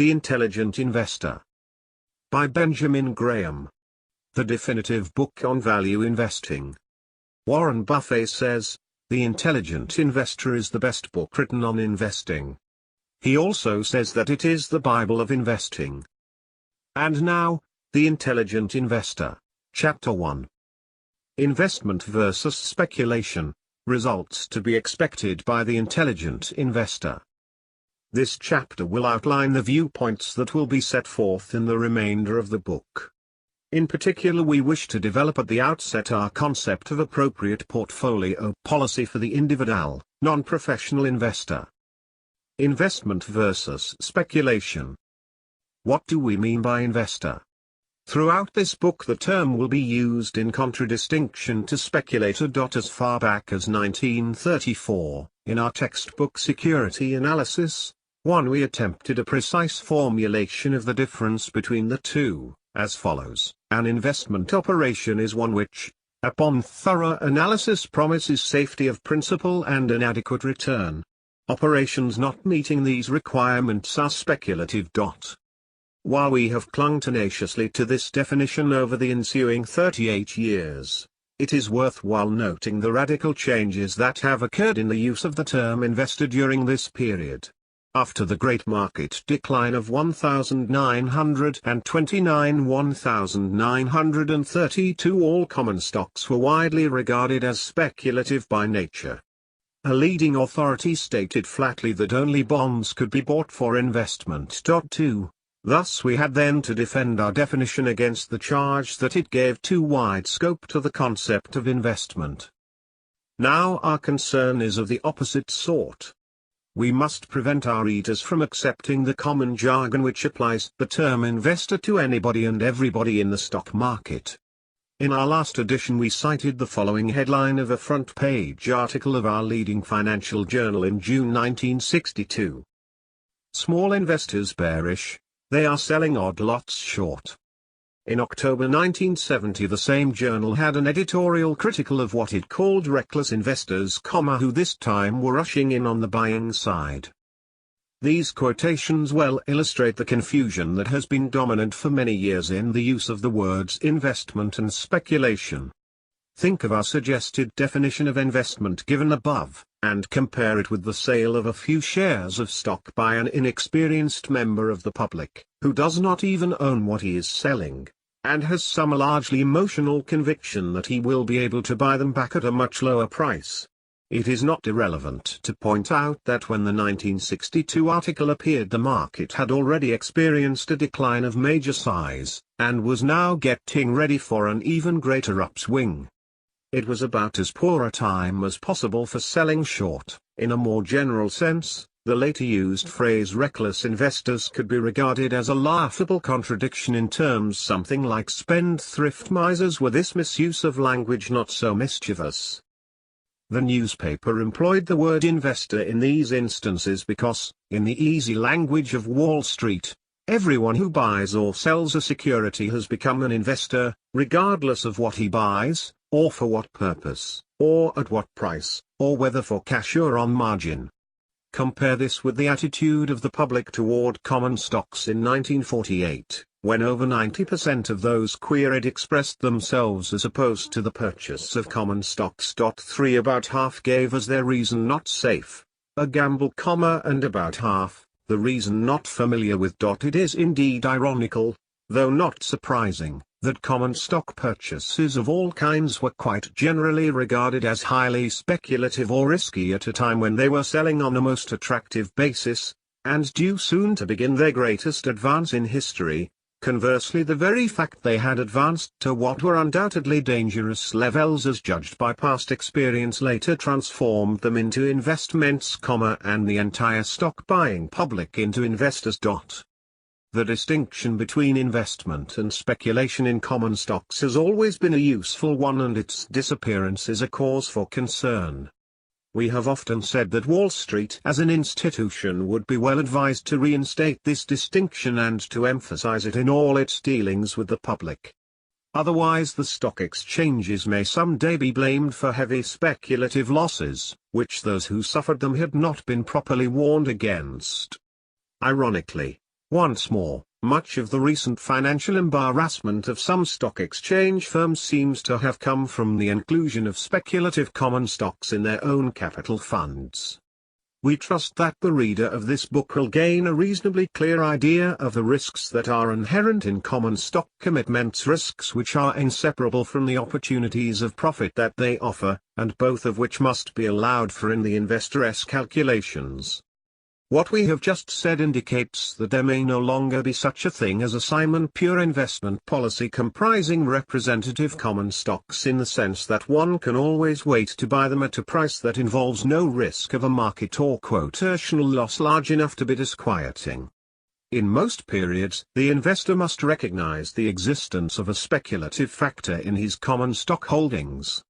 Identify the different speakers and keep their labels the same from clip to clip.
Speaker 1: The Intelligent Investor. By Benjamin Graham. The definitive book on value investing. Warren Buffett says, The Intelligent Investor is the best book written on investing. He also says that it is the Bible of investing. And now, The Intelligent Investor, Chapter 1. Investment versus Speculation, Results to be expected by the Intelligent Investor. This chapter will outline the viewpoints that will be set forth in the remainder of the book. In particular, we wish to develop at the outset our concept of appropriate portfolio policy for the individual, non-professional investor. Investment versus speculation. What do we mean by investor? Throughout this book the term will be used in contradistinction to speculator. As far back as 1934, in our textbook Security Analysis, 1 we attempted a precise formulation of the difference between the two, as follows: an investment operation is one which, upon thorough analysis, promises safety of principal and an adequate return. Operations not meeting these requirements are speculative. While we have clung tenaciously to this definition over the ensuing 38 years, it is worthwhile noting the radical changes that have occurred in the use of the term investor during this period. After the great market decline of 1929-1932, all common stocks were widely regarded as speculative by nature. A leading authority stated flatly that only bonds could be bought for investment. Thus we had then to defend our definition against the charge that it gave too wide scope to the concept of investment. Now our concern is of the opposite sort. We must prevent our readers from accepting the common jargon which applies the term investor to anybody and everybody in the stock market. In our last edition we cited the following headline of a front-page article of our leading financial journal in June 1962. Small investors bearish, they are selling odd lots short. In October 1970 the same journal had an editorial critical of what it called reckless investors, who this time were rushing in on the buying side. These quotations well illustrate the confusion that has been dominant for many years in the use of the words investment and speculation. Think of our suggested definition of investment given above, and compare it with the sale of a few shares of stock by an inexperienced member of the public, who does not even own what he is selling, and has some largely emotional conviction that he will be able to buy them back at a much lower price. It is not irrelevant to point out that when the 1962 article appeared the market had already experienced a decline of major size, and was now getting ready for an even greater upswing. It was about as poor a time as possible for selling short. In a more general sense, the later used phrase reckless investors could be regarded as a laughable contradiction in terms something like spendthrift misers, were this misuse of language not so mischievous. The newspaper employed the word investor in these instances because, in the easy language of Wall Street, everyone who buys or sells a security has become an investor, regardless of what he buys, or for what purpose, or at what price, or whether for cash or on margin. Compare this with the attitude of the public toward common stocks in 1948, when over 90% of those queried expressed themselves as opposed to the purchase of common stocks. 3 About half gave as their reason not safe, a gamble, and about half, the reason not familiar with. It is indeed ironical, though not surprising, that common stock purchases of all kinds were quite generally regarded as highly speculative or risky at a time when they were selling on a most attractive basis, and due soon to begin their greatest advance in history. Conversely, the very fact they had advanced to what were undoubtedly dangerous levels as judged by past experience later transformed them into investments, and the entire stock buying public into investors. The distinction between investment and speculation in common stocks has always been a useful one, and its disappearance is a cause for concern. We have often said that Wall Street as an institution would be well advised to reinstate this distinction and to emphasize it in all its dealings with the public. Otherwise the stock exchanges may someday be blamed for heavy speculative losses, which those who suffered them had not been properly warned against. Ironically, Once more, much of the recent financial embarrassment of some stock exchange firms seems to have come from the inclusion of speculative common stocks in their own capital funds. We trust that the reader of this book will gain a reasonably clear idea of the risks that are inherent in common stock commitments, risks which are inseparable from the opportunities of profit that they offer, and both of which must be allowed for in the investor's calculations. What we have just said indicates that there may no longer be such a thing as a Simon pure investment policy comprising representative common stocks in the sense that one can always wait to buy them at a price that involves no risk of a market or quotational loss large enough to be disquieting. In most periods, the investor must recognize the existence of a speculative factor in his common stock holdings.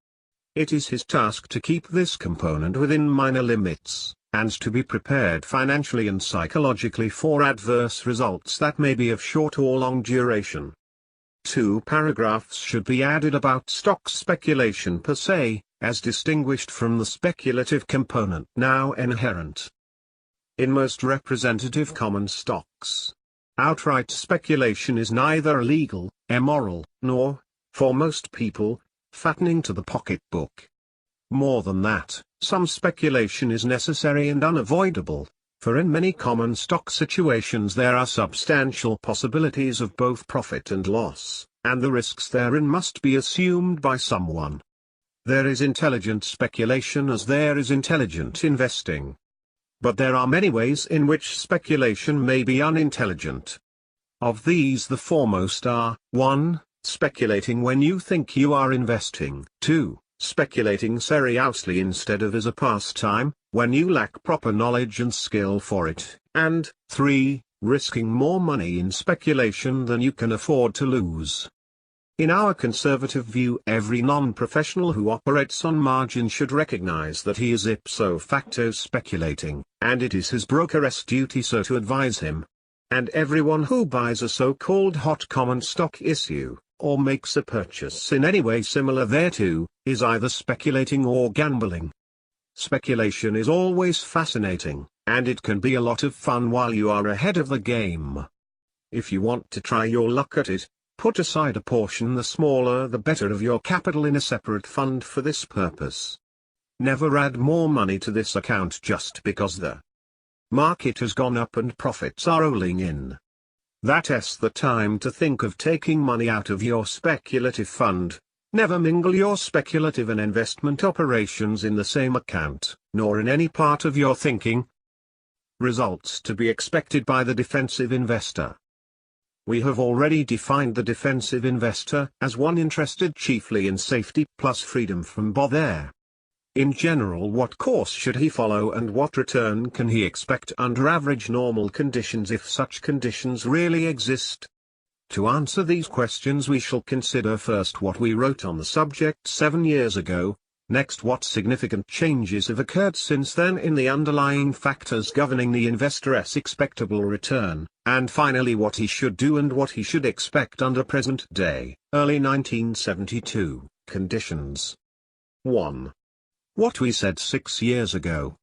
Speaker 1: It is his task to keep this component within minor limits, and to be prepared financially and psychologically for adverse results that may be of short or long duration. 2 paragraphs should be added about stock speculation per se, as distinguished from the speculative component now inherent. In most representative common stocks, outright speculation is neither illegal, immoral, nor, for most people, fattening to the pocketbook. More than that, some speculation is necessary and unavoidable, for in many common stock situations there are substantial possibilities of both profit and loss, and the risks therein must be assumed by someone. There is intelligent speculation as there is intelligent investing. But there are many ways in which speculation may be unintelligent. Of these the foremost are, 1. Speculating when you think you are investing. 2. Speculating seriously instead of as a pastime, when you lack proper knowledge and skill for it. And, 3. Risking more money in speculation than you can afford to lose. In our conservative view, every non-professional who operates on margin should recognize that he is ipso facto speculating, and it is his broker's duty so to advise him. And everyone who buys a so-called hot common stock issue, or makes a purchase in any way similar thereto, is either speculating or gambling. Speculation is always fascinating, and it can be a lot of fun while you are ahead of the game. If you want to try your luck at it, put aside a portion, the smaller the better, of your capital in a separate fund for this purpose. Never add more money to this account just because the market has gone up and profits are rolling in. That's the time to think of taking money out of your speculative fund. Never mingle your speculative and investment operations in the same account, nor in any part of your thinking. Results to be expected by the defensive investor. We have already defined the defensive investor as one interested chiefly in safety plus freedom from bother. In general, what course should he follow and what return can he expect under average normal conditions if such conditions really exist? To answer these questions we shall consider first what we wrote on the subject 7 years ago, next what significant changes have occurred since then in the underlying factors governing the investor's expectable return, and finally what he should do and what he should expect under present-day, early 1972, conditions. 1. What we said 6 years ago.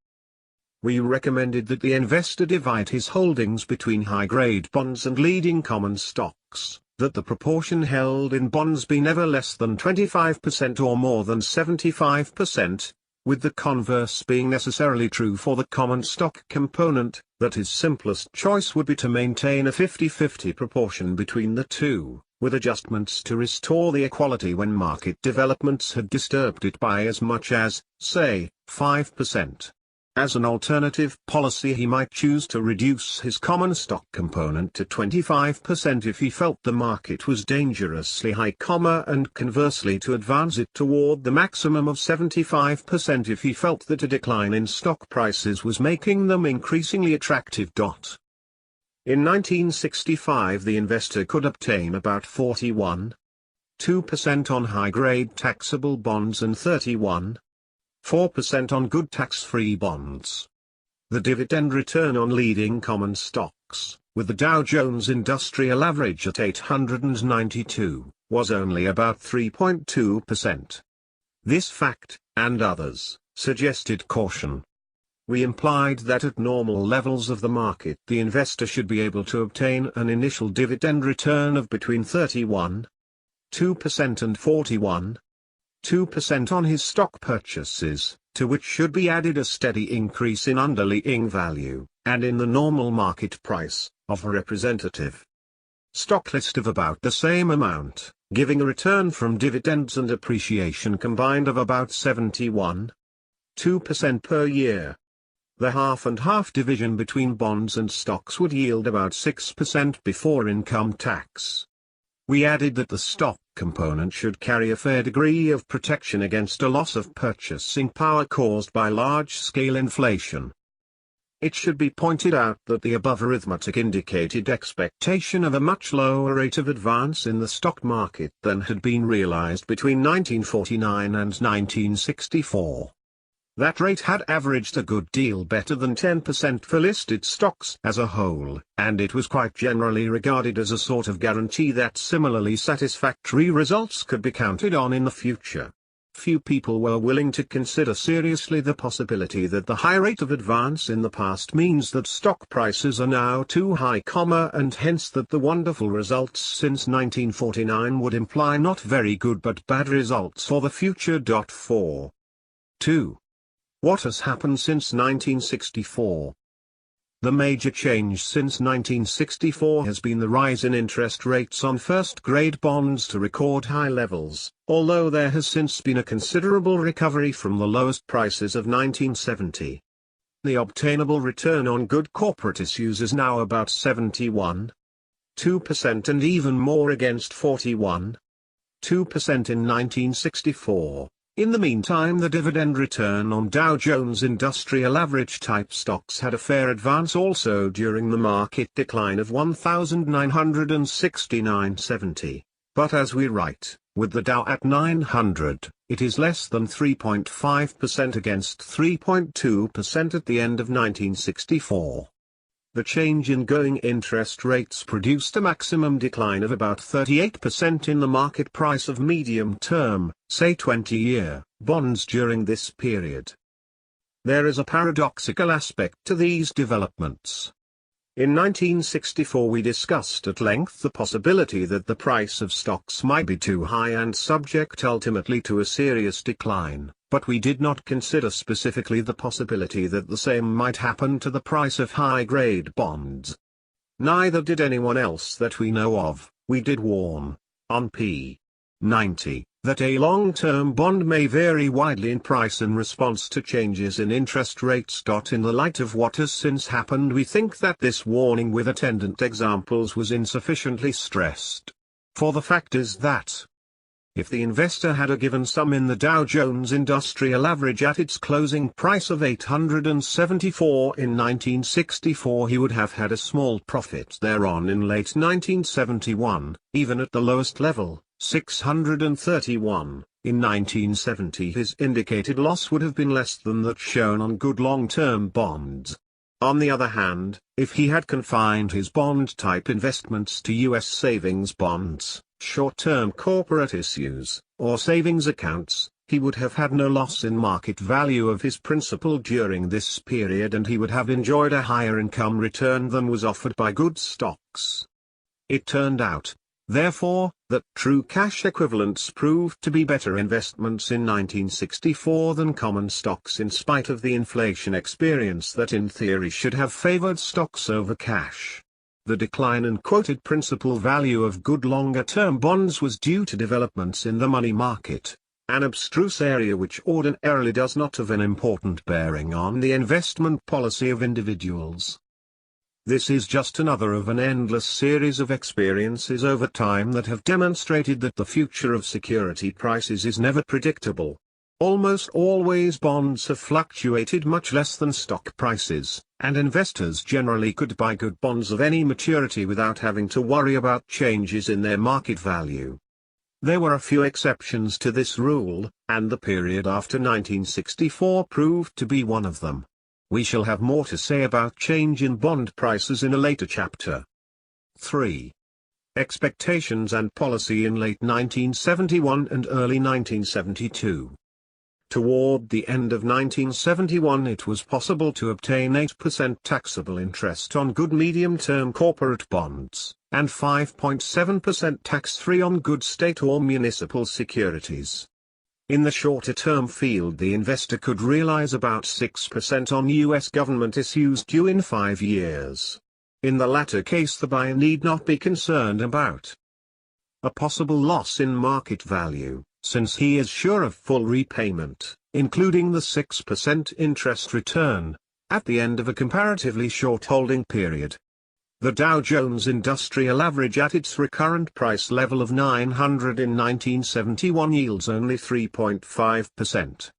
Speaker 1: We recommended that the investor divide his holdings between high-grade bonds and leading common stocks, that the proportion held in bonds be never less than 25% or more than 75%, with the converse being necessarily true for the common stock component, that his simplest choice would be to maintain a 50-50 proportion between the two, with adjustments to restore the equality when market developments had disturbed it by as much as, say, 5%. As an alternative policy he might choose to reduce his common stock component to 25% if he felt the market was dangerously high, and conversely to advance it toward the maximum of 75% if he felt that a decline in stock prices was making them increasingly attractive. In 1965 the investor could obtain about 41.2% on high-grade taxable bonds and 31.4% on good tax-free bonds. The dividend return on leading common stocks, with the Dow Jones Industrial Average at 892, was only about 3.2%. This fact, and others, suggested caution. We implied that at normal levels of the market the investor should be able to obtain an initial dividend return of between 31.2% and 41.2% on his stock purchases, to which should be added a steady increase in underlying value, and in the normal market price, of a representative stock list of about the same amount, giving a return from dividends and appreciation combined of about 71.2% per year. The half-and-half division between bonds and stocks would yield about 6% before income tax. We added that the stock component should carry a fair degree of protection against a loss of purchasing power caused by large-scale inflation. It should be pointed out that the above arithmetic indicated expectation of a much lower rate of advance in the stock market than had been realized between 1949 and 1964. That rate had averaged a good deal better than 10% for listed stocks as a whole, and it was quite generally regarded as a sort of guarantee that similarly satisfactory results could be counted on in the future. Few people were willing to consider seriously the possibility that the high rate of advance in the past means that stock prices are now too high, and hence that the wonderful results since 1949 would imply not very good but bad results for the future. 4. 2. What has happened since 1964? The major change since 1964 has been the rise in interest rates on first-grade bonds to record high levels, although there has since been a considerable recovery from the lowest prices of 1970. The obtainable return on good corporate issues is now about 71.2% and even more against 41.2% in 1964. In the meantime, the dividend return on Dow Jones Industrial Average type stocks had a fair advance also during the market decline of 1969.70, but as we write, with the Dow at 900, it is less than 3.5% against 3.2% at the end of 1964. The change in going interest rates produced a maximum decline of about 38% in the market price of medium-term, say 20-year, bonds during this period. There is a paradoxical aspect to these developments. In 1964 we discussed at length the possibility that the price of stocks might be too high and subject ultimately to a serious decline, but we did not consider specifically the possibility that the same might happen to the price of high-grade bonds. Neither did anyone else that we know of. We did warn, on p. 90, that a long-term bond may vary widely in price in response to changes in interest rates. In the light of what has since happened, we think that this warning with attendant examples was insufficiently stressed. For the fact is that, if the investor had a given sum in the Dow Jones Industrial Average at its closing price of 874 in 1964, he would have had a small profit thereon in late 1971, even at the lowest level, 631, in 1970. His indicated loss would have been less than that shown on good long-term bonds. On the other hand, if he had confined his bond-type investments to U.S. savings bonds, short-term corporate issues, or savings accounts, he would have had no loss in market value of his principal during this period, and he would have enjoyed a higher income return than was offered by good stocks. It turned out, therefore, that true cash equivalents proved to be better investments in 1964 than common stocks, in spite of the inflation experience that in theory should have favored stocks over cash. The decline in quoted principal value of good longer-term bonds was due to developments in the money market, an abstruse area which ordinarily does not have an important bearing on the investment policy of individuals. This is just another of an endless series of experiences over time that have demonstrated that the future of security prices is never predictable. Almost always bonds have fluctuated much less than stock prices, and investors generally could buy good bonds of any maturity without having to worry about changes in their market value. There were a few exceptions to this rule, and the period after 1964 proved to be one of them. We shall have more to say about change in bond prices in a later chapter. 3. Expectations and policy in late 1971 and early 1972. Toward the end of 1971 it was possible to obtain 8% taxable interest on good medium-term corporate bonds, and 5.7% tax-free on good state or municipal securities. In the shorter-term field the investor could realize about 6% on U.S. government issues due in 5 years. In the latter case the buyer need not be concerned about a possible loss in market value, since he is sure of full repayment, including the 6% interest return, at the end of a comparatively short holding period. The Dow Jones Industrial Average at its recurrent price level of 900 in 1971 yields only 3.5%.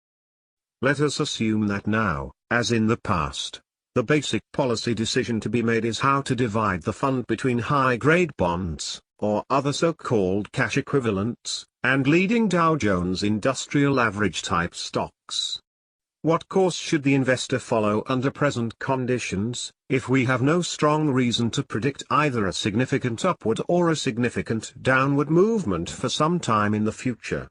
Speaker 1: Let us assume that now, as in the past, the basic policy decision to be made is how to divide the fund between high-grade bonds, or other so-called cash equivalents, and leading Dow Jones Industrial Average type stocks. What course should the investor follow under present conditions, if we have no strong reason to predict either a significant upward or a significant downward movement for some time in the future?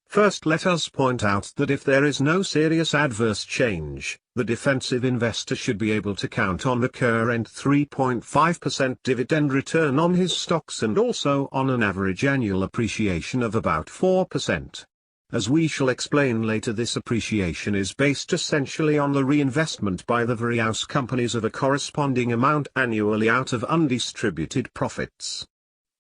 Speaker 1: First, let us point out that if there is no serious adverse change, the defensive investor should be able to count on the current 3.5% dividend return on his stocks and also on an average annual appreciation of about 4%. As we shall explain later, this appreciation is based essentially on the reinvestment by the various companies of a corresponding amount annually out of undistributed profits.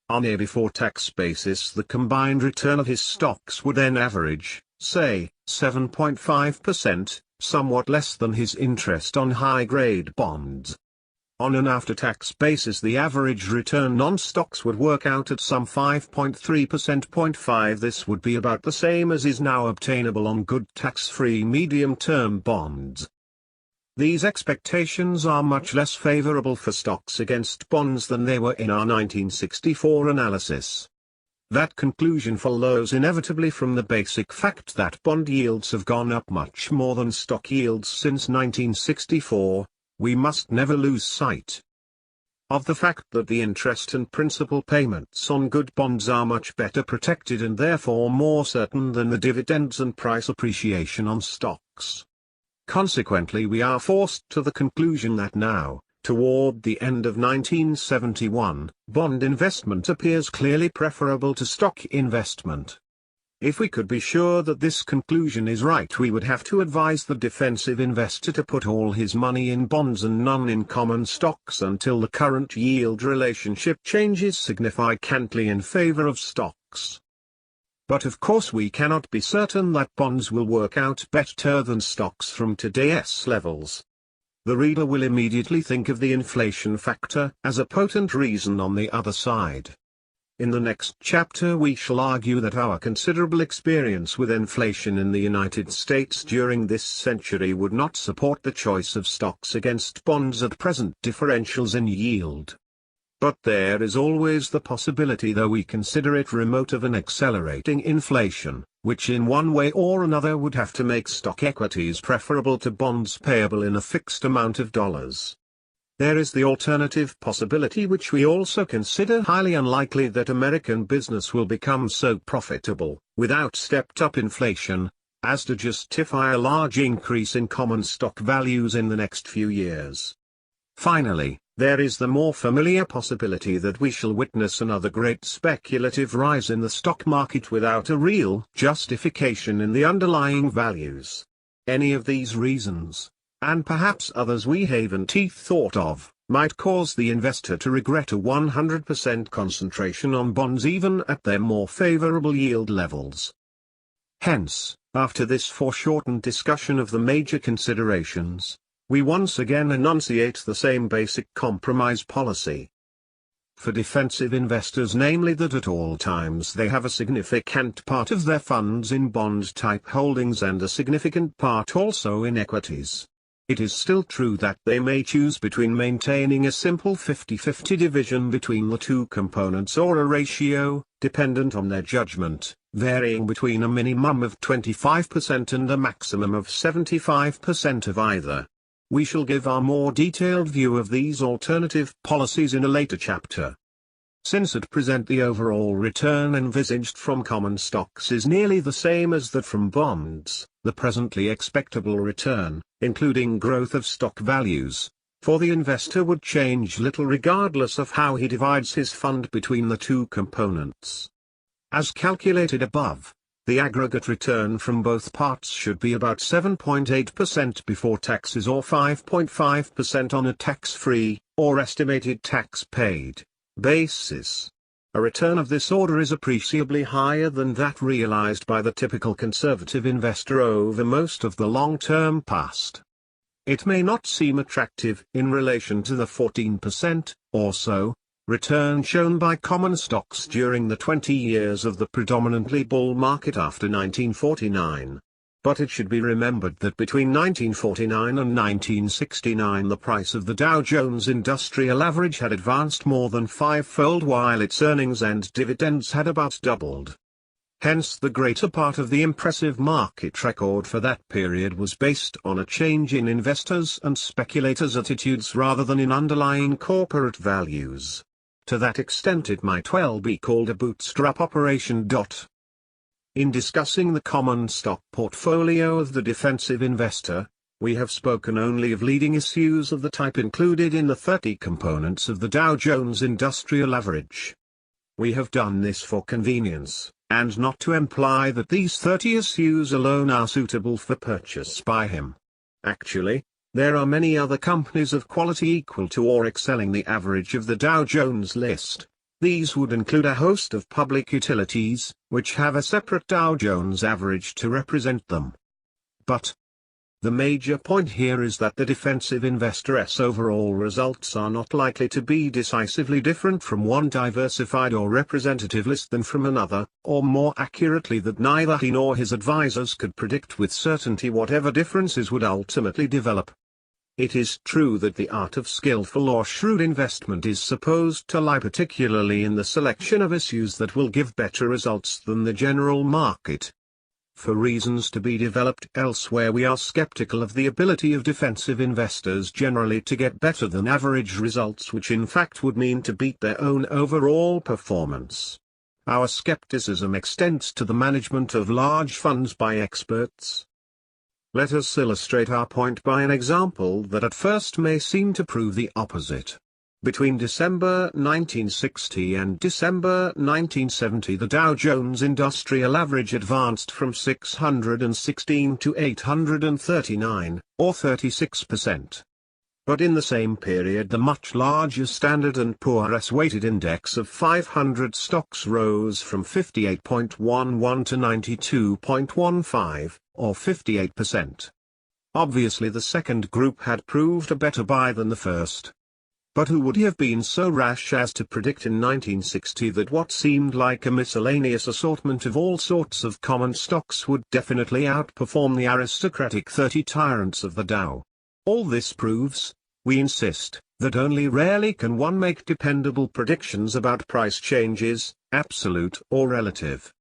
Speaker 1: On a before-tax basis the combined return of his stocks would then average, say, 7.5%, somewhat less than his interest on high-grade bonds. On an after-tax basis the average return on stocks would work out at some 5.3%. This would be about the same as is now obtainable on good tax-free medium-term bonds. These expectations are much less favorable for stocks against bonds than they were in our 1964 analysis. That conclusion follows inevitably from the basic fact that bond yields have gone up much more than stock yields since 1964. We must never lose sight of the fact that the interest and principal payments on good bonds are much better protected and therefore more certain than the dividends and price appreciation on stocks. Consequently, we are forced to the conclusion that now, toward the end of 1971, bond investment appears clearly preferable to stock investment. If we could be sure that this conclusion is right, we would have to advise the defensive investor to put all his money in bonds and none in common stocks until the current yield relationship changes significantly in favor of stocks. But of course we cannot be certain that bonds will work out better than stocks from today's levels. The reader will immediately think of the inflation factor as a potent reason on the other side. In the next chapter we shall argue that our considerable experience with inflation in the United States during this century would not support the choice of stocks against bonds at present differentials in yield. But there is always the possibility, though we consider it remote, of an accelerating inflation, which in one way or another would have to make stock equities preferable to bonds payable in a fixed amount of dollars. There is the alternative possibility, which we also consider highly unlikely, that American business will become so profitable, without stepped-up inflation, as to justify a large increase in common stock values in the next few years. Finally, there is the more familiar possibility that we shall witness another great speculative rise in the stock market without a real justification in the underlying values. Any of these reasons, and perhaps others we haven't thought of, might cause the investor to regret a 100% concentration on bonds even at their more favorable yield levels. Hence, after this foreshortened discussion of the major considerations, we once again enunciate the same basic compromise policy for defensive investors, namely that at all times they have a significant part of their funds in bond-type holdings and a significant part also in equities. It is still true that they may choose between maintaining a simple 50-50 division between the two components or a ratio, dependent on their judgment, varying between a minimum of 25% and a maximum of 75% of either. We shall give our more detailed view of these alternative policies in a later chapter. since at present the overall return envisaged from common stocks is nearly the same as that from bonds, the presently expectable return, including growth of stock values, for the investor would change little regardless of how he divides his fund between the two components. As calculated above, the aggregate return from both parts should be about 7.8% before taxes or 5.5% on a tax-free, or estimated tax-paid, basis. A return of this order is appreciably higher than that realized by the typical conservative investor over most of the long-term past. It may not seem attractive in relation to the 14%, or so, return shown by common stocks during the 20 years of the predominantly bull market after 1949. But it should be remembered that between 1949 and 1969 the price of the Dow Jones Industrial Average had advanced more than five-fold while its earnings and dividends had about doubled. Hence the greater part of the impressive market record for that period was based on a change in investors' and speculators' attitudes rather than in underlying corporate values. To that extent it might well be called a bootstrap operation. In discussing the common stock portfolio of the defensive investor, we have spoken only of leading issues of the type included in the 30 components of the Dow Jones Industrial Average. We have done this for convenience, and not to imply that these 30 issues alone are suitable for purchase by him. Actually, there are many other companies of quality equal to or excelling the average of the Dow Jones list. These would include a host of public utilities, which have a separate Dow Jones average to represent them. But the major point here is that the defensive investor's overall results are not likely to be decisively different from one diversified or representative list than from another, or more accurately that neither he nor his advisors could predict with certainty whatever differences would ultimately develop. It is true that the art of skillful or shrewd investment is supposed to lie particularly in the selection of issues that will give better results than the general market. For reasons to be developed elsewhere, we are skeptical of the ability of defensive investors generally to get better than average results, which in fact would mean to beat their own overall performance. Our skepticism extends to the management of large funds by experts. Let us illustrate our point by an example that at first may seem to prove the opposite. Between December 1960 and December 1970 the Dow Jones Industrial Average advanced from 616 to 839, or 36%. But in the same period the much larger Standard & Poor's weighted index of 500 stocks rose from 58.11 to 92.15, or 58%. Obviously the second group had proved a better buy than the first. But who would have been so rash as to predict in 1960 that what seemed like a miscellaneous assortment of all sorts of common stocks would definitely outperform the aristocratic 30 tyrants of the Dow? All this proves, we insist, that only rarely can one make dependable predictions about price changes, absolute or relative.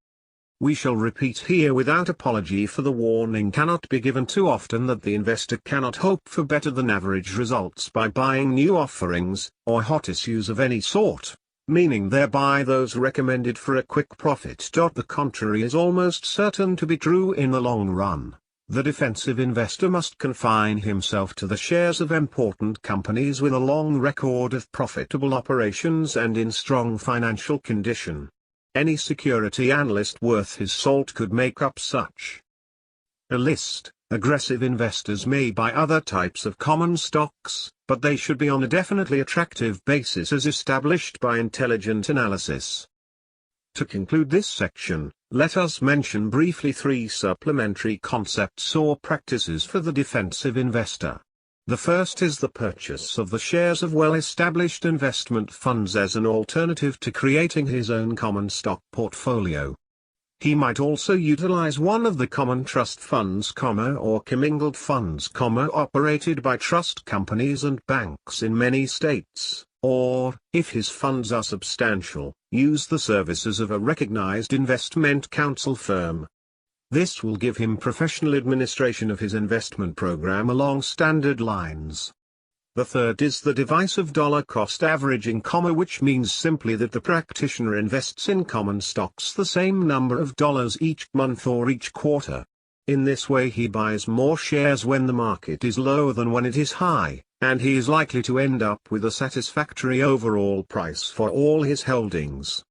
Speaker 1: We shall repeat here without apology, for the warning cannot be given too often that the investor cannot hope for better than average results by buying new offerings, or hot issues of any sort, meaning thereby those recommended for a quick profit. The contrary is almost certain to be true in the long run. The defensive investor must confine himself to the shares of important companies with a long record of profitable operations and in strong financial condition. Any security analyst worth his salt could make up such a list. Aggressive investors may buy other types of common stocks, but they should be on a definitely attractive basis as established by intelligent analysis. To conclude this section, let us mention briefly three supplementary concepts or practices for the defensive investor. The first is the purchase of the shares of well-established investment funds as an alternative to creating his own common stock portfolio. He might also utilize one of the common trust funds, or commingled funds, operated by trust companies and banks in many states, or, if his funds are substantial, use the services of a recognized investment counsel firm. This will give him professional administration of his investment program along standard lines. The third is the device of dollar cost averaging, which means simply that the practitioner invests in common stocks the same number of dollars each month or each quarter. In this way he buys more shares when the market is low than when it is high, and he is likely to end up with a satisfactory overall price for all his holdings.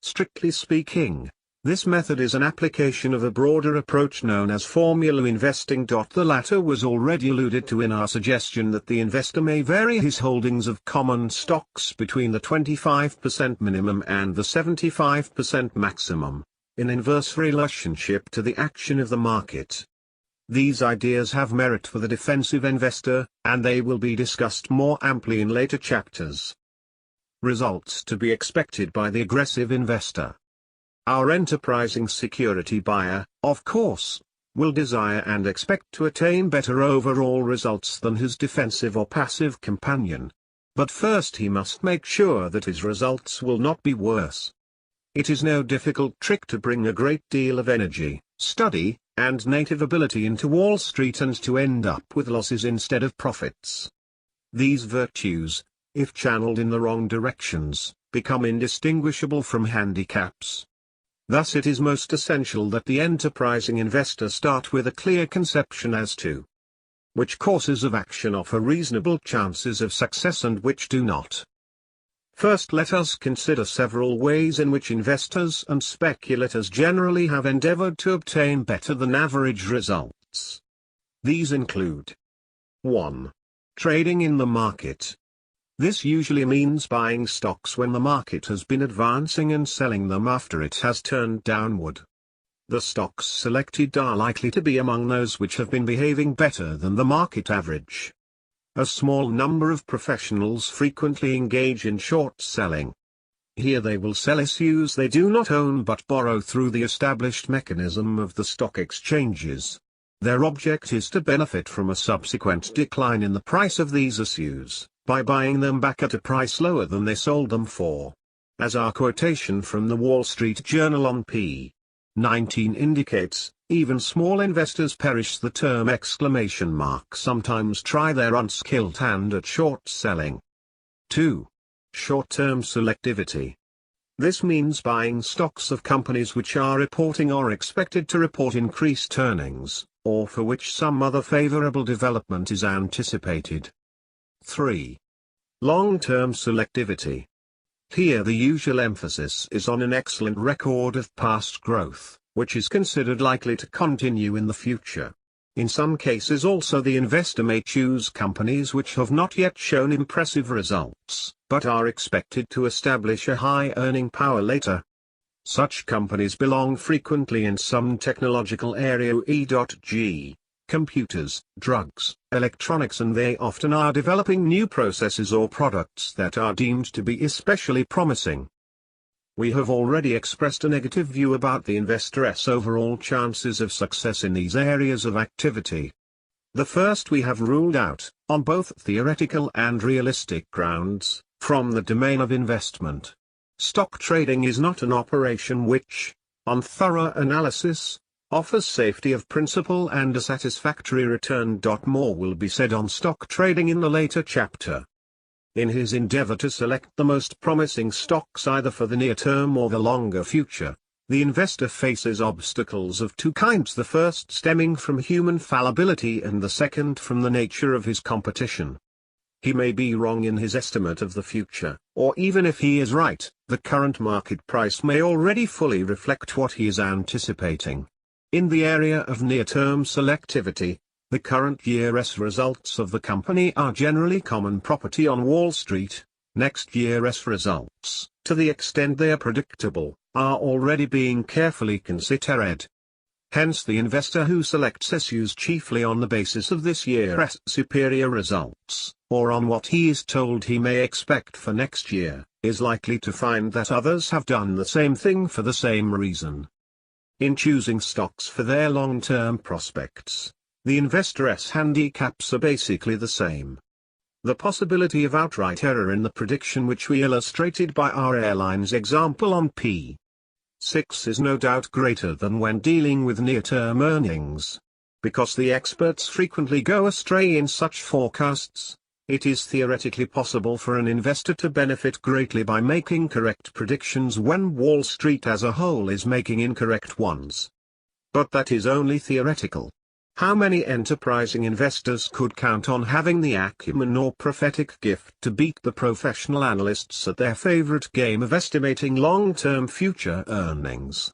Speaker 1: Strictly speaking, this method is an application of a broader approach known as formula investing. The latter was already alluded to in our suggestion that the investor may vary his holdings of common stocks between the 25% minimum and the 75% maximum, in inverse relationship to the action of the market. These ideas have merit for the defensive investor, and they will be discussed more amply in later chapters. Results to be expected by the aggressive investor. Our enterprising security buyer, of course, will desire and expect to attain better overall results than his defensive or passive companion. But first he must make sure that his results will not be worse. It is no difficult trick to bring a great deal of energy, study, and native ability into Wall Street and to end up with losses instead of profits. These virtues, if channeled in the wrong directions, become indistinguishable from handicaps. Thus it is most essential that the enterprising investor start with a clear conception as to which courses of action offer reasonable chances of success and which do not. First, let us consider several ways in which investors and speculators generally have endeavored to obtain better than average results. These include 1. Trading in the market. This usually means buying stocks when the market has been advancing and selling them after it has turned downward. The stocks selected are likely to be among those which have been behaving better than the market average. A small number of professionals frequently engage in short selling. Here they will sell issues they do not own but borrow through the established mechanism of the stock exchanges. Their object is to benefit from a subsequent decline in the price of these issues, by buying them back at a price lower than they sold them for. As our quotation from the Wall Street Journal on p. 19 indicates, even small investors perish. The term ! Sometimes try their unskilled hand at short selling. 2. Short-term selectivity. This means buying stocks of companies which are reporting or expected to report increased earnings, or for which some other favorable development is anticipated. 3. Long-term selectivity. Here the usual emphasis is on an excellent record of past growth, which is considered likely to continue in the future. In some cases also the investor may choose companies which have not yet shown impressive results, but are expected to establish a high earning power later. Such companies belong frequently in some technological area, e.g., computers, drugs, electronics, and they often are developing new processes or products that are deemed to be especially promising. We have already expressed a negative view about the investor's overall chances of success in these areas of activity. The first we have ruled out, on both theoretical and realistic grounds, from the domain of investment. Stock trading is not an operation which, on thorough analysis, offers safety of principal and a satisfactory return. More will be said on stock trading in the later chapter. In his endeavor to select the most promising stocks either for the near term or the longer future, the investor faces obstacles of two kinds, the first stemming from human fallibility and the second from the nature of his competition. He may be wrong in his estimate of the future, or even if he is right, the current market price may already fully reflect what he is anticipating. In the area of near-term selectivity, the current year's results of the company are generally common property on Wall Street. Next year's results, to the extent they are predictable, are already being carefully considered. Hence the investor who selects issues chiefly on the basis of this year's superior results, or on what he is told he may expect for next year, is likely to find that others have done the same thing for the same reason. In choosing stocks for their long-term prospects, the investor's handicaps are basically the same. The possibility of outright error in the prediction which we illustrated by our airlines example on p. 6 is no doubt greater than when dealing with near-term earnings. Because the experts frequently go astray in such forecasts, It is theoretically possible for an investor to benefit greatly by making correct predictions when Wall Street as a whole is making incorrect ones. But that is only theoretical. How many enterprising investors could count on having the acumen or prophetic gift to beat the professional analysts at their favorite game of estimating long-term future earnings?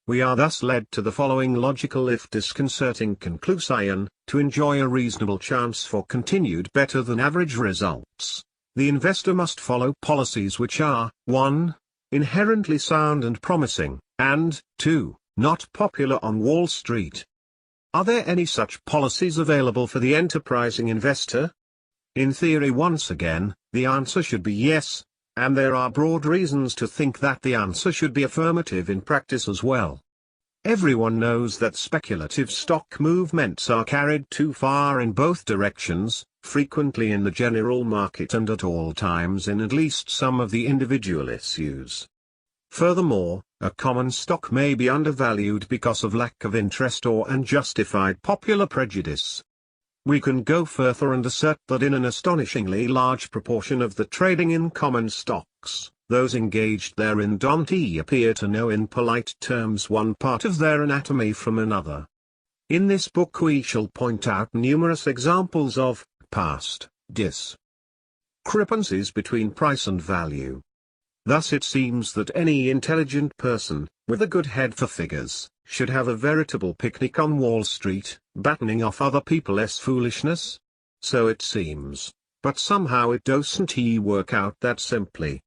Speaker 1: We are thus led to the following logical if disconcerting conclusion: to enjoy a reasonable chance for continued better than average results, the investor must follow policies which are 1. Inherently sound and promising, and 2. Not popular on Wall Street. Are there any such policies available for the enterprising investor? In theory, once again, the answer should be yes, and there are broad reasons to think that the answer should be affirmative in practice as well. Everyone knows that speculative stock movements are carried too far in both directions, frequently in the general market and at all times in at least some of the individual issues. Furthermore, a common stock may be undervalued because of lack of interest or unjustified popular prejudice. We can go further and assert that in an astonishingly large proportion of the trading in common stocks, those engaged therein don't appear to know in polite terms one part of their anatomy from another. In this book we shall point out numerous examples of past discrepancies between price and value. Thus it seems that any intelligent person, with a good head for figures, should have a veritable picnic on Wall Street, battening off other people's foolishness. So it seems, but somehow it doesn't work out that simply.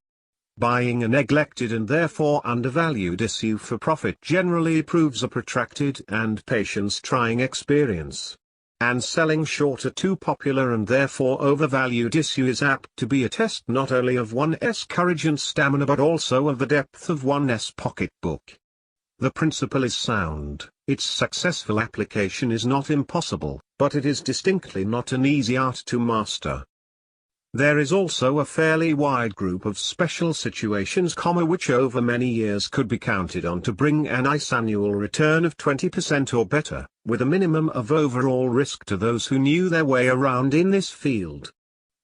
Speaker 1: Buying a neglected and therefore undervalued issue for profit generally proves a protracted and patience-trying experience. And selling short a too popular and therefore overvalued issue is apt to be a test not only of one's courage and stamina but also of the depth of one's pocketbook. The principle is sound, its successful application is not impossible, but it is distinctly not an easy art to master. There is also a fairly wide group of special situations, which over many years could be counted on to bring a nice annual return of 20% or better, with a minimum of overall risk to those who knew their way around in this field.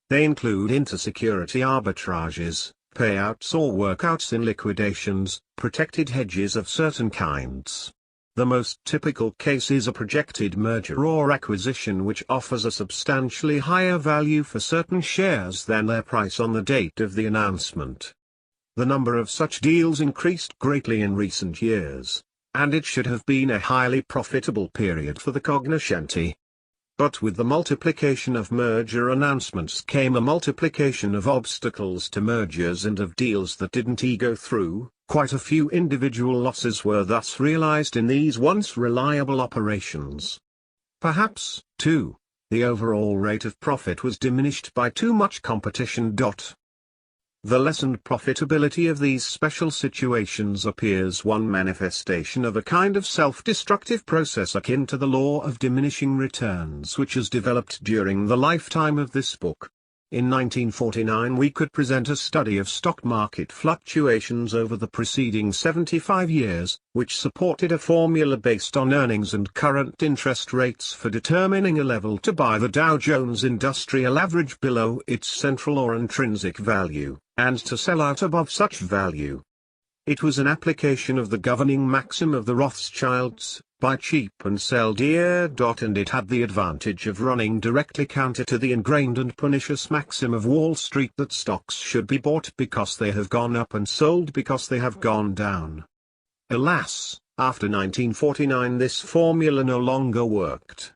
Speaker 1: They include intersecurity arbitrages, payouts or workouts in liquidations, protected hedges of certain kinds. The most typical case is a projected merger or acquisition which offers a substantially higher value for certain shares than their price on the date of the announcement. The number of such deals increased greatly in recent years, and it should have been a highly profitable period for the cognoscenti. But with the multiplication of merger announcements came a multiplication of obstacles to mergers and of deals that didn't go through. Quite a few individual losses were thus realized in these once reliable operations. Perhaps, too, the overall rate of profit was diminished by too much competition. The lessened profitability of these special situations appears one manifestation of a kind of self-destructive process akin to the law of diminishing returns which has developed during the lifetime of this book. In 1949 we could present a study of stock market fluctuations over the preceding 75 years, which supported a formula based on earnings and current interest rates for determining a level to buy the Dow Jones Industrial Average below its central or intrinsic value, and to sell out above such value. It was an application of the governing maxim of the Rothschilds, buy cheap and sell dear. And it had the advantage of running directly counter to the ingrained and pernicious maxim of Wall Street that stocks should be bought because they have gone up and sold because they have gone down. Alas, after 1949 this formula no longer worked.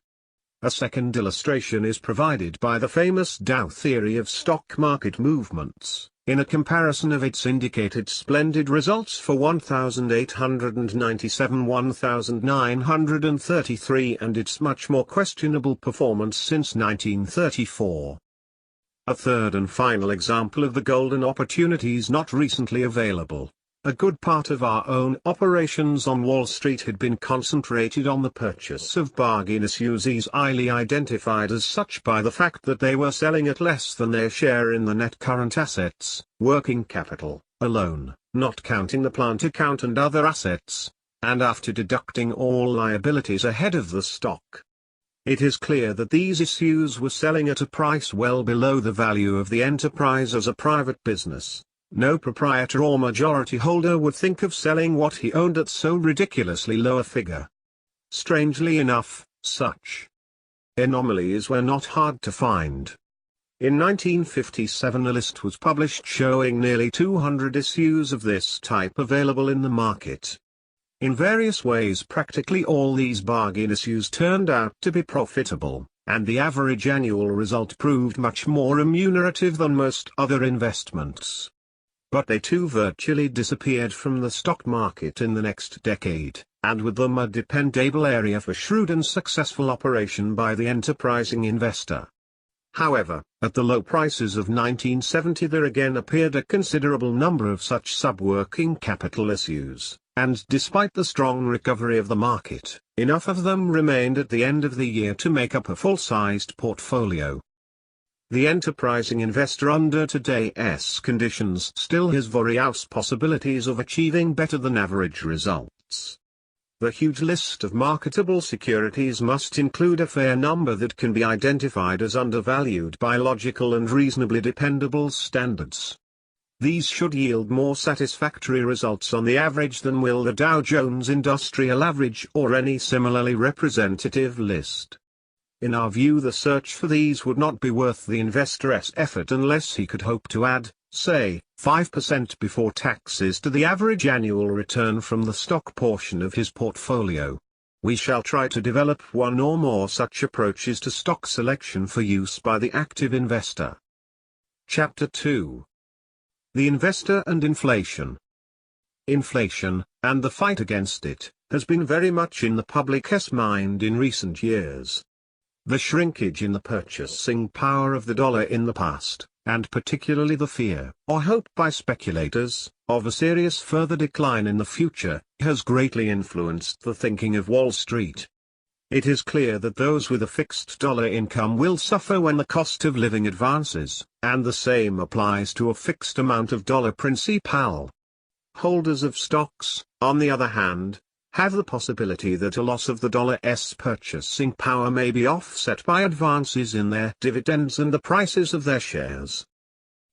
Speaker 1: A second illustration is provided by the famous Dow theory of stock market movements, in a comparison of its indicated splendid results for 1897, 1933 and its much more questionable performance since 1934. A third and final example of the golden opportunities not recently available. A good part of our own operations on Wall Street had been concentrated on the purchase of bargain issues highly identified as such by the fact that they were selling at less than their share in the net current assets, working capital, alone, not counting the plant account and other assets, and after deducting all liabilities ahead of the stock. It is clear that these issues were selling at a price well below the value of the enterprise as a private business. No proprietor or majority holder would think of selling what he owned at so ridiculously low a figure. Strangely enough, such anomalies were not hard to find. In 1957 a list was published showing nearly 200 issues of this type available in the market. In various ways practically all these bargain issues turned out to be profitable, and the average annual result proved much more remunerative than most other investments. But they too virtually disappeared from the stock market in the next decade, and with them a dependable area for shrewd and successful operation by the enterprising investor. However, at the low prices of 1970 there again appeared a considerable number of such sub-working capital issues, and despite the strong recovery of the market, enough of them remained at the end of the year to make up a full-sized portfolio. The enterprising investor under today's conditions still has various possibilities of achieving better than average results. The huge list of marketable securities must include a fair number that can be identified as undervalued by logical and reasonably dependable standards. These should yield more satisfactory results on the average than will the Dow Jones Industrial Average or any similarly representative list. In our view, the search for these would not be worth the investor's effort unless he could hope to add, say, 5% before taxes to the average annual return from the stock portion of his portfolio. We shall try to develop one or more such approaches to stock selection for use by the active investor. Chapter 2. The Investor and Inflation. Inflation, and the fight against it, has been very much in the public's mind in recent years. The shrinkage in the purchasing power of the dollar in the past, and particularly the fear, or hope by speculators, of a serious further decline in the future, has greatly influenced the thinking of Wall Street. It is clear that those with a fixed dollar income will suffer when the cost of living advances, and the same applies to a fixed amount of dollar principal. Holders of stocks, on the other hand, have the possibility that a loss of the dollar's purchasing power may be offset by advances in their dividends and the prices of their shares.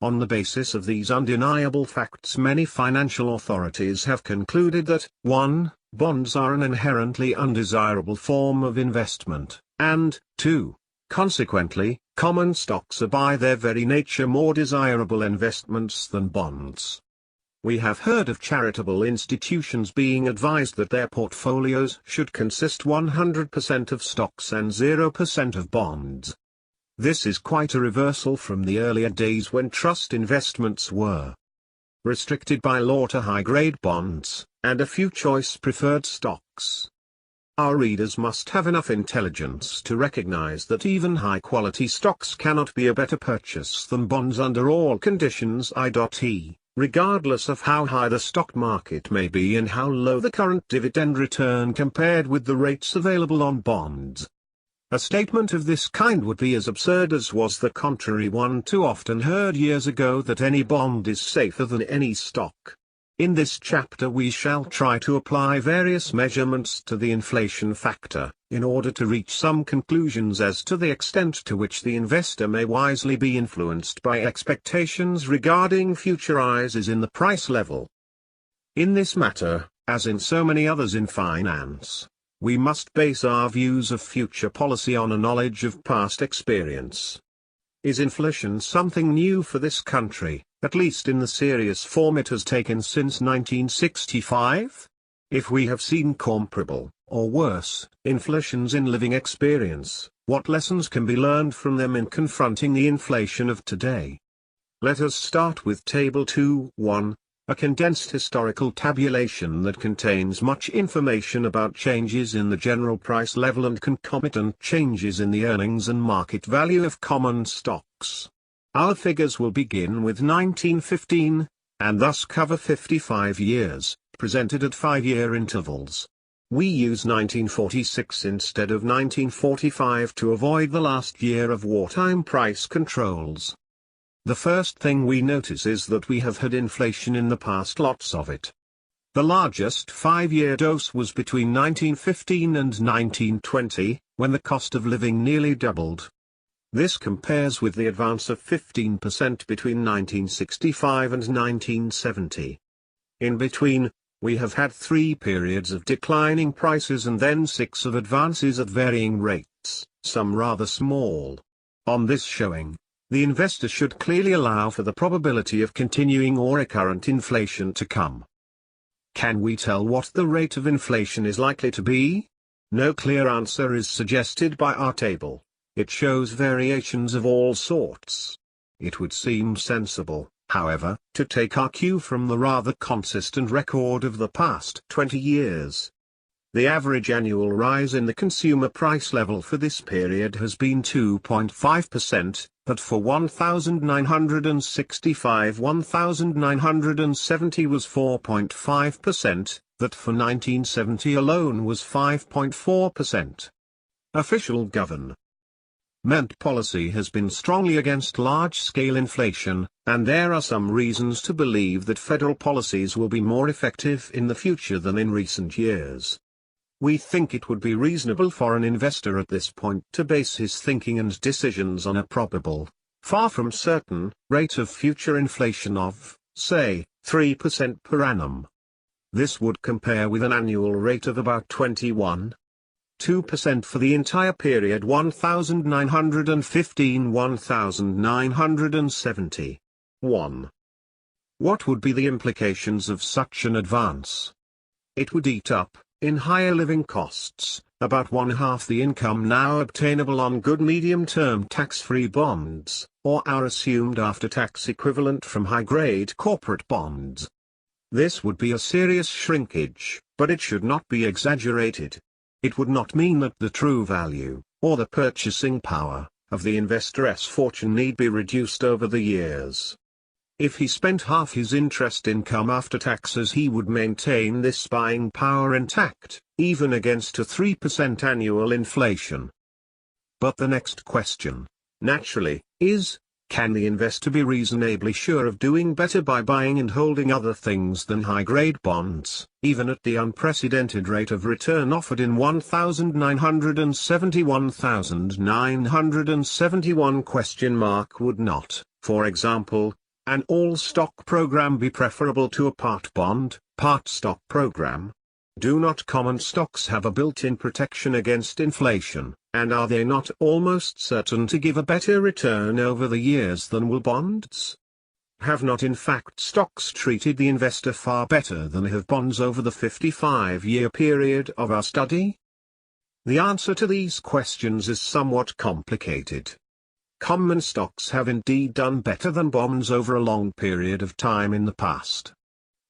Speaker 1: On the basis of these undeniable facts, many financial authorities have concluded that 1. Bonds are an inherently undesirable form of investment, and 2. Consequently, common stocks are by their very nature more desirable investments than bonds. We have heard of charitable institutions being advised that their portfolios should consist 100% of stocks and 0% of bonds. This is quite a reversal from the earlier days when trust investments were restricted by law to high-grade bonds, and a few choice preferred stocks. Our readers must have enough intelligence to recognize that even high-quality stocks cannot be a better purchase than bonds under all conditions, i.e. regardless of how high the stock market may be and how low the current dividend return compared with the rates available on bonds. A statement of this kind would be as absurd as was the contrary one too often heard years ago that any bond is safer than any stock. In this chapter we shall try to apply various measurements to the inflation factor, in order to reach some conclusions as to the extent to which the investor may wisely be influenced by expectations regarding future rises in the price level. In this matter, as in so many others in finance, we must base our views of future policy on a knowledge of past experience. Is inflation something new for this country, at least in the serious form it has taken since 1965? If we have seen comparable, or worse, inflations in living experience, what lessons can be learned from them in confronting the inflation of today? Let us start with Table 2.1, a condensed historical tabulation that contains much information about changes in the general price level and concomitant changes in the earnings and market value of common stocks. Our figures will begin with 1915, and thus cover 55 years, presented at 5-year intervals. We use 1946 instead of 1945 to avoid the last year of wartime price controls. The first thing we notice is that we have had inflation in the past, lots of it. The largest 5-year dose was between 1915 and 1920, when the cost of living nearly doubled. This compares with the advance of 15% between 1965 and 1970. In between, we have had 3 periods of declining prices and then 6 of advances at varying rates, some rather small. On this showing, the investor should clearly allow for the probability of continuing or recurrent inflation to come. Can we tell what the rate of inflation is likely to be? No clear answer is suggested by our table. It shows variations of all sorts. It would seem sensible, however, to take our cue from the rather consistent record of the past 20 years. The average annual rise in the consumer price level for this period has been 2.5%, but for 1965-1970 was 4.5%, that for 1970 alone was 5.4%. Official government policy has been strongly against large-scale inflation, and there are some reasons to believe that federal policies will be more effective in the future than in recent years. We think it would be reasonable for an investor at this point to base his thinking and decisions on a probable, far from certain, rate of future inflation of, say, 3% per annum. This would compare with an annual rate of about 21.2% for the entire period 1915-1970. 1. What would be the implications of such an advance? It would eat up, in higher living costs, about 1/2 the income now obtainable on good medium-term tax-free bonds, or our assumed after-tax equivalent from high-grade corporate bonds. This would be a serious shrinkage, but it should not be exaggerated. It would not mean that the true value, or the purchasing power, of the investor's fortune need be reduced over the years. If he spent half his interest income after taxes, he would maintain this buying power intact, even against a 3% annual inflation. But the next question, naturally, is, can the investor be reasonably sure of doing better by buying and holding other things than high-grade bonds, even at the unprecedented rate of return offered in 1971? Would not, for example, an all-stock program be preferable to a part bond, part stock program? Do not common stocks have a built-in protection against inflation, and are they not almost certain to give a better return over the years than will bonds? Have not in fact stocks treated the investor far better than have bonds over the 55-year period of our study? The answer to these questions is somewhat complicated. Common stocks have indeed done better than bonds over a long period of time in the past.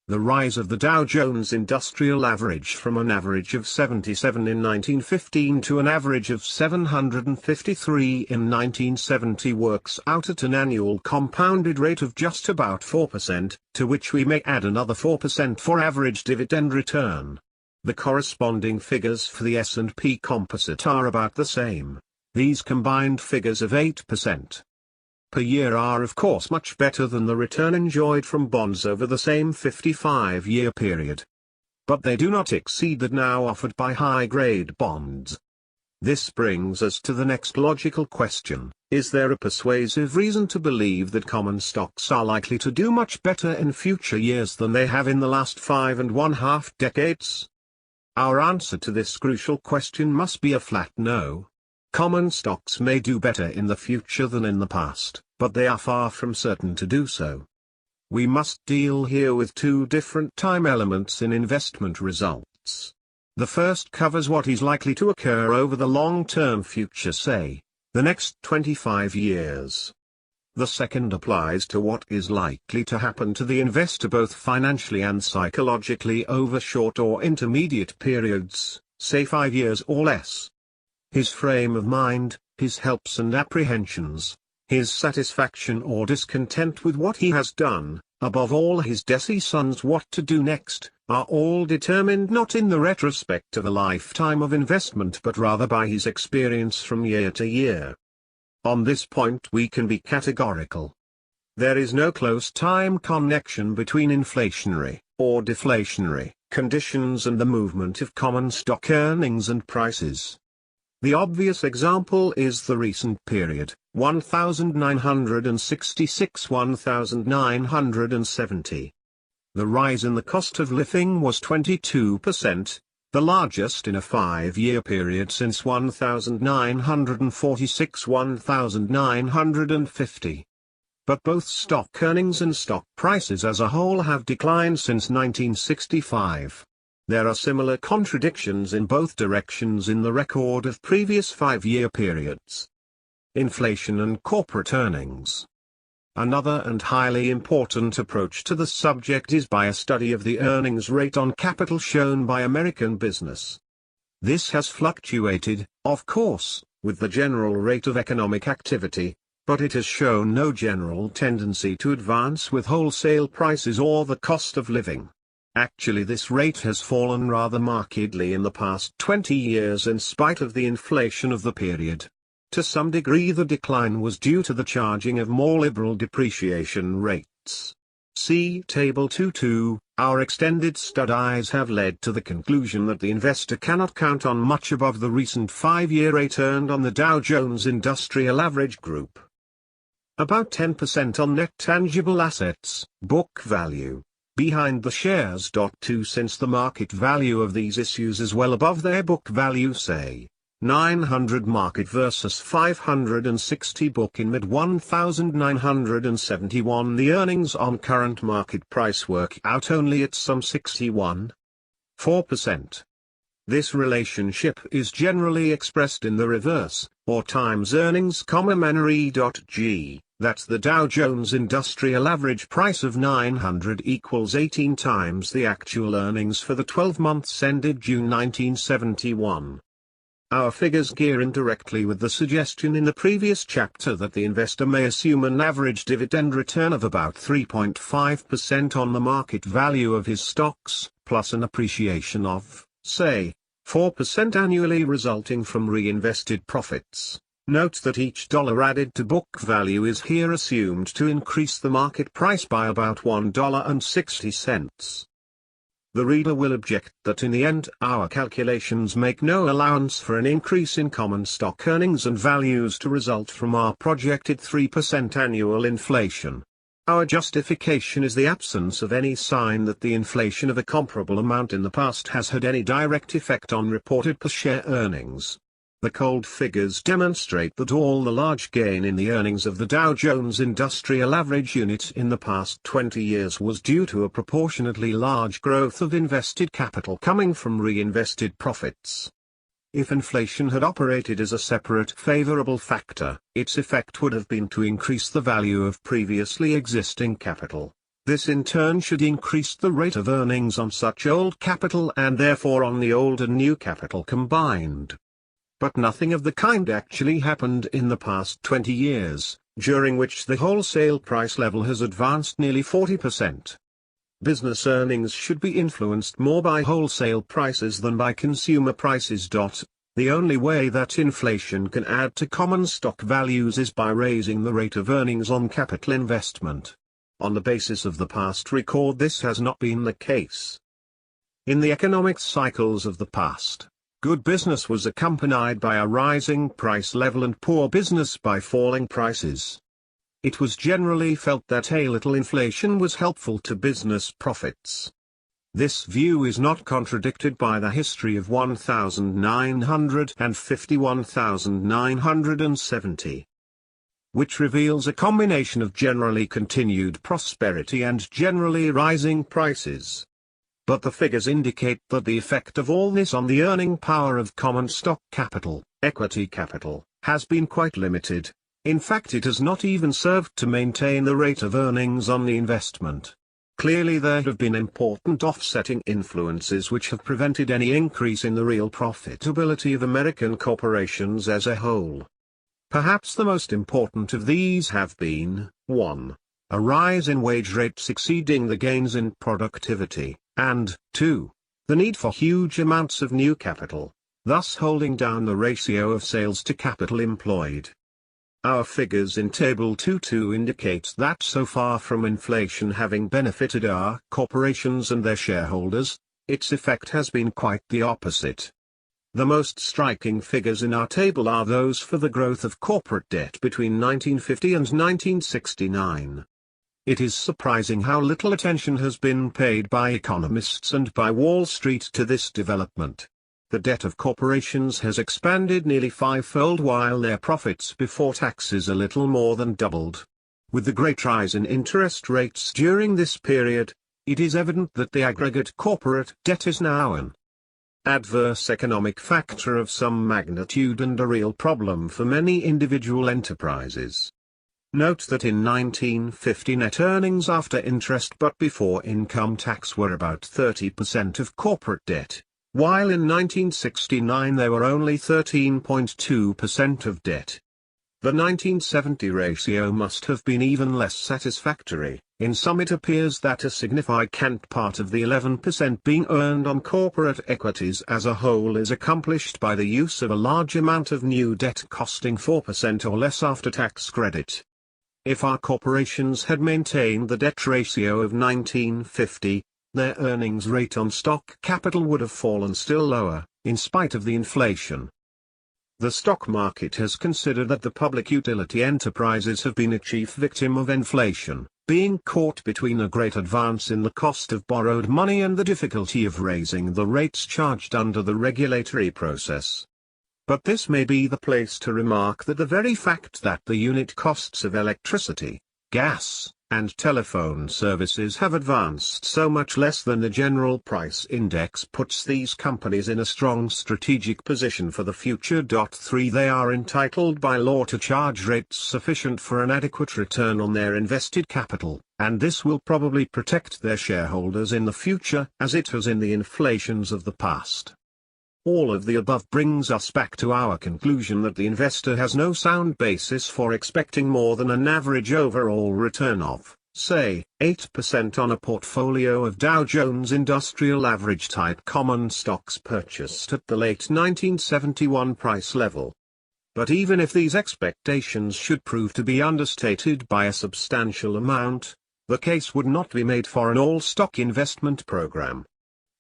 Speaker 1: The rise of the Dow Jones Industrial Average from an average of 77 in 1915 to an average of 753 in 1970 works out at an annual compounded rate of just about 4%, to which we may add another 4% for average dividend return. The corresponding figures for the S&P Composite are about the same. These combined figures of 8% per year are of course much better than the return enjoyed from bonds over the same 55-year period. But they do not exceed that now offered by high-grade bonds. This brings us to the next logical question: is there a persuasive reason to believe that common stocks are likely to do much better in future years than they have in the last 5.5 decades? Our answer to this crucial question must be a flat no. Common stocks may do better in the future than in the past, but they are far from certain to do so. We must deal here with 2 different time elements in investment results. The first covers what is likely to occur over the long-term future, say, the next 25 years. The second applies to what is likely to happen to the investor both financially and psychologically over short or intermediate periods, say 5 years or less. His frame of mind, his helps and apprehensions, his satisfaction or discontent with what he has done, above all his decisions what to do next, are all determined not in the retrospect of a lifetime of investment but rather by his experience from year to year. On this point we can be categorical. There is no close time connection between inflationary, or deflationary, conditions and the movement of common stock earnings and prices. The obvious example is the recent period, 1966–1970. The rise in the cost of living was 22%, the largest in a 5-year period since 1946–1950. But both stock earnings and stock prices as a whole have declined since 1965. There are similar contradictions in both directions in the record of previous 5-year periods. Inflation and corporate earnings. Another and highly important approach to the subject is by a study of the earnings rate on capital shown by American business. This has fluctuated, of course, with the general rate of economic activity, but it has shown no general tendency to advance with wholesale prices or the cost of living. Actually, this rate has fallen rather markedly in the past 20 years in spite of the inflation of the period. To some degree the decline was due to the charging of more liberal depreciation rates. See Table 2.2. Our extended studies have led to the conclusion that the investor cannot count on much above the recent 5-year rate earned on the Dow Jones Industrial Average Group. About 10% on net tangible assets, book value, behind the shares. 2 Since the market value of these issues is well above their book value, say 900 market versus 560 book in mid-1971, the earnings on current market price work out only at some 61.4%. This relationship is generally expressed in the reverse, or times earnings, memory.g, that's the Dow Jones Industrial Average price of 900 equals 18 times the actual earnings for the 12 months ended June 1971. Our figures gear indirectly with the suggestion in the previous chapter that the investor may assume an average dividend return of about 3.5% on the market value of his stocks, plus an appreciation of, say, 4% annually resulting from reinvested profits. Note that each dollar added to book value is here assumed to increase the market price by about $1.60. The reader will object that in the end our calculations make no allowance for an increase in common stock earnings and values to result from our projected 3% annual inflation. Our justification is the absence of any sign that the inflation of a comparable amount in the past has had any direct effect on reported per-share earnings. The cold figures demonstrate that all the large gain in the earnings of the Dow Jones Industrial Average unit in the past 20 years was due to a proportionately large growth of invested capital coming from reinvested profits. If inflation had operated as a separate favorable factor, its effect would have been to increase the value of previously existing capital. This in turn should increase the rate of earnings on such old capital and therefore on the old and new capital combined. But nothing of the kind actually happened in the past 20 years, during which the wholesale price level has advanced nearly 40%. Business earnings should be influenced more by wholesale prices than by consumer prices. The only way that inflation can add to common stock values is by raising the rate of earnings on capital investment. On the basis of the past record, this has not been the case. In the economic cycles of the past, good business was accompanied by a rising price level and poor business by falling prices. It was generally felt that a little inflation was helpful to business profits. This view is not contradicted by the history of 1950–1970, which reveals a combination of generally continued prosperity and generally rising prices. But the figures indicate that the effect of all this on the earning power of common stock capital, equity capital, has been quite limited. In fact, it has not even served to maintain the rate of earnings on the investment. Clearly there have been important offsetting influences which have prevented any increase in the real profitability of American corporations as a whole. Perhaps the most important of these have been, 1. A rise in wage rates exceeding the gains in productivity, and, 2. The need for huge amounts of new capital, thus holding down the ratio of sales to capital employed. Our figures in Table 2.2 indicate that so far from inflation having benefited our corporations and their shareholders, its effect has been quite the opposite. The most striking figures in our table are those for the growth of corporate debt between 1950 and 1969. It is surprising how little attention has been paid by economists and by Wall Street to this development. The debt of corporations has expanded nearly fivefold while their profits before taxes a little more than doubled. With the great rise in interest rates during this period, it is evident that the aggregate corporate debt is now an adverse economic factor of some magnitude and a real problem for many individual enterprises. Note that in 1950 net earnings after interest but before income tax were about 30% of corporate debt, while in 1969 they were only 13.2% of debt. The 1970 ratio must have been even less satisfactory. In sum, it appears that a significant part of the 11% being earned on corporate equities as a whole is accomplished by the use of a large amount of new debt costing 4% or less after tax credit. If our corporations had maintained the debt ratio of 1950, their earnings rate on stock capital would have fallen still lower, in spite of the inflation. The stock market has considered that the public utility enterprises have been a chief victim of inflation, being caught between a great advance in the cost of borrowed money and the difficulty of raising the rates charged under the regulatory process. But this may be the place to remark that the very fact that the unit costs of electricity, gas, and telephone services have advanced so much less than the general price index puts these companies in a strong strategic position for the future. 3. They are entitled by law to charge rates sufficient for an adequate return on their invested capital, and this will probably protect their shareholders in the future as it has in the inflations of the past. All of the above brings us back to our conclusion that the investor has no sound basis for expecting more than an average overall return of, say, 8% on a portfolio of Dow Jones Industrial Average type common stocks purchased at the late 1971 price level. But even if these expectations should prove to be understated by a substantial amount, the case would not be made for an all-stock investment program.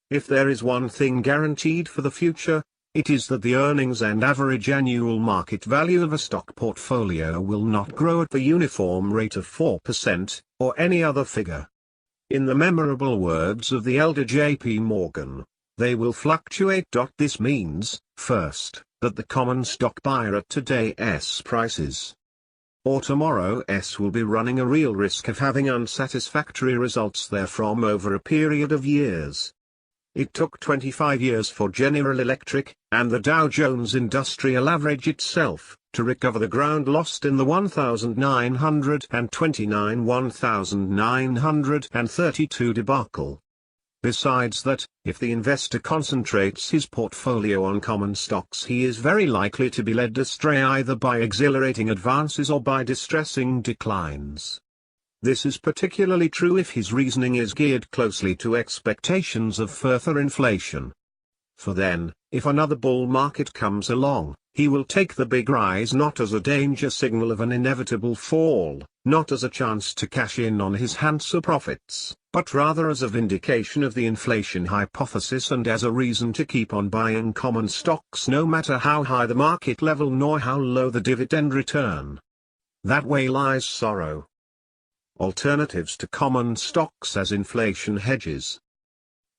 Speaker 1: If there is one thing guaranteed for the future, it is that the earnings and average annual market value of a stock portfolio will not grow at the uniform rate of 4%, or any other figure. In the memorable words of the elder J.P. Morgan, they will fluctuate. This means, first, that the common stock buyer at today's prices or tomorrow's will be running a real risk of having unsatisfactory results therefrom over a period of years. It took 25 years for General Electric, and the Dow Jones Industrial Average itself, to recover the ground lost in the 1929-1932 debacle. Besides that, if the investor concentrates his portfolio on common stocks, he is very likely to be led astray either by exhilarating advances or by distressing declines. This is particularly true if his reasoning is geared closely to expectations of further inflation. For then, if another bull market comes along, he will take the big rise not as a danger signal of an inevitable fall, not as a chance to cash in on his handsome profits, but rather as a vindication of the inflation hypothesis and as a reason to keep on buying common stocks no matter how high the market level nor how low the dividend return. That way lies sorrow. Alternatives to common stocks as inflation hedges.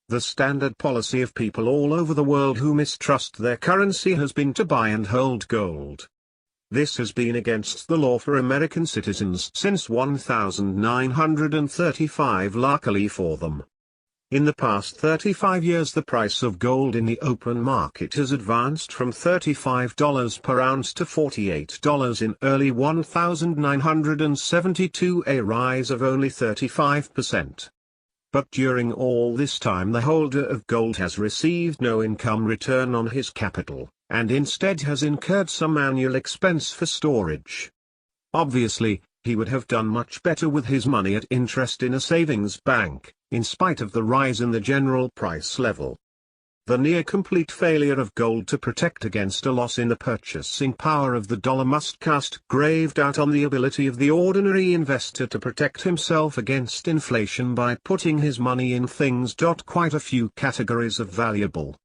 Speaker 1: The standard policy of people all over the world who mistrust their currency has been to buy and hold gold. This has been against the law for American citizens since 1935, luckily for them. In the past 35 years the price of gold in the open market has advanced from $35 per ounce to $48 in early 1972, a rise of only 35%. But during all this time the holder of gold has received no income return on his capital, and instead has incurred some annual expense for storage. Obviously, he would have done much better with his money at interest in a savings bank, in spite of the rise in the general price level. The near-complete failure of gold to protect against a loss in the purchasing power of the dollar must cast grave doubt on the ability of the ordinary investor to protect himself against inflation by putting his money in things. Quite a few categories of valuable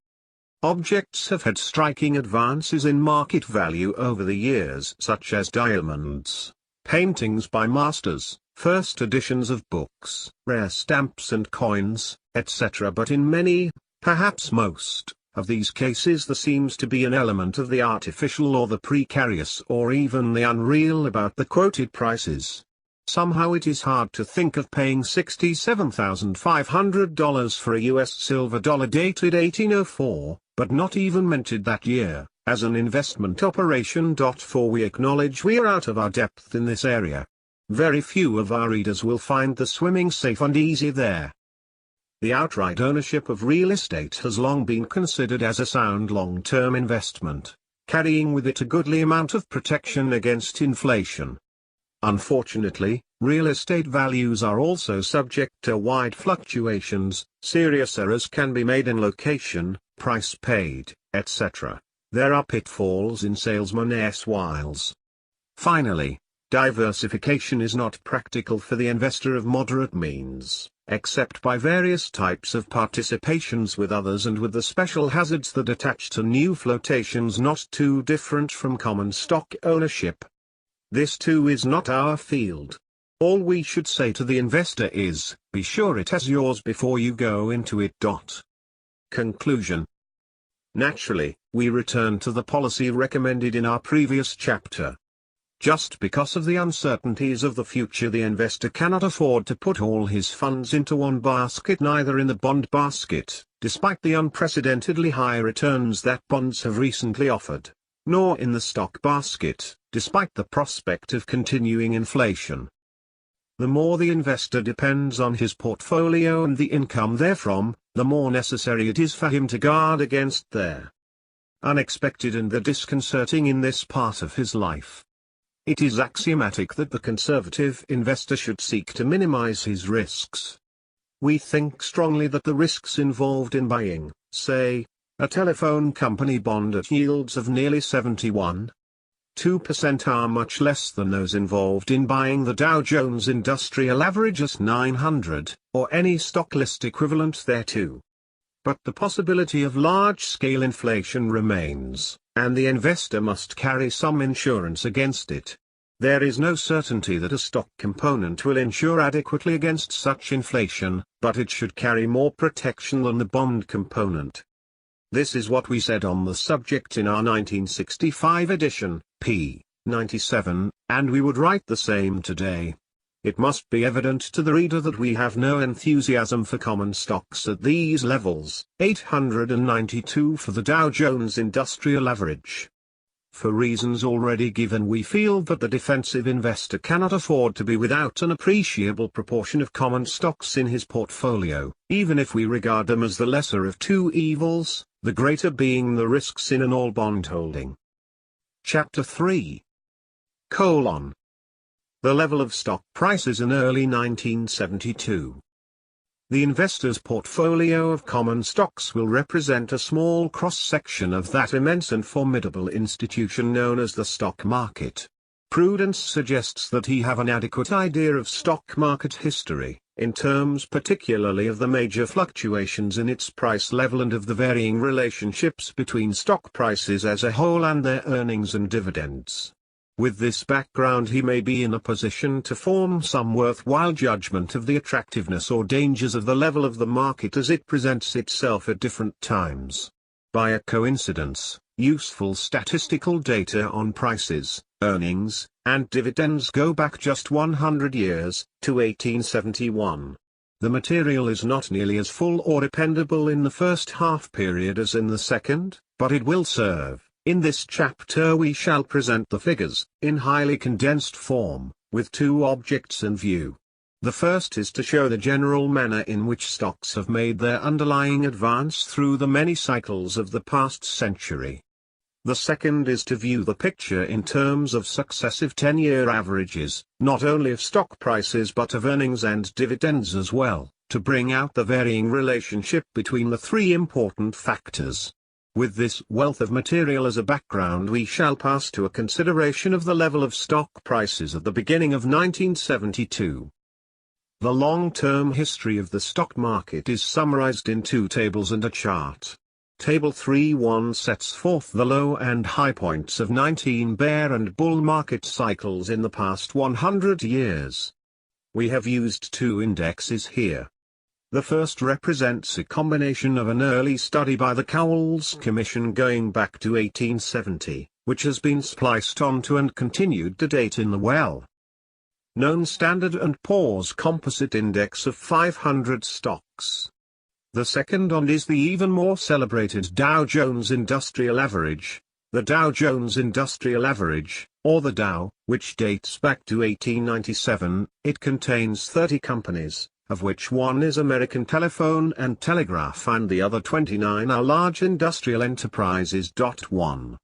Speaker 1: Objects have had striking advances in market value over the years, such as diamonds, paintings by masters, first editions of books, rare stamps and coins, etc. But in many, perhaps most, of these cases there seems to be an element of the artificial or the precarious or even the unreal about the quoted prices. Somehow it is hard to think of paying $67,500 for a US silver dollar dated 1804, but not even minted that year, as an investment operation. For we acknowledge we are out of our depth in this area. Very few of our readers will find the swimming safe and easy there. The outright ownership of real estate has long been considered as a sound long-term investment, carrying with it a goodly amount of protection against inflation. Unfortunately, real estate values are also subject to wide fluctuations. Serious errors can be made in location, price paid, etc. There are pitfalls in salesmen's wiles. Finally, diversification is not practical for the investor of moderate means, except by various types of participations with others and with the special hazards that attach to new flotations not too different from common stock ownership. This too is not our field. All we should say to the investor is, be sure it is yours before you go into it. Conclusion. Naturally, we return to the policy recommended in our previous chapter. Just because of the uncertainties of the future, the investor cannot afford to put all his funds into one basket, neither in the bond basket, despite the unprecedentedly high returns that bonds have recently offered, nor in the stock basket, despite the prospect of continuing inflation. The more the investor depends on his portfolio and the income therefrom, the more necessary it is for him to guard against the unexpected and the disconcerting in this part of his life. It is axiomatic that the conservative investor should seek to minimize his risks. We think strongly that the risks involved in buying, say, a telephone company bond at yields of nearly 71.2% are much less than those involved in buying the Dow Jones Industrial Average at 900, or any stock list equivalent thereto. But the possibility of large-scale inflation remains, and the investor must carry some insurance against it. There is no certainty that a stock component will insure adequately against such inflation, but it should carry more protection than the bond component. This is what we said on the subject in our 1965 edition, p. 97, and we would write the same today. It must be evident to the reader that we have no enthusiasm for common stocks at these levels, 892 for the Dow Jones Industrial Average. For reasons already given, we feel that the defensive investor cannot afford to be without an appreciable proportion of common stocks in his portfolio, even if we regard them as the lesser of two evils, the greater being the risks in an all-bond holding. Chapter 3. The level of stock prices in early 1972. The investor's portfolio of common stocks will represent a small cross-section of that immense and formidable institution known as the stock market. Prudence suggests that he have an adequate idea of stock market history, in terms particularly of the major fluctuations in its price level and of the varying relationships between stock prices as a whole and their earnings and dividends. With this background, he may be in a position to form some worthwhile judgment of the attractiveness or dangers of the level of the market as it presents itself at different times. By a coincidence, useful statistical data on prices, earnings, and dividends go back just 100 years, to 1871. The material is not nearly as full or dependable in the first half period as in the second, but it will serve. In this chapter we shall present the figures, in highly condensed form, with two objects in view. The first is to show the general manner in which stocks have made their underlying advance through the many cycles of the past century. The second is to view the picture in terms of successive 10-year averages, not only of stock prices but of earnings and dividends as well, to bring out the varying relationship between the three important factors. With this wealth of material as a background, we shall pass to a consideration of the level of stock prices at the beginning of 1972. The long-term history of the stock market is summarized in two tables and a chart. Table 3.1 sets forth the low and high points of 19 bear and bull market cycles in the past 100 years. We have used two indexes here. The first represents a combination of an early study by the Cowles Commission going back to 1870, which has been spliced onto and continued to date in the well-known Standard & Poor's Composite Index of 500 stocks. The second is the even more celebrated Dow Jones Industrial Average, the Dow Jones Industrial Average, or the Dow, which dates back to 1897. It contains 30 companies, of which one is American Telephone and Telegraph and the other 29 are large industrial enterprises. 1.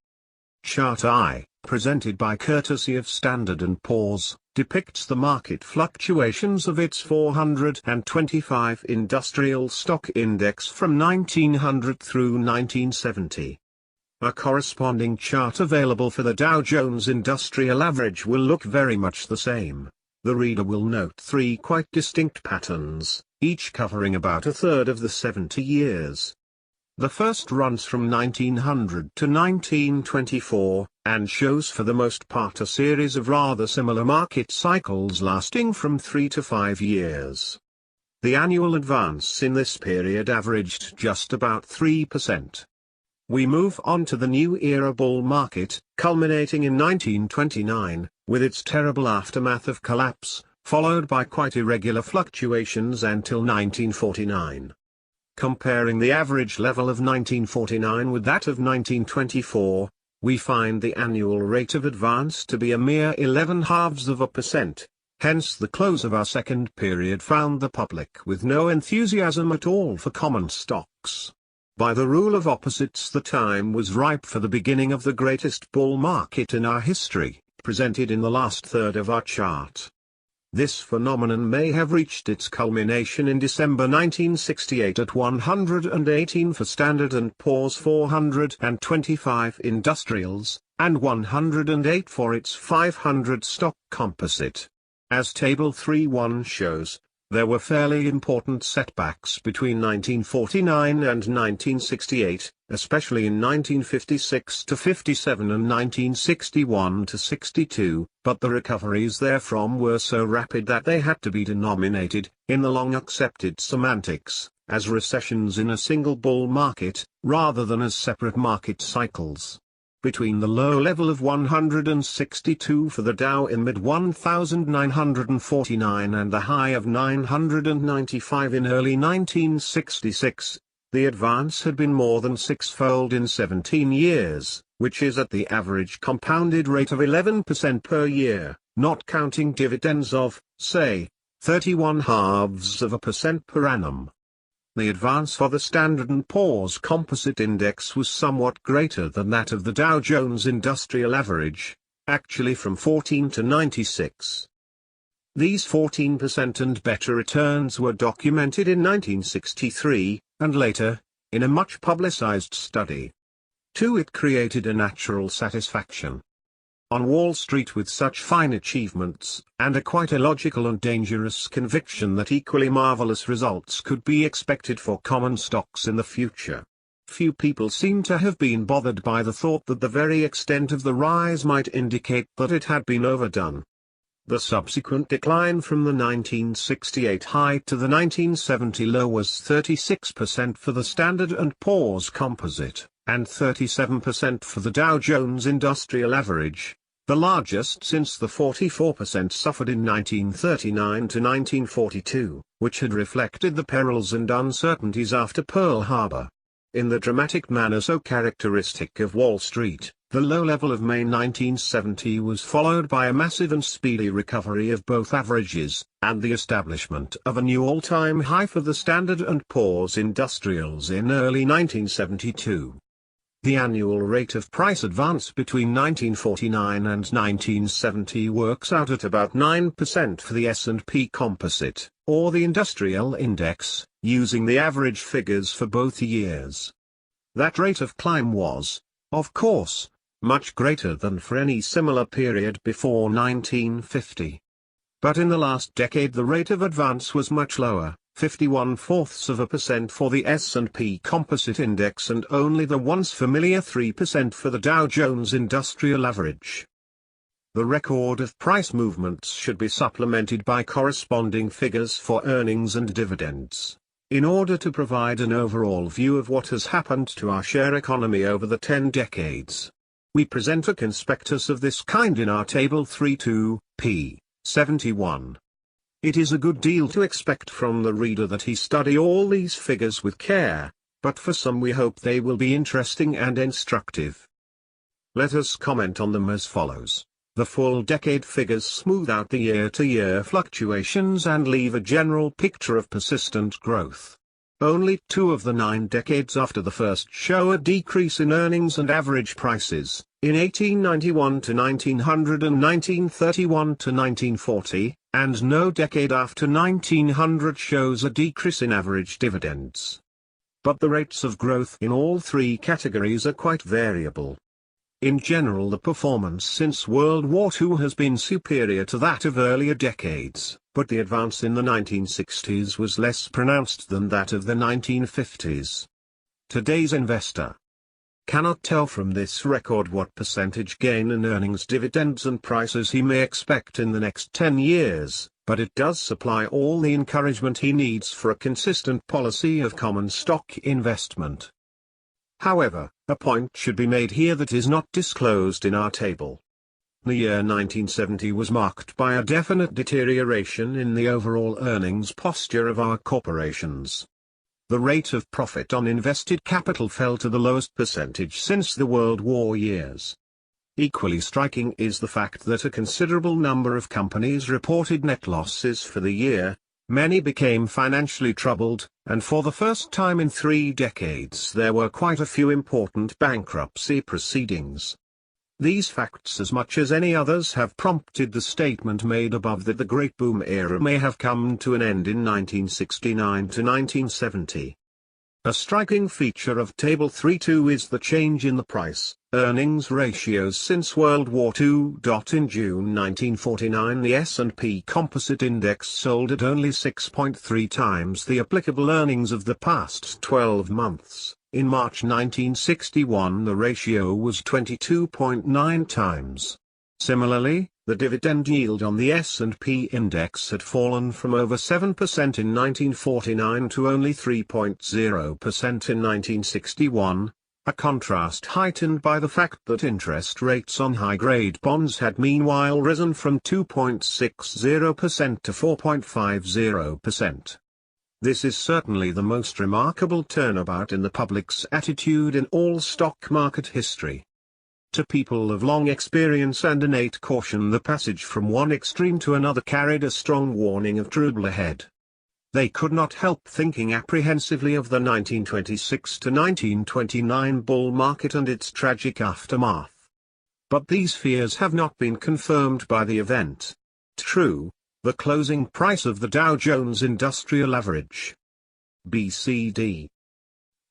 Speaker 1: Chart I, presented by courtesy of Standard & Poor's, depicts the market fluctuations of its 425 industrial stock index from 1900 through 1970. A corresponding chart available for the Dow Jones Industrial Average will look very much the same. The reader will note three quite distinct patterns, each covering about a third of the 70 years. The first runs from 1900 to 1924, and shows for the most part a series of rather similar market cycles lasting from 3 to 5 years. The annual advance in this period averaged just about 3%. We move on to the new era bull market, culminating in 1929, with its terrible aftermath of collapse, followed by quite irregular fluctuations until 1949. Comparing the average level of 1949 with that of 1924, we find the annual rate of advance to be a mere 0.11%. Hence the close of our second period found the public with no enthusiasm at all for common stocks. By the rule of opposites, the time was ripe for the beginning of the greatest bull market in our history, presented in the last third of our chart. This phenomenon may have reached its culmination in December 1968 at 118 for Standard & Poor's 425 industrials, and 108 for its 500 stock composite. As Table 3.1 shows, there were fairly important setbacks between 1949 and 1968, especially in 1956 to 57 and 1961 to 62, but the recoveries therefrom were so rapid that they had to be denominated, in the long accepted semantics, as recessions in a single bull market, rather than as separate market cycles. Between the low level of 162 for the Dow in mid-1949 and the high of 995 in early 1966, the advance had been more than sixfold in 17 years, which is at the average compounded rate of 11% per year, not counting dividends of, say, 31/2% per annum. The advance for the Standard & Poor's Composite Index was somewhat greater than that of the Dow Jones Industrial Average, actually from 14 to 96. These 14% and better returns were documented in 1963, and later, in a much publicized study. 2. It created a natural satisfaction on Wall Street with such fine achievements, and a quite illogical and dangerous conviction that equally marvelous results could be expected for common stocks in the future. Few people seem to have been bothered by the thought that the very extent of the rise might indicate that it had been overdone. The subsequent decline from the 1968 high to the 1970 low was 36% for the Standard & Poor's Composite, and 37% for the Dow Jones Industrial Average, the largest since the 44% suffered in 1939 to 1942, which had reflected the perils and uncertainties after Pearl Harbor. In the dramatic manner so characteristic of Wall Street, the low level of May 1970 was followed by a massive and speedy recovery of both averages, and the establishment of a new all-time high for the Standard & Poor's Industrials in early 1972. The annual rate of price advance between 1949 and 1970 works out at about 9% for the S&P Composite, or the Industrial Index, using the average figures for both years. That rate of climb was, of course, much greater than for any similar period before 1950. But in the last decade the rate of advance was much lower, 51/4% for the S&P Composite Index and only the once familiar 3% for the Dow Jones Industrial Average. The record of price movements should be supplemented by corresponding figures for earnings and dividends, in order to provide an overall view of what has happened to our share economy over the 10 decades. We present a conspectus of this kind in our Table 3.2, p. 71. It is a good deal to expect from the reader that he study all these figures with care, but for some we hope they will be interesting and instructive. Let us comment on them as follows. The full decade figures smooth out the year-to-year fluctuations and leave a general picture of persistent growth. Only 2 of the 9 decades after the first show a decrease in earnings and average prices, in 1891 to 1900 and 1931 to 1940, and no decade after 1900 shows a decrease in average dividends. But the rates of growth in all 3 categories are quite variable. In general, the performance since World War II has been superior to that of earlier decades, but the advance in the 1960s was less pronounced than that of the 1950s. Today's investor cannot tell from this record what percentage gain in earnings, dividends and prices he may expect in the next 10 years, but it does supply all the encouragement he needs for a consistent policy of common stock investment. However, a point should be made here that is not disclosed in our table. The year 1970 was marked by a definite deterioration in the overall earnings posture of our corporations. The rate of profit on invested capital fell to the lowest percentage since the World War years. Equally striking is the fact that a considerable number of companies reported net losses for the year. Many became financially troubled, and for the first time in 3 decades there were quite a few important bankruptcy proceedings. These facts as much as any others have prompted the statement made above that the Great Boom era may have come to an end in 1969 to 1970. A striking feature of Table 3.2 is the change in the price-earnings ratios since World War II. In June 1949 the S&P Composite Index sold at only 6.3 times the applicable earnings of the past 12 months. In March 1961 the ratio was 22.9 times. Similarly, the dividend yield on the S&P index had fallen from over 7% in 1949 to only 3.0% in 1961, a contrast heightened by the fact that interest rates on high-grade bonds had meanwhile risen from 2.60% to 4.50%. This is certainly the most remarkable turnabout in the public's attitude in all stock market history. To people of long experience and innate caution the passage from one extreme to another carried a strong warning of trouble ahead. They could not help thinking apprehensively of the 1926 to 1929 bull market and its tragic aftermath. But these fears have not been confirmed by the event. True, the closing price of the Dow Jones Industrial Average (BCD)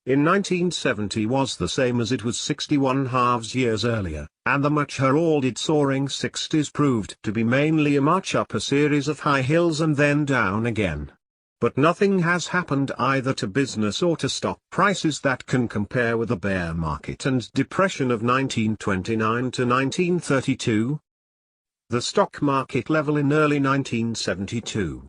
Speaker 1: in 1970 was the same as it was 61 halves years earlier, and the much heralded soaring 60s proved to be mainly a march up a series of high hills and then down again. But nothing has happened either to business or to stock prices that can compare with the bear market and depression of 1929 to 1932. The stock market level in early 1972.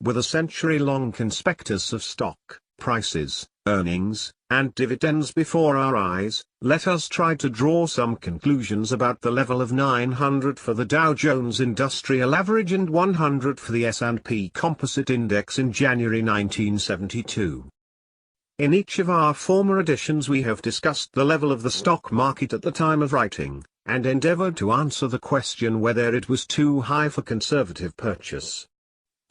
Speaker 1: With a century-long conspectus of stock prices, earnings, and dividends before our eyes, let us try to draw some conclusions about the level of 900 for the Dow Jones Industrial Average and 100 for the S&P Composite Index in January 1972. In each of our former editions we have discussed the level of the stock market at the time of writing, and endeavored to answer the question whether it was too high for conservative purchase.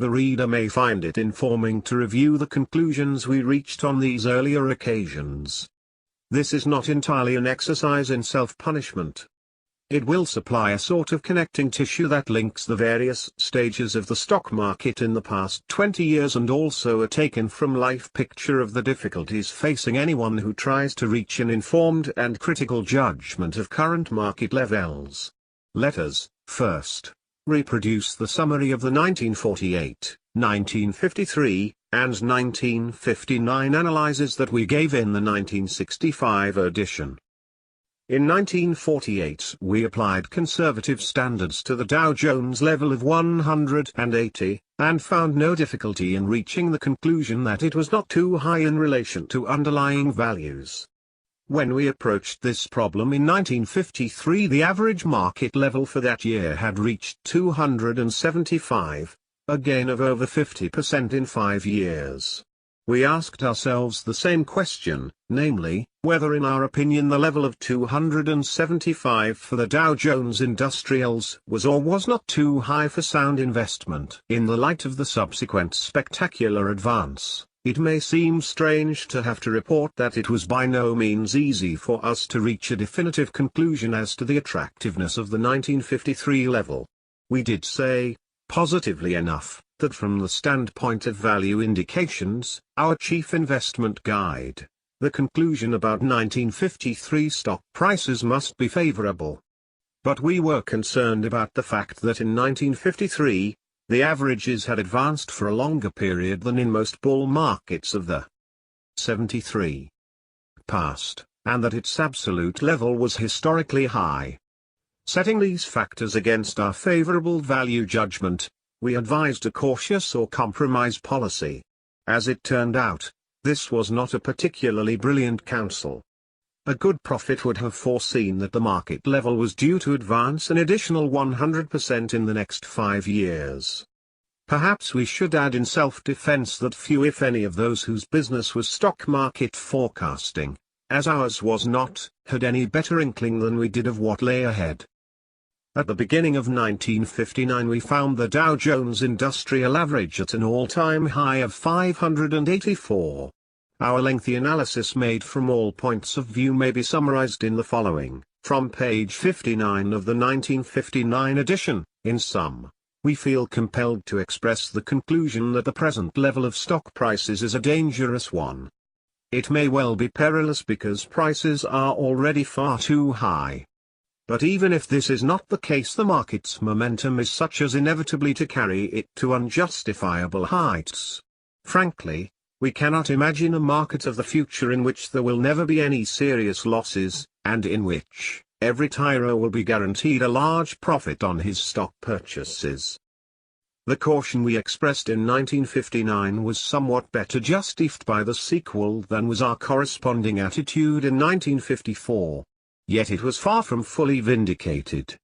Speaker 1: The reader may find it informing to review the conclusions we reached on these earlier occasions. This is not entirely an exercise in self-punishment. It will supply a sort of connecting tissue that links the various stages of the stock market in the past 20 years and also a taken-from-life picture of the difficulties facing anyone who tries to reach an informed and critical judgment of current market levels. Let us, first, reproduce the summary of the 1948, 1953, and 1959 analyses that we gave in the 1965 edition. In 1948 we applied conservative standards to the Dow Jones level of 180, and found no difficulty in reaching the conclusion that it was not too high in relation to underlying values. When we approached this problem in 1953, the average market level for that year had reached 275, a gain of over 50% in 5 years. We asked ourselves the same question, namely, whether in our opinion the level of 275 for the Dow Jones Industrials was or was not too high for sound investment. In the light of the subsequent spectacular advance, it may seem strange to have to report that it was by no means easy for us to reach a definitive conclusion as to the attractiveness of the 1953 level. We did say, positively enough, that from the standpoint of value indications, our chief investment guide, the conclusion about 1953 stock prices must be favorable. But we were concerned about the fact that in 1953, the averages had advanced for a longer period than in most bull markets of the 73 past, and that its absolute level was historically high. Setting these factors against our favorable value judgment, we advised a cautious or compromise policy. As it turned out, this was not a particularly brilliant counsel. A good prophet would have foreseen that the market level was due to advance an additional 100% in the next 5 years. Perhaps we should add in self-defense that few if any of those whose business was stock market forecasting, as ours was not, had any better inkling than we did of what lay ahead. At the beginning of 1959 we found the Dow Jones Industrial Average at an all-time high of 584. Our lengthy analysis made from all points of view may be summarized in the following, from page 59 of the 1959 edition. In sum, we feel compelled to express the conclusion that the present level of stock prices is a dangerous one. It may well be perilous because prices are already far too high. But even if this is not the case, the market's momentum is such as inevitably to carry it to unjustifiable heights. Frankly, we cannot imagine a market of the future in which there will never be any serious losses, and in which every tyro will be guaranteed a large profit on his stock purchases. The caution we expressed in 1959 was somewhat better justified by the sequel than was our corresponding attitude in 1954. Yet it was far from fully vindicated.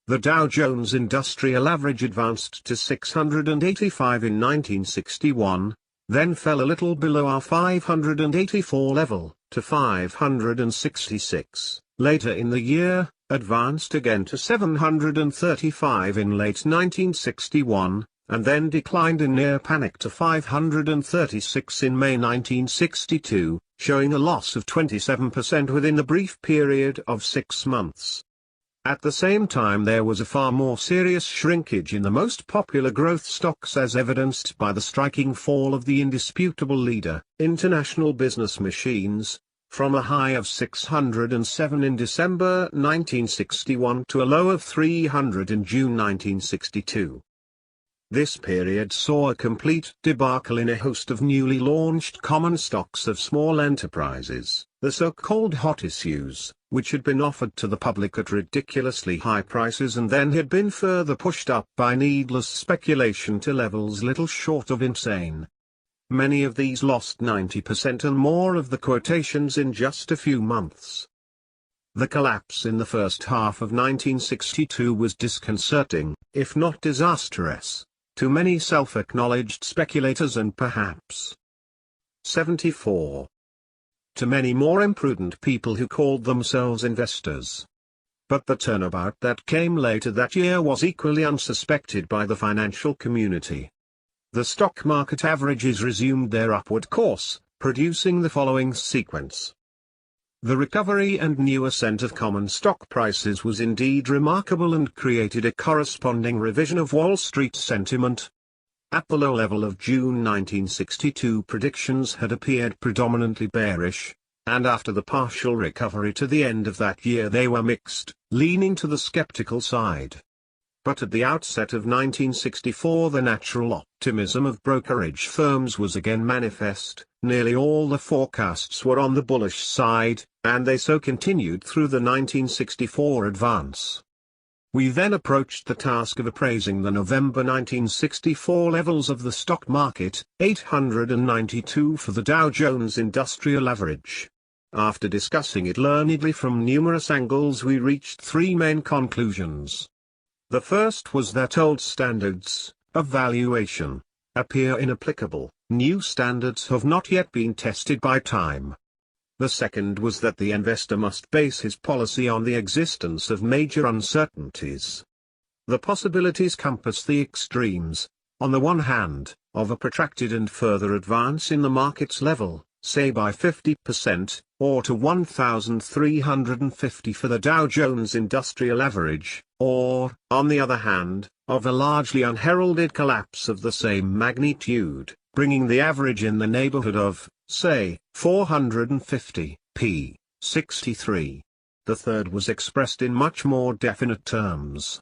Speaker 1: The Dow Jones Industrial Average advanced to 685 in 1961, then fell a little below our 584 level, to 566, later in the year, advanced again to 735 in late 1961, and then declined in near panic to 536 in May 1962, showing a loss of 27% within the brief period of 6 months. At the same time there was a far more serious shrinkage in the most popular growth stocks, as evidenced by the striking fall of the indisputable leader, International Business Machines, from a high of 607 in December 1961 to a low of 300 in June 1962. This period saw a complete debacle in a host of newly launched common stocks of small enterprises, the so-called hot issues, which had been offered to the public at ridiculously high prices and then had been further pushed up by needless speculation to levels little short of insane. Many of these lost 90% and more of the quotations in just a few months. The collapse in the first half of 1962 was disconcerting, if not disastrous, to many self-acknowledged speculators and perhaps 74. To many more imprudent people who called themselves investors. But the turnabout that came later that year was equally unsuspected by the financial community. The stock market averages resumed their upward course, producing the following sequence. The recovery and new ascent of common stock prices was indeed remarkable and created a corresponding revision of Wall Street sentiment. At the low level of June 1962, predictions had appeared predominantly bearish, and after the partial recovery to the end of that year they were mixed, leaning to the skeptical side. but at the outset of 1964 the natural optimism of brokerage firms was again manifest. Nearly all the forecasts were on the bullish side, and they so continued through the 1964 advance. We then approached the task of appraising the November 1964 levels of the stock market, 892 for the Dow Jones Industrial Average. After discussing it learnedly from numerous angles, we reached three main conclusions. The first was that old standards of valuation appear inapplicable. New standards have not yet been tested by time. The second was that the investor must base his policy on the existence of major uncertainties. The possibilities compass the extremes, on the one hand, of a protracted and further advance in the market's level, say by 50%, or to 1,350 for the Dow Jones Industrial Average, or, on the other hand, of a largely unheralded collapse of the same magnitude, bringing the average in the neighborhood of, say, 450, p. 63. The third was expressed in much more definite terms.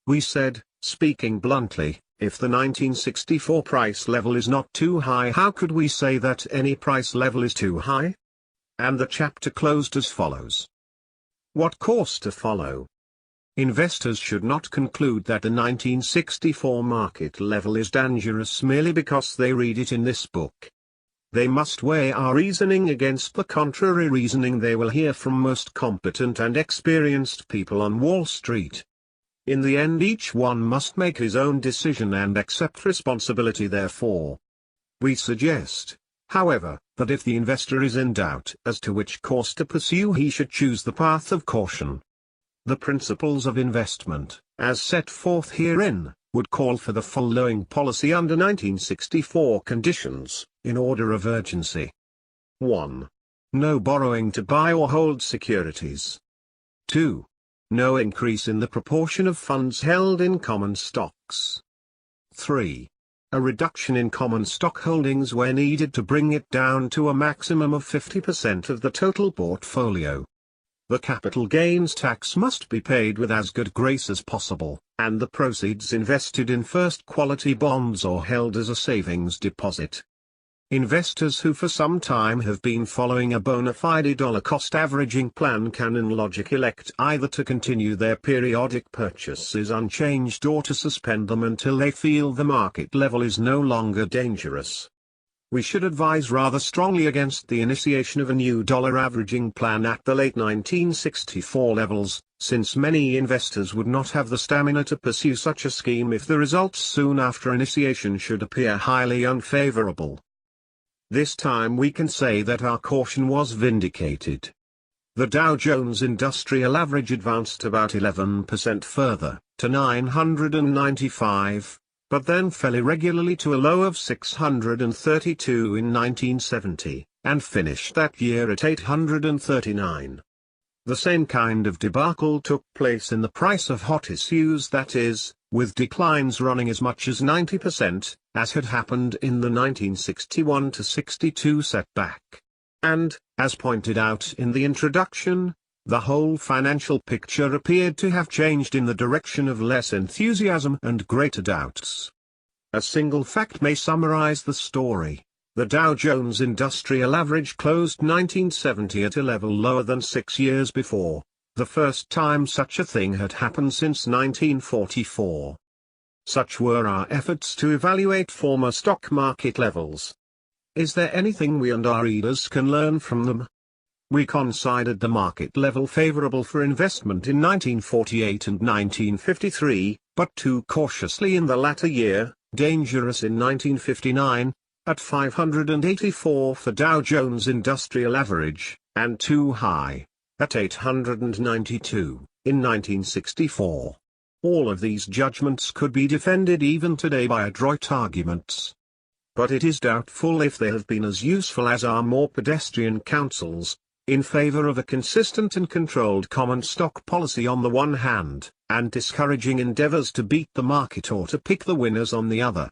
Speaker 1: We said, speaking bluntly, if the 1964 price level is not too high, how could we say that any price level is too high? And the chapter closed as follows. What course to follow? Investors should not conclude that the 1964 market level is dangerous merely because they read it in this book. They must weigh our reasoning against the contrary reasoning they will hear from most competent and experienced people on Wall Street. In the end, each one must make his own decision and accept responsibility therefor. We suggest, however, that if the investor is in doubt as to which course to pursue, he should choose the path of caution. The principles of investment, as set forth herein, would call for the following policy under 1964 conditions, in order of urgency. 1. No borrowing to buy or hold securities. 2. No increase in the proportion of funds held in common stocks. 3. A reduction in common stock holdings where needed to bring it down to a maximum of 50% of the total portfolio. The capital gains tax must be paid with as good grace as possible, and the proceeds invested in first-quality bonds or held as a savings deposit. Investors who for some time have been following a bona fide dollar-cost averaging plan can in logic elect either to continue their periodic purchases unchanged or to suspend them until they feel the market level is no longer dangerous. We should advise rather strongly against the initiation of a new dollar averaging plan at the late 1964 levels, since many investors would not have the stamina to pursue such a scheme if the results soon after initiation should appear highly unfavorable. This time we can say that our caution was vindicated. The Dow Jones Industrial Average advanced about 11% further, to 995. But then fell irregularly to a low of 632 in 1970, and finished that year at 839. The same kind of debacle took place in the price of hot issues, that is, with declines running as much as 90%, as had happened in the 1961-62 setback. And, as pointed out in the introduction, the whole financial picture appeared to have changed in the direction of less enthusiasm and greater doubts. A single fact may summarize the story. The Dow Jones Industrial Average closed 1970 at a level lower than 6 years before, the first time such a thing had happened since 1944. Such were our efforts to evaluate former stock market levels. Is there anything we and our readers can learn from them? We considered the market level favorable for investment in 1948 and 1953, but too cautiously in the latter year, dangerous in 1959, at 584 for Dow Jones Industrial Average, and too high, at 892, in 1964. All of these judgments could be defended even today by adroit arguments. But it is doubtful if they have been as useful as our more pedestrian counsels, in favor of a consistent and controlled common stock policy on the one hand, and discouraging endeavors to beat the market or to pick the winners on the other.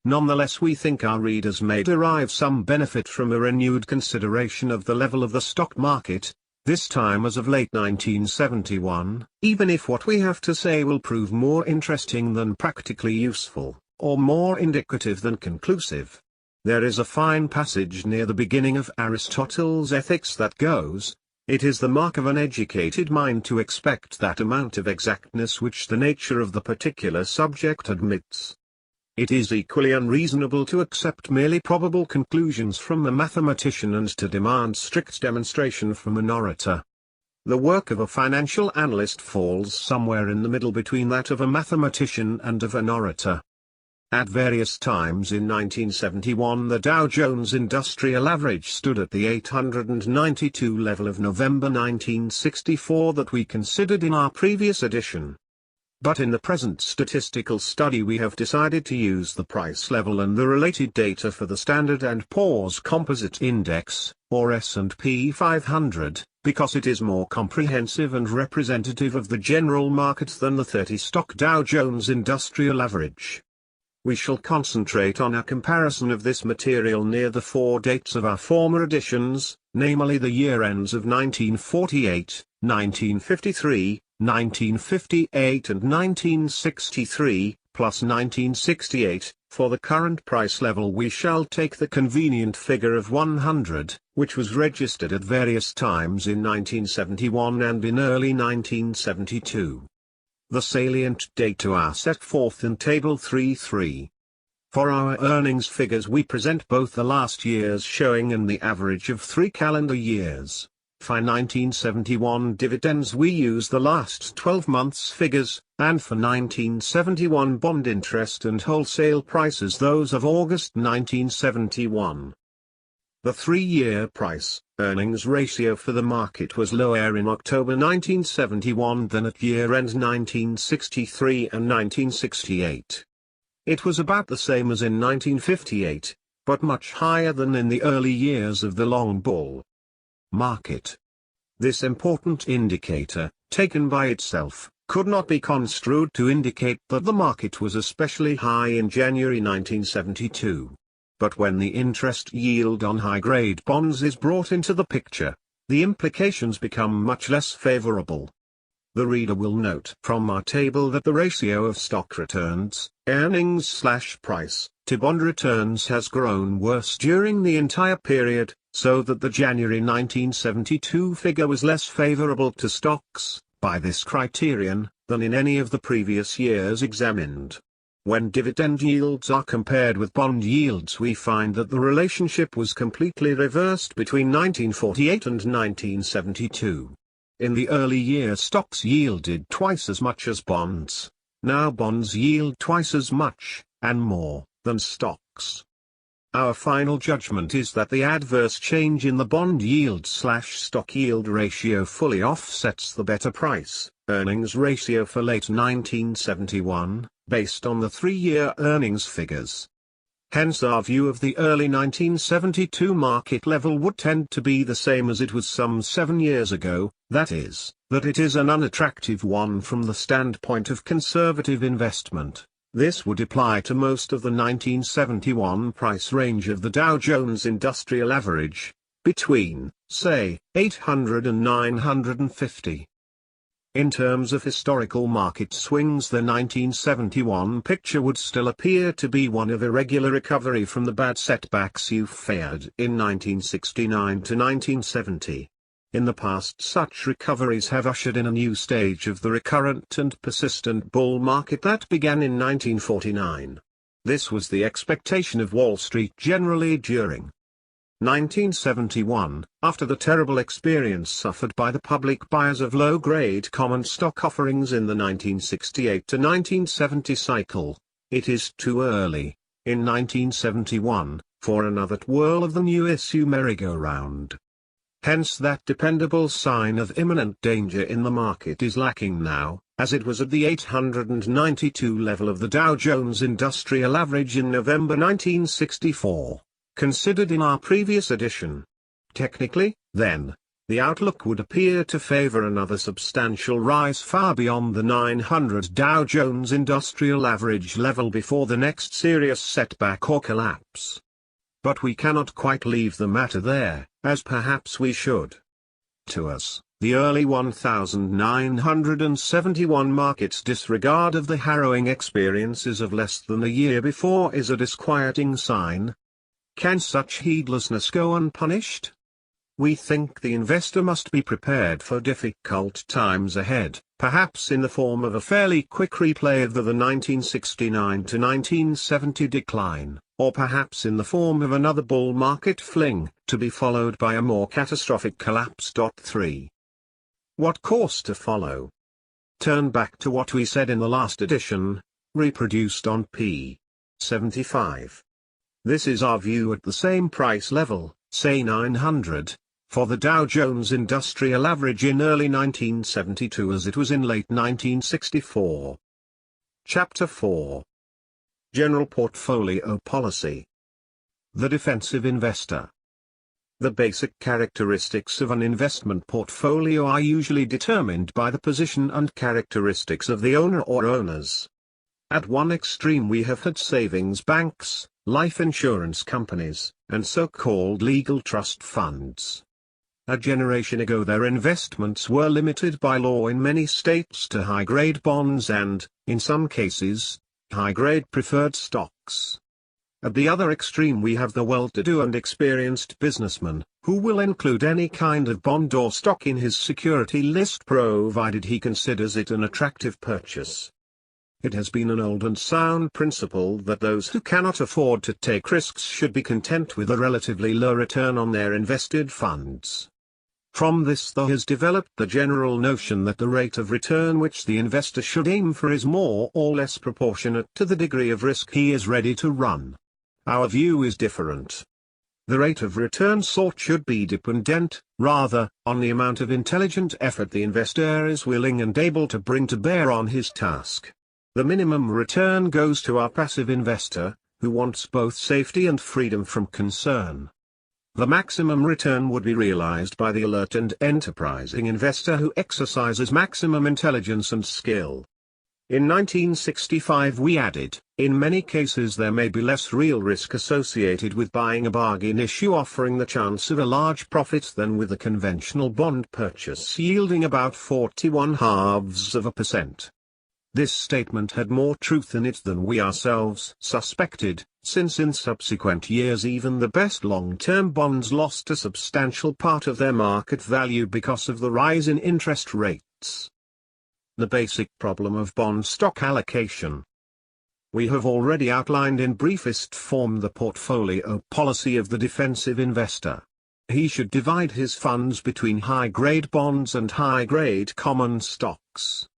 Speaker 1: Nonetheless, we think our readers may derive some benefit from a renewed consideration of the level of the stock market, this time as of late 1971, even if what we have to say will prove more interesting than practically useful, or more indicative than conclusive. There is a fine passage near the beginning of Aristotle's Ethics that goes, "It is the mark of an educated mind to expect that amount of exactness which the nature of the particular subject admits. It is equally unreasonable to accept merely probable conclusions from a mathematician and to demand strict demonstration from an orator. The work of a financial analyst falls somewhere in the middle between that of a mathematician and of an orator." At various times in 1971 the Dow Jones Industrial Average stood at the 892 level of November 1964 that we considered in our previous edition. But in the present statistical study we have decided to use the price level and the related data for the Standard & Poor's Composite Index, or S&P 500, because it is more comprehensive and representative of the general market than the 30-stock Dow Jones Industrial Average. We shall concentrate on a comparison of this material near the 4 dates of our former editions, namely the year ends of 1948, 1953, 1958 and 1963, plus 1968. For the current price level we shall take the convenient figure of 100, which was registered at various times in 1971 and in early 1972. The salient data are set forth in Table 3.3. For our earnings figures we present both the last year's showing and the average of 3 calendar years. For 1971 dividends we use the last 12 months figures, and for 1971 bond interest and wholesale prices those of August 1971. The 3-year price-earnings ratio for the market was lower in October 1971 than at year-end 1963 and 1968. It was about the same as in 1958, but much higher than in the early years of the long bull market. This important indicator, taken by itself, could not be construed to indicate that the market was especially high in January 1972. But when the interest yield on high-grade bonds is brought into the picture, the implications become much less favorable. The reader will note from our table that the ratio of stock returns, earnings/price, to bond returns has grown worse during the entire period, so that the January 1972 figure was less favorable to stocks, by this criterion, than in any of the previous years examined. When dividend yields are compared with bond yields we find that the relationship was completely reversed between 1948 and 1972. In the early year stocks yielded twice as much as bonds. Now bonds yield twice as much, and more, than stocks. Our final judgment is that the adverse change in the bond yield/stock yield ratio fully offsets the better price-earnings ratio for late 1971, based on the 3-year earnings figures. Hence our view of the early 1972 market level would tend to be the same as it was some 7 years ago, that is, that it is an unattractive one from the standpoint of conservative investment. This would apply to most of the 1971 price range of the Dow Jones Industrial Average, between, say, 800 and 950. In terms of historical market swings the 1971 picture would still appear to be one of irregular recovery from the bad setbacks you fared in 1969 to 1970. In the past such recoveries have ushered in a new stage of the recurrent and persistent bull market that began in 1949. This was the expectation of Wall Street generally during 1971, after the terrible experience suffered by the public buyers of low-grade common stock offerings in the 1968 to 1970 cycle. It is too early, in 1971, for another whirl of the new issue merry-go-round. Hence that dependable sign of imminent danger in the market is lacking now, as it was at the 892 level of the Dow Jones Industrial Average in November 1964, considered in our previous edition. Technically, then, the outlook would appear to favor another substantial rise far beyond the 900 Dow Jones Industrial Average level before the next serious setback or collapse. But we cannot quite leave the matter there, as perhaps we should. To us, the early 1971 market's disregard of the harrowing experiences of less than a year before is a disquieting sign. Can such heedlessness go unpunished? We think the investor must be prepared for difficult times ahead, perhaps in the form of a fairly quick replay of the 1969 to 1970 decline, or perhaps in the form of another bull market fling, to be followed by a more catastrophic collapse. 3. What course to follow? Turn back to what we said in the last edition, reproduced on p. 75. This is our view at the same price level, say 900, for the Dow Jones Industrial Average in early 1972 as it was in late 1964. Chapter 4. General Portfolio Policy. The Defensive Investor. The basic characteristics of an investment portfolio are usually determined by the position and characteristics of the owner or owners. At one extreme we have had savings banks, life insurance companies, and so-called legal trust funds. A generation ago their investments were limited by law in many states to high-grade bonds and, in some cases, high-grade preferred stocks. At the other extreme we have the well-to-do and experienced businessman, who will include any kind of bond or stock in his security list provided he considers it an attractive purchase. It has been an old and sound principle that those who cannot afford to take risks should be content with a relatively low return on their invested funds. From this there has developed the general notion that the rate of return which the investor should aim for is more or less proportionate to the degree of risk he is ready to run. Our view is different. The rate of return sought should be dependent, rather, on the amount of intelligent effort the investor is willing and able to bring to bear on his task. The minimum return goes to our passive investor, who wants both safety and freedom from concern. The maximum return would be realized by the alert and enterprising investor who exercises maximum intelligence and skill. In 1965 we added, in many cases there may be less real risk associated with buying a bargain issue offering the chance of a large profit than with a conventional bond purchase yielding about 41/2%. This statement had more truth in it than we ourselves suspected, since in subsequent years even the best long-term bonds lost a substantial part of their market value because of the rise in interest rates. The basic problem of bond stock allocation. We have already outlined in briefest form the portfolio policy of the defensive investor. He should divide his funds between high-grade bonds and high-grade common stocks.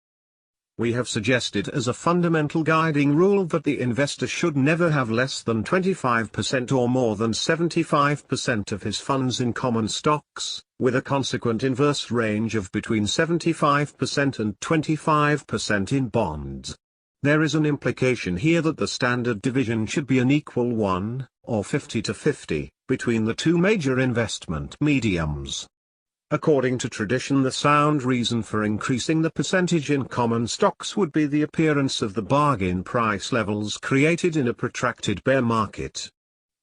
Speaker 1: We have suggested as a fundamental guiding rule that the investor should never have less than 25% or more than 75% of his funds in common stocks, with a consequent inverse range of between 75% and 25% in bonds. There is an implication here that the standard division should be an equal 1, or 50-50, between the two major investment mediums. According to tradition, the sound reason for increasing the percentage in common stocks would be the appearance of the bargain price levels created in a protracted bear market.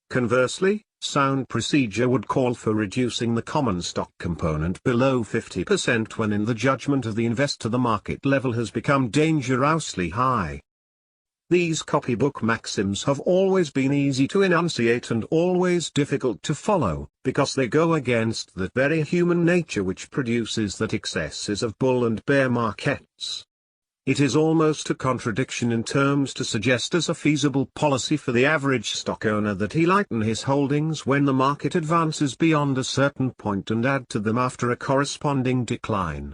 Speaker 1: Conversely, sound procedure would call for reducing the common stock component below 50% when in the judgment of the investor the market level has become dangerously high. These copybook maxims have always been easy to enunciate and always difficult to follow, because they go against that very human nature which produces that excesses of bull and bear markets. It is almost a contradiction in terms to suggest as a feasible policy for the average stock owner that he lighten his holdings when the market advances beyond a certain point and add to them after a corresponding decline.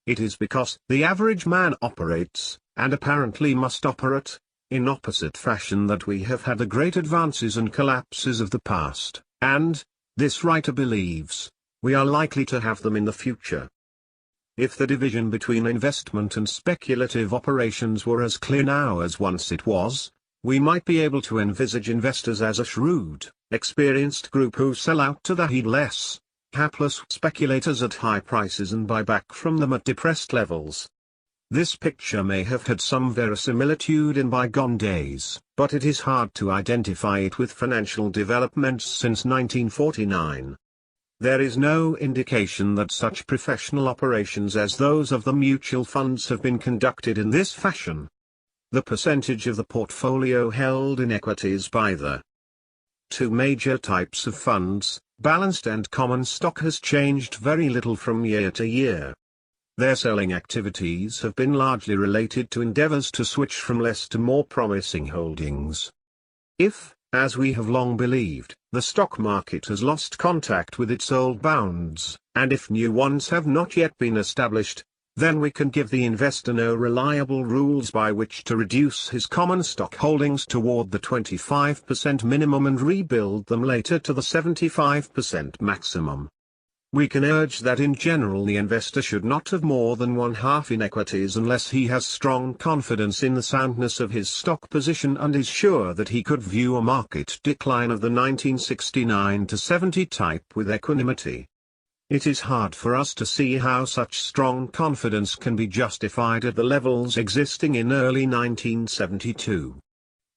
Speaker 1: It is because the average man operates, and apparently must operate, in opposite fashion that we have had the great advances and collapses of the past, and, this writer believes, we are likely to have them in the future. If the division between investment and speculative operations were as clear now as once it was, we might be able to envisage investors as a shrewd, experienced group who sell out to the heedless, hapless speculators at high prices and buy back from them at depressed levels. This picture may have had some verisimilitude in bygone days, but it is hard to identify it with financial developments since 1949. There is no indication that such professional operations as those of the mutual funds have been conducted in this fashion. The percentage of the portfolio held in equities by the two major types of funds, balanced and common stock, has changed very little from year to year. Their selling activities have been largely related to endeavors to switch from less to more promising holdings. If, as we have long believed, the stock market has lost contact with its old bounds, and if new ones have not yet been established, then we can give the investor no reliable rules by which to reduce his common stock holdings toward the 25% minimum and rebuild them later to the 75% maximum. We can urge that in general the investor should not have more than one half in equities unless he has strong confidence in the soundness of his stock position and is sure that he could view a market decline of the 1969-70 type with equanimity. It is hard for us to see how such strong confidence can be justified at the levels existing in early 1972.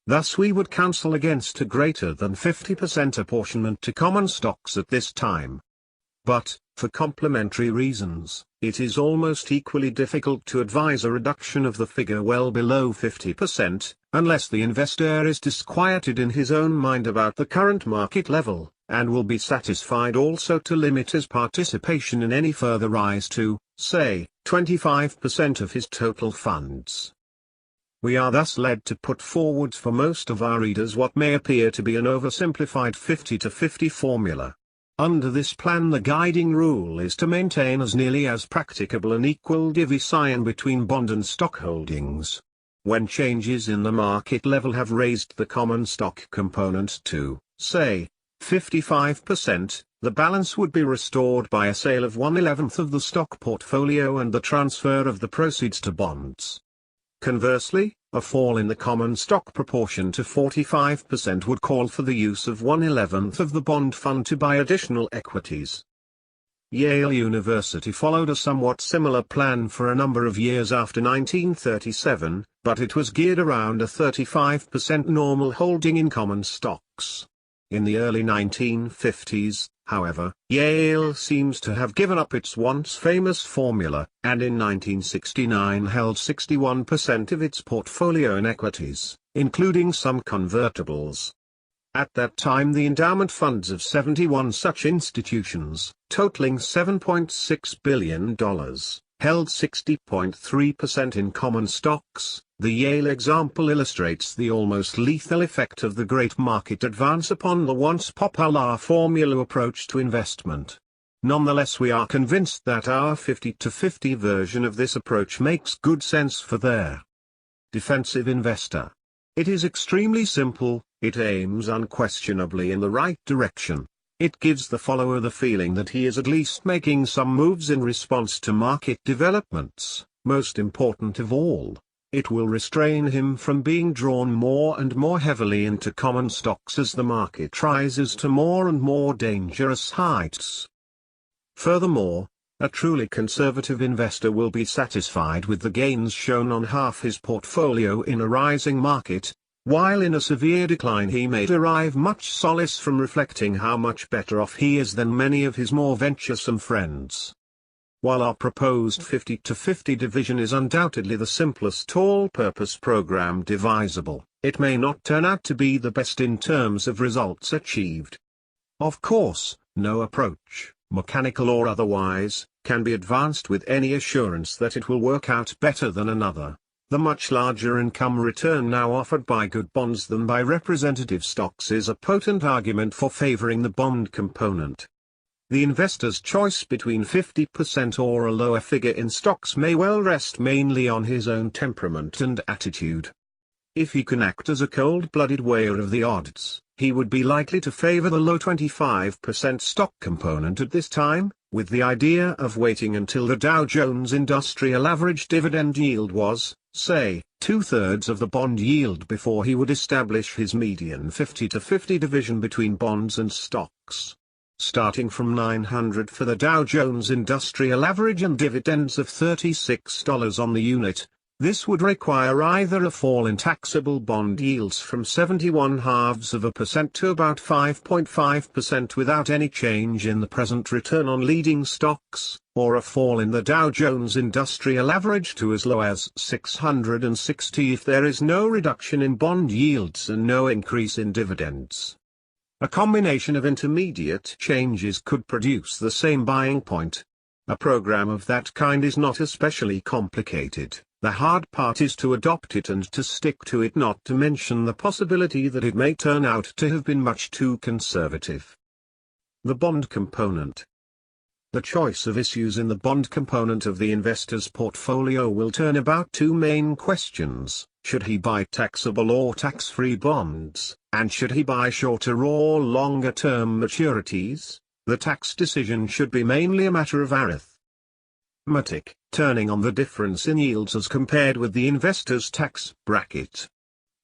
Speaker 1: Thus we would counsel against a greater than 50% apportionment to common stocks at this time. But, for complementary reasons, it is almost equally difficult to advise a reduction of the figure well below 50%, unless the investor is disquieted in his own mind about the current market level, and will be satisfied also to limit his participation in any further rise to, say, 25% of his total funds. We are thus led to put forward for most of our readers what may appear to be an oversimplified 50-50 formula. Under this plan the guiding rule is to maintain as nearly as practicable an equal division between bond and stock holdings. When changes in the market level have raised the common stock component to, say, 55%, the balance would be restored by a sale of 1/11 of the stock portfolio and the transfer of the proceeds to bonds. Conversely, a fall in the common stock proportion to 45% would call for the use of 1/11 of the bond fund to buy additional equities. Yale University followed a somewhat similar plan for a number of years after 1937, but it was geared around a 35% normal holding in common stocks. In the early 1950s, however, Yale seems to have given up its once famous formula, and in 1969 held 61% of its portfolio in equities, including some convertibles. At that time the endowment funds of 71 such institutions, totaling $7.6 billion, held 60.3% in common stocks. The Yale example illustrates the almost lethal effect of the great market advance upon the once popular formula approach to investment. Nonetheless, we are convinced that our 50-50 version of this approach makes good sense for their defensive investor. It is extremely simple, it aims unquestionably in the right direction. It gives the follower the feeling that he is at least making some moves in response to market developments. Most important of all, it will restrain him from being drawn more and more heavily into common stocks as the market rises to more and more dangerous heights. Furthermore, a truly conservative investor will be satisfied with the gains shown on half his portfolio in a rising market, while in a severe decline he may derive much solace from reflecting how much better off he is than many of his more venturesome friends. While our proposed 50-50 division is undoubtedly the simplest all-purpose program devisable, it may not turn out to be the best in terms of results achieved. Of course, no approach, mechanical or otherwise, can be advanced with any assurance that it will work out better than another. The much larger income return now offered by good bonds than by representative stocks is a potent argument for favoring the bond component. The investor's choice between 50% or a lower figure in stocks may well rest mainly on his own temperament and attitude. If he can act as a cold-blooded weigher of the odds, he would be likely to favor the low 25% stock component at this time, with the idea of waiting until the Dow Jones Industrial Average dividend yield was, say, 2/3 of the bond yield before he would establish his median 50-50 division between bonds and stocks. Starting from 900 for the Dow Jones Industrial Average and dividends of $36 on the unit, This would require either a fall in taxable bond yields from 71/2% to about 5.5% without any change in the present return on leading stocks, or a fall in the Dow Jones Industrial Average to as low as 660 if there is no reduction in bond yields and no increase in dividends. A combination of intermediate changes could produce the same buying point. A program of that kind is not especially complicated. The hard part is to adopt it and to stick to it, not to mention the possibility that it may turn out to have been much too conservative. The bond component. The choice of issues in the bond component of the investor's portfolio will turn about two main questions: should he buy taxable or tax-free bonds, and should he buy shorter or longer-term maturities? The tax decision should be mainly a matter of arithmetic, turning on the difference in yields as compared with the investor's tax bracket.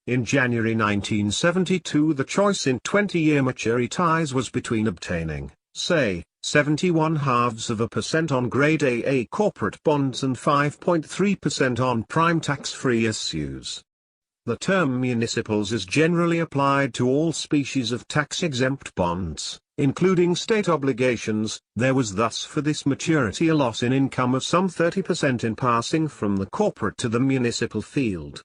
Speaker 1: In January 1972, the choice in 20-year maturities was between obtaining, say, 71/2% on Grade AA corporate bonds and 5.3% on prime tax-free issues. The term municipals is generally applied to all species of tax-exempt bonds, including state obligations. There was thus for this maturity a loss in income of some 30% in passing from the corporate to the municipal field.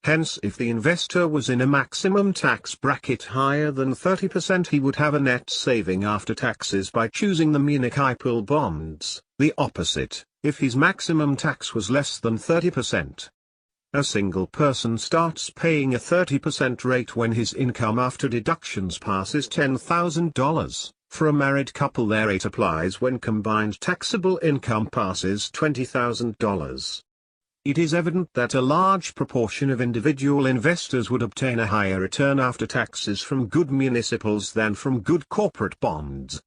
Speaker 1: Hence, if the investor was in a maximum tax bracket higher than 30%, he would have a net saving after taxes by choosing the municipal bonds. The opposite, if his maximum tax was less than 30%. A single person starts paying a 30% rate when his income after deductions passes $10,000. For a married couple, their rate applies when combined taxable income passes $20,000. It is evident that a large proportion of individual investors would obtain a higher return after taxes from good municipals than from good corporate bonds.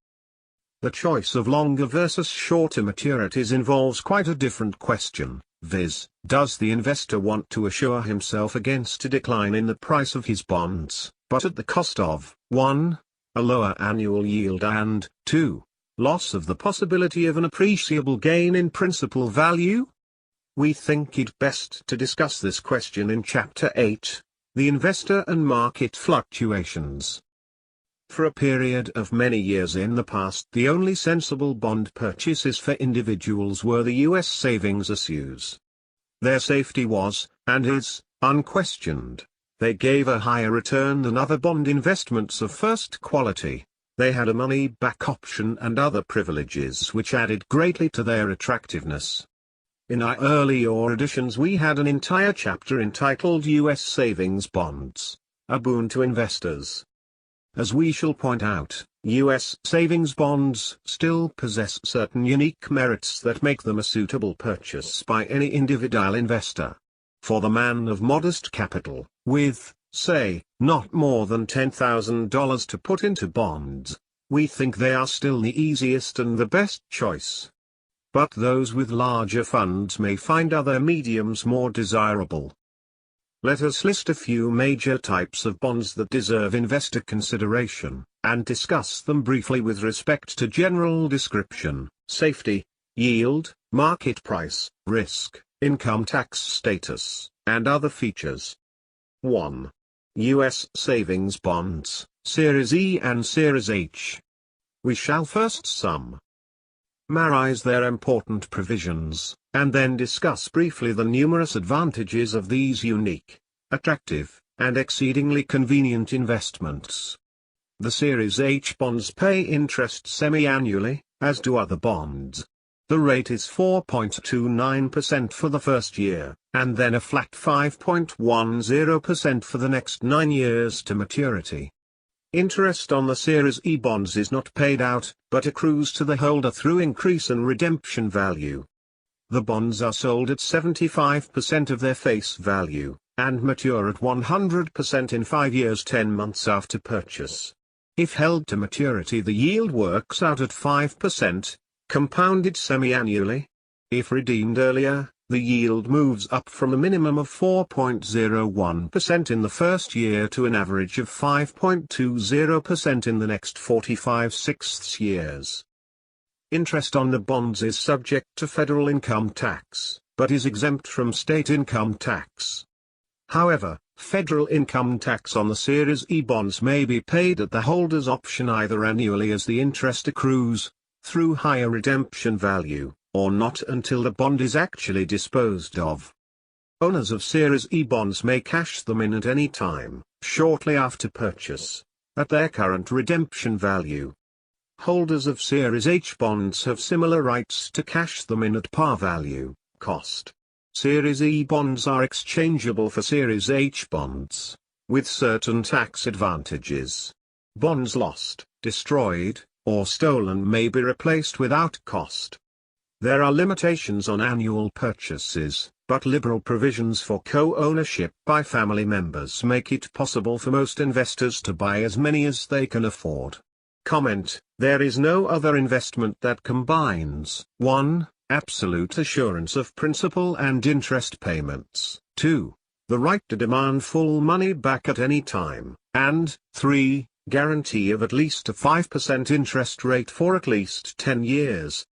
Speaker 1: The choice of longer versus shorter maturities involves quite a different question, viz., does the investor want to assure himself against a decline in the price of his bonds, but at the cost of 1. A lower annual yield and 2. Loss of the possibility of an appreciable gain in principal value? We think it best to discuss this question in Chapter 8, The Investor and Market Fluctuations. For a period of many years in the past, the only sensible bond purchases for individuals were the U.S. savings issues. Their safety was, and is, unquestioned. They gave a higher return than other bond investments of first quality. They had a money-back option and other privileges which added greatly to their attractiveness. In our earlier editions we had an entire chapter entitled U.S. Savings Bonds, a boon to investors. As we shall point out, U.S. savings bonds still possess certain unique merits that make them a suitable purchase by any individual investor. For the man of modest capital, with, say, not more than $10,000 to put into bonds, we think they are still the easiest and the best choice. But those with larger funds may find other mediums more desirable. Let us list a few major types of bonds that deserve investor consideration, and discuss them briefly with respect to general description, safety, yield, market price, risk, income tax status, and other features. 1. U.S. Savings Bonds, Series E and Series H. We shall first summarize their important provisions, and then discuss briefly the numerous advantages of these unique, attractive, and exceedingly convenient investments. The Series H bonds pay interest semi-annually, as do other bonds. The rate is 4.29% for the first year, and then a flat 5.10% for the next 9 years to maturity. Interest on the Series E bonds is not paid out, but accrues to the holder through increase in redemption value. The bonds are sold at 75% of their face value, and mature at 100% in 5 years 10 months after purchase. If held to maturity, the yield works out at 5%, compounded semi-annually. If redeemed earlier, the yield moves up from a minimum of 4.01% in the first year to an average of 5.20% in the next 45/6 years. Interest on the bonds is subject to federal income tax, but is exempt from state income tax. However, federal income tax on the Series E bonds may be paid at the holder's option either annually as the interest accrues, through higher redemption value, or not until the bond is actually disposed of. Owners of Series E bonds may cash them in at any time, shortly after purchase, at their current redemption value. Holders of Series H bonds have similar rights to cash them in at par value, cost. Series E bonds are exchangeable for Series H bonds, with certain tax advantages. Bonds lost, destroyed, or stolen may be replaced without cost. There are limitations on annual purchases, but liberal provisions for co-ownership by family members make it possible for most investors to buy as many as they can afford. Comment: there is no other investment that combines 1. Absolute assurance of principal and interest payments, 2. The right to demand full money back at any time, and 3. Guarantee of at least a 5% interest rate for at least 10 years.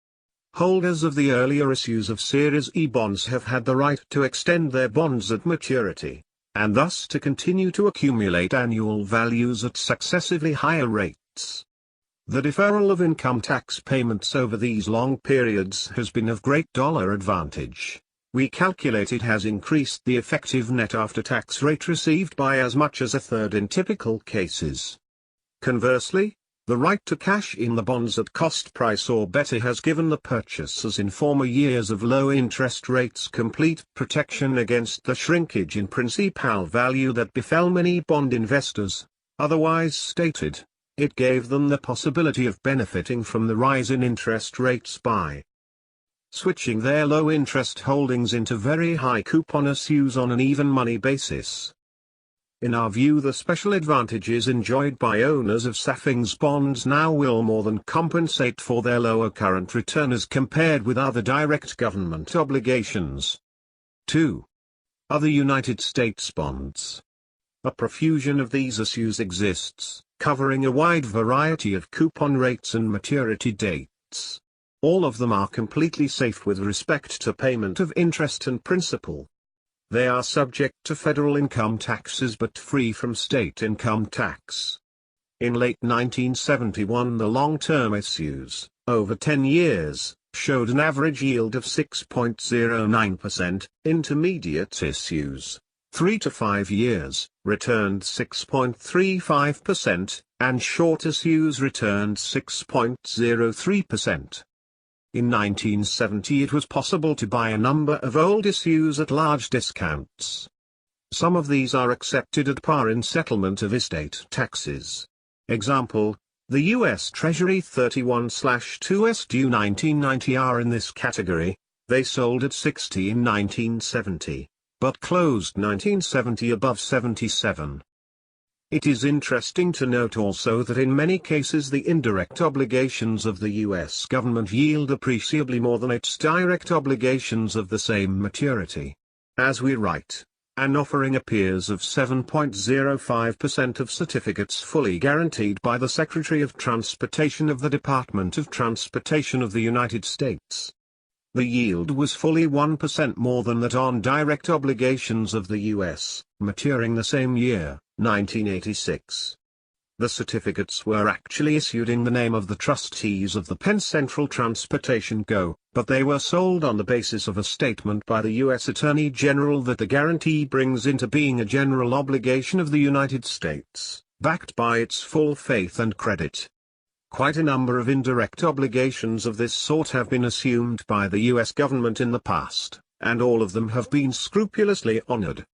Speaker 1: Holders of the earlier issues of Series E bonds have had the right to extend their bonds at maturity, and thus to continue to accumulate annual values at successively higher rates. The deferral of income tax payments over these long periods has been of great dollar advantage. We calculate it has increased the effective net after-tax rate received by as much as a third in typical cases. Conversely, the right to cash in the bonds at cost price or better has given the purchasers in former years of low interest rates complete protection against the shrinkage in principal value that befell many bond investors. Otherwise stated, it gave them the possibility of benefiting from the rise in interest rates by switching their low interest holdings into very high coupon issues on an even money basis. In our view, the special advantages enjoyed by owners of savings bonds now will more than compensate for their lower current return as compared with other direct government obligations. 2. Other United States bonds. A profusion of these issues exists, covering a wide variety of coupon rates and maturity dates. All of them are completely safe with respect to payment of interest and principal. They are subject to federal income taxes but free from state income tax. In late 1971, the long-term issues, over 10 years, showed an average yield of 6.09%, intermediate issues, 3 to 5 years, returned 6.35%, and short issues returned 6.03%. In 1970 it was possible to buy a number of old issues at large discounts. Some of these are accepted at par in settlement of estate taxes. Example, the U.S. Treasury 31/2S due 1990 are in this category. They sold at 60 in 1970, but closed 1970 above 77. It is interesting to note also that in many cases the indirect obligations of the U.S. government yield appreciably more than its direct obligations of the same maturity. As we write, an offering appears of 7.05% of certificates fully guaranteed by the Secretary of Transportation of the Department of Transportation of the United States. The yield was fully 1% more than that on direct obligations of the U.S., maturing the same year, 1986. The certificates were actually issued in the name of the trustees of the Penn Central Transportation Co., but they were sold on the basis of a statement by the U.S. Attorney General that the guarantee brings into being a general obligation of the United States, backed by its full faith and credit. Quite a number of indirect obligations of this sort have been assumed by the U.S. government in the past, and all of them have been scrupulously honored.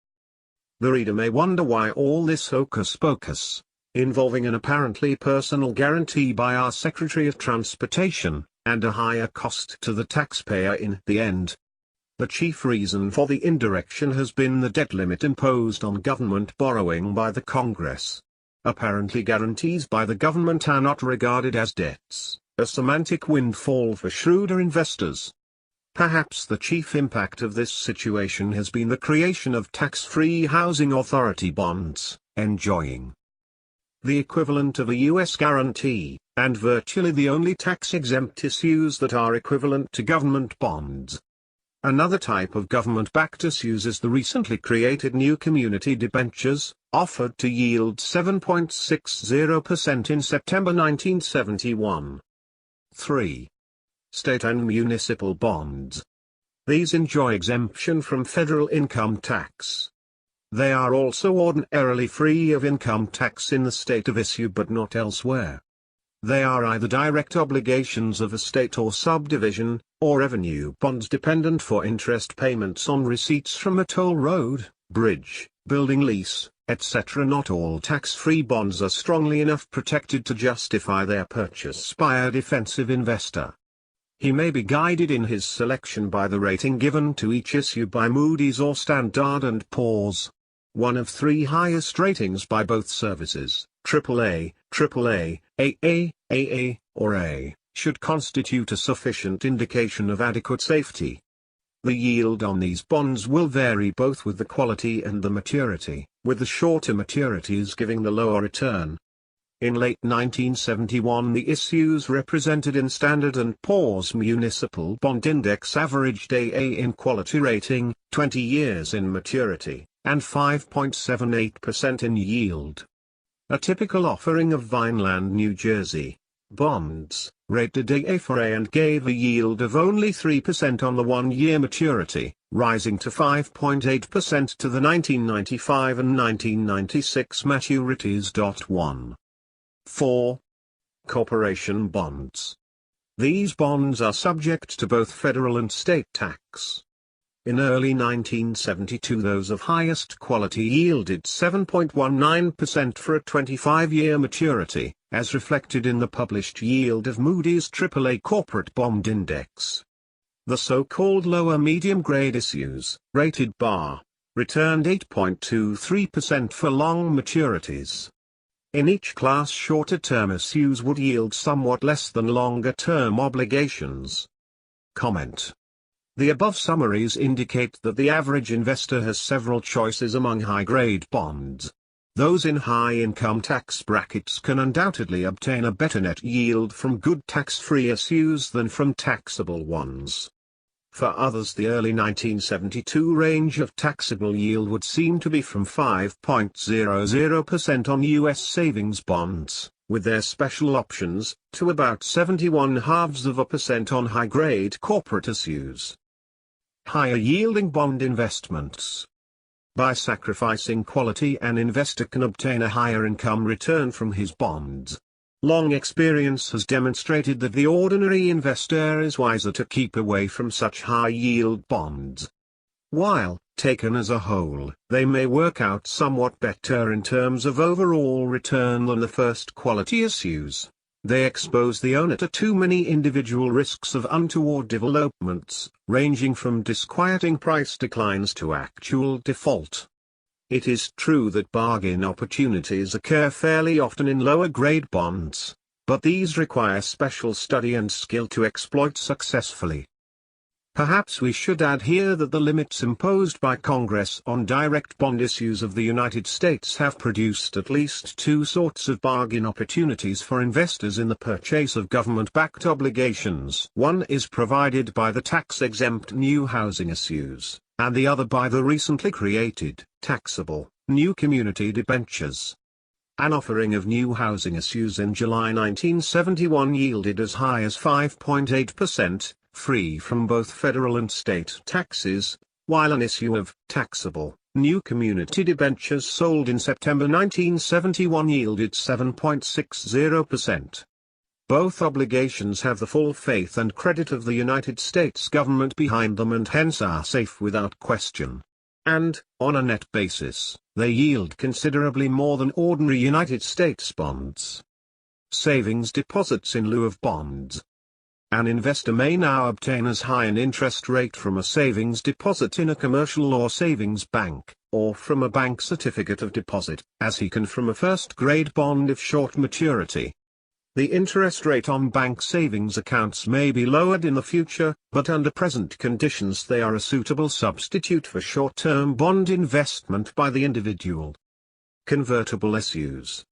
Speaker 1: The reader may wonder why all this hocus-pocus, involving an apparently personal guarantee by our Secretary of Transportation, and a higher cost to the taxpayer in the end. The chief reason for the indirection has been the debt limit imposed on government borrowing by the Congress. Apparently guarantees by the government are not regarded as debts, a semantic windfall for shrewder investors. Perhaps the chief impact of this situation has been the creation of tax-free housing authority bonds, enjoying the equivalent of a U.S. guarantee, and virtually the only tax-exempt issues that are equivalent to government bonds. Another type of government-backed issues is the recently created New Community Debentures, offered to yield 7.60% in September 1971. 3. State and municipal bonds. These enjoy exemption from federal income tax. They are also ordinarily free of income tax in the state of issue but not elsewhere. They are either direct obligations of a state or subdivision, or revenue bonds dependent for interest payments on receipts from a toll road, bridge, building lease, etc. Not all tax-free bonds are strongly enough protected to justify their purchase by a defensive investor. He may be guided in his selection by the rating given to each issue by Moody's or Standard & Poor's. One of three highest ratings by both services, AAA, AA, or A, should constitute a sufficient indication of adequate safety. The yield on these bonds will vary both with the quality and the maturity, with the shorter maturities giving the lower return. In late 1971 the issues represented in Standard & Poor's Municipal Bond Index averaged AA in quality rating, 20 years in maturity, and 5.78% in yield. A typical offering of Vineland, New Jersey, bonds, rated AA for A and gave a yield of only 3% on the 1-year maturity, rising to 5.8% to the 1995 and 1996 maturities. 1. 4. Corporation bonds. These bonds are subject to both federal and state tax. In early 1972 those of highest quality yielded 7.19% for a 25-year maturity, as reflected in the published yield of Moody's AAA Corporate Bond Index. The so-called lower medium-grade issues, rated bar, returned 8.23% for long maturities. In each class shorter-term issues would yield somewhat less than longer-term obligations. Comment. The above summaries indicate that the average investor has several choices among high-grade bonds. Those in high-income tax brackets can undoubtedly obtain a better net yield from good tax-free issues than from taxable ones. For others the early 1972 range of taxable yield would seem to be from 5.00% on U.S. savings bonds, with their special options, to about 71.5% on high-grade corporate issues. Higher-yielding bond investments. By sacrificing quality, an investor can obtain a higher income return from his bonds. Long experience has demonstrated that the ordinary investor is wiser to keep away from such high-yield bonds. While, taken as a whole, they may work out somewhat better in terms of overall return than the first-quality issues, they expose the owner to too many individual risks of untoward developments, ranging from disquieting price declines to actual default. It is true that bargain opportunities occur fairly often in lower-grade bonds, but these require special study and skill to exploit successfully. Perhaps we should add here that the limits imposed by Congress on direct bond issues of the United States have produced at least two sorts of bargain opportunities for investors in the purchase of government-backed obligations. One is provided by the tax-exempt new housing issues, and the other by the recently created, taxable, new community debentures. An offering of new housing issues in July 1971 yielded as high as 5.8%, free from both federal and state taxes, while an issue of taxable, new community debentures sold in September 1971 yielded 7.60%. Both obligations have the full faith and credit of the United States government behind them and hence are safe without question. And, on a net basis, they yield considerably more than ordinary United States bonds. Savings deposits in lieu of bonds. An investor may now obtain as high an interest rate from a savings deposit in a commercial or savings bank, or from a bank certificate of deposit, as he can from a first-grade bond of short maturity. The interest rate on bank savings accounts may be lowered in the future, but under present conditions they are a suitable substitute for short-term bond investment by the individual. Convertible issues.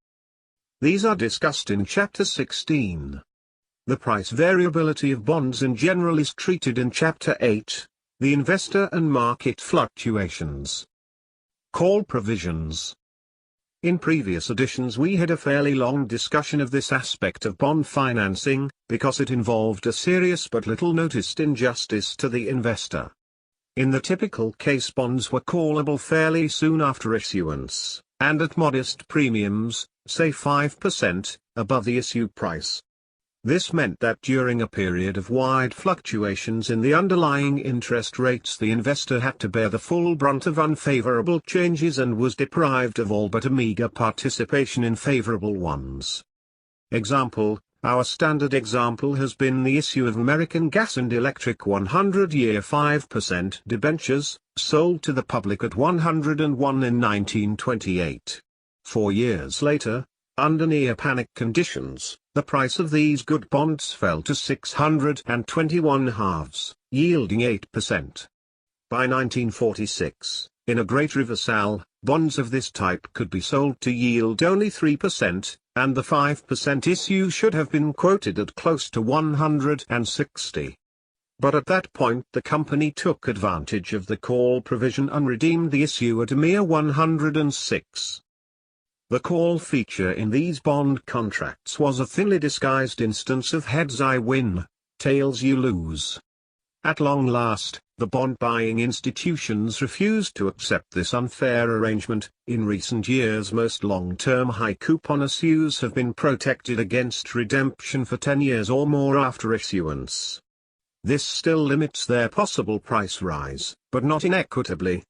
Speaker 1: These are discussed in Chapter 16. The price variability of bonds in general is treated in Chapter 8. The investor and market fluctuations. Call provisions. In previous editions we had a fairly long discussion of this aspect of bond financing, because it involved a serious but little noticed injustice to the investor. In the typical case, bonds were callable fairly soon after issuance, and at modest premiums, say 5%, above the issue price. This meant that during a period of wide fluctuations in the underlying interest rates, the investor had to bear the full brunt of unfavorable changes and was deprived of all but a meager participation in favorable ones. Example: our standard example has been the issue of American Gas and Electric 100-year 5% debentures, sold to the public at 101 in 1928. 4 years later, under near-panic conditions, the price of these good bonds fell to 621 halves, yielding 8%. By 1946, in a great reversal, bonds of this type could be sold to yield only 3%, and the 5% issue should have been quoted at close to 160. But at that point the company took advantage of the call provision and redeemed the issue at a mere 106. The call feature in these bond contracts was a thinly disguised instance of heads I win, tails you lose. At long last, the bond-buying institutions refused to accept this unfair arrangement. In recent years most long-term high-coupon issues have been protected against redemption for 10 years or more after issuance. This still limits their possible price rise, but not inequitably.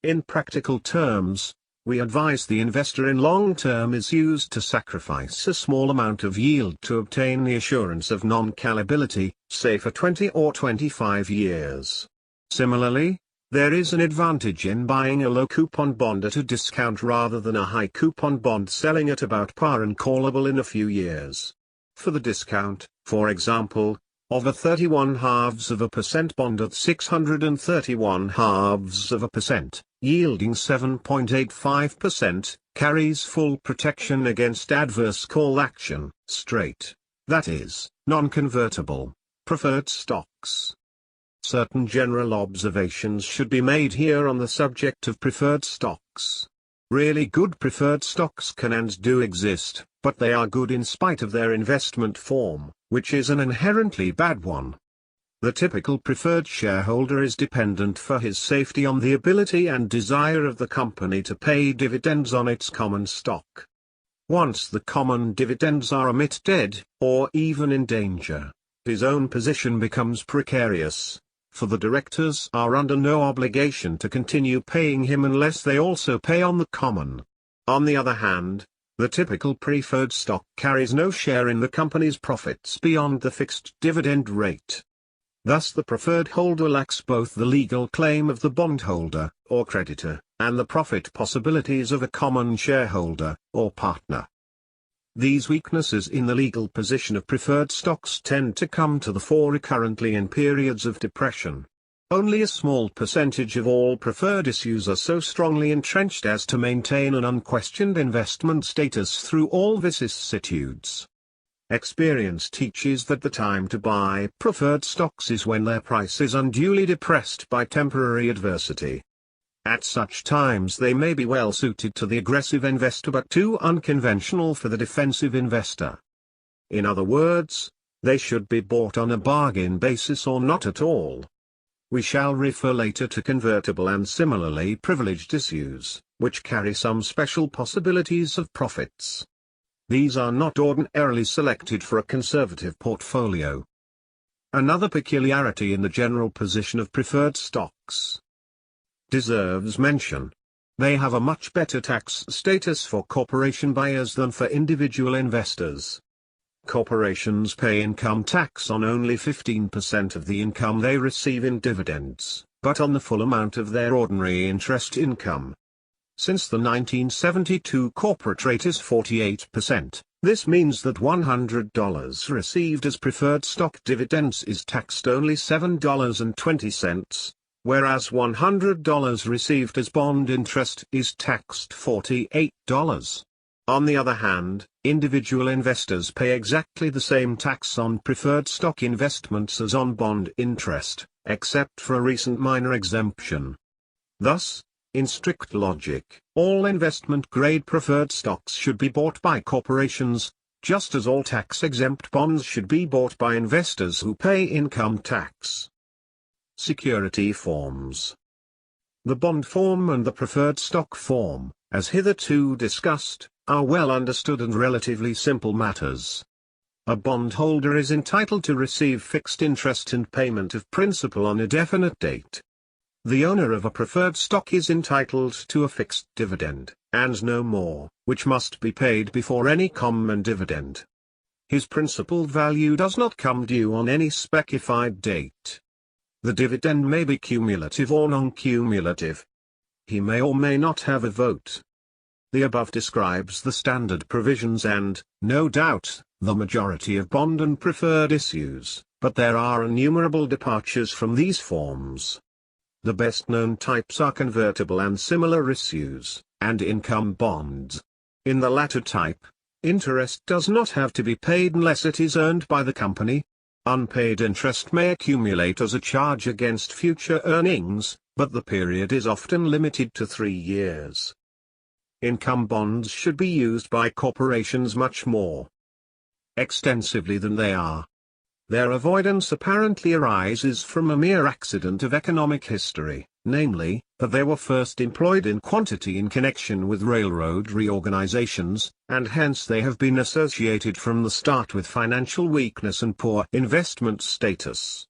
Speaker 1: In practical terms, we advise the investor in long-term issues to sacrifice a small amount of yield to obtain the assurance of non-callability, say for 20 or 25 years. Similarly, there is an advantage in buying a low-coupon bond at a discount rather than a high-coupon bond selling at about par and callable in a few years. For the discount, for example, of a 31/2% bond at 631/2%, yielding 7.85%, carries full protection against adverse call action, straight, that is, non-convertible, preferred stocks. Certain general observations should be made here on the subject of preferred stocks. Really good preferred stocks can and do exist, but they are good in spite of their investment form, which is an inherently bad one. The typical preferred shareholder is dependent for his safety on the ability and desire of the company to pay dividends on its common stock. Once the common dividends are omitted, or even in danger, his own position becomes precarious, for the directors are under no obligation to continue paying him unless they also pay on the common. On the other hand, the typical preferred stock carries no share in the company's profits beyond the fixed dividend rate. Thus the preferred holder lacks both the legal claim of the bondholder, or creditor, and the profit possibilities of a common shareholder, or partner. These weaknesses in the legal position of preferred stocks tend to come to the fore recurrently in periods of depression. Only a small percentage of all preferred issues are so strongly entrenched as to maintain an unquestioned investment status through all vicissitudes. Experience teaches that the time to buy preferred stocks is when their price is unduly depressed by temporary adversity. At such times they may be well suited to the aggressive investor but too unconventional for the defensive investor. In other words, they should be bought on a bargain basis or not at all. We shall refer later to convertible and similarly privileged issues, which carry some special possibilities of profits. These are not ordinarily selected for a conservative portfolio. Another peculiarity in the general position of preferred stocks deserves mention. They have a much better tax status for corporation buyers than for individual investors. Corporations pay income tax on only 15% of the income they receive in dividends, but on the full amount of their ordinary interest income. Since the 1972 corporate rate is 48%, this means that $100 received as preferred stock dividends is taxed only $7.20, whereas $100 received as bond interest is taxed $48. On the other hand, individual investors pay exactly the same tax on preferred stock investments as on bond interest, except for a recent minor exemption. Thus, in strict logic, all investment-grade preferred stocks should be bought by corporations, just as all tax-exempt bonds should be bought by investors who pay income tax. Security forms. The bond form and the preferred stock form, as hitherto discussed, are well understood and relatively simple matters. A bondholder is entitled to receive fixed interest and payment of principal on a definite date. The owner of a preferred stock is entitled to a fixed dividend, and no more, which must be paid before any common dividend. His principal value does not come due on any specified date. The dividend may be cumulative or non-cumulative. He may or may not have a vote. The above describes the standard provisions and, no doubt, the majority of bond and preferred issues, but there are innumerable departures from these forms. The best-known types are convertible and similar issues, and income bonds. In the latter type, interest does not have to be paid unless it is earned by the company. Unpaid interest may accumulate as a charge against future earnings, but the period is often limited to 3 years. Income bonds should be used by corporations much more extensively than they are. Their avoidance apparently arises from a mere accident of economic history, namely, that they were first employed in quantity in connection with railroad reorganizations, and hence they have been associated from the start with financial weakness and poor investment status.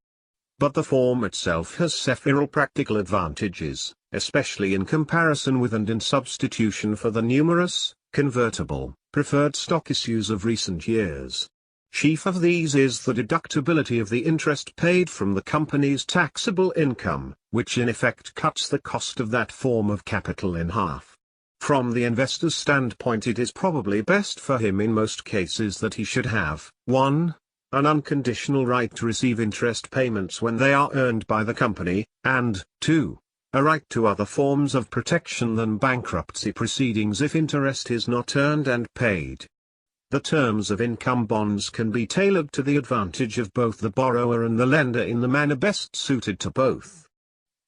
Speaker 1: But the form itself has several practical advantages, especially in comparison with and in substitution for the numerous, convertible, preferred stock issues of recent years. Chief of these is the deductibility of the interest paid from the company's taxable income, which in effect cuts the cost of that form of capital in half. From the investor's standpoint, it is probably best for him in most cases that he should have 1. An unconditional right to receive interest payments when they are earned by the company, and 2. A right to other forms of protection than bankruptcy proceedings if interest is not earned and paid. The terms of income bonds can be tailored to the advantage of both the borrower and the lender in the manner best suited to both.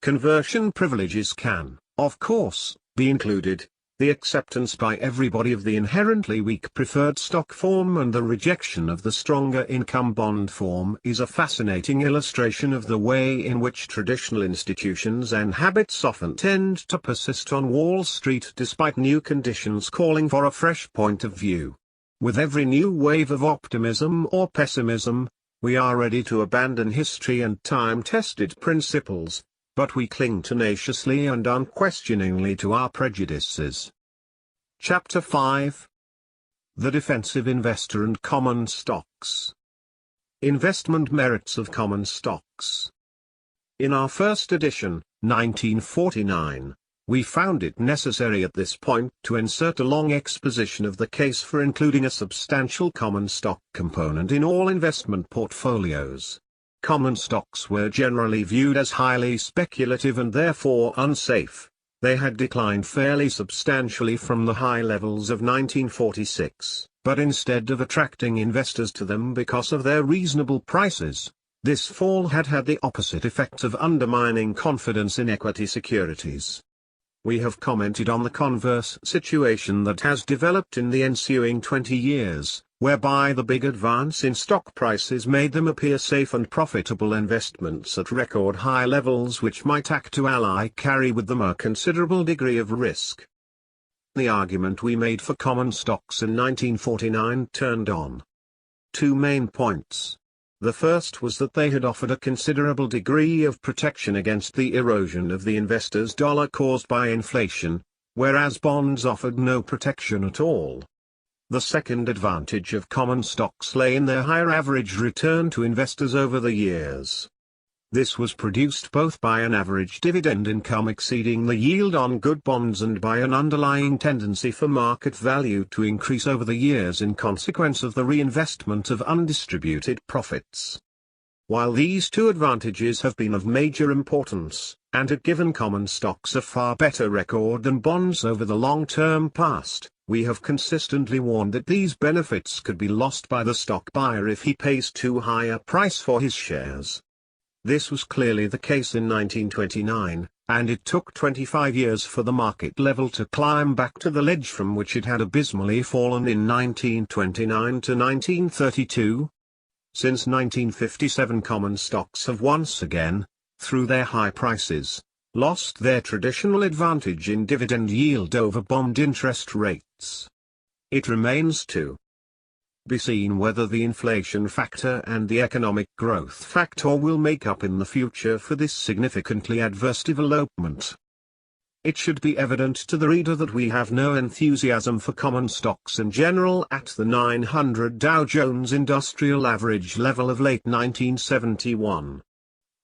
Speaker 1: Conversion privileges can, of course, be included. The acceptance by everybody of the inherently weak preferred stock form and the rejection of the stronger income bond form is a fascinating illustration of the way in which traditional institutions and habits often tend to persist on Wall Street despite new conditions calling for a fresh point of view. With every new wave of optimism or pessimism, we are ready to abandon history and time-tested principles, but we cling tenaciously and unquestioningly to our prejudices. Chapter 5. The Defensive Investor and Common Stocks. Investment Merits of Common Stocks. In our first edition, 1949, we found it necessary at this point to insert a long exposition of the case for including a substantial common stock component in all investment portfolios. Common stocks were generally viewed as highly speculative and therefore unsafe. They had declined fairly substantially from the high levels of 1946, but instead of attracting investors to them because of their reasonable prices, this fall had had the opposite effect of undermining confidence in equity securities. We have commented on the converse situation that has developed in the ensuing 20 years, whereby the big advance in stock prices made them appear safe and profitable investments at record high levels which might actually carry with them a considerable degree of risk. The argument we made for common stocks in 1949 turned on 2 main points. The first was that they had offered a considerable degree of protection against the erosion of the investor's dollar caused by inflation, whereas bonds offered no protection at all. The second advantage of common stocks lay in their higher average return to investors over the years. This was produced both by an average dividend income exceeding the yield on good bonds and by an underlying tendency for market value to increase over the years in consequence of the reinvestment of undistributed profits. While these 2 advantages have been of major importance, and have given common stocks a far better record than bonds over the long-term past, We have consistently warned that these benefits could be lost by the stock buyer if he pays too high a price for his shares. This was clearly the case in 1929, and it took 25 years for the market level to climb back to the ledge from which it had abysmally fallen in 1929 to 1932. Since 1957, common stocks have once again, through their high prices, lost their traditional advantage in dividend yield over bond interest rates. It remains to be seen whether the inflation factor and the economic growth factor will make up in the future for this significantly adverse development. It should be evident to the reader that we have no enthusiasm for common stocks in general at the 900 Dow Jones Industrial Average level of late 1971.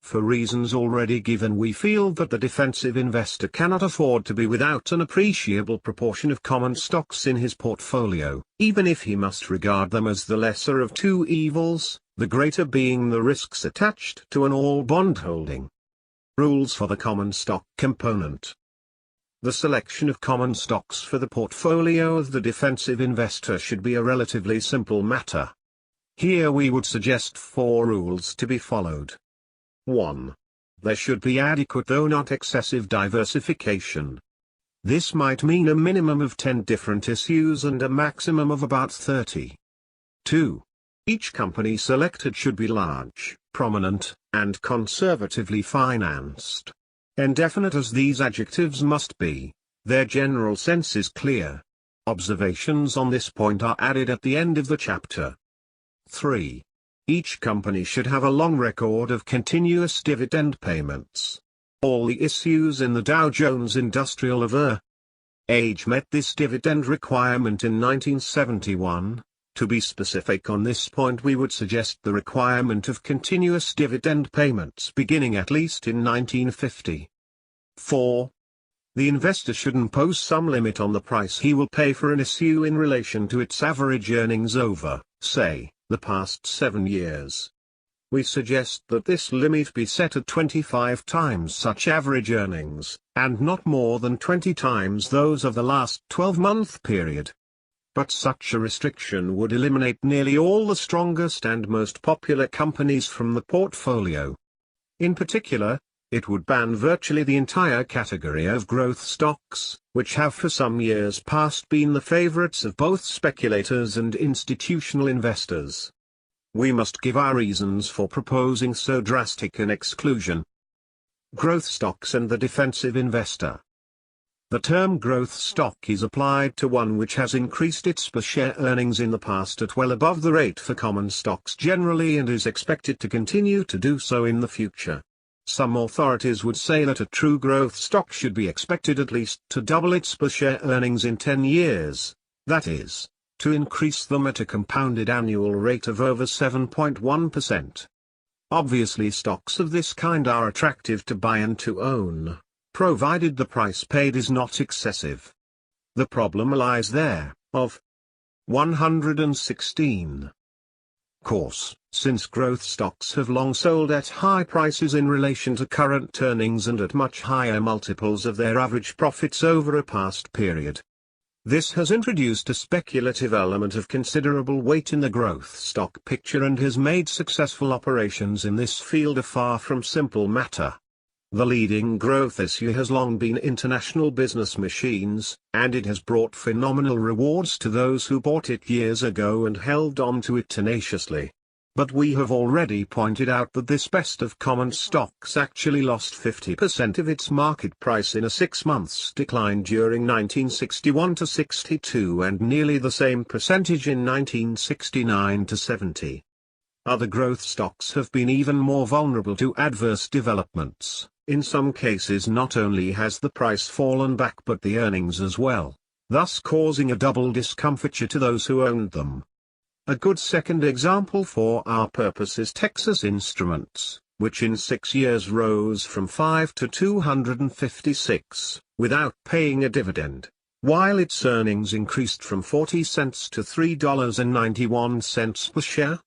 Speaker 1: For reasons already given, we feel that the defensive investor cannot afford to be without an appreciable proportion of common stocks in his portfolio, even if he must regard them as the lesser of two evils, the greater being the risks attached to an all-bond holding. Rules for the common stock component. The selection of common stocks for the portfolio of the defensive investor should be a relatively simple matter. Here we would suggest 4 rules to be followed. 1. There should be adequate though not excessive diversification. This might mean a minimum of 10 different issues and a maximum of about 30. 2. Each company selected should be large, prominent, and conservatively financed. Indefinite as these adjectives must be, their general sense is clear. Observations on this point are added at the end of the chapter. 3. Each company should have a long record of continuous dividend payments. All the issues in the Dow Jones Industrial Average met this dividend requirement in 1971. To be specific on this point, we would suggest the requirement of continuous dividend payments beginning at least in 1950. 4. The investor should impose some limit on the price he will pay for an issue in relation to its average earnings over, say, the past 7 years. We suggest that this limit be set at 25 times such average earnings, and not more than 20 times those of the last 12-month period. But such a restriction would eliminate nearly all the strongest and most popular companies from the portfolio. In particular, it would ban virtually the entire category of growth stocks, which have for some years past been the favorites of both speculators and institutional investors. We must give our reasons for proposing so drastic an exclusion. Growth stocks and the defensive investor. The term growth stock is applied to one which has increased its per share earnings in the past at well above the rate for common stocks generally and is expected to continue to do so in the future. Some authorities would say that a true growth stock should be expected at least to double its per share earnings in 10 years, that is, to increase them at a compounded annual rate of over 7.1%. Obviously, stocks of this kind are attractive to buy and to own, provided the price paid is not excessive. The problem lies there, of 116. Course, since growth stocks have long sold at high prices in relation to current earnings and at much higher multiples of their average profits over a past period. This has introduced a speculative element of considerable weight in the growth stock picture and has made successful operations in this field a far from simple matter. The leading growth issue has long been international business machines, and it has brought phenomenal rewards to those who bought it years ago and held on to it tenaciously. But we have already pointed out that this best of common stocks actually lost 50% of its market price in a 6 months decline during 1961 to 62 and nearly the same percentage in 1969 to 70. Other growth stocks have been even more vulnerable to adverse developments. In some cases not only has the price fallen back but the earnings as well, thus causing a double discomfiture to those who owned them. A good second example for our purpose is Texas Instruments, which in 6 years rose from 5 to 256, without paying a dividend, while its earnings increased from 40 cents to $3.91 per share.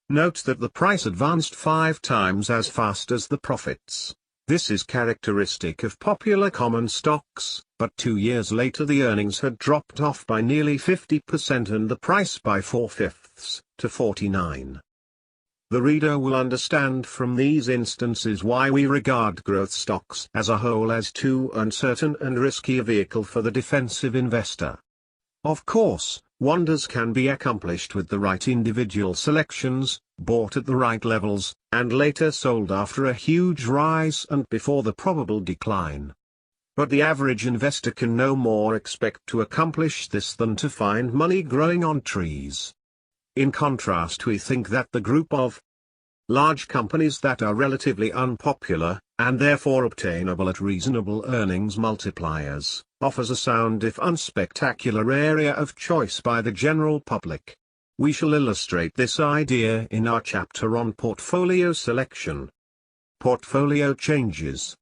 Speaker 1: Note that the price advanced 5 times as fast as the profits. This is characteristic of popular common stocks, but 2 years later the earnings had dropped off by nearly 50% and the price by 4/5 to 49. The reader will understand from these instances why we regard growth stocks as a whole as too uncertain and risky a vehicle for the defensive investor. Of course, wonders can be accomplished with the right individual selections, bought at the right levels, and later sold after a huge rise and before the probable decline. But the average investor can no more expect to accomplish this than to find money growing on trees. In contrast, we think that the group of large companies that are relatively unpopular, and therefore obtainable at reasonable earnings multipliers, offers a sound if unspectacular area of choice by the general public. We shall illustrate this idea in our chapter on portfolio selection. Portfolio changes.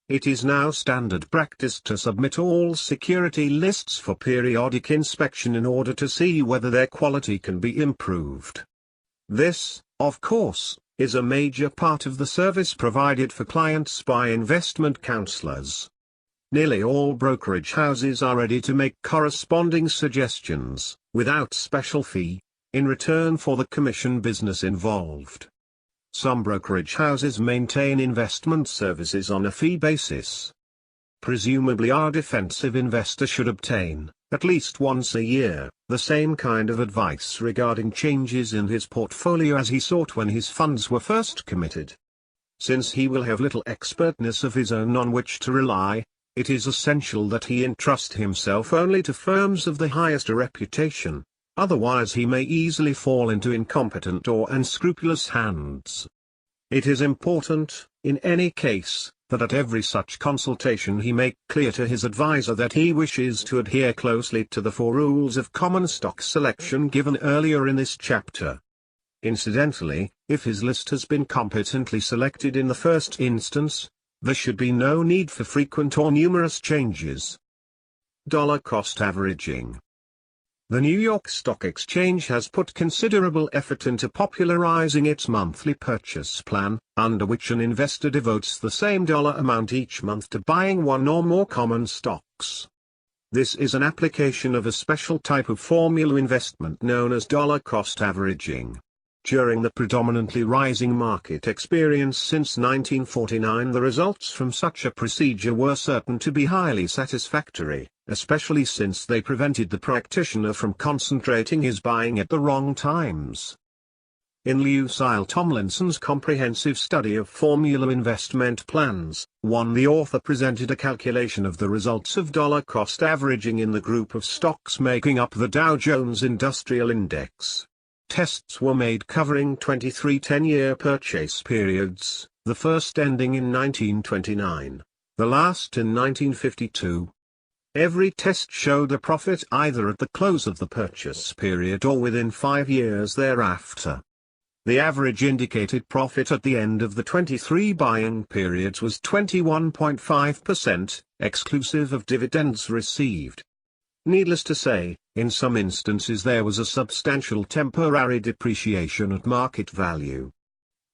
Speaker 1: It is now standard practice to submit all security lists for periodic inspection in order to see whether their quality can be improved. This, of course, is a major part of the service provided for clients by investment counselors. Nearly all brokerage houses are ready to make corresponding suggestions, without special fee, in return for the commission business involved. Some brokerage houses maintain investment services on a fee basis. Presumably our defensive investor should obtain, at least once a year, the same kind of advice regarding changes in his portfolio as he sought when his funds were first committed. Since he will have little expertness of his own on which to rely, it is essential that he entrust himself only to firms of the highest reputation, otherwise he may easily fall into incompetent or unscrupulous hands. It is important, in any case, that at every such consultation he make clear to his advisor that he wishes to adhere closely to the 4 rules of common stock selection given earlier in this chapter. Incidentally, if his list has been competently selected in the first instance, there should be no need for frequent or numerous changes. Dollar cost averaging. The New York Stock Exchange has put considerable effort into popularizing its monthly purchase plan, under which an investor devotes the same dollar amount each month to buying one or more common stocks. This is an application of a special type of formula investment known as dollar cost averaging. During the predominantly rising market experience since 1949, the results from such a procedure were certain to be highly satisfactory, especially since they prevented the practitioner from concentrating his buying at the wrong times. In Lucille Tomlinson's comprehensive study of formula investment plans, the author presented a calculation of the results of dollar cost averaging in the group of stocks making up the Dow Jones Industrial Index. Tests were made covering 23 10-year purchase periods, the first ending in 1929, the last in 1952. Every test showed a profit either at the close of the purchase period or within 5 years thereafter. The average indicated profit at the end of the 23 buying periods was 21.5%, exclusive of dividends received. Needless to say, in some instances there was a substantial temporary depreciation at market value.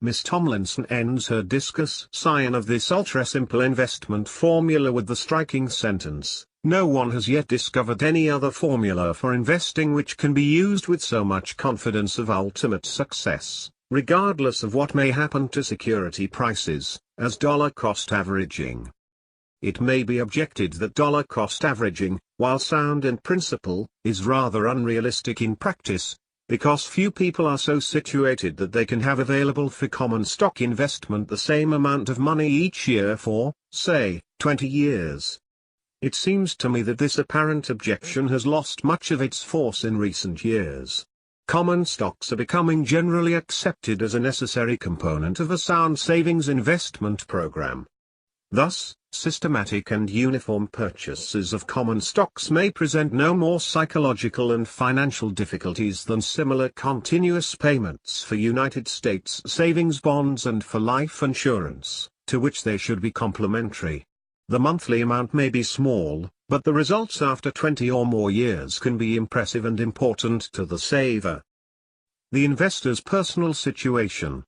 Speaker 1: Miss Tomlinson ends her discussion of this ultra-simple investment formula with the striking sentence, "No one has yet discovered any other formula for investing which can be used with so much confidence of ultimate success, regardless of what may happen to security prices, as dollar cost averaging." It may be objected that dollar cost averaging, while sound in principle, is rather unrealistic in practice, because few people are so situated that they can have available for common stock investment the same amount of money each year for, say, 20 years. It seems to me that this apparent objection has lost much of its force in recent years. Common stocks are becoming generally accepted as a necessary component of a sound savings investment program. Thus, systematic and uniform purchases of common stocks may present no more psychological and financial difficulties than similar continuous payments for United States savings bonds and for life insurance, to which they should be complementary. The monthly amount may be small, but the results after 20 or more years can be impressive and important to the saver. The investor's personal situation.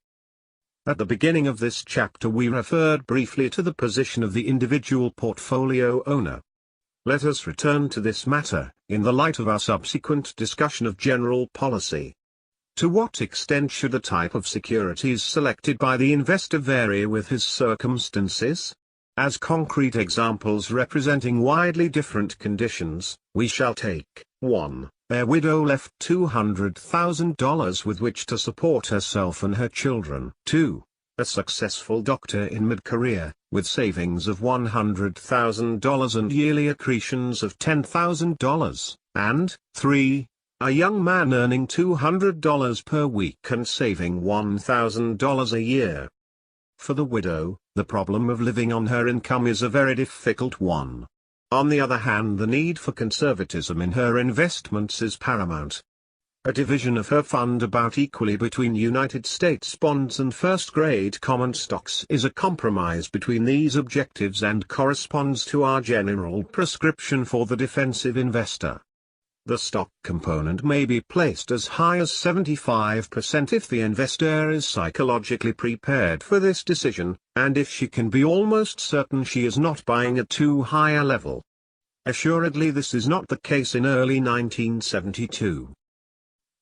Speaker 1: At the beginning of this chapter we referred briefly to the position of the individual portfolio owner. Let us return to this matter, in the light of our subsequent discussion of general policy. To what extent should the type of securities selected by the investor vary with his circumstances? As concrete examples representing widely different conditions, we shall take 1. A widow left $200,000 with which to support herself and her children. 2. A successful doctor in mid-career, with savings of $100,000 and yearly accretions of $10,000. And 3. A young man earning $200 per week and saving $1,000 a year. For the widow, the problem of living on her income is a very difficult one. On the other hand, the need for conservatism in her investments is paramount. A division of her fund about equally between United States bonds and first-grade common stocks is a compromise between these objectives and corresponds to our general prescription for the defensive investor. The stock component may be placed as high as 75% if the investor is psychologically prepared for this decision, and if she can be almost certain she is not buying at too high a level. Assuredly, this is not the case in early 1972.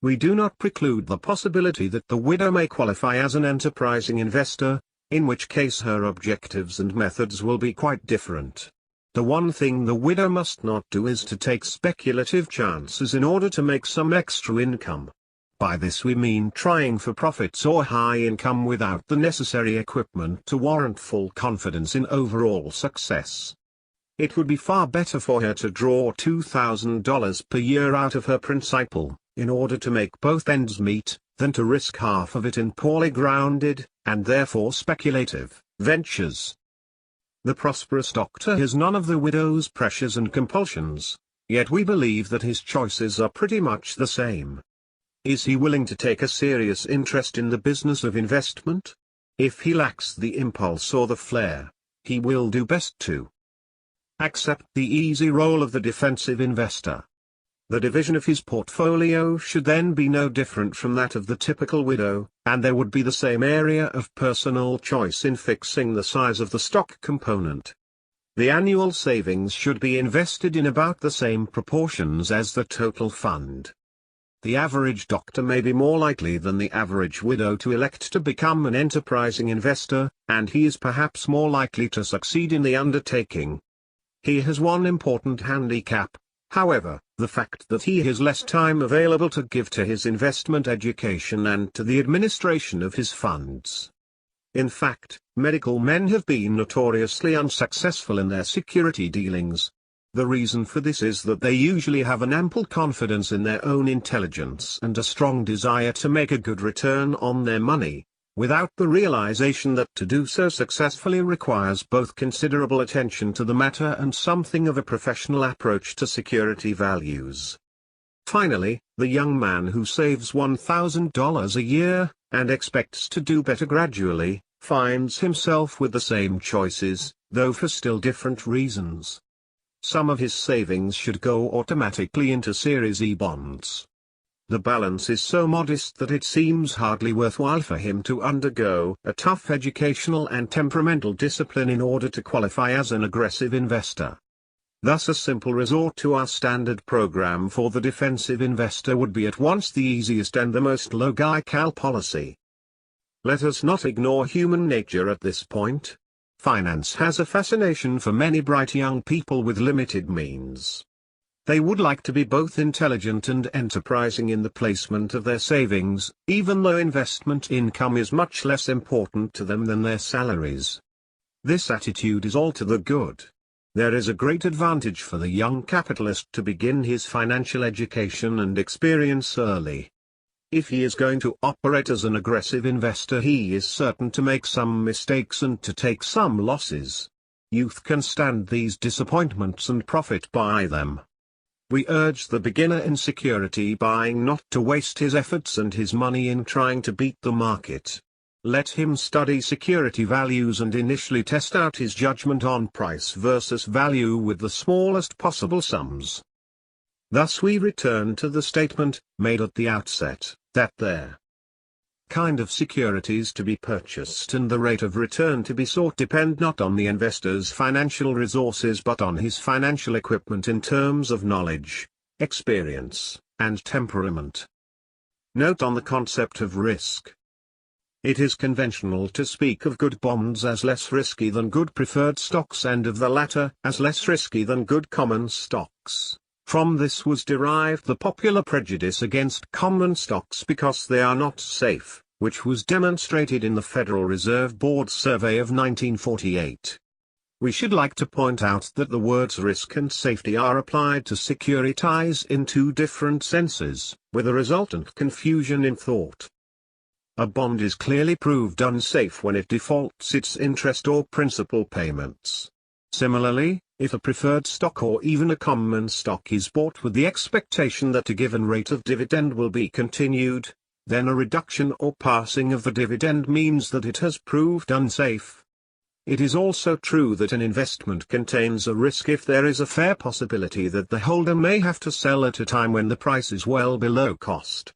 Speaker 1: We do not preclude the possibility that the widow may qualify as an enterprising investor, in which case her objectives and methods will be quite different. The one thing the widow must not do is to take speculative chances in order to make some extra income. By this we mean trying for profits or high income without the necessary equipment to warrant full confidence in overall success. It would be far better for her to draw $2,000 per year out of her principal, in order to make both ends meet, than to risk half of it in poorly grounded, and therefore speculative, ventures. The prosperous doctor has none of the widow's pressures and compulsions, yet we believe that his choices are pretty much the same. Is he willing to take a serious interest in the business of investment? If he lacks the impulse or the flair, he will do best to accept the easy role of the defensive investor. The division of his portfolio should then be no different from that of the typical widow, and there would be the same area of personal choice in fixing the size of the stock component. The annual savings should be invested in about the same proportions as the total fund. The average doctor may be more likely than the average widow to elect to become an enterprising investor, and he is perhaps more likely to succeed in the undertaking. He has one important handicap, however, the fact that he has less time available to give to his investment education and to the administration of his funds. In fact, medical men have been notoriously unsuccessful in their security dealings. The reason for this is that they usually have an ample confidence in their own intelligence and a strong desire to make a good return on their money, without the realization that to do so successfully requires both considerable attention to the matter and something of a professional approach to security values. Finally, the young man who saves $1,000 a year, and expects to do better gradually, finds himself with the same choices, though for still different reasons. Some of his savings should go automatically into Series E bonds. The balance is so modest that it seems hardly worthwhile for him to undergo a tough educational and temperamental discipline in order to qualify as an aggressive investor. Thus a simple resort to our standard program for the defensive investor would be at once the easiest and the most logical policy. Let us not ignore human nature at this point. Finance has a fascination for many bright young people with limited means. They would like to be both intelligent and enterprising in the placement of their savings, even though investment income is much less important to them than their salaries. This attitude is all to the good. There is a great advantage for the young capitalist to begin his financial education and experience early. If he is going to operate as an aggressive investor, he is certain to make some mistakes and to take some losses. Youth can stand these disappointments and profit by them. We urge the beginner in security buying not to waste his efforts and his money in trying to beat the market. Let him study security values and initially test out his judgment on price versus value with the smallest possible sums. Thus we return to the statement, made at the outset, that there kind of securities to be purchased and the rate of return to be sought depend not on the investor's financial resources but on his financial equipment in terms of knowledge, experience, and temperament. Note on the concept of risk. It is conventional to speak of good bonds as less risky than good preferred stocks and of the latter as less risky than good common stocks. From this was derived the popular prejudice against common stocks because they are not safe, which was demonstrated in the Federal Reserve Board survey of 1948. We should like to point out that the words risk and safety are applied to securities in two different senses, with a resultant confusion in thought. A bond is clearly proved unsafe when it defaults its interest or principal payments. Similarly, if a preferred stock or even a common stock is bought with the expectation that a given rate of dividend will be continued, then a reduction or passing of the dividend means that it has proved unsafe. It is also true that an investment contains a risk if there is a fair possibility that the holder may have to sell at a time when the price is well below cost.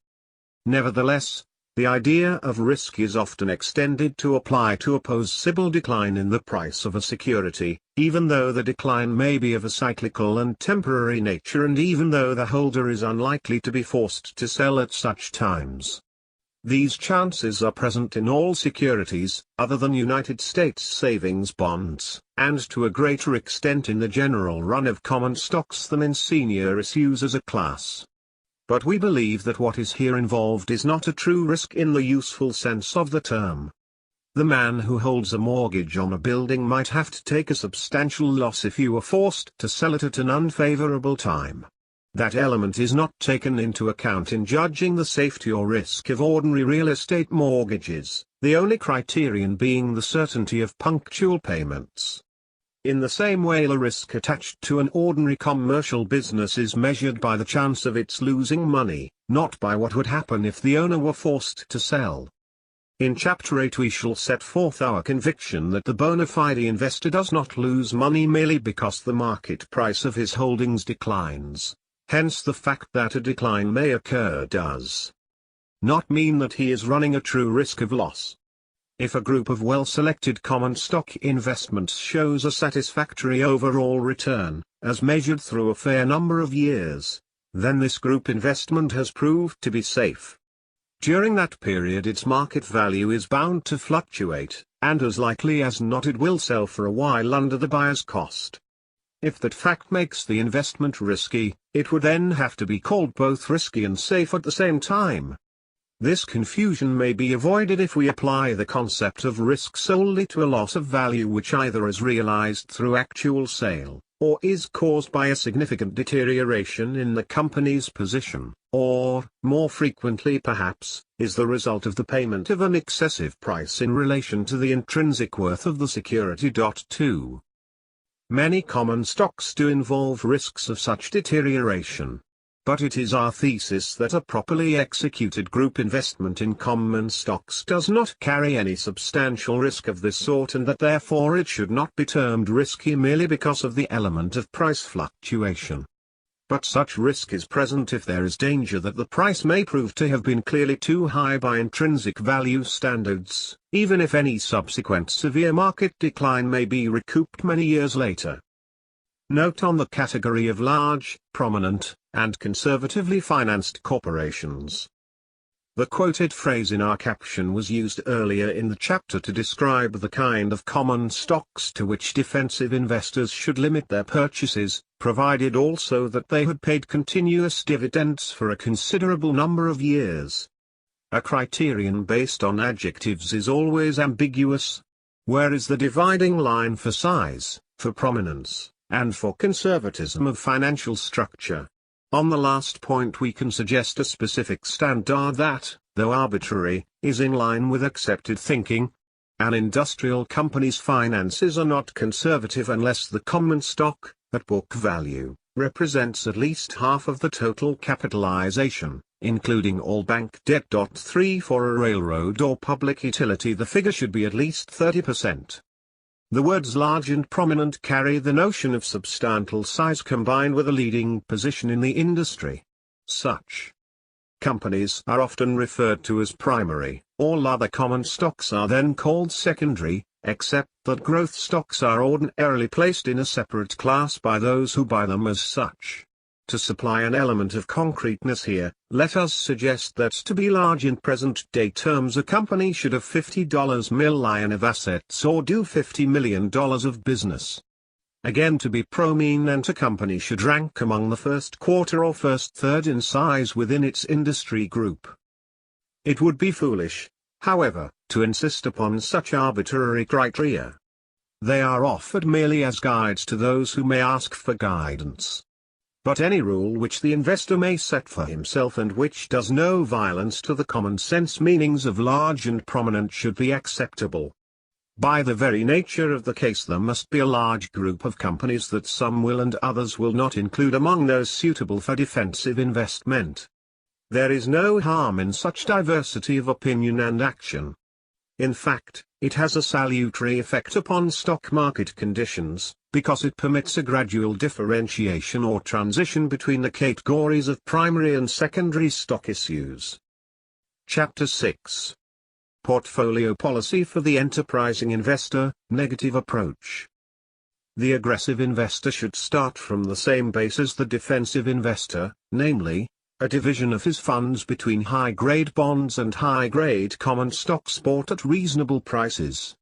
Speaker 1: Nevertheless, the idea of risk is often extended to apply to a possible decline in the price of a security, even though the decline may be of a cyclical and temporary nature and even though the holder is unlikely to be forced to sell at such times. These chances are present in all securities, other than United States savings bonds, and to a greater extent in the general run of common stocks than in senior issues as a class. But we believe that what is here involved is not a true risk in the useful sense of the term. The man who holds a mortgage on a building might have to take a substantial loss if you were forced to sell it at an unfavorable time. That element is not taken into account in judging the safety or risk of ordinary real estate mortgages, the only criterion being the certainty of punctual payments. In the same way the risk attached to an ordinary commercial business is measured by the chance of its losing money, not by what would happen if the owner were forced to sell. In Chapter 8 we shall set forth our conviction that the bona fide investor does not lose money merely because the market price of his holdings declines. Hence the fact that a decline may occur does not mean that he is running a true risk of loss. If a group of well-selected common stock investments shows a satisfactory overall return, as measured through a fair number of years, then this group investment has proved to be safe. During that period its market value is bound to fluctuate, and as likely as not it will sell for a while under the buyer's cost. If that fact makes the investment risky, it would then have to be called both risky and safe at the same time. This confusion may be avoided if we apply the concept of risk solely to a loss of value which either is realized through actual sale, or is caused by a significant deterioration in the company's position, or, more frequently perhaps, is the result of the payment of an excessive price in relation to the intrinsic worth of the security. 2. Many common stocks do involve risks of such deterioration. But it is our thesis that a properly executed group investment in common stocks does not carry any substantial risk of this sort and that therefore it should not be termed risky merely because of the element of price fluctuation. But such risk is present if there is danger that the price may prove to have been clearly too high by intrinsic value standards, even if any subsequent severe market decline may be recouped many years later. Note on the category of large, prominent, and conservatively financed corporations. The quoted phrase in our caption was used earlier in the chapter to describe the kind of common stocks to which defensive investors should limit their purchases, provided also that they had paid continuous dividends for a considerable number of years. A criterion based on adjectives is always ambiguous. Where is the dividing line for size, for prominence, and for conservatism of financial structure? On the last point we can suggest a specific standard that, though arbitrary, is in line with accepted thinking. An industrial company's finances are not conservative unless the common stock, at book value, represents at least half of the total capitalization, including all bank debt. 3 For a railroad or public utility the figure should be at least 30%. The words large and prominent carry the notion of substantial size combined with a leading position in the industry. Such companies are often referred to as primary. All other common stocks are then called secondary, except that growth stocks are ordinarily placed in a separate class by those who buy them as such. To supply an element of concreteness here, let us suggest that to be large in present-day terms a company should have $50 million of assets or do $50 million of business. Again, to be prominent, a company should rank among the first quarter or first third in size within its industry group. It would be foolish, however, to insist upon such arbitrary criteria. They are offered merely as guides to those who may ask for guidance. But any rule which the investor may set for himself and which does no violence to the common sense meanings of large and prominent should be acceptable. By the very nature of the case, there must be a large group of companies that some will and others will not include among those suitable for defensive investment. There is no harm in such diversity of opinion and action. In fact, it has a salutary effect upon stock market conditions, because it permits a gradual differentiation or transition between the categories of primary and secondary stock issues. Chapter 6. Portfolio Policy for the Enterprising Investor, Negative Approach. The aggressive investor should start from the same base as the defensive investor, namely, a division of his funds between high-grade bonds and high-grade common stocks bought at reasonable prices.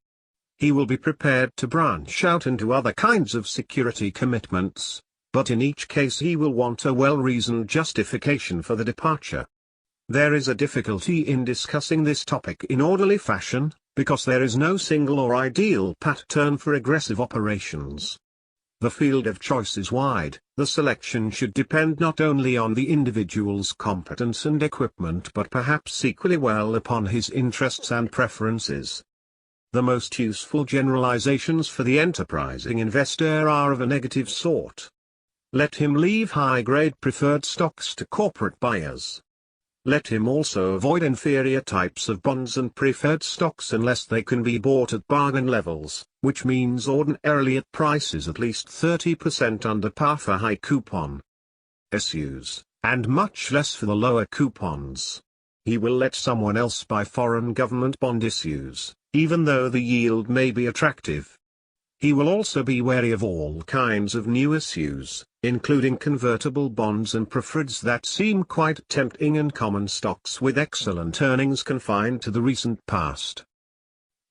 Speaker 1: He will be prepared to branch out into other kinds of security commitments, but in each case he will want a well-reasoned justification for the departure. There is a difficulty in discussing this topic in orderly fashion, because there is no single or ideal pattern for aggressive operations. The field of choice is wide. The selection should depend not only on the individual's competence and equipment but perhaps equally well upon his interests and preferences. The most useful generalizations for the enterprising investor are of a negative sort. Let him leave high-grade preferred stocks to corporate buyers. Let him also avoid inferior types of bonds and preferred stocks unless they can be bought at bargain levels, which means ordinarily at prices at least 30% under par for high coupon issues, and much less for the lower coupons. He will let someone else buy foreign government bond issues, even though the yield may be attractive. He will also be wary of all kinds of new issues, including convertible bonds and preferreds that seem quite tempting, and common stocks with excellent earnings confined to the recent past.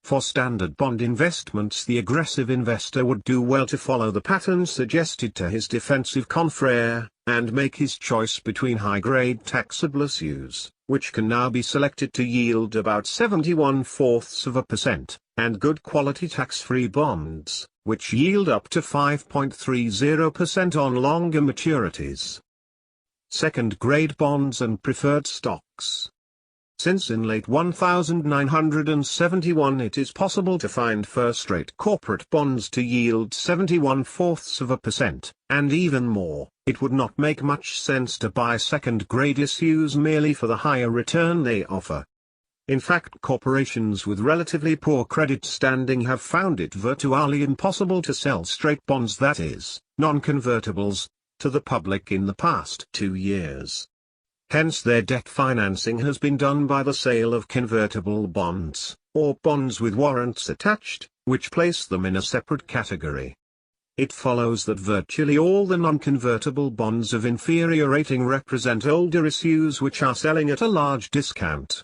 Speaker 1: For standard bond investments, the aggressive investor would do well to follow the pattern suggested to his defensive confrère, and make his choice between high-grade taxable issues, which can now be selected to yield about 71/4%, and good quality tax-free bonds, which yield up to 5.30% on longer maturities. Second-grade bonds and preferred stocks. Since in late 1971 it is possible to find first-rate corporate bonds to yield 71/4%, and even more, it would not make much sense to buy second-grade issues merely for the higher return they offer. In fact, corporations with relatively poor credit standing have found it virtually impossible to sell straight bonds, that is, non-convertibles, to the public in the past 2 years. Hence their debt financing has been done by the sale of convertible bonds, or bonds with warrants attached, which place them in a separate category. It follows that virtually all the non-convertible bonds of inferior rating represent older issues which are selling at a large discount.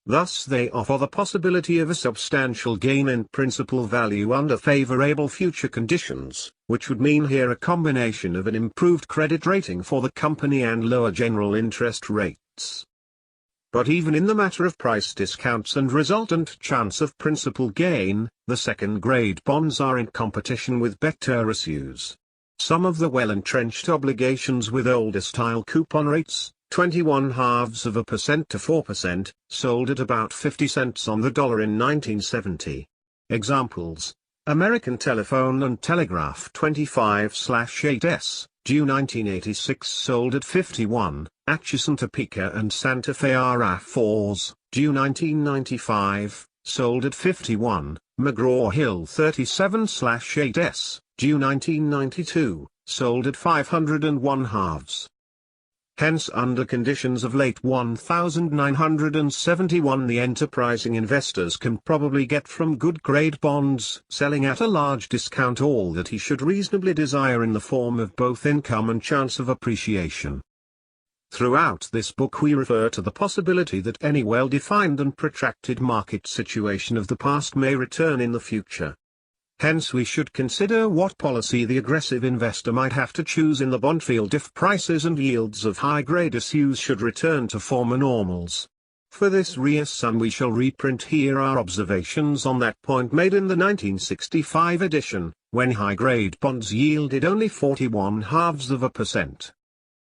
Speaker 1: Thus they offer the possibility of a substantial gain in principal value under favorable future conditions, which would mean here a combination of an improved credit rating for the company and lower general interest rates. But even in the matter of price discounts and resultant chance of principal gain, the second-grade bonds are in competition with better issues. Some of the well-entrenched obligations with older-style coupon rates, 21/2% to 4%, sold at about 50 cents on the dollar in 1970. Examples: American Telephone and Telegraph 25/8s, due 1986, sold at 51, Atchison Topeka and Santa Fe RA4s, due 1995, sold at 51, McGraw-Hill 37/8s, due 1992, sold at 501 halves. Hence, under conditions of late 1971, the enterprising investors can probably get from good grade bonds selling at a large discount all that he should reasonably desire in the form of both income and chance of appreciation. Throughout this book we refer to the possibility that any well-defined and protracted market situation of the past may return in the future. Hence we should consider what policy the aggressive investor might have to choose in the bond field if prices and yields of high-grade issues should return to former normals. For this reason we shall reprint here our observations on that point made in the 1965 edition, when high-grade bonds yielded only 41/2%.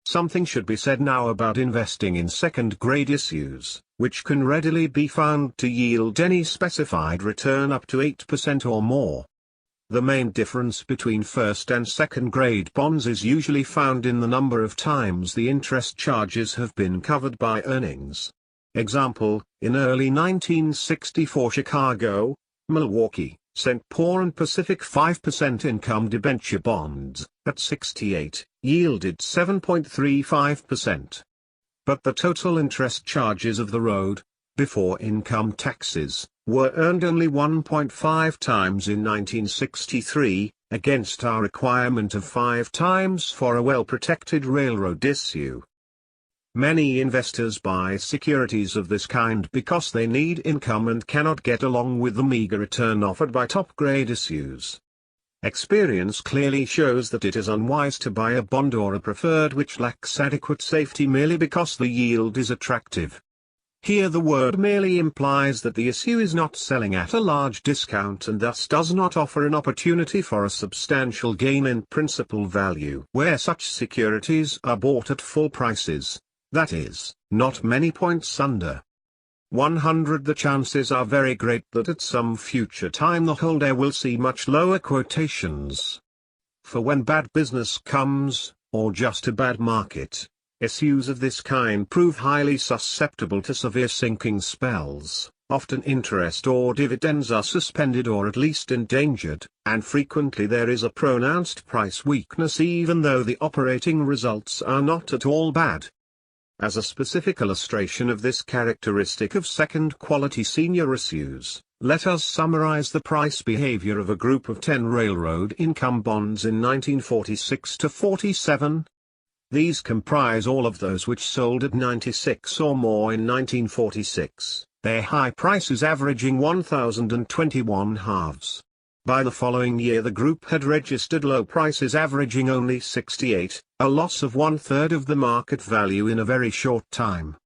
Speaker 1: Something should be said now about investing in second-grade issues, which can readily be found to yield any specified return up to 8% or more. The main difference between first and second-grade bonds is usually found in the number of times the interest charges have been covered by earnings. Example, in early 1964 Chicago, Milwaukee, St. Paul and Pacific 5% income debenture bonds, at 68, yielded 7.35%. But the total interest charges of the road, before income taxes, were earned only 1.5 times in 1963, against our requirement of 5 times for a well-protected railroad issue. Many investors buy securities of this kind because they need income and cannot get along with the meager return offered by top-grade issues. Experience clearly shows that it is unwise to buy a bond or a preferred which lacks adequate safety merely because the yield is attractive. Here the word merely implies that the issue is not selling at a large discount and thus does not offer an opportunity for a substantial gain in principal value where such securities are bought at full prices, that is, not many points under 100. The chances are very great that at some future time the holder will see much lower quotations. For when bad business comes, or just a bad market, issues of this kind prove highly susceptible to severe sinking spells. Often interest or dividends are suspended or at least endangered, and frequently there is a pronounced price weakness even though the operating results are not at all bad. As a specific illustration of this characteristic of second-quality senior issues, let us summarize the price behavior of a group of 10 railroad income bonds in 1946–47. These comprise all of those which sold at 96 or more in 1946, their high prices averaging 1,021 halves. By the following year the group had registered low prices averaging only 68, a loss of 1/3 of the market value in a very short time.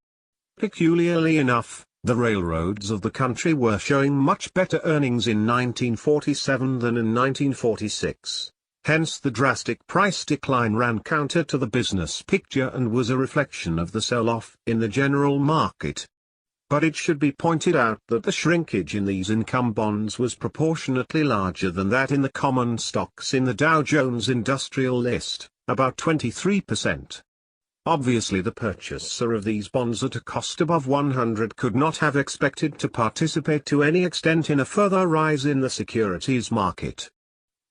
Speaker 1: Peculiarly enough, the railroads of the country were showing much better earnings in 1947 than in 1946. Hence the drastic price decline ran counter to the business picture and was a reflection of the sell-off in the general market. But it should be pointed out that the shrinkage in these income bonds was proportionately larger than that in the common stocks in the Dow Jones Industrial List, about 23%. Obviously the purchaser of these bonds at a cost above 100 could not have expected to participate to any extent in a further rise in the securities market.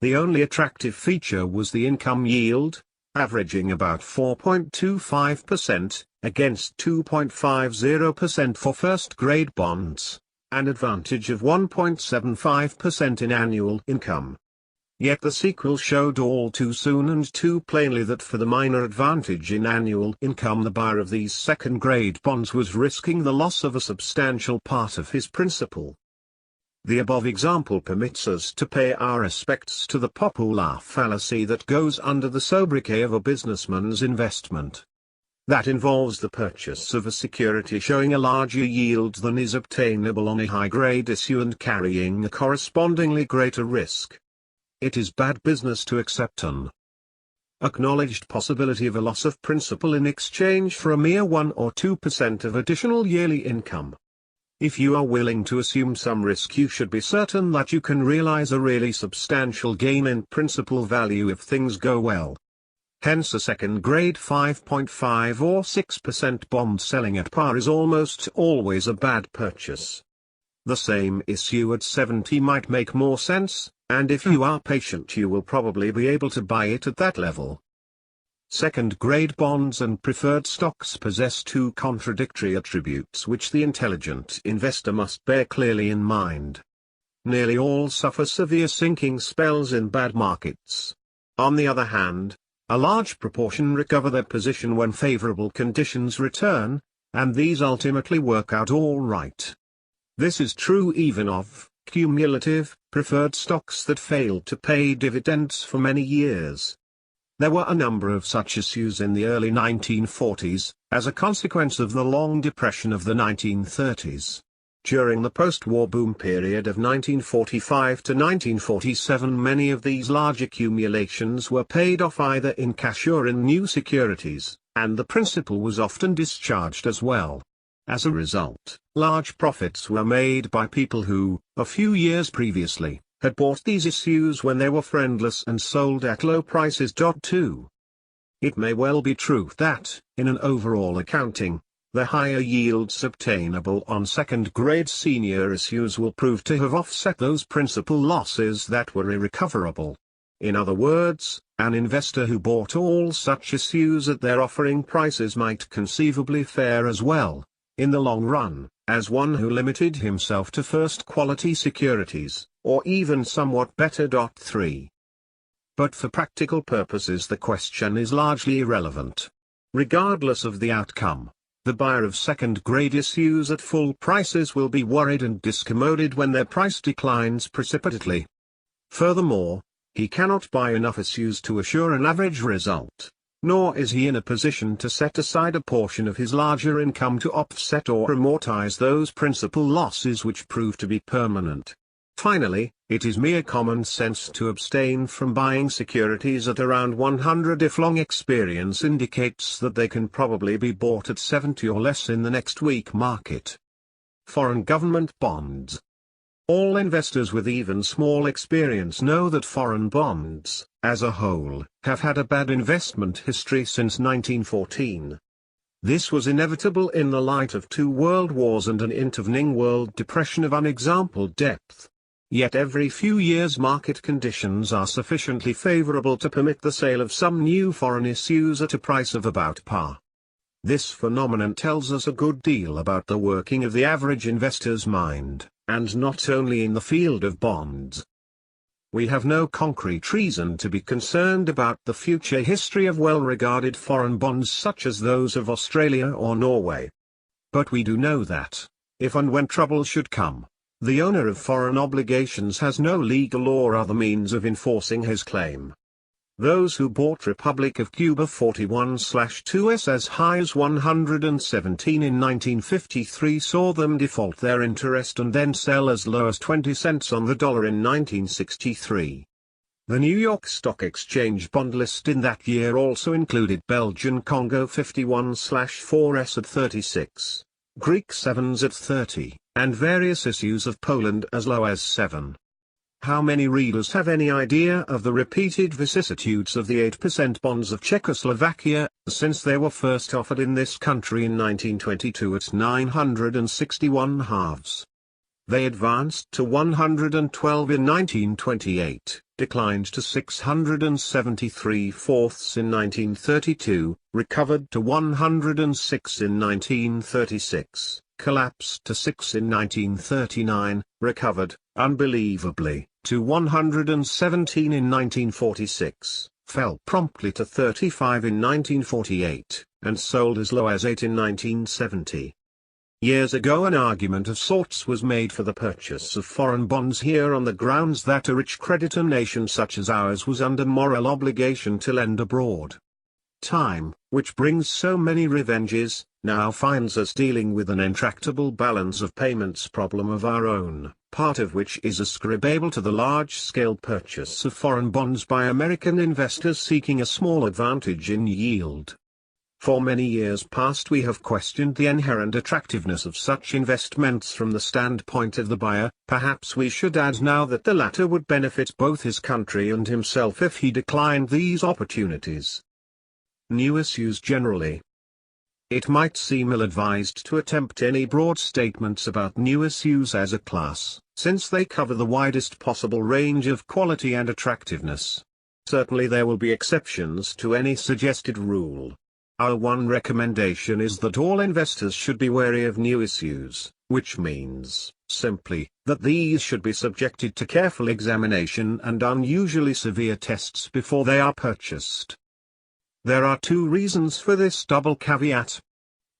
Speaker 1: The only attractive feature was the income yield, averaging about 4.25%, against 2.50% for first-grade bonds, an advantage of 1.75% in annual income. Yet the sequel showed all too soon and too plainly that for the minor advantage in annual income the buyer of these second-grade bonds was risking the loss of a substantial part of his principal. The above example permits us to pay our respects to the popular fallacy that goes under the sobriquet of a businessman's investment. That involves the purchase of a security showing a larger yield than is obtainable on a high-grade issue and carrying a correspondingly greater risk. It is bad business to accept an acknowledged possibility of a loss of principal in exchange for a mere 1 or 2% of additional yearly income. If you are willing to assume some risk, you should be certain that you can realize a really substantial gain in principal value if things go well. Hence a second-grade 5.5 or 6% bond selling at par is almost always a bad purchase. The same issue at 70 might make more sense, and if you are patient you will probably be able to buy it at that level. Second-grade bonds and preferred stocks possess two contradictory attributes which the intelligent investor must bear clearly in mind. Nearly all suffer severe sinking spells in bad markets. On the other hand, a large proportion recover their position when favorable conditions return, and these ultimately work out all right. This is true even of cumulative, preferred stocks that failed to pay dividends for many years. There were a number of such issues in the early 1940s, as a consequence of the long depression of the 1930s. During the post-war boom period of 1945 to 1947, many of these large accumulations were paid off either in cash or in new securities, and the principal was often discharged as well. As a result, large profits were made by people who, a few years previously, had bought these issues when they were friendless and sold at low prices. 2. It may well be true that, in an overall accounting, the higher yields obtainable on second-grade senior issues will prove to have offset those principal losses that were irrecoverable. In other words, an investor who bought all such issues at their offering prices might conceivably fare as well, in the long run, as one who limited himself to first-quality securities, or even somewhat better. 3. But for practical purposes the question is largely irrelevant. Regardless of the outcome, the buyer of second-grade issues at full prices will be worried and discommoded when their price declines precipitately. Furthermore, he cannot buy enough issues to assure an average result, nor is he in a position to set aside a portion of his larger income to offset or amortize those principal losses which prove to be permanent. Finally, it is mere common sense to abstain from buying securities at around 100 if long experience indicates that they can probably be bought at 70 or less in the next weak market. Foreign government bonds. All investors with even small experience know that foreign bonds, as a whole, have had a bad investment history since 1914. This was inevitable in the light of 2 world wars and an intervening world depression of unexampled depth. Yet every few years market conditions are sufficiently favorable to permit the sale of some new foreign issues at a price of about par. This phenomenon tells us a good deal about the working of the average investor's mind, and not only in the field of bonds. We have no concrete reason to be concerned about the future history of well-regarded foreign bonds such as those of Australia or Norway. But we do know that, if and when trouble should come, the owner of foreign obligations has no legal or other means of enforcing his claim. Those who bought Republic of Cuba 41/2s as high as 117 in 1953 saw them default their interest and then sell as low as 20 cents on the dollar in 1963. The New York Stock Exchange bond list in that year also included Belgian Congo 51/4s at 36, Greek 7s at 30, and various issues of Poland as low as 7. How many readers have any idea of the repeated vicissitudes of the 8% bonds of Czechoslovakia, since they were first offered in this country in 1922 at 961 halves? They advanced to 112 in 1928, declined to 673 fourths in 1932, recovered to 106 in 1936. Collapsed to 6 in 1939, recovered, unbelievably, to 117 in 1946, fell promptly to 35 in 1948, and sold as low as 8 in 1970. Years ago an argument of sorts was made for the purchase of foreign bonds here on the grounds that a rich creditor nation such as ours was under moral obligation to lend abroad. Time, which brings so many revenges, now finds us dealing with an intractable balance of payments problem of our own, part of which is ascribable to the large-scale purchase of foreign bonds by American investors seeking a small advantage in yield. For many years past we have questioned the inherent attractiveness of such investments from the standpoint of the buyer. Perhaps we should add now that the latter would benefit both his country and himself if he declined these opportunities. New issues generally. It might seem ill-advised to attempt any broad statements about new issues as a class, since they cover the widest possible range of quality and attractiveness. Certainly there will be exceptions to any suggested rule. Our one recommendation is that all investors should be wary of new issues, which means, simply, that these should be subjected to careful examination and unusually severe tests before they are purchased. There are two reasons for this double caveat.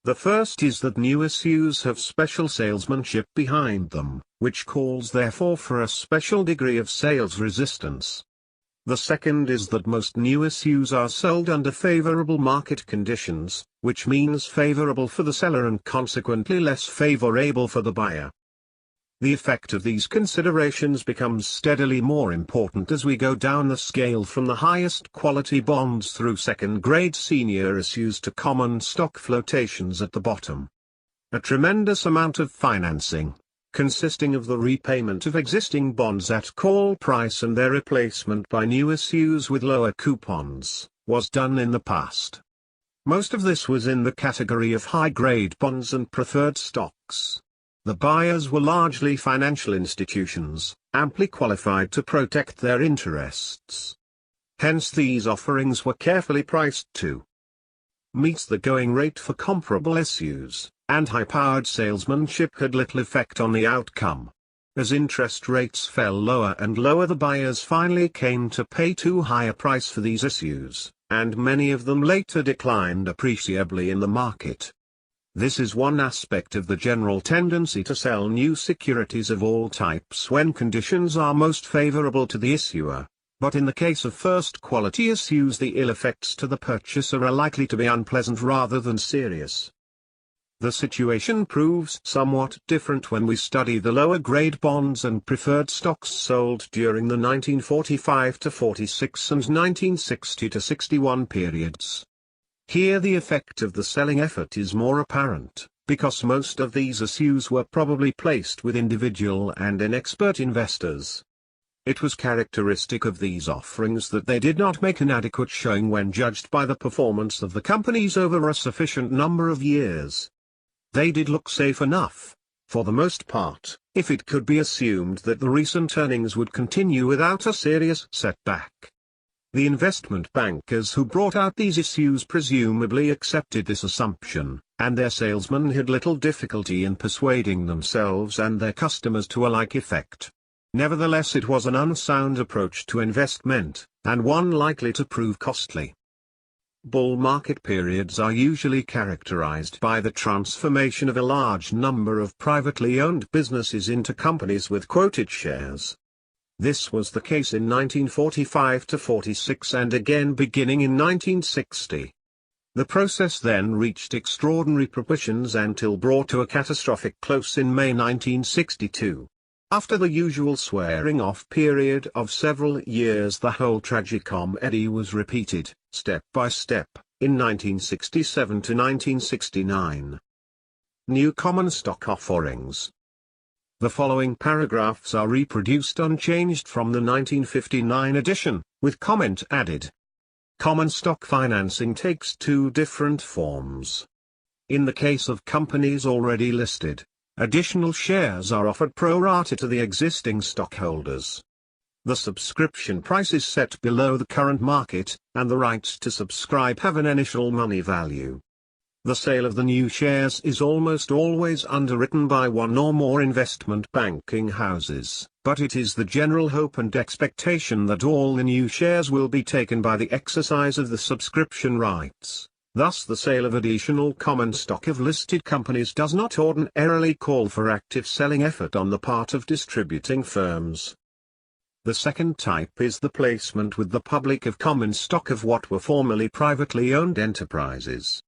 Speaker 1: The first is that new issues have special salesmanship behind them, which calls therefore for a special degree of sales resistance. The second is that most new issues are sold under favorable market conditions, which means favorable for the seller and consequently less favorable for the buyer. The effect of these considerations becomes steadily more important as we go down the scale from the highest quality bonds through second-grade senior issues to common stock flotations at the bottom. A tremendous amount of financing, consisting of the repayment of existing bonds at call price and their replacement by new issues with lower coupons, was done in the past. Most of this was in the category of high-grade bonds and preferred stocks. The buyers were largely financial institutions, amply qualified to protect their interests. Hence these offerings were carefully priced to meet the going rate for comparable issues, and high-powered salesmanship had little effect on the outcome. As interest rates fell lower and lower, the buyers finally came to pay too high a price for these issues, and many of them later declined appreciably in the market. This is one aspect of the general tendency to sell new securities of all types when conditions are most favorable to the issuer, but in the case of first-quality issues the ill effects to the purchaser are likely to be unpleasant rather than serious. The situation proves somewhat different when we study the lower-grade bonds and preferred stocks sold during the 1945–46 and 1960–61 periods. Here the effect of the selling effort is more apparent, because most of these issues were probably placed with individual and inexpert investors. It was characteristic of these offerings that they did not make an adequate showing when judged by the performance of the companies over a sufficient number of years. They did look safe enough, for the most part, if it could be assumed that the recent earnings would continue without a serious setback. The investment bankers who brought out these issues presumably accepted this assumption, and their salesmen had little difficulty in persuading themselves and their customers to a like effect. Nevertheless, it was an unsound approach to investment, and one likely to prove costly. Bull market periods are usually characterized by the transformation of a large number of privately owned businesses into companies with quoted shares. This was the case in 1945–46 and again beginning in 1960. The process then reached extraordinary proportions until brought to a catastrophic close in May 1962. After the usual swearing-off period of several years, the whole tragicomedy was repeated, step by step, in 1967 to 1969. New common stock offerings. The following paragraphs are reproduced unchanged from the 1959 edition, with comment added. Common stock financing takes two different forms. In the case of companies already listed, additional shares are offered pro rata to the existing stockholders. The subscription price is set below the current market, and the rights to subscribe have an initial money value. The sale of the new shares is almost always underwritten by one or more investment banking houses, but it is the general hope and expectation that all the new shares will be taken by the exercise of the subscription rights. Thus the sale of additional common stock of listed companies does not ordinarily call for active selling effort on the part of distributing firms. The second type is the placement with the public of common stock of what were formerly privately owned enterprises.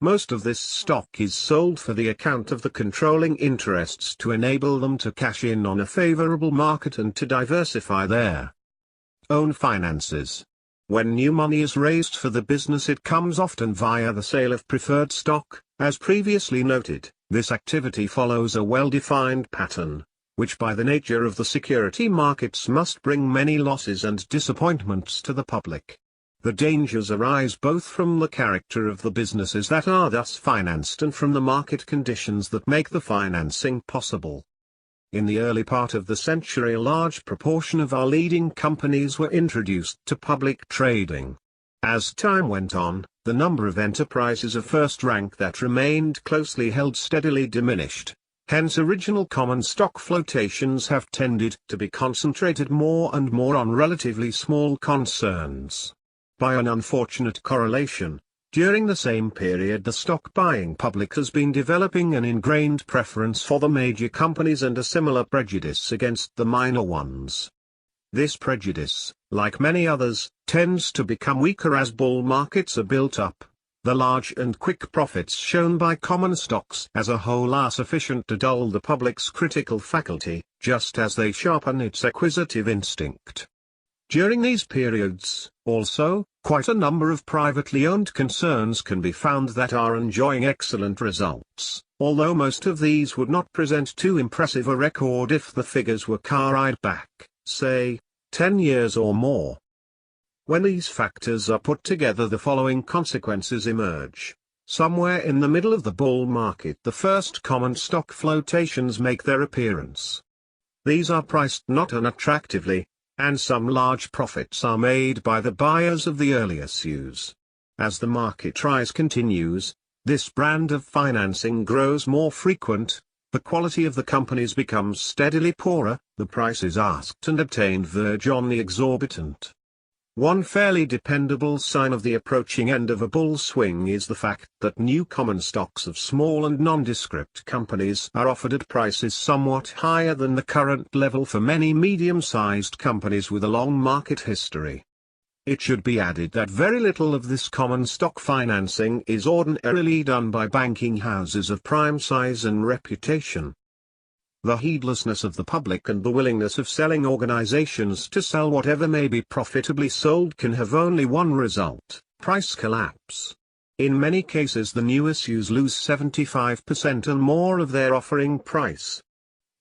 Speaker 1: Most of this stock is sold for the account of the controlling interests to enable them to cash in on a favorable market and to diversify their own finances. When new money is raised for the business, it comes often via the sale of preferred stock. As previously noted, this activity follows a well-defined pattern, which by the nature of the security markets must bring many losses and disappointments to the public. The dangers arise both from the character of the businesses that are thus financed and from the market conditions that make the financing possible. In the early part of the century, a large proportion of our leading companies were introduced to public trading. As time went on, the number of enterprises of first rank that remained closely held steadily diminished. Hence original common stock flotations have tended to be concentrated more and more on relatively small concerns. By an unfortunate correlation, during the same period the stock-buying public has been developing an ingrained preference for the major companies and a similar prejudice against the minor ones. This prejudice, like many others, tends to become weaker as bull markets are built up. The large and quick profits shown by common stocks as a whole are sufficient to dull the public's critical faculty, just as they sharpen its acquisitive instinct. During these periods, also, quite a number of privately owned concerns can be found that are enjoying excellent results, although most of these would not present too impressive a record if the figures were carried back, say, 10 years or more. When these factors are put together, the following consequences emerge. Somewhere in the middle of the bull market the first common stock flotations make their appearance. These are priced not unattractively, and some large profits are made by the buyers of the early issues. As the market rise continues, this brand of financing grows more frequent, the quality of the companies becomes steadily poorer, the prices asked and obtained verge on the exorbitant. One fairly dependable sign of the approaching end of a bull swing is the fact that new common stocks of small and nondescript companies are offered at prices somewhat higher than the current level for many medium-sized companies with a long market history. It should be added that very little of this common stock financing is ordinarily done by banking houses of prime size and reputation. The heedlessness of the public and the willingness of selling organizations to sell whatever may be profitably sold can have only one result: price collapse. In many cases the new issues lose 75% and more of their offering price.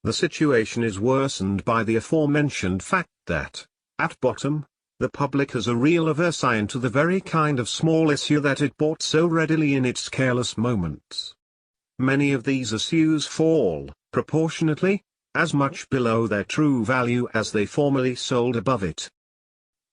Speaker 1: The situation is worsened by the aforementioned fact that, at bottom, the public has a real aversion to the very kind of small issue that it bought so readily in its careless moments. Many of these issues fall, proportionately, as much below their true value as they formerly sold above it.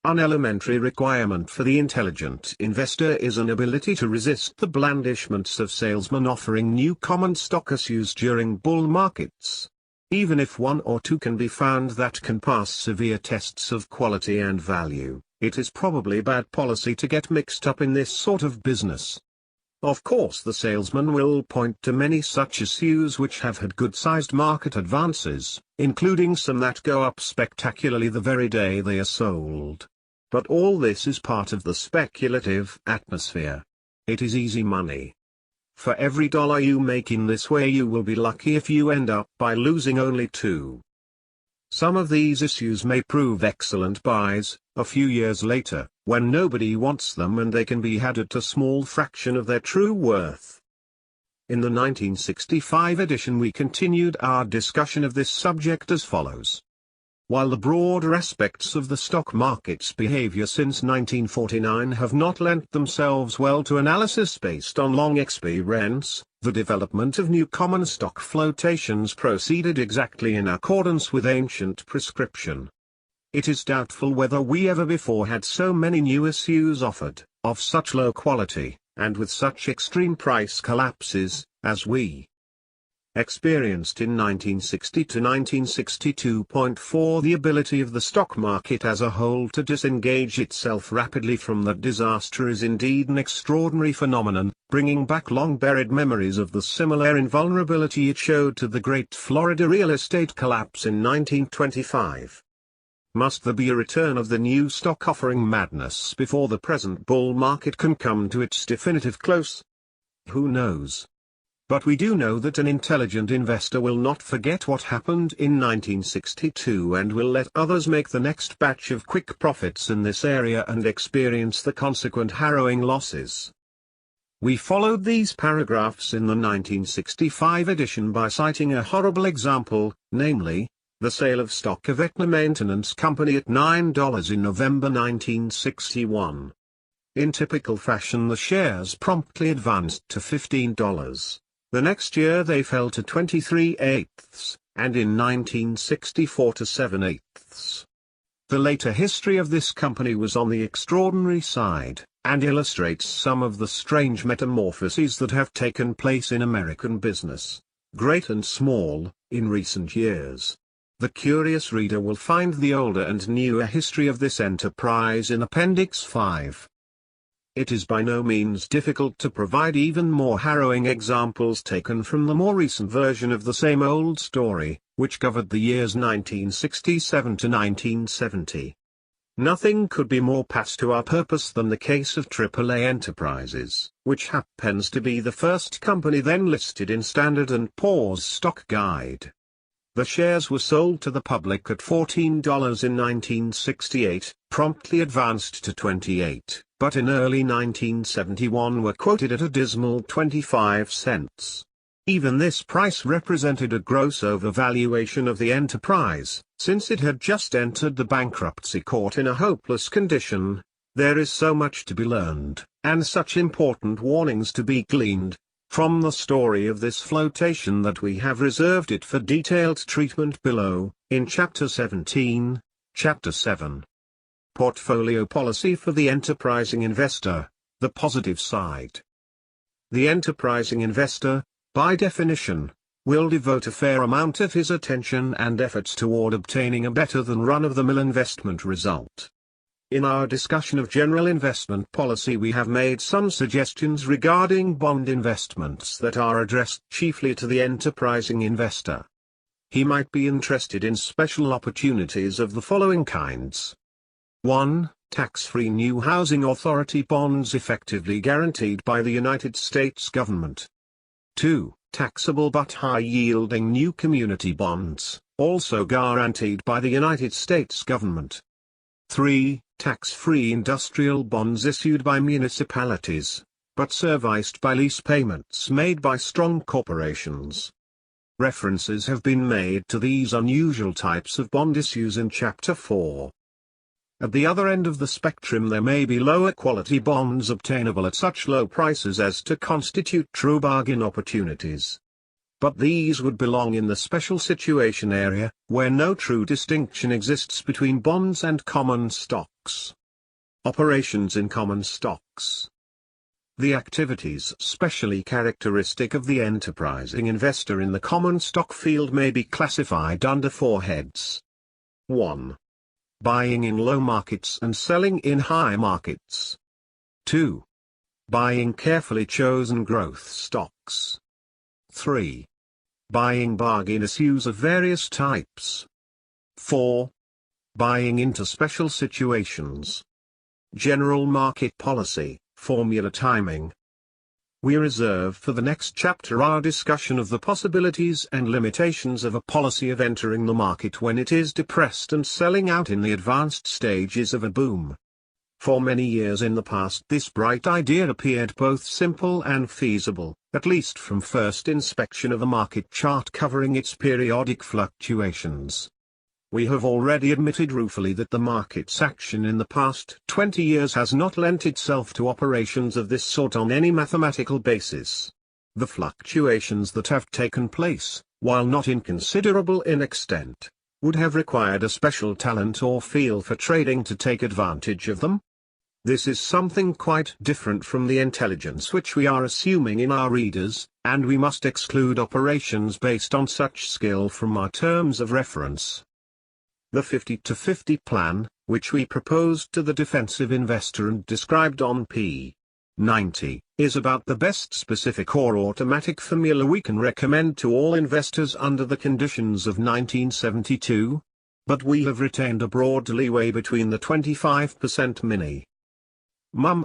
Speaker 1: An elementary requirement for the intelligent investor is an ability to resist the blandishments of salesmen offering new common stock issues during bull markets. Even if one or two can be found that can pass severe tests of quality and value, it is probably bad policy to get mixed up in this sort of business. Of course the salesman will point to many such issues which have had good-sized market advances, including some that go up spectacularly the very day they are sold. But all this is part of the speculative atmosphere. It is easy money. For every dollar you make in this way you will be lucky if you end up by losing only 2. Some of these issues may prove excellent buys, a few years later, when nobody wants them and they can be had at a small fraction of their true worth. In the 1965 edition we continued our discussion of this subject as follows. While the broader aspects of the stock market's behavior since 1949 have not lent themselves well to analysis based on long experience, the development of new common stock flotations proceeded exactly in accordance with ancient prescription. It is doubtful whether we ever before had so many new issues offered, of such low quality, and with such extreme price collapses, as we experienced in 1960 to 1962.4. The ability of the stock market as a whole to disengage itself rapidly from that disaster is indeed an extraordinary phenomenon, bringing back long-buried memories of the similar invulnerability it showed to the great Florida real estate collapse in 1925. Must there be a return of the new stock offering madness before the present bull market can come to its definitive close? Who knows? But we do know that an intelligent investor will not forget what happened in 1962 and will let others make the next batch of quick profits in this area and experience the consequent harrowing losses. We followed these paragraphs in the 1965 edition by citing a horrible example, namely, the sale of stock of Aetna Maintenance Company at $9 in November 1961. In typical fashion the shares promptly advanced to $15. The next year they fell to 23/8, and in 1964 to 7/8. The later history of this company was on the extraordinary side, and illustrates some of the strange metamorphoses that have taken place in American business, great and small, in recent years. The curious reader will find the older and newer history of this enterprise in Appendix 5. It is by no means difficult to provide even more harrowing examples taken from the more recent version of the same old story, which covered the years 1967 to 1970. Nothing could be more pat to our purpose than the case of AAA Enterprises, which happens to be the first company then listed in Standard & Poor's Stock Guide. The shares were sold to the public at $14 in 1968, promptly advanced to $28, but in early 1971 were quoted at a dismal 25 cents. Even this price represented a gross overvaluation of the enterprise, since it had just entered the bankruptcy court in a hopeless condition. There is so much to be learned, and such important warnings to be gleaned, from the story of this flotation that we have reserved it for detailed treatment below, in Chapter 17, Chapter 7. Portfolio Policy for the Enterprising Investor, the Positive Side. The enterprising investor, by definition, will devote a fair amount of his attention and efforts toward obtaining a better than run-of-the-mill investment result. In our discussion of general investment policy we have made some suggestions regarding bond investments that are addressed chiefly to the enterprising investor. He might be interested in special opportunities of the following kinds. 1. Tax-free new housing authority bonds effectively guaranteed by the United States government. 2. Taxable but high-yielding new community bonds, also guaranteed by the United States government. 3. Tax-free industrial bonds issued by municipalities, but serviced by lease payments made by strong corporations. References have been made to these unusual types of bond issues in Chapter 4. At the other end of the spectrum there may be lower quality bonds obtainable at such low prices as to constitute true bargain opportunities. But these would belong in the special situation area, where no true distinction exists between bonds and common stocks. Operations in common stocks. The activities specially characteristic of the enterprising investor in the common stock field may be classified under 4 heads. 1. Buying in low markets and selling in high markets. 2. Buying carefully chosen growth stocks. 3. Buying bargain issues of various types. 4. Buying into special situations. General market policy, formula timing. We reserve for the next chapter our discussion of the possibilities and limitations of a policy of entering the market when it is depressed and selling out in the advanced stages of a boom. For many years in the past this bright idea appeared both simple and feasible, at least from first inspection of a market chart covering its periodic fluctuations. We have already admitted ruefully that the market's action in the past 20 years has not lent itself to operations of this sort on any mathematical basis. The fluctuations that have taken place, while not inconsiderable in extent, would have required a special talent or feel for trading to take advantage of them. This is something quite different from the intelligence which we are assuming in our readers, and we must exclude operations based on such skill from our terms of reference. The 50-50 plan, which we proposed to the defensive investor and described on p. 90, is about the best specific or automatic formula we can recommend to all investors under the conditions of 1972. But we have retained a broad leeway between the 25% minimum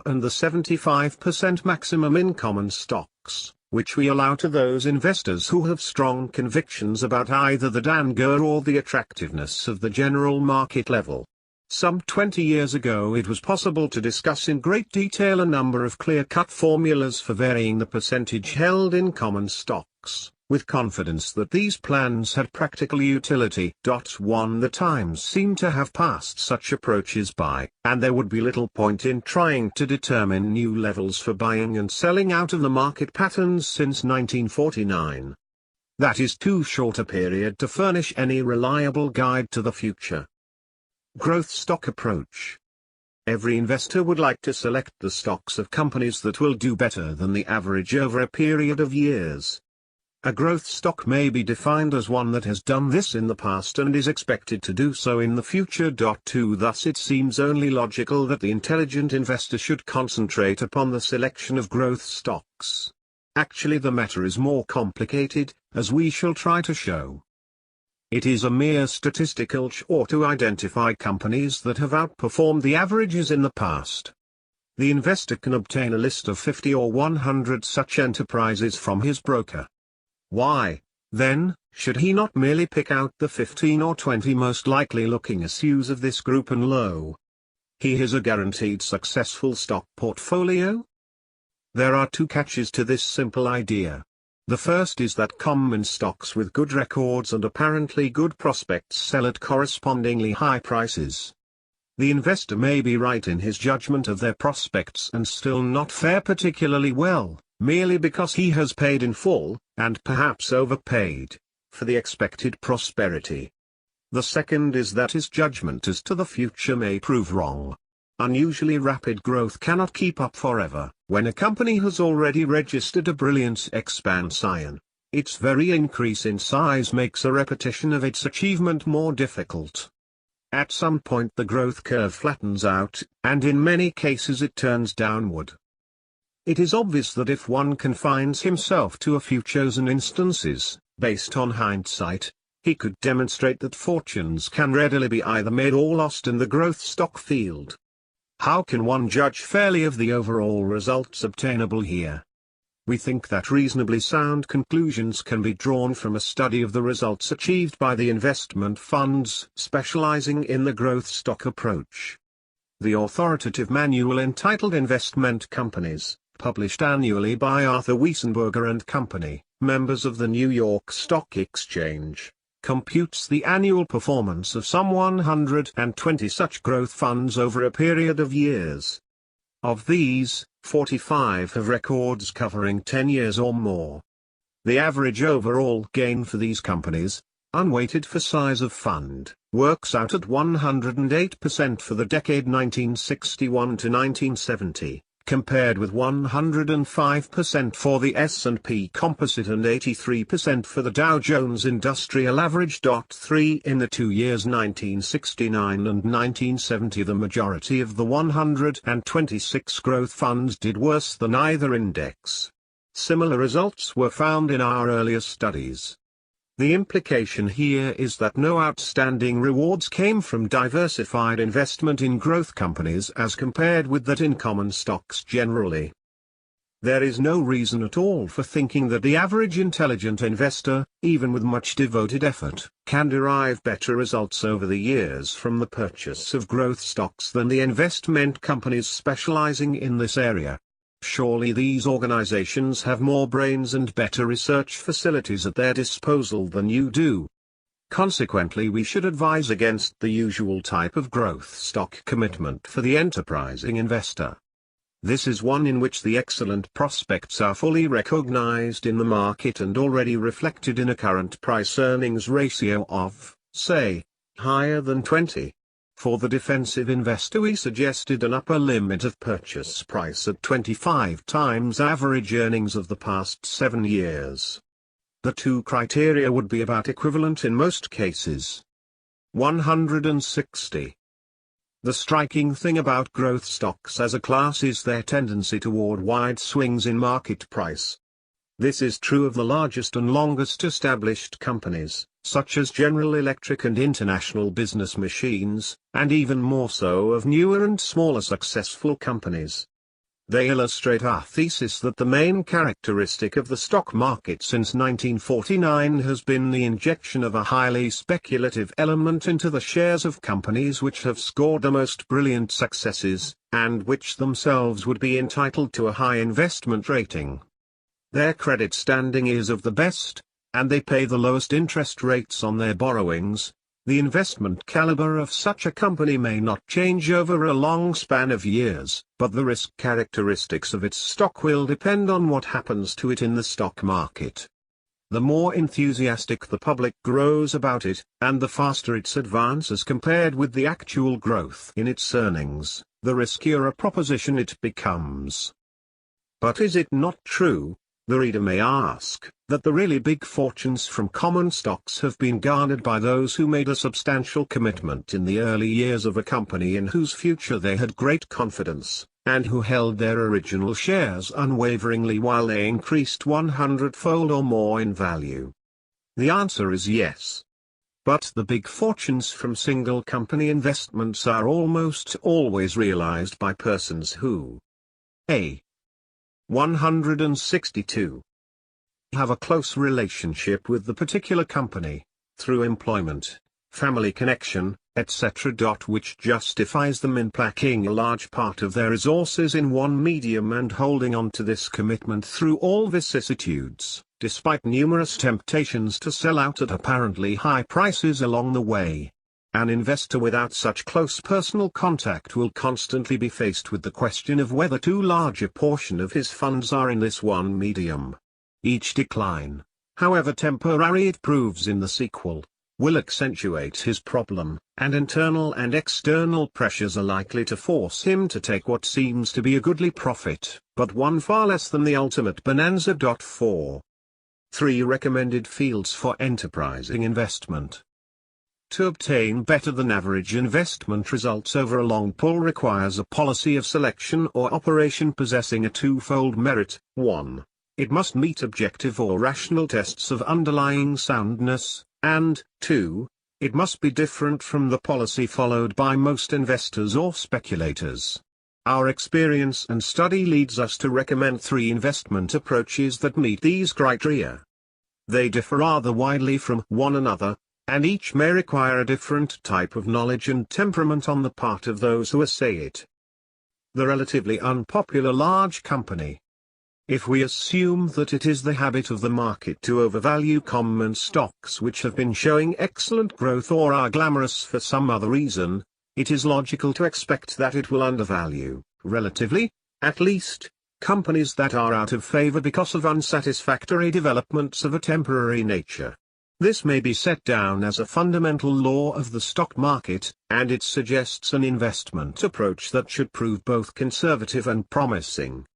Speaker 1: and the 75% maximum in common stocks, which we allow to those investors who have strong convictions about either the danger or the attractiveness of the general market level. Some 20 years ago it was possible to discuss in great detail a number of clear-cut formulas for varying the percentage held in common stocks, with confidence that these plans had practical utility. The times seem to have passed such approaches by, and there would be little point in trying to determine new levels for buying and selling out of the market patterns since 1949. That is too short a period to furnish any reliable guide to the future. Growth stock approach. Every investor would like to select the stocks of companies that will do better than the average over a period of years. A growth stock may be defined as one that has done this in the past and is expected to do so in the future. Thus it seems only logical that the intelligent investor should concentrate upon the selection of growth stocks. Actually, the matter is more complicated, as we shall try to show. It is a mere statistical chore to identify companies that have outperformed the averages in the past. The investor can obtain a list of 50 or 100 such enterprises from his broker. Why, then, should he not merely pick out the 15 or 20 most likely looking issues of this group and lo, he has a guaranteed successful stock portfolio? There are two catches to this simple idea. The first is that common stocks with good records and apparently good prospects sell at correspondingly high prices. The investor may be right in his judgment of their prospects and still not fare particularly well, merely because he has paid in full, and perhaps overpaid, for the expected prosperity. The second is that his judgment as to the future may prove wrong. Unusually rapid growth cannot keep up forever. When a company has already registered a brilliant expansion, its very increase in size makes a repetition of its achievement more difficult. At some point the growth curve flattens out, and in many cases it turns downward. It is obvious that if one confines himself to a few chosen instances, based on hindsight, he could demonstrate that fortunes can readily be either made or lost in the growth stock field. How can one judge fairly of the overall results obtainable here? We think that reasonably sound conclusions can be drawn from a study of the results achieved by the investment funds specializing in the growth stock approach. The authoritative manual entitled Investment Companies, published annually by Arthur Wiesenberger & Company, members of the New York Stock Exchange, computes the annual performance of some 120 such growth funds over a period of years. Of these, 45 have records covering 10 years or more. The average overall gain for these companies, unweighted for size of fund, works out at 108% for the decade 1961 to 1970. Compared with 105% for the S&P Composite and 83% for the Dow Jones Industrial Average. 3 In the 2 years 1969 and 1970, the majority of the 126 growth funds did worse than either index. Similar results were found in our earlier studies. The implication here is that no outstanding rewards came from diversified investment in growth companies as compared with that in common stocks generally. There is no reason at all for thinking that the average intelligent investor, even with much devoted effort, can derive better results over the years from the purchase of growth stocks than the investment companies specializing in this area. Surely these organizations have more brains and better research facilities at their disposal than you do. Consequently, we should advise against the usual type of growth stock commitment for the enterprising investor. This is one in which the excellent prospects are fully recognized in the market and already reflected in a current price-earnings ratio of, say, higher than 20. For the defensive investor we suggested an upper limit of purchase price at 25 times average earnings of the past 7 years. The two criteria would be about equivalent in most cases. 160. The striking thing about growth stocks as a class is their tendency toward wide swings in market price. This is true of the largest and longest established companies, such as General Electric and International Business Machines, and even more so of newer and smaller successful companies. They illustrate our thesis that the main characteristic of the stock market since 1949 has been the injection of a highly speculative element into the shares of companies which have scored the most brilliant successes, and which themselves would be entitled to a high investment rating. Their credit standing is of the best, and they pay the lowest interest rates on their borrowings. The investment caliber of such a company may not change over a long span of years, but the risk characteristics of its stock will depend on what happens to it in the stock market. the more enthusiastic the public grows about it, and the faster its advances compared with the actual growth in its earnings, the riskier a proposition it becomes. But is it not true, the reader may ask, that the really big fortunes from common stocks have been garnered by those who made a substantial commitment in the early years of a company in whose future they had great confidence, and who held their original shares unwaveringly while they increased 100-fold or more in value? The answer is yes. But the big fortunes from single company investments are almost always realized by persons who a. 162. Have a close relationship with the particular company, through employment, family connection, etc. Which justifies them in packing a large part of their resources in one medium and holding on to this commitment through all vicissitudes, despite numerous temptations to sell out at apparently high prices along the way. An investor without such close personal contact will constantly be faced with the question of whether too large a portion of his funds are in this one medium. Each decline, however temporary it proves in the sequel, will accentuate his problem, and internal and external pressures are likely to force him to take what seems to be a goodly profit, but one far less than the ultimate bonanza. 4. 3 recommended fields for enterprising investment. To obtain better than average investment results over a long pull requires a policy of selection or operation possessing a twofold merit. 1. It must meet objective or rational tests of underlying soundness, and, 2. It must be different from the policy followed by most investors or speculators. Our experience and study leads us to recommend 3 investment approaches that meet these criteria. They differ rather widely from one another, and each may require a different type of knowledge and temperament on the part of those who essay it. The relatively unpopular large company. If we assume that it is the habit of the market to overvalue common stocks which have been showing excellent growth or are glamorous for some other reason, it is logical to expect that it will undervalue, relatively, at least, companies that are out of favor because of unsatisfactory developments of a temporary nature. This may be set down as a fundamental law of the stock market, and it suggests an investment approach that should prove both conservative and promising.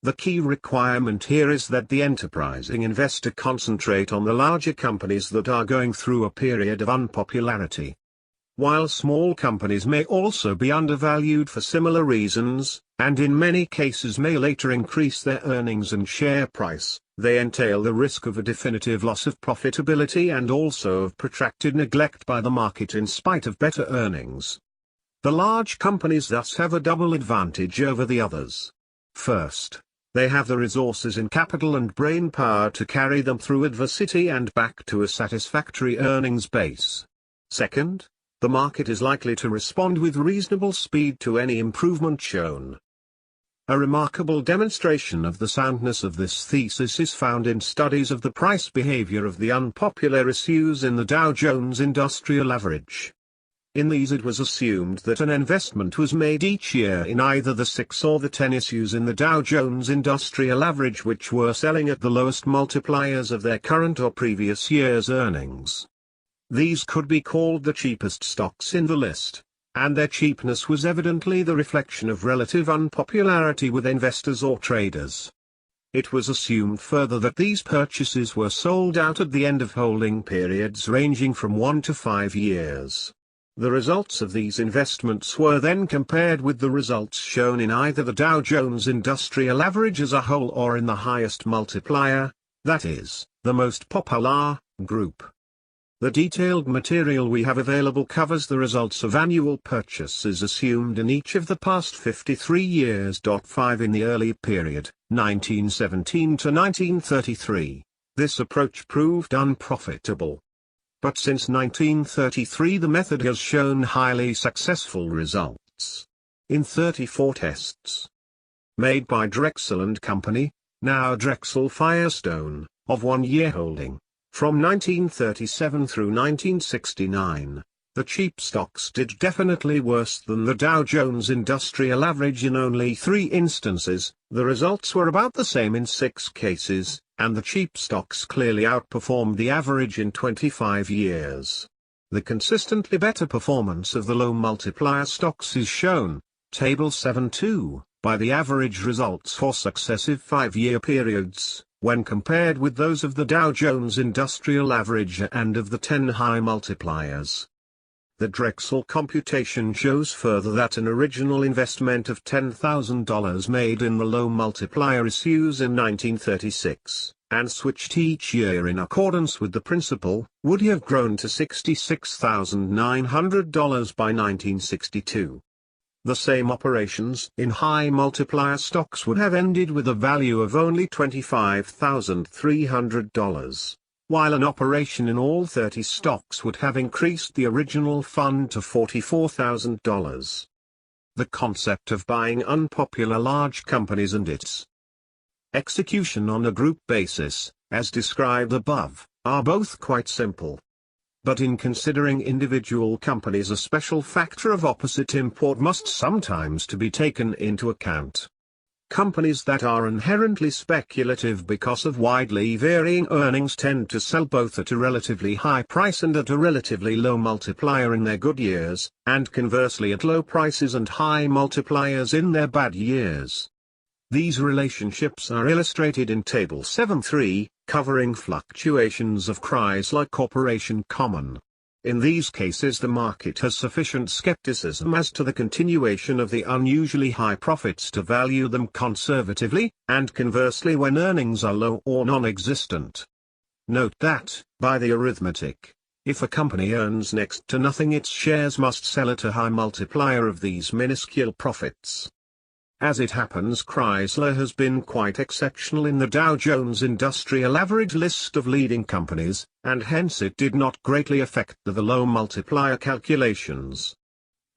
Speaker 1: The key requirement here is that the enterprising investor concentrate on the larger companies that are going through a period of unpopularity. While small companies may also be undervalued for similar reasons, and in many cases may later increase their earnings and share price, they entail the risk of a definitive loss of profitability and also of protracted neglect by the market in spite of better earnings. The large companies thus have a double advantage over the others. First, they have the resources in capital and brain power to carry them through adversity and back to a satisfactory earnings base. Second, the market is likely to respond with reasonable speed to any improvement shown. A remarkable demonstration of the soundness of this thesis is found in studies of the price behavior of the unpopular issues in the Dow Jones Industrial Average. In these it was assumed that an investment was made each year in either the 6 or the 10 issues in the Dow Jones Industrial Average which were selling at the lowest multipliers of their current or previous year's earnings. These could be called the cheapest stocks in the list, and their cheapness was evidently the reflection of relative unpopularity with investors or traders. It was assumed further that these purchases were sold out at the end of holding periods ranging from 1 to 5 years. The results of these investments were then compared with the results shown in either the Dow Jones Industrial Average as a whole or in the highest multiplier, that is, the most popular, group. The detailed material we have available covers the results of annual purchases assumed in each of the past 53 years. 5 In the early period, 1917 to 1933, this approach proved unprofitable. But since 1933 the method has shown highly successful results. In 34 tests made by Drexel & Company, now Drexel Firestone, of 1-year holding, from 1937 through 1969, the cheap stocks did definitely worse than the Dow Jones Industrial Average in only 3 instances. The results were about the same in 6 cases, and the cheap stocks clearly outperformed the average in 25 years. The consistently better performance of the low multiplier stocks is shown, Table 7.2, by the average results for successive 5-year periods, when compared with those of the Dow Jones Industrial Average and of the 10 high multipliers. The Drexel computation shows further that an original investment of $10,000 made in the low multiplier issues in 1936, and switched each year in accordance with the principle, would have grown to $66,900 by 1962. The same operations in high multiplier stocks would have ended with a value of only $25,300, while an operation in all 30 stocks would have increased the original fund to $44,000. The concept of buying unpopular large companies and its execution on a group basis, as described above, are both quite simple. But in considering individual companies, a special factor of opposite import must sometimes to be taken into account. Companies that are inherently speculative because of widely varying earnings tend to sell both at a relatively high price and at a relatively low multiplier in their good years, and conversely at low prices and high multipliers in their bad years. These relationships are illustrated in Table 7.3, covering fluctuations of Chrysler Corporation common. In these cases the market has sufficient skepticism as to the continuation of the unusually high profits to value them conservatively, and conversely when earnings are low or non-existent. Note that, by the arithmetic, if a company earns next to nothing, its shares must sell at a high multiplier of these minuscule profits. As it happens, Chrysler has been quite exceptional in the Dow Jones Industrial Average list of leading companies, and hence it did not greatly affect the low multiplier calculations.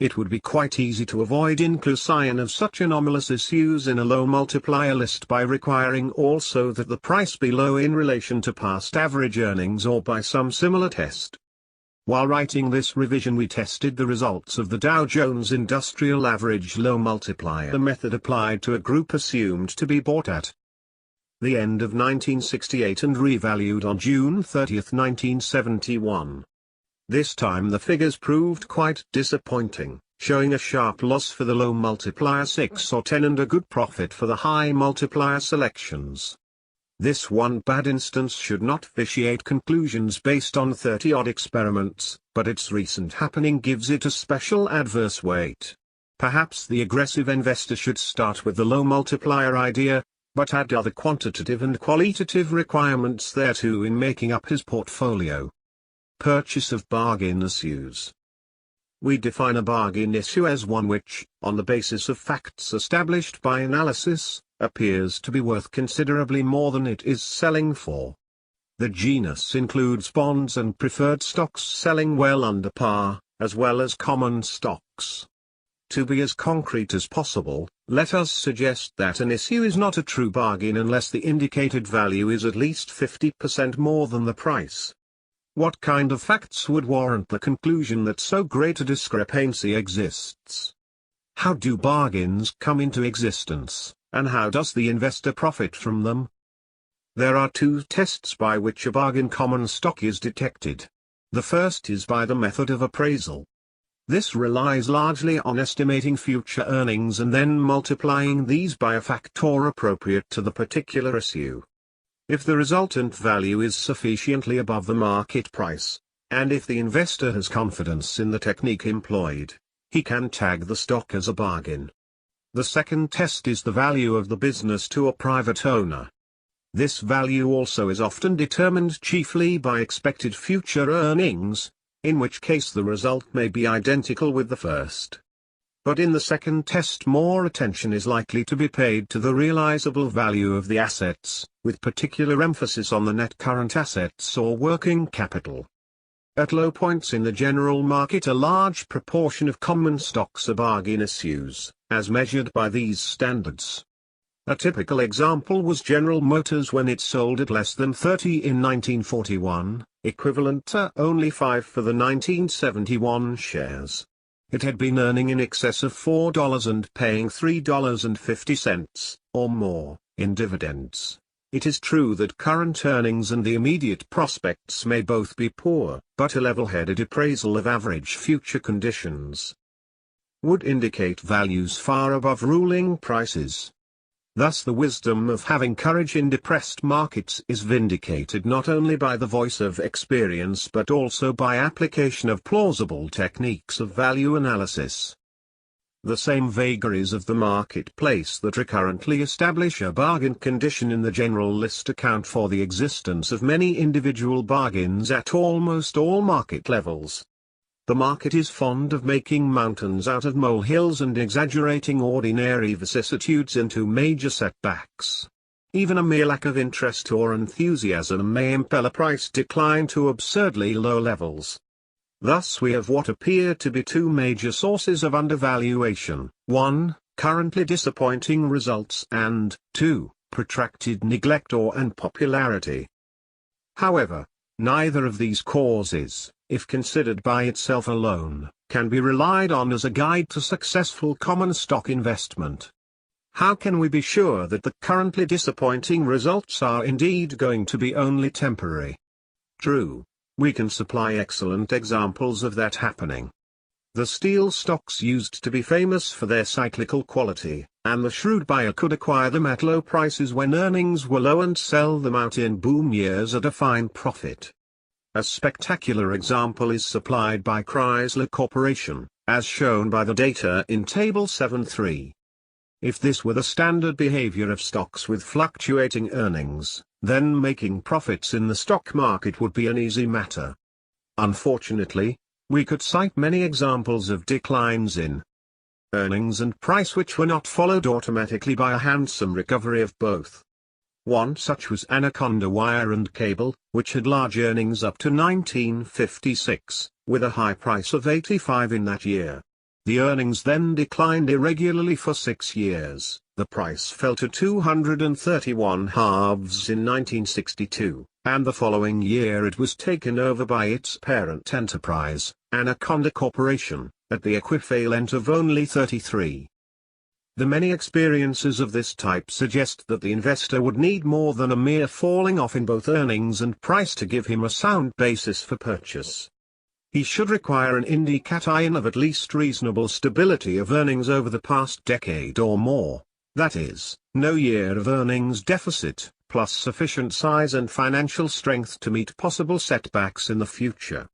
Speaker 1: It would be quite easy to avoid inclusion of such anomalous issues in a low multiplier list by requiring also that the price be low in relation to past average earnings or by some similar test. While writing this revision, we tested the results of the Dow Jones Industrial Average low multiplier method applied to a group assumed to be bought at the end of 1968 and revalued on June 30, 1971. This time the figures proved quite disappointing, showing a sharp loss for the low multiplier 6 or 10 and a good profit for the high multiplier selections. This one bad instance should not vitiate conclusions based on 30-odd experiments, but its recent happening gives it a special adverse weight. Perhaps the aggressive investor should start with the low multiplier idea, but add other quantitative and qualitative requirements thereto in making up his portfolio. Purchase of bargain issues. We define a bargain issue as one which, on the basis of facts established by analysis, appears to be worth considerably more than it is selling for. The genus includes bonds and preferred stocks selling well under par, as well as common stocks. To be as concrete as possible, let us suggest that an issue is not a true bargain unless the indicated value is at least 50% more than the price. What kind of facts would warrant the conclusion that so great a discrepancy exists? How do bargains come into existence, and how does the investor profit from them? There are two tests by which a bargain common stock is detected. The first is by the method of appraisal. This relies largely on estimating future earnings and then multiplying these by a factor appropriate to the particular issue. If the resultant value is sufficiently above the market price, and if the investor has confidence in the technique employed, he can tag the stock as a bargain. The second test is the value of the business to a private owner. This value also is often determined chiefly by expected future earnings, in which case the result may be identical with the first. But in the second test more attention is likely to be paid to the realizable value of the assets, with particular emphasis on the net current assets or working capital. At low points in the general market, a large proportion of common stocks are bargain issues, as measured by these standards. A typical example was General Motors when it sold at less than 30 in 1941, equivalent to only 5 for the 1971 shares. It had been earning in excess of $4 and paying $3.50, or more, in dividends. It is true that current earnings and the immediate prospects may both be poor, but a level-headed appraisal of average future conditions would indicate values far above ruling prices. Thus the wisdom of having courage in depressed markets is vindicated not only by the voice of experience but also by application of plausible techniques of value analysis. The same vagaries of the marketplace that recurrently establish a bargain condition in the general list account for the existence of many individual bargains at almost all market levels. The market is fond of making mountains out of molehills and exaggerating ordinary vicissitudes into major setbacks. Even a mere lack of interest or enthusiasm may impel a price decline to absurdly low levels. Thus we have what appear to be two major sources of undervaluation: 1, currently disappointing results, and 2, protracted neglect or unpopularity. However, neither of these causes, if considered by itself alone, can be relied on as a guide to successful common stock investment. How can we be sure that the currently disappointing results are indeed going to be only temporary? True, we can supply excellent examples of that happening. The steel stocks used to be famous for their cyclical quality, and the shrewd buyer could acquire them at low prices when earnings were low and sell them out in boom years at a fine profit. A spectacular example is supplied by Chrysler Corporation, as shown by the data in Table 7.3. If this were the standard behavior of stocks with fluctuating earnings, then making profits in the stock market would be an easy matter. Unfortunately, we could cite many examples of declines in earnings and price which were not followed automatically by a handsome recovery of both. One such was Anaconda Wire and Cable, which had large earnings up to 1956, with a high price of $85 in that year. The earnings then declined irregularly for 6 years, the price fell to 231 halves in 1962, and the following year it was taken over by its parent enterprise, Anaconda Corporation, at the equivalent of only 33. The many experiences of this type suggest that the investor would need more than a mere falling off in both earnings and price to give him a sound basis for purchase. He should require an indication of at least reasonable stability of earnings over the past decade or more, that is, no year of earnings deficit, plus sufficient size and financial strength to meet possible setbacks in the future.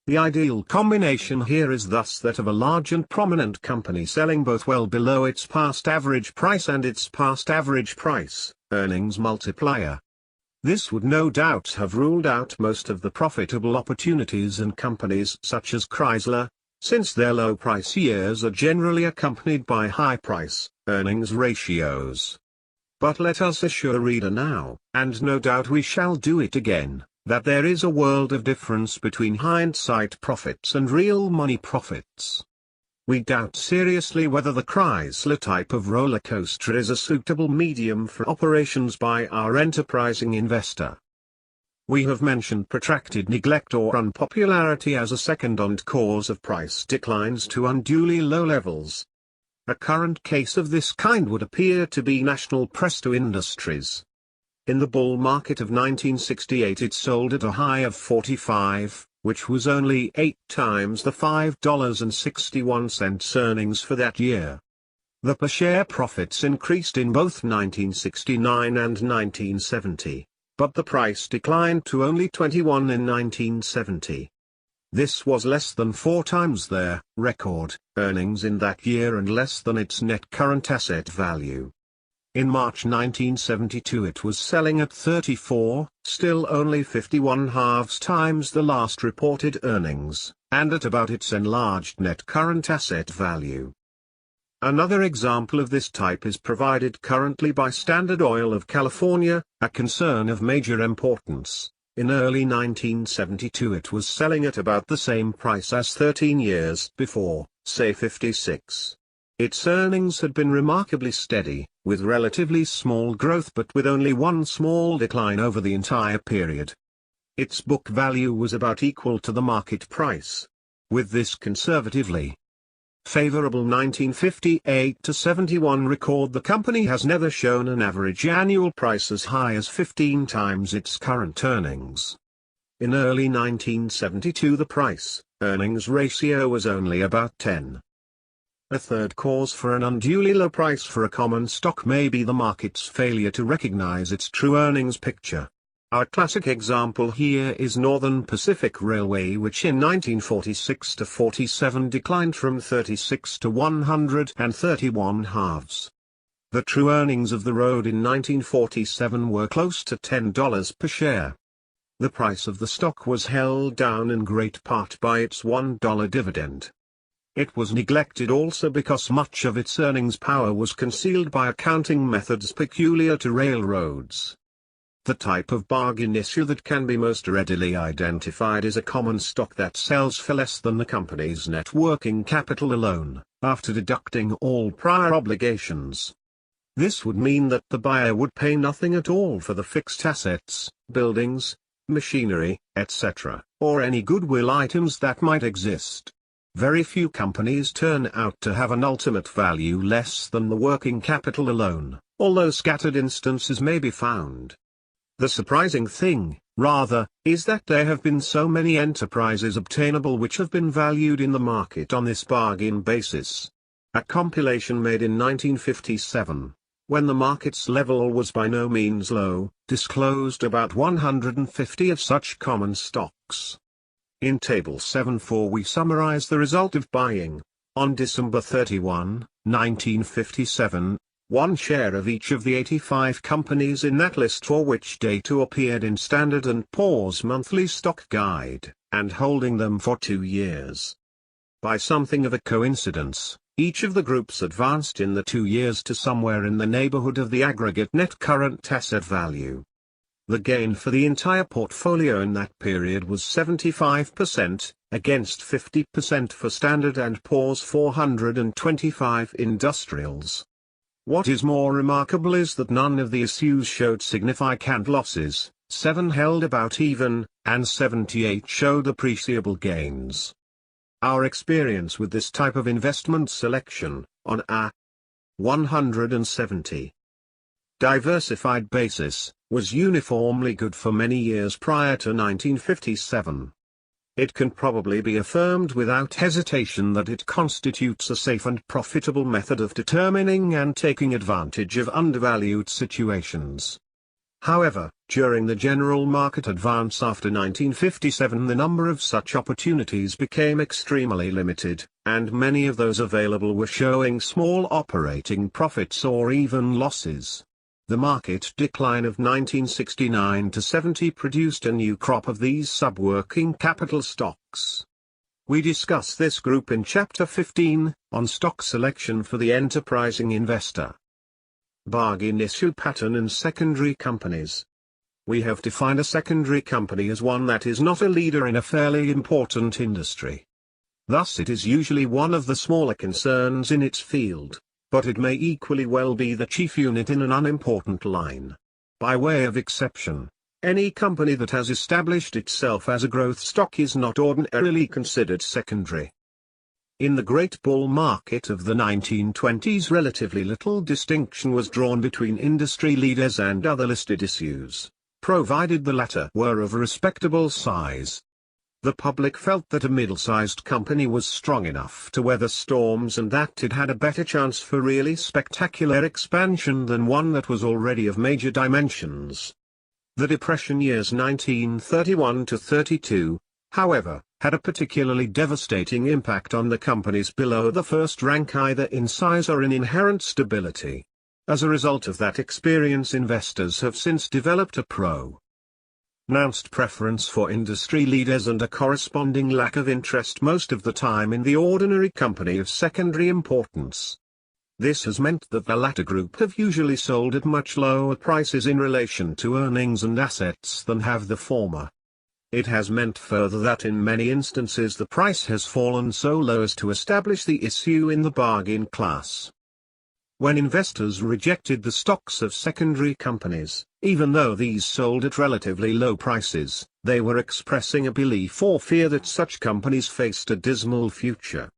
Speaker 1: The ideal combination here is thus that of a large and prominent company selling both well below its past average price and its past average price, earnings multiplier. This would no doubt have ruled out most of the profitable opportunities in companies such as Chrysler, since their low price years are generally accompanied by high price earnings ratios. But let us assure reader now, and no doubt we shall do it again, that there is a world of difference between hindsight profits and real money profits. We doubt seriously whether the Chrysler type of roller coaster is a suitable medium for operations by our enterprising investor. We have mentioned protracted neglect or unpopularity as a second cause of price declines to unduly low levels. A current case of this kind would appear to be National Presto Industries. In the bull market of 1968 it sold at a high of 45, which was only 8 times the $5.61 earnings for that year. The per share profits increased in both 1969 and 1970, but the price declined to only 21 in 1970. This was less than 4 times their record earnings in that year and less than its net current asset value. In March 1972 it was selling at 34, still only 51 halves times the last reported earnings, and at about its enlarged net current asset value. Another example of this type is provided currently by Standard Oil of California, a concern of major importance. In early 1972 it was selling at about the same price as 13 years before, say 56. Its earnings had been remarkably steady, with relatively small growth but with only one small decline over the entire period. Its book value was about equal to the market price. With this conservatively Favorable 1958 to 71 record. The company has never shown an average annual price as high as 15 times its current earnings. In early 1972 the price-earnings ratio was only about 10. A third cause for an unduly low price for a common stock may be the market's failure to recognize its true earnings picture. Our classic example here is Northern Pacific Railway, which in 1946 to 47 declined from 36 to 131 halves. The true earnings of the road in 1947 were close to $10 per share. The price of the stock was held down in great part by its $1 dividend. It was neglected also because much of its earnings power was concealed by accounting methods peculiar to railroads. The type of bargain issue that can be most readily identified is a common stock that sells for less than the company's net working capital alone, after deducting all prior obligations. This would mean that the buyer would pay nothing at all for the fixed assets, buildings, machinery, etc., or any goodwill items that might exist. Very few companies turn out to have an ultimate value less than the working capital alone, although scattered instances may be found. The surprising thing, rather, is that there have been so many enterprises obtainable which have been valued in the market on this bargain basis. A compilation made in 1957, when the market's level was by no means low, disclosed about 150 of such common stocks. In Table 7.4 we summarize the result of buying, on December 31, 1957, one share of each of the 85 companies in that list for which data appeared in Standard & Poor's Monthly Stock Guide, and holding them for 2 years. By something of a coincidence, each of the groups advanced in the 2 years to somewhere in the neighborhood of the aggregate net current asset value. The gain for the entire portfolio in that period was 75%, against 50% for Standard & Poor's 425 industrials. What is more remarkable is that none of the issues showed significant losses, 7 held about even, and 78 showed appreciable gains. Our experience with this type of investment selection, on a 170 diversified basis, was uniformly good for many years prior to 1957. It can probably be affirmed without hesitation that it constitutes a safe and profitable method of determining and taking advantage of undervalued situations. However, during the general market advance after 1957 the number of such opportunities became extremely limited, and many of those available were showing small operating profits or even losses. The market decline of 1969 to 70 produced a new crop of these sub-working capital stocks. We discuss this group in Chapter 15, on stock selection for the enterprising investor. Bargain issue pattern in secondary companies. We have defined a secondary company as one that is not a leader in a fairly important industry. Thus it is usually one of the smaller concerns in its field, but it may equally well be the chief unit in an unimportant line. By way of exception, any company that has established itself as a growth stock is not ordinarily considered secondary. In the Great Bull Market of the 1920s, relatively little distinction was drawn between industry leaders and other listed issues, provided the latter were of a respectable size. The public felt that a middle-sized company was strong enough to weather storms and that it had a better chance for really spectacular expansion than one that was already of major dimensions. The Depression years 1931 to 32, however, had a particularly devastating impact on the companies below the first rank either in size or in inherent stability. As a result of that experience, investors have since developed a pronounced preference for industry leaders and a corresponding lack of interest most of the time in the ordinary company of secondary importance. This has meant that the latter group have usually sold at much lower prices in relation to earnings and assets than have the former. It has meant further that in many instances the price has fallen so low as to establish the issue in the bargain class. When investors rejected the stocks of secondary companies, even though these sold at relatively low prices, they were expressing a belief or fear that such companies faced a dismal future.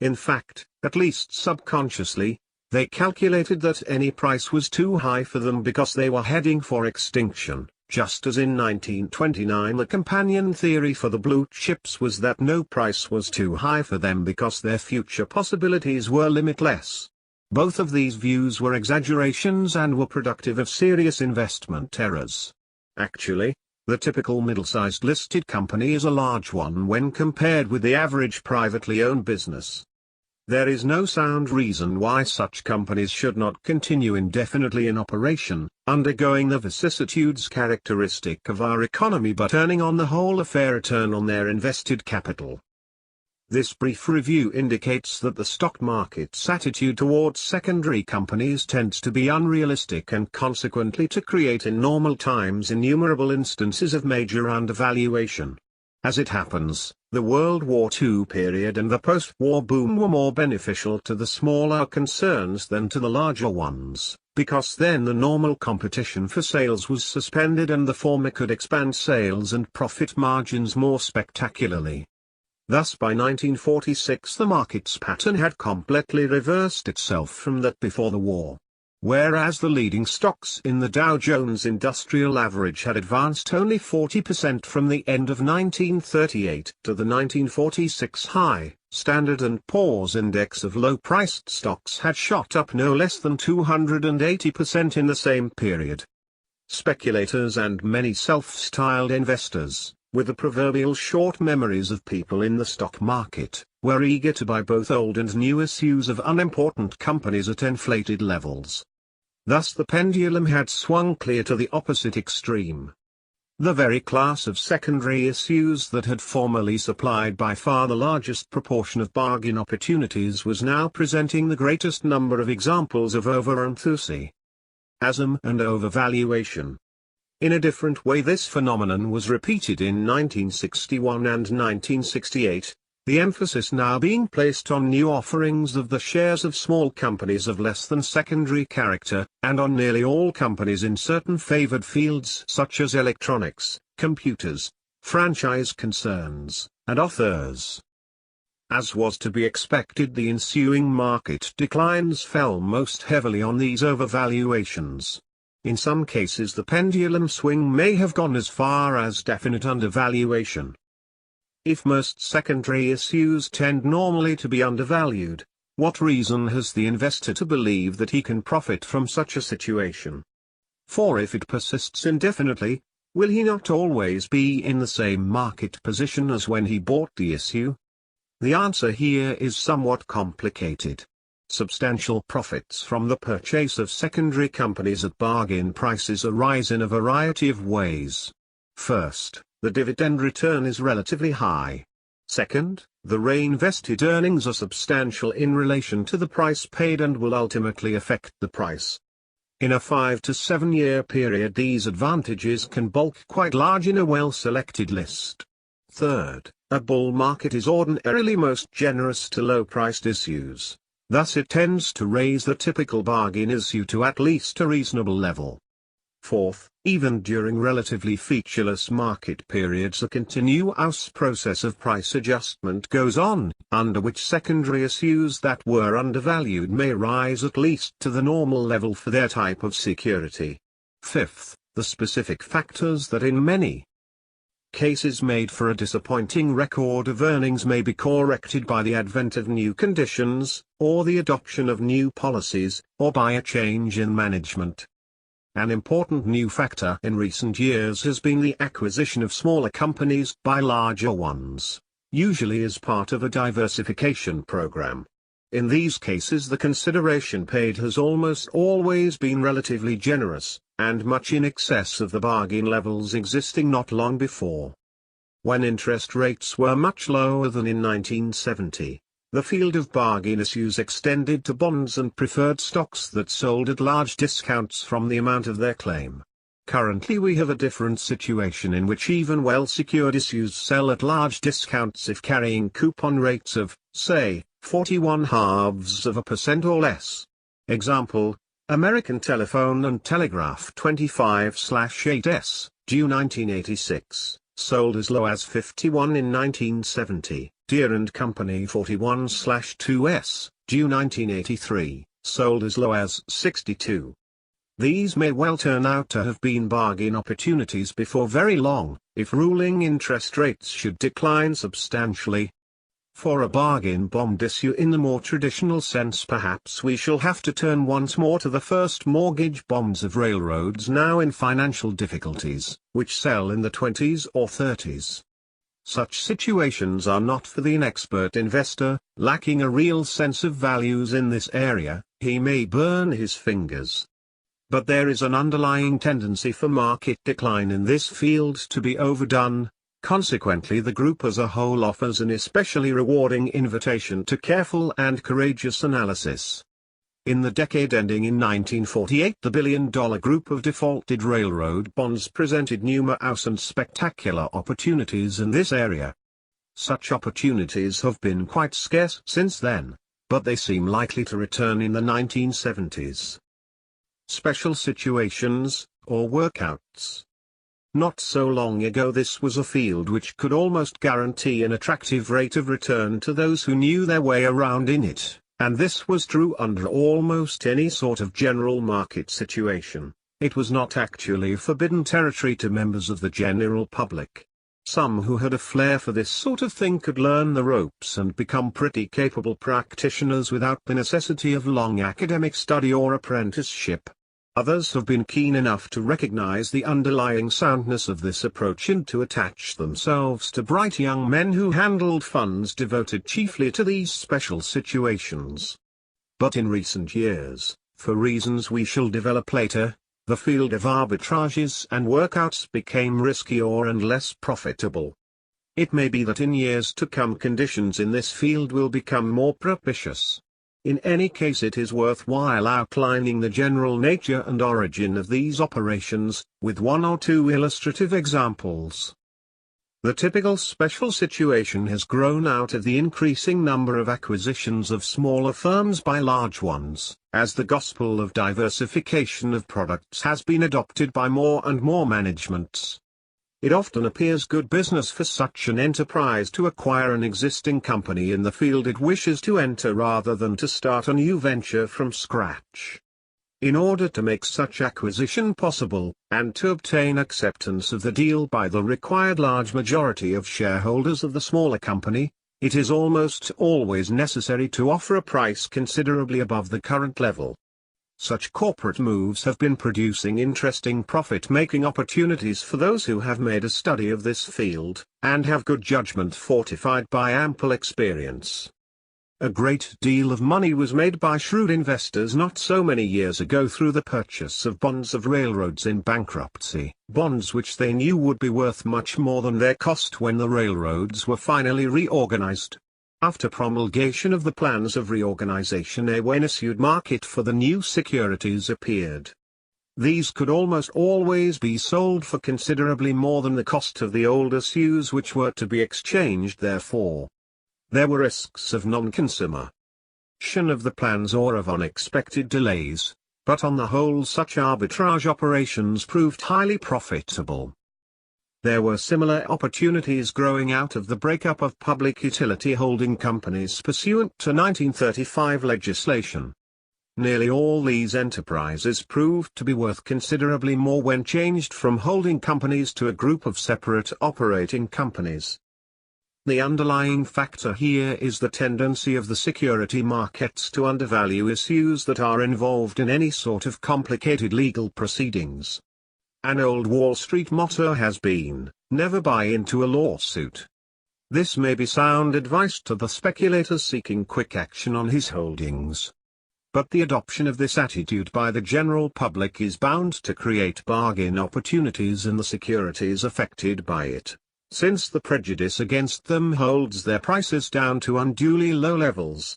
Speaker 1: In fact, at least subconsciously, they calculated that any price was too high for them because they were heading for extinction, just as in 1929 the companion theory for the blue chips was that no price was too high for them because their future possibilities were limitless. Both of these views were exaggerations and were productive of serious investment errors. Actually, the typical middle-sized listed company is a large one when compared with the average privately owned business. There is no sound reason why such companies should not continue indefinitely in operation, undergoing the vicissitudes characteristic of our economy but earning on the whole a fair return on their invested capital. This brief review indicates that the stock market's attitude towards secondary companies tends to be unrealistic and consequently to create in normal times innumerable instances of major undervaluation. As it happens, the World War II period and the post-war boom were more beneficial to the smaller concerns than to the larger ones, because then the normal competition for sales was suspended and the former could expand sales and profit margins more spectacularly. Thus by 1946 the market's pattern had completely reversed itself from that before the war. Whereas the leading stocks in the Dow Jones Industrial Average had advanced only 40% from the end of 1938 to the 1946 high, Standard & Poor's index of low-priced stocks had shot up no less than 280% in the same period. Speculators and many self-styled investors, with the proverbial short memories of people in the stock market, were eager to buy both old and new issues of unimportant companies at inflated levels. Thus the pendulum had swung clear to the opposite extreme. The very class of secondary issues that had formerly supplied by far the largest proportion of bargain opportunities was now presenting the greatest number of examples of over-enthusiasm and overvaluation. In a different way this phenomenon was repeated in 1961 and 1968. The emphasis now being placed on new offerings of the shares of small companies of less than secondary character, and on nearly all companies in certain favored fields such as electronics, computers, franchise concerns, and authors. As was to be expected, the ensuing market declines fell most heavily on these overvaluations. In some cases the pendulum swing may have gone as far as definite undervaluation. If most secondary issues tend normally to be undervalued, what reason has the investor to believe that he can profit from such a situation? For if it persists indefinitely, will he not always be in the same market position as when he bought the issue? The answer here is somewhat complicated. Substantial profits from the purchase of secondary companies at bargain prices arise in a variety of ways. First, the dividend return is relatively high. Second, the reinvested earnings are substantial in relation to the price paid and will ultimately affect the price. In a 5 to 7 year period these advantages can bulk quite large in a well-selected list. Third, a bull market is ordinarily most generous to low-priced issues. Thus it tends to raise the typical bargain issue to at least a reasonable level. Fourth, even during relatively featureless market periods a continuous process of price adjustment goes on, under which secondary issues that were undervalued may rise at least to the normal level for their type of security. Fifth, the specific factors that in many cases made for a disappointing record of earnings may be corrected by the advent of new conditions, or the adoption of new policies, or by a change in management. An important new factor in recent years has been the acquisition of smaller companies by larger ones, usually as part of a diversification program. In these cases the consideration paid has almost always been relatively generous, and much in excess of the bargain levels existing not long before. When interest rates were much lower than in 1970, the field of bargain issues extended to bonds and preferred stocks that sold at large discounts from the amount of their claim. Currently we have a different situation in which even well-secured issues sell at large discounts if carrying coupon rates of, say, 41/2% or less. Example, American Telephone and Telegraph 25/8s, due 1986, sold as low as 51 in 1970, Deere and Company 41/2S, due 1983, sold as low as 62. These may well turn out to have been bargain opportunities before very long, if ruling interest rates should decline substantially. For a bargain bond issue in the more traditional sense, perhaps we shall have to turn once more to the first mortgage bonds of railroads now in financial difficulties, which sell in the 20s or 30s. Such situations are not for the inexpert investor. Lacking a real sense of values in this area, he may burn his fingers. But there is an underlying tendency for market decline in this field to be overdone. Consequently, the group as a whole offers an especially rewarding invitation to careful and courageous analysis. In the decade ending in 1948, the billion-dollar group of defaulted railroad bonds presented numerous and spectacular opportunities in this area. Such opportunities have been quite scarce since then, but they seem likely to return in the 1970s. Special situations, or workouts. Not so long ago this was a field which could almost guarantee an attractive rate of return to those who knew their way around in it, and this was true under almost any sort of general market situation. It was not actually forbidden territory to members of the general public. Some who had a flair for this sort of thing could learn the ropes and become pretty capable practitioners without the necessity of long academic study or apprenticeship. Others have been keen enough to recognize the underlying soundness of this approach and to attach themselves to bright young men who handled funds devoted chiefly to these special situations. But in recent years, for reasons we shall develop later, the field of arbitrages and workouts became riskier and less profitable. It may be that in years to come conditions in this field will become more propitious. In any case, it is worthwhile outlining the general nature and origin of these operations, with one or two illustrative examples. The typical special situation has grown out of the increasing number of acquisitions of smaller firms by large ones, as the gospel of diversification of products has been adopted by more and more managements. It often appears good business for such an enterprise to acquire an existing company in the field it wishes to enter rather than to start a new venture from scratch. In order to make such acquisition possible, and to obtain acceptance of the deal by the required large majority of shareholders of the smaller company, it is almost always necessary to offer a price considerably above the current level. Such corporate moves have been producing interesting profit-making opportunities for those who have made a study of this field, and have good judgment fortified by ample experience. A great deal of money was made by shrewd investors not so many years ago through the purchase of bonds of railroads in bankruptcy, bonds which they knew would be worth much more than their cost when the railroads were finally reorganized. After promulgation of the plans of reorganization, a when-issued market for the new securities appeared. These could almost always be sold for considerably more than the cost of the old issues which were to be exchanged therefore. There were risks of non-consummation of the plans or of unexpected delays, but on the whole such arbitrage operations proved highly profitable. There were similar opportunities growing out of the breakup of public utility holding companies pursuant to 1935 legislation. Nearly all these enterprises proved to be worth considerably more when changed from holding companies to a group of separate operating companies. The underlying factor here is the tendency of the security markets to undervalue issues that are involved in any sort of complicated legal proceedings. An old Wall Street motto has been, "Never buy into a lawsuit." This may be sound advice to the speculator seeking quick action on his holdings. But the adoption of this attitude by the general public is bound to create bargain opportunities in the securities affected by it, since the prejudice against them holds their prices down to unduly low levels.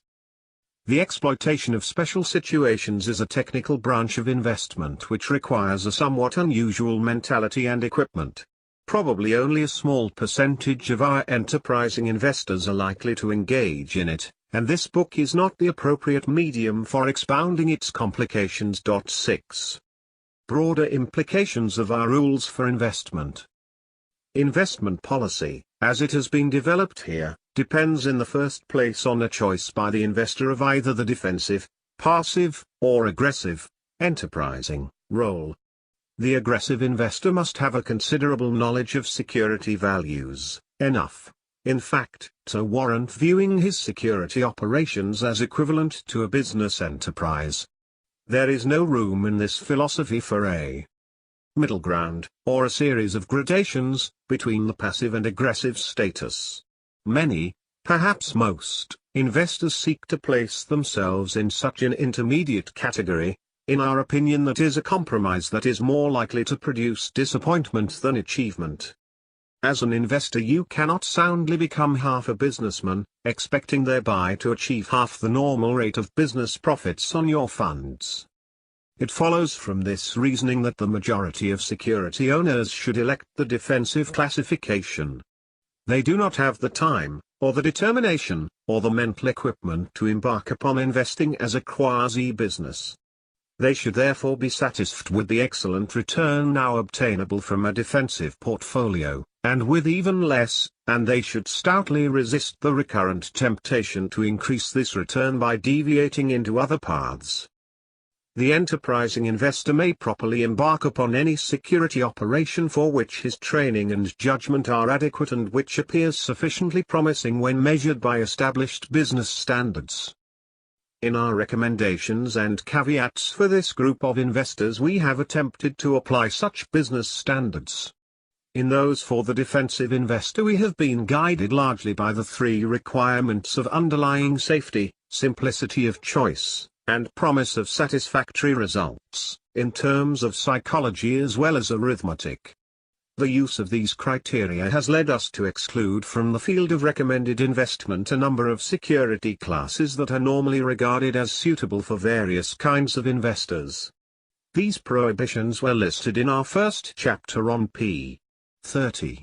Speaker 1: The exploitation of special situations is a technical branch of investment which requires a somewhat unusual mentality and equipment. Probably only a small percentage of our enterprising investors are likely to engage in it, and this book is not the appropriate medium for expounding its complications. 6. Broader implications of our rules for investment. Investment policy, as it has been developed here, depends in the first place on a choice by the investor of either the defensive, passive, or aggressive, enterprising, role. The aggressive investor must have a considerable knowledge of security values, enough, in fact, to warrant viewing his security operations as equivalent to a business enterprise. There is no room in this philosophy for a middle ground, or a series of gradations, between the passive and aggressive status. Many, perhaps most, investors seek to place themselves in such an intermediate category. In our opinion, that is a compromise that is more likely to produce disappointment than achievement. As an investor, you cannot soundly become half a businessman, expecting thereby to achieve half the normal rate of business profits on your funds. It follows from this reasoning that the majority of security owners should elect the defensive classification. They do not have the time, or the determination, or the mental equipment to embark upon investing as a quasi-business. They should therefore be satisfied with the excellent return now obtainable from a defensive portfolio, and with even less, and they should stoutly resist the recurrent temptation to increase this return by deviating into other paths. The enterprising investor may properly embark upon any security operation for which his training and judgment are adequate and which appears sufficiently promising when measured by established business standards. In our recommendations and caveats for this group of investors, we have attempted to apply such business standards. In those for the defensive investor, we have been guided largely by the three requirements of underlying safety, simplicity of choice, and promise of satisfactory results, in terms of psychology as well as arithmetic. The use of these criteria has led us to exclude from the field of recommended investment a number of security classes that are normally regarded as suitable for various kinds of investors. These prohibitions were listed in our first chapter on p. 30.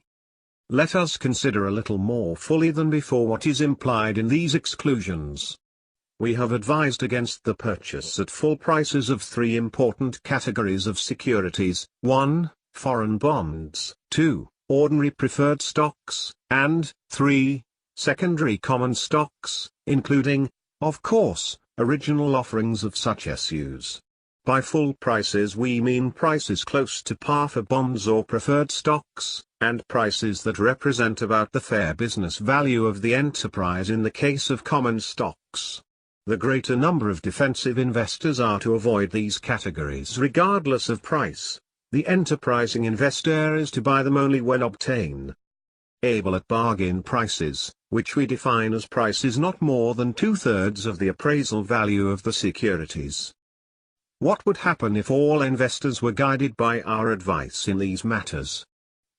Speaker 1: Let us consider a little more fully than before what is implied in these exclusions. We have advised against the purchase at full prices of three important categories of securities: 1. Foreign bonds, 2. Ordinary preferred stocks, and 3. Secondary common stocks, including, of course, original offerings of such issues. By full prices we mean prices close to par for bonds or preferred stocks, and prices that represent about the fair business value of the enterprise in the case of common stocks. The greater number of defensive investors are to avoid these categories regardless of price. The enterprising investor is to buy them only when obtainable at bargain prices, which we define as prices not more than 2/3 of the appraisal value of the securities. What would happen if all investors were guided by our advice in these matters?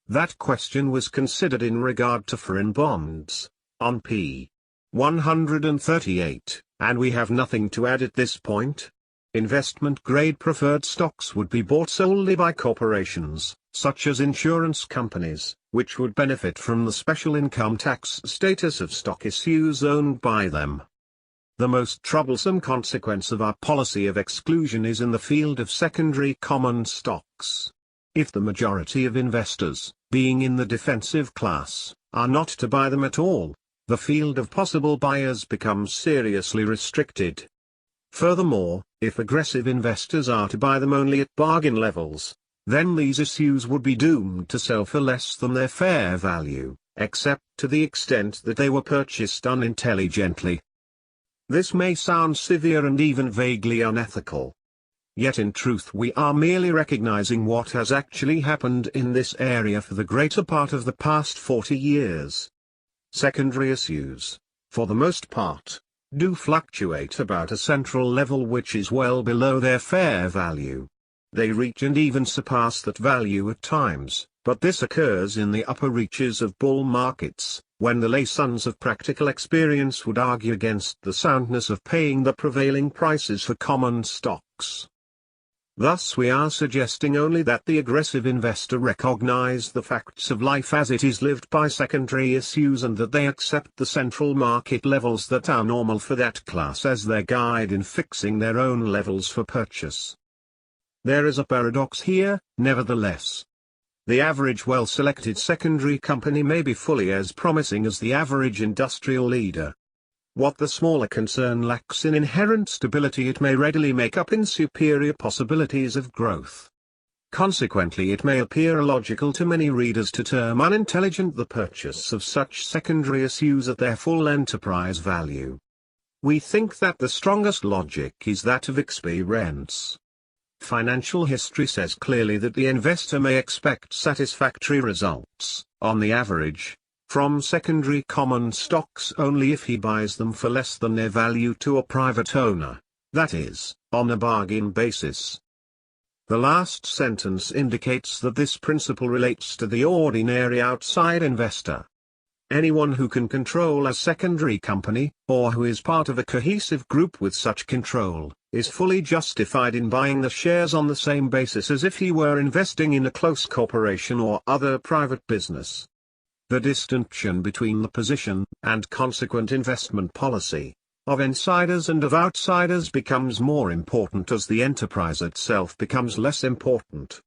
Speaker 1: That question was considered in regard to foreign bonds, on p. 138, and we have nothing to add at this point. Investment-grade preferred stocks would be bought solely by corporations, such as insurance companies, which would benefit from the special income tax status of stock issues owned by them. The most troublesome consequence of our policy of exclusion is in the field of secondary common stocks. If the majority of investors, being in the defensive class, are not to buy them at all, the field of possible buyers becomes seriously restricted. Furthermore, if aggressive investors are to buy them only at bargain levels, then these issues would be doomed to sell for less than their fair value, except to the extent that they were purchased unintelligently. This may sound severe and even vaguely unethical. Yet in truth we are merely recognizing what has actually happened in this area for the greater part of the past 40 years. Secondary issues, for the most part, do fluctuate about a central level which is well below their fair value. They reach and even surpass that value at times, but this occurs in the upper reaches of bull markets, when the lay sons of practical experience would argue against the soundness of paying the prevailing prices for common stocks. Thus we are suggesting only that the aggressive investor recognize the facts of life as it is lived by secondary issues and that they accept the central market levels that are normal for that class as their guide in fixing their own levels for purchase. There is a paradox here, nevertheless. The average well-selected secondary company may be fully as promising as the average industrial leader. What the smaller concern lacks in inherent stability it may readily make up in superior possibilities of growth. Consequently, it may appear illogical to many readers to term unintelligent the purchase of such secondary issues at their full enterprise value. We think that the strongest logic is that of experience. Financial history says clearly that the investor may expect satisfactory results, on the average, from secondary common stocks only if he buys them for less than their value to a private owner, that is, on a bargain basis. The last sentence indicates that this principle relates to the ordinary outside investor. Anyone who can control a secondary company, or who is part of a cohesive group with such control, is fully justified in buying the shares on the same basis as if he were investing in a close corporation or other private business. The distinction between the position, and consequent investment policy, of insiders and of outsiders becomes more important as the enterprise itself becomes less important.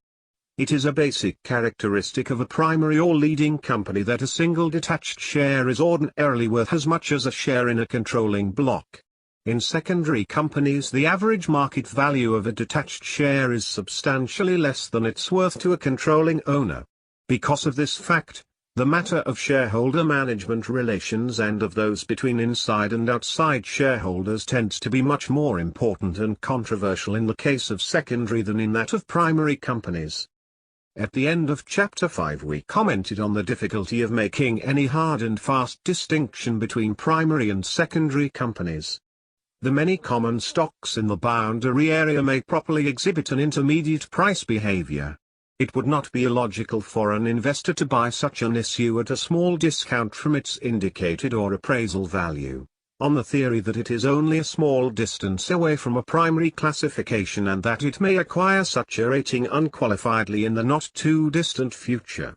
Speaker 1: It is a basic characteristic of a primary or leading company that a single detached share is ordinarily worth as much as a share in a controlling block. In secondary companies, the average market value of a detached share is substantially less than its worth to a controlling owner. Because of this fact, the matter of shareholder management relations and of those between inside and outside shareholders tends to be much more important and controversial in the case of secondary than in that of primary companies. At the end of Chapter 5 we commented on the difficulty of making any hard and fast distinction between primary and secondary companies. The many common stocks in the boundary area may properly exhibit an intermediate price behavior. It would not be illogical for an investor to buy such an issue at a small discount from its indicated or appraisal value, on the theory that it is only a small distance away from a primary classification and that it may acquire such a rating unqualifiedly in the not too distant future.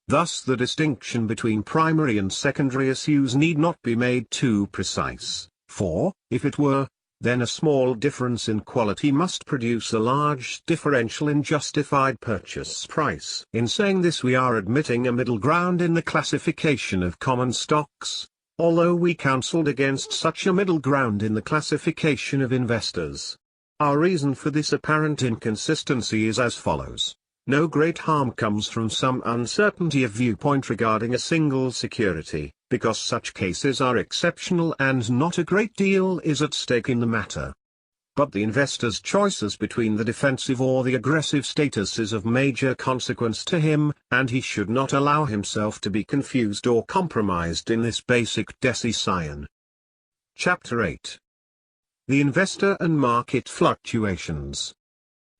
Speaker 1: Thus the distinction between primary and secondary issues need not be made too precise, for, if it were, then a small difference in quality must produce a large differential in justified purchase price. In saying this we are admitting a middle ground in the classification of common stocks, although we counseled against such a middle ground in the classification of investors. Our reason for this apparent inconsistency is as follows. No great harm comes from some uncertainty of viewpoint regarding a single security, because such cases are exceptional and not a great deal is at stake in the matter. But the investor's choices between the defensive or the aggressive status is of major consequence to him, and he should not allow himself to be confused or compromised in this basic decision. Chapter 8. The investor and market fluctuations.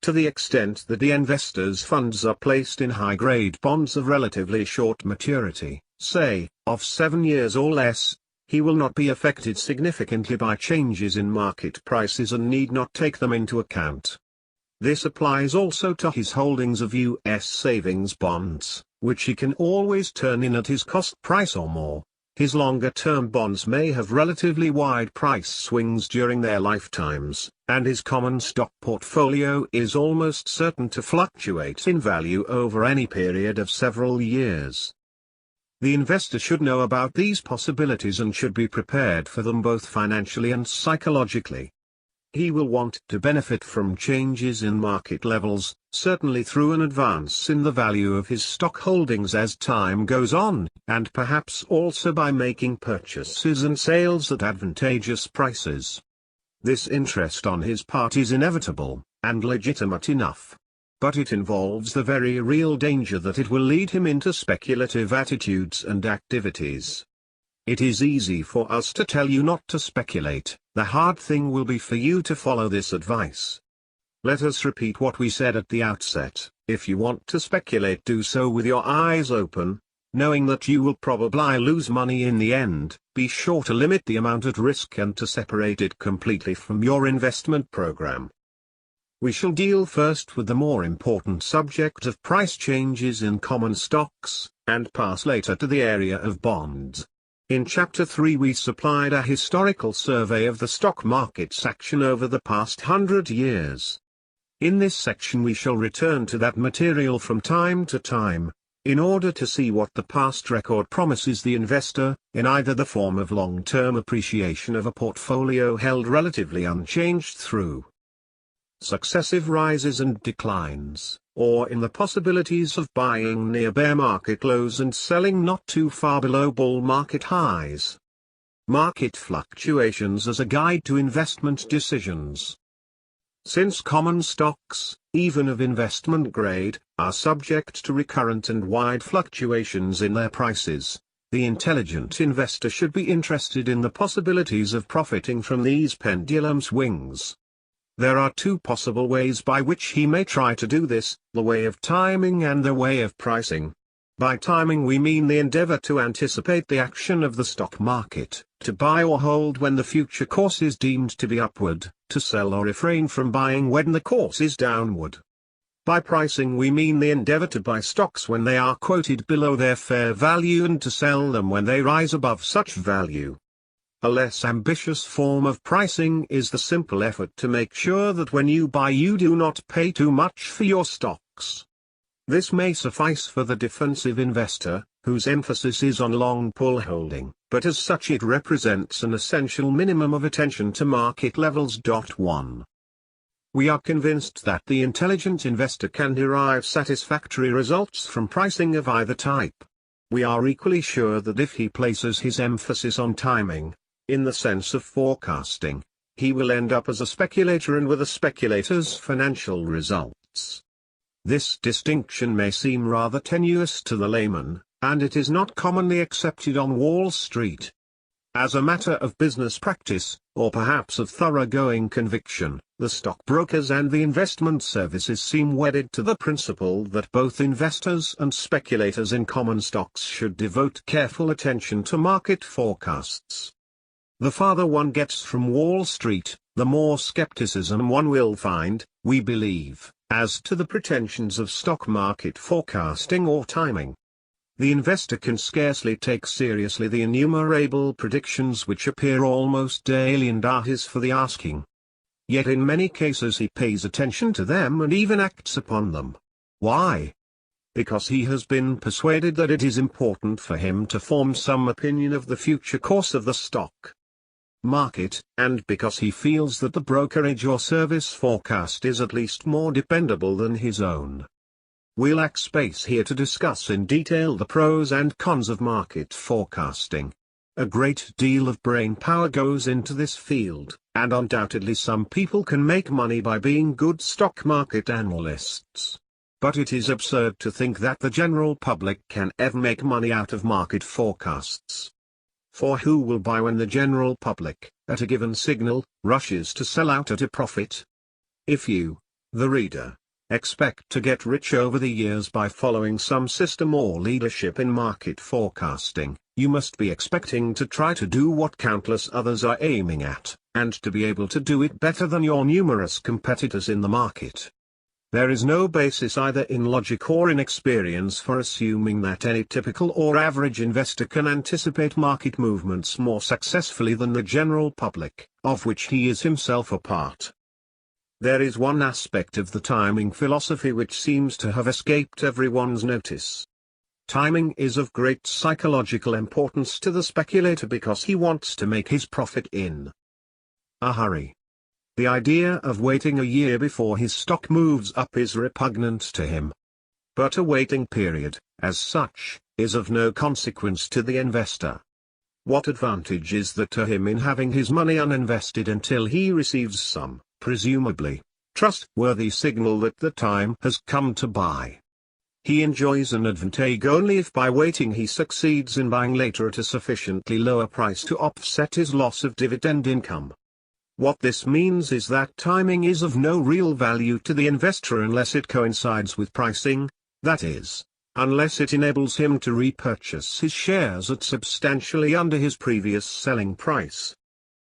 Speaker 1: To the extent that the investor's funds are placed in high-grade bonds of relatively short maturity, say, of 7 years or less, he will not be affected significantly by changes in market prices and need not take them into account. This applies also to his holdings of U.S. savings bonds, which he can always turn in at his cost price or more. His longer-term bonds may have relatively wide price swings during their lifetimes, and his common stock portfolio is almost certain to fluctuate in value over any period of several years. The investor should know about these possibilities and should be prepared for them both financially and psychologically. He will want to benefit from changes in market levels, certainly through an advance in the value of his stock holdings as time goes on, and perhaps also by making purchases and sales at advantageous prices. This interest on his part is inevitable, and legitimate enough. But it involves the very real danger that it will lead him into speculative attitudes and activities. It is easy for us to tell you not to speculate, the hard thing will be for you to follow this advice. Let us repeat what we said at the outset: if you want to speculate, do so with your eyes open, knowing that you will probably lose money in the end. Be sure to limit the amount at risk and to separate it completely from your investment program. We shall deal first with the more important subject of price changes in common stocks, and pass later to the area of bonds. In Chapter 3 we supplied a historical survey of the stock market's action over the past 100 years. In this section we shall return to that material from time to time, in order to see what the past record promises the investor, in either the form of long-term appreciation of a portfolio held relatively unchanged through successive rises and declines, or in the possibilities of buying near bear market lows and selling not too far below bull market highs. Market fluctuations as a guide to investment decisions. Since common stocks, even of investment grade, are subject to recurrent and wide fluctuations in their prices, the intelligent investor should be interested in the possibilities of profiting from these pendulum swings. There are two possible ways by which he may try to do this, the way of timing and the way of pricing. By timing we mean the endeavor to anticipate the action of the stock market, to buy or hold when the future course is deemed to be upward, to sell or refrain from buying when the course is downward. By pricing we mean the endeavor to buy stocks when they are quoted below their fair value and to sell them when they rise above such value. A less ambitious form of pricing is the simple effort to make sure that when you buy you do not pay too much for your stocks. This may suffice for the defensive investor, whose emphasis is on long pull holding, but as such it represents an essential minimum of attention to market levels. 1. We are convinced that the intelligent investor can derive satisfactory results from pricing of either type. We are equally sure that if he places his emphasis on timing, in the sense of forecasting, he will end up as a speculator and with a speculator's financial results. This distinction may seem rather tenuous to the layman, and it is not commonly accepted on Wall Street. As a matter of business practice, or perhaps of thoroughgoing conviction, the stockbrokers and the investment services seem wedded to the principle that both investors and speculators in common stocks should devote careful attention to market forecasts. The farther one gets from Wall Street, the more skepticism one will find, we believe, as to the pretensions of stock market forecasting or timing. The investor can scarcely take seriously the innumerable predictions which appear almost daily and are his for the asking. Yet in many cases he pays attention to them and even acts upon them. Why? Because he has been persuaded that it is important for him to form some opinion of the future course of the stock market, and because he feels that the brokerage or service forecast is at least more dependable than his own. We lack space here to discuss in detail the pros and cons of market forecasting. A great deal of brain power goes into this field, and undoubtedly some people can make money by being good stock market analysts. But it is absurd to think that the general public can ever make money out of market forecasts. For who will buy when the general public, at a given signal, rushes to sell out at a profit? If you, the reader, expect to get rich over the years by following some system or leadership in market forecasting, you must be expecting to try to do what countless others are aiming at, and to be able to do it better than your numerous competitors in the market. There is no basis either in logic or in experience for assuming that any typical or average investor can anticipate market movements more successfully than the general public, of which he is himself a part. There is one aspect of the timing philosophy which seems to have escaped everyone's notice. Timing is of great psychological importance to the speculator because he wants to make his profit in a hurry. The idea of waiting a year before his stock moves up is repugnant to him. But a waiting period, as such, is of no consequence to the investor. What advantage is there to him in having his money uninvested until he receives some, presumably, trustworthy signal that the time has come to buy? He enjoys an advantage only if by waiting he succeeds in buying later at a sufficiently lower price to offset his loss of dividend income. What this means is that timing is of no real value to the investor unless it coincides with pricing, that is, unless it enables him to repurchase his shares at substantially under his previous selling price.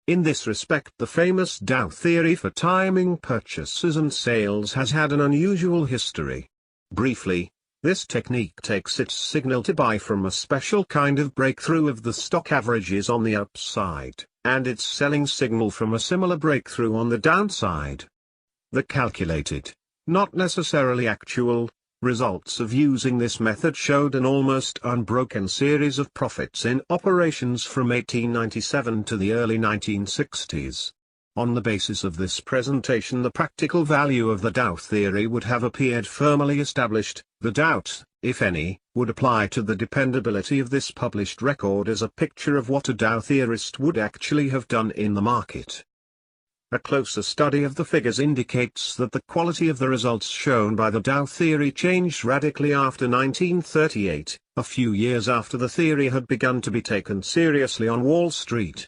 Speaker 1: In this respect the famous Dow theory for timing purchases and sales has had an unusual history. Briefly, this technique takes its signal to buy from a special kind of breakthrough of the stock averages on the upside, and its selling signal from a similar breakthrough on the downside. The calculated, not necessarily actual, results of using this method showed an almost unbroken series of profits in operations from 1897 to the early 1960s. On the basis of this presentation, the practical value of the Dow theory would have appeared firmly established. The doubt, if any, would apply to the dependability of this published record as a picture of what a Dow theorist would actually have done in the market. A closer study of the figures indicates that the quality of the results shown by the Dow theory changed radically after 1938, a few years after the theory had begun to be taken seriously on Wall Street.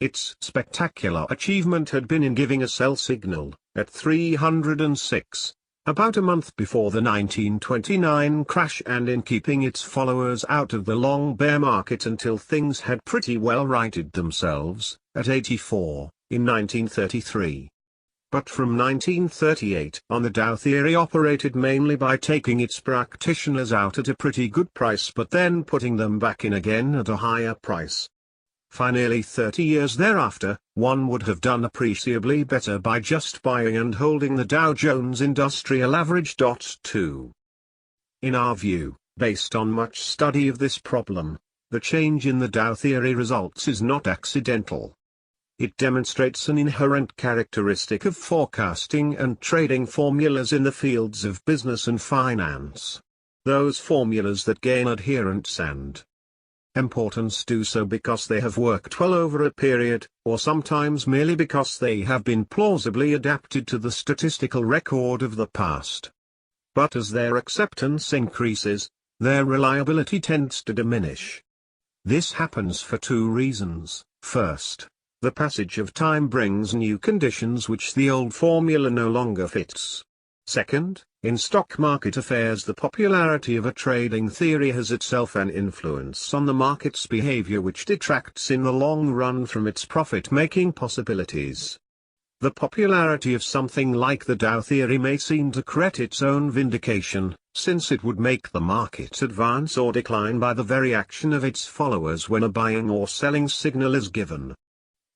Speaker 1: Its spectacular achievement had been in giving a sell signal, at 306, about a month before the 1929 crash, and in keeping its followers out of the long bear market until things had pretty well righted themselves, at 84, in 1933. But from 1938 on, the Dow theory operated mainly by taking its practitioners out at a pretty good price but then putting them back in again at a higher price. For nearly 30 years thereafter, one would have done appreciably better by just buying and holding the Dow Jones Industrial Average. 2. In our view, based on much study of this problem, the change in the Dow theory results is not accidental. It demonstrates an inherent characteristic of forecasting and trading formulas in the fields of business and finance. Those formulas that gain adherents and importance do so because they have worked well over a period, or sometimes merely because they have been plausibly adapted to the statistical record of the past. But as their acceptance increases, their reliability tends to diminish. This happens for two reasons. First, the passage of time brings new conditions which the old formula no longer fits. Second, in stock market affairs, the popularity of a trading theory has itself an influence on the market's behavior which detracts in the long run from its profit-making possibilities. The popularity of something like the Dow theory may seem to create its own vindication, since it would make the market advance or decline by the very action of its followers when a buying or selling signal is given.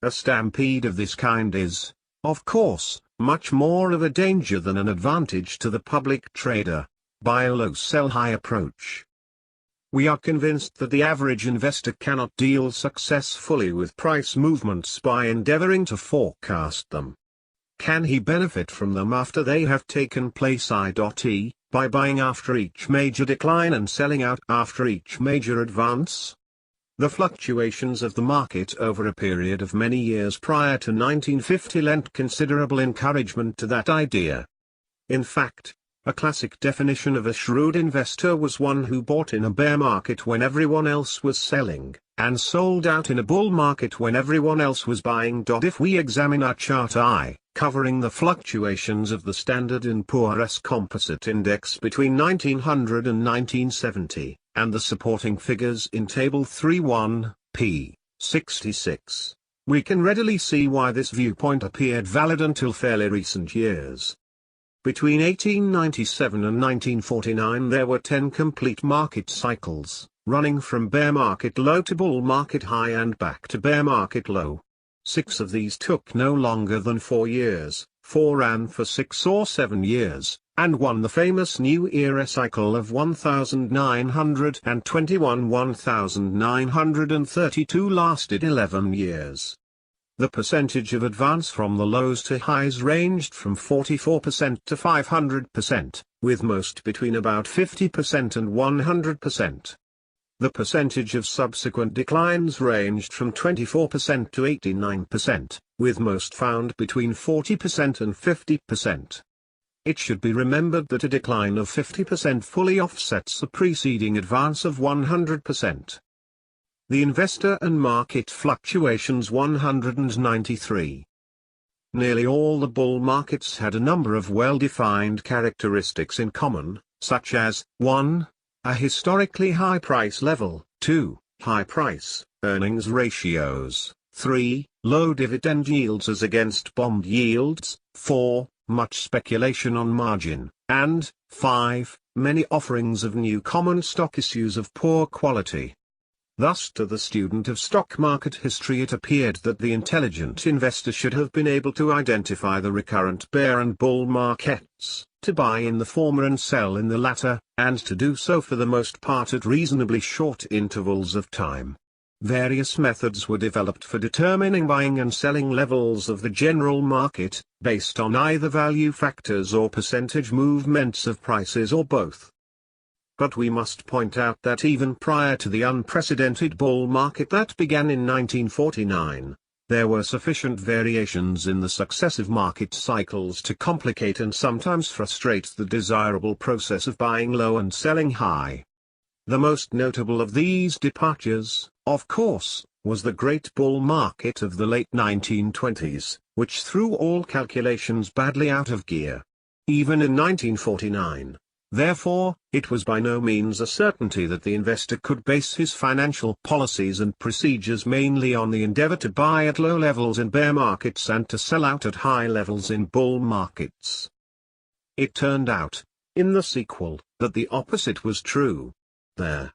Speaker 1: A stampede of this kind is, of course, much more of a danger than an advantage to the public trader, buy low sell high approach. We are convinced that the average investor cannot deal successfully with price movements by endeavoring to forecast them. Can he benefit from them after they have taken place, i.e., by buying after each major decline and selling out after each major advance? The fluctuations of the market over a period of many years prior to 1950 lent considerable encouragement to that idea. In fact, a classic definition of a shrewd investor was one who bought in a bear market when everyone else was selling, and sold out in a bull market when everyone else was buying. If we examine our chart I, covering the fluctuations of the Standard & Poor's Composite Index between 1900 and 1970, and the supporting figures in Table 3.1, p. 66, we can readily see why this viewpoint appeared valid until fairly recent years. Between 1897 and 1949 there were 10 complete market cycles, running from bear market low to bull market high and back to bear market low. 6 of these took no longer than 4 years, 4 ran for 6 or 7 years, and 1, the famous New Era cycle of 1921-1932, lasted 11 years. The percentage of advance from the lows to highs ranged from 44% to 500%, with most between about 50% and 100%. The percentage of subsequent declines ranged from 24% to 89%, with most found between 40% and 50%. It should be remembered that a decline of 50% fully offsets the preceding advance of 100%. The investor and market fluctuations. 193. Nearly all the bull markets had a number of well-defined characteristics in common, such as 1. A historically high price level, 2. High price-earnings ratios, 3. Low dividend yields as against bond yields, 4. Much speculation on margin, and 5. Many offerings of new common stock issues of poor quality. Thus to the student of stock market history it appeared that the intelligent investor should have been able to identify the recurrent bear and bull markets, to buy in the former and sell in the latter, and to do so for the most part at reasonably short intervals of time. Various methods were developed for determining buying and selling levels of the general market, based on either value factors or percentage movements of prices or both. But we must point out that even prior to the unprecedented bull market that began in 1949, there were sufficient variations in the successive market cycles to complicate and sometimes frustrate the desirable process of buying low and selling high. The most notable of these departures, of course, was the great bull market of the late 1920s, which threw all calculations badly out of gear. Even in 1949, therefore, it was by no means a certainty that the investor could base his financial policies and procedures mainly on the endeavor to buy at low levels in bear markets and to sell out at high levels in bull markets. It turned out, in the sequel, that the opposite was true. The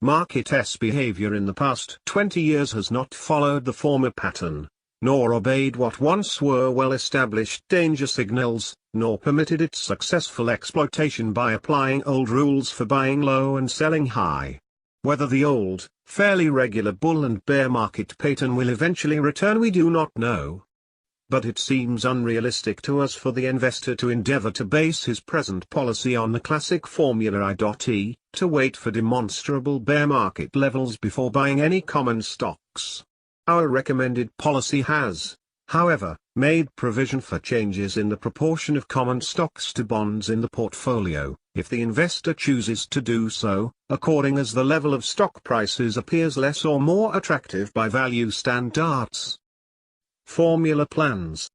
Speaker 1: market's behavior in the past 20 years has not followed the former pattern, nor obeyed what once were well-established danger signals, nor permitted its successful exploitation by applying old rules for buying low and selling high. Whether the old, fairly regular bull and bear market pattern will eventually return we do not know. But it seems unrealistic to us for the investor to endeavor to base his present policy on the classic formula I.E., to wait for demonstrable bear market levels before buying any common stocks. Our recommended policy has, however, made provision for changes in the proportion of common stocks to bonds in the portfolio, if the investor chooses to do so, according as the level of stock prices appears less or more attractive by value standards. Formula plans.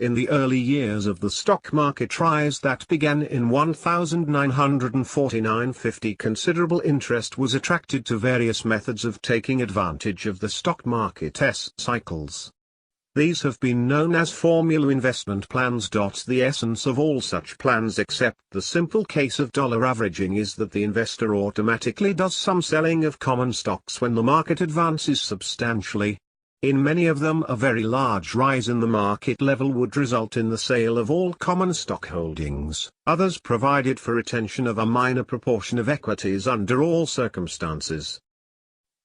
Speaker 1: In the early years of the stock market rise that began in 1949-50, considerable interest was attracted to various methods of taking advantage of the stock market's cycles. These have been known as formula investment plans. The essence of all such plans except the simple case of dollar averaging is that the investor automatically does some selling of common stocks when the market advances substantially. In many of them a very large rise in the market level would result in the sale of all common stock holdings. Others provided for retention of a minor proportion of equities under all circumstances.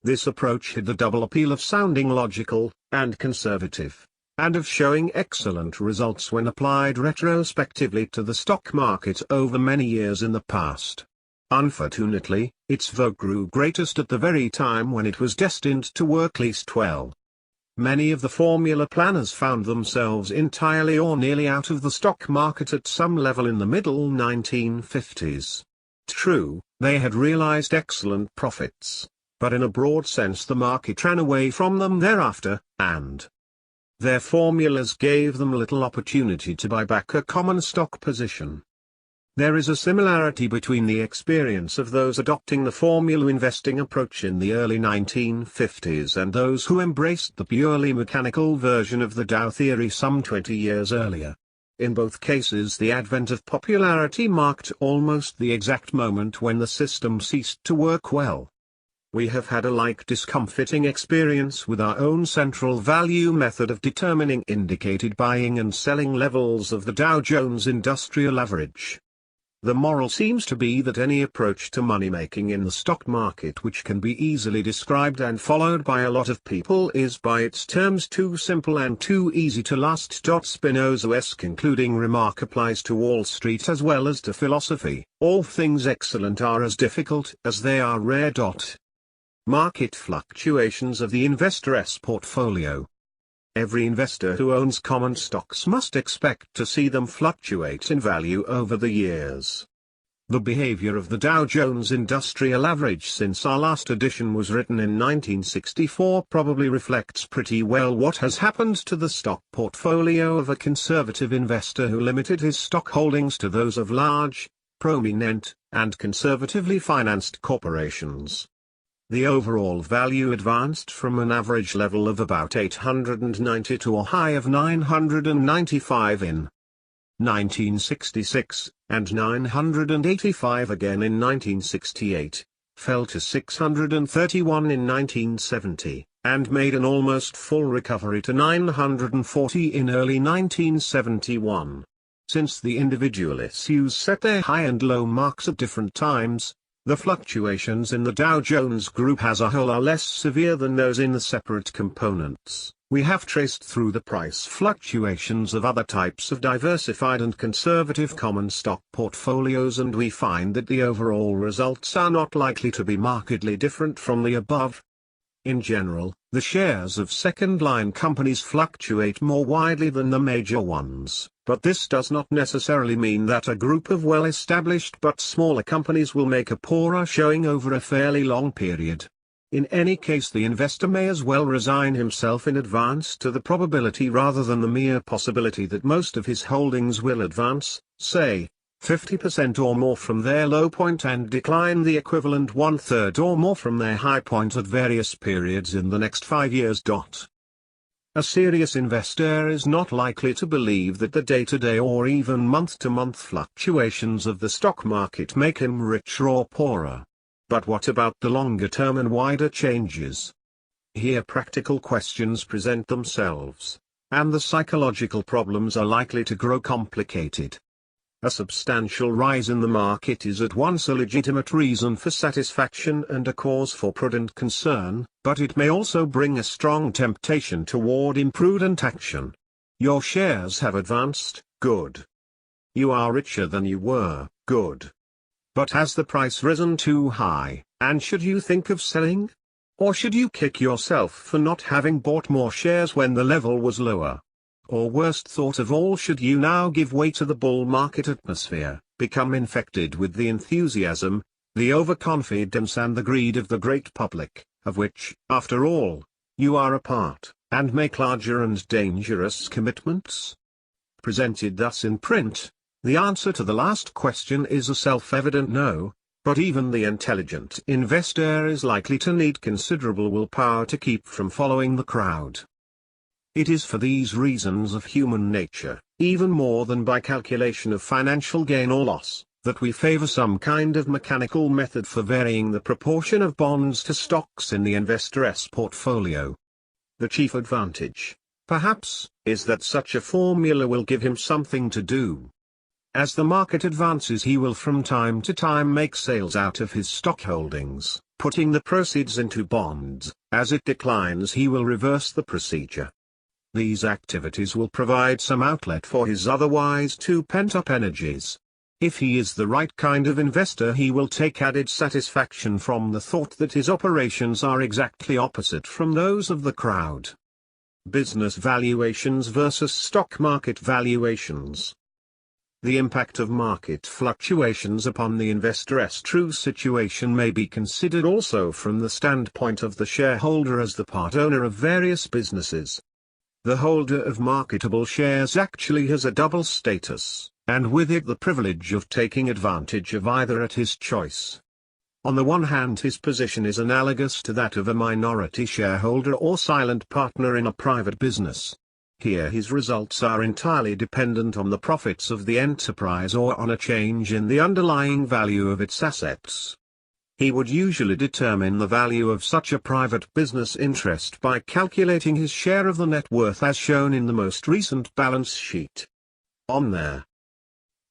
Speaker 1: This approach had the double appeal of sounding logical and conservative, and of showing excellent results when applied retrospectively to the stock market over many years in the past. Unfortunately, its vogue grew greatest at the very time when it was destined to work least well. Many of the formula planners found themselves entirely or nearly out of the stock market at some level in the middle 1950s. True, they had realized excellent profits, but in a broad sense the market ran away from them thereafter, and their formulas gave them little opportunity to buy back a common stock position. There is a similarity between the experience of those adopting the formula investing approach in the early 1950s and those who embraced the purely mechanical version of the Dow theory some 20 years earlier. In both cases the advent of popularity marked almost the exact moment when the system ceased to work well. We have had a like discomfiting experience with our own central value method of determining indicated buying and selling levels of the Dow Jones Industrial Average. The moral seems to be that any approach to money-making in the stock market which can be easily described and followed by a lot of people is by its terms too simple and too easy to last. Spinoza's concluding remark applies to Wall Street as well as to philosophy: all things excellent are as difficult as they are rare. Market fluctuations of the investor's portfolio. Every investor who owns common stocks must expect to see them fluctuate in value over the years. The behavior of the Dow Jones Industrial Average since our last edition was written in 1964 probably reflects pretty well what has happened to the stock portfolio of a conservative investor who limited his stock holdings to those of large, prominent, and conservatively financed corporations. The overall value advanced from an average level of about 890 to a high of 995 in 1966, and 985 again in 1968. fell to 631 in 1970, and made an almost full recovery to 940 in early 1971. Since the individual issues set their high and low marks at different times, the fluctuations in the Dow Jones Group as a whole are less severe than those in the separate components. We have traced through the price fluctuations of other types of diversified and conservative common stock portfolios, and we find that the overall results are not likely to be markedly different from the above. In general, the shares of second-line companies fluctuate more widely than the major ones, but this does not necessarily mean that a group of well-established but smaller companies will make a poorer showing over a fairly long period. In any case, the investor may as well resign himself in advance to the probability rather than the mere possibility that most of his holdings will advance, say, 50% or more from their low point and decline the equivalent one-third or more from their high point at various periods in the next 5 years. A serious investor is not likely to believe that the day-to-day or even month-to-month fluctuations of the stock market make him richer or poorer. But what about the longer-term and wider changes? Here practical questions present themselves, and the psychological problems are likely to grow complicated. A substantial rise in the market is at once a legitimate reason for satisfaction and a cause for prudent concern, but it may also bring a strong temptation toward imprudent action. Your shares have advanced, good. You are richer than you were, good. But has the price risen too high, and should you think of selling? Or should you kick yourself for not having bought more shares when the level was lower? Or worst thought of all, should you now give way to the bull market atmosphere, become infected with the enthusiasm, the overconfidence and the greed of the great public, of which, after all, you are a part, and make larger and dangerous commitments? Presented thus in print, the answer to the last question is a self-evident no, but even the intelligent investor is likely to need considerable willpower to keep from following the crowd. It is for these reasons of human nature, even more than by calculation of financial gain or loss, that we favor some kind of mechanical method for varying the proportion of bonds to stocks in the investor's portfolio. The chief advantage, perhaps, is that such a formula will give him something to do. As the market advances, he will from time to time make sales out of his stock holdings, putting the proceeds into bonds. As it declines, he will reverse the procedure. These activities will provide some outlet for his otherwise too pent-up energies. If he is the right kind of investor, he will take added satisfaction from the thought that his operations are exactly opposite from those of the crowd. Business valuations versus stock market valuations. The impact of market fluctuations upon the investor's true situation may be considered also from the standpoint of the shareholder as the part owner of various businesses. The holder of marketable shares actually has a double status, and with it the privilege of taking advantage of either at his choice. On the one hand, his position is analogous to that of a minority shareholder or silent partner in a private business. Here his results are entirely dependent on the profits of the enterprise or on a change in the underlying value of its assets. He would usually determine the value of such a private business interest by calculating his share of the net worth as shown in the most recent balance sheet. On the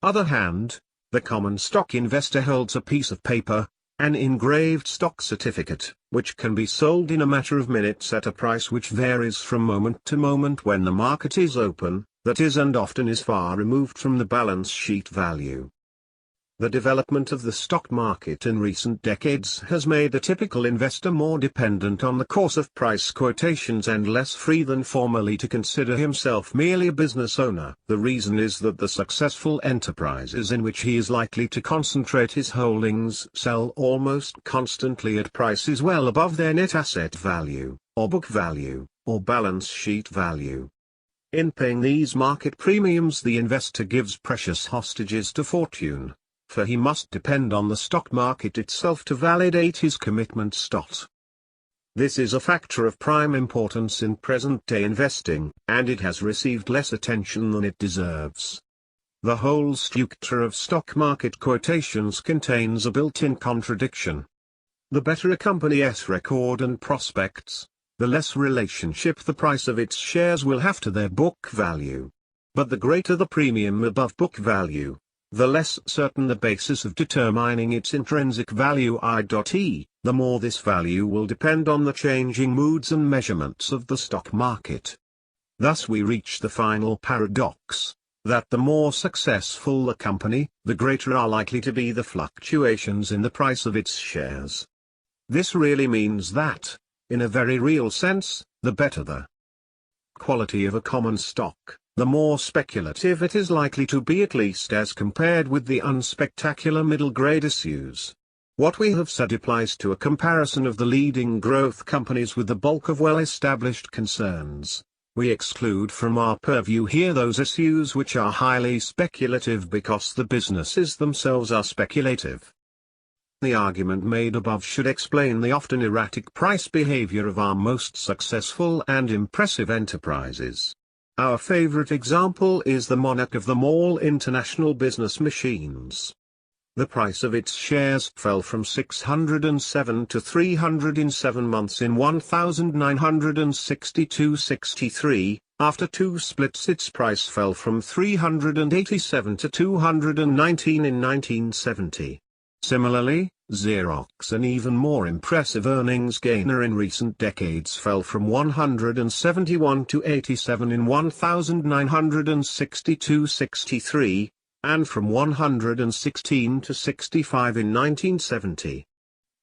Speaker 1: other hand, the common stock investor holds a piece of paper, an engraved stock certificate, which can be sold in a matter of minutes at a price which varies from moment to moment when the market is open, that is, and often is far removed from the balance sheet value. The development of the stock market in recent decades has made the typical investor more dependent on the course of price quotations and less free than formerly to consider himself merely a business owner. The reason is that the successful enterprises in which he is likely to concentrate his holdings sell almost constantly at prices well above their net asset value, or book value, or balance sheet value. In paying these market premiums, the investor gives precious hostages to fortune, for he must depend on the stock market itself to validate his commitments. This is a factor of prime importance in present-day investing, and it has received less attention than it deserves. The whole structure of stock market quotations contains a built-in contradiction. The better a company's record and prospects, the less relationship the price of its shares will have to their book value. But the greater the premium above book value, the less certain the basis of determining its intrinsic value i.e., the more this value will depend on the changing moods and measurements of the stock market. Thus we reach the final paradox, that the more successful the company, the greater are likely to be the fluctuations in the price of its shares. This really means that, in a very real sense, the better the quality of a common stock, the more speculative it is likely to be, at least as compared with the unspectacular middle-grade issues. What we have said applies to a comparison of the leading growth companies with the bulk of well-established concerns. We exclude from our purview here those issues which are highly speculative because the businesses themselves are speculative. The argument made above should explain the often erratic price behavior of our most successful and impressive enterprises. Our favorite example is the monarch of them all, International Business Machines. The price of its shares fell from 607 to 300 in 7 months in 1962-63, after 2 splits its price fell from 387 to 219 in 1970. Similarly, Xerox, an even more impressive earnings gainer in recent decades, fell from 171 to 87 in 1962-63, and from 116 to 65 in 1970.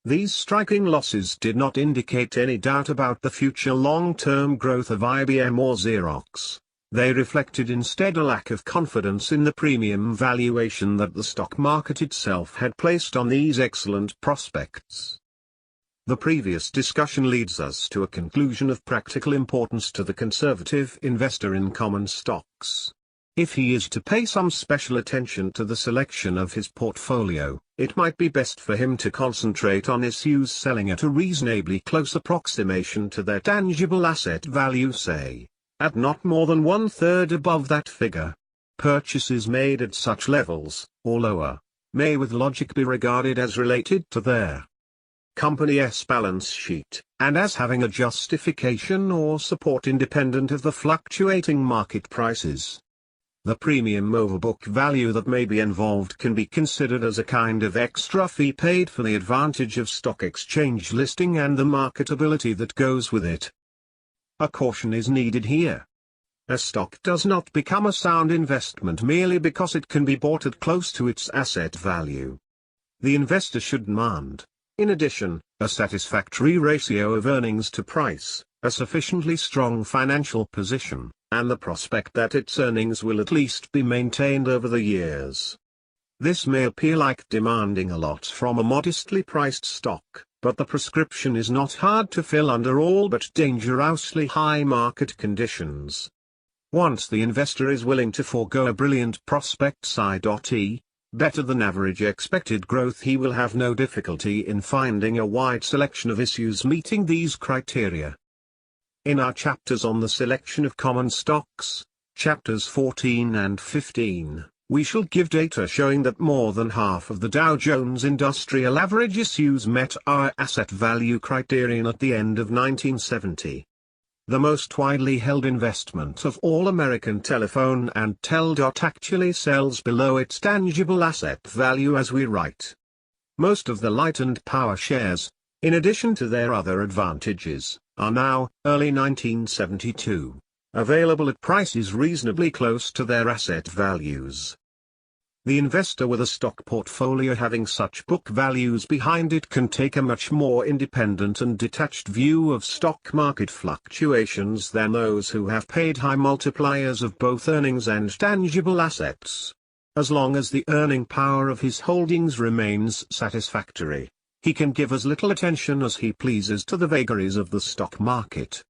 Speaker 1: These striking losses did not indicate any doubt about the future long-term growth of IBM or Xerox. They reflected instead a lack of confidence in the premium valuation that the stock market itself had placed on these excellent prospects. The previous discussion leads us to a conclusion of practical importance to the conservative investor in common stocks. If he is to pay some special attention to the selection of his portfolio, it might be best for him to concentrate on issues selling at a reasonably close approximation to their tangible asset value, say, at not more than 1/3 above that figure. Purchases made at such levels, or lower, may with logic be regarded as related to their company's balance sheet, and as having a justification or support independent of the fluctuating market prices. The premium over book value that may be involved can be considered as a kind of extra fee paid for the advantage of stock exchange listing and the marketability that goes with it. A caution is needed here. A stock does not become a sound investment merely because it can be bought at close to its asset value. The investor should demand, in addition, a satisfactory ratio of earnings to price, a sufficiently strong financial position, and the prospect that its earnings will at least be maintained over the years. This may appear like demanding a lot from a modestly priced stock, but the prescription is not hard to fill under all but dangerously high market conditions. Once the investor is willing to forego a brilliant prospect i.e., better than average expected growth, he will have no difficulty in finding a wide selection of issues meeting these criteria. In our chapters on the selection of common stocks, chapters 14 and 15, we shall give data showing that more than half of the Dow Jones Industrial Average issues met our asset value criterion at the end of 1970. The most widely held investment of all, American Telephone and Tel. Actually sells below its tangible asset value as we write. Most of the light and power shares, in addition to their other advantages, are now, early 1972, available at prices reasonably close to their asset values. The investor with a stock portfolio having such book values behind it can take a much more independent and detached view of stock market fluctuations than those who have paid high multipliers of both earnings and tangible assets. As long as the earning power of his holdings remains satisfactory, he can give as little attention as he pleases to the vagaries of the stock market.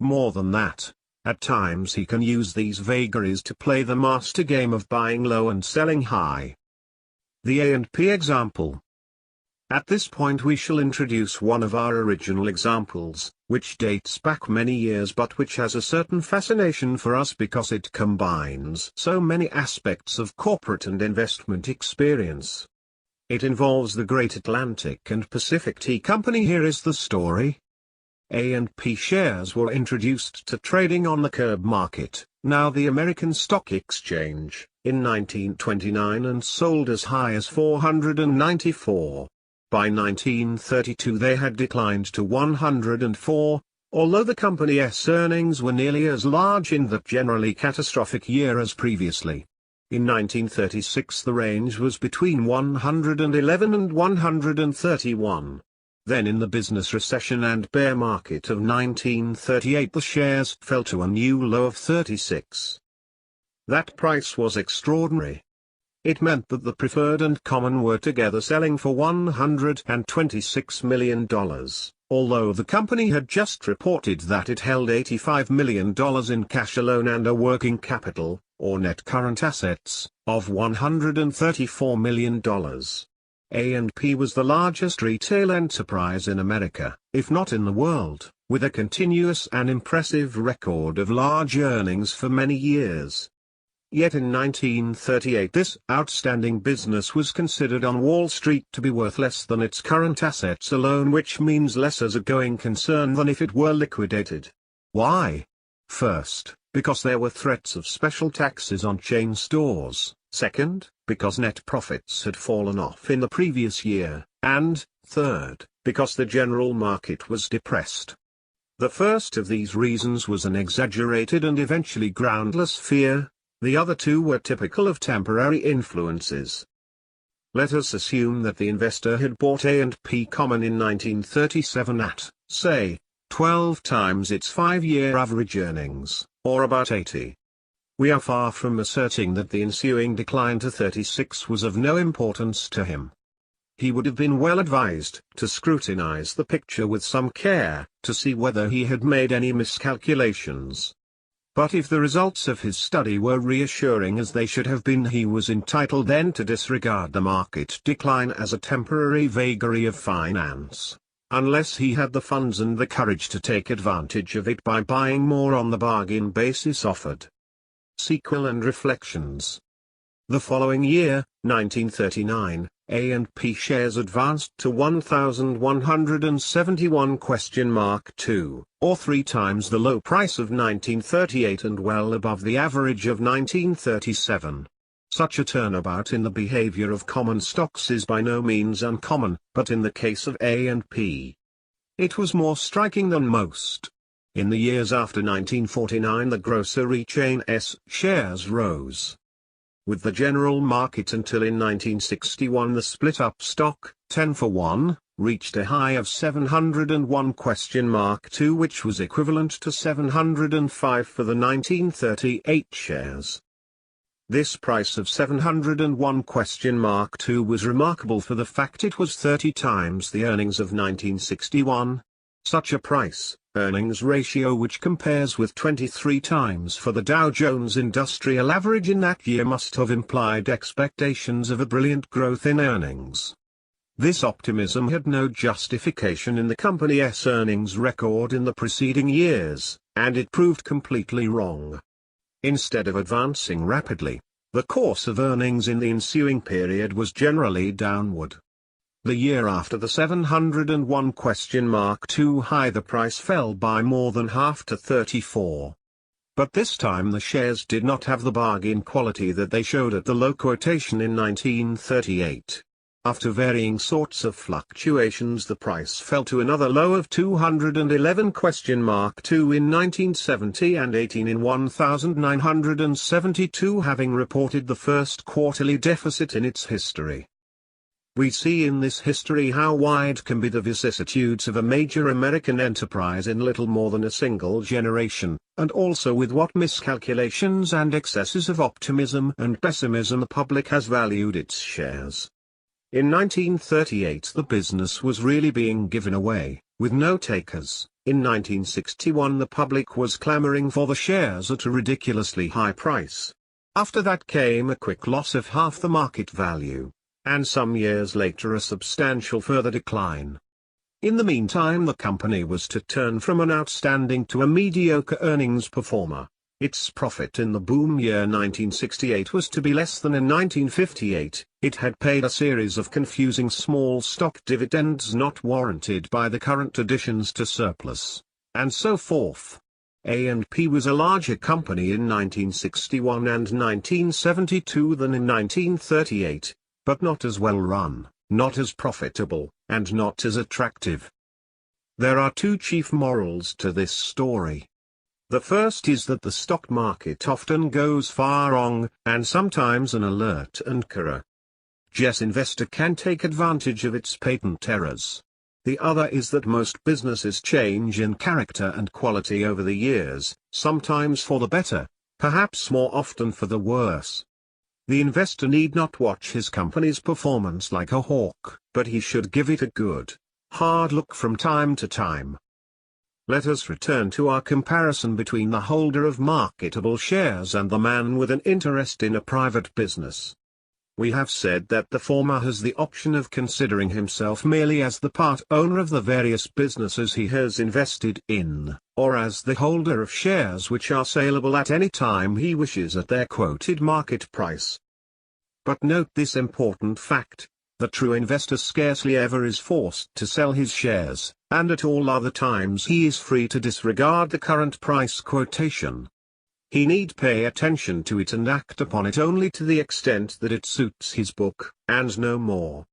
Speaker 1: More than that, at times he can use these vagaries to play the master game of buying low and selling high. The A&P example. At this point we shall introduce one of our original examples, which dates back many years but which has a certain fascination for us because it combines so many aspects of corporate and investment experience. It involves the Great Atlantic and Pacific Tea Company. Here is the story. A&P shares were introduced to trading on the curb market, now the American Stock Exchange, in 1929 and sold as high as $494. By 1932 they had declined to $104, although the company's earnings were nearly as large in that generally catastrophic year as previously. In 1936 the range was between 111 and 131. Then in the business recession and bear market of 1938 the shares fell to a new low of 36. That price was extraordinary. It meant that the preferred and common were together selling for $126 million, although the company had just reported that it held $85 million in cash alone and a working capital, or net current assets, of $134 million. A&P was the largest retail enterprise in America, if not in the world, with a continuous and impressive record of large earnings for many years. Yet in 1938 this outstanding business was considered on Wall Street to be worth less than its current assets alone, which means less as a going concern than if it were liquidated. Why? First, because there were threats of special taxes on chain stores. Second, because net profits had fallen off in the previous year, and, third, because the general market was depressed. The first of these reasons was an exaggerated and eventually groundless fear, the other two were typical of temporary influences. Let us assume that the investor had bought A&P common in 1937 at, say, 12 times its 5-year average earnings, or about 80. We are far from asserting that the ensuing decline to 36 was of no importance to him. He would have been well advised to scrutinize the picture with some care, to see whether he had made any miscalculations. But if the results of his study were reassuring as they should have been, he was entitled then to disregard the market decline as a temporary vagary of finance, unless he had the funds and the courage to take advantage of it by buying more on the bargain basis offered. Sequel and reflections. The following year, 1939, A&P shares advanced to 1,171?2, or 3 times the low price of 1938 and well above the average of 1937. Such a turnabout in the behavior of common stocks is by no means uncommon, but in the case of A&P, it was more striking than most. In the years after 1949 the grocery chain's shares rose with the general market until in 1961 the split-up stock, 10-for-1, reached a high of 701?2, which was equivalent to 705 for the 1938 shares. This price of 701?2 was remarkable for the fact it was 30 times the earnings of 1961. Such a price-earnings ratio, which compares with 23 times for the Dow Jones Industrial Average in that year, must have implied expectations of a brilliant growth in earnings. This optimism had no justification in the company's earnings record in the preceding years, and it proved completely wrong. Instead of advancing rapidly, the course of earnings in the ensuing period was generally downward. The year after the 701?2 high the price fell by more than half to 34. But this time the shares did not have the bargain quality that they showed at the low quotation in 1938. After varying sorts of fluctuations the price fell to another low of 211?2 in 1970 and 18 in 1972, having reported the first quarterly deficit in its history. We see in this history how wide can be the vicissitudes of a major American enterprise in little more than a single generation, and also with what miscalculations and excesses of optimism and pessimism the public has valued its shares. In 1938 the business was really being given away, with no takers. In 1961 the public was clamoring for the shares at a ridiculously high price. After that came a quick loss of half the market value, and some years later a substantial further decline. In the meantime the company was to turn from an outstanding to a mediocre earnings performer. Its profit in the boom year 1968 was to be less than in 1958, it had paid a series of confusing small stock dividends not warranted by the current additions to surplus, and so forth. A&P was a larger company in 1961 and 1972 than in 1938, but not as well run, not as profitable, and not as attractive. There are two chief morals to this story. The first is that the stock market often goes far wrong, and sometimes an alert and corrupt investor can take advantage of its patent errors. The other is that most businesses change in character and quality over the years, sometimes for the better, perhaps more often for the worse. The investor need not watch his company's performance like a hawk, but he should give it a good, hard look from time to time. Let us return to our comparison between the holder of marketable shares and the man with an interest in a private business. We have said that the former has the option of considering himself merely as the part owner of the various businesses he has invested in, or as the holder of shares which are saleable at any time he wishes at their quoted market price. But note this important fact: the true investor scarcely ever is forced to sell his shares, and at all other times he is free to disregard the current price quotation. He need pay attention to it and act upon it only to the extent that it suits his book, and no more.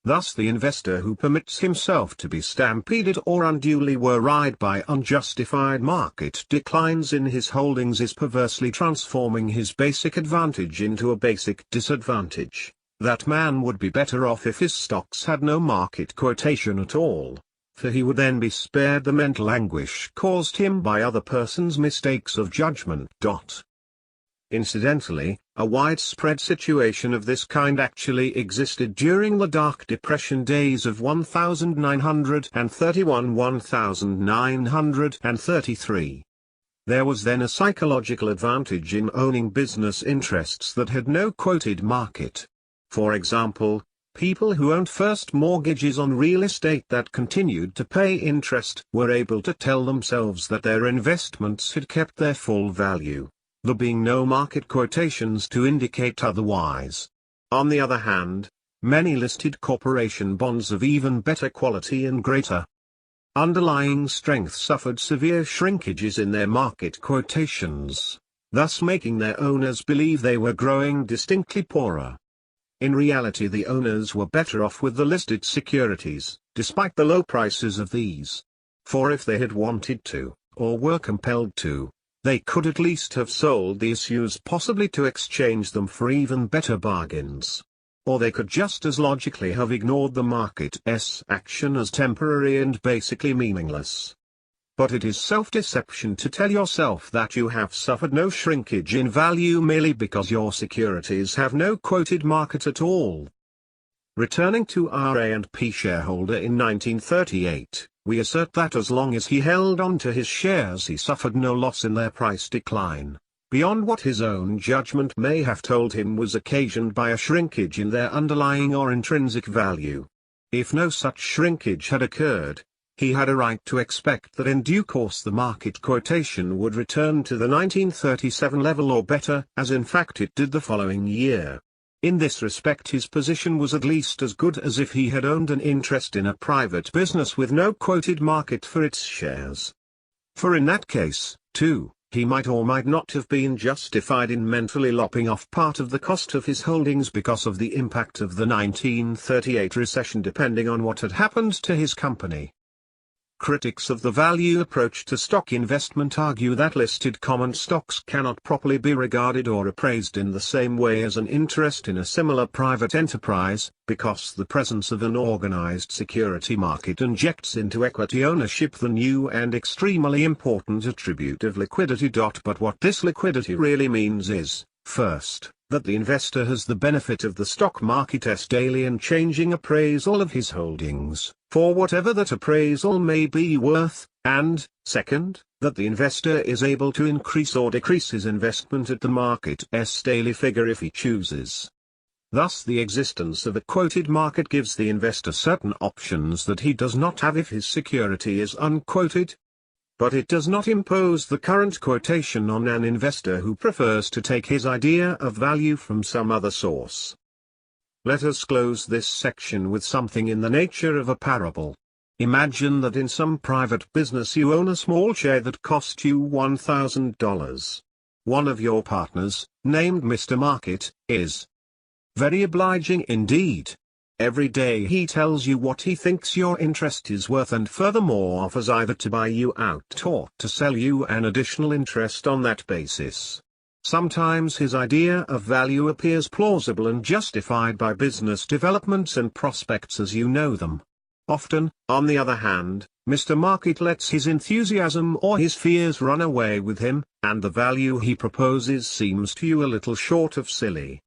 Speaker 1: Thus the investor who permits himself to be stampeded or unduly worried by unjustified market declines in his holdings is perversely transforming his basic advantage into a basic disadvantage. That man would be better off if his stocks had no market quotation at all, for he would then be spared the mental anguish caused him by other persons' mistakes of judgment. Incidentally, a widespread situation of this kind actually existed during the Dark Depression days of 1931–1933. There was then a psychological advantage in owning business interests that had no quoted market. For example, people who owned first mortgages on real estate that continued to pay interest were able to tell themselves that their investments had kept their full value, there being no market quotations to indicate otherwise. On the other hand, many listed corporation bonds of even better quality and greater underlying strength suffered severe shrinkages in their market quotations, thus making their owners believe they were growing distinctly poorer. In reality, the owners were better off with the listed securities, despite the low prices of these. For if they had wanted to, or were compelled to, they could at least have sold the issues, possibly to exchange them for even better bargains. Or they could just as logically have ignored the market's action as temporary and basically meaningless. But it is self-deception to tell yourself that you have suffered no shrinkage in value merely because your securities have no quoted market at all. Returning to our A&P shareholder in 1938, we assert that as long as he held on to his shares he suffered no loss in their price decline, beyond what his own judgment may have told him was occasioned by a shrinkage in their underlying or intrinsic value. If no such shrinkage had occurred, he had a right to expect that in due course the market quotation would return to the 1937 level or better, as in fact it did the following year. In this respect his position was at least as good as if he had owned an interest in a private business with no quoted market for its shares. For in that case, too, he might or might not have been justified in mentally lopping off part of the cost of his holdings because of the impact of the 1938 recession, depending on what had happened to his company. Critics of the value approach to stock investment argue that listed common stocks cannot properly be regarded or appraised in the same way as an interest in a similar private enterprise, because the presence of an organized security market injects into equity ownership the new and extremely important attribute of liquidity. But what this liquidity really means is, first, that the investor has the benefit of the stock market's daily and changing appraisal of his holdings, for whatever that appraisal may be worth, and, second, that the investor is able to increase or decrease his investment at the market's daily figure if he chooses. Thus the existence of a quoted market gives the investor certain options that he does not have if his security is unquoted. but it does not impose the current quotation on an investor who prefers to take his idea of value from some other source. Let us close this section with something in the nature of a parable. Imagine that in some private business you own a small share that cost you $1,000. One of your partners, named Mr. Market, is very obliging indeed. Every day he tells you what he thinks your interest is worth and furthermore offers either to buy you out or to sell you an additional interest on that basis. Sometimes his idea of value appears plausible and justified by business developments and prospects as you know them. Often, on the other hand, Mr. Market lets his enthusiasm or his fears run away with him, and the value he proposes seems to you a little short of silly.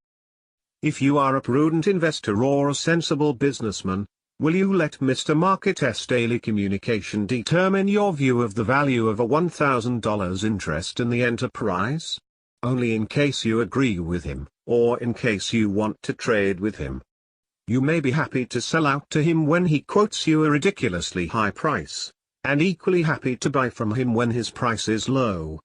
Speaker 1: If you are a prudent investor or a sensible businessman, will you let Mr. Market's daily communication determine your view of the value of a $1,000 interest in the enterprise? Only in case you agree with him, or in case you want to trade with him. You may be happy to sell out to him when he quotes you a ridiculously high price, and equally happy to buy from him when his price is low.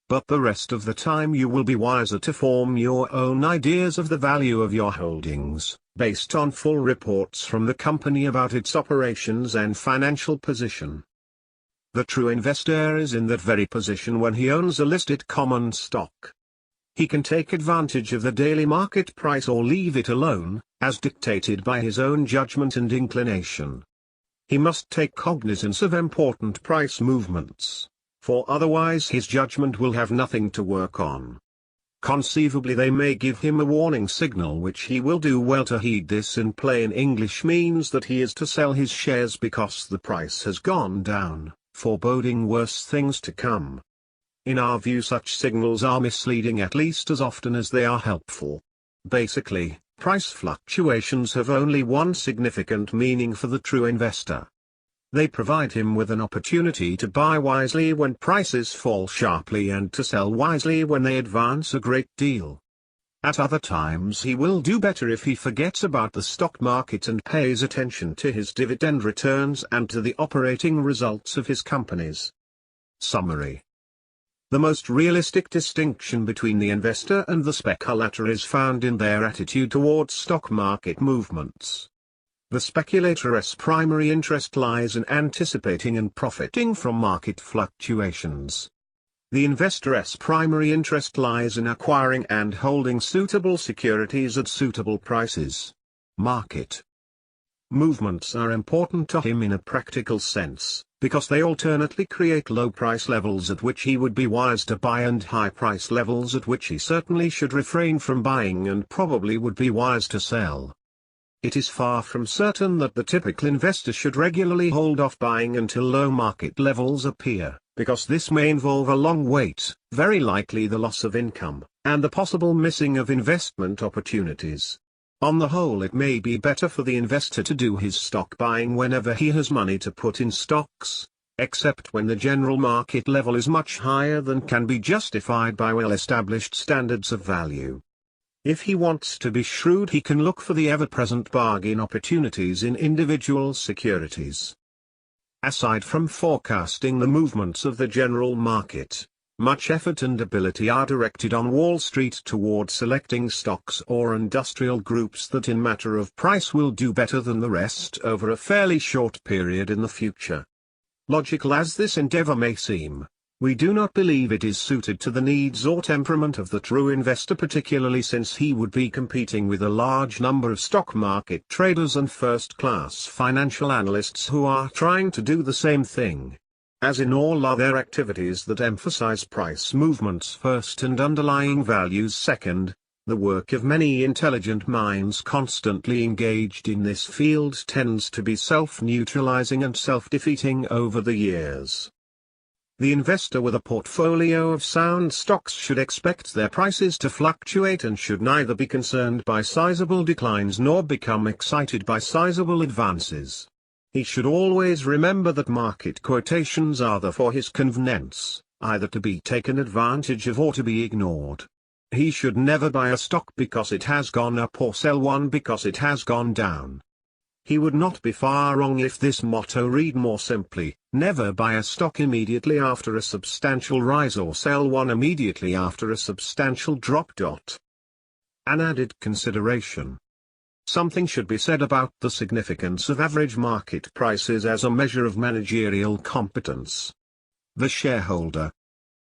Speaker 1: But the rest of the time you will be wiser to form your own ideas of the value of your holdings, based on full reports from the company about its operations and financial position. The true investor is in that very position when he owns a listed common stock. He can take advantage of the daily market price or leave it alone, as dictated by his own judgment and inclination. He must take cognizance of important price movements, for otherwise his judgment will have nothing to work on. Conceivably they may give him a warning signal which he will do well to heed. This in plain English means that he is to sell his shares because the price has gone down, foreboding worse things to come. In our view such signals are misleading at least as often as they are helpful. Basically, price fluctuations have only one significant meaning for the true investor. They provide him with an opportunity to buy wisely when prices fall sharply and to sell wisely when they advance a great deal. At other times he will do better if he forgets about the stock market and pays attention to his dividend returns and to the operating results of his companies. Summary. The most realistic distinction between the investor and the speculator is found in their attitude towards stock market movements. The speculator's primary interest lies in anticipating and profiting from market fluctuations. The investor's primary interest lies in acquiring and holding suitable securities at suitable prices. Market movements are important to him in a practical sense, because they alternately create low price levels at which he would be wise to buy and high price levels at which he certainly should refrain from buying and probably would be wise to sell. It is far from certain that the typical investor should regularly hold off buying until low market levels appear, because this may involve a long wait, very likely the loss of income, and the possible missing of investment opportunities. On the whole, it may be better for the investor to do his stock buying whenever he has money to put in stocks, except when the general market level is much higher than can be justified by well-established standards of value. If he wants to be shrewd, he can look for the ever-present bargain opportunities in individual securities. Aside from forecasting the movements of the general market, much effort and ability are directed on Wall Street toward selecting stocks or industrial groups that in matter of price will do better than the rest over a fairly short period in the future. Logical as this endeavor may seem, we do not believe it is suited to the needs or temperament of the true investor, particularly since he would be competing with a large number of stock market traders and first-class financial analysts who are trying to do the same thing. As in all other activities that emphasize price movements first and underlying values second, the work of many intelligent minds constantly engaged in this field tends to be self-neutralizing and self-defeating over the years. The investor with a portfolio of sound stocks should expect their prices to fluctuate and should neither be concerned by sizable declines nor become excited by sizable advances. He should always remember that market quotations are there for his convenience, either to be taken advantage of or to be ignored. He should never buy a stock because it has gone up or sell one because it has gone down. He would not be far wrong if this motto read more simply: Never buy a stock immediately after a substantial rise or sell one immediately after a substantial drop. An added consideration. Something should be said about the significance of average market prices as a measure of managerial competence. The shareholder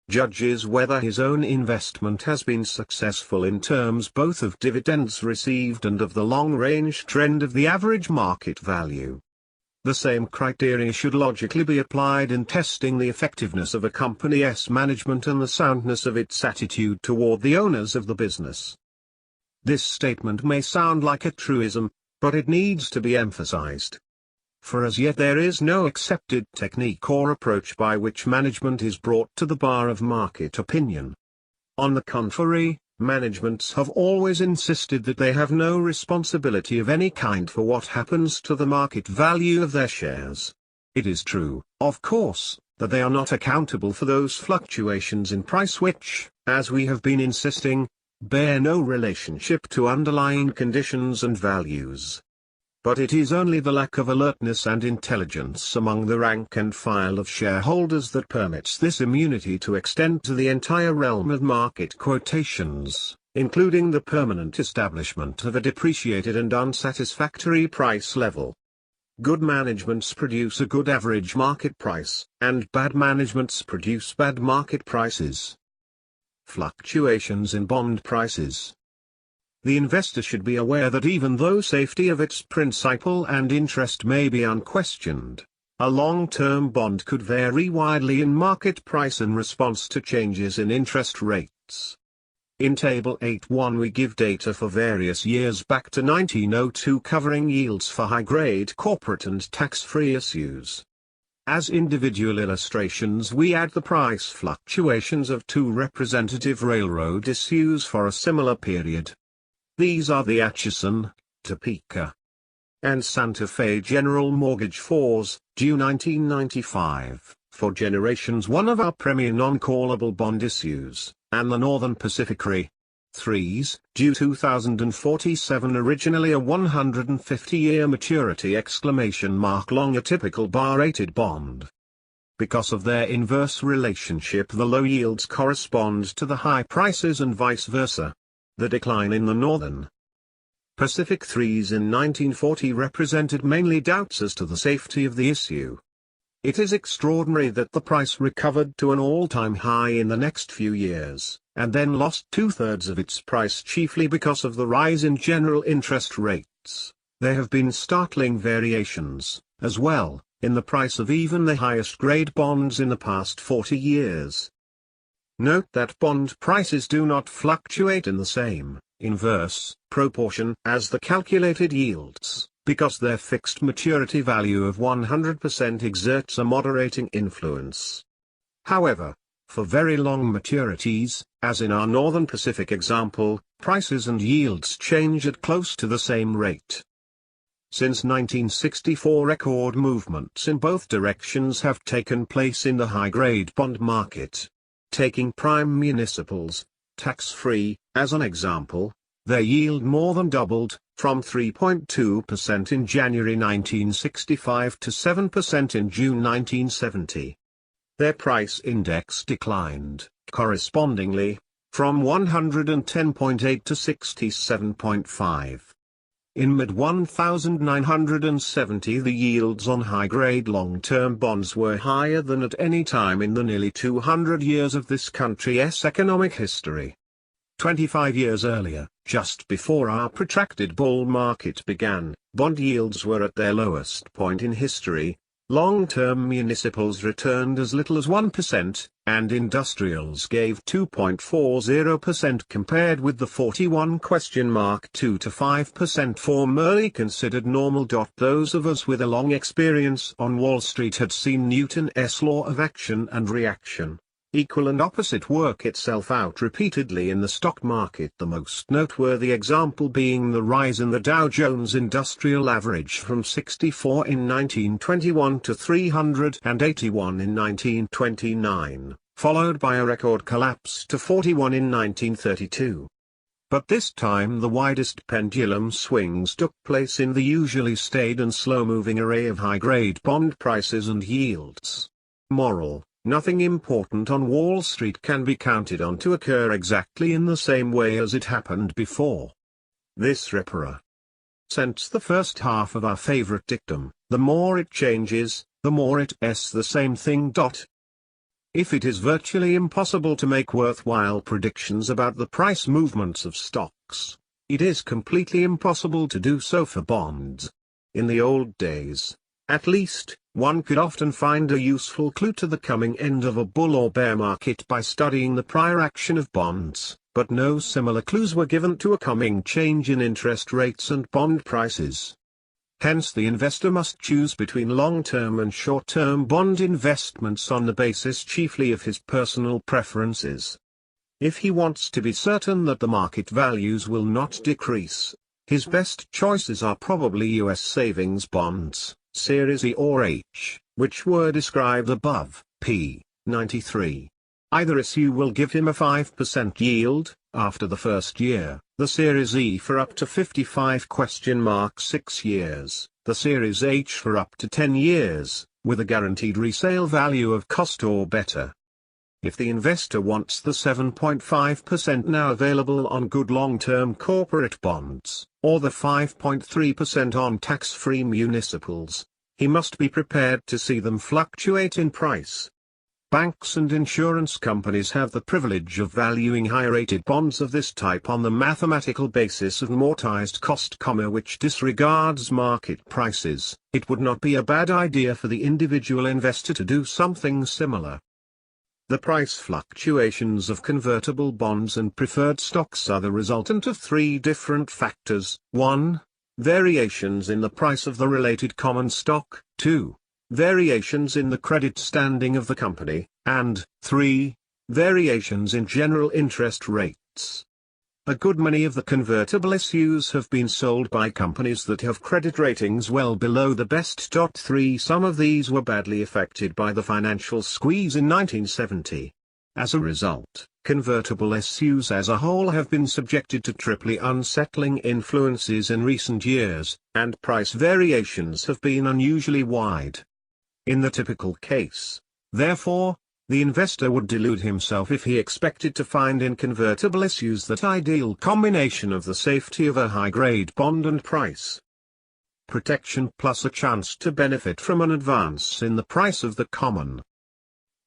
Speaker 1: judges whether his own investment has been successful in terms both of dividends received and of the long-range trend of the average market value. The same criteria should logically be applied in testing the effectiveness of a company's management and the soundness of its attitude toward the owners of the business. This statement may sound like a truism, but it needs to be emphasized. For as yet there is no accepted technique or approach by which management is brought to the bar of market opinion. On the contrary, managements have always insisted that they have no responsibility of any kind for what happens to the market value of their shares. It is true, of course, that they are not accountable for those fluctuations in price which, as we have been insisting, bear no relationship to underlying conditions and values. But it is only the lack of alertness and intelligence among the rank and file of shareholders that permits this immunity to extend to the entire realm of market quotations, including the permanent establishment of a depreciated and unsatisfactory price level. Good managements produce a good average market price, and bad managements produce bad market prices. Fluctuations in bond prices. The investor should be aware that even though safety of its principal and interest may be unquestioned, a long-term bond could vary widely in market price in response to changes in interest rates. In Table 8.1 we give data for various years back to 1902 covering yields for high-grade corporate and tax-free issues. As individual illustrations we add the price fluctuations of two representative railroad issues for a similar period. These are the Atchison, Topeka, and Santa Fe General Mortgage 4s, due 1995, for generations one of our premier non-callable bond issues, and the Northern Pacific Re. 3s, due 2047 originally a 150-year maturity long a typical bar-rated bond. Because of their inverse relationship the low yields correspond to the high prices and vice versa. The decline in the Northern Pacific 3s in 1940 represented mainly doubts as to the safety of the issue. It is extraordinary that the price recovered to an all-time high in the next few years, and then lost two-thirds of its price chiefly because of the rise in general interest rates. There have been startling variations, as well, in the price of even the highest-grade bonds in the past 40 years. Note that bond prices do not fluctuate in the same, inverse, proportion as the calculated yields, because their fixed maturity value of 100% exerts a moderating influence. However, for very long maturities, as in our Northern Pacific example, prices and yields change at close to the same rate. Since 1964 record movements in both directions have taken place in the high-grade bond market. Taking prime municipals, tax-free, as an example, their yield more than doubled, from 3.2% in January 1965 to 7% in June 1970. Their price index declined, correspondingly, from 110.8 to 67.5. In mid-1970 the yields on high-grade long-term bonds were higher than at any time in the nearly 200 years of this country's economic history. 25 years earlier, just before our protracted bull market began, bond yields were at their lowest point in history. Long-term municipals returned as little as 1%, and industrials gave 2.40% compared with the 41 2 to 5% formerly considered normal. Those of us with a long experience on Wall Street had seen Newton's law of action and reaction. Equal and opposite work itself out repeatedly in the stock market, the most noteworthy example being the rise in the Dow Jones Industrial Average from 64 in 1921 to 381 in 1929, followed by a record collapse to 41 in 1932. but this time the widest pendulum swings took place in the usually staid and slow-moving array of high-grade bond prices and yields. Moral: nothing important on Wall Street can be counted on to occur exactly in the same way as it happened before. This represents the first half of our favorite dictum: the more it changes, the more it's the same thing. If it is virtually impossible to make worthwhile predictions about the price movements of stocks, it is completely impossible to do so for bonds. In the old days, at least, one could often find a useful clue to the coming end of a bull or bear market by studying the prior action of bonds, but no similar clues were given to a coming change in interest rates and bond prices. Hence the investor must choose between long-term and short-term bond investments on the basis chiefly of his personal preferences. If he wants to be certain that the market values will not decrease, his best choices are probably US savings bonds, Series E or H, which were described above, p. 93. Either issue will give him a 5% yield, after the first year, the Series E for up to 55(6 years, the Series H for up to 10 years, with a guaranteed resale value of cost or better. If the investor wants the 7.5% now available on good long-term corporate bonds, or the 5.3% on tax-free municipals, he must be prepared to see them fluctuate in price. Banks and insurance companies have the privilege of valuing high-rated bonds of this type on the mathematical basis of amortized cost, which disregards market prices. It would not be a bad idea for the individual investor to do something similar. The price fluctuations of convertible bonds and preferred stocks are the resultant of three different factors: 1. Variations in the price of the related common stock; 2. Variations in the credit standing of the company; and 3. Variations in general interest rates. A good many of the convertible issues have been sold by companies that have credit ratings well below the best. 3. Some of these were badly affected by the financial squeeze in 1970. As a result, convertible issues as a whole have been subjected to triply unsettling influences in recent years, and price variations have been unusually wide. In the typical case, therefore, the investor would delude himself if he expected to find in convertible issues that ideal combination of the safety of a high-grade bond and price protection plus a chance to benefit from an advance in the price of the common.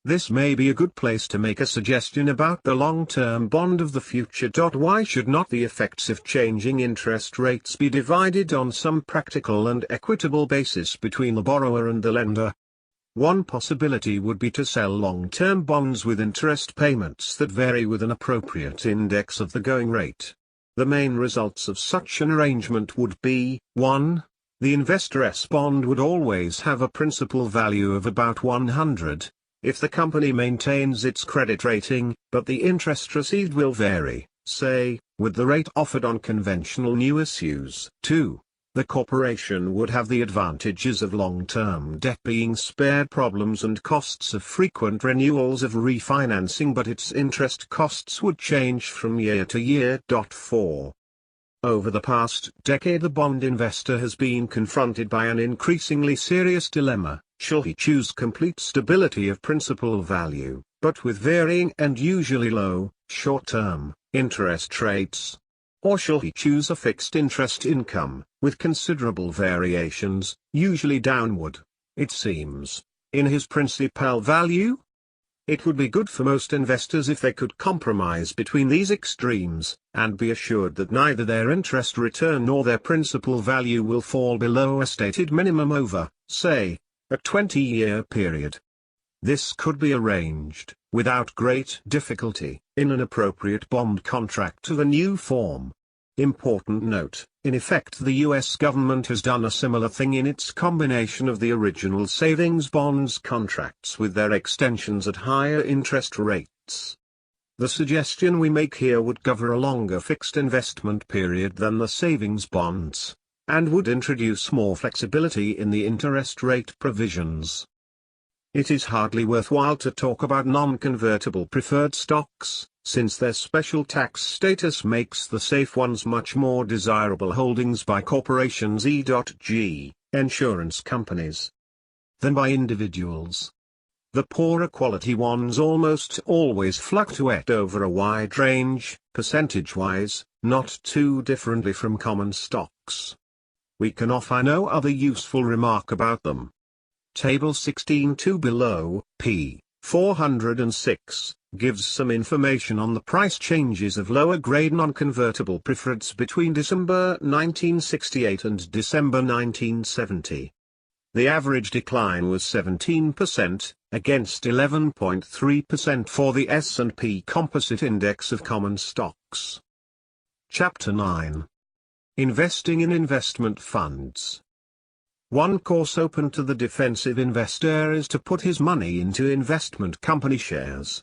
Speaker 1: This may be a good place to make a suggestion about the long-term bond of the future. Why should not the effects of changing interest rates be divided on some practical and equitable basis between the borrower and the lender? One possibility would be to sell long-term bonds with interest payments that vary with an appropriate index of the going rate. The main results of such an arrangement would be: 1. The investor's bond would always have a principal value of about 100, if the company maintains its credit rating, but the interest received will vary, say, with the rate offered on conventional new issues. 2. The corporation would have the advantages of long-term debt being spared problems and costs of frequent renewals of refinancing, but its interest costs would change from year to year. 4. Over the past decade, the bond investor has been confronted by an increasingly serious dilemma. Shall he choose complete stability of principal value, but with varying and usually low, short-term, interest rates? Or shall he choose a fixed interest income, with considerable variations, usually downward, it seems, in his principal value? It would be good for most investors if they could compromise between these extremes, and be assured that neither their interest return nor their principal value will fall below a stated minimum over, say, a 20-year period. This could be arranged, without great difficulty, in an appropriate bond contract of a new form. Important note: in effect the US government has done a similar thing in its combination of the original savings bonds contracts with their extensions at higher interest rates. The suggestion we make here would cover a longer fixed investment period than the savings bonds, and would introduce more flexibility in the interest rate provisions. It is hardly worthwhile to talk about non-convertible preferred stocks, since their special tax status makes the safe ones much more desirable holdings by corporations e.g., insurance companies, than by individuals. The poorer quality ones almost always fluctuate over a wide range, percentage-wise, not too differently from common stocks. We can offer no other useful remark about them. Table 16.2 below, p. 406, gives some information on the price changes of lower-grade non-convertible preferreds between December 1968 and December 1970. The average decline was 17%, against 11.3% for the S&P Composite Index of Common Stocks. Chapter 9. Investing in Investment Funds. One course open to the defensive investor is to put his money into investment company shares.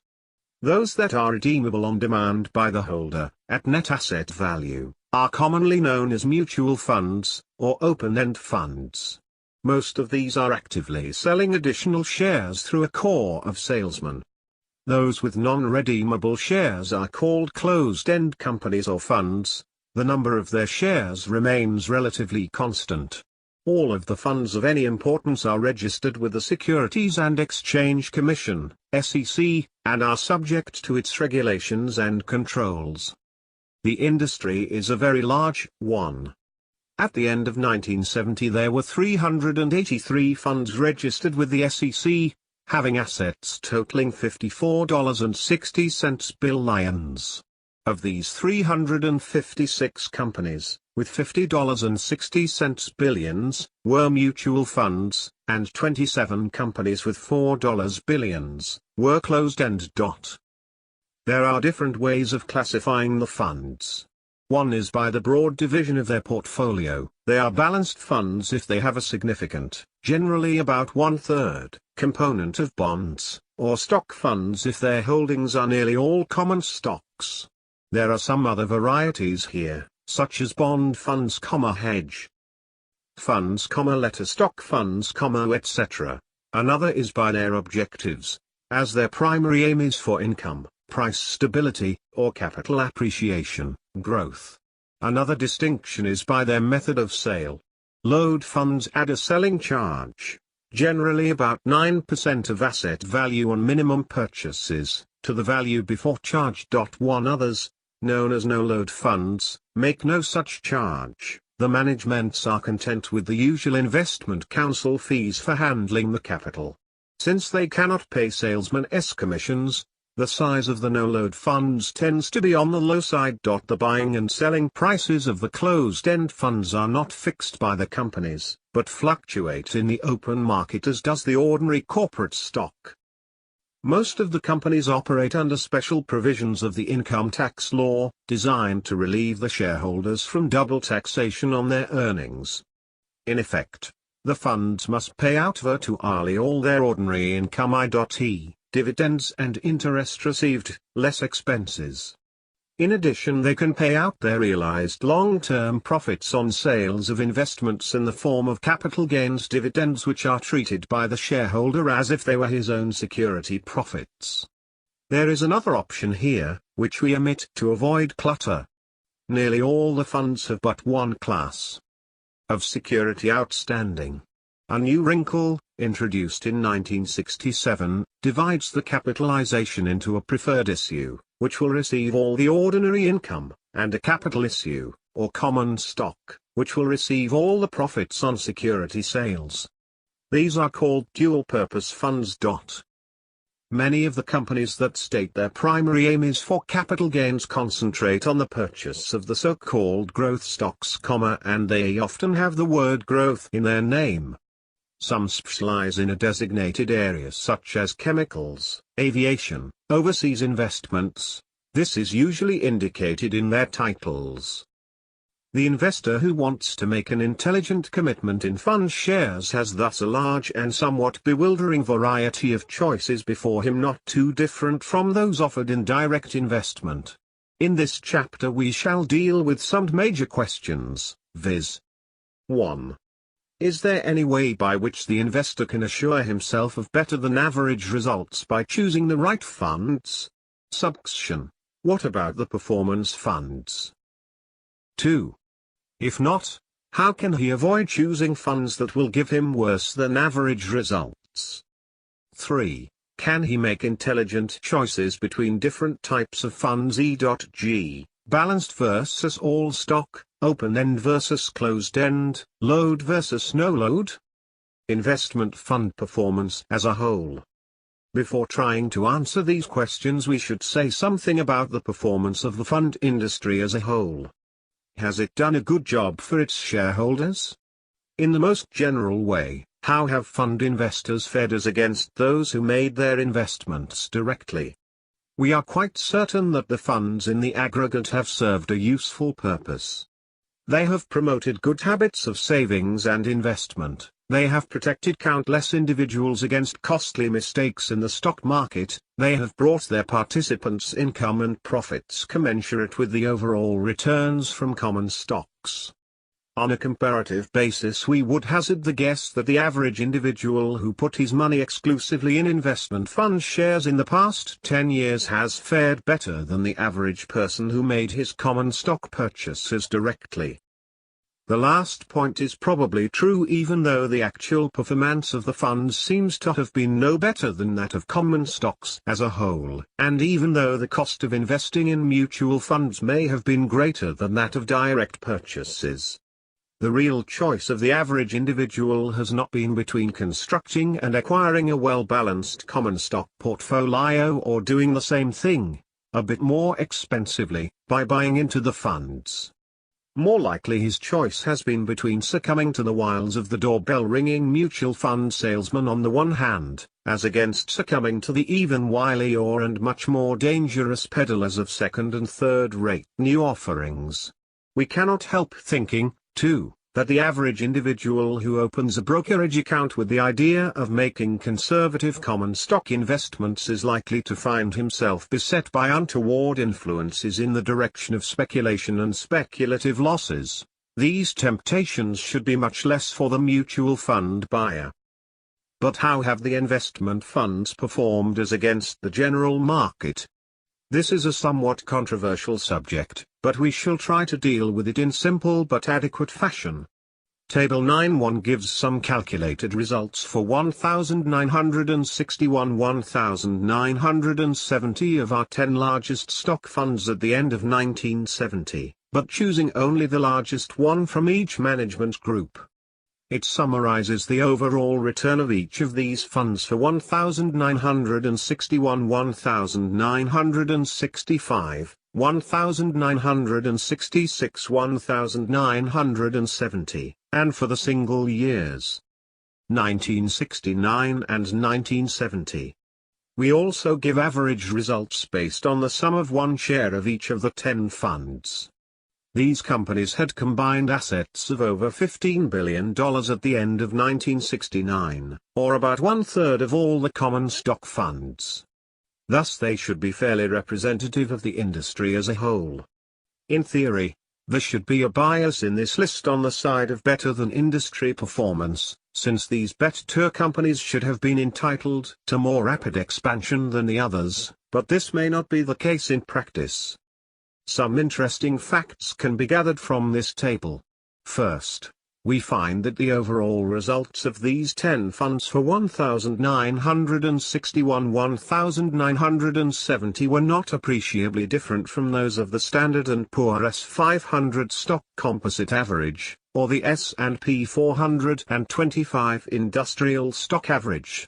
Speaker 1: Those that are redeemable on demand by the holder, at net asset value, are commonly known as mutual funds, or open-end funds. Most of these are actively selling additional shares through a corps of salesmen. Those with non-redeemable shares are called closed-end companies or funds. The number of their shares remains relatively constant. All of the funds of any importance are registered with the Securities and Exchange Commission, SEC, and are subject to its regulations and controls. The industry is a very large one. At the end of 1970 there were 383 funds registered with the SEC, having assets totaling $54.60 billion. Of these 356 companies, with $50.60 billions, were mutual funds, and 27 companies with $4 billions, were closed-end. There are different ways of classifying the funds. One is by the broad division of their portfolio. They are balanced funds if they have a significant, generally about one-third, component of bonds, or stock funds if their holdings are nearly all common stocks. There are some other varieties here, such as bond funds, hedge funds, letter stock funds, etc. Another is by their objectives, as their primary aim is for income, price stability, or capital appreciation, growth. Another distinction is by their method of sale. Load funds add a selling charge, generally about 9% of asset value on minimum purchases, to the value before charge. Others, known as no-load funds, make no such charge. The managements are content with the usual investment counsel fees for handling the capital. Since they cannot pay salesmen's commissions, the size of the no-load funds tends to be on the low side. The buying and selling prices of the closed-end funds are not fixed by the companies, but fluctuate in the open market as does the ordinary corporate stock. Most of the companies operate under special provisions of the income tax law, designed to relieve the shareholders from double taxation on their earnings. In effect, the funds must pay out virtually all their ordinary income, i.e., dividends and interest received, less expenses. In addition, they can pay out their realized long-term profits on sales of investments in the form of capital gains dividends, which are treated by the shareholder as if they were his own security profits. There is another option here, which we omit to avoid clutter. Nearly all the funds have but one class of security outstanding. A new wrinkle, introduced in 1967, divides the capitalization into a preferred issue, which will receive all the ordinary income, and a capital issue, or common stock, which will receive all the profits on security sales. These are called dual-purpose funds. Many of the companies that state their primary aim is for capital gains concentrate on the purchase of the so-called growth stocks, and they often have the word growth in their name. Some specialize in a designated area such as chemicals, aviation, overseas investments. This is usually indicated in their titles. The investor who wants to make an intelligent commitment in fund shares has thus a large and somewhat bewildering variety of choices before him, not too different from those offered in direct investment. In this chapter we shall deal with some major questions, viz. 1. Is there any way by which the investor can assure himself of better than average results by choosing the right funds? Subsection. What about the performance funds? 2. If not, how can he avoid choosing funds that will give him worse than average results? 3. Can he make intelligent choices between different types of funds e.g., balanced versus all stock, open-end versus closed-end, load versus no load? Investment fund performance as a whole. Before trying to answer these questions, we should say something about the performance of the fund industry as a whole. Has it done a good job for its shareholders? In the most general way, how have fund investors fared as against those who made their investments directly? We are quite certain that the funds in the aggregate have served a useful purpose. They have promoted good habits of savings and investment, they have protected countless individuals against costly mistakes in the stock market, they have brought their participants income and profits commensurate with the overall returns from common stocks. On a comparative basis, we would hazard the guess that the average individual who put his money exclusively in investment fund shares in the past 10 years has fared better than the average person who made his common stock purchases directly. The last point is probably true, even though the actual performance of the funds seems to have been no better than that of common stocks as a whole, and even though the cost of investing in mutual funds may have been greater than that of direct purchases. The real choice of the average individual has not been between constructing and acquiring a well-balanced common stock portfolio or doing the same thing, a bit more expensively, by buying into the funds. More likely his choice has been between succumbing to the wiles of the doorbell-ringing mutual fund salesman on the one hand, as against succumbing to the even wilier and much more dangerous peddlers of second and third-rate new offerings. We cannot help thinking, too, that the average individual who opens a brokerage account with the idea of making conservative common stock investments is likely to find himself beset by untoward influences in the direction of speculation and speculative losses. These temptations should be much less for the mutual fund buyer. But how have the investment funds performed as against the general market? This is a somewhat controversial subject, but we shall try to deal with it in simple but adequate fashion. Table 9.1 gives some calculated results for 1,970 of our 10 largest stock funds at the end of 1970, but choosing only the largest one from each management group. It summarizes the overall return of each of these funds for 1,961, 1,965, 1,966, 1,970, and for the single years 1969 and 1970. We also give average results based on the sum of one share of each of the 10 funds. These companies had combined assets of over $15 billion at the end of 1969, or about one-third of all the common stock funds. Thus they should be fairly representative of the industry as a whole. In theory, there should be a bias in this list on the side of better than industry performance, since these better companies should have been entitled to more rapid expansion than the others, but this may not be the case in practice. Some interesting facts can be gathered from this table. First, we find that the overall results of these 10 funds for 1,961, 1,970 were not appreciably different from those of the Standard & Poor's 500 stock composite average, or the S&P 425 industrial stock average.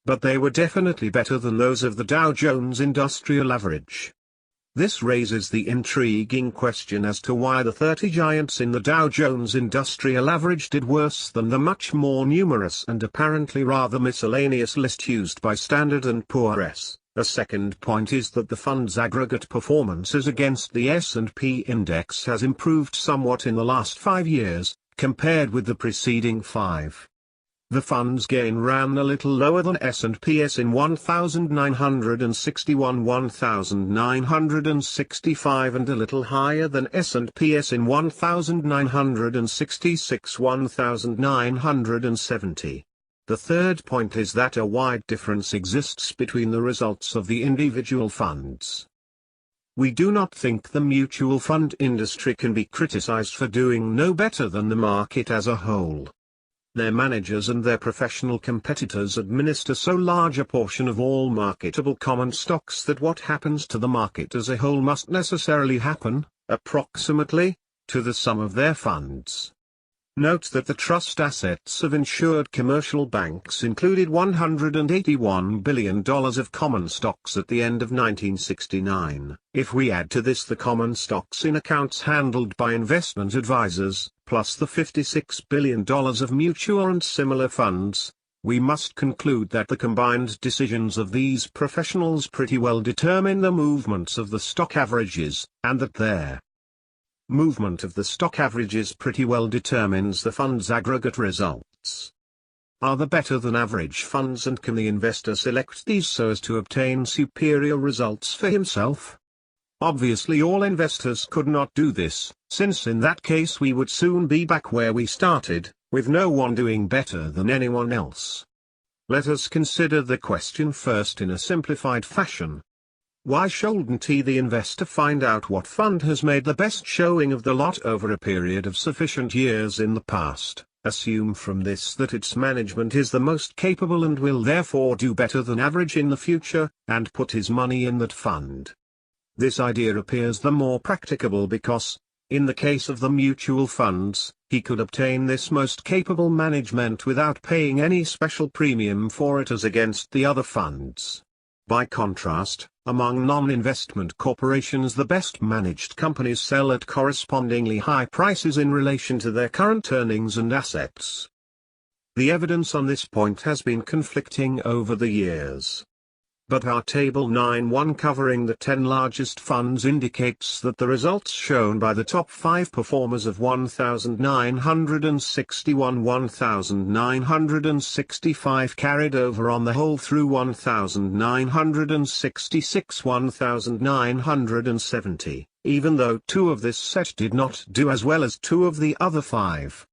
Speaker 1: But they were definitely better than those of the Dow Jones Industrial Average. This raises the intriguing question as to why the 30 giants in the Dow Jones Industrial Average did worse than the much more numerous and apparently rather miscellaneous list used by Standard & Poor's. A second point is that the fund's aggregate performances against the S&P index has improved somewhat in the last 5 years, compared with the preceding 5. The fund's gain ran a little lower than S&P's in 1961 1965 and a little higher than S&P's in 1966 1970. The third point is that a wide difference exists between the results of the individual funds. We do not think the mutual fund industry can be criticized for doing no better than the market as a whole. Their managers and their professional competitors administer so large a portion of all marketable common stocks that what happens to the market as a whole must necessarily happen, approximately, to the sum of their funds. Note that the trust assets of insured commercial banks included $181 billion of common stocks at the end of 1969. If we add to this the common stocks in accounts handled by investment advisors, plus the $56 billion of mutual and similar funds, we must conclude that the combined decisions of these professionals pretty well determine the movements of the stock averages, and that their movement of the stock averages pretty well determines the fund's aggregate results. Are the better than average funds, and can the investor select these so as to obtain superior results for himself? Obviously all investors could not do this, since in that case we would soon be back where we started, with no one doing better than anyone else. Let us consider the question first in a simplified fashion. Why shouldn't the investor find out what fund has made the best showing of the lot over a period of sufficient years in the past, assume from this that its management is the most capable and will therefore do better than average in the future, and put his money in that fund? This idea appears the more practicable because, in the case of the mutual funds, he could obtain this most capable management without paying any special premium for it as against the other funds. By contrast, among non-investment corporations the best managed companies sell at correspondingly high prices in relation to their current earnings and assets. The evidence on this point has been conflicting over the years. But our Table 9.1 covering the 10 largest funds indicates that the results shown by the top 5 performers of 1961 1965 carried over on the whole through 1966 1970, even though 2 of this set did not do as well as 2 of the other 5.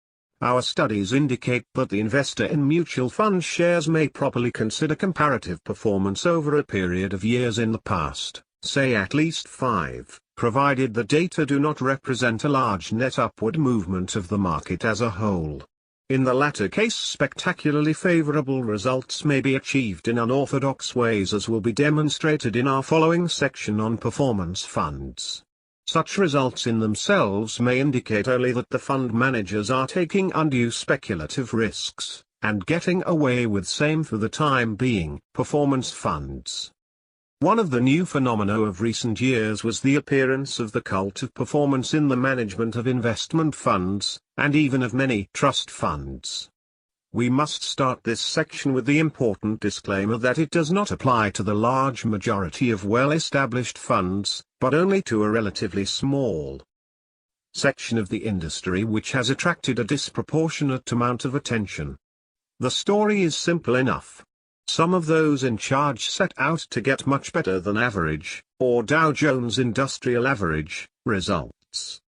Speaker 1: Our studies indicate that the investor in mutual fund shares may properly consider comparative performance over a period of years in the past, say at least 5, provided the data do not represent a large net upward movement of the market as a whole. In the latter case, spectacularly favorable results may be achieved in unorthodox ways, as will be demonstrated in our following section on performance funds. Such results in themselves may indicate only that the fund managers are taking undue speculative risks, and getting away with same for the time being. Performance funds. One of the new phenomena of recent years was the appearance of the cult of performance in the management of investment funds, and even of many trust funds. We must start this section with the important disclaimer that it does not apply to the large majority of well-established funds, but only to a relatively small section of the industry which has attracted a disproportionate amount of attention. The story is simple enough. Some of those in charge set out to get much better than average, or Dow Jones Industrial Average, results.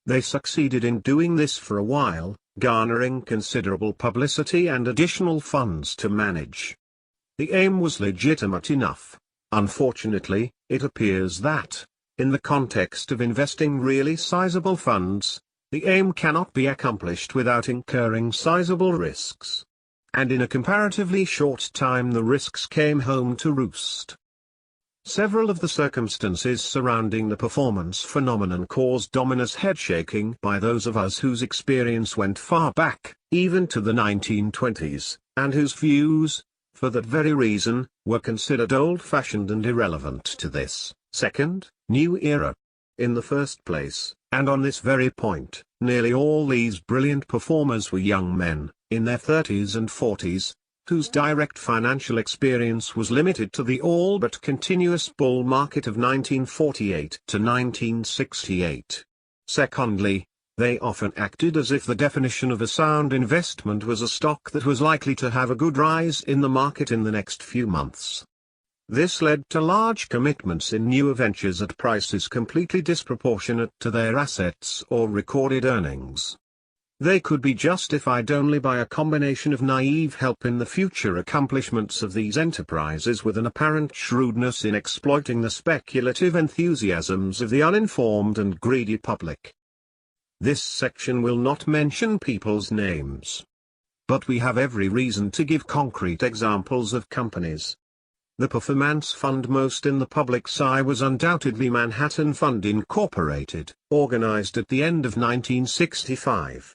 Speaker 1: They succeeded in doing this for a while, garnering considerable publicity and additional funds to manage. The aim was legitimate enough. Unfortunately, it appears that, in the context of investing really sizable funds, the aim cannot be accomplished without incurring sizable risks. And in a comparatively short time the risks came home to roost. Several of the circumstances surrounding the performance phenomenon caused ominous headshaking by those of us whose experience went far back, even to the 1920s, and whose views, for that very reason, were considered old-fashioned and irrelevant to this second, new era. In the first place, and on this very point, nearly all these brilliant performers were young men, in their 30s and 40s, whose direct financial experience was limited to the all but continuous bull market of 1948 to 1968. Secondly, They often acted as if the definition of a sound investment was a stock that was likely to have a good rise in the market in the next few months. This led to large commitments in new ventures at prices completely disproportionate to their assets or recorded earnings. They could be justified only by a combination of naive help in the future accomplishments of these enterprises with an apparent shrewdness in exploiting the speculative enthusiasms of the uninformed and greedy public. This section will not mention people's names. But we have every reason to give concrete examples of companies. The performance fund most in the public's eye was undoubtedly Manhattan Fund Incorporated, organized at the end of 1965.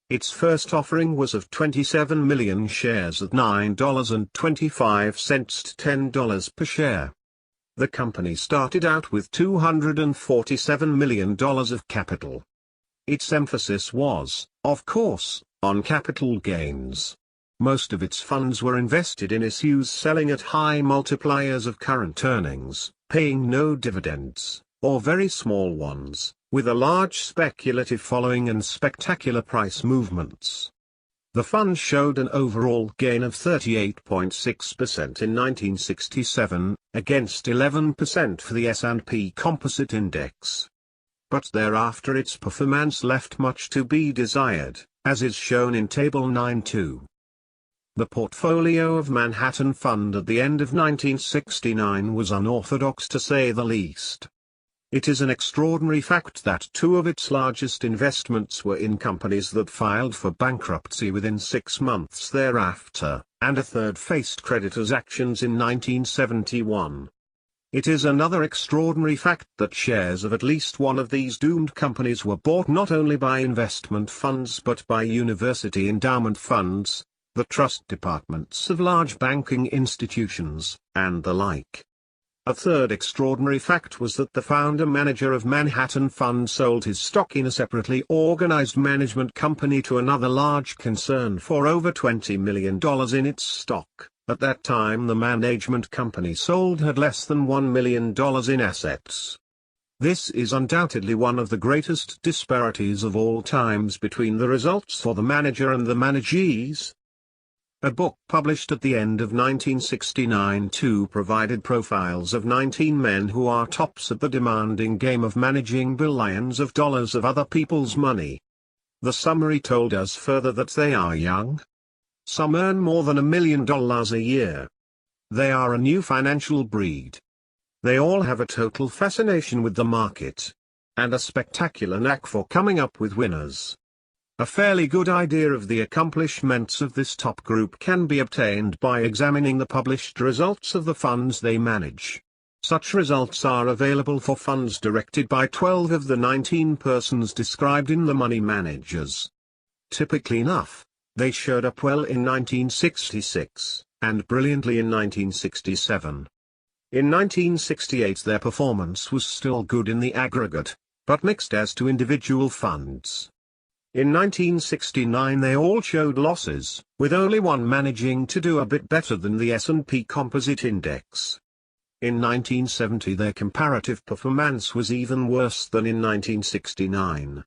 Speaker 1: Its first offering was of 27 million shares at $9.25 to $10 per share. The company started out with $247 million of capital. Its emphasis was, of course, on capital gains. Most of its funds were invested in issues selling at high multipliers of current earnings, paying no dividends, or very small ones, with a large speculative following and spectacular price movements. The fund showed an overall gain of 38.6% in 1967, against 11% for the S&P Composite Index. But thereafter its performance left much to be desired, as is shown in Table 9.2. The portfolio of Manhattan Fund at the end of 1969 was unorthodox to say the least. It is an extraordinary fact that two of its largest investments were in companies that filed for bankruptcy within 6 months thereafter, and a third faced creditors' actions in 1971. It is another extraordinary fact that shares of at least one of these doomed companies were bought not only by investment funds but by university endowment funds, the trust departments of large banking institutions, and the like. A third extraordinary fact was that the founder-manager of Manhattan Fund sold his stock in a separately organized management company to another large concern for over $20 million in its stock. At that time the management company sold had less than $1 million in assets. This is undoubtedly one of the greatest disparities of all times between the results for the manager and the managees. A book published at the end of 1969 too provided profiles of 19 men who are tops at the demanding game of managing billions of dollars of other people's money. The summary told us further that they are young. Some earn more than $1 million a year. They are a new financial breed. They all have a total fascination with the market. And a spectacular knack for coming up with winners. A fairly good idea of the accomplishments of this top group can be obtained by examining the published results of the funds they manage. Such results are available for funds directed by 12 of the 19 persons described in The Money Managers. Typically enough, they showed up well in 1966, and brilliantly in 1967. In 1968 their performance was still good in the aggregate, but mixed as to individual funds. In 1969 they all showed losses, with only one managing to do a bit better than the S&P Composite Index. In 1970 their comparative performance was even worse than in 1969.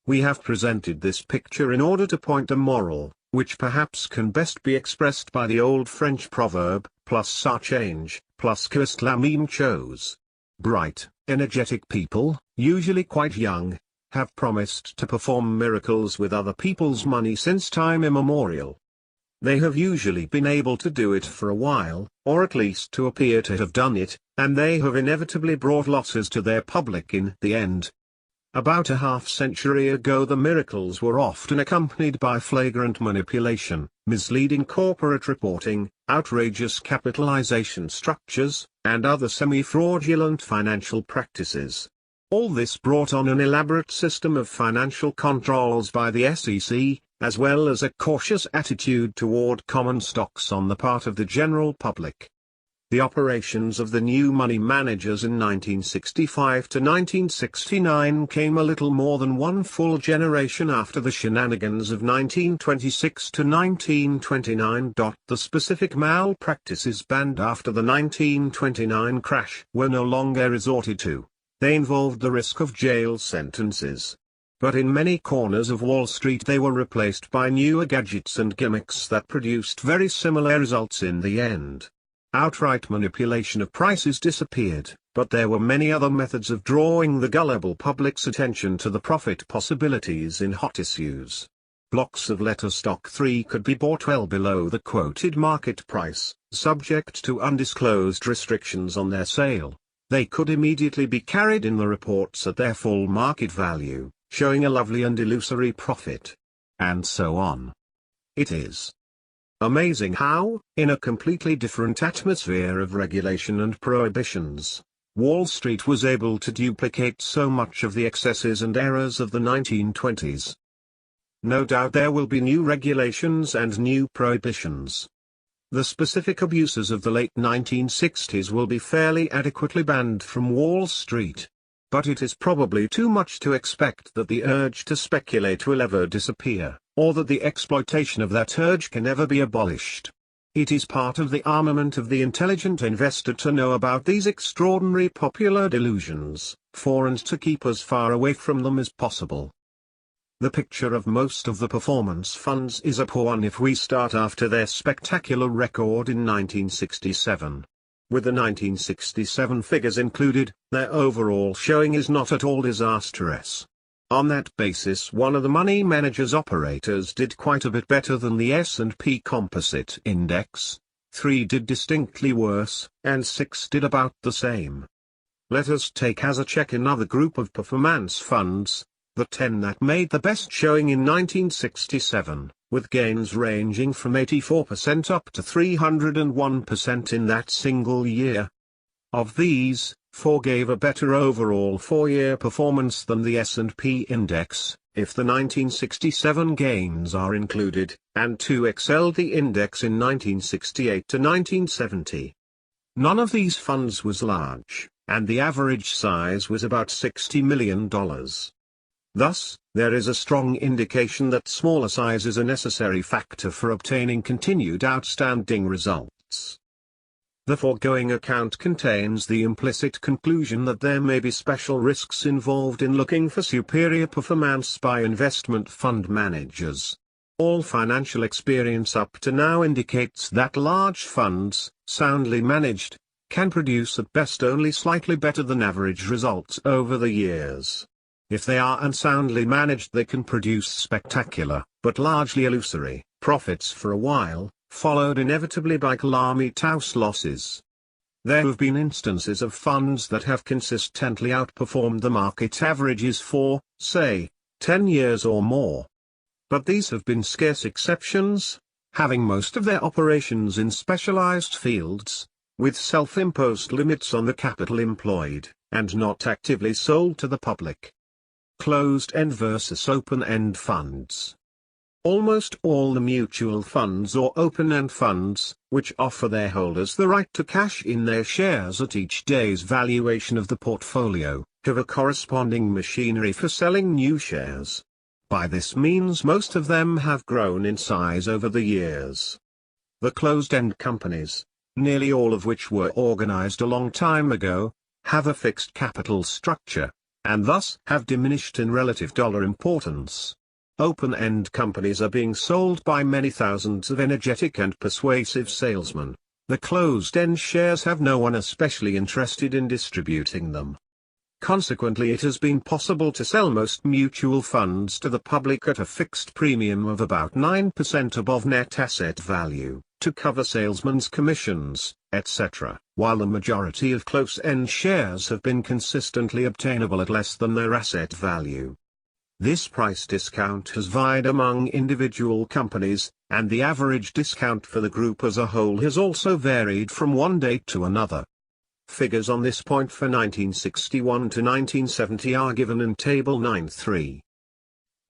Speaker 1: We have presented this picture in order to point a moral, which perhaps can best be expressed by the old French proverb, plus ça change, plus que la même chose. Bright, energetic people, usually quite young, have promised to perform miracles with other people's money since time immemorial. They have usually been able to do it for a while, or at least to appear to have done it, and they have inevitably brought losses to their public in the end. About a half-century ago the miracles were often accompanied by flagrant manipulation, misleading corporate reporting, outrageous capitalization structures, and other semi-fraudulent financial practices. All this brought on an elaborate system of financial controls by the SEC, as well as a cautious attitude toward common stocks on the part of the general public. The operations of the new money managers in 1965 to 1969 came a little more than one full generation after the shenanigans of 1926 to 1929. The specific malpractices banned after the 1929 crash were no longer resorted to. They involved the risk of jail sentences. but in many corners of Wall Street they were replaced by newer gadgets and gimmicks that produced very similar results in the end. Outright manipulation of prices disappeared, but there were many other methods of drawing the gullible public's attention to the profit possibilities in hot issues. Blocks of letter stock 3 could be bought well below the quoted market price, subject to undisclosed restrictions on their sale. They could immediately be carried in the reports at their full market value, showing a lovely and illusory profit. And so on. It is amazing how, in a completely different atmosphere of regulation and prohibitions, Wall Street was able to duplicate so much of the excesses and errors of the 1920s. No doubt there will be new regulations and new prohibitions. The specific abuses of the late 1960s will be fairly adequately banned from Wall Street. But it is probably too much to expect that the urge to speculate will ever disappear, or that the exploitation of that urge can ever be abolished. It is part of the armament of the intelligent investor to know about these extraordinary popular delusions, and to keep as far away from them as possible. The picture of most of the performance funds is a poor one if we start after their spectacular record in 1967. With the 1967 figures included, their overall showing is not at all disastrous. On that basis, one of the money managers' operators did quite a bit better than the S&P Composite Index, 3 did distinctly worse, and 6 did about the same. Let us take as a check another group of performance funds, the 10 that made the best showing in 1967, with gains ranging from 84% up to 301% in that single year. Of these, 4 gave a better overall 4-year performance than the S&P index, if the 1967 gains are included, and 2 excelled the index in 1968 to 1970. None of these funds was large, and the average size was about $60 million. Thus, there is a strong indication that smaller size is a necessary factor for obtaining continued outstanding results. The foregoing account contains the implicit conclusion that there may be special risks involved in looking for superior performance by investment fund managers. All financial experience up to now indicates that large funds, soundly managed, can produce at best only slightly better than average results over the years. If they are unsoundly managed, they can produce spectacular, but largely illusory, profits for a while, followed inevitably by calamitous losses. There have been instances of funds that have consistently outperformed the market averages for, say, 10 years or more. But these have been scarce exceptions, having most of their operations in specialized fields, with self-imposed limits on the capital employed, and not actively sold to the public. Closed-end versus open-end funds. Almost all the mutual funds or open-end funds, which offer their holders the right to cash in their shares at each day's valuation of the portfolio, have a corresponding machinery for selling new shares. By this means most of them have grown in size over the years. The closed-end companies, nearly all of which were organized a long time ago, have a fixed capital structure, and thus have diminished in relative dollar importance. Open-end companies are being sold by many thousands of energetic and persuasive salesmen. The closed-end shares have no one especially interested in distributing them. Consequently, it has been possible to sell most mutual funds to the public at a fixed premium of about 9% above net asset value, to cover salesmen's commissions, etc., while the majority of close-end shares have been consistently obtainable at less than their asset value. This price discount has varied among individual companies, and the average discount for the group as a whole has also varied from one date to another. Figures on this point for 1961 to 1970 are given in Table 9.3.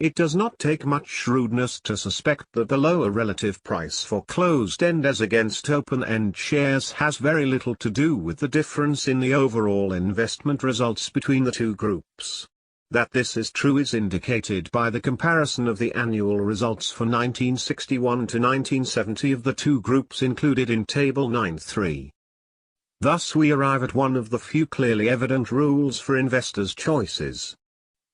Speaker 1: It does not take much shrewdness to suspect that the lower relative price for closed-end as against open-end shares has very little to do with the difference in the overall investment results between the two groups. That this is true is indicated by the comparison of the annual results for 1961 to 1970 of the two groups included in Table 9.3. Thus we arrive at one of the few clearly evident rules for investors' choices.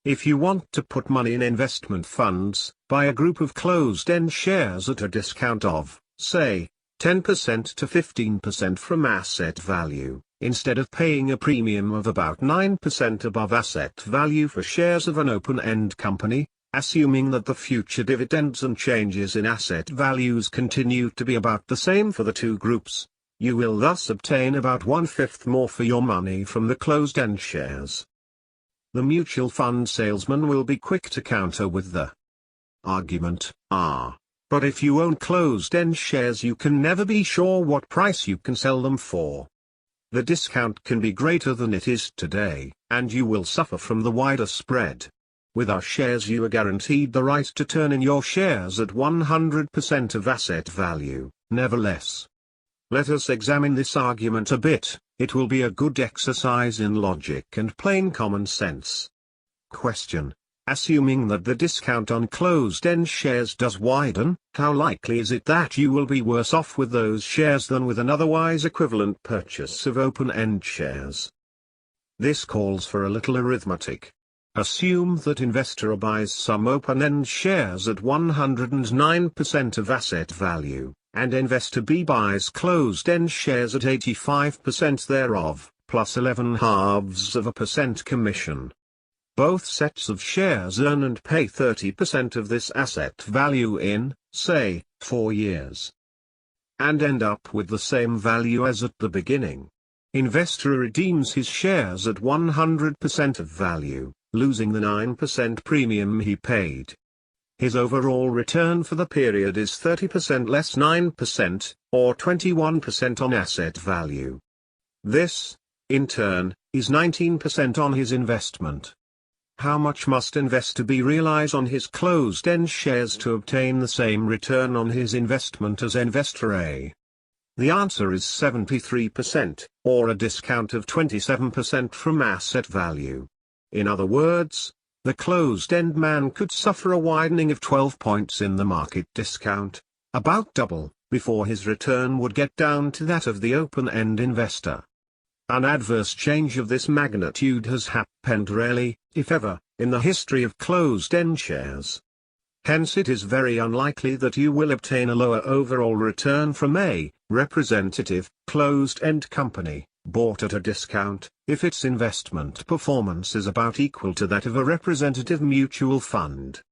Speaker 1: If you want to put money in investment funds, buy a group of closed-end shares at a discount of, say, 10% to 15% from asset value, instead of paying a premium of about 9% above asset value for shares of an open-end company, assuming that the future dividends and changes in asset values continue to be about the same for the two groups, you will thus obtain about 1/5 more for your money from the closed-end shares. The mutual fund salesman will be quick to counter with the argument, but if you own closed-end shares you can never be sure what price you can sell them for. The discount can be greater than it is today, and you will suffer from the wider spread. With our shares you are guaranteed the right to turn in your shares at 100% of asset value, never less. Let us examine this argument a bit. It will be a good exercise in logic and plain common sense. Question: assuming that the discount on closed-end shares does widen, how likely is it that you will be worse off with those shares than with an otherwise equivalent purchase of open-end shares? This calls for a little arithmetic. Assume that investor A buys some open-end shares at 109% of asset value, and investor B buys closed-end shares at 85% thereof, plus 11/2% commission. Both sets of shares earn and pay 30% of this asset value in, say, 4 years, and end up with the same value as at the beginning. Investor redeems his shares at 100% of value, losing the 9% premium he paid. His overall return for the period is 30% less 9%, or 21% on asset value. This, in turn, is 19% on his investment. How much must investor B realize on his closed-end shares to obtain the same return on his investment as investor A? The answer is 73%, or a discount of 27% from asset value. In other words, the closed-end man could suffer a widening of 12 points in the market discount, about double, before his return would get down to that of the open-end investor. An adverse change of this magnitude has happened rarely, if ever, in the history of closed-end shares. Hence it is very unlikely that you will obtain a lower overall return from a representative, closed-end company, bought at a discount, if its investment performance is about equal to that of a representative mutual fund.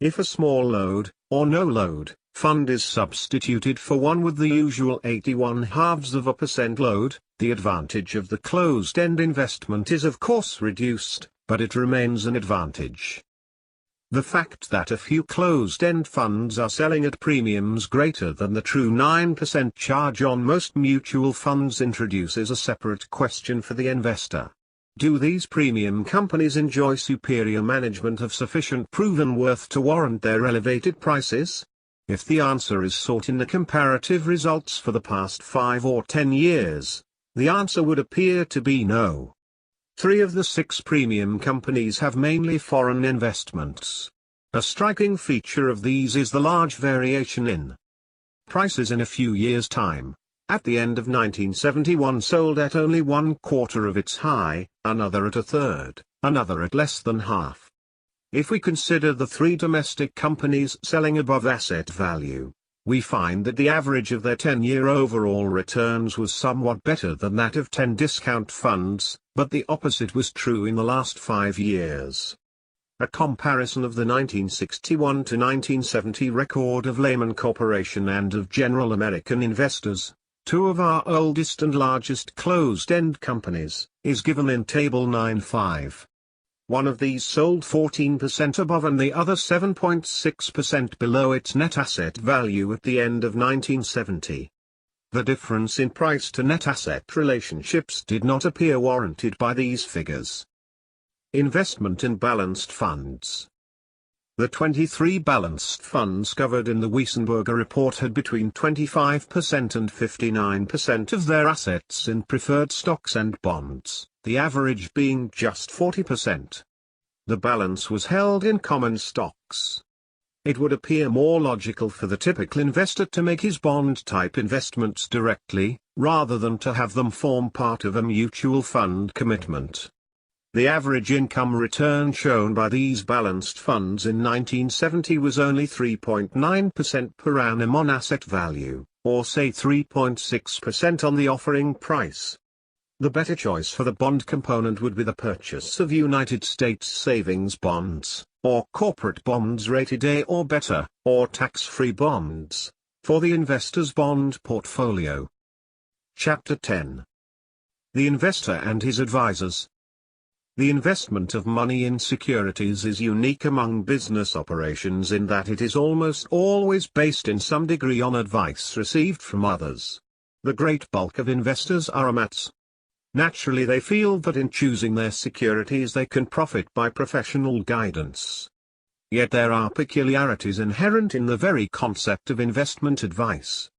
Speaker 1: If a small load, or no load, fund is substituted for one with the usual 81/2% load, the advantage of the closed-end investment is of course reduced, but it remains an advantage. The fact that a few closed-end funds are selling at premiums greater than the true 9% charge on most mutual funds introduces a separate question for the investor. Do these premium companies enjoy superior management of sufficient proven worth to warrant their elevated prices? If the answer is sought in the comparative results for the past 5 or 10 years, the answer would appear to be no. 3 of the 6 premium companies have mainly foreign investments. A striking feature of these is the large variation in prices in a few years' time. At the end of 1971 sold at only 1/4 of its high, another at 1/3, another at less than half. If we consider the 3 domestic companies selling above asset value, we find that the average of their 10-year overall returns was somewhat better than that of 10 discount funds, but the opposite was true in the last 5 years. A comparison of the 1961 to 1970 record of Lehman Corporation and of General American Investors, 2 of our oldest and largest closed-end companies, is given in Table 9.5. One of these sold 14% above and the other 7.6% below its net asset value at the end of 1970. The difference in price to net asset relationships did not appear warranted by these figures. Investment in balanced funds. The 23 balanced funds covered in the Wiesenberger report had between 25% and 59% of their assets in preferred stocks and bonds, the average being just 40%. The balance was held in common stocks. It would appear more logical for the typical investor to make his bond-type investments directly, rather than to have them form part of a mutual fund commitment. The average income return shown by these balanced funds in 1970 was only 3.9% per annum on asset value, or say 3.6% on the offering price. The better choice for the bond component would be the purchase of United States savings bonds, or corporate bonds rated A or better, or tax-free bonds, for the investor's bond portfolio. Chapter 10. The Investor and His Advisors. The investment of money in securities is unique among business operations in that it is almost always based in some degree on advice received from others. The great bulk of investors are amateurs. Naturally, they feel that in choosing their securities they can profit by professional guidance. Yet there are peculiarities inherent in the very concept of investment advice.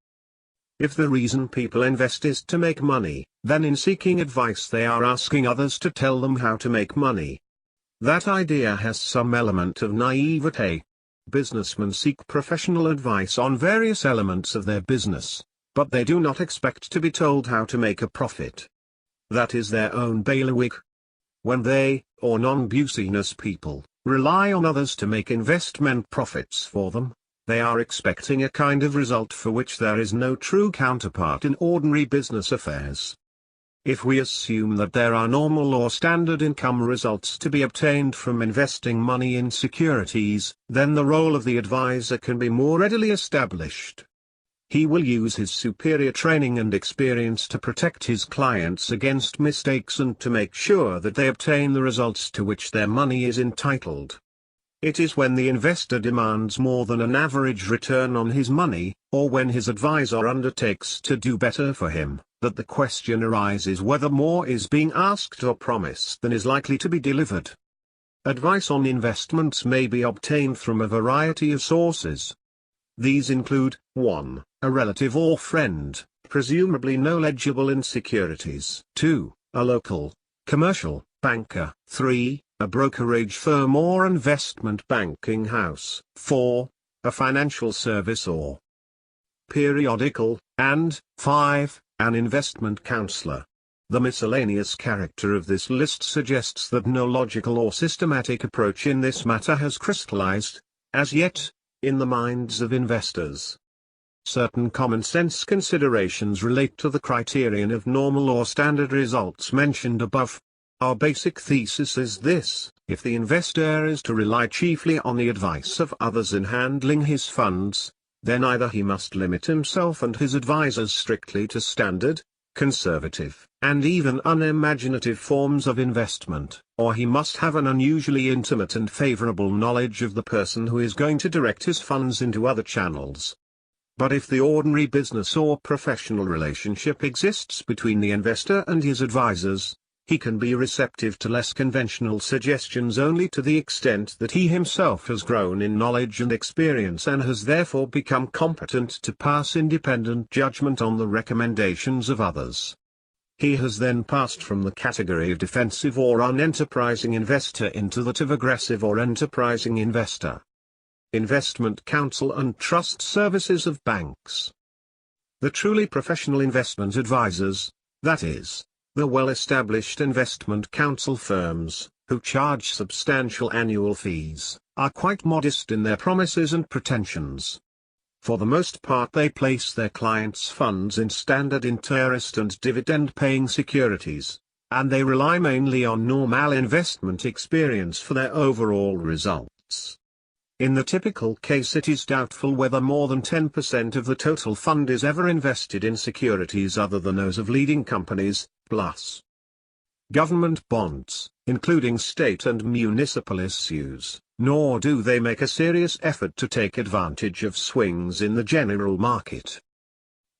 Speaker 1: If the reason people invest is to make money, then in seeking advice they are asking others to tell them how to make money. That idea has some element of naivete. Businessmen seek professional advice on various elements of their business, but they do not expect to be told how to make a profit. That is their own bailiwick. When they, or non-business people, rely on others to make investment profits for them, they are expecting a kind of result for which there is no true counterpart in ordinary business affairs. If we assume that there are normal or standard income results to be obtained from investing money in securities, then the role of the advisor can be more readily established. He will use his superior training and experience to protect his clients against mistakes and to make sure that they obtain the results to which their money is entitled. It is when the investor demands more than an average return on his money, or when his advisor undertakes to do better for him, that the question arises whether more is being asked or promised than is likely to be delivered. Advice on investments may be obtained from a variety of sources. These include, 1. A relative or friend, presumably knowledgeable in securities. 2. A local, commercial, banker. 3. A brokerage firm or investment banking house. 4. A financial service or periodical. And, 5. An investment counselor. The miscellaneous character of this list suggests that no logical or systematic approach in this matter has crystallized, as yet, in the minds of investors. Certain common-sense considerations relate to the criterion of normal or standard results mentioned above. Our basic thesis is this: if the investor is to rely chiefly on the advice of others in handling his funds, then either he must limit himself and his advisors strictly to standard, conservative, and even unimaginative forms of investment, or he must have an unusually intimate and favorable knowledge of the person who is going to direct his funds into other channels. But if the ordinary business or professional relationship exists between the investor and his advisors, he can be receptive to less conventional suggestions only to the extent that he himself has grown in knowledge and experience and has therefore become competent to pass independent judgment on the recommendations of others. He has then passed from the category of defensive or unenterprising investor into that of aggressive or enterprising investor. Investment counsel and trust services of banks. The truly professional investment advisors, that is, the well-established investment counsel firms, who charge substantial annual fees, are quite modest in their promises and pretensions. For the most part they place their clients' funds in standard interest and dividend-paying securities, and they rely mainly on normal investment experience for their overall results. In the typical case it is doubtful whether more than 10% of the total fund is ever invested in securities other than those of leading companies, plus government bonds, including state and municipal issues, nor do they make a serious effort to take advantage of swings in the general market.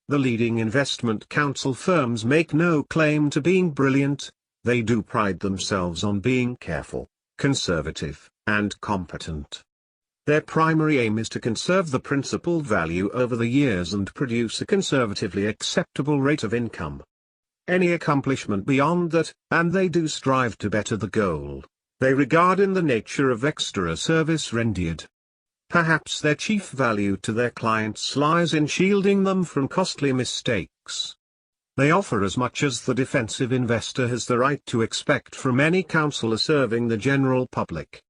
Speaker 1: The leading investment counsel firms make no claim to being brilliant, they do pride themselves on being careful, conservative, and competent. Their primary aim is to conserve the principal value over the years and produce a conservatively acceptable rate of income. Any accomplishment beyond that, and they do strive to better the goal, they regard in the nature of extra service rendered. Perhaps their chief value to their clients lies in shielding them from costly mistakes. They offer as much as the defensive investor has the right to expect from any counselor serving the general public.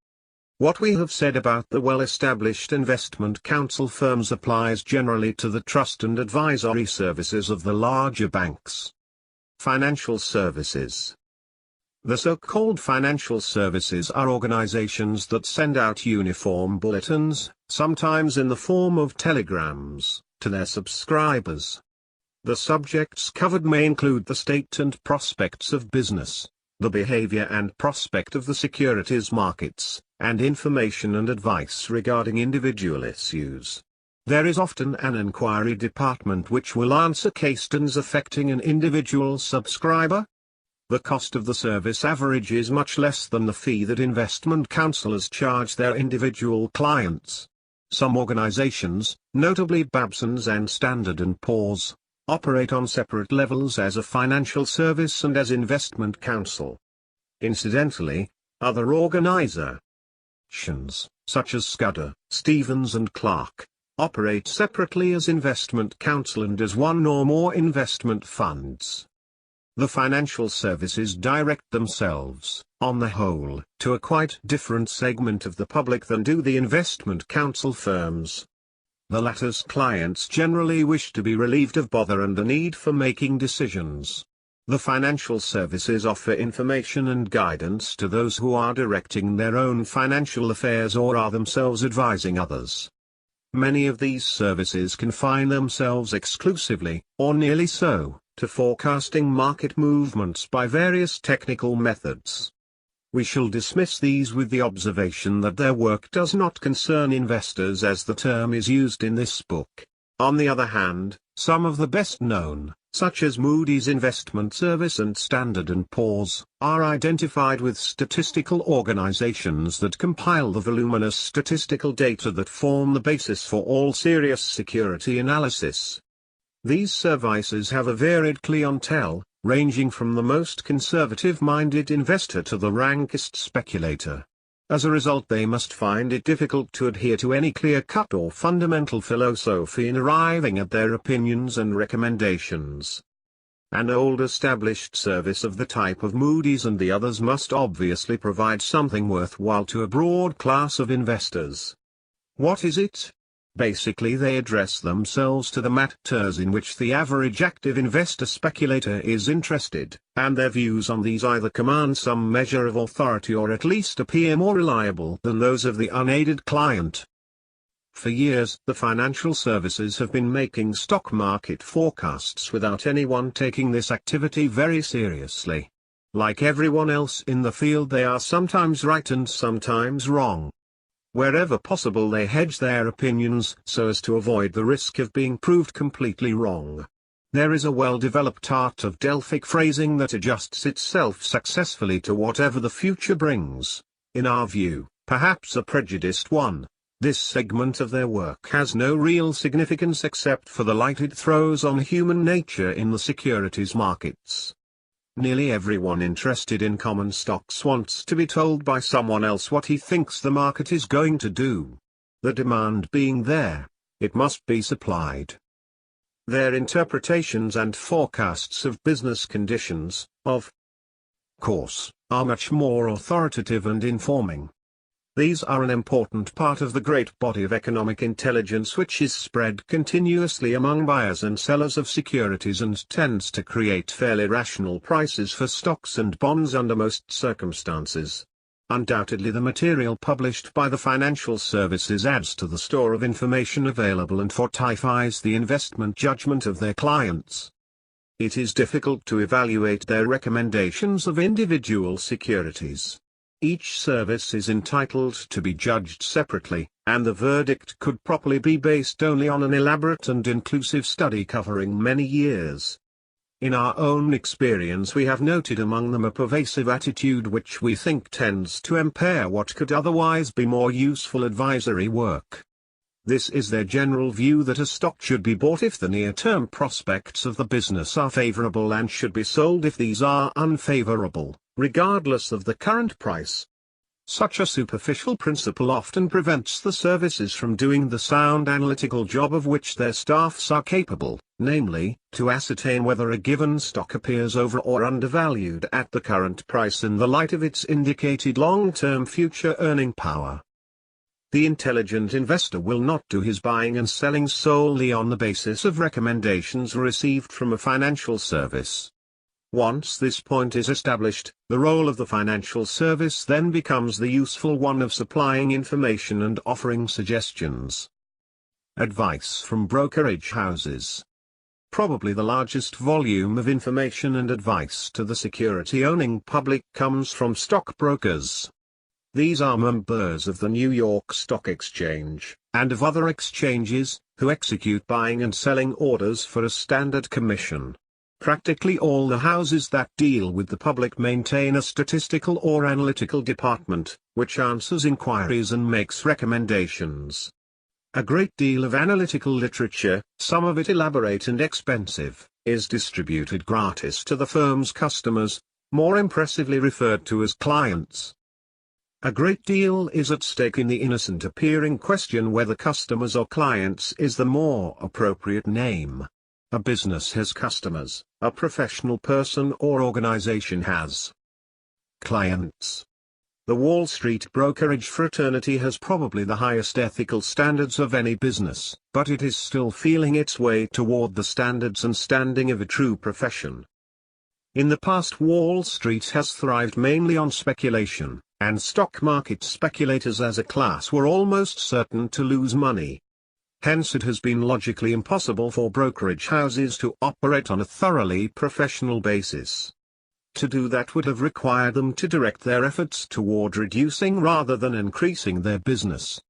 Speaker 1: What we have said about the well-established investment counsel firms applies generally to the trust and advisory services of the larger banks. Financial services. The so-called financial services are organizations that send out uniform bulletins, sometimes in the form of telegrams, to their subscribers. The subjects covered may include the state and prospects of business, the behavior and prospect of the securities markets, and information and advice regarding individual issues. There is often an inquiry department which will answer questions affecting an individual subscriber. The cost of the service average is much less than the fee that investment counselors charge their individual clients. Some organizations, notably Babsons and Standard & Poor's, operate on separate levels as a financial service and as investment counsel. Incidentally, other organizations, such as Scudder, Stevens & Clark, operate separately as investment counsel and as one or more investment funds. The financial services direct themselves, on the whole, to a quite different segment of the public than do the investment counsel firms. The latter's clients generally wish to be relieved of bother and the need for making decisions. The financial services offer information and guidance to those who are directing their own financial affairs or are themselves advising others. Many of these services confine themselves exclusively, or nearly so, to forecasting market movements by various technical methods. We shall dismiss these with the observation that their work does not concern investors as the term is used in this book. On the other hand, some of the best known, such as Moody's Investment Service and Standard & Poor's, are identified with statistical organizations that compile the voluminous statistical data that form the basis for all serious security analysis. These services have a varied clientele, ranging from the most conservative-minded investor to the rankest speculator. As a result, they must find it difficult to adhere to any clear-cut or fundamental philosophy in arriving at their opinions and recommendations. An old-established service of the type of Moody's and the others must obviously provide something worthwhile to a broad class of investors. What is it? Basically, they address themselves to the matters in which the average active investor-speculator is interested, and their views on these either command some measure of authority or at least appear more reliable than those of the unaided client. For years, the financial services have been making stock market forecasts without anyone taking this activity very seriously. Like everyone else in the field, they are sometimes right and sometimes wrong. Wherever possible, they hedge their opinions so as to avoid the risk of being proved completely wrong. There is a well-developed art of Delphic phrasing that adjusts itself successfully to whatever the future brings. In our view, perhaps a prejudiced one, this segment of their work has no real significance except for the light it throws on human nature in the securities markets. Nearly everyone interested in common stocks wants to be told by someone else what he thinks the market is going to do. The demand being there, it must be supplied. Their interpretations and forecasts of business conditions, of course, are much more authoritative and informing. These are an important part of the great body of economic intelligence which is spread continuously among buyers and sellers of securities and tends to create fairly rational prices for stocks and bonds under most circumstances. Undoubtedly, the material published by the financial services adds to the store of information available and fortifies the investment judgment of their clients. It is difficult to evaluate their recommendations of individual securities. Each service is entitled to be judged separately, and the verdict could properly be based only on an elaborate and inclusive study covering many years. In our own experience, we have noted among them a pervasive attitude which we think tends to impair what could otherwise be more useful advisory work. This is their general view that a stock should be bought if the near-term prospects of the business are favorable and should be sold if these are unfavorable, regardless of the current price. Such a superficial principle often prevents the services from doing the sound analytical job of which their staffs are capable, namely, to ascertain whether a given stock appears over or undervalued at the current price in the light of its indicated long-term future earning power. The intelligent investor will not do his buying and selling solely on the basis of recommendations received from a financial service. Once this point is established, the role of the financial service then becomes the useful one of supplying information and offering suggestions. Advice from brokerage houses. Probably the largest volume of information and advice to the security-owning public comes from stockbrokers. These are members of the New York Stock Exchange, and of other exchanges, who execute buying and selling orders for a standard commission. Practically all the houses that deal with the public maintain a statistical or analytical department, which answers inquiries and makes recommendations. A great deal of analytical literature, some of it elaborate and expensive, is distributed gratis to the firm's customers, more impressively referred to as clients. A great deal is at stake in the innocent-appearing question whether customers or clients is the more appropriate name. A business has customers, a professional person or organization has clients. The Wall Street brokerage fraternity has probably the highest ethical standards of any business, but it is still feeling its way toward the standards and standing of a true profession. In the past, Wall Street has thrived mainly on speculation, and stock market speculators as a class were almost certain to lose money. Hence it has been logically impossible for brokerage houses to operate on a thoroughly professional basis. To do that would have required them to direct their efforts toward reducing rather than increasing their business.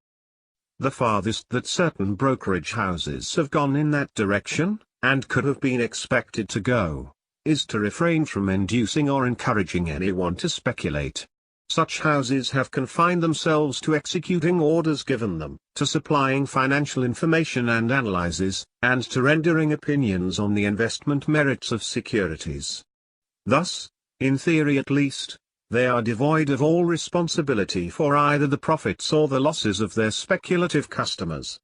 Speaker 1: The farthest that certain brokerage houses have gone in that direction, and could have been expected to go, is to refrain from inducing or encouraging anyone to speculate. Such houses have confined themselves to executing orders given them, to supplying financial information and analyses, and to rendering opinions on the investment merits of securities. Thus, in theory at least, they are devoid of all responsibility for either the profits or the losses of their speculative customers.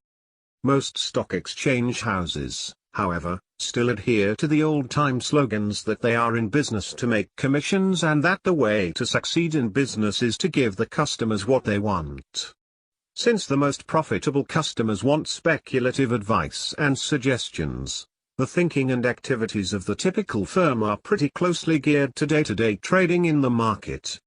Speaker 1: Most stock exchange houses, however, still adhere to the old-time slogans that they are in business to make commissions and that the way to succeed in business is to give the customers what they want. Since the most profitable customers want speculative advice and suggestions, the thinking and activities of the typical firm are pretty closely geared to day-to-day trading in the market.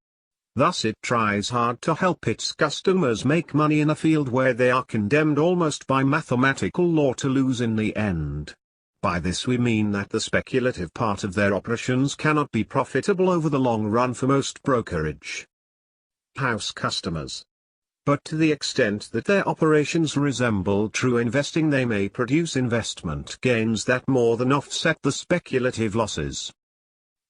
Speaker 1: Thus it tries hard to help its customers make money in a field where they are condemned almost by mathematical law to lose in the end. By this we mean that the speculative part of their operations cannot be profitable over the long run for most brokerage house customers. But to the extent that their operations resemble true investing, they may produce investment gains that more than offset the speculative losses.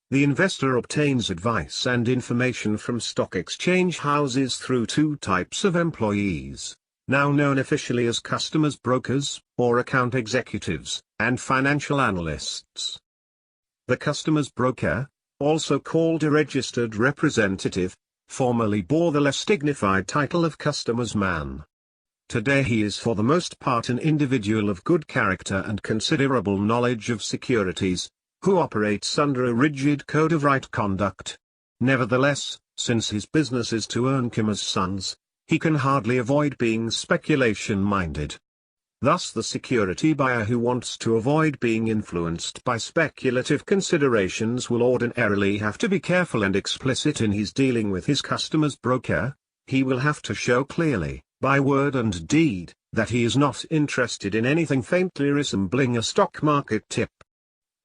Speaker 1: The investor obtains advice and information from stock exchange houses through two types of employees, now known officially as customers brokers, or account executives, and financial analysts. The customer's broker, also called a registered representative, formerly bore the less dignified title of customer's man. Today he is for the most part an individual of good character and considerable knowledge of securities, who operates under a rigid code of right conduct. Nevertheless, since his business is to earn Kim's sons, he can hardly avoid being speculation-minded. Thus the security buyer who wants to avoid being influenced by speculative considerations will ordinarily have to be careful and explicit in his dealing with his customer's broker. He will have to show clearly, by word and deed, that he is not interested in anything faintly resembling a stock market tip.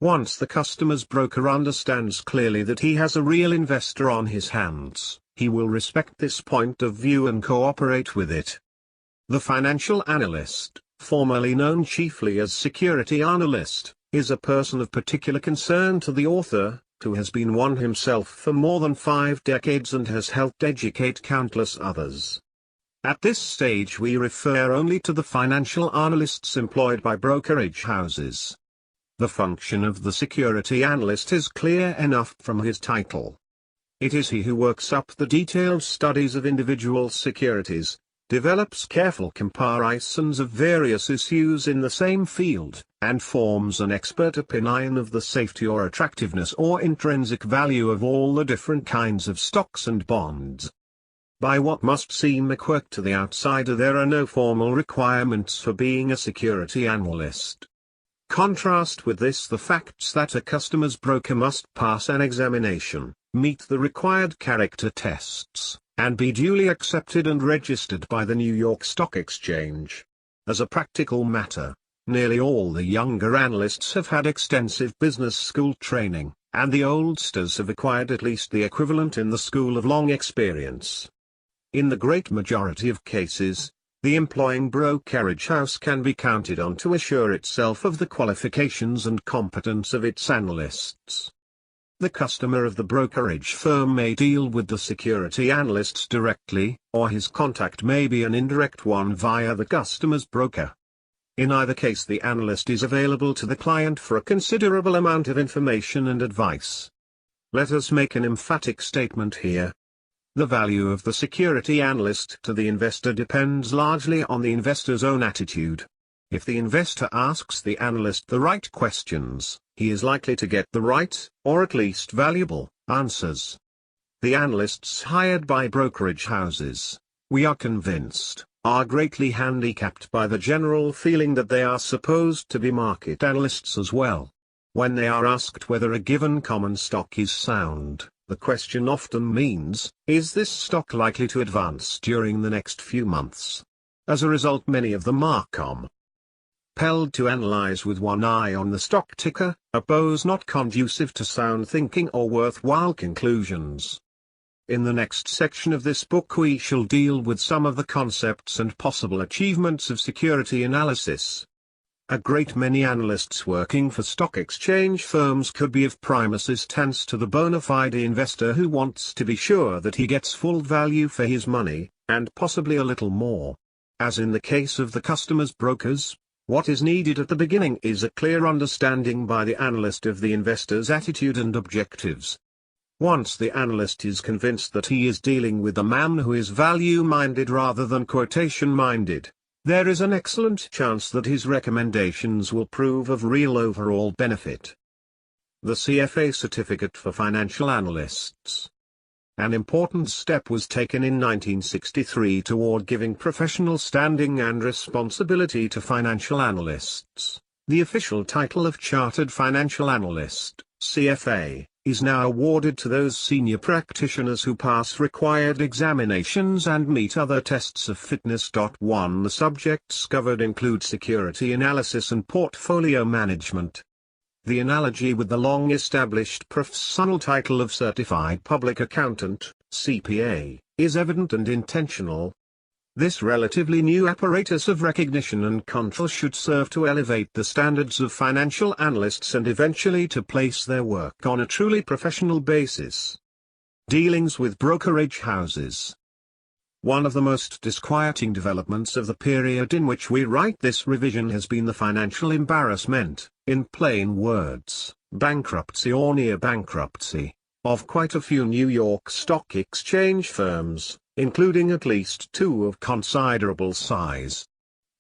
Speaker 1: Once the customer's broker understands clearly that he has a real investor on his hands, he will respect this point of view and cooperate with it. The financial analyst, formerly known chiefly as security analyst, is a person of particular concern to the author, who has been one himself for more than 5 decades and has helped educate countless others. At this stage we refer only to the financial analysts employed by brokerage houses. The function of the security analyst is clear enough from his title. It is he who works up the detailed studies of individual securities, develops careful comparisons of various issues in the same field, and forms an expert opinion of the safety or attractiveness or intrinsic value of all the different kinds of stocks and bonds. By what must seem a quirk to the outsider, there are no formal requirements for being a security analyst. Contrast with this the facts that a customer's broker must pass an examination, meet the required character tests, and be duly accepted and registered by the New York Stock Exchange. As a practical matter, nearly all the younger analysts have had extensive business school training, and the oldsters have acquired at least the equivalent in the school of long experience. In the great majority of cases, the employing brokerage house can be counted on to assure itself of the qualifications and competence of its analysts. The customer of the brokerage firm may deal with the security analysts directly, or his contact may be an indirect one via the customer's broker. In either case, the analyst is available to the client for a considerable amount of information and advice. Let us make an emphatic statement here. The value of the security analyst to the investor depends largely on the investor's own attitude. If the investor asks the analyst the right questions, he is likely to get the right, or at least valuable, answers. The analysts hired by brokerage houses, we are convinced, are greatly handicapped by the general feeling that they are supposed to be market analysts as well. When they are asked whether a given common stock is sound, the question often means, is this stock likely to advance during the next few months? As a result, many of them are compelled to analyze with one eye on the stock ticker, a pose not conducive to sound thinking or worthwhile conclusions. In the next section of this book we shall deal with some of the concepts and possible achievements of security analysis. A great many analysts working for stock exchange firms could be of prime assistance to the bona fide investor who wants to be sure that he gets full value for his money, and possibly a little more. As in the case of the customer's brokers, what is needed at the beginning is a clear understanding by the analyst of the investor's attitude and objectives. Once the analyst is convinced that he is dealing with a man who is value-minded rather than quotation-minded, there is an excellent chance that his recommendations will prove of real overall benefit. The CFA Certificate for Financial Analysts. An important step was taken in 1963 toward giving professional standing and responsibility to financial analysts. The official title of Chartered Financial Analyst, CFA, is now awarded to those senior practitioners who pass required examinations and meet other tests of fitness. 1. The subjects covered include security analysis and portfolio management. The analogy with the long-established professional title of Certified Public Accountant, CPA, is evident and intentional. This relatively new apparatus of recognition and control should serve to elevate the standards of financial analysts and eventually to place their work on a truly professional basis. Dealings with brokerage houses. One of the most disquieting developments of the period in which we write this revision has been the financial embarrassment, in plain words, bankruptcy or near bankruptcy, of quite a few New York Stock Exchange firms, including at least two of considerable size.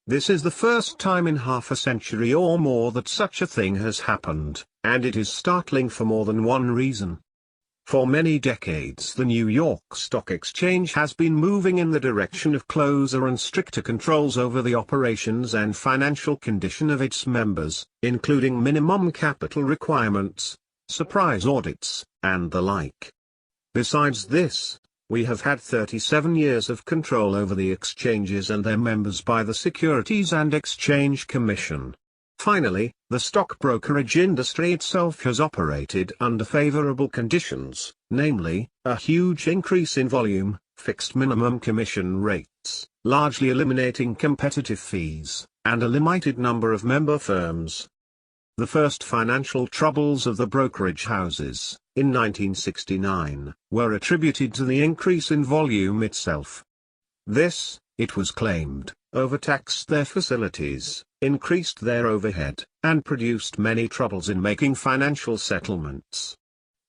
Speaker 1: This is the first time in half a century or more that such a thing has happened, and it is startling for more than one reason. For many decades the New York Stock Exchange has been moving in the direction of closer and stricter controls over the operations and financial condition of its members, including minimum capital requirements, surprise audits, and the like. Besides this, we have had 37 years of control over the exchanges and their members by the Securities and Exchange Commission. Finally, the stock brokerage industry itself has operated under favorable conditions, namely, a huge increase in volume, fixed minimum commission rates, largely eliminating competitive fees, and a limited number of member firms. The first financial troubles of the brokerage houses, in 1969, were attributed to the increase in volume itself. This, it was claimed, overtaxed their facilities, increased their overhead, and produced many troubles in making financial settlements.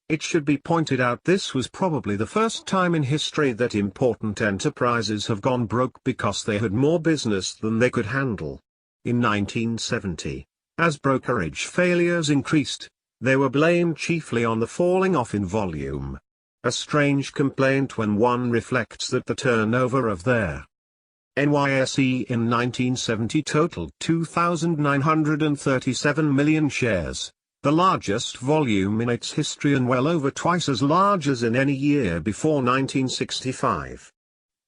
Speaker 1: It should be pointed out this was probably the first time in history that important enterprises have gone broke because they had more business than they could handle. In 1970, as brokerage failures increased, they were blamed chiefly on the falling off in volume. A strange complaint when one reflects that the turnover of their NYSE in 1970 totaled 2,937 million shares, the largest volume in its history and well over twice as large as in any year before 1965.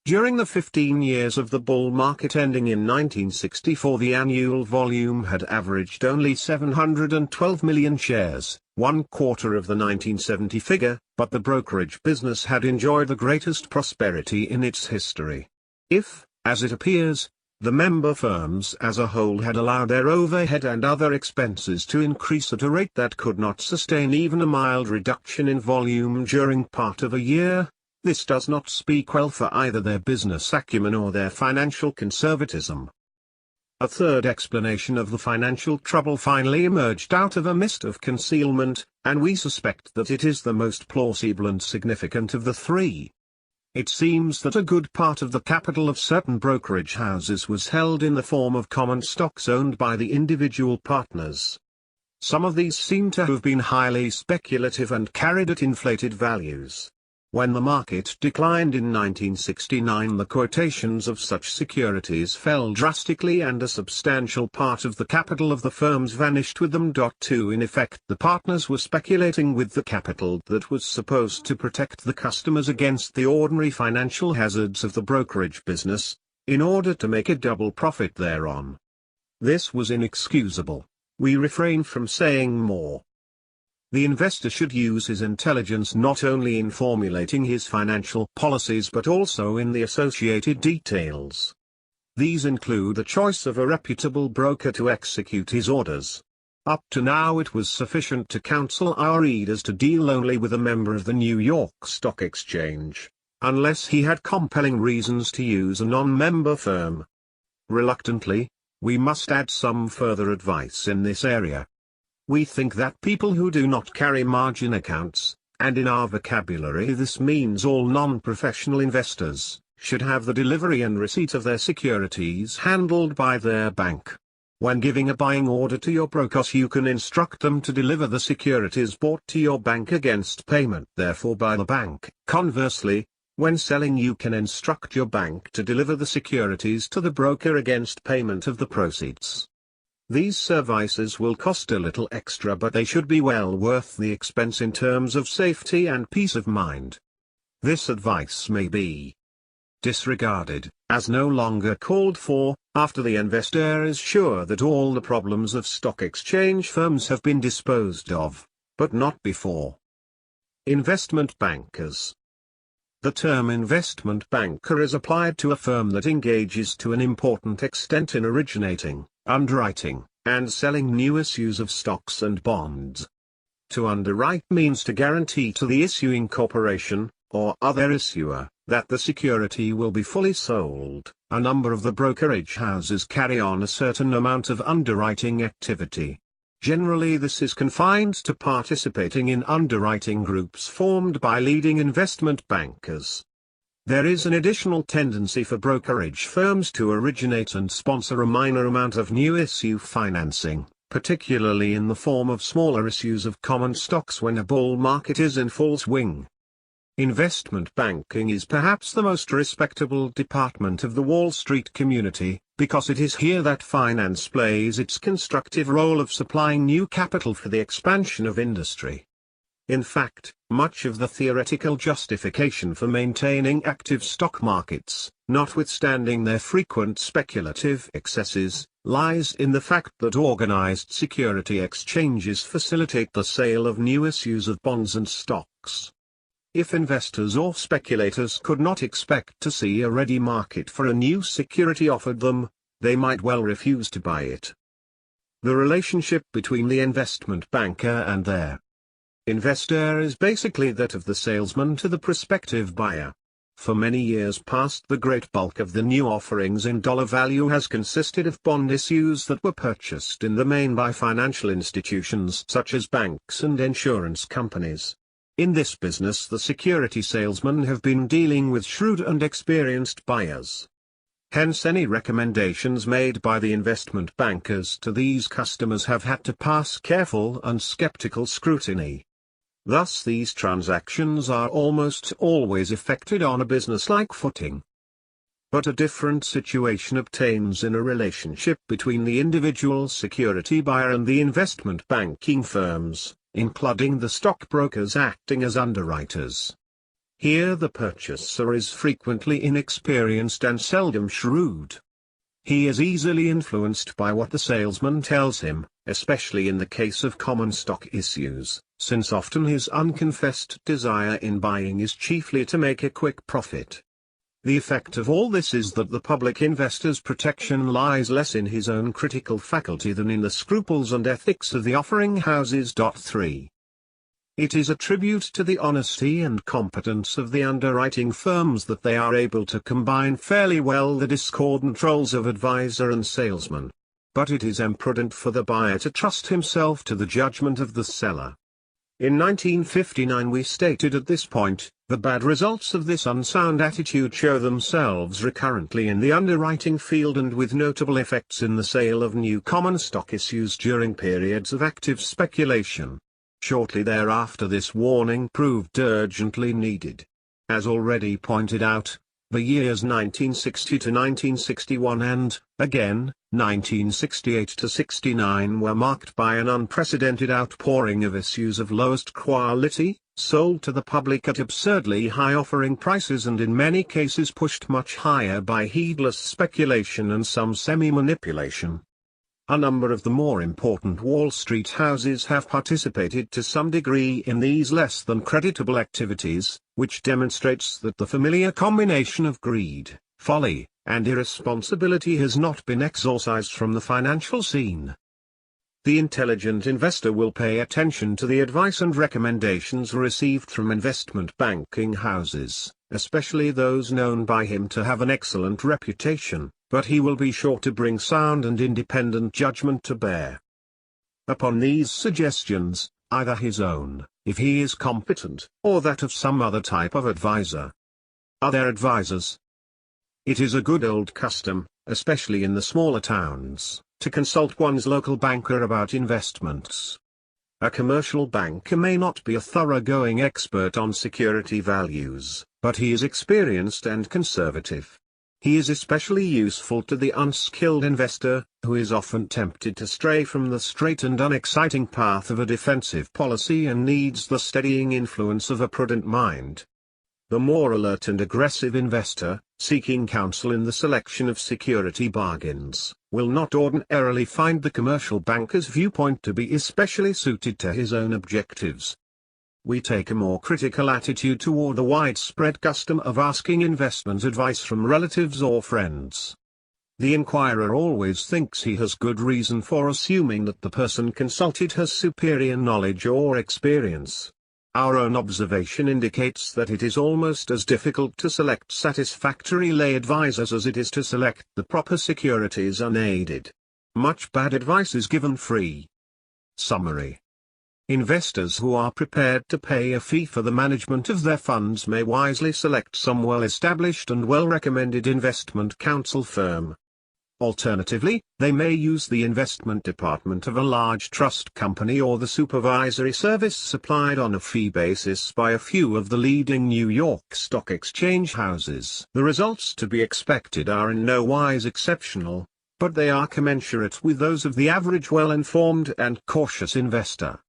Speaker 1: During the 15 years of the bull market ending in 1964, the annual volume had averaged only 712 million shares, 1/4 of the 1970 figure, but the brokerage business had enjoyed the greatest prosperity in its history. If, as it appears, the member firms as a whole had allowed their overhead and other expenses to increase at a rate that could not sustain even a mild reduction in volume during part of a year, this does not speak well for either their business acumen or their financial conservatism. A third explanation of the financial trouble finally emerged out of a mist of concealment, and we suspect that it is the most plausible and significant of the three. It seems that a good part of the capital of certain brokerage houses was held in the form of common stocks owned by the individual partners. Some of these seem to have been highly speculative and carried at inflated values. When the market declined in 1969, the quotations of such securities fell drastically and a substantial part of the capital of the firms vanished with them. In effect, the partners were speculating with the capital that was supposed to protect the customers against the ordinary financial hazards of the brokerage business, in order to make a double profit thereon. This was inexcusable. We refrain from saying more. The investor should use his intelligence not only in formulating his financial policies but also in the associated details. These include the choice of a reputable broker to execute his orders. Up to now it was sufficient to counsel our readers to deal only with a member of the New York Stock Exchange, unless he had compelling reasons to use a non-member firm. Reluctantly, we must add some further advice in this area. We think that people who do not carry margin accounts, and in our vocabulary this means all non-professional investors, should have the delivery and receipt of their securities handled by their bank. When giving a buying order to your brokers, you can instruct them to deliver the securities bought to your bank against payment therefore by the bank. Conversely, when selling, you can instruct your bank to deliver the securities to the broker against payment of the proceeds. These services will cost a little extra, but they should be well worth the expense in terms of safety and peace of mind. This advice may be disregarded, as no longer called for, after the investor is sure that all the problems of stock exchange firms have been disposed of, but not before. Investment bankers. The term investment banker is applied to a firm that engages to an important extent in originating, underwriting, and selling new issues of stocks and bonds. To underwrite means to guarantee to the issuing corporation, or other issuer, that the security will be fully sold. A number of the brokerage houses carry on a certain amount of underwriting activity. Generally this is confined to participating in underwriting groups formed by leading investment bankers. There is an additional tendency for brokerage firms to originate and sponsor a minor amount of new issue financing, particularly in the form of smaller issues of common stocks when a bull market is in full swing. Investment banking is perhaps the most respectable department of the Wall Street community, because it is here that finance plays its constructive role of supplying new capital for the expansion of industry. In fact, much of the theoretical justification for maintaining active stock markets, notwithstanding their frequent speculative excesses, lies in the fact that organized security exchanges facilitate the sale of new issues of bonds and stocks. If investors or speculators could not expect to see a ready market for a new security offered them, they might well refuse to buy it. The relationship between the investment banker and their investor is basically that of the salesman to the prospective buyer. For many years past, the great bulk of the new offerings in dollar value has consisted of bond issues that were purchased in the main by financial institutions such as banks and insurance companies. In this business the security salesmen have been dealing with shrewd and experienced buyers. Hence any recommendations made by the investment bankers to these customers have had to pass careful and skeptical scrutiny. Thus these transactions are almost always effected on a business-like footing. But a different situation obtains in a relationship between the individual security buyer and the investment banking firms, including the stockbrokers acting as underwriters. Here the purchaser is frequently inexperienced and seldom shrewd. He is easily influenced by what the salesman tells him, especially in the case of common stock issues, since often his unconfessed desire in buying is chiefly to make a quick profit. The effect of all this is that the public investor's protection lies less in his own critical faculty than in the scruples and ethics of the offering houses. 3. It is a tribute to the honesty and competence of the underwriting firms that they are able to combine fairly well the discordant roles of advisor and salesman. But it is imprudent for the buyer to trust himself to the judgment of the seller. In 1959 we stated at this point, the bad results of this unsound attitude show themselves recurrently in the underwriting field and with notable effects in the sale of new common stock issues during periods of active speculation. Shortly thereafter this warning proved urgently needed. As already pointed out, the years 1960 to 1961 and, again, 1968 to 69 were marked by an unprecedented outpouring of issues of lowest quality, sold to the public at absurdly high offering prices and in many cases pushed much higher by heedless speculation and some semi-manipulation. A number of the more important Wall Street houses have participated to some degree in these less than creditable activities, which demonstrates that the familiar combination of greed, folly, and irresponsibility has not been exorcised from the financial scene. The intelligent investor will pay attention to the advice and recommendations received from investment banking houses, especially those known by him to have an excellent reputation, but he will be sure to bring sound and independent judgment to bear upon these suggestions, either his own, if he is competent, or that of some other type of advisor. Are there advisors? It is a good old custom, especially in the smaller towns, to consult one's local banker about investments. A commercial banker may not be a thoroughgoing expert on security values, but he is experienced and conservative. He is especially useful to the unskilled investor, who is often tempted to stray from the straight and unexciting path of a defensive policy and needs the steadying influence of a prudent mind. The more alert and aggressive investor, seeking counsel in the selection of security bargains, will not ordinarily find the commercial banker's viewpoint to be especially suited to his own objectives. We take a more critical attitude toward the widespread custom of asking investment advice from relatives or friends. The inquirer always thinks he has good reason for assuming that the person consulted has superior knowledge or experience. Our own observation indicates that it is almost as difficult to select satisfactory lay advisors as it is to select the proper securities unaided. Much bad advice is given free. Summary. Investors who are prepared to pay a fee for the management of their funds may wisely select some well-established and well-recommended investment counsel firm. Alternatively, they may use the investment department of a large trust company or the supervisory service supplied on a fee basis by a few of the leading New York Stock Exchange houses. The results to be expected are in no wise exceptional, but they are commensurate with those of the average well-informed and cautious investor.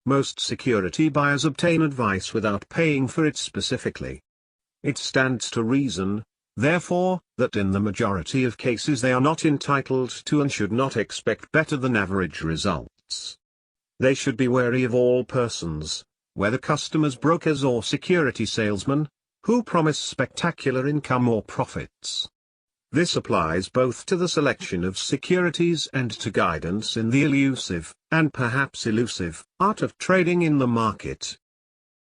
Speaker 1: Most security buyers obtain advice without paying for it specifically. It stands to reason, therefore, that in the majority of cases they are not entitled to and should not expect better than average results. They should be wary of all persons, whether customers, brokers or security salesmen, who promise spectacular income or profits. This applies both to the selection of securities and to guidance in the elusive, and perhaps elusive, art of trading in the market.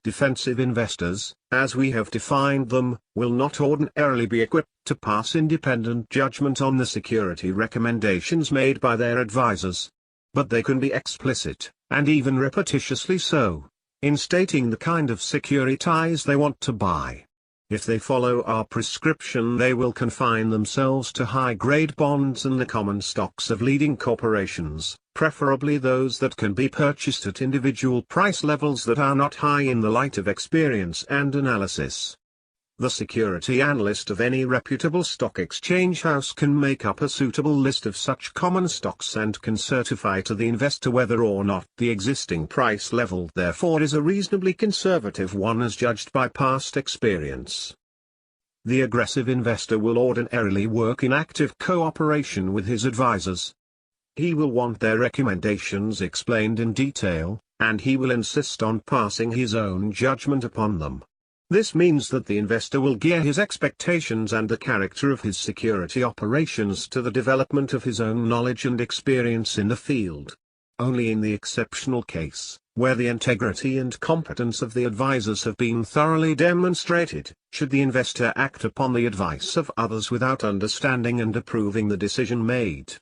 Speaker 1: Defensive investors, as we have defined them, will not ordinarily be equipped to pass independent judgment on the security recommendations made by their advisors. But they can be explicit, and even repetitiously so, in stating the kind of securities they want to buy. If they follow our prescription, they will confine themselves to high-grade bonds and the common stocks of leading corporations, preferably those that can be purchased at individual price levels that are not high in the light of experience and analysis. The security analyst of any reputable stock exchange house can make up a suitable list of such common stocks and can certify to the investor whether or not the existing price level therefore is a reasonably conservative one as judged by past experience. The aggressive investor will ordinarily work in active cooperation with his advisors. He will want their recommendations explained in detail, and he will insist on passing his own judgment upon them. This means that the investor will gear his expectations and the character of his security operations to the development of his own knowledge and experience in the field. Only in the exceptional case, where the integrity and competence of the advisors have been thoroughly demonstrated, should the investor act upon the advice of others without understanding and approving the decision made.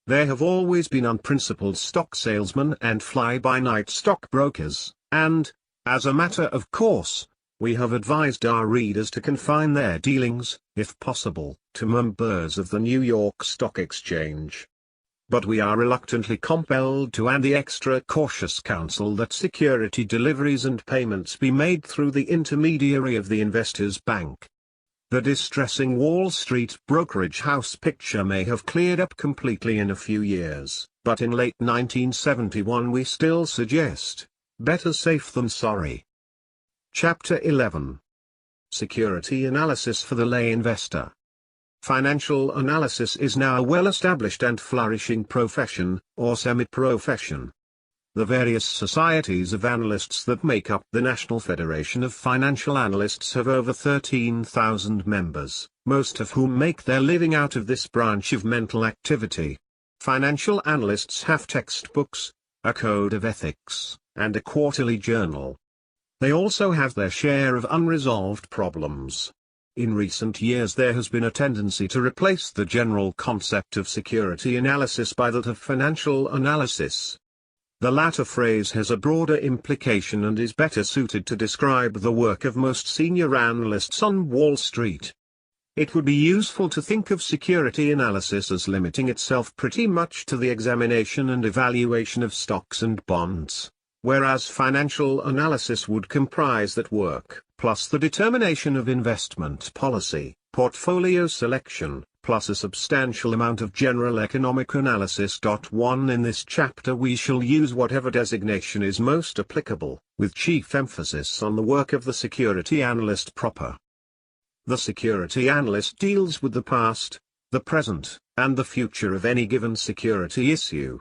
Speaker 1: There have always been unprincipled stock salesmen and fly-by-night stockbrokers, and, as a matter of course, we have advised our readers to confine their dealings, if possible, to members of the New York Stock Exchange. But we are reluctantly compelled to add the extra cautious counsel that security deliveries and payments be made through the intermediary of the investor's bank. The distressing Wall Street brokerage house picture may have cleared up completely in a few years, but in late 1971 we still suggest, better safe than sorry. Chapter 11. Security Analysis for the Lay Investor. Financial analysis is now a well-established and flourishing profession, or semi-profession. The various societies of analysts that make up the National Federation of Financial Analysts have over 13,000 members, most of whom make their living out of this branch of mental activity. Financial analysts have textbooks, a code of ethics, and a quarterly journal. They also have their share of unresolved problems. In recent years there has been a tendency to replace the general concept of security analysis by that of financial analysis. The latter phrase has a broader implication and is better suited to describe the work of most senior analysts on Wall Street. It would be useful to think of security analysis as limiting itself pretty much to the examination and evaluation of stocks and bonds, whereas financial analysis would comprise that work, plus the determination of investment policy, portfolio selection, plus a substantial amount of general economic analysis. 1 In this chapter we shall use whatever designation is most applicable, with chief emphasis on the work of the security analyst proper. The security analyst deals with the past, the present, and the future of any given security issue.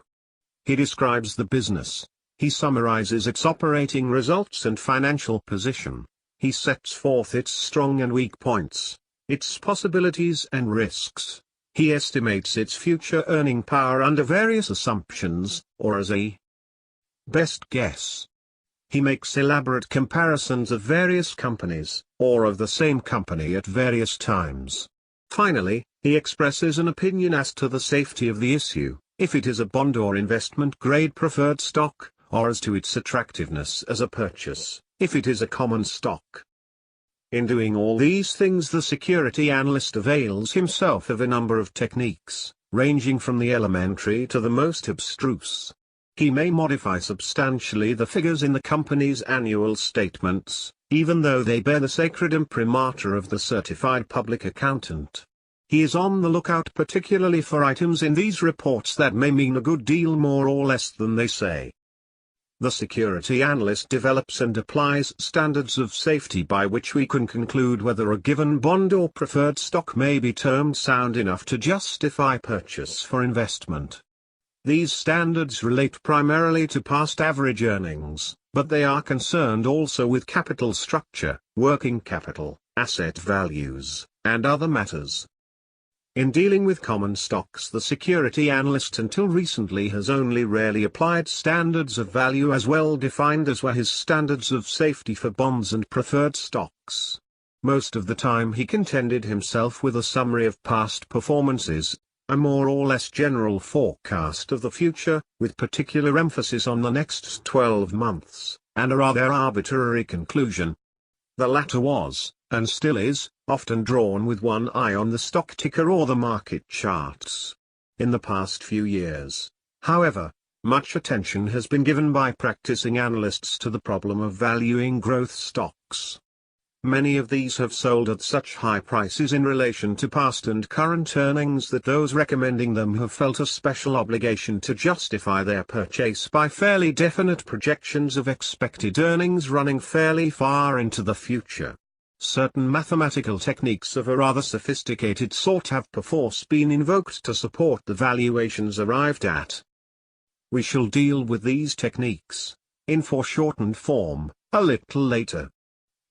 Speaker 1: He describes the business. He summarizes its operating results and financial position. He sets forth its strong and weak points, its possibilities and risks. He estimates its future earning power under various assumptions, or as a best guess. He makes elaborate comparisons of various companies, or of the same company at various times. Finally, he expresses an opinion as to the safety of the issue, if it is a bond or investment-grade preferred stock, or as to its attractiveness as a purchase, if it is a common stock. In doing all these things the security analyst avails himself of a number of techniques, ranging from the elementary to the most abstruse. He may modify substantially the figures in the company's annual statements, even though they bear the sacred imprimatur of the certified public accountant. He is on the lookout particularly for items in these reports that may mean a good deal more or less than they say. The security analyst develops and applies standards of safety by which we can conclude whether a given bond or preferred stock may be termed sound enough to justify purchase for investment. These standards relate primarily to past average earnings, but they are concerned also with capital structure, working capital, asset values, and other matters. In dealing with common stocks the security analyst until recently has only rarely applied standards of value as well defined as were his standards of safety for bonds and preferred stocks. Most of the time he contented himself with a summary of past performances, a more or less general forecast of the future, with particular emphasis on the next 12 months, and a rather arbitrary conclusion. The latter was, and still is, often drawn with one eye on the stock ticker or the market charts. In the past few years, however, much attention has been given by practicing analysts to the problem of valuing growth stocks. Many of these have sold at such high prices in relation to past and current earnings that those recommending them have felt a special obligation to justify their purchase by fairly definite projections of expected earnings running fairly far into the future. Certain mathematical techniques of a rather sophisticated sort have perforce been invoked to support the valuations arrived at. We shall deal with these techniques, in foreshortened form, a little later.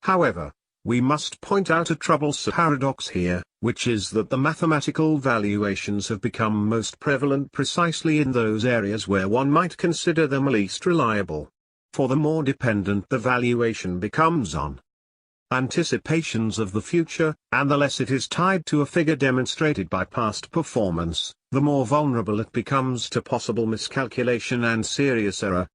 Speaker 1: However, we must point out a troublesome paradox here, which is that the mathematical valuations have become most prevalent precisely in those areas where one might consider them least reliable. For the more dependent the valuation becomes on anticipations of the future, and the less it is tied to a figure demonstrated by past performance, the more vulnerable it becomes to possible miscalculation and serious error.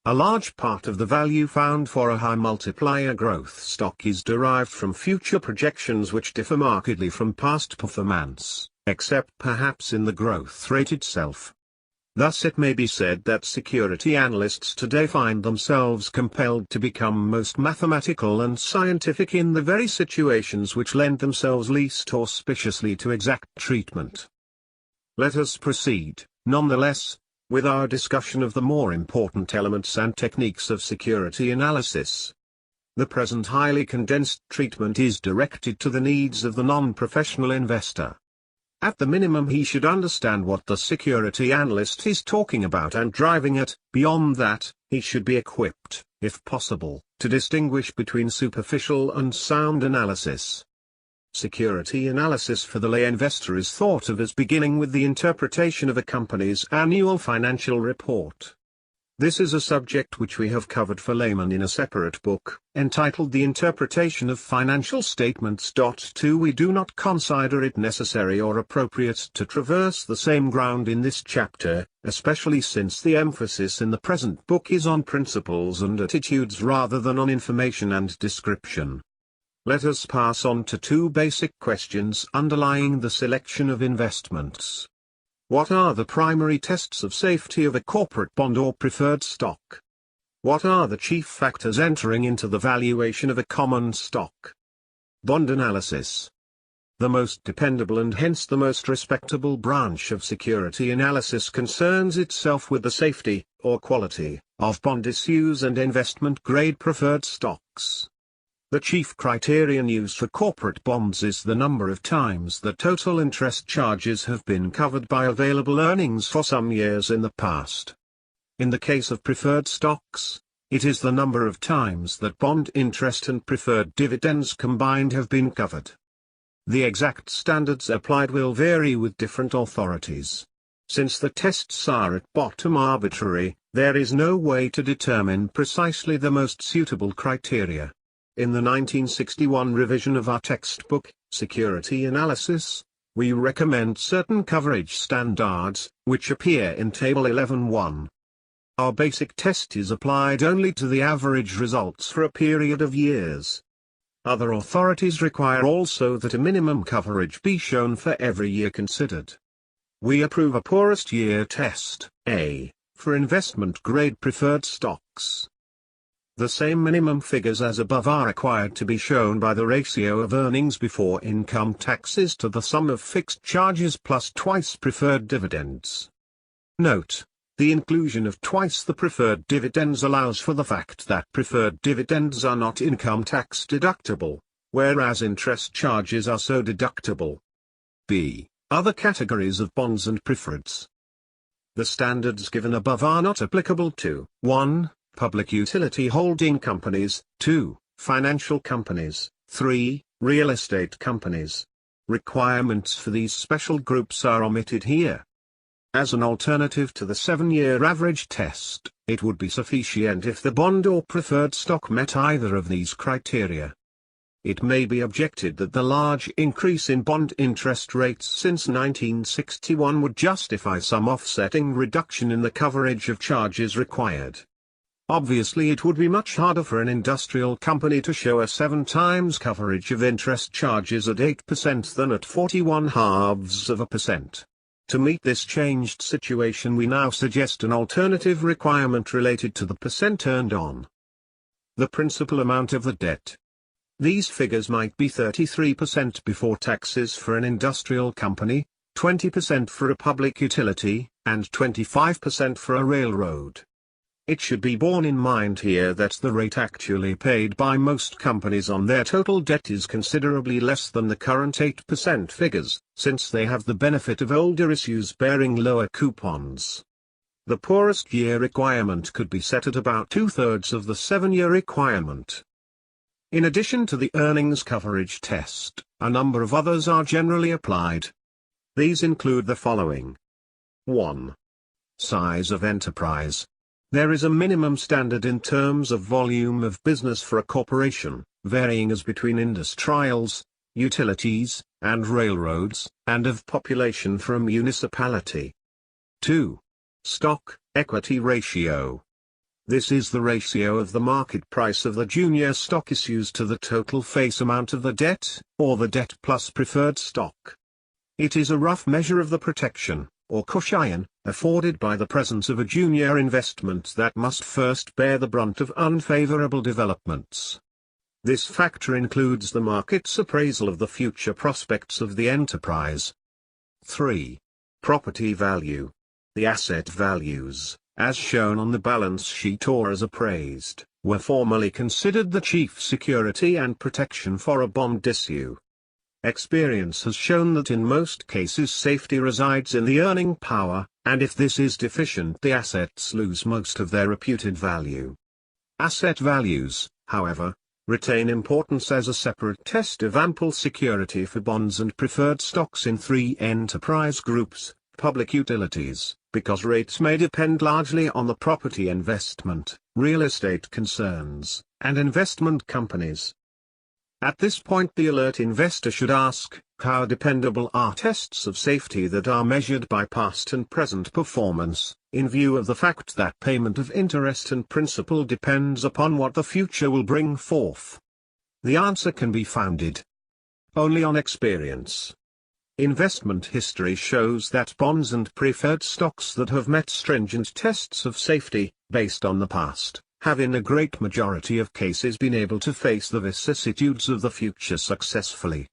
Speaker 1: A large part of the value found for a high multiplier growth stock is derived from future projections which differ markedly from past performance, except perhaps in the growth rate itself. Thus it may be said that security analysts today find themselves compelled to become most mathematical and scientific in the very situations which lend themselves least auspiciously to exact treatment. Let us proceed, nonetheless, with our discussion of the more important elements and techniques of security analysis. The present highly condensed treatment is directed to the needs of the non-professional investor. At the minimum he should understand what the security analyst is talking about and driving at. Beyond that, he should be equipped, if possible, to distinguish between superficial and sound analysis. Security analysis for the lay investor is thought of as beginning with the interpretation of a company's annual financial report. This is a subject which we have covered for laymen in a separate book, entitled The Interpretation of Financial Statements. 2. We do not consider it necessary or appropriate to traverse the same ground in this chapter, especially since the emphasis in the present book is on principles and attitudes rather than on information and description. Let us pass on to two basic questions underlying the selection of investments. What are the primary tests of safety of a corporate bond or preferred stock? What are the chief factors entering into the valuation of a common stock? Bond analysis. The most dependable and hence the most respectable branch of security analysis concerns itself with the safety, or quality, of bond issues and investment-grade preferred stocks. The chief criterion used for corporate bonds is the number of times that total interest charges have been covered by available earnings for some years in the past. In the case of preferred stocks, it is the number of times that bond interest and preferred dividends combined have been covered. The exact standards applied will vary with different authorities. Since the tests are at bottom arbitrary, there is no way to determine precisely the most suitable criteria. In the 1961 revision of our textbook, Security Analysis, we recommend certain coverage standards, which appear in Table 11.1. Our basic test is applied only to the average results for a period of years. Other authorities require also that a minimum coverage be shown for every year considered. We approve a poorest year test, A, for investment-grade preferred stocks. The same minimum figures as above are required to be shown by the ratio of earnings before income taxes to the sum of fixed charges plus twice preferred dividends. Note: the inclusion of twice the preferred dividends allows for the fact that preferred dividends are not income tax deductible, whereas interest charges are so deductible. B. Other categories of bonds and preferreds. The standards given above are not applicable to 1. Public utility holding companies, 2. Financial companies, 3. Real estate companies. Requirements for these special groups are omitted here. As an alternative to the 7-year average test, it would be sufficient if the bond or preferred stock met either of these criteria. It may be objected that the large increase in bond interest rates since 1961 would justify some offsetting reduction in the coverage of charges required. Obviously it would be much harder for an industrial company to show a 7 times coverage of interest charges at 8% than at 41/2%. To meet this changed situation, we now suggest an alternative requirement related to the percent earned on the principal amount of the debt. These figures might be 33% before taxes for an industrial company, 20% for a public utility, and 25% for a railroad. It should be borne in mind here that the rate actually paid by most companies on their total debt is considerably less than the current 8% figures, since they have the benefit of older issues bearing lower coupons. The poorest year requirement could be set at about 2/3 of the 7-year requirement. In addition to the earnings coverage test, a number of others are generally applied. These include the following. 1. Size of enterprise. There is a minimum standard in terms of volume of business for a corporation, varying as between industrials, utilities, and railroads, and of population for a municipality. 2. Stock-equity ratio. This is the ratio of the market price of the junior stock issues to the total face amount of the debt, or the debt plus preferred stock. It is a rough measure of the protection, or cushion, afforded by the presence of a junior investment that must first bear the brunt of unfavorable developments. This factor includes the market's appraisal of the future prospects of the enterprise. 3. Property value. The asset values, as shown on the balance sheet or as appraised, were formerly considered the chief security and protection for a bond issue. Experience has shown that in most cases safety resides in the earning power, and if this is deficient the assets lose most of their reputed value. Asset values, however, retain importance as a separate test of ample security for bonds and preferred stocks in 3 enterprise groups: public utilities, because rates may depend largely on the property investment, real estate concerns, and investment companies. At this point the alert investor should ask, how dependable are tests of safety that are measured by past and present performance, in view of the fact that payment of interest and principal depends upon what the future will bring forth? The answer can be founded only on experience. Investment history shows that bonds and preferred stocks that have met stringent tests of safety, based on the past, have in a great majority of cases been able to face the vicissitudes of the future successfully.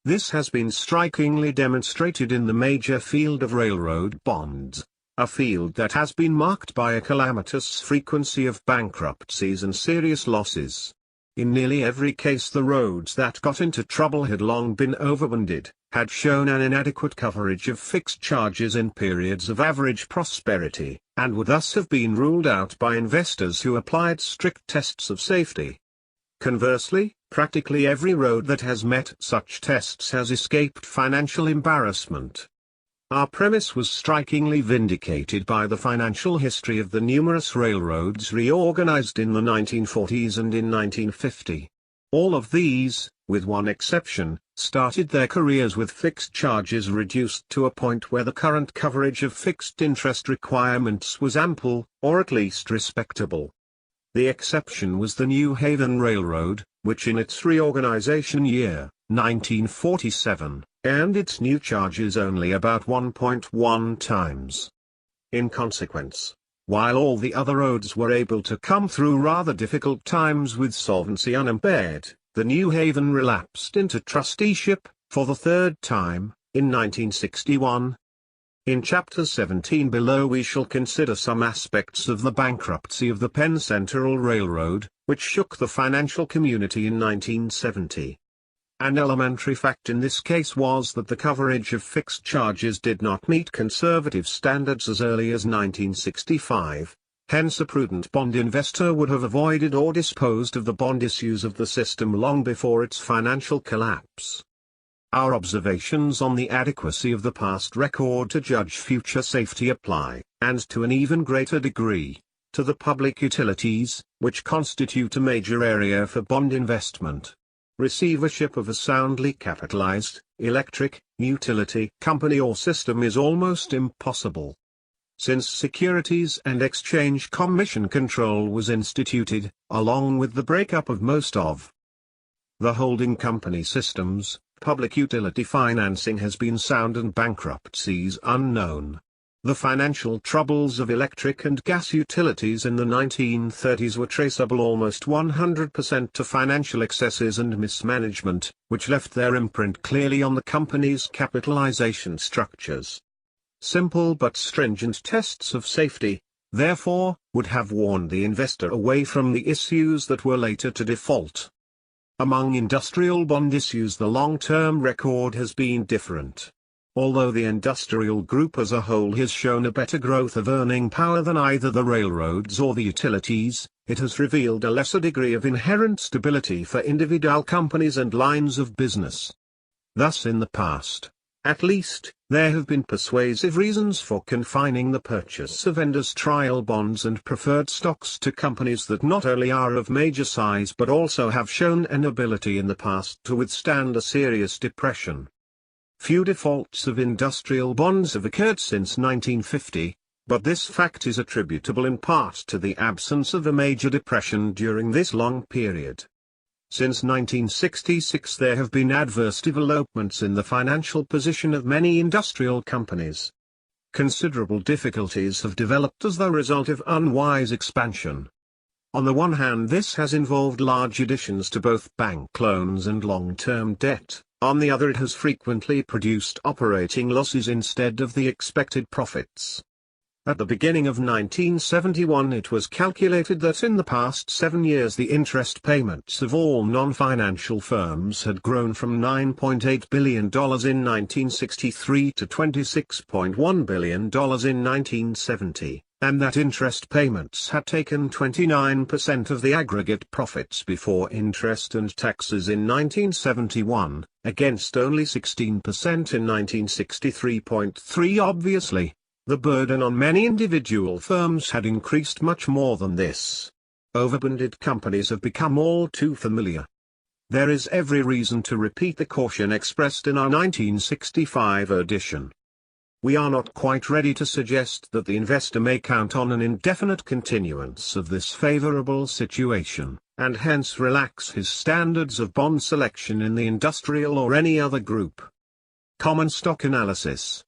Speaker 1: This has been strikingly demonstrated in the major field of railroad bonds, a field that has been marked by a calamitous frequency of bankruptcies and serious losses. In nearly every case the roads that got into trouble had long been overbonded, had shown an inadequate coverage of fixed charges in periods of average prosperity, and would thus have been ruled out by investors who applied strict tests of safety. Conversely, practically every road that has met such tests has escaped financial embarrassment. Our premise was strikingly vindicated by the financial history of the numerous railroads reorganized in the 1940s and in 1950. All of these, with one exception, started their careers with fixed charges reduced to a point where the current coverage of fixed interest requirements was ample, or at least respectable. The exception was the New Haven Railroad, which in its reorganization year, 1947, earned its new charges only about 1.1 times. In consequence, while all the other roads were able to come through rather difficult times with solvency unimpaired, the New Haven relapsed into trusteeship, for the 3rd time, in 1961. In Chapter 17 below we shall consider some aspects of the bankruptcy of the Penn Central Railroad, which shook the financial community in 1970. An elementary fact in this case was that the coverage of fixed charges did not meet conservative standards as early as 1965, hence a prudent bond investor would have avoided or disposed of the bond issues of the system long before its financial collapse. Our observations on the adequacy of the past record to judge future safety apply, and to an even greater degree, to the public utilities, which constitute a major area for bond investment. Receivership of a soundly capitalized, electric, utility company or system is almost impossible. since Securities and Exchange Commission control was instituted, along with the breakup of most of the holding company systems, public utility financing has been sound and bankruptcies unknown. The financial troubles of electric and gas utilities in the 1930s were traceable almost 100% to financial excesses and mismanagement, which left their imprint clearly on the company's capitalization structures. Simple but stringent tests of safety, therefore, would have warned the investor away from the issues that were later to default. Among industrial bond issues, the long-term record has been different. Although the industrial group as a whole has shown a better growth of earning power than either the railroads or the utilities, it has revealed a lesser degree of inherent stability for individual companies and lines of business. Thus in the past, at least, there have been persuasive reasons for confining the purchase of industrial bonds and preferred stocks to companies that not only are of major size but also have shown an ability in the past to withstand a serious depression. Few defaults of industrial bonds have occurred since 1950, but this fact is attributable in part to the absence of a major depression during this long period. Since 1966 there have been adverse developments in the financial position of many industrial companies. Considerable difficulties have developed as the result of unwise expansion. On the one hand, this has involved large additions to both bank loans and long-term debt. On the other, it has frequently produced operating losses instead of the expected profits. At the beginning of 1971 it was calculated that in the past 7 years the interest payments of all non-financial firms had grown from $9.8 billion in 1963 to $26.1 billion in 1970, and that interest payments had taken 29% of the aggregate profits before interest and taxes in 1971, against only 16% in 1963.3. Obviously, the burden on many individual firms had increased much more than this. Overbonded companies have become all too familiar. There is every reason to repeat the caution expressed in our 1965 edition. We are not quite ready to suggest that the investor may count on an indefinite continuance of this favorable situation, and hence relax his standards of bond selection in the industrial or any other group. Common stock analysis.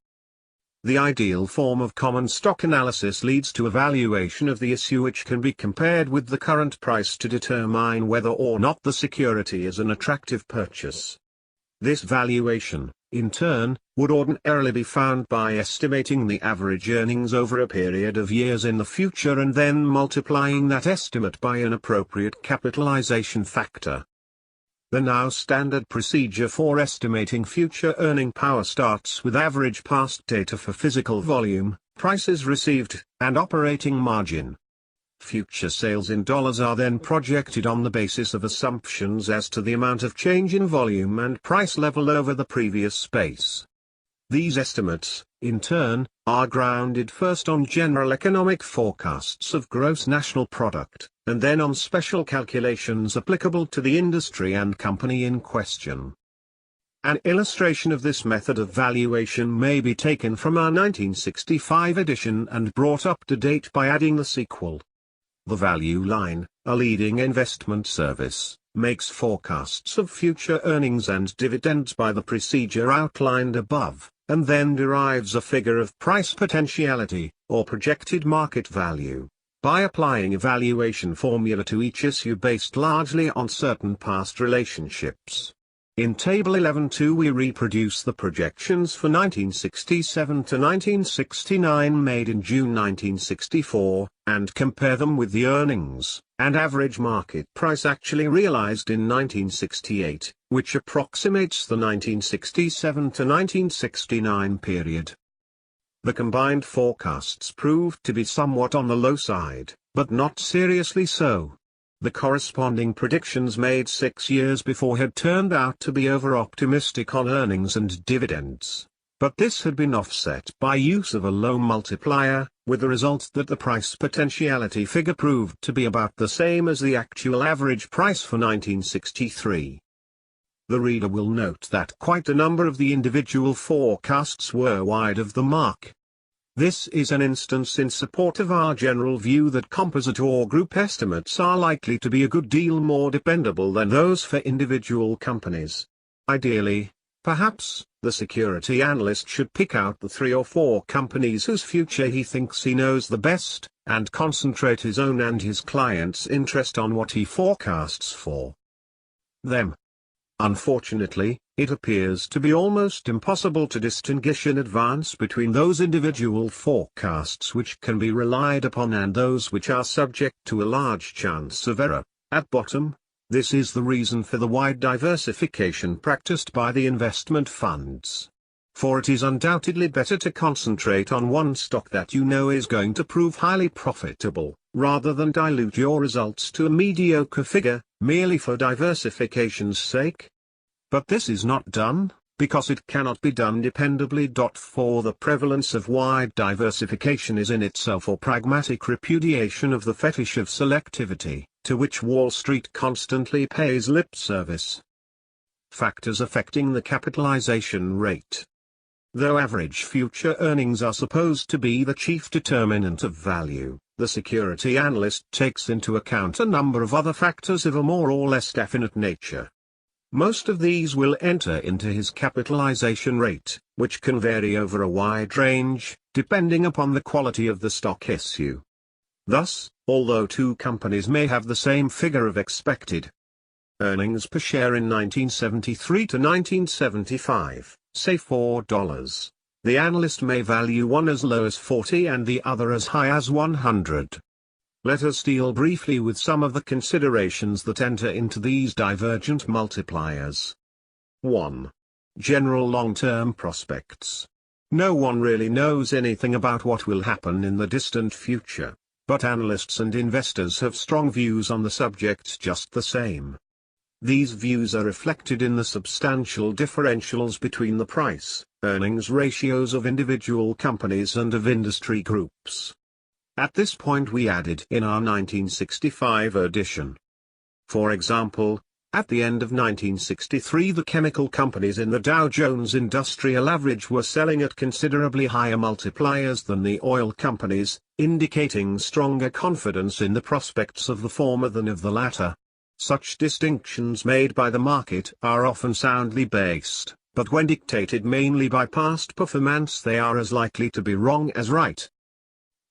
Speaker 1: The ideal form of common stock analysis leads to a valuation of the issue which can be compared with the current price to determine whether or not the security is an attractive purchase. This valuation, in turn, would ordinarily be found by estimating the average earnings over a period of years in the future and then multiplying that estimate by an appropriate capitalization factor. The now standard procedure for estimating future earning power starts with average past data for physical volume, prices received, and operating margin. Future sales in dollars are then projected on the basis of assumptions as to the amount of change in volume and price level over the previous space. These estimates, in turn, are grounded first on general economic forecasts of gross national product, and then on special calculations applicable to the industry and company in question. An illustration of this method of valuation may be taken from our 1965 edition and brought up to date by adding the sequel. The Value Line, a leading investment service, makes forecasts of future earnings and dividends by the procedure outlined above, and then derives a figure of price potentiality, or projected market value, by applying a valuation formula to each issue based largely on certain past relationships. In Table 11.2 we reproduce the projections for 1967 to 1969 made in June 1964, and compare them with the earnings and average market price actually realized in 1968, which approximates the 1967 to 1969 period. The combined forecasts proved to be somewhat on the low side, but not seriously so. The corresponding predictions made 6 years before had turned out to be over-optimistic on earnings and dividends, but this had been offset by use of a low multiplier, with the result that the price potentiality figure proved to be about the same as the actual average price for 1963. The reader will note that quite a number of the individual forecasts were wide of the mark. This is an instance in support of our general view that composite or group estimates are likely to be a good deal more dependable than those for individual companies. Ideally, perhaps, the security analyst should pick out the 3 or 4 companies whose future he thinks he knows the best, and concentrate his own and his client's interest on what he forecasts for them. Unfortunately, it appears to be almost impossible to distinguish in advance between those individual forecasts which can be relied upon and those which are subject to a large chance of error. At bottom, this is the reason for the wide diversification practiced by the investment funds. For it is undoubtedly better to concentrate on one stock that you know is going to prove highly profitable, rather than dilute your results to a mediocre figure, merely for diversification's sake. But this is not done, because it cannot be done dependably. For the prevalence of wide diversification is in itself a pragmatic repudiation of the fetish of selectivity, to which Wall Street constantly pays lip service. Factors affecting the capitalization rate. Though average future earnings are supposed to be the chief determinant of value, the security analyst takes into account a number of other factors of a more or less definite nature. Most of these will enter into his capitalization rate, which can vary over a wide range, depending upon the quality of the stock issue. Thus, although 2 companies may have the same figure of expected earnings per share in 1973 to 1975, say $4, the analyst may value one as low as 40 and the other as high as 100. Let us deal briefly with some of the considerations that enter into these divergent multipliers. 1. General long-term prospects. No one really knows anything about what will happen in the distant future, but analysts and investors have strong views on the subject just the same. These views are reflected in the substantial differentials between the price-earnings ratios of individual companies and of industry groups. At this point we added in our 1965 edition. For example, at the end of 1963 the chemical companies in the Dow Jones Industrial Average were selling at considerably higher multipliers than the oil companies, indicating stronger confidence in the prospects of the former than of the latter. Such distinctions made by the market are often soundly based, but when dictated mainly by past performance they are as likely to be wrong as right.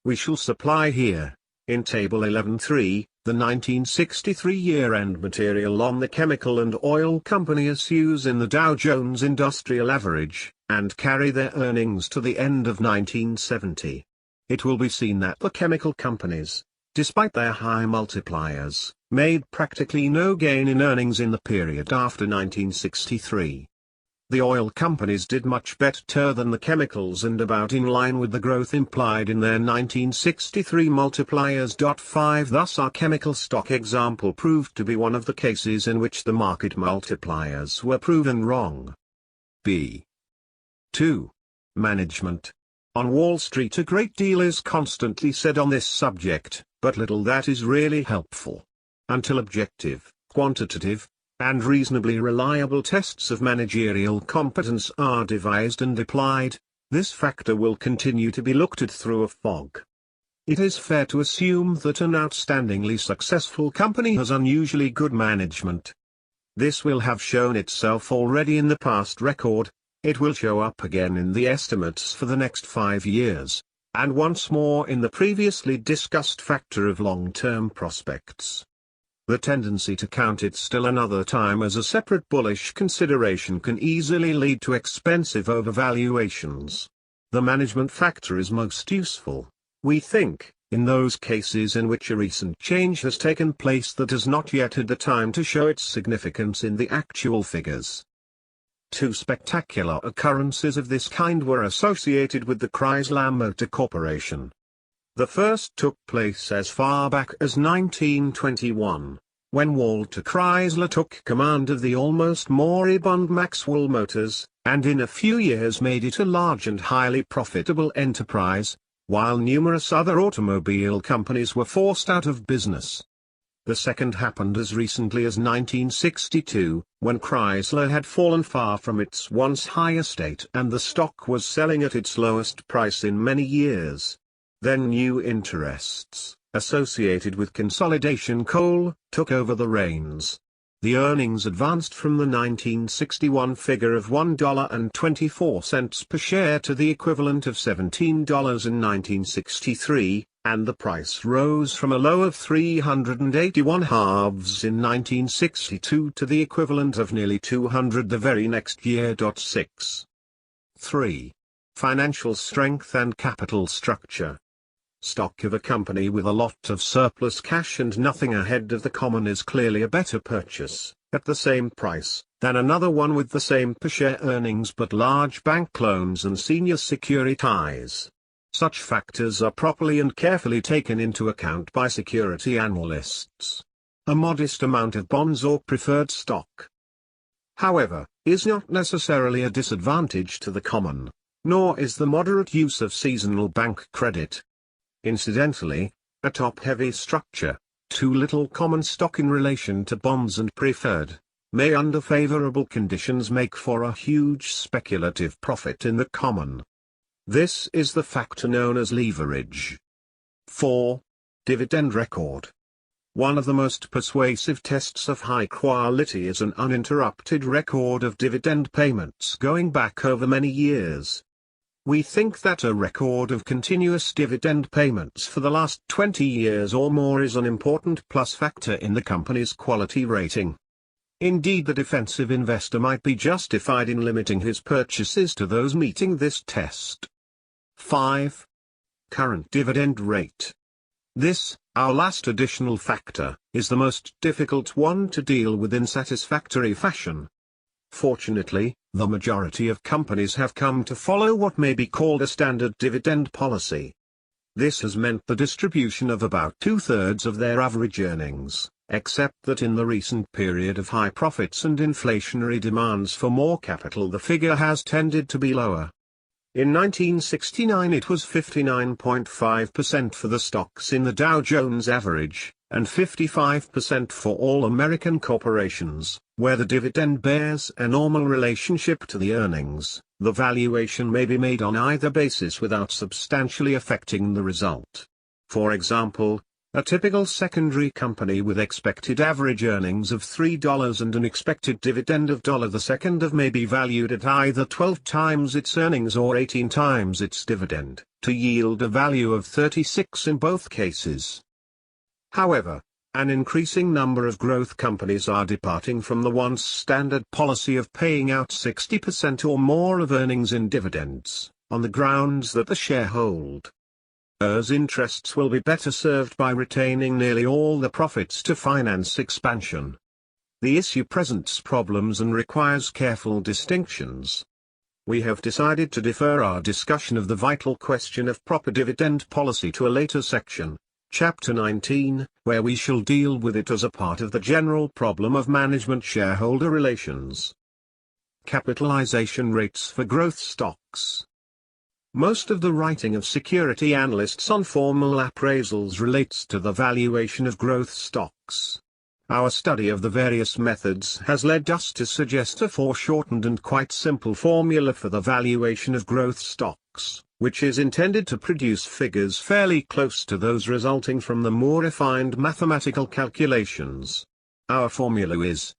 Speaker 1: We shall supply here, in Table 11.3, the 1963 year-end material on the chemical and oil company issues in the Dow Jones Industrial Average, and carry their earnings to the end of 1970. It will be seen that the chemical companies, despite their high multipliers, made practically no gain in earnings in the period after 1963. The oil companies did much better than the chemicals and about in line with the growth implied in their 1963 multipliers. 5 Thus our chemical stock example proved to be one of the cases in which the market multipliers were proven wrong. B. 2. Management. On Wall Street a great deal is constantly said on this subject, but little that is really helpful. Until objective, quantitative, and reasonably reliable tests of managerial competence are devised and applied, this factor will continue to be looked at through a fog. It is fair to assume that an outstandingly successful company has unusually good management. This will have shown itself already in the past record, it will show up again in the estimates for the next 5 years, and once more in the previously discussed factor of long-term prospects. The tendency to count it still another time as a separate bullish consideration can easily lead to expensive overvaluations. The management factor is most useful, we think, in those cases in which a recent change has taken place that has not yet had the time to show its significance in the actual figures. 2 spectacular occurrences of this kind were associated with the Chrysler Motor Corporation. The first took place as far back as 1921, when Walter Chrysler took command of the almost moribund Maxwell Motors, and in a few years made it a large and highly profitable enterprise, while numerous other automobile companies were forced out of business. The second happened as recently as 1962, when Chrysler had fallen far from its once high estate and the stock was selling at its lowest price in many years. Then new interests, associated with consolidation coal, took over the reins. The earnings advanced from the 1961 figure of $1.24 per share to the equivalent of $17 in 1963, and the price rose from a low of 381 halves in 1962 to the equivalent of nearly 200 the very next year. 6. 3. Financial strength and capital structure. Stock of a company with a lot of surplus cash and nothing ahead of the common is clearly a better purchase, at the same price, than another one with the same per share earnings but large bank loans and senior securities. Such factors are properly and carefully taken into account by security analysts. A modest amount of bonds or preferred stock, however, is not necessarily a disadvantage to the common, nor is the moderate use of seasonal bank credit. Incidentally, a top-heavy structure, too little common stock in relation to bonds and preferred, may under favorable conditions make for a huge speculative profit in the common. This is the factor known as leverage. 4. Dividend record. One of the most persuasive tests of high quality is an uninterrupted record of dividend payments going back over many years. We think that a record of continuous dividend payments for the last 20 years or more is an important plus factor in the company's quality rating. Indeed, the defensive investor might be justified in limiting his purchases to those meeting this test. 5. Current dividend rate. This, our last additional factor, is the most difficult one to deal with in satisfactory fashion. Fortunately, the majority of companies have come to follow what may be called a standard dividend policy. This has meant the distribution of about 2/3 of their average earnings, except that in the recent period of high profits and inflationary demands for more capital the figure has tended to be lower. In 1969 it was 59.5% for the stocks in the Dow Jones Average, and 55% for all American corporations, where the dividend bears a normal relationship to the earnings. The valuation may be made on either basis without substantially affecting the result. For example, a typical secondary company with expected average earnings of $3 and an expected dividend of $2 may be valued at either 12 times its earnings or 18 times its dividend, to yield a value of 36 in both cases. However, an increasing number of growth companies are departing from the once standard policy of paying out 60% or more of earnings in dividends, on the grounds that the shareholders' interests will be better served by retaining nearly all the profits to finance expansion. The issue presents problems and requires careful distinctions. We have decided to defer our discussion of the vital question of proper dividend policy to a later section, Chapter 19, where we shall deal with it as a part of the general problem of management-shareholder relations. Capitalization rates for growth stocks. Most of the writing of security analysts on formal appraisals relates to the valuation of growth stocks. Our study of the various methods has led us to suggest a foreshortened and quite simple formula for the valuation of growth stocks, which is intended to produce figures fairly close to those resulting from the more refined mathematical calculations. Our formula is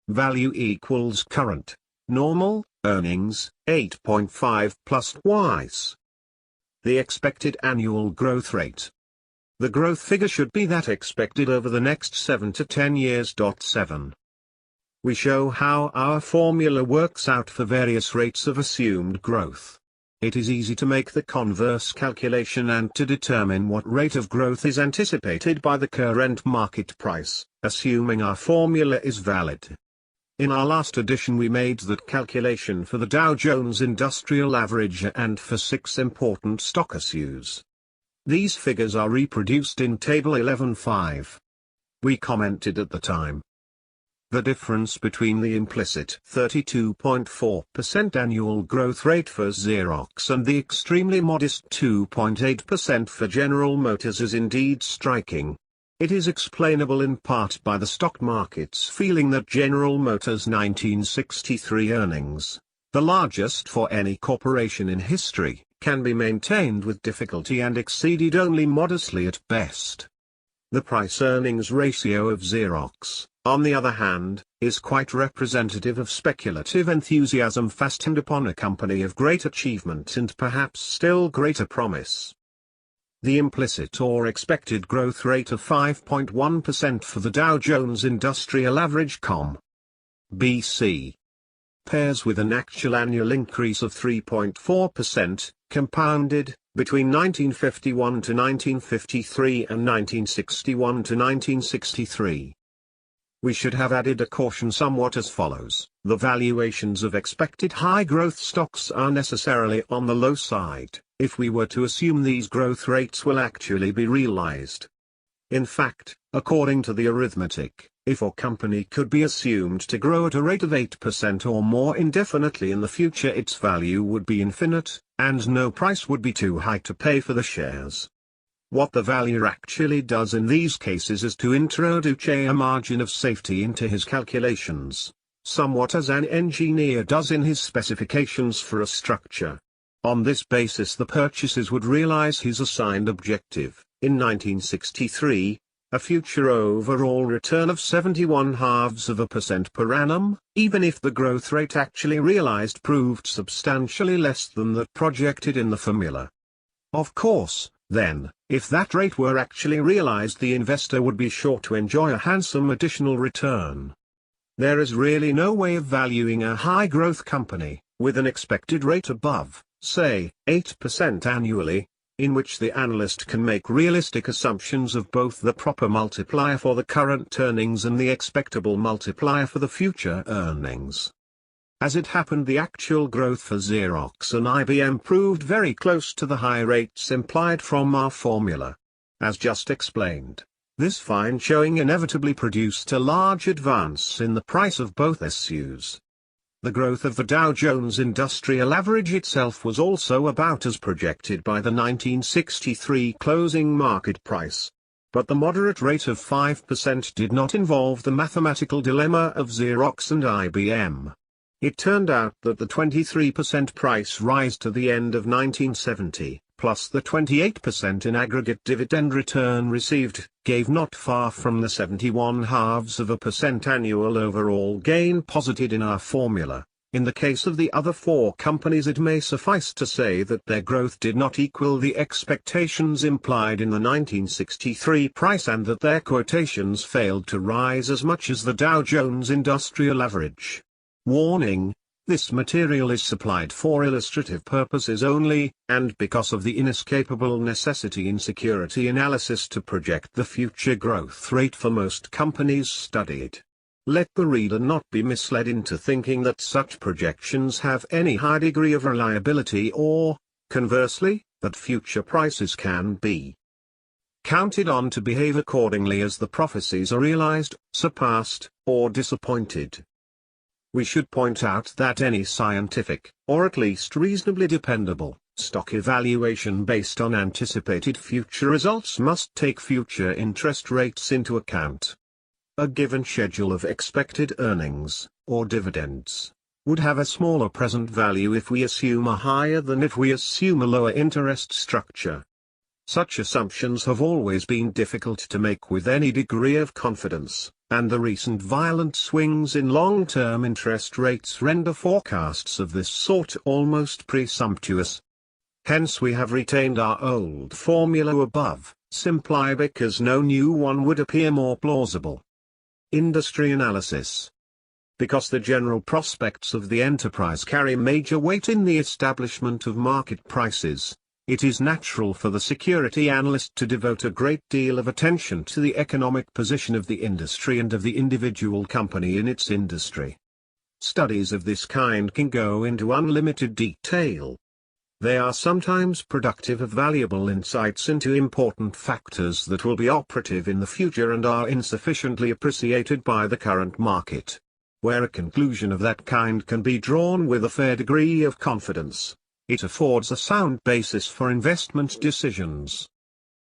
Speaker 1: value equals current, normal, earnings, 8.5 plus twice the expected annual growth rate. The growth figure should be that expected over the next 7 to 10 years. 7. We show how our formula works out for various rates of assumed growth. It is easy to make the converse calculation and to determine what rate of growth is anticipated by the current market price, assuming our formula is valid. In our last edition we made that calculation for the Dow Jones Industrial Average and for 6 important stock issues. These figures are reproduced in Table 11.5. We commented at the time. The difference between the implicit 32.4% annual growth rate for Xerox and the extremely modest 2.8% for General Motors is indeed striking. It is explainable in part by the stock market's feeling that General Motors' 1963 earnings, the largest for any corporation in history, can be maintained with difficulty and exceeded only modestly at best. The price-earnings ratio of Xerox, on the other hand, is quite representative of speculative enthusiasm fastened upon a company of great achievement and perhaps still greater promise. The implicit or expected growth rate of 5.1% for the Dow Jones Industrial Average (COM) BC pairs with an actual annual increase of 3.4%, compounded, between 1951 to 1953 and 1961 to 1963. We should have added a caution somewhat as follows: the valuations of expected high-growth stocks are necessarily on the low side, if we were to assume these growth rates will actually be realized. In fact, according to the arithmetic, if a company could be assumed to grow at a rate of 8% or more indefinitely in the future, its value would be infinite, and no price would be too high to pay for the shares. What the valuer actually does in these cases is to introduce a margin of safety into his calculations, somewhat as an engineer does in his specifications for a structure. On this basis the purchasers would realize his assigned objective, in 1963, a future overall return of 71/2% per annum, even if the growth rate actually realized proved substantially less than that projected in the formula. Of course, then, if that rate were actually realized, the investor would be sure to enjoy a handsome additional return. There is really no way of valuing a high-growth company, with an expected rate above, say, 8% annually, in which the analyst can make realistic assumptions of both the proper multiplier for the current earnings and the expectable multiplier for the future earnings. As it happened, the actual growth for Xerox and IBM proved very close to the high rates implied from our formula. As just explained, this fine showing inevitably produced a large advance in the price of both SUs. The growth of the Dow Jones Industrial Average itself was also about as projected by the 1963 closing market price. But the moderate rate of 5% did not involve the mathematical dilemma of Xerox and IBM. It turned out that the 23% price rise to the end of 1970, plus the 28% in aggregate dividend return received, gave not far from the 71/2% annual overall gain posited in our formula. In the case of the other four companies, it may suffice to say that their growth did not equal the expectations implied in the 1963 price and that their quotations failed to rise as much as the Dow Jones Industrial Average. Warning: this material is supplied for illustrative purposes only, and because of the inescapable necessity in security analysis to project the future growth rate for most companies studied. Let the reader not be misled into thinking that such projections have any high degree of reliability or, conversely, that future prices can be counted on to behave accordingly as the prophecies are realized, surpassed, or disappointed. We should point out that any scientific, or at least reasonably dependable, stock evaluation based on anticipated future results must take future interest rates into account. A given schedule of expected earnings, or dividends, would have a smaller present value if we assume a higher than if we assume a lower interest structure. Such assumptions have always been difficult to make with any degree of confidence, and the recent violent swings in long-term interest rates render forecasts of this sort almost presumptuous. Hence we have retained our old formula above, simply because no new one would appear more plausible. Industry analysis. Because the general prospects of the enterprise carry major weight in the establishment of market prices, it is natural for the security analyst to devote a great deal of attention to the economic position of the industry and of the individual company in its industry. Studies of this kind can go into unlimited detail. They are sometimes productive of valuable insights into important factors that will be operative in the future and are insufficiently appreciated by the current market. Where a conclusion of that kind can be drawn with a fair degree of confidence, it affords a sound basis for investment decisions.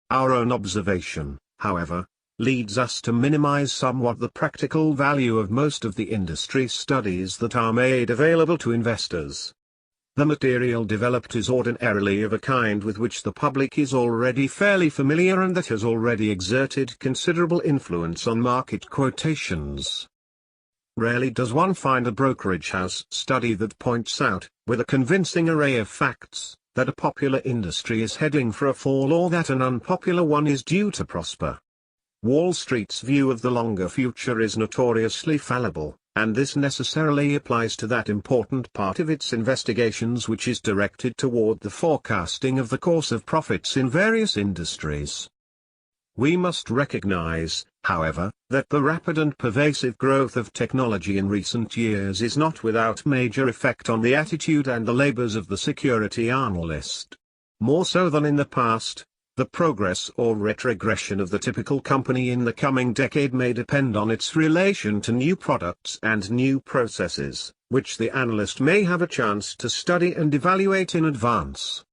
Speaker 1: Our own observation, however, leads us to minimize somewhat the practical value of most of the industry studies that are made available to investors. The material developed is ordinarily of a kind with which the public is already fairly familiar and that has already exerted considerable influence on market quotations. Rarely does one find a brokerage house study that points out, with a convincing array of facts, that a popular industry is heading for a fall or that an unpopular one is due to prosper. Wall Street's view of the longer future is notoriously fallible, and this necessarily applies to that important part of its investigations which is directed toward the forecasting of the course of profits in various industries. We must recognize, however, that the rapid and pervasive growth of technology in recent years is not without major effect on the attitude and the labors of the security analyst. More so than in the past, the progress or retrogression of the typical company in the coming decade may depend on its relation to new products and new processes, which the analyst may have a chance to study and evaluate in advance.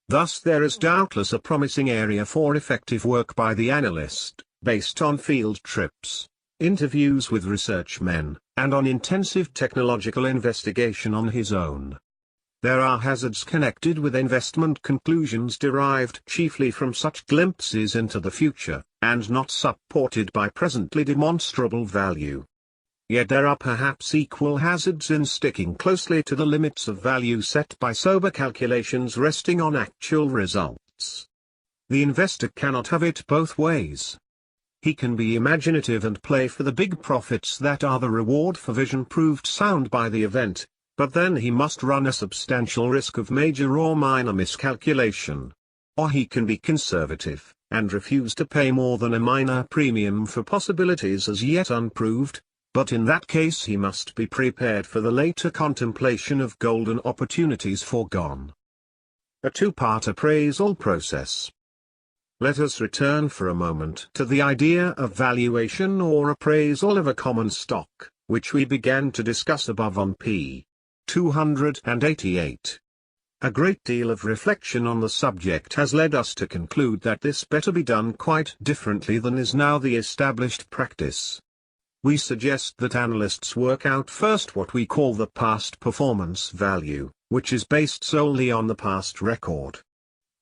Speaker 1: Thus there is doubtless a promising area for effective work by the analyst, based on field trips, interviews with research men, and on intensive technological investigation on his own. There are hazards connected with investment conclusions derived chiefly from such glimpses into the future, and not supported by presently demonstrable value. Yet there are perhaps equal hazards in sticking closely to the limits of value set by sober calculations resting on actual results. The investor cannot have it both ways. He can be imaginative and play for the big profits that are the reward for vision proved sound by the event, but then he must run a substantial risk of major or minor miscalculation. Or he can be conservative, and refuse to pay more than a minor premium for possibilities as yet unproved, but in that case he must be prepared for the later contemplation of golden opportunities foregone. A two-part appraisal process. Let us return for a moment to the idea of valuation or appraisal of a common stock, which we began to discuss above on p. 288. A great deal of reflection on the subject has led us to conclude that this better be done quite differently than is now the established practice. We suggest that analysts work out first what we call the past performance value, which is based solely on the past record.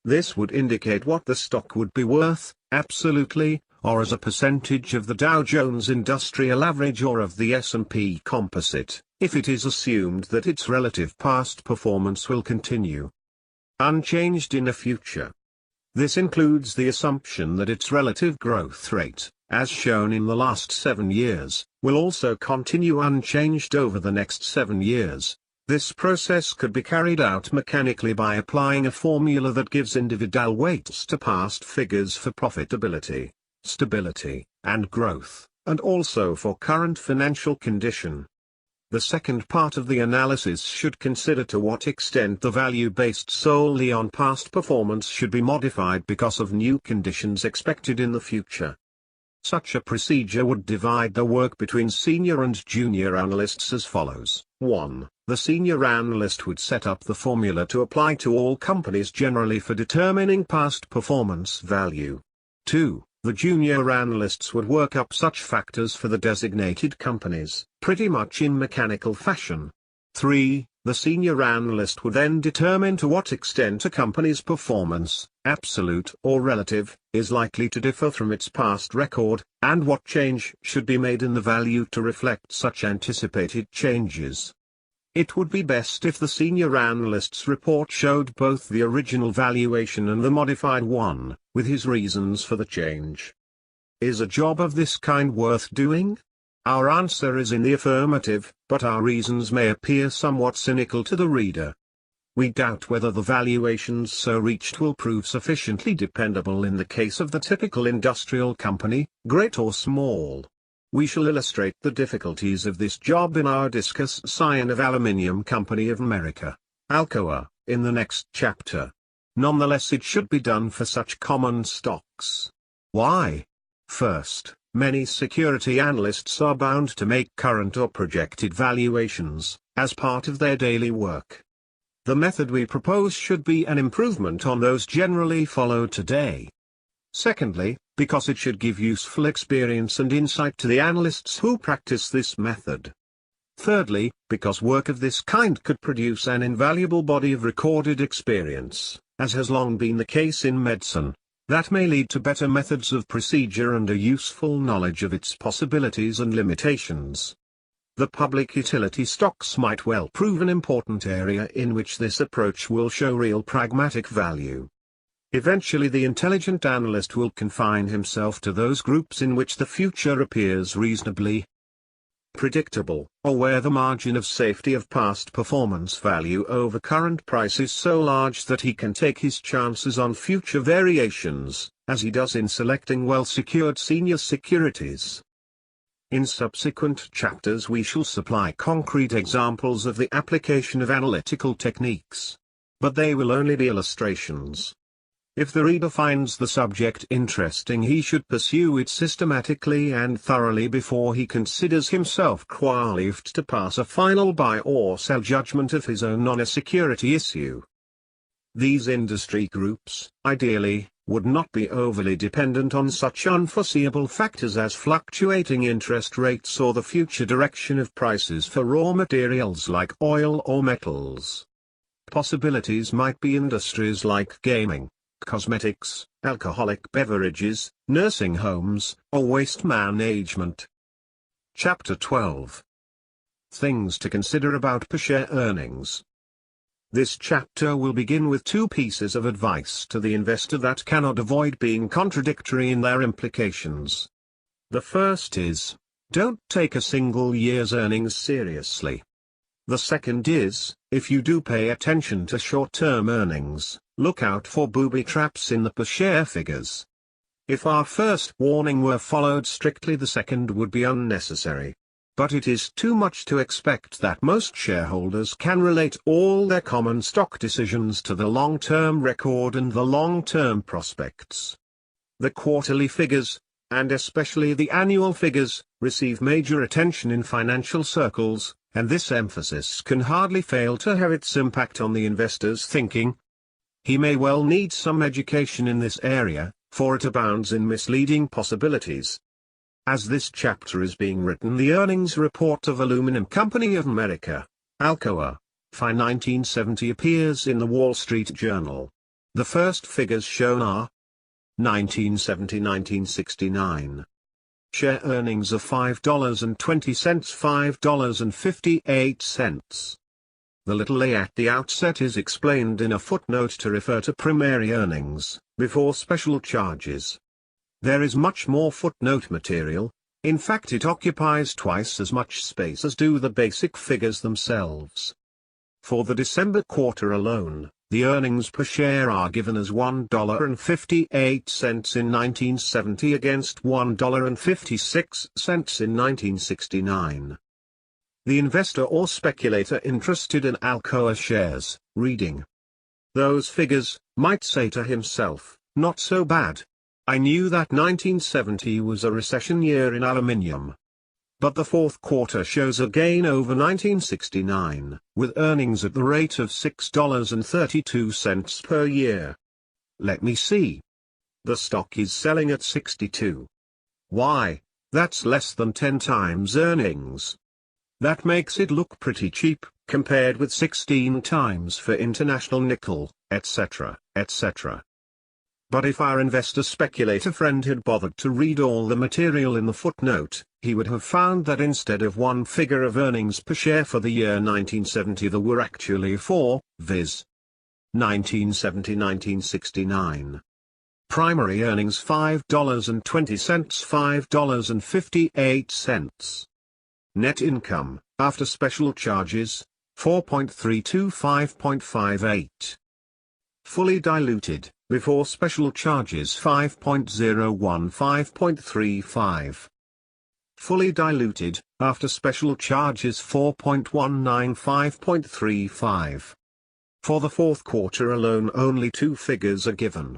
Speaker 1: This would indicate what the stock would be worth, absolutely, or as a percentage of the Dow Jones Industrial Average or of the S&P Composite, if it is assumed that its relative past performance will continue unchanged in the future. This includes the assumption that its relative growth rate, as shown in the last 7 years, will also continue unchanged over the next 7 years. This process could be carried out mechanically by applying a formula that gives individual weights to past figures for profitability, stability, and growth, and also for current financial condition. The second part of the analysis should consider to what extent the value based solely on past performance should be modified because of new conditions expected in the future. Such a procedure would divide the work between senior and junior analysts as follows. 1. The senior analyst would set up the formula to apply to all companies generally for determining past performance value. 2. The junior analysts would work up such factors for the designated companies, pretty much in mechanical fashion. 3. The senior analyst would then determine to what extent a company's performance, absolute or relative, is likely to differ from its past record, and what change should be made in the value to reflect such anticipated changes. It would be best if the senior analyst's report showed both the original valuation and the modified one, with his reasons for the change. Is a job of this kind worth doing? Our answer is in the affirmative, but our reasons may appear somewhat cynical to the reader. We doubt whether the valuations so reached will prove sufficiently dependable in the case of the typical industrial company, great or small. We shall illustrate the difficulties of this job in our Discuss Scion of Aluminium Company of America, Alcoa, in the next chapter. Nonetheless, it should be done for such common stocks. Why? First, many security analysts are bound to make current or projected valuations, as part of their daily work. The method we propose should be an improvement on those generally followed today. Secondly, because it should give useful experience and insight to the analysts who practice this method. Thirdly, because work of this kind could produce an invaluable body of recorded experience, as has long been the case in medicine, that may lead to better methods of procedure and a useful knowledge of its possibilities and limitations. The public utility stocks might well prove an important area in which this approach will show real pragmatic value. Eventually the intelligent analyst will confine himself to those groups in which the future appears reasonably predictable, or where the margin of safety of past performance value over current price is so large that he can take his chances on future variations, as he does in selecting well-secured senior securities. In subsequent chapters we shall supply concrete examples of the application of analytical techniques. But they will only be illustrations. If the reader finds the subject interesting, he should pursue it systematically and thoroughly before he considers himself qualified to pass a final buy or sell judgment of his own on a security issue. These industry groups, ideally, would not be overly dependent on such unforeseeable factors as fluctuating interest rates or the future direction of prices for raw materials like oil or metals. Possibilities might be industries like gaming, cosmetics, alcoholic beverages, nursing homes, or waste management. Chapter 12. Things to consider about per share earnings. This chapter will begin with two pieces of advice to the investor that cannot avoid being contradictory in their implications. The first is, don't take a single year's earnings seriously. The second is, if you do pay attention to short-term earnings, look out for booby traps in the per share figures. If our first warning were followed strictly, the second would be unnecessary. But it is too much to expect that most shareholders can relate all their common stock decisions to the long-term record and the long-term prospects. The quarterly figures, and especially the annual figures, receive major attention in financial circles, and this emphasis can hardly fail to have its impact on the investor's thinking. He may well need some education in this area, for it abounds in misleading possibilities. As this chapter is being written, the earnings report of Aluminum Company of America, Alcoa, FY 1970 appears in the Wall Street Journal. The first figures shown are 1970-1969. Share earnings of $5.20, $5.58. The little a at the outset is explained in a footnote to refer to primary earnings, before special charges. There is much more footnote material. In fact, it occupies twice as much space as do the basic figures themselves. For the December quarter alone, the earnings per share are given as $1.58 in 1970 against $1.56 in 1969. The investor or speculator interested in Alcoa shares, reading those figures, might say to himself, not so bad. I knew that 1970 was a recession year in aluminium. But the fourth quarter shows a gain over 1969, with earnings at the rate of $6.32 per year. Let me see. The stock is selling at 62. Why, that's less than 10 times earnings. That makes it look pretty cheap, compared with 16 times for International Nickel, etc., etc. But if our investor speculator friend had bothered to read all the material in the footnote, he would have found that instead of one figure of earnings per share for the year 1970 there were actually four, viz. 1970-1969. Primary earnings $5.20, $5.58. Net income, after special charges, 4.32 5.58. Fully diluted, before special charges 5.01 5.35. Fully diluted, after special charges 4.19 5.35. For the fourth quarter alone only two figures are given.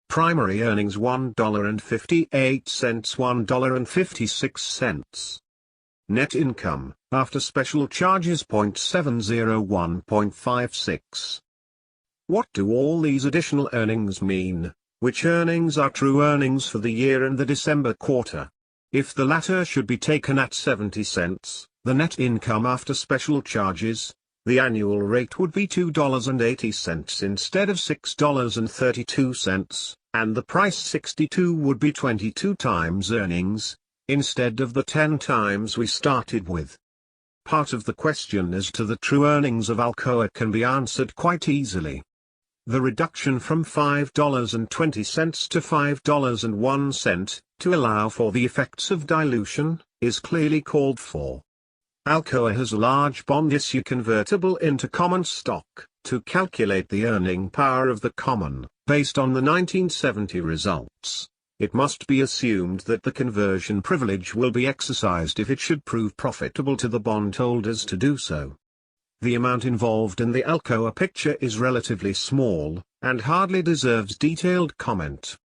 Speaker 1: Primary earnings $1.58, $1.56. Net income, after special charges 0.701 0.56. What do all these additional earnings mean? which earnings are true earnings for the year and the December quarter. If the latter should be taken at 70 cents, the net income after special charges, the annual rate would be $2.80 instead of $6.32, and the price 62 would be 22 times earnings, instead of the 10 times we started with. Part of the question as to the true earnings of Alcoa can be answered quite easily. The reduction from $5.20 to $5.01, to allow for the effects of dilution, is clearly called for. Alcoa has a large bond issue convertible into common stock, to calculate the earning power of the common, based on the 1970 results. It must be assumed that the conversion privilege will be exercised if it should prove profitable to the bondholders to do so. The amount involved in the Alcoa picture is relatively small, and hardly deserves detailed comment.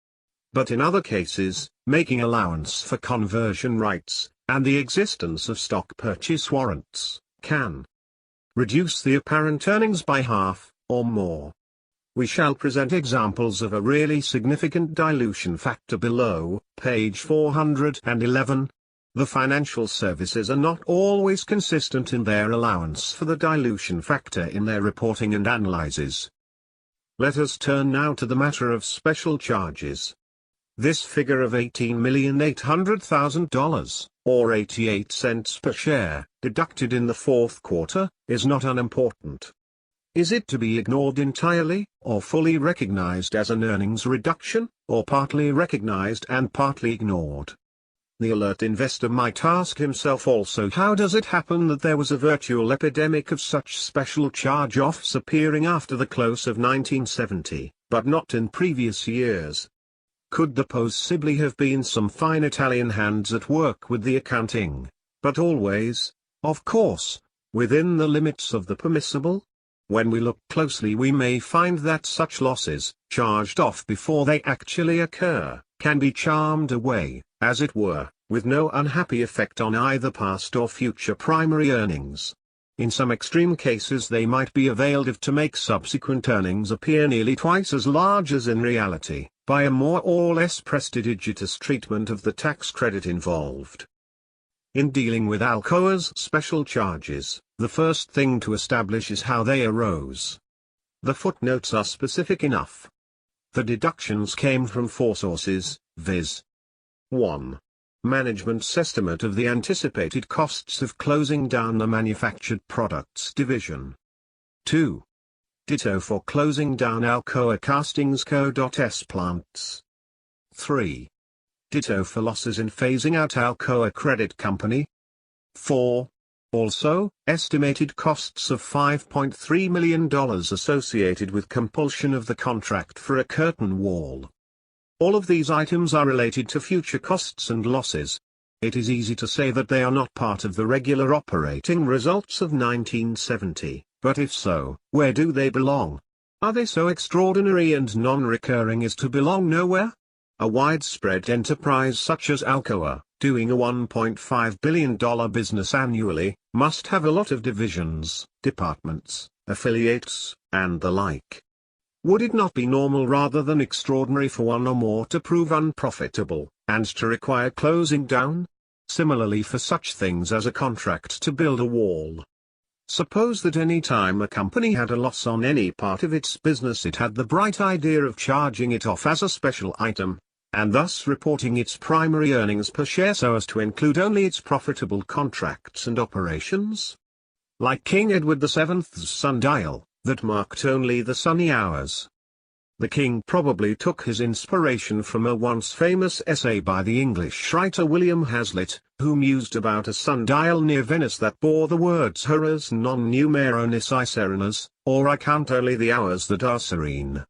Speaker 1: But in other cases, making allowance for conversion rights, and the existence of stock purchase warrants, can reduce the apparent earnings by half, or more. We shall present examples of a really significant dilution factor below, page 411. The financial services are not always consistent in their allowance for the dilution factor in their reporting and analyses. Let us turn now to the matter of special charges. This figure of $18,800,000, or 88 cents per share, deducted in the fourth quarter, is not unimportant. Is it to be ignored entirely, or fully recognized as an earnings reduction, or partly recognized and partly ignored? The alert investor might ask himself also, how does it happen that there was a virtual epidemic of such special charge-offs appearing after the close of 1970, but not in previous years? Could there possibly have been some fine Italian hands at work with the accounting, but always, of course, within the limits of the permissible? When we look closely we may find that such losses, charged off before they actually occur, can be charmed away, as it were, with no unhappy effect on either past or future primary earnings. In some extreme cases they might be availed of to make subsequent earnings appear nearly twice as large as in reality, by a more or less prestidigitous treatment of the tax credit involved. In dealing with Alcoa's special charges, the first thing to establish is how they arose. The footnotes are specific enough. The deductions came from four sources, viz. 1. Management's estimate of the anticipated costs of closing down the manufactured products division. 2. Ditto for closing down Alcoa Castings Co.'s plants. 3. Ditto for losses in phasing out Alcoa Credit Company. 4. Also, estimated costs of $5.3 million associated with compulsion of the contract for a curtain wall. All of these items are related to future costs and losses. It is easy to say that they are not part of the regular operating results of 1970, but if so, where do they belong? Are they so extraordinary and non-recurring as to belong nowhere? A widespread enterprise such as Alcoa, doing a $1.5 billion business annually, must have a lot of divisions, departments, affiliates, and the like. Would it not be normal rather than extraordinary for one or more to prove unprofitable, and to require closing down? Similarly for such things as a contract to build a wall. Suppose that any time a company had a loss on any part of its business it had the bright idea of charging it off as a special item, and thus reporting its primary earnings per share so as to include only its profitable contracts and operations. Like King Edward VII's sundial, that marked only the sunny hours. The king probably took his inspiration from a once famous essay by the English writer William Hazlitt, who mused about a sundial near Venice that bore the words Horas non numero nisi serenas, or I count only the hours that are serene.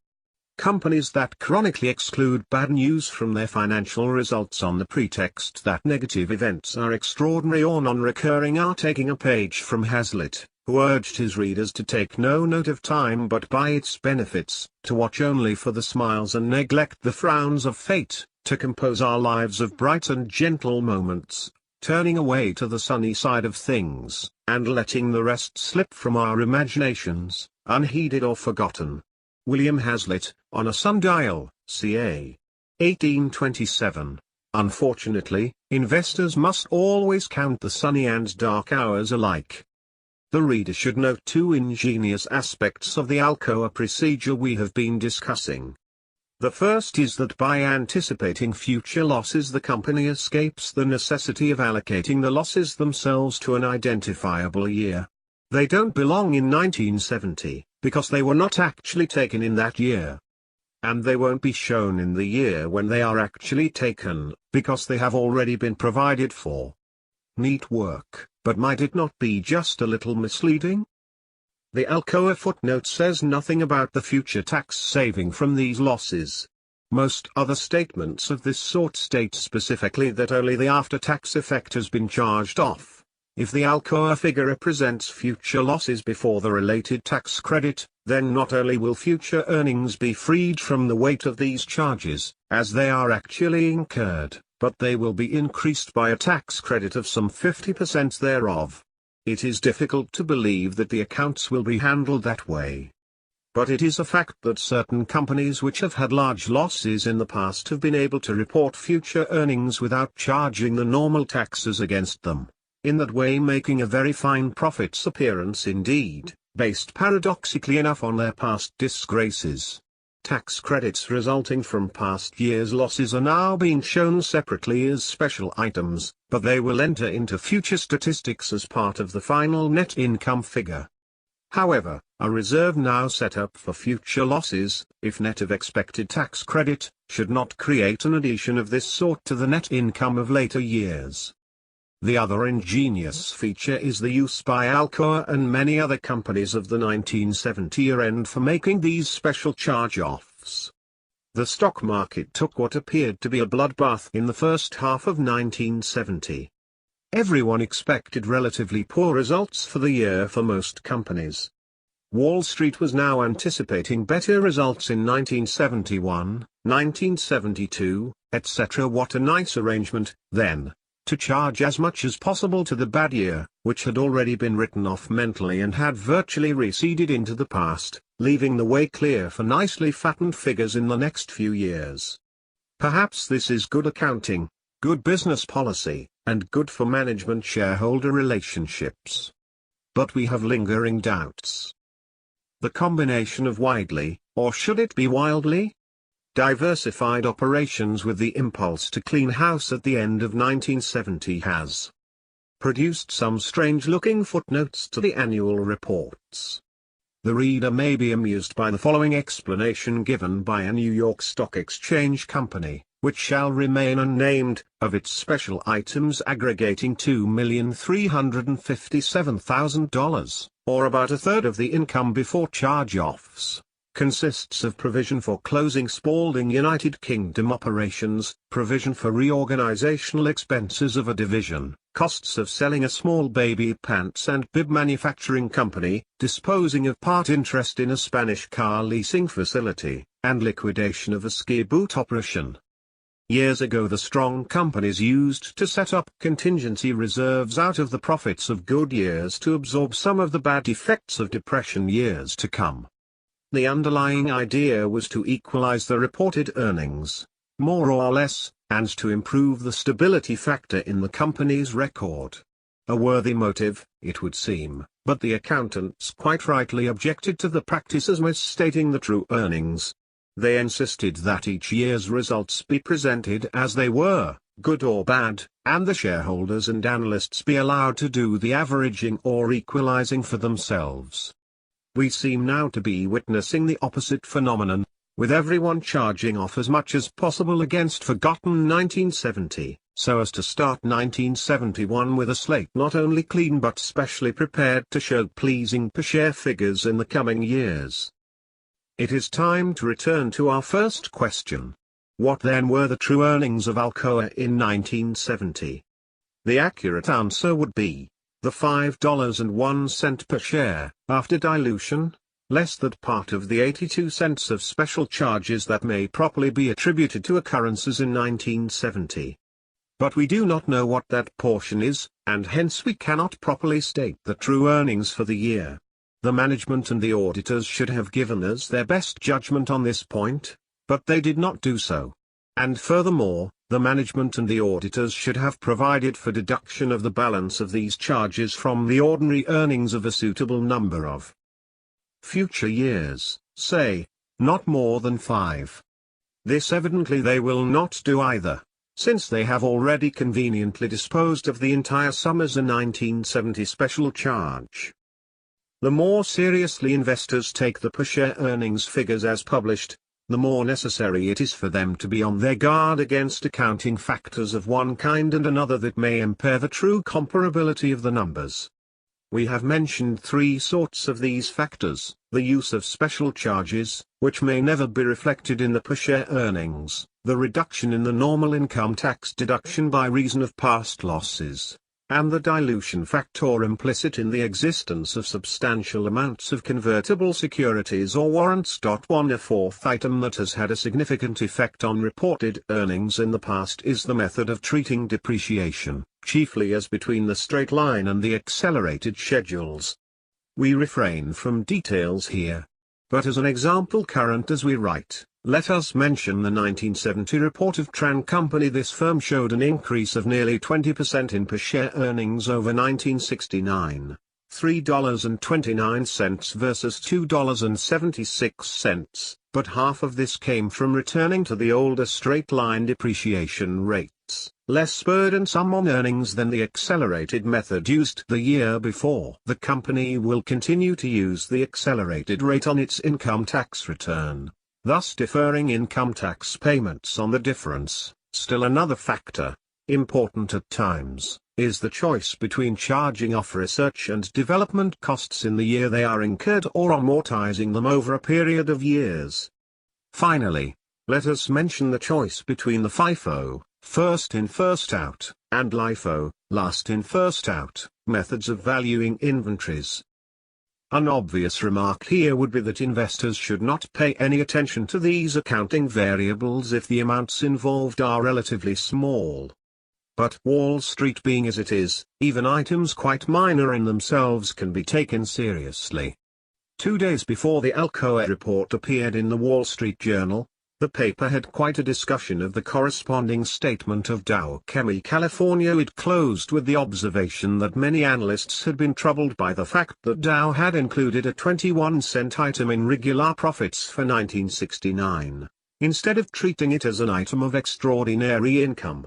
Speaker 1: Companies that chronically exclude bad news from their financial results on the pretext that negative events are extraordinary or non-recurring are taking a page from Hazlitt, who urged his readers to take no note of time but by its benefits, to watch only for the smiles and neglect the frowns of fate, to compose our lives of bright and gentle moments, turning away to the sunny side of things, and letting the rest slip from our imaginations, unheeded or forgotten. William Hazlitt, on a sundial, ca. 1827. Unfortunately, investors must always count the sunny and dark hours alike. The reader should note two ingenious aspects of the Alcoa procedure we have been discussing. The first is that by anticipating future losses the company escapes the necessity of allocating the losses themselves to an identifiable year. They don't belong in 1970, because they were not actually taken in that year. And they won't be shown in the year when they are actually taken, because they have already been provided for. Neat work, but might it not be just a little misleading? The Alcoa footnote says nothing about the future tax saving from these losses. Most other statements of this sort state specifically that only the after-tax effect has been charged off. If the Alcoa figure represents future losses before the related tax credit, then not only will future earnings be freed from the weight of these charges, as they are actually incurred, but they will be increased by a tax credit of some 50% thereof. It is difficult to believe that the accounts will be handled that way. But it is a fact that certain companies which have had large losses in the past have been able to report future earnings without charging the normal taxes against them, in that way making a very fine profits appearance indeed, based paradoxically enough on their past disgraces. Tax credits resulting from past years' losses are now being shown separately as special items, but they will enter into future statistics as part of the final net income figure. However, a reserve now set up for future losses, if net of expected tax credit, should not create an addition of this sort to the net income of later years. The other ingenious feature is the use by Alcoa and many other companies of the 1970 year-end for making these special charge-offs. The stock market took what appeared to be a bloodbath in the first half of 1970. Everyone expected relatively poor results for the year for most companies. Wall Street was now anticipating better results in 1971, 1972, etc. What a nice arrangement, then, to charge as much as possible to the bad year, which had already been written off mentally and had virtually receded into the past, leaving the way clear for nicely fattened figures in the next few years. Perhaps this is good accounting, good business policy, and good for management-shareholder relationships. But we have lingering doubts. The combination of widely, or should it be wildly, diversified operations with the impulse to clean house at the end of 1970 has produced some strange-looking footnotes to the annual reports. The reader may be amused by the following explanation given by a New York Stock Exchange company, which shall remain unnamed, of its special items aggregating $2,357,000, or about a third of the income before charge-offs. Consists of provision for closing Spalding United Kingdom operations, provision for reorganizational expenses of a division, costs of selling a small baby pants and bib manufacturing company, disposing of part interest in a Spanish car leasing facility, and liquidation of a ski boot operation. Years ago the strong companies used to set up contingency reserves out of the profits of good years to absorb some of the bad effects of depression years to come. The underlying idea was to equalize the reported earnings, more or less, and to improve the stability factor in the company's record. A worthy motive, it would seem, but the accountants quite rightly objected to the practice as misstating the true earnings. They insisted that each year's results be presented as they were, good or bad, and the shareholders and analysts be allowed to do the averaging or equalizing for themselves. We seem now to be witnessing the opposite phenomenon, with everyone charging off as much as possible against forgotten 1970, so as to start 1971 with a slate not only clean but specially prepared to show pleasing per share figures in the coming years. It is time to return to our first question. What then were the true earnings of Alcoa in 1970? The accurate answer would be the $5.01 per share, after dilution, less that part of the 82 cents of special charges that may properly be attributed to occurrences in 1970. But we do not know what that portion is, and hence we cannot properly state the true earnings for the year. The management and the auditors should have given us their best judgment on this point, but they did not do so. And furthermore, the management and the auditors should have provided for deduction of the balance of these charges from the ordinary earnings of a suitable number of future years, say, not more than 5. This evidently they will not do either, since they have already conveniently disposed of the entire sum as a 1970 special charge. The more seriously investors take the per-share earnings figures as published, the more necessary it is for them to be on their guard against accounting factors of one kind and another that may impair the true comparability of the numbers. We have mentioned 3 sorts of these factors: the use of special charges, which may never be reflected in the per-share earnings, the reduction in the normal income tax deduction by reason of past losses, and the dilution factor implicit in the existence of substantial amounts of convertible securities or warrants. One A fourth item that has had a significant effect on reported earnings in the past is the method of treating depreciation, chiefly as between the straight line and the accelerated schedules. We refrain from details here. But as an example current as we write, let us mention the 1970 report of Tran Company. This firm showed an increase of nearly 20% in per-share earnings over 1969, $3.29 versus $2.76, but half of this came from returning to the older straight-line depreciation rates, less burdensome on earnings than the accelerated method used the year before. The company will continue to use the accelerated rate on its income tax return, thus deferring income tax payments on the difference. Still another factor, important at times, is the choice between charging off research and development costs in the year they are incurred or amortizing them over a period of years. Finally, let us mention the choice between the FIFO, first in first out, and LIFO, last in first out, methods of valuing inventories. An obvious remark here would be that investors should not pay any attention to these accounting variables if the amounts involved are relatively small. But Wall Street being as it is, even items quite minor in themselves can be taken seriously. 2 days before the Alcoa report appeared in the Wall Street Journal, the paper had quite a discussion of the corresponding statement of Dow Chemi California. It closed with the observation that many analysts had been troubled by the fact that Dow had included a 21-cent item in regular profits for 1969, instead of treating it as an item of extraordinary income.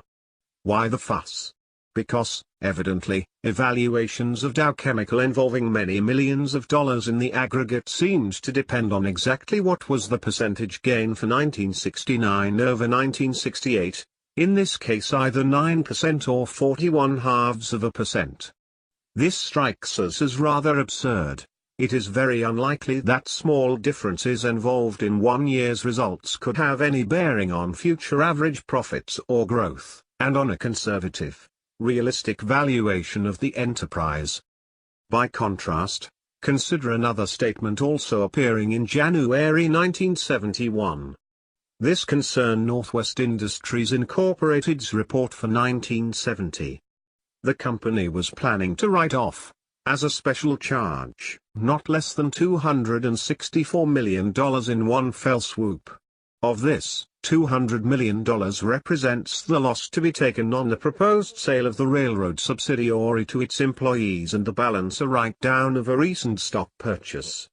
Speaker 1: Why the fuss? Because, evidently, evaluations of Dow Chemical involving many millions of dollars in the aggregate seemed to depend on exactly what was the percentage gain for 1969 over 1968, in this case either 9% or 41/2%. This strikes us as rather absurd. It is very unlikely that small differences involved in one year's results could have any bearing on future average profits or growth, and on a conservative, realistic valuation of the enterprise. By contrast, consider another statement also appearing in January 1971. This concerned Northwest Industries Incorporated's report for 1970. The company was planning to write off, as a special charge, not less than $264 million in one fell swoop. Of this, $200 million represents the loss to be taken on the proposed sale of the railroad subsidiary to its employees, and the balance a write-down of a recent stock purchase.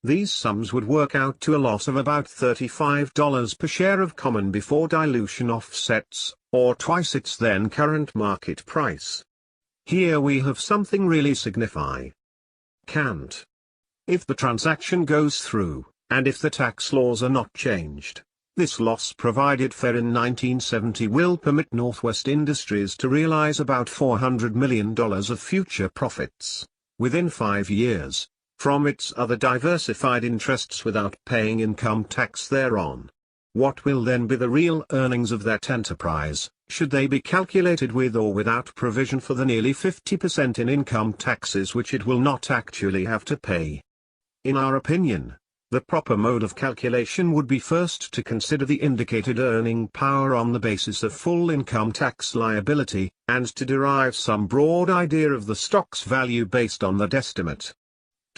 Speaker 1: These sums would work out to a loss of about $35 per share of common before dilution offsets, or twice its then current market price. Here we have something really significant. If the transaction goes through, and if the tax laws are not changed, this loss provided for in 1970 will permit Northwest Industries to realize about $400 million of future profits, within 5 years, from its other diversified interests without paying income tax thereon. What will then be the real earnings of that enterprise, should they be calculated with or without provision for the nearly 50% in income taxes which it will not actually have to pay? In our opinion, the proper mode of calculation would be first to consider the indicated earning power on the basis of full income tax liability, and to derive some broad idea of the stock's value based on that estimate.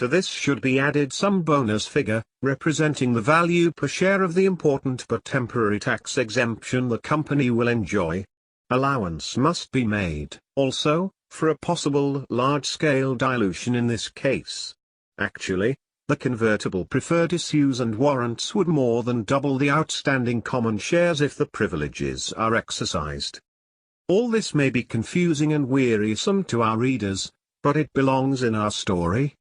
Speaker 1: To this should be added some bonus figure, representing the value per share of the important but temporary tax exemption the company will enjoy. Allowance must be made, also, for a possible large-scale dilution in this case. Actually, the convertible preferred issues and warrants would more than double the outstanding common shares if the privileges are exercised. All this may be confusing and wearisome to our readers, but it belongs in our story.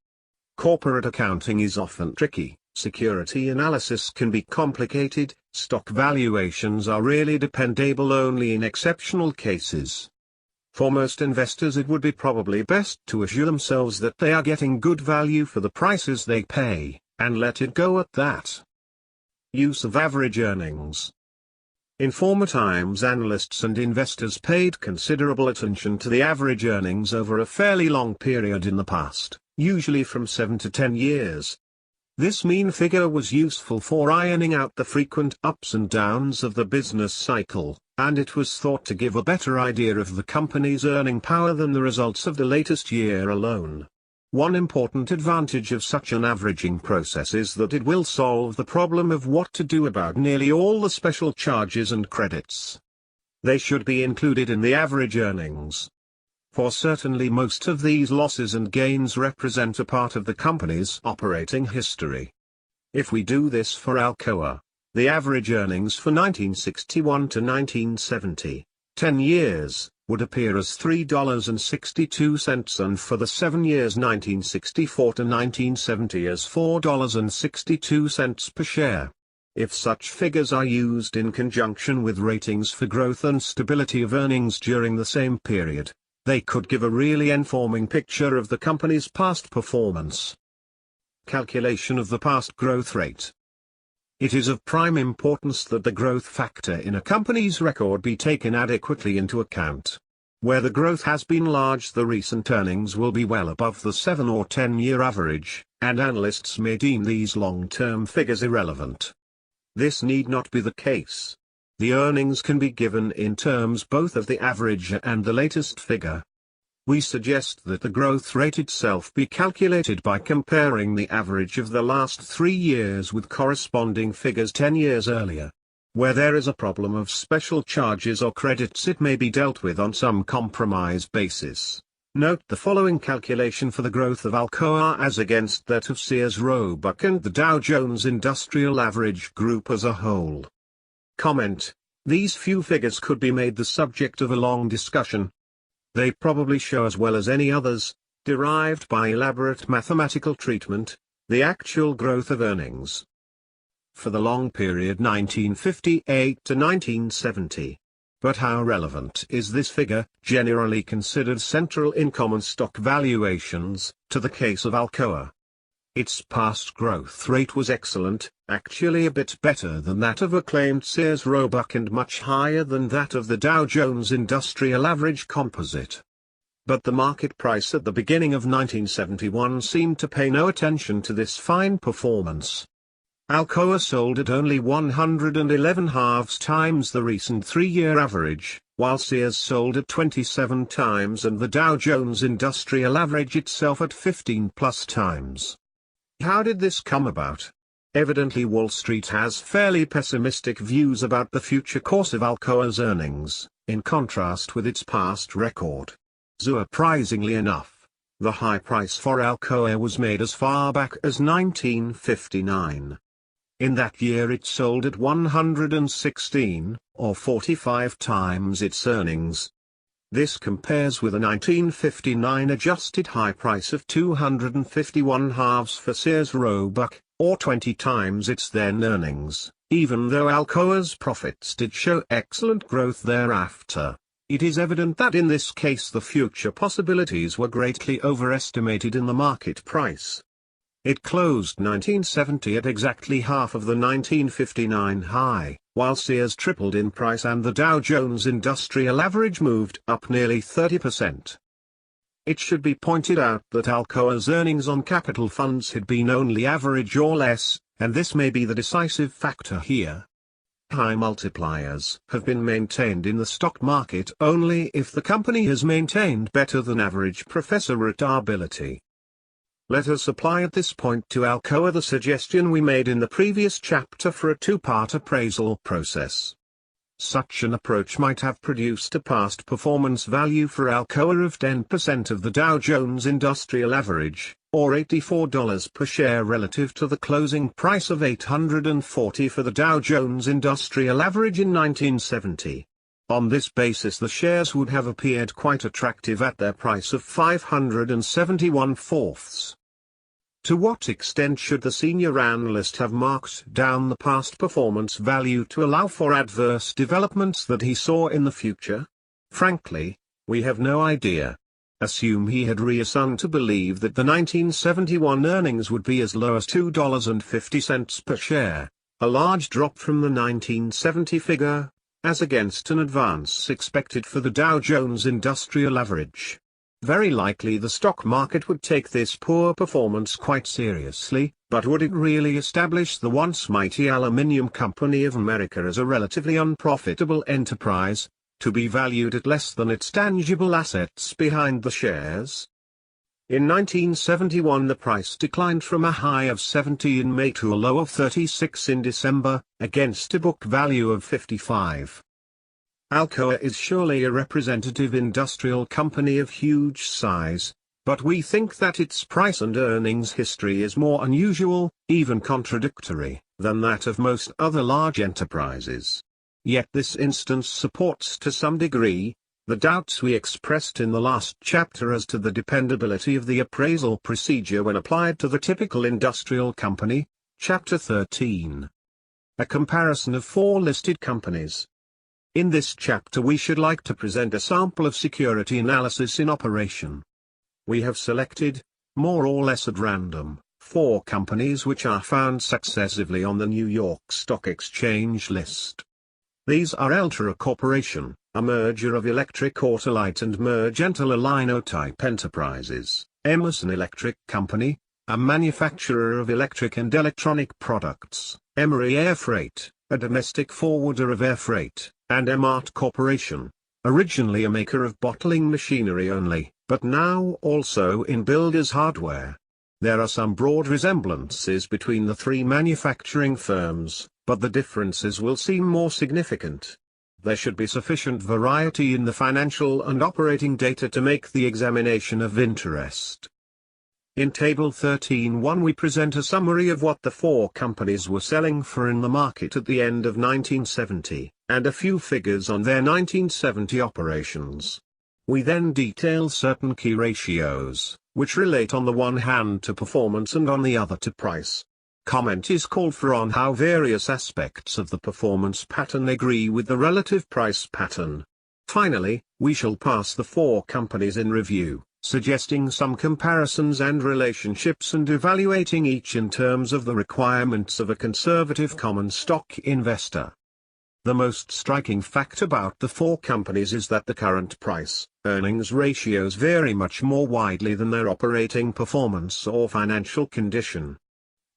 Speaker 1: Corporate accounting is often tricky, security analysis can be complicated, stock valuations are really dependable only in exceptional cases. For most investors it would be probably best to assure themselves that they are getting good value for the prices they pay, and let it go at that. Use of average earnings. In former times analysts and investors paid considerable attention to the average earnings over a fairly long period in the past, usually from 7 to 10 years. This mean figure was useful for ironing out the frequent ups and downs of the business cycle, and it was thought to give a better idea of the company's earning power than the results of the latest year alone. One important advantage of such an averaging process is that it will solve the problem of what to do about nearly all the special charges and credits. They should be included in the average earnings. For certainly most of these losses and gains represent a part of the company's operating history. If we do this for Alcoa, the average earnings for 1961 to 1970, 10 years, would appear as $3.62 and for the 7 years 1964 to 1970 as $4.62 per share. If such figures are used in conjunction with ratings for growth and stability of earnings during the same period, they could give a really informing picture of the company's past performance. Calculation of the past growth rate. It is of prime importance that the growth factor in a company's record be taken adequately into account. Where the growth has been large, the recent earnings will be well above the 7 or 10-year average, and analysts may deem these long-term figures irrelevant. This need not be the case. The earnings can be given in terms both of the average and the latest figure. We suggest that the growth rate itself be calculated by comparing the average of the last 3 years with corresponding figures 10 years earlier. Where there is a problem of special charges or credits, it may be dealt with on some compromise basis. Note the following calculation for the growth of Alcoa as against that of Sears Roebuck and the Dow Jones Industrial Average Group as a whole. Comment: these few figures could be made the subject of a long discussion. They probably show as well as any others, derived by elaborate mathematical treatment, the actual growth of earnings. For the long period 1958 to 1970. But how relevant is this figure, generally considered central in common stock valuations, to the case of Alcoa? Its past growth rate was excellent, actually a bit better than that of acclaimed Sears Roebuck and much higher than that of the Dow Jones Industrial Average Composite. But the market price at the beginning of 1971 seemed to pay no attention to this fine performance. Alcoa sold at only 111 halves times the recent 3-year average, while Sears sold at 27 times and the Dow Jones Industrial Average itself at 15 plus times. How did this come about? Evidently Wall Street has fairly pessimistic views about the future course of Alcoa's earnings, in contrast with its past record. Surprisingly enough, the high price for Alcoa was made as far back as 1959. In that year it sold at 116, or 45 times its earnings. This compares with a 1959 adjusted high price of 251 halves for Sears Roebuck, or 20 times its then earnings. Even though Alcoa's profits did show excellent growth thereafter, it is evident that in this case the future possibilities were greatly overestimated in the market price. It closed 1970 at exactly half of the 1959 high, while Sears tripled in price and the Dow Jones Industrial Average moved up nearly 30%. It should be pointed out that Alcoa's earnings on capital funds had been only average or less, and this may be the decisive factor here. High multipliers have been maintained in the stock market only if the company has maintained better than average professor rentability. Let us apply at this point to Alcoa the suggestion we made in the previous chapter for a two-part appraisal process. Such an approach might have produced a past performance value for Alcoa of 10% of the Dow Jones Industrial Average, or $84 per share relative to the closing price of $840 for the Dow Jones Industrial Average in 1970. On this basis the shares would have appeared quite attractive at their price of 571/4. To what extent should the senior analyst have marked down the past performance value to allow for adverse developments that he saw in the future? Frankly, we have no idea. Assume he had reason to believe that the 1971 earnings would be as low as $2.50 per share, a large drop from the 1970 figure, as against an advance expected for the Dow Jones Industrial Average. Very likely the stock market would take this poor performance quite seriously, but would it really establish the once mighty Aluminium Company of America as a relatively unprofitable enterprise, to be valued at less than its tangible assets behind the shares? In 1971 the price declined from a high of 70 in May to a low of 36 in December, against a book value of 55. Alcoa is surely a representative industrial company of huge size, but we think that its price and earnings history is more unusual, even contradictory, than that of most other large enterprises. Yet this instance supports to some degree the doubts we expressed in the last chapter as to the dependability of the appraisal procedure when applied to the typical industrial company, Chapter 13. A comparison of 4 listed companies. In this chapter we should like to present a sample of security analysis in operation. We have selected, more or less at random, 4 companies which are found successively on the New York Stock Exchange list. These are Eltra Corporation, a merger of Electric Autolite and Mergentile Linotype Enterprises; Emerson Electric Company, a manufacturer of electric and electronic products; Emery Air Freight, a domestic forwarder of air freight; and Emart Corporation, originally a maker of bottling machinery only, but now also in builders' hardware. There are some broad resemblances between the 3 manufacturing firms, but the differences will seem more significant. There should be sufficient variety in the financial and operating data to make the examination of interest. In Table 13.1 we present a summary of what the 4 companies were selling for in the market at the end of 1970, and a few figures on their 1970 operations. We then detail certain key ratios, which relate on the one hand to performance and on the other to price. Comment is called for on how various aspects of the performance pattern agree with the relative price pattern. Finally, we shall pass the 4 companies in review, suggesting some comparisons and relationships and evaluating each in terms of the requirements of a conservative common stock investor. The most striking fact about the 4 companies is that the current price-earnings ratios vary much more widely than their operating performance or financial condition.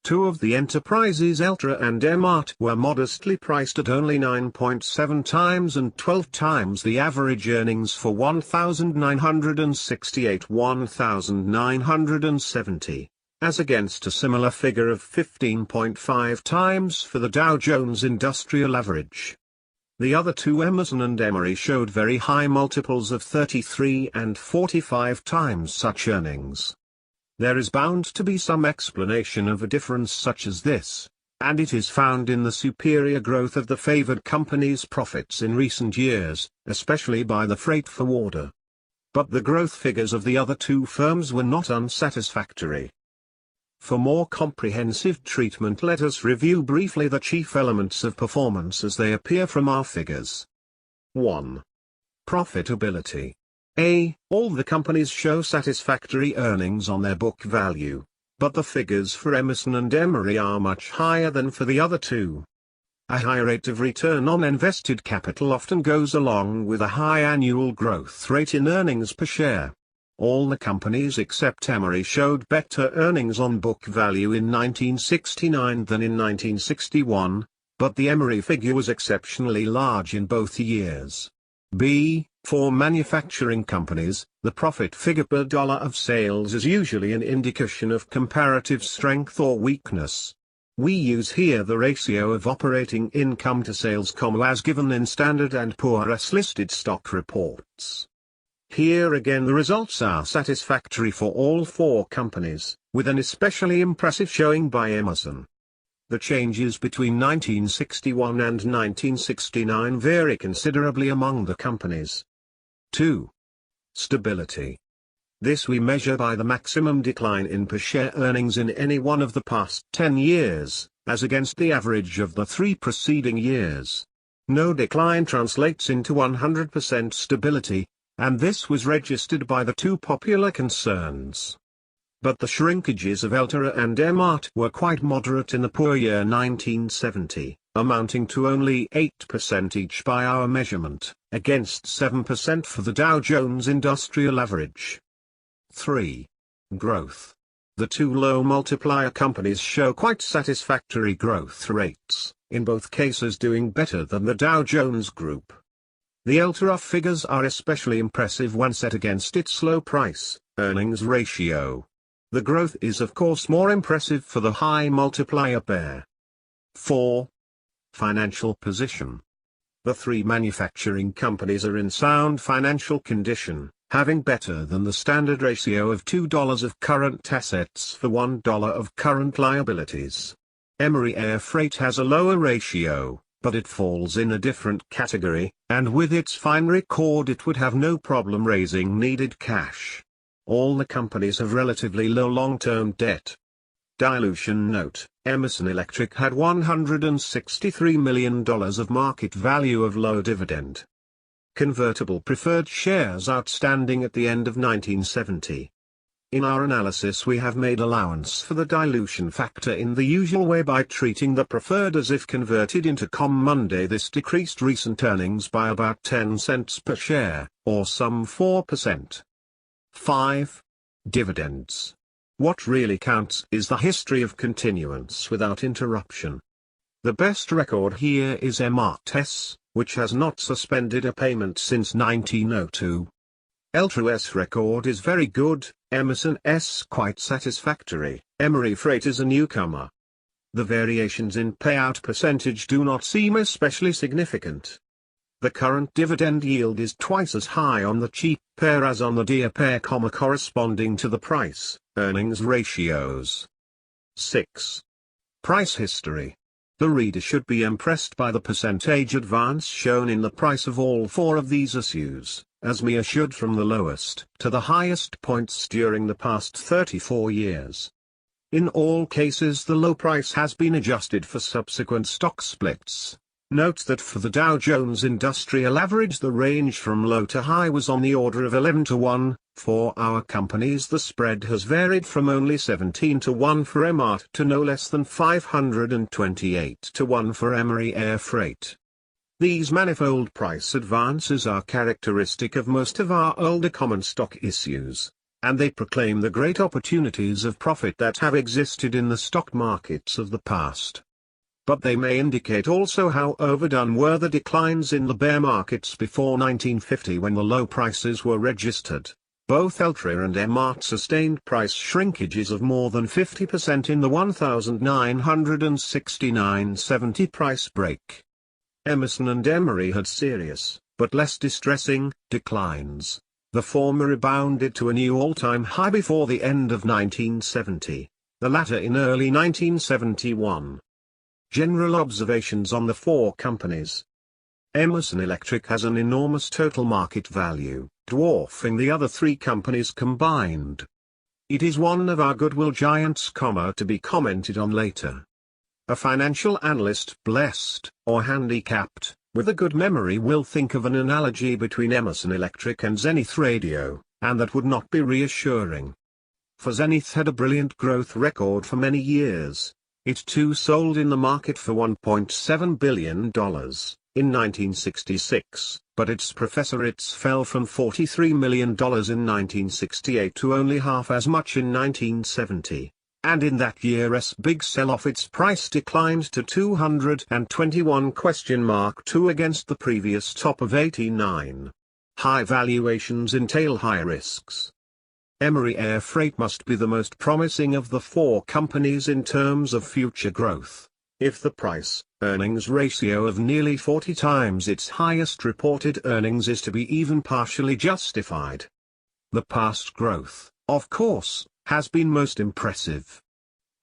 Speaker 1: 2 of the enterprises, Eltra and Emart, were modestly priced at only 9.7 times and 12 times the average earnings for 1,968-1,970, as against a similar figure of 15.5 times for the Dow Jones Industrial Average. The other 2, Emerson and Emery, showed very high multiples of 33 and 45 times such earnings. There is bound to be some explanation of a difference such as this, and it is found in the superior growth of the favored company's profits in recent years, especially by the freight forwarder. But the growth figures of the other 2 firms were not unsatisfactory. For more comprehensive treatment, let us review briefly the chief elements of performance as they appear from our figures. 1. Profitability. All the companies show satisfactory earnings on their book value, but the figures for Emerson and Emery are much higher than for the other 2. A high rate of return on invested capital often goes along with a high annual growth rate in earnings per share. All the companies except Emery showed better earnings on book value in 1969 than in 1961, but the Emery figure was exceptionally large in both years. For manufacturing companies, the profit figure per dollar of sales is usually an indication of comparative strength or weakness. We use here the ratio of operating income to sales, as given in Standard & Poor's listed stock reports. Here again the results are satisfactory for all four companies, with an especially impressive showing by Emerson. The changes between 1961 and 1969 vary considerably among the companies. 2. Stability. This we measure by the maximum decline in per share earnings in any one of the past 10 years, as against the average of the 3 preceding years. No decline translates into 100% stability, and this was registered by the two popular concerns. But the shrinkages of Eltra and Emart were quite moderate in the poor year 1970, amounting to only 8% each by our measurement, against 7% for the Dow Jones Industrial Average. 3. Growth. The two low multiplier companies show quite satisfactory growth rates, in both cases doing better than the Dow Jones Group. The Eltra figures are especially impressive when set against its low price-earnings ratio. The growth is of course more impressive for the high multiplier pair. 4. Financial position. The three manufacturing companies are in sound financial condition, having better than the standard ratio of $2 of current assets for $1 of current liabilities. Emery Air Freight has a lower ratio, but it falls in a different category, and with its fine record it would have no problem raising needed cash. All the companies have relatively low long-term debt. Dilution note: Emerson Electric had $163 million of market value of low dividend convertible preferred shares outstanding at the end of 1970. In our analysis we have made allowance for the dilution factor in the usual way by treating the preferred as if converted into Monday. This decreased recent earnings by about 10 cents per share, or some 4%. 5. Dividends. What really counts is the history of continuance without interruption. The best record here is Emart's, which has not suspended a payment since 1902. Eltra's record is very good, Emerson's quite satisfactory, Emery Freight is a newcomer. The variations in payout percentage do not seem especially significant. The current dividend yield is twice as high on the cheap pair as on the dear pair, corresponding to the price-earnings ratios. 6. Price history. The reader should be impressed by the percentage advance shown in the price of all four of these issues, as measured from the lowest to the highest points during the past 34 years. In all cases the low price has been adjusted for subsequent stock splits. Note that for the Dow Jones Industrial Average the range from low to high was on the order of 11 to 1, for our companies the spread has varied from only 17 to 1 for Emart to no less than 528 to 1 for Emery Air Freight. These manifold price advances are characteristic of most of our older common stock issues, and they proclaim the great opportunities of profit that have existed in the stock markets of the past. But they may indicate also how overdone were the declines in the bear markets before 1950 when the low prices were registered. Both Eltra and Emart sustained price shrinkages of more than 50% in the 1969-70 price break. Emerson and Emery had serious, but less distressing, declines. The former rebounded to a new all-time high before the end of 1970, the latter in early 1971. General observations on the four companies. Emerson Electric has an enormous total market value, dwarfing the other three companies combined. It is one of our goodwill giants, to be commented on later. A financial analyst blessed, or handicapped, with a good memory will think of an analogy between Emerson Electric and Zenith Radio, and that would not be reassuring. For Zenith had a brilliant growth record for many years. It too sold in the market for $1.7 billion in 1966, but its professorites fell from $43 million in 1968 to only half as much in 1970, and in that year's big sell-off its price declined to $221?2 against the previous top of $89. High valuations entail high risks. Emery Air Freight must be the most promising of the four companies in terms of future growth. If the price-earnings ratio of nearly 40 times its highest reported earnings is to be even partially justified. The past growth, of course, has been most impressive.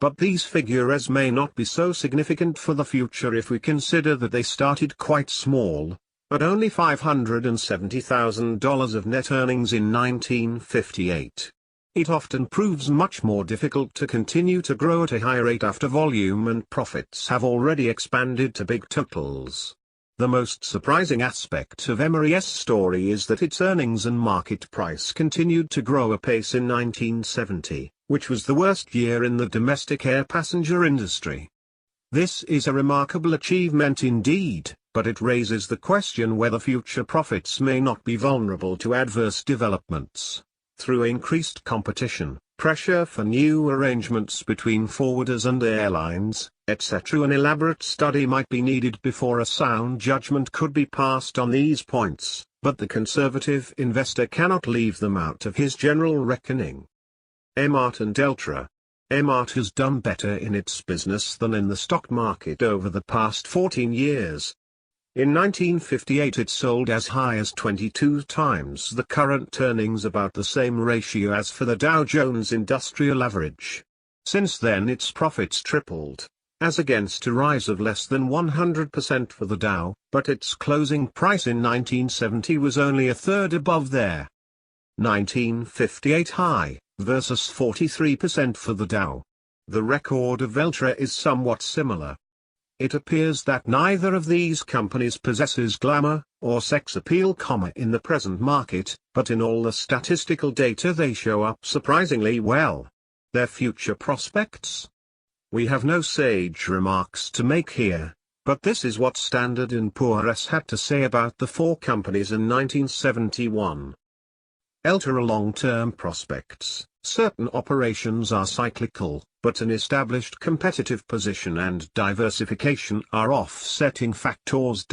Speaker 1: But these figures may not be so significant for the future if we consider that they started quite small, at only $570,000 of net earnings in 1958. It often proves much more difficult to continue to grow at a high rate after volume and profits have already expanded to big totals. The most surprising aspect of Emery's story is that its earnings and market price continued to grow apace in 1970, which was the worst year in the domestic air passenger industry. This is a remarkable achievement indeed, but it raises the question whether future profits may not be vulnerable to adverse developments. Through increased competition, pressure for new arrangements between forwarders and airlines, etc. An elaborate study might be needed before a sound judgment could be passed on these points, but the conservative investor cannot leave them out of his general reckoning. Emart and Eltra. Emart has done better in its business than in the stock market over the past 14 years. In 1958 it sold as high as 22 times the current earnings, about the same ratio as for the Dow Jones Industrial Average. Since then its profits tripled, as against a rise of less than 100% for the Dow, but its closing price in 1970 was only a third above their 1958 high, versus 43% for the Dow. The record of Eltra is somewhat similar. It appears that neither of these companies possesses glamour, or sex appeal, in the present market, but in all the statistical data they show up surprisingly well. Their future prospects? We have no sage remarks to make here, but this is what Standard & Poor's had to say about the four companies in 1971. Eltra long-term prospects. Certain operations are cyclical, but an established competitive position and diversification are offsetting factors.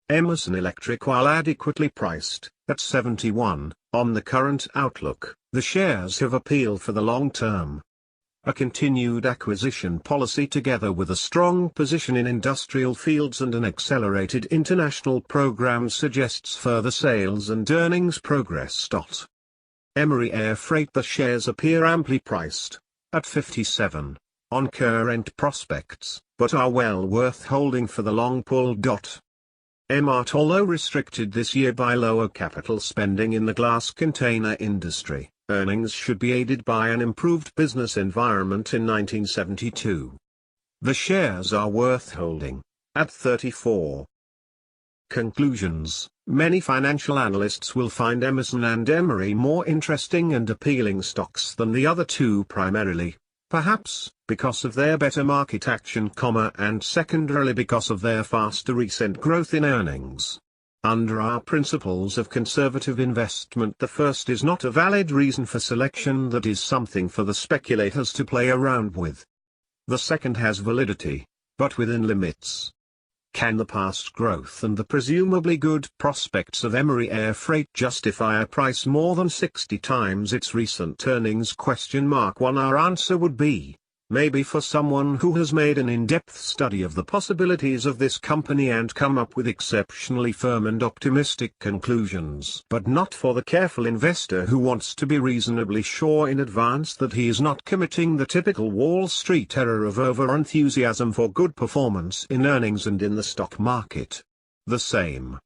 Speaker 1: Emerson Electric, while adequately priced, at 71, on the current outlook, the shares have appeal for the long term. A continued acquisition policy together with a strong position in industrial fields and an accelerated international program suggests further sales and earnings progress. Emery Air Freight, the shares appear amply priced, at 57, on current prospects, but are well worth holding for the long pull. Emart, although restricted this year by lower capital spending in the glass container industry, earnings should be aided by an improved business environment in 1972. The shares are worth holding, at 34. Conclusions. Many financial analysts will find Emerson and Emery more interesting and appealing stocks than the other two, primarily, perhaps, because of their better market action, and secondarily because of their faster recent growth in earnings. Under our principles of conservative investment, the first is not a valid reason for selection, that is something for the speculators to play around with. The second has validity, but within limits. Can the past growth and the presumably good prospects of Emery Air Freight justify a price more than 60 times its recent earnings? One. Our answer would be, maybe, for someone who has made an in-depth study of the possibilities of this company and come up with exceptionally firm and optimistic conclusions. But not for the careful investor who wants to be reasonably sure in advance that he is not committing the typical Wall Street error of over-enthusiasm for good performance in earnings and in the stock market. The same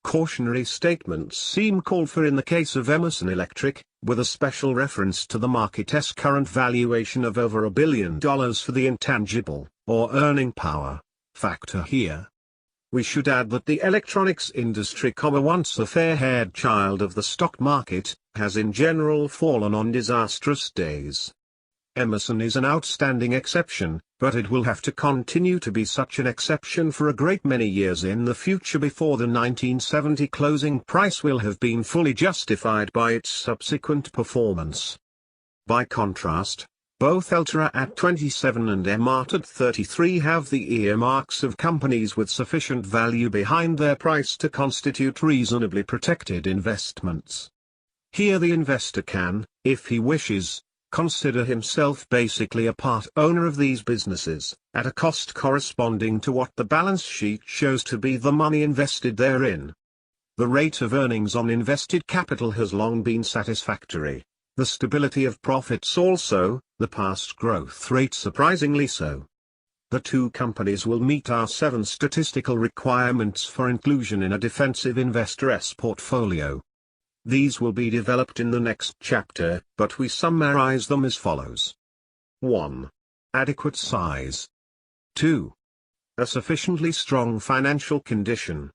Speaker 1: cautionary statements seem called for in the case of Emerson Electric, with a special reference to the market's current valuation of over $1 billion for the intangible, or earning power, factor here. We should add that the electronics industry, once a fair-haired child of the stock market, has in general fallen on disastrous days. Emerson is an outstanding exception, but it will have to continue to be such an exception for a great many years in the future before the 1970 closing price will have been fully justified by its subsequent performance. By contrast, Both Eltra at 27 and Emart at 33 have the earmarks of companies with sufficient value behind their price to constitute reasonably protected investments. Here the investor can, if he wishes, consider himself basically a part owner of these businesses, at a cost corresponding to what the balance sheet shows to be the money invested therein. The rate of earnings on invested capital has long been satisfactory. The stability of profits also, the past growth rate surprisingly so. The two companies will meet our 7 statistical requirements for inclusion in a defensive investor's portfolio. These will be developed in the next chapter, but we summarize them as follows. 1. Adequate size. 2. A sufficiently strong financial condition.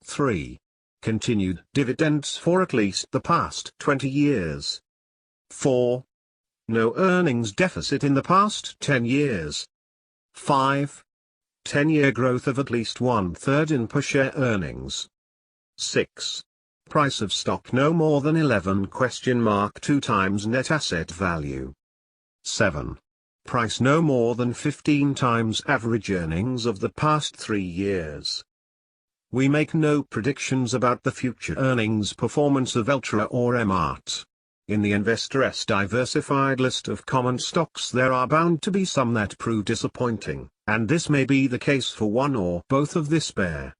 Speaker 1: 3. Continued dividends for at least the past 20 years. 4. No earnings deficit in the past 10 years. 5. 10-year growth of at least 1/3 in per share earnings. 6. Price of stock no more than 11(2 times net asset value. 7. Price no more than 15 times average earnings of the past 3 years. We make no predictions about the future earnings performance of Eltra or Emart. In the investor's diversified list of common stocks there are bound to be some that prove disappointing, and this may be the case for one or both of this pair.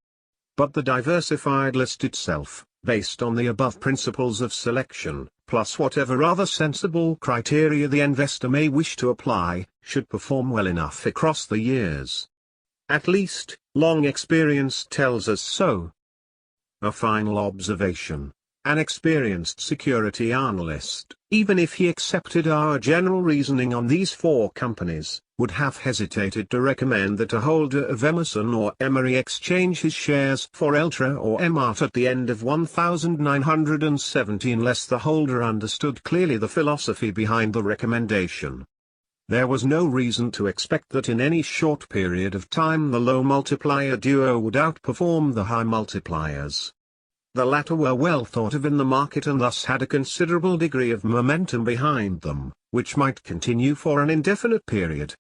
Speaker 1: But the diversified list itself, based on the above principles of selection, plus whatever other sensible criteria the investor may wish to apply, should perform well enough across the years. At least, long experience tells us so. A final observation. An experienced security analyst, even if he accepted our general reasoning on these 4 companies, would have hesitated to recommend that a holder of Emerson or Emery exchange his shares for Eltra or Emart at the end of 1970 unless the holder understood clearly the philosophy behind the recommendation. There was no reason to expect that in any short period of time the low multiplier duo would outperform the high multipliers. The latter were well thought of in the market and thus had a considerable degree of momentum behind them, which might continue for an indefinite period.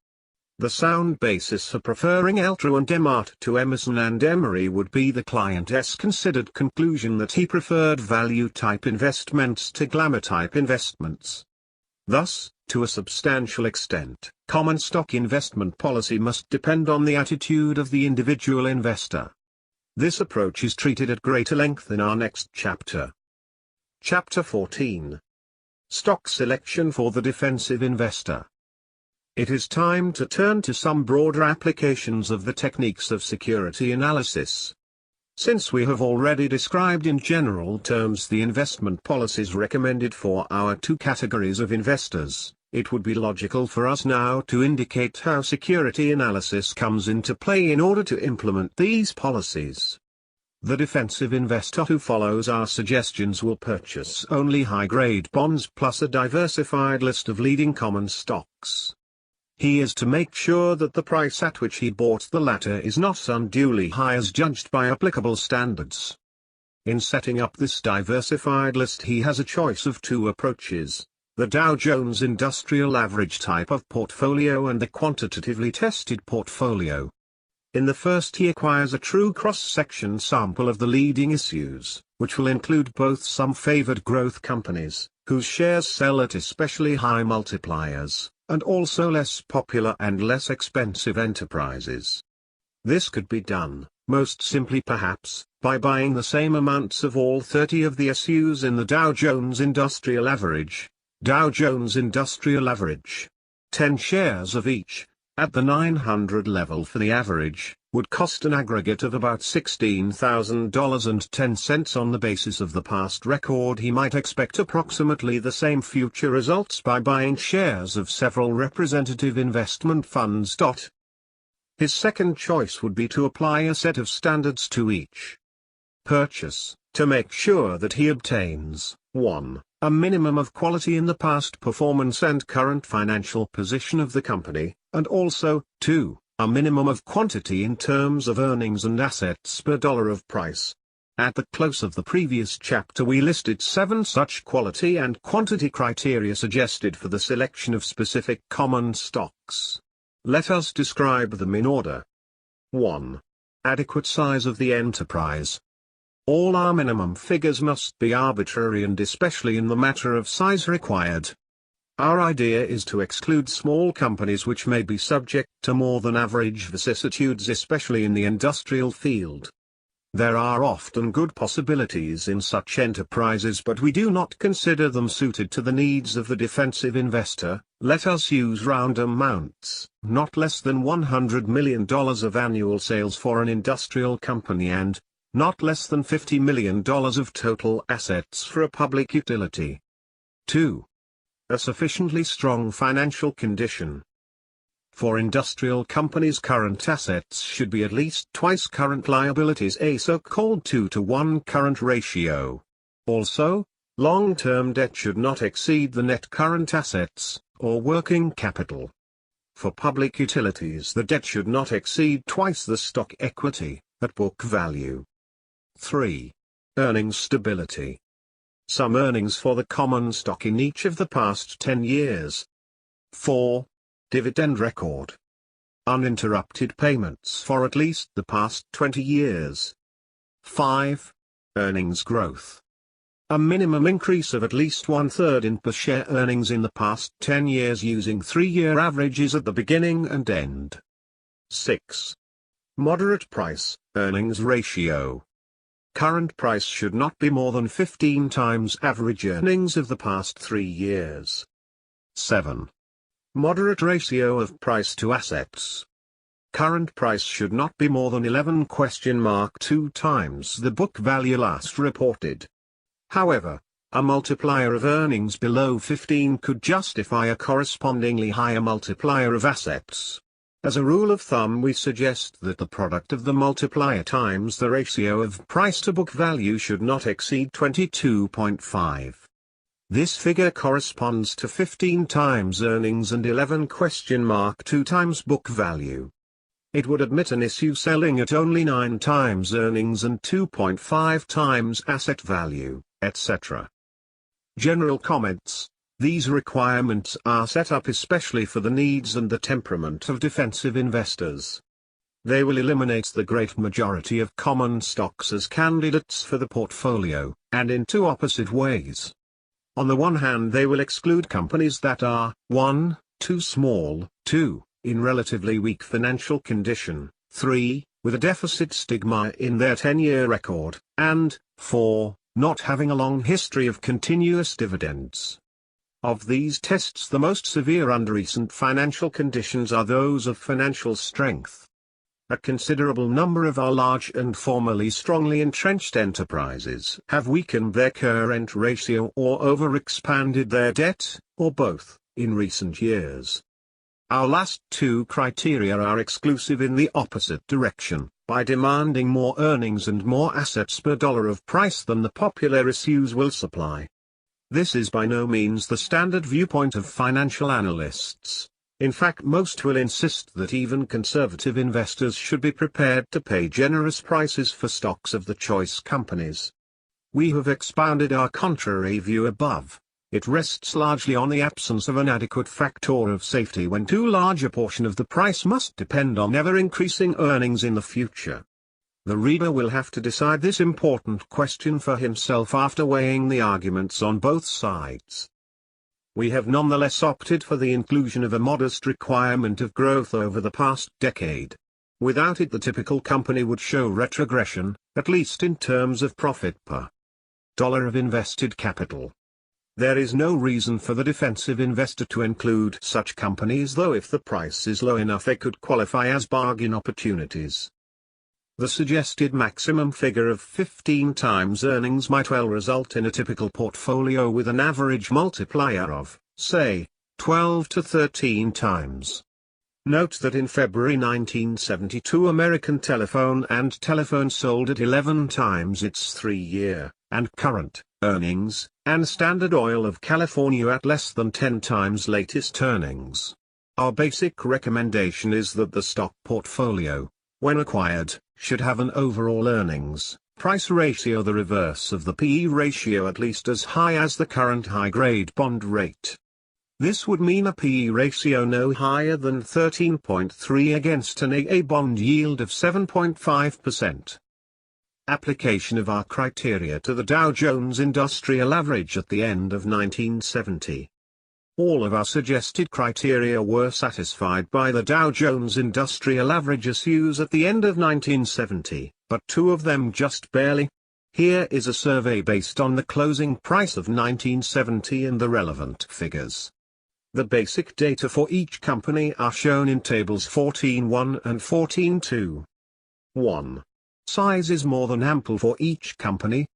Speaker 1: The sound basis for preferring Eltra and Emart to Emerson and Emery would be the client's considered conclusion that he preferred value-type investments to glamour-type investments. Thus, to a substantial extent, common stock investment policy must depend on the attitude of the individual investor. This approach is treated at greater length in our next chapter. Chapter 14. Stock Selection for the Defensive Investor. It is time to turn to some broader applications of the techniques of security analysis. Since we have already described in general terms the investment policies recommended for our 2 categories of investors, it would be logical for us now to indicate how security analysis comes into play in order to implement these policies. The defensive investor who follows our suggestions will purchase only high-grade bonds plus a diversified list of leading common stocks. He is to make sure that the price at which he bought the latter is not unduly high as judged by applicable standards. In setting up this diversified list he has a choice of 2 approaches. The Dow Jones Industrial Average type of portfolio and the quantitatively tested portfolio. In the first he acquires a true cross-section sample of the leading issues, which will include both some favored growth companies, whose shares sell at especially high multipliers, and also less popular and less expensive enterprises. This could be done, most simply perhaps, by buying the same amounts of all 30 of the issues in the Dow Jones Industrial Average. Dow Jones Industrial Average. 10 shares of each, at the 900 level for the average, would cost an aggregate of about $16,000.10 on the basis of the past record. He might expect approximately the same future results by buying shares of several representative investment funds. His second choice would be to apply a set of standards to each purchase, to make sure that he obtains 1. A minimum of quality in the past performance and current financial position of the company, and also, 2, a minimum of quantity in terms of earnings and assets per dollar of price. At the close of the previous chapter we listed 7 such quality and quantity criteria suggested for the selection of specific common stocks. Let us describe them in order. 1. Adequate size of the enterprise. All our minimum figures must be arbitrary and especially in the matter of size required. Our idea is to exclude small companies which may be subject to more than average vicissitudes, especially in the industrial field. There are often good possibilities in such enterprises, but we do not consider them suited to the needs of the defensive investor. Let us use round amounts, not less than $100 million of annual sales for an industrial company and not less than $50 million of total assets for a public utility. 2. A sufficiently strong financial condition. For industrial companies, current assets should be at least twice current liabilities, a so-called 2-to-1 current ratio. Also, long-term debt should not exceed the net current assets, or working capital. For public utilities, the debt should not exceed twice the stock equity, at book value. 3. Earnings stability. Some earnings for the common stock in each of the past 10 years. 4. Dividend record. Uninterrupted payments for at least the past 20 years. 5. Earnings growth. A minimum increase of at least 1/3 in per share earnings in the past 10 years using 3-year averages at the beginning and end. 6. Moderate price earnings ratio. Current price should not be more than 15 times average earnings of the past 3 years. 7. Moderate ratio of price to assets. Current price should not be more than 11*2 times the book value last reported. However, a multiplier of earnings below 15 could justify a correspondingly higher multiplier of assets. As a rule of thumb, we suggest that the product of the multiplier times the ratio of price to book value should not exceed 22.5. This figure corresponds to 15 times earnings and 11*2 times book value. It would admit an issue selling at only 9 times earnings and 2.5 times asset value, etc. General comments. These requirements are set up especially for the needs and the temperament of defensive investors. They will eliminate the great majority of common stocks as candidates for the portfolio, and in 2 opposite ways. On the one hand, they will exclude companies that are 1. Too small, 2. In relatively weak financial condition, 3. With a deficit stigma in their 10-year record, and 4. Not having a long history of continuous dividends. Of these tests, the most severe under recent financial conditions are those of financial strength. A considerable number of our large and formerly strongly entrenched enterprises have weakened their current ratio or overexpanded their debt, or both, in recent years. Our last 2 criteria are exclusive in the opposite direction, by demanding more earnings and more assets per dollar of price than the popular issues will supply. This is by no means the standard viewpoint of financial analysts. In fact, most will insist that even conservative investors should be prepared to pay generous prices for stocks of the choice companies. We have expounded our contrary view above. It rests largely on the absence of an adequate factor of safety when too large a portion of the price must depend on ever-increasing earnings in the future. The reader will have to decide this important question for himself after weighing the arguments on both sides. We have nonetheless opted for the inclusion of a modest requirement of growth over the past decade. Without it, the typical company would show retrogression, at least in terms of profit per dollar of invested capital. There is no reason for the defensive investor to include such companies, though if the price is low enough they could qualify as bargain opportunities. The suggested maximum figure of 15 times earnings might well result in a typical portfolio with an average multiplier of, say, 12 to 13 times. Note that in February 1972 American Telephone and Telephone sold at 11 times its 3-year, and current, earnings, and Standard Oil of California at less than 10 times latest earnings. Our basic recommendation is that the stock portfolio, when acquired, should have an overall earnings, price ratio, the reverse of the PE ratio, at least as high as the current high-grade bond rate. This would mean a PE ratio no higher than 13.3 against an AA bond yield of 7.5%. Application of our criteria to the Dow Jones Industrial Average at the end of 1970. All of our suggested criteria were satisfied by the Dow Jones Industrial Average issues at the end of 1970, but two of them just barely. Here is a survey based on the closing price of 1970 and the relevant figures. The basic data for each company are shown in tables 14.1 and 14.2. 1. Size is more than ample for each company.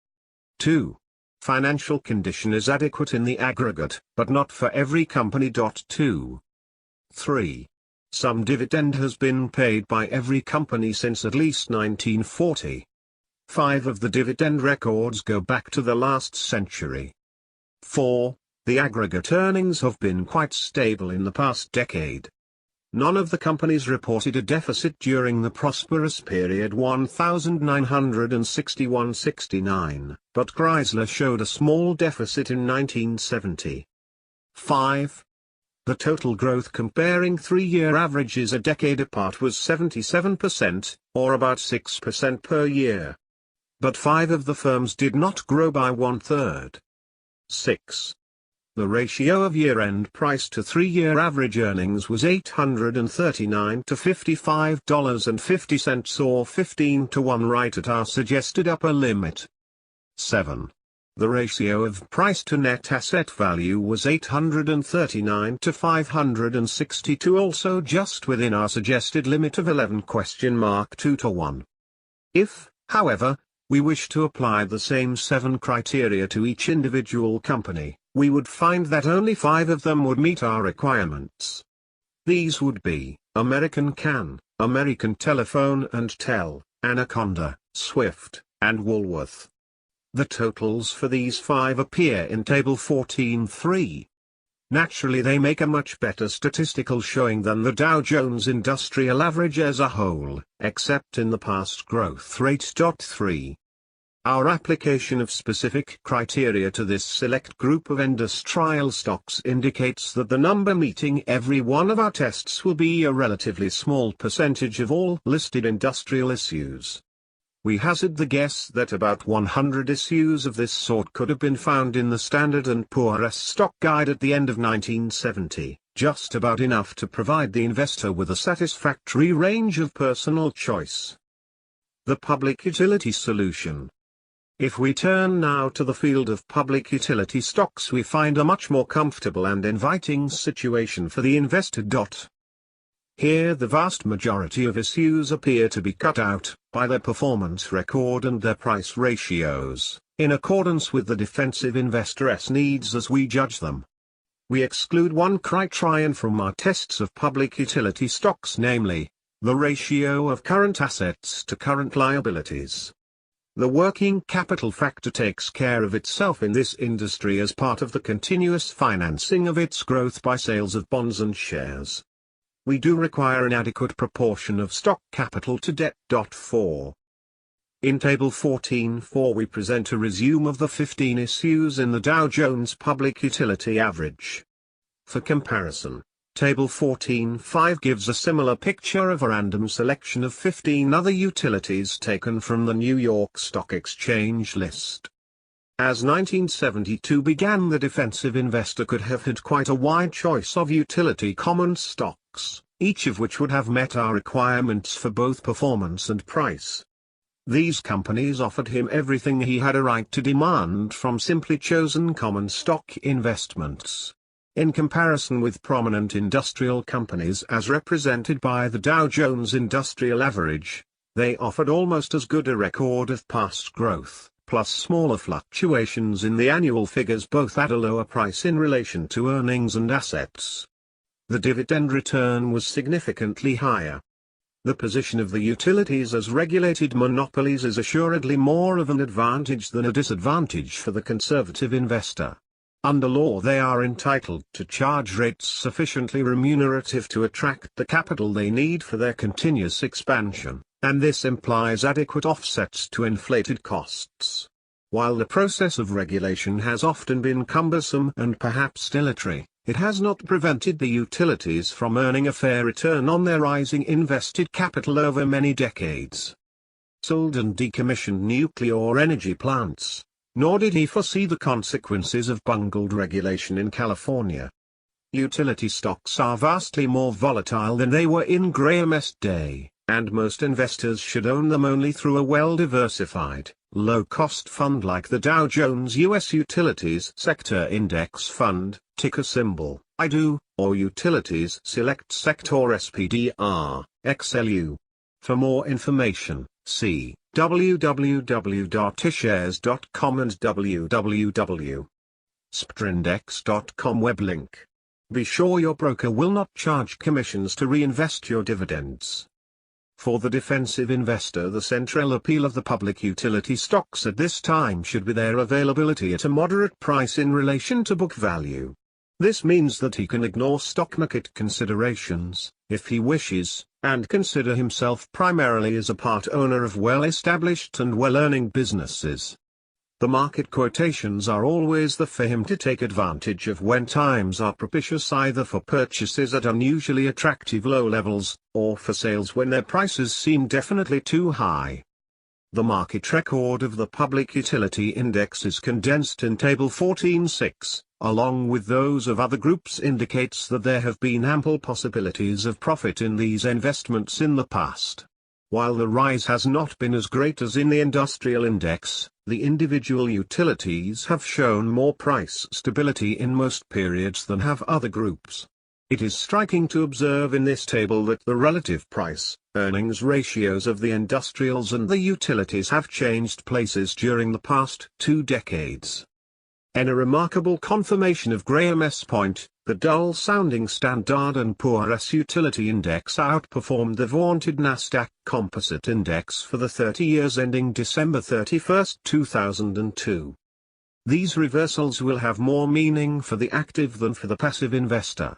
Speaker 1: 2. Financial condition is adequate in the aggregate, but not for every company. 2. 3. Some dividend has been paid by every company since at least 1940. 5 of the dividend records go back to the last century. 4. The aggregate earnings have been quite stable in the past decade. None of the companies reported a deficit during the prosperous period 1961-69, but Chrysler showed a small deficit in 1970. 5. The total growth comparing three-year averages a decade apart was 77%, or about 6% per year. But 5 of the firms did not grow by 1/3. 6. The ratio of year-end price to three-year average earnings was 839 to $55.50, or 15-to-1, right at our suggested upper limit. 7. The ratio of price to net asset value was 839 to 562, also just within our suggested limit of 11?2-to-1. If, however, we wish to apply the same 7 criteria to each individual company, we would find that only 5 of them would meet our requirements. These would be American Can, American Telephone and Tel, Anaconda, Swift, and Woolworth. The totals for these 5 appear in Table 14.3. Naturally, they make a much better statistical showing than the Dow Jones Industrial Average as a whole, except in the past growth rate. 3. Our application of specific criteria to this select group of industrial stocks indicates that the number meeting every one of our tests will be a relatively small percentage of all listed industrial issues. We hazard the guess that about 100 issues of this sort could have been found in the Standard & Poor's stock guide at the end of 1970, just about enough to provide the investor with a satisfactory range of personal choice. The public utility solution. If we turn now to the field of public utility stocks, we find a much more comfortable and inviting situation for the investor. Here the vast majority of issues appear to be cut out by their performance record and their price ratios, in accordance with the defensive investor's needs as we judge them. We exclude one criterion from our tests of public utility stocks, namely, the ratio of current assets to current liabilities. The working capital factor takes care of itself in this industry as part of the continuous financing of its growth by sales of bonds and shares. We do require an adequate proportion of stock capital to debt. 4. In Table 14.4 we present a resume of the 15 issues in the Dow Jones Public Utility Average. For comparison, Table 14.5 gives a similar picture of a random selection of 15 other utilities taken from the New York Stock Exchange list. As 1972 began, the defensive investor could have had quite a wide choice of utility common stocks, each of which would have met our requirements for both performance and price. These companies offered him everything he had a right to demand from simply chosen common stock investments. In comparison with prominent industrial companies as represented by the Dow Jones Industrial Average, they offered almost as good a record of past growth, plus smaller fluctuations in the annual figures, both at a lower price in relation to earnings and assets. The dividend return was significantly higher. The position of the utilities as regulated monopolies is assuredly more of an advantage than a disadvantage for the conservative investor. Under law, they are entitled to charge rates sufficiently remunerative to attract the capital they need for their continuous expansion, and this implies adequate offsets to inflated costs. While the process of regulation has often been cumbersome and perhaps dilatory, it has not prevented the utilities from earning a fair return on their rising invested capital over many decades. Sold and decommissioned nuclear energy plants, nor did he foresee the consequences of bungled regulation in California. Utility stocks are vastly more volatile than they were in Graham's day, and most investors should own them only through a well-diversified, low-cost fund like the Dow Jones U.S. Utilities Sector Index Fund, ticker symbol, IDU, or Utilities Select Sector SPDR, XLU. For more information, see www.ishares.com and www.spdrindex.com web link. Be sure your broker will not charge commissions to reinvest your dividends. For the defensive investor, the central appeal of the public utility stocks at this time should be their availability at a moderate price in relation to book value. This means that he can ignore stock market considerations, if he wishes, and consider himself primarily as a part owner of well-established and well-earning businesses. The market quotations are always there for him to take advantage of when times are propitious, either for purchases at unusually attractive low levels, or for sales when their prices seem definitely too high. The market record of the Public Utility Index is condensed in Table 14.6, along with those of other groups, indicates that there have been ample possibilities of profit in these investments in the past. While the rise has not been as great as in the industrial index, the individual utilities have shown more price stability in most periods than have other groups. It is striking to observe in this table that the relative price-earnings ratios of the industrials and the utilities have changed places during the past 2 decades. In a remarkable confirmation of Graham's point, the dull-sounding Standard & Poor's Utility Index outperformed the vaunted Nasdaq Composite Index for the 30 years ending December 31, 2002. These reversals will have more meaning for the active than for the passive investor.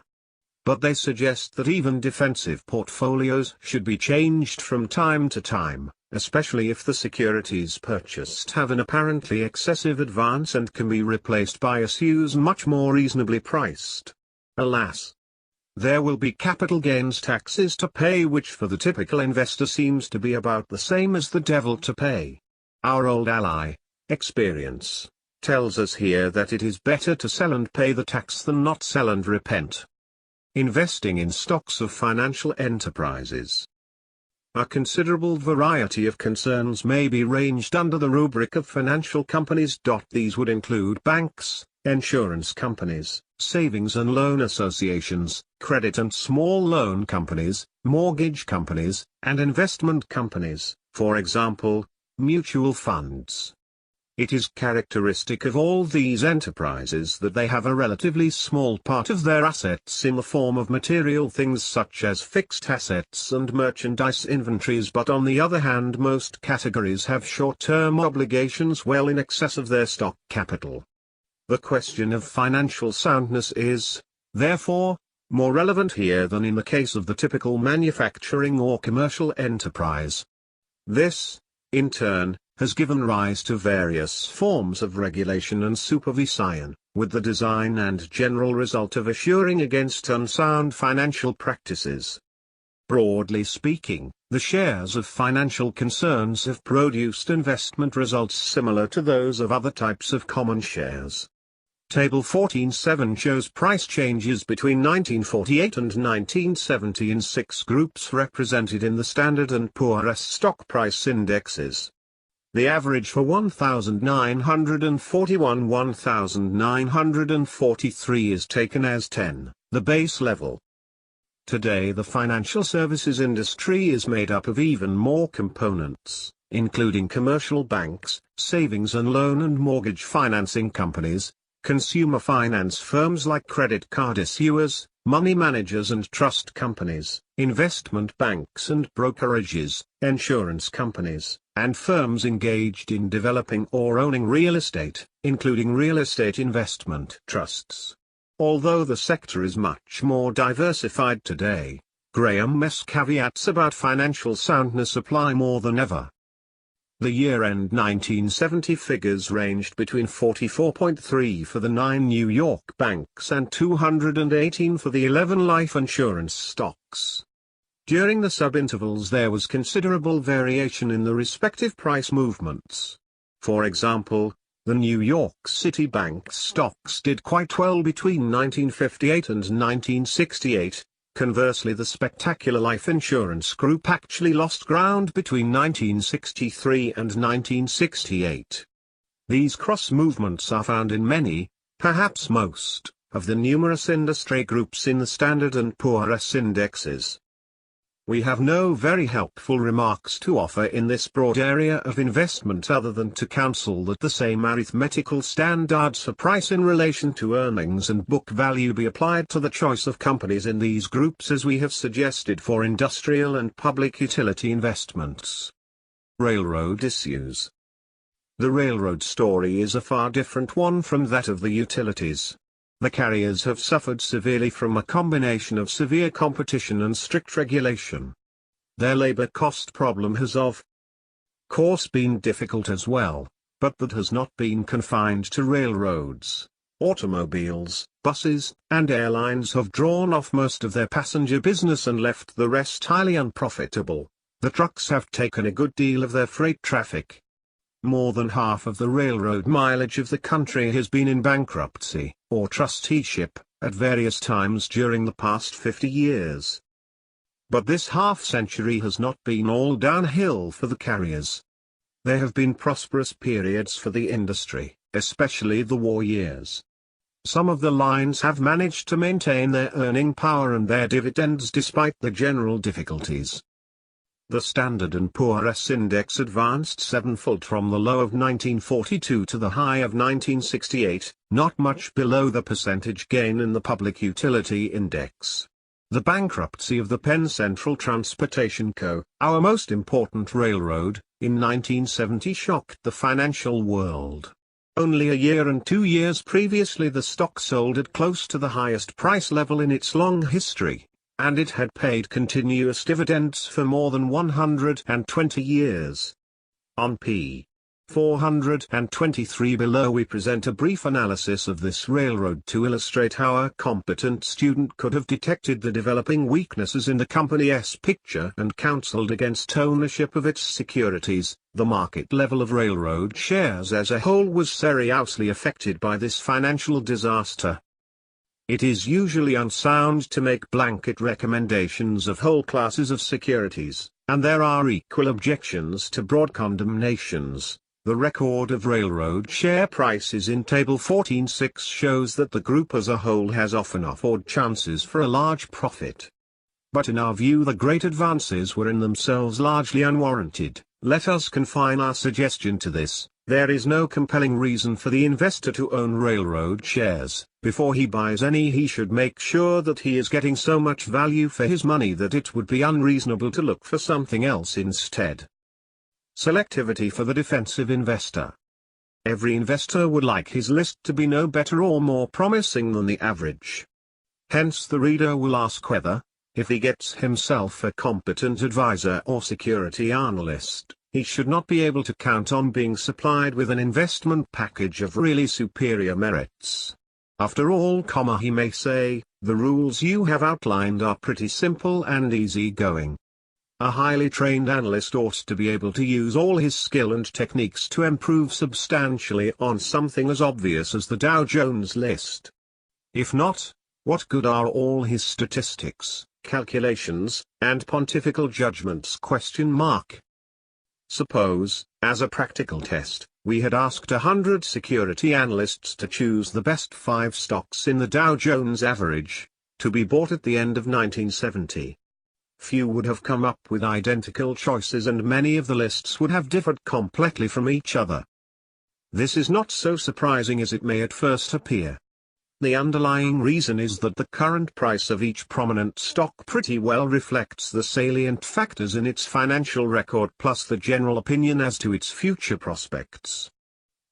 Speaker 1: But they suggest that even defensive portfolios should be changed from time to time, especially if the securities purchased have an apparently excessive advance and can be replaced by issues much more reasonably priced. Alas! There will be capital gains taxes to pay, which for the typical investor seems to be about the same as the devil to pay. Our old ally, experience, tells us here that it is better to sell and pay the tax than not sell and repent. Investing in stocks of financial enterprises. A considerable variety of concerns may be ranged under the rubric of financial companies. These would include banks, insurance companies, savings and loan associations, credit and small loan companies, mortgage companies, and investment companies, for example, mutual funds. It is characteristic of all these enterprises that they have a relatively small part of their assets in the form of material things such as fixed assets and merchandise inventories, but on the other hand most categories have short-term obligations well in excess of their stock capital. The question of financial soundness is, therefore, more relevant here than in the case of the typical manufacturing or commercial enterprise. This, in turn, has given rise to various forms of regulation and supervision, with the design and general result of assuring against unsound financial practices. Broadly speaking, the shares of financial concerns have produced investment results similar to those of other types of common shares. Table 14.7 shows price changes between 1948 and 1970 in 6 groups represented in the Standard & Poor's stock price indexes. The average for 1941-1943 is taken as 10, the base level. Today the financial services industry is made up of even more components, including commercial banks, savings and loan and mortgage financing companies, consumer finance firms like credit card issuers, money managers and trust companies, investment banks and brokerages, insurance companies, and firms engaged in developing or owning real estate, including real estate investment trusts. Although the sector is much more diversified today, Graham S. caveats about financial soundness apply more than ever. The year-end 1970 figures ranged between 44.3 for the 9 New York banks and 218 for the 11 life insurance stocks. During the sub-intervals there was considerable variation in the respective price movements. For example, the New York City Bank stocks did quite well between 1958 and 1968. Conversely, the spectacular life insurance group actually lost ground between 1963 and 1968. These cross-movements are found in many, perhaps most, of the numerous industry groups in the Standard & Poor's indexes. We have no very helpful remarks to offer in this broad area of investment other than to counsel that the same arithmetical standards for price in relation to earnings and book value be applied to the choice of companies in these groups as we have suggested for industrial and public utility investments. Railroad issues. The railroad story is a far different one from that of the utilities. The carriers have suffered severely from a combination of severe competition and strict regulation. Their labor cost problem has of course been difficult as well, but that has not been confined to railroads. Automobiles, buses, and airlines have drawn off most of their passenger business and left the rest highly unprofitable. The trucks have taken a good deal of their freight traffic. More than half of the railroad mileage of the country has been in bankruptcy, or trusteeship, at various times during the past 50 years. But this half-century has not been all downhill for the carriers. There have been prosperous periods for the industry, especially the war years. Some of the lines have managed to maintain their earning power and their dividends despite the general difficulties. The Standard & Poor's index advanced sevenfold from the low of 1942 to the high of 1968, not much below the percentage gain in the Public Utility Index. The bankruptcy of the Penn Central Transportation Co., our most important railroad, in 1970 shocked the financial world. Only a year and 2 years previously the stock sold at close to the highest price level in its long history, and it had paid continuous dividends for more than 120 years. On p. 423 below we present a brief analysis of this railroad to illustrate how a competent student could have detected the developing weaknesses in the company's picture and counseled against ownership of its securities. The market level of railroad shares as a whole was seriously affected by this financial disaster. It is usually unsound to make blanket recommendations of whole classes of securities, and there are equal objections to broad condemnations. The record of railroad share prices in Table 14.6 shows that the group as a whole has often offered chances for a large profit. But in our view the great advances were in themselves largely unwarranted. Let us confine our suggestion to this. There is no compelling reason for the investor to own railroad shares. Before he buys any he should make sure that he is getting so much value for his money that it would be unreasonable to look for something else instead. Selectivity for the defensive investor. Every investor would like his list to be no better or more promising than the average. Hence the reader will ask whether, if he gets himself a competent advisor or security analyst, he should not be able to count on being supplied with an investment package of really superior merits. After all, he may say, the rules you have outlined are pretty simple and easy-going. A highly trained analyst ought to be able to use all his skill and techniques to improve substantially on something as obvious as the Dow Jones list. If not, what good are all his statistics, calculations, and pontifical judgments? Suppose, as a practical test, we had asked 100 security analysts to choose the best 5 stocks in the Dow Jones average, to be bought at the end of 1970. Few would have come up with identical choices and many of the lists would have differed completely from each other. This is not so surprising as it may at first appear. The underlying reason is that the current price of each prominent stock pretty well reflects the salient factors in its financial record plus the general opinion as to its future prospects.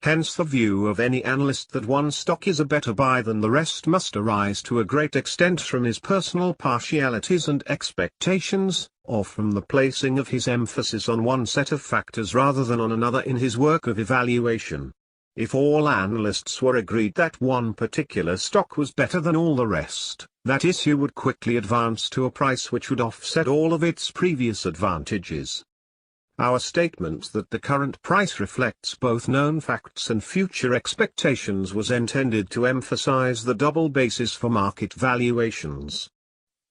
Speaker 1: Hence the view of any analyst that one stock is a better buy than the rest must arise to a great extent from his personal partialities and expectations, or from the placing of his emphasis on one set of factors rather than on another in his work of evaluation. If all analysts were agreed that one particular stock was better than all the rest, that issue would quickly advance to a price which would offset all of its previous advantages. Our statement that the current price reflects both known facts and future expectations was intended to emphasize the double basis for market valuations.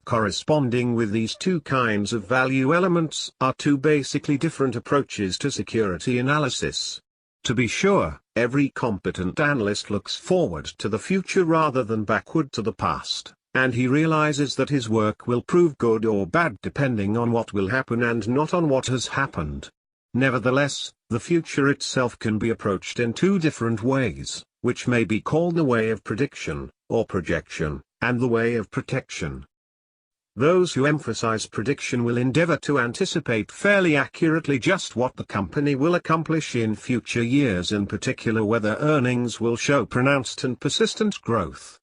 Speaker 1: Corresponding with these two kinds of value elements are two basically different approaches to security analysis. To be sure, every competent analyst looks forward to the future rather than backward to the past, and he realizes that his work will prove good or bad depending on what will happen and not on what has happened. Nevertheless, the future itself can be approached in two different ways, which may be called the way of prediction, or projection, and the way of protection. Those who emphasize prediction will endeavor to anticipate fairly accurately just what the company will accomplish in future years, in particular whether earnings will show pronounced and persistent growth.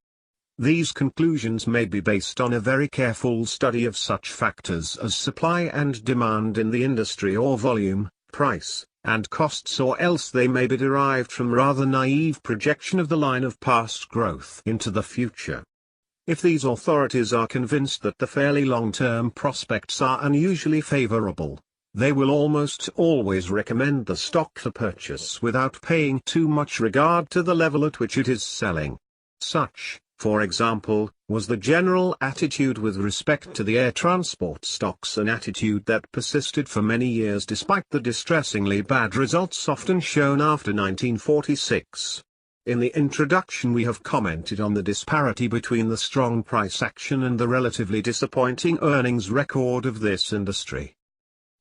Speaker 1: These conclusions may be based on a very careful study of such factors as supply and demand in the industry, or volume, price, and costs, or else they may be derived from rather naive projection of the line of past growth into the future. If these authorities are convinced that the fairly long-term prospects are unusually favorable, they will almost always recommend the stock for purchase without paying too much regard to the level at which it is selling. Such, for example, was the general attitude with respect to the air transport stocks, an attitude that persisted for many years despite the distressingly bad results often shown after 1946. In the introduction we have commented on the disparity between the strong price action and the relatively disappointing earnings record of this industry.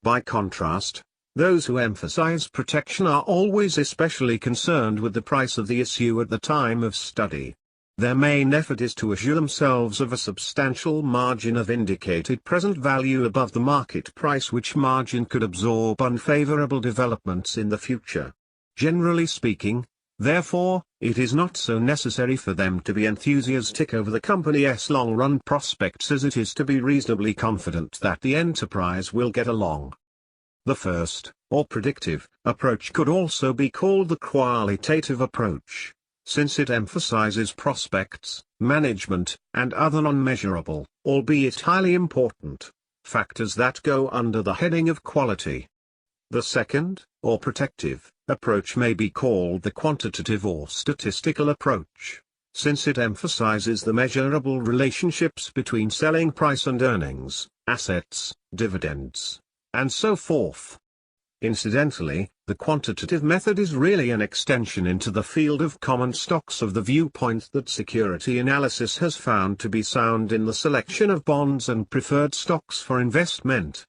Speaker 1: By contrast, those who emphasize protection are always especially concerned with the price of the issue at the time of study. Their main effort is to assure themselves of a substantial margin of indicated present value above the market price, which margin could absorb unfavorable developments in the future. Generally speaking, therefore, it is not so necessary for them to be enthusiastic over the company's long-run prospects as it is to be reasonably confident that the enterprise will get along. The first, or predictive, approach could also be called the qualitative approach, since it emphasizes prospects, management, and other non-measurable, albeit highly important, factors that go under the heading of quality. The second, or protective, approach may be called the quantitative or statistical approach, since it emphasizes the measurable relationships between selling price and earnings, assets, dividends, and so forth. Incidentally, the quantitative method is really an extension into the field of common stocks of the viewpoint that security analysis has found to be sound in the selection of bonds and preferred stocks for investment.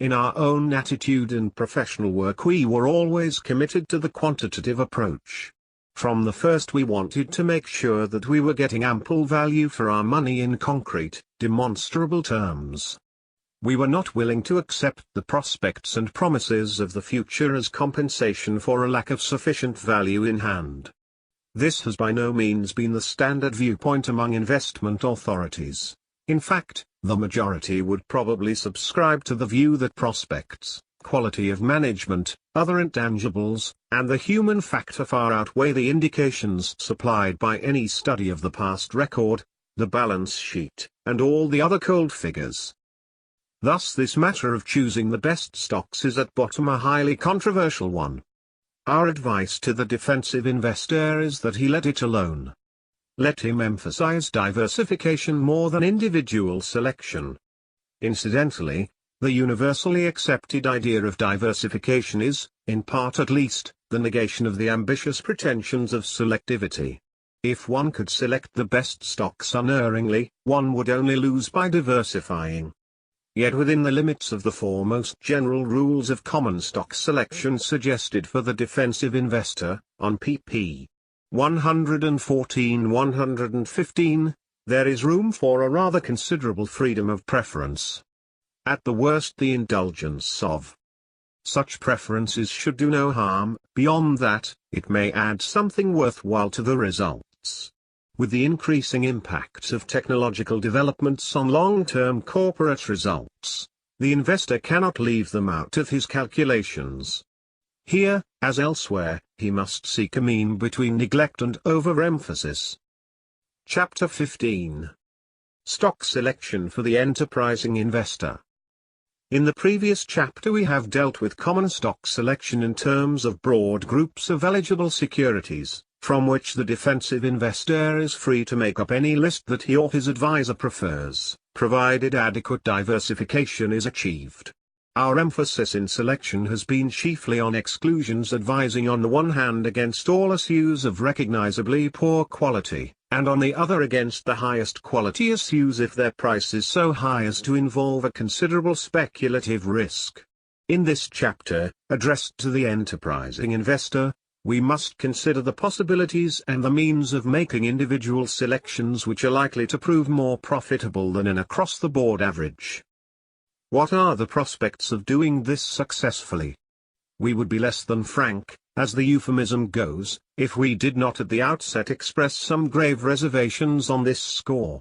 Speaker 1: In our own attitude and professional work we were always committed to the quantitative approach. From the first we wanted to make sure that we were getting ample value for our money in concrete, demonstrable terms. We were not willing to accept the prospects and promises of the future as compensation for a lack of sufficient value in hand. This has by no means been the standard viewpoint among investment authorities. In fact, the majority would probably subscribe to the view that prospects, quality of management, other intangibles, and the human factor far outweigh the indications supplied by any study of the past record, the balance sheet, and all the other cold figures. Thus this matter of choosing the best stocks is at bottom a highly controversial one. Our advice to the defensive investor is that he let it alone. Let him emphasize diversification more than individual selection. Incidentally, the universally accepted idea of diversification is, in part at least, the negation of the ambitious pretensions of selectivity. If one could select the best stocks unerringly, one would only lose by diversifying. Yet within the limits of the four most general rules of common stock selection suggested for the defensive investor, on pp. 114-115, there is room for a rather considerable freedom of preference. At the worst the indulgence of Such preferences should do no harm. Beyond that, it may add something worthwhile to the results. With the increasing impact of technological developments on long-term corporate results, the investor cannot leave them out of his calculations. Here, as elsewhere, he must seek a mean between neglect and overemphasis. Chapter 15. Stock Selection for the Enterprising Investor. In the previous chapter we have dealt with common stock selection in terms of broad groups of eligible securities, from which the defensive investor is free to make up any list that he or his advisor prefers, provided adequate diversification is achieved. Our emphasis in selection has been chiefly on exclusions, advising on the one hand against all issues of recognizably poor quality, and on the other against the highest quality issues if their price is so high as to involve a considerable speculative risk. In this chapter, addressed to the enterprising investor, we must consider the possibilities and the means of making individual selections which are likely to prove more profitable than an across-the-board average. What are the prospects of doing this successfully? We would be less than frank, as the euphemism goes, if we did not at the outset express some grave reservations on this score.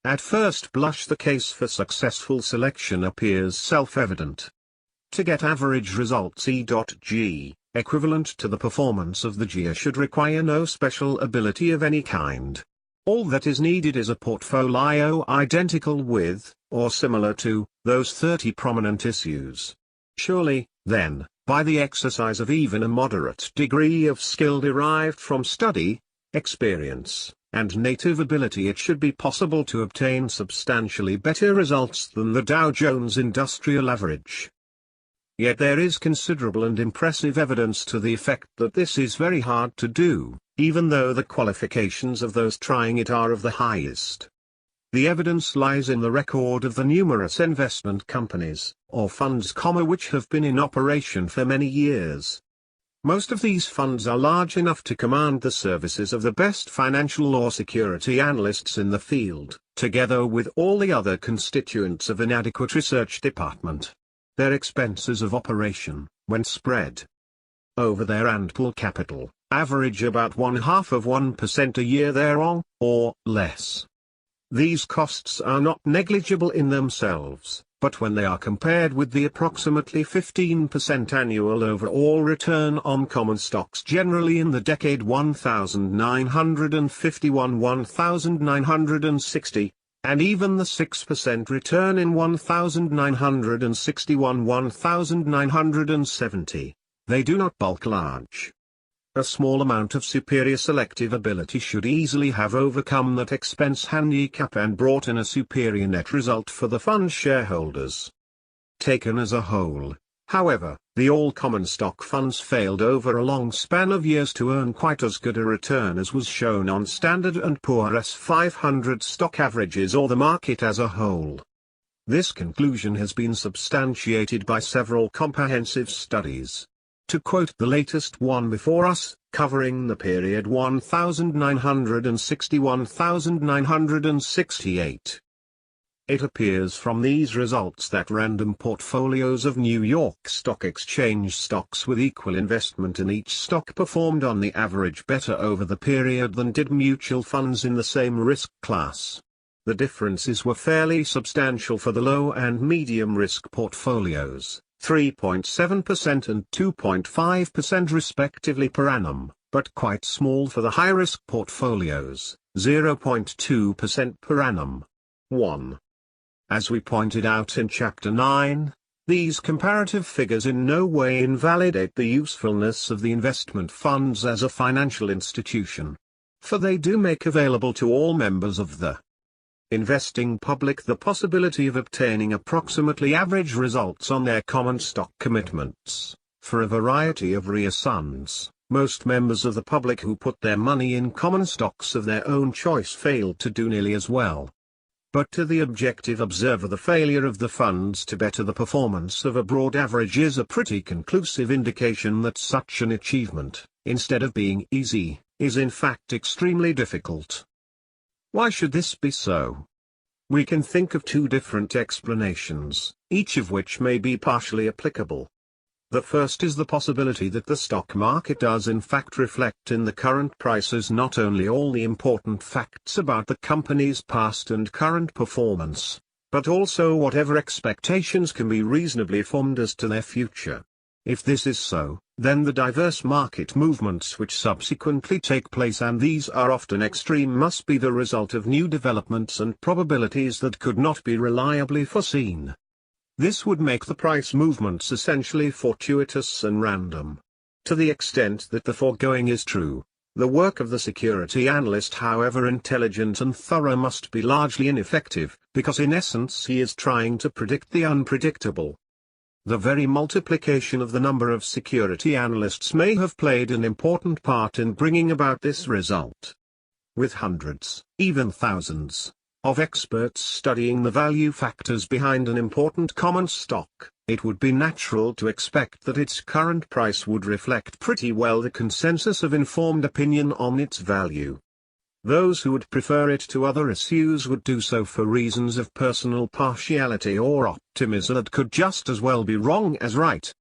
Speaker 1: At first blush the case for successful selection appears self-evident. To get average results E.G, equivalent to the performance of the GIA, should require no special ability of any kind. All that is needed is a portfolio identical with, or similar to, those 30 prominent issues. Surely, then, by the exercise of even a moderate degree of skill derived from study, experience, and native ability, it should be possible to obtain substantially better results than the Dow Jones Industrial Average. Yet there is considerable and impressive evidence to the effect that this is very hard to do, even though the qualifications of those trying it are of the highest. The evidence lies in the record of the numerous investment companies, or funds, which have been in operation for many years. Most of these funds are large enough to command the services of the best financial or security analysts in the field, together with all the other constituents of an adequate research department. Their expenses of operation, when spread over their ample capital, average about 0.5% a year thereon, or less. These costs are not negligible in themselves, but when they are compared with the approximately 15% annual overall return on common stocks generally in the decade 1951-1960, and even the 6% return in 1961-1970, they do not bulk large. A small amount of superior selective ability should easily have overcome that expense handicap and brought in a superior net result for the fund shareholders. Taken as a whole, however, the all-common stock funds failed over a long span of years to earn quite as good a return as was shown on Standard & Poor's 500 stock averages or the market as a whole. This conclusion has been substantiated by several comprehensive studies. To quote the latest one before us, covering the period 1960-1968. It appears from these results that random portfolios of New York Stock Exchange stocks with equal investment in each stock performed on the average better over the period than did mutual funds in the same risk class. The differences were fairly substantial for the low and medium risk portfolios, 3.7% and 2.5% respectively per annum, but quite small for the high-risk portfolios, 0.2% per annum. 1. As we pointed out in Chapter 9, these comparative figures in no way invalidate the usefulness of the investment funds as a financial institution. For they do make available to all members of the investing public the possibility of obtaining approximately average results on their common stock commitments. For a variety of reasons, most members of the public who put their money in common stocks of their own choice fail to do nearly as well. But to the objective observer, the failure of the funds to better the performance of a broad average is a pretty conclusive indication that such an achievement, instead of being easy, is in fact extremely difficult. Why should this be so? We can think of two different explanations, each of which may be partially applicable. The first is the possibility that the stock market does in fact reflect in the current prices not only all the important facts about the company's past and current performance, but also whatever expectations can be reasonably formed as to their future. If this is so, then the diverse market movements which subsequently take place, and these are often extreme, must be the result of new developments and probabilities that could not be reliably foreseen. This would make the price movements essentially fortuitous and random. To the extent that the foregoing is true, the work of the security analyst, however intelligent and thorough, must be largely ineffective, because in essence he is trying to predict the unpredictable. The very multiplication of the number of security analysts may have played an important part in bringing about this result. With hundreds, even thousands, of experts studying the value factors behind an important common stock, it would be natural to expect that its current price would reflect pretty well the consensus of informed opinion on its value. Those who would prefer it to other issues would do so for reasons of personal partiality or optimism that could just as well be wrong as right.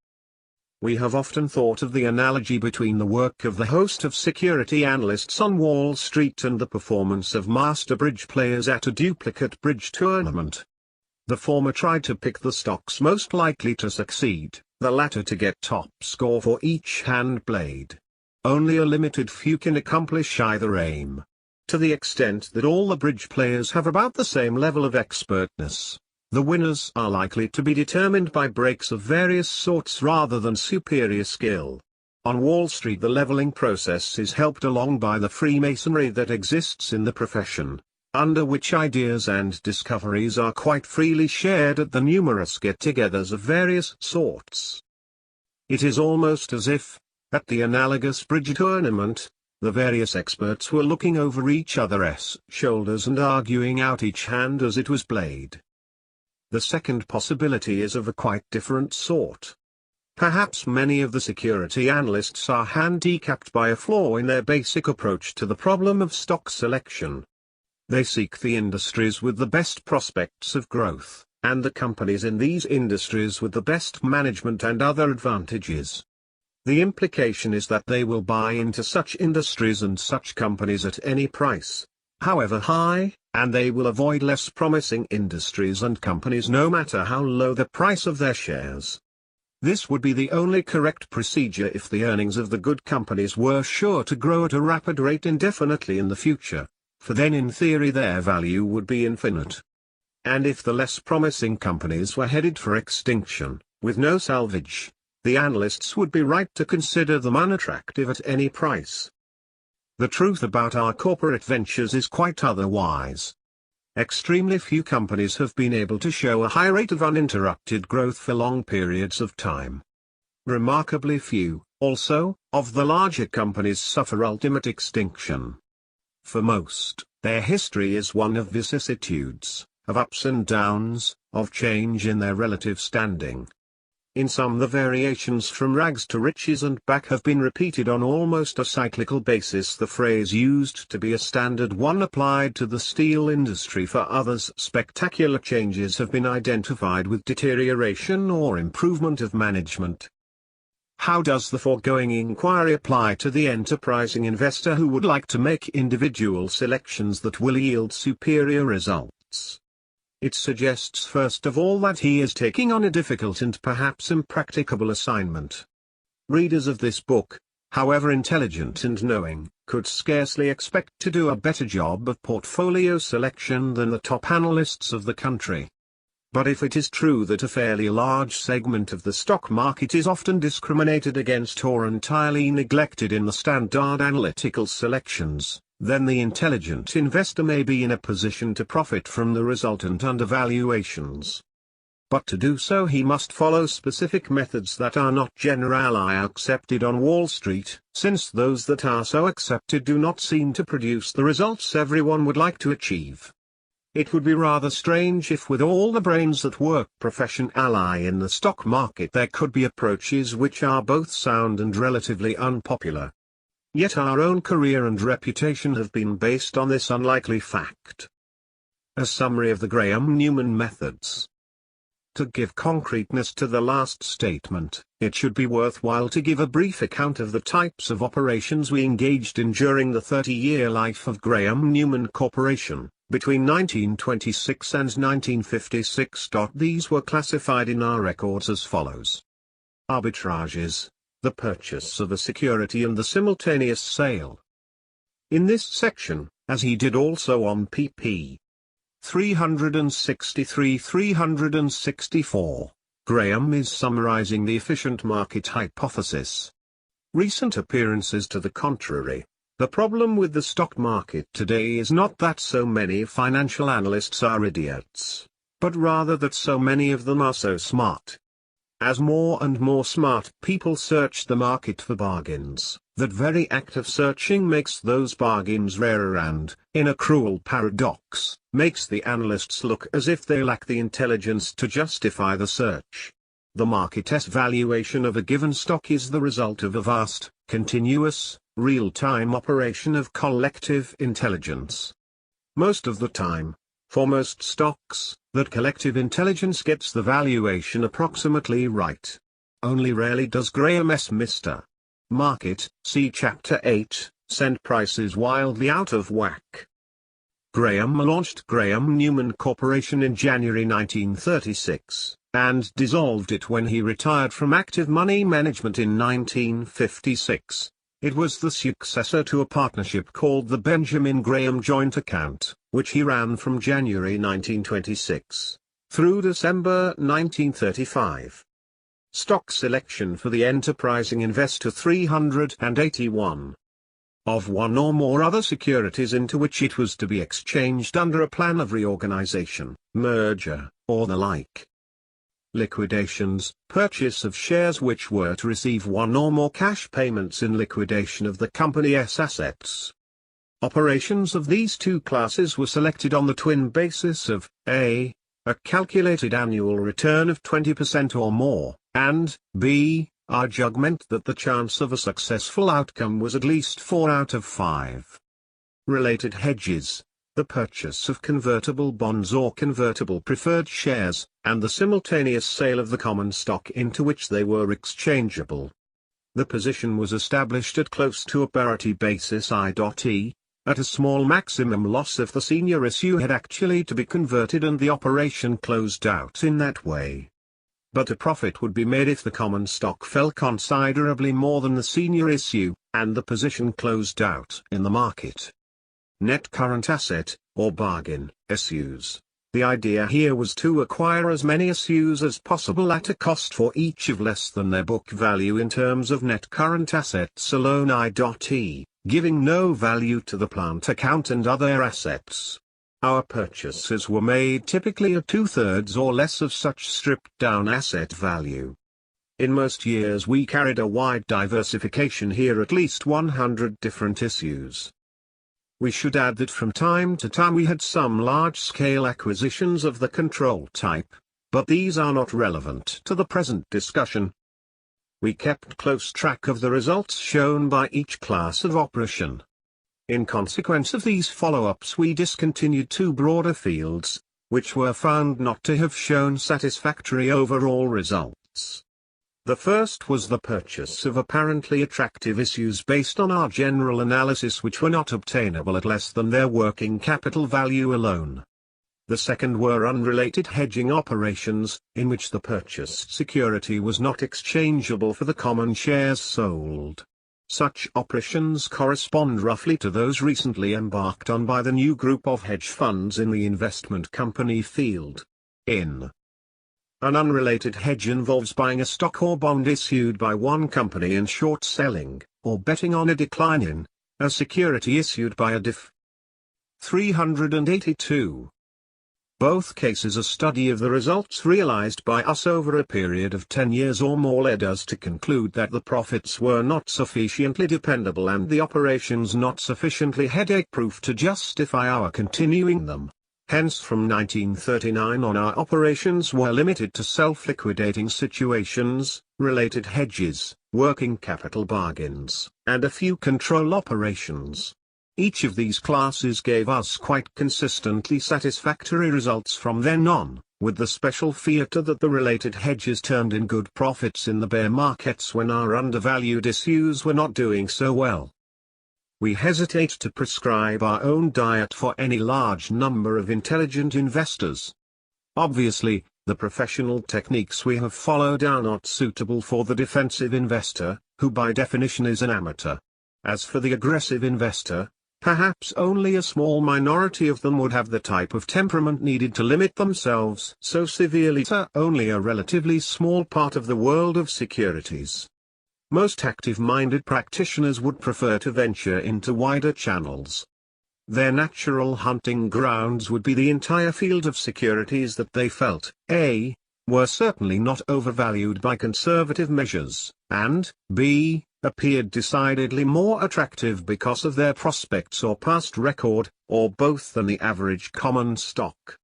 Speaker 1: We have often thought of the analogy between the work of the host of security analysts on Wall Street and the performance of master bridge players at a duplicate bridge tournament. The former tried to pick the stocks most likely to succeed, the latter to get top score for each hand played. Only a limited few can accomplish either aim. To the extent that all the bridge players have about the same level of expertness, the winners are likely to be determined by breaks of various sorts rather than superior skill. On Wall Street the leveling process is helped along by the freemasonry that exists in the profession, under which ideas and discoveries are quite freely shared at the numerous get-togethers of various sorts. It is almost as if, at the analogous bridge tournament, the various experts were looking over each other's shoulders and arguing out each hand as it was played. The second possibility is of a quite different sort. Perhaps many of the security analysts are handicapped by a flaw in their basic approach to the problem of stock selection. They seek the industries with the best prospects of growth, and the companies in these industries with the best management and other advantages. The implication is that they will buy into such industries and such companies at any price, however high, and they will avoid less promising industries and companies no matter how low the price of their shares. This would be the only correct procedure if the earnings of the good companies were sure to grow at a rapid rate indefinitely in the future, for then in theory their value would be infinite. And if the less promising companies were headed for extinction, with no salvage, the analysts would be right to consider them unattractive at any price. The truth about our corporate ventures is quite otherwise. Extremely few companies have been able to show a high rate of uninterrupted growth for long periods of time. Remarkably few, also, of the larger companies suffer ultimate extinction. For most, their history is one of vicissitudes, of ups and downs, of change in their relative standing. In some the variations from rags to riches and back have been repeated on almost a cyclical basis, the phrase used to be a standard one applied to the steel industry. For others spectacular changes have been identified with deterioration or improvement of management. How does the foregoing inquiry apply to the enterprising investor who would like to make individual selections that will yield superior results? It suggests first of all that he is taking on a difficult and perhaps impracticable assignment. Readers of this book, however intelligent and knowing, could scarcely expect to do a better job of portfolio selection than the top analysts of the country. But if it is true that a fairly large segment of the stock market is often discriminated against or entirely neglected in the standard analytical selections, then the intelligent investor may be in a position to profit from the resultant undervaluations. But to do so he must follow specific methods that are not generally accepted on Wall Street, since those that are so accepted do not seem to produce the results everyone would like to achieve. It would be rather strange if with all the brains that work professionally in the stock market there could be approaches which are both sound and relatively unpopular. Yet our own career and reputation have been based on this unlikely fact. A summary of the Graham-Newman methods. To give concreteness to the last statement, it should be worthwhile to give a brief account of the types of operations we engaged in during the 30-year life of Graham Newman Corporation, between 1926 and 1956. These were classified in our records as follows. Arbitrages: the purchase of a security and the simultaneous sale. In this section, as he did also on pp. 363-364, Graham is summarizing the efficient market hypothesis. Recent appearances to the contrary. The problem with the stock market today is not that so many financial analysts are idiots, but rather that so many of them are so smart. As more and more smart people search the market for bargains, that very act of searching makes those bargains rarer and, in a cruel paradox, makes the analysts look as if they lack the intelligence to justify the search. The market's valuation of a given stock is the result of a vast, continuous, real-time operation of collective intelligence. Most of the time, for most stocks, that collective intelligence gets the valuation approximately right. Only rarely does Graham's Mr. Market, see Chapter 8, send prices wildly out of whack. Graham launched Graham Newman Corporation in January 1936, and dissolved it when he retired from active money management in 1956. It was the successor to a partnership called the Benjamin Graham Joint Account, which he ran from January 1926 through December 1935. Stock selection for the enterprising investor: 381. Of one or more other securities into which it was to be exchanged under a plan of reorganization, merger, or the like. Liquidations: purchase of shares which were to receive one or more cash payments in liquidation of the company's assets. Operations of these two classes were selected on the twin basis of a calculated annual return of 20% or more, and b. our judgment that the chance of a successful outcome was at least 4 out of 5. Related hedges: the purchase of convertible bonds or convertible preferred shares, and the simultaneous sale of the common stock into which they were exchangeable. The position was established at close to a parity basis I.E., at a small maximum loss if the senior issue had actually to be converted and the operation closed out in that way. But a profit would be made if the common stock fell considerably more than the senior issue, and the position closed out in the market. Net current asset, or bargain, issues. The idea here was to acquire as many issues as possible at a cost for each of less than their book value in terms of net current assets alone I.E., giving no value to the plant account and other assets. Our purchases were made typically at 2/3 or less of such stripped-down asset value. In most years we carried a wide diversification here, at least 100 different issues. We should add that from time to time we had some large-scale acquisitions of the control type, but these are not relevant to the present discussion. We kept close track of the results shown by each class of operation. In consequence of these follow-ups we discontinued 2 broader fields, which were found not to have shown satisfactory overall results. The first was the purchase of apparently attractive issues based on our general analysis which were not obtainable at less than their working capital value alone. The second were unrelated hedging operations, in which the purchased security was not exchangeable for the common shares sold. Such operations correspond roughly to those recently embarked on by the new group of hedge funds in the investment company field. An unrelated hedge involves buying a stock or bond issued by one company and short selling, or betting on a decline in, a security issued by a diff. 382. Both cases a study of the results realized by us over a period of 10 years or more led us to conclude that the profits were not sufficiently dependable and the operations not sufficiently headache-proof to justify our continuing them. Hence from 1939 on our operations were limited to self-liquidating situations, related hedges, working capital bargains, and a few control operations. Each of these classes gave us quite consistently satisfactory results from then on, with the special fiat that the related hedges turned in good profits in the bear markets when our undervalued issues were not doing so well. We hesitate to prescribe our own diet for any large number of intelligent investors. Obviously, the professional techniques we have followed are not suitable for the defensive investor, who by definition is an amateur. As for the aggressive investor, perhaps only a small minority of them would have the type of temperament needed to limit themselves so severely to only a relatively small part of the world of securities. Most active-minded practitioners would prefer to venture into wider channels. Their natural hunting grounds would be the entire field of securities that they felt, a. were certainly not overvalued by conservative measures, and, b. appeared decidedly more attractive because of their prospects or past record, or both than the average common stock.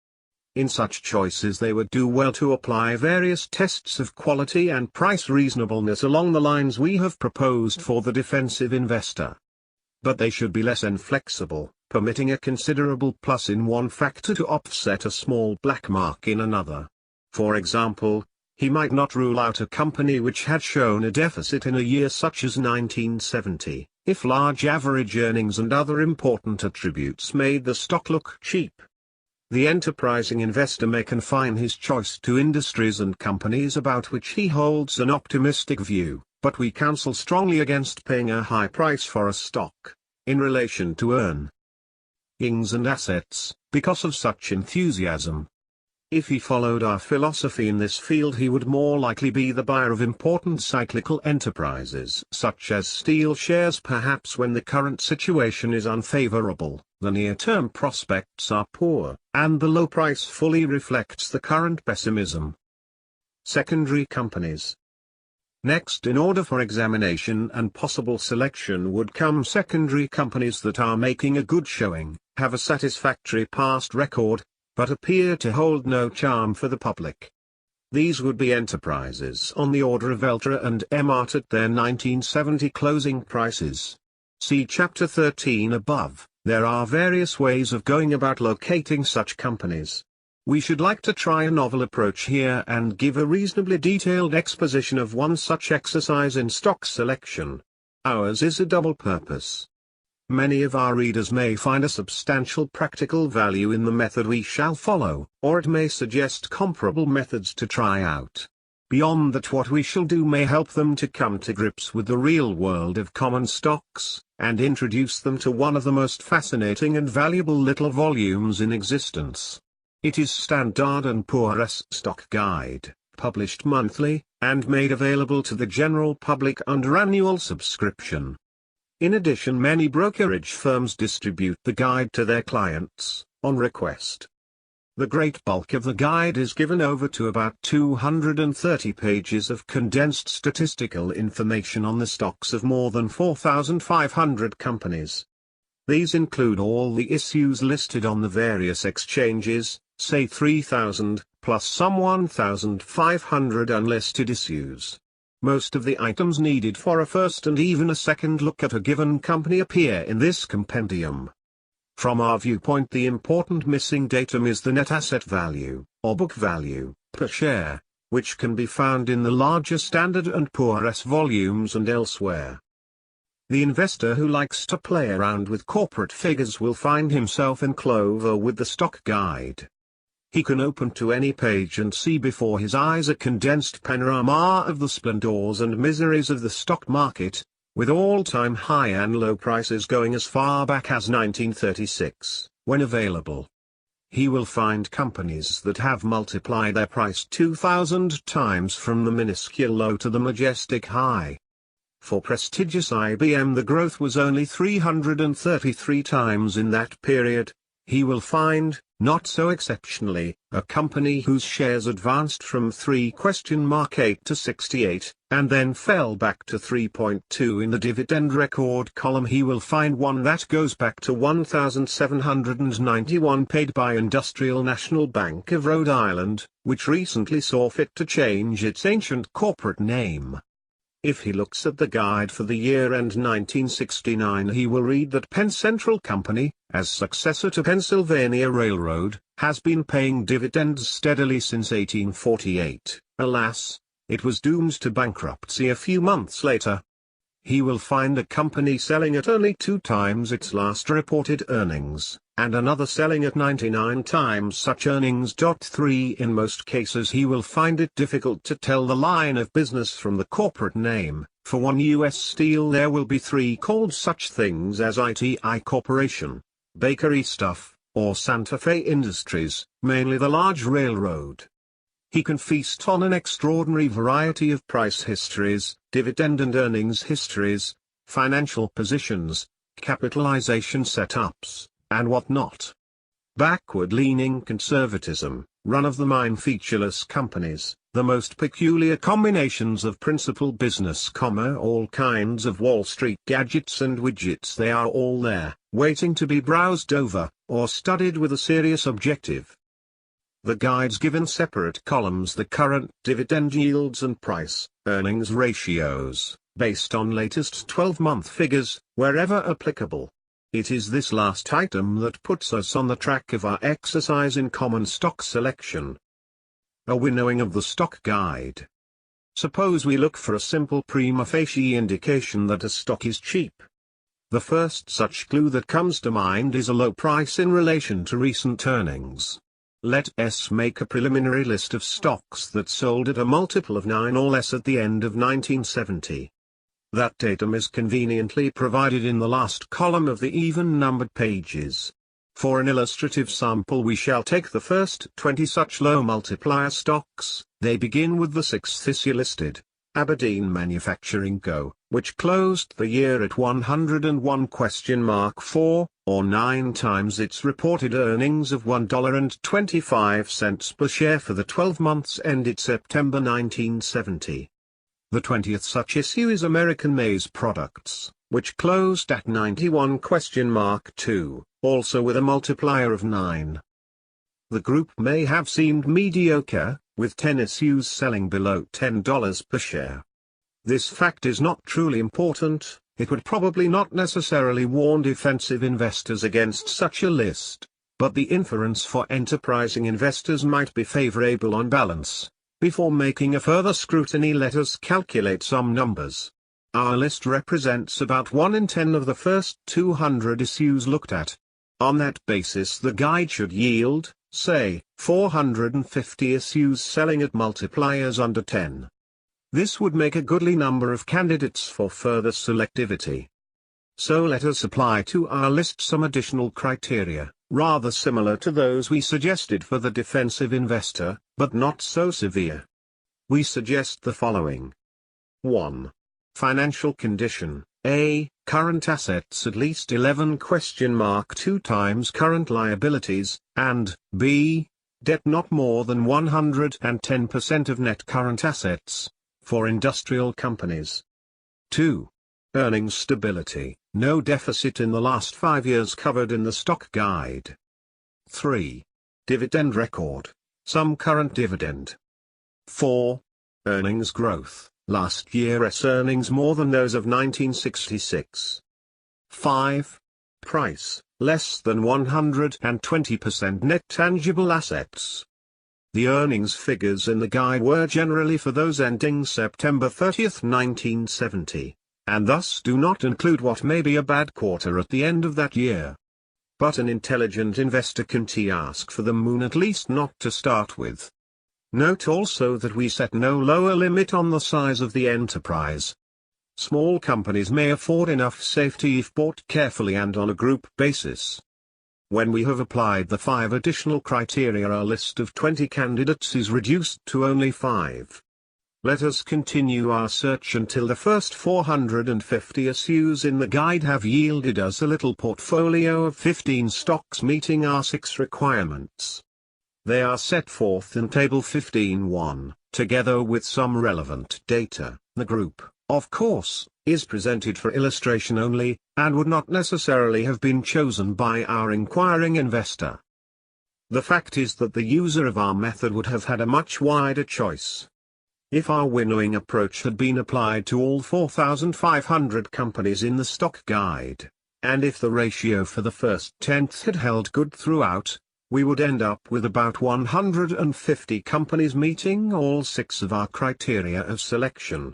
Speaker 1: In such choices they would do well to apply various tests of quality and price reasonableness along the lines we have proposed for the defensive investor. But they should be less inflexible, permitting a considerable plus in one factor to offset a small black mark in another. For example, he might not rule out a company which had shown a deficit in a year such as 1970, if large average earnings and other important attributes made the stock look cheap. The enterprising investor may confine his choice to industries and companies about which he holds an optimistic view, but we counsel strongly against paying a high price for a stock, in relation to earnings and assets, because of such enthusiasm. If he followed our philosophy in this field, he would more likely be the buyer of important cyclical enterprises such as steel shares, perhaps when the current situation is unfavorable, the near-term prospects are poor, and the low price fully reflects the current pessimism. Secondary companies. Next in order for examination and possible selection would come secondary companies that are making a good showing, have a satisfactory past record, but appear to hold no charm for the public. These would be enterprises on the order of Eltra and Emart at their 1970 closing prices. See Chapter 13 above. There are various ways of going about locating such companies. We should like to try a novel approach here and give a reasonably detailed exposition of one such exercise in stock selection. Ours is a double purpose. Many of our readers may find a substantial practical value in the method we shall follow, or it may suggest comparable methods to try out. Beyond that, what we shall do may help them to come to grips with the real world of common stocks, and introduce them to one of the most fascinating and valuable little volumes in existence. It is Standard & Poor's Stock Guide, published monthly, and made available to the general public under annual subscription. In addition, many brokerage firms distribute the guide to their clients, on request. The great bulk of the guide is given over to about 230 pages of condensed statistical information on the stocks of more than 4,500 companies. These include all the issues listed on the various exchanges, say 3,000, plus some 1,500 unlisted issues. Most of the items needed for a first and even a second look at a given company appear in this compendium. From our viewpoint, the important missing datum is the net asset value, or book value, per share, which can be found in the larger Standard & Poor's volumes and elsewhere. The investor who likes to play around with corporate figures will find himself in clover with the stock guide. He can open to any page and see before his eyes a condensed panorama of the splendors and miseries of the stock market, with all-time high and low prices going as far back as 1936, when available. He will find companies that have multiplied their price 2,000 times from the minuscule low to the majestic high. For prestigious IBM the growth was only 333 times in that period. He will find, not so exceptionally, a company whose shares advanced from 3?8 to 68, and then fell back to 3.2 in the dividend record column. He will find one that goes back to 1,791 paid by Industrial National Bank of Rhode Island, which recently saw fit to change its ancient corporate name. If he looks at the guide for the year end 1969, he will read that Penn Central Company, as successor to Pennsylvania Railroad, has been paying dividends steadily since 1848. Alas, it was doomed to bankruptcy a few months later. He will find a company selling at only 2 times its last reported earnings, and another selling at 99 times such earnings. 3. In most cases he will find it difficult to tell the line of business from the corporate name. For one U.S. Steel there will be 3 called such things as ITI Corporation, Bakery Stuff, or Santa Fe Industries, mainly the large railroad. He can feast on an extraordinary variety of price histories, dividend and earnings histories, financial positions, capitalization setups, and whatnot. Backward-leaning conservatism, run-of-the-mine featureless companies, the most peculiar combinations of principal business, all kinds of Wall Street gadgets and widgets, they are all there, waiting to be browsed over, or studied with a serious objective. The guides give in separate columns the current dividend yields and price earnings ratios, based on latest 12-month figures, wherever applicable. It is this last item that puts us on the track of our exercise in common stock selection. A winnowing of the stock guide. Suppose we look for a simple prima facie indication that a stock is cheap. The first such clue that comes to mind is a low price in relation to recent earnings. Let us make a preliminary list of stocks that sold at a multiple of 9 or less at the end of 1970. That datum is conveniently provided in the last column of the even-numbered pages. For an illustrative sample we shall take the first 20 such low multiplier stocks. They begin with the 6th issue listed, Aberdeen Manufacturing Co., which closed the year at 101?4, or 9 times its reported earnings of $1.25 per share for the 12 months ended September 1970. The 20th such issue is American Maize Products, which closed at 91?2, also with a multiplier of 9. The group may have seemed mediocre, with 10 issues selling below $10 per share. This fact is not truly important. It would probably not necessarily warn defensive investors against such a list, but the inference for enterprising investors might be favorable on balance. Before making a further scrutiny, let us calculate some numbers. Our list represents about 1 in 10 of the first 200 issues looked at. On that basis the guide should yield, say, 450 issues selling at multipliers under 10. This would make a goodly number of candidates for further selectivity. So let us apply to our list some additional criteria, rather similar to those we suggested for the defensive investor, but not so severe. We suggest the following. 1. Financial condition. A. Current assets at least 11?2 times current liabilities, and B. Debt not more than 110% of net current assets, for industrial companies. 2. Earnings stability, no deficit in the last 5 years covered in the stock guide. 3. Dividend record, some current dividend. 4. Earnings growth, last year's earnings more than those of 1966. 5. Price, less than 120% net tangible assets. The earnings figures in the guide were generally for those ending September 30, 1970, and thus do not include what may be a bad quarter at the end of that year. But an intelligent investor can ask for the moon at least not to start with. Note also that we set no lower limit on the size of the enterprise. Small companies may afford enough safety if bought carefully and on a group basis. When we have applied the 5 additional criteria, our list of 20 candidates is reduced to only 5. Let us continue our search until the first 450 issues in the guide have yielded us a little portfolio of 15 stocks meeting our 6 requirements. They are set forth in Table 15.1, together with some relevant data. The group, of course, is presented for illustration only, and would not necessarily have been chosen by our inquiring investor. The fact is that the user of our method would have had a much wider choice. If our winnowing approach had been applied to all 4,500 companies in the stock guide, and if the ratio for the first tenth had held good throughout, we would end up with about 150 companies meeting all 6 of our criteria of selection.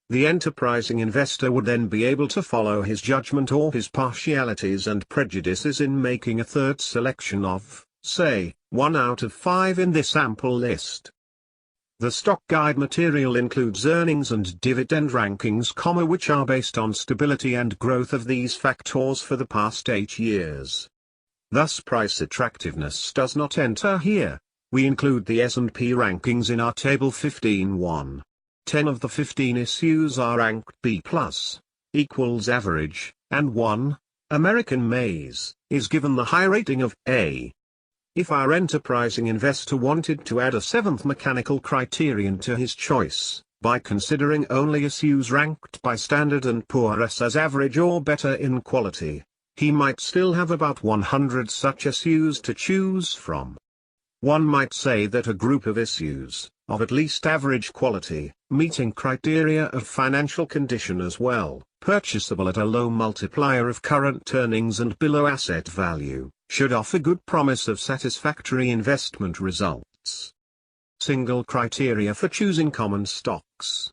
Speaker 1: The enterprising investor would then be able to follow his judgment or his partialities and prejudices in making a third selection of, say, 1 out of 5 in this ample list. The stock guide material includes earnings and dividend rankings, which are based on stability and growth of these factors for the past 8 years. Thus price attractiveness does not enter here. We include the S&P rankings in our table 15.1. 10 of the 15 issues are ranked B+, equals average, and 1, American Maize, is given the high rating of A. If our enterprising investor wanted to add a 7th mechanical criterion to his choice, by considering only issues ranked by Standard & Poor's as average or better in quality, he might still have about 100 such issues to choose from. One might say that a group of issues, of at least average quality, meeting criteria of financial condition as well, purchasable at a low multiplier of current earnings and below asset value, should offer good promise of satisfactory investment results. Single criteria for choosing common stocks.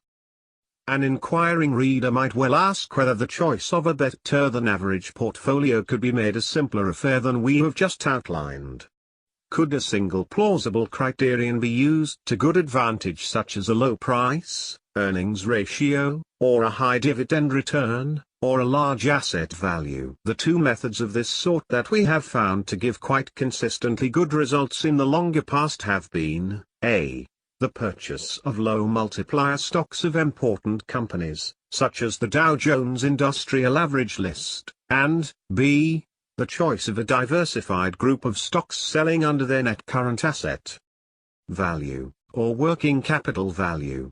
Speaker 1: An inquiring reader might well ask whether the choice of a better than average portfolio could be made a simpler affair than we have just outlined. Could a single plausible criterion be used to good advantage, such as a low price, earnings ratio, or a high dividend return, or a large asset value? The 2 methods of this sort that we have found to give quite consistently good results in the longer past have been, A. the purchase of low multiplier stocks of important companies, such as the Dow Jones Industrial Average List, and B. the choice of a diversified group of stocks selling under their net current asset value, or working capital value.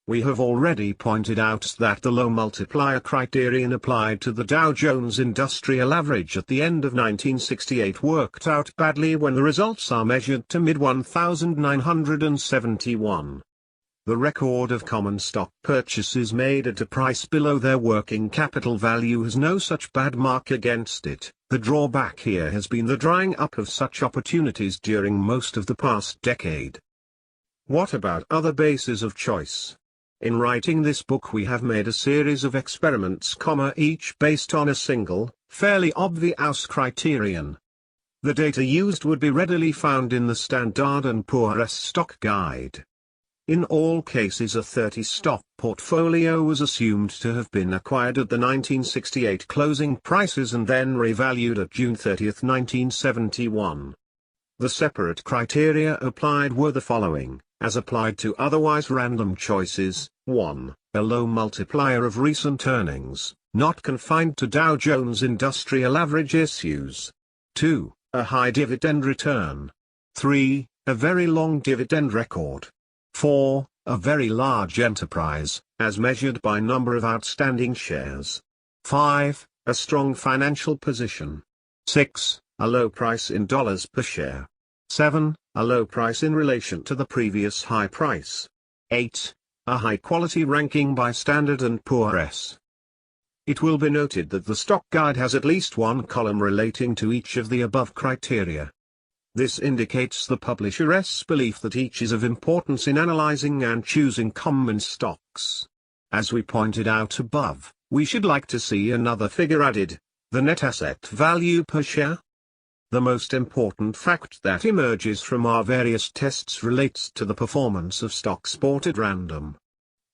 Speaker 1: We have already pointed out that the low multiplier criterion applied to the Dow Jones Industrial Average at the end of 1968 worked out badly when the results are measured to mid-1971. The record of common stock purchases made at a price below their working capital value has no such bad mark against it. The drawback here has been the drying up of such opportunities during most of the past decade. What about other bases of choice? In writing this book we have made a series of experiments, each based on a single, fairly obvious criterion. The data used would be readily found in the Standard & Poor's Stock Guide. In all cases a 30-stock portfolio was assumed to have been acquired at the 1968 closing prices and then revalued at June 30, 1971. The separate criteria applied were the following, as applied to otherwise random choices: 1. A low multiplier of recent earnings, not confined to Dow Jones Industrial Average issues. 2. A high dividend return. 3. A very long dividend record. 4. A very large enterprise, as measured by number of outstanding shares. 5. A strong financial position. 6. A low price in dollars per share. 7. A low price in relation to the previous high price. 8. A high quality ranking by Standard & Poor's. It will be noted that the stock guide has at least one column relating to each of the above criteria. This indicates the publisher's belief that each is of importance in analyzing and choosing common stocks. As we pointed out above, we should like to see another figure added, the net asset value per share. The most important fact that emerges from our various tests relates to the performance of stocks bought at random.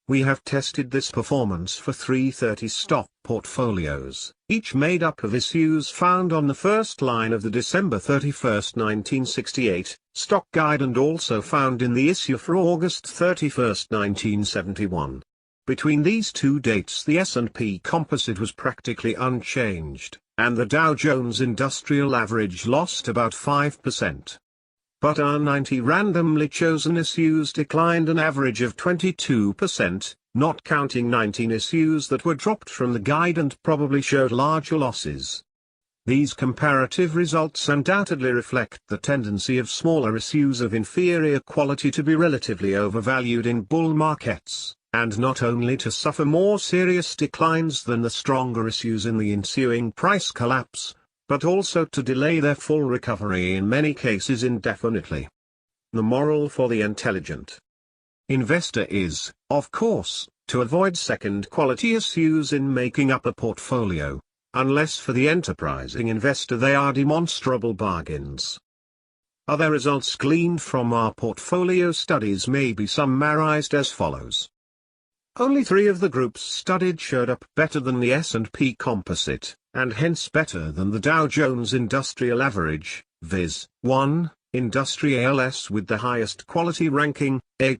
Speaker 1: We have tested this performance for 330 stock portfolios, each made up of issues found on the first line of the December 31, 1968, stock guide and also found in the issue for August 31, 1971. Between these 2 dates the S&P composite was practically unchanged, and the Dow Jones Industrial Average lost about 5%. But our 90 randomly chosen issues declined an average of 22%, not counting 19 issues that were dropped from the guide and probably showed larger losses. These comparative results undoubtedly reflect the tendency of smaller issues of inferior quality to be relatively overvalued in bull markets, and not only to suffer more serious declines than the stronger issues in the ensuing price collapse, but also to delay their full recovery in many cases indefinitely. The moral for the intelligent investor is, of course, to avoid second-quality issues in making up a portfolio, unless for the enterprising investor they are demonstrable bargains. Other results gleaned from our portfolio studies may be summarized as follows. Only 3 of the groups studied showed up better than the S&P Composite, and hence better than the Dow Jones Industrial Average, viz. 1, Industrials with the highest quality ranking, A+.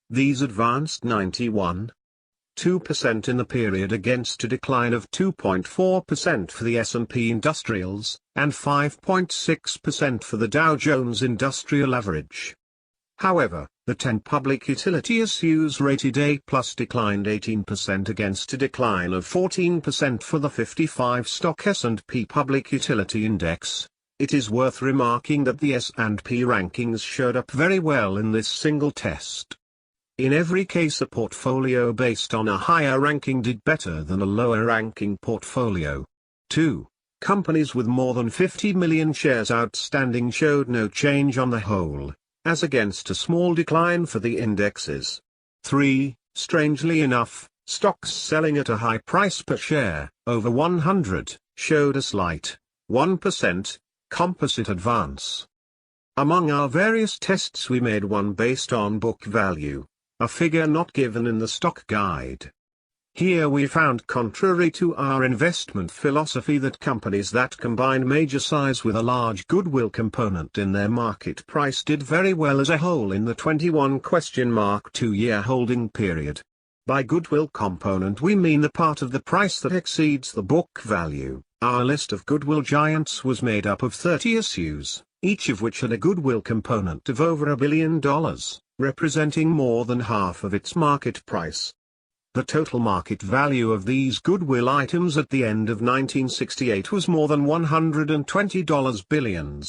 Speaker 1: These advanced 91.2% in the period against a decline of 2.4% for the S&P Industrials, and 5.6% for the Dow Jones Industrial Average. However, the 10 public utility issues rated A+ declined 18% against a decline of 14% for the 55 stock S&P Public Utility Index. It is worth remarking that the S&P rankings showed up very well in this single test. In every case a portfolio based on a higher ranking did better than a lower ranking portfolio. 2. Companies with more than 50 million shares outstanding showed no change on the whole, as against a small decline for the indexes. 3. Strangely enough, stocks selling at a high price per share, over 100, showed a slight 1% composite advance. Among our various tests we made one based on book value, a figure not given in the stock guide. Here we found, contrary to our investment philosophy, that companies that combine major size with a large goodwill component in their market price did very well as a whole in the 2-year holding period. By goodwill component we mean the part of the price that exceeds the book value. Our list of goodwill giants was made up of 30 issues, each of which had a goodwill component of over $1 billion, representing more than half of its market price. The total market value of these goodwill items at the end of 1968 was more than $120 billion.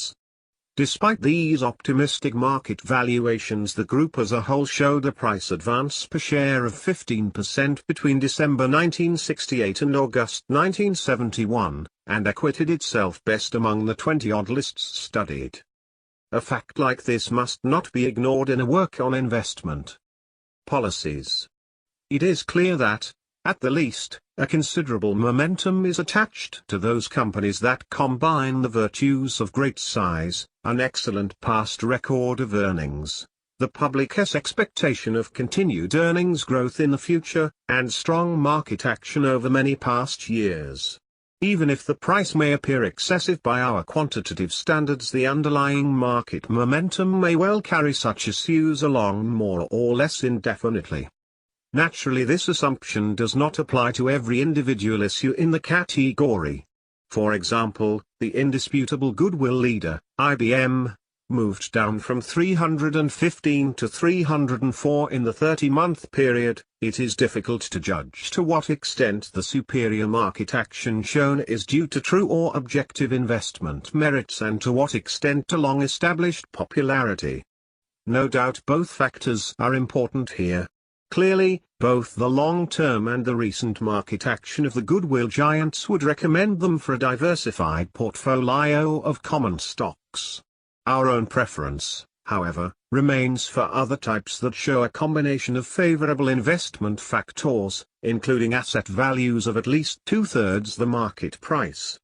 Speaker 1: Despite these optimistic market valuations, the group as a whole showed a price advance per share of 15% between December 1968 and August 1971, and acquitted itself best among the 20-odd lists studied. A fact like this must not be ignored in a work on investment policies. It is clear that, at the least, a considerable momentum is attached to those companies that combine the virtues of great size, an excellent past record of earnings, the public's expectation of continued earnings growth in the future, and strong market action over many past years. Even if the price may appear excessive by our quantitative standards, the underlying market momentum may well carry such issues along more or less indefinitely. Naturally, this assumption does not apply to every individual issue in the category. For example, the indisputable goodwill leader, IBM, moved down from 315 to 304 in the 30-month period. It is difficult to judge to what extent the superior market action shown is due to true or objective investment merits and to what extent to long-established popularity. No doubt both factors are important here. Clearly, both the long-term and the recent market action of the goodwill giants would recommend them for a diversified portfolio of common stocks. Our own preference, however, remains for other types that show a combination of favorable investment factors, including asset values of at least 2/3 the market price.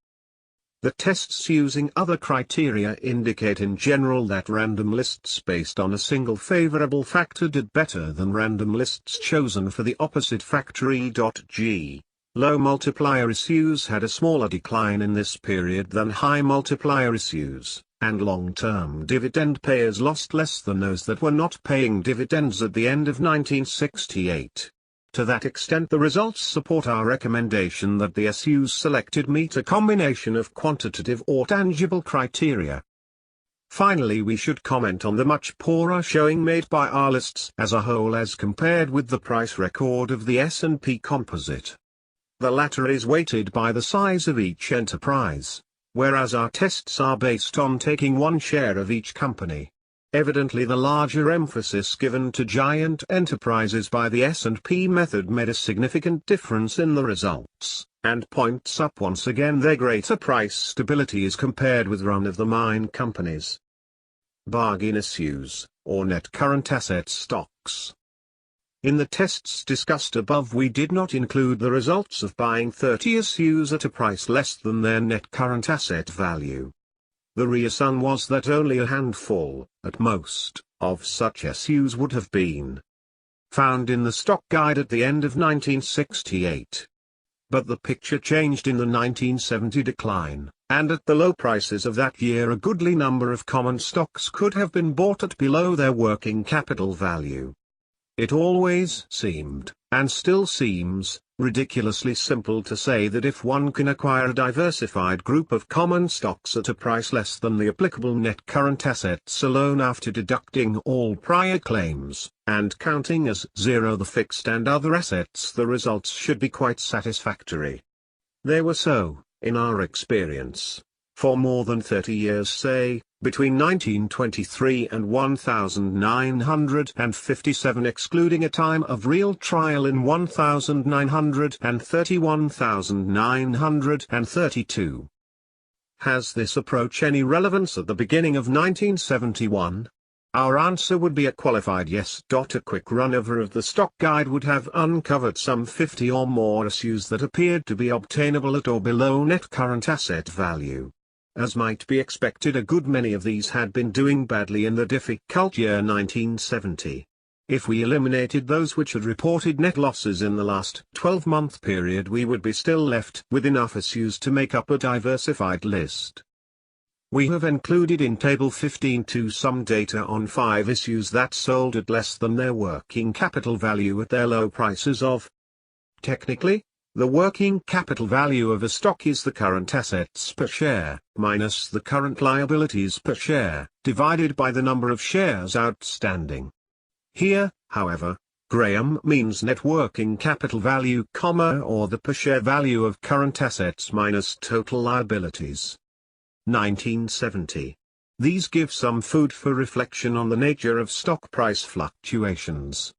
Speaker 1: The tests using other criteria indicate in general that random lists based on a single favorable factor did better than random lists chosen for the opposite factor. E.g. Low multiplier issues had a smaller decline in this period than high multiplier issues, and long-term dividend payers lost less than those that were not paying dividends at the end of 1968. To that extent the results support our recommendation that the issues selected meet a combination of quantitative or tangible criteria. Finally, we should comment on the much poorer showing made by our lists as a whole as compared with the price record of the S&P Composite. The latter is weighted by the size of each enterprise, whereas our tests are based on taking one share of each company. Evidently the larger emphasis given to giant enterprises by the S&P method made a significant difference in the results, and points up once again their greater price stability as compared with run-of-the-mine companies. Bargain issues, or net current asset stocks. In the tests discussed above we did not include the results of buying 30 issues at a price less than their net current asset value. The reason was that only a handful, at most, of such issues would have been found in the stock guide at the end of 1968. But the picture changed in the 1970 decline, and at the low prices of that year a goodly number of common stocks could have been bought at below their working capital value. It always seemed, and still seems, ridiculously simple to say that if one can acquire a diversified group of common stocks at a price less than the applicable net current assets alone after deducting all prior claims, and counting as zero the fixed and other assets, the results should be quite satisfactory. They were so, in our experience. For more than 30 years, say, between 1923 and 1957, excluding a time of real trial in 1930, 1932. Has this approach any relevance at the beginning of 1971? Our answer would be a qualified yes. A quick run-over of the stock guide would have uncovered some 50 or more issues that appeared to be obtainable at or below net current asset value. As might be expected, a good many of these had been doing badly in the difficult year 1970. If we eliminated those which had reported net losses in the last 12-month period, we would be still left with enough issues to make up a diversified list. We have included in Table 15 some data on 5 issues that sold at less than their working capital value at their low prices of. Technically, the working capital value of a stock is the current assets per share, minus the current liabilities per share, divided by the number of shares outstanding. Here, however, Graham means net working capital value, or the per share value of current assets minus total liabilities. 1970. These give some food for reflection on the nature of stock price fluctuations.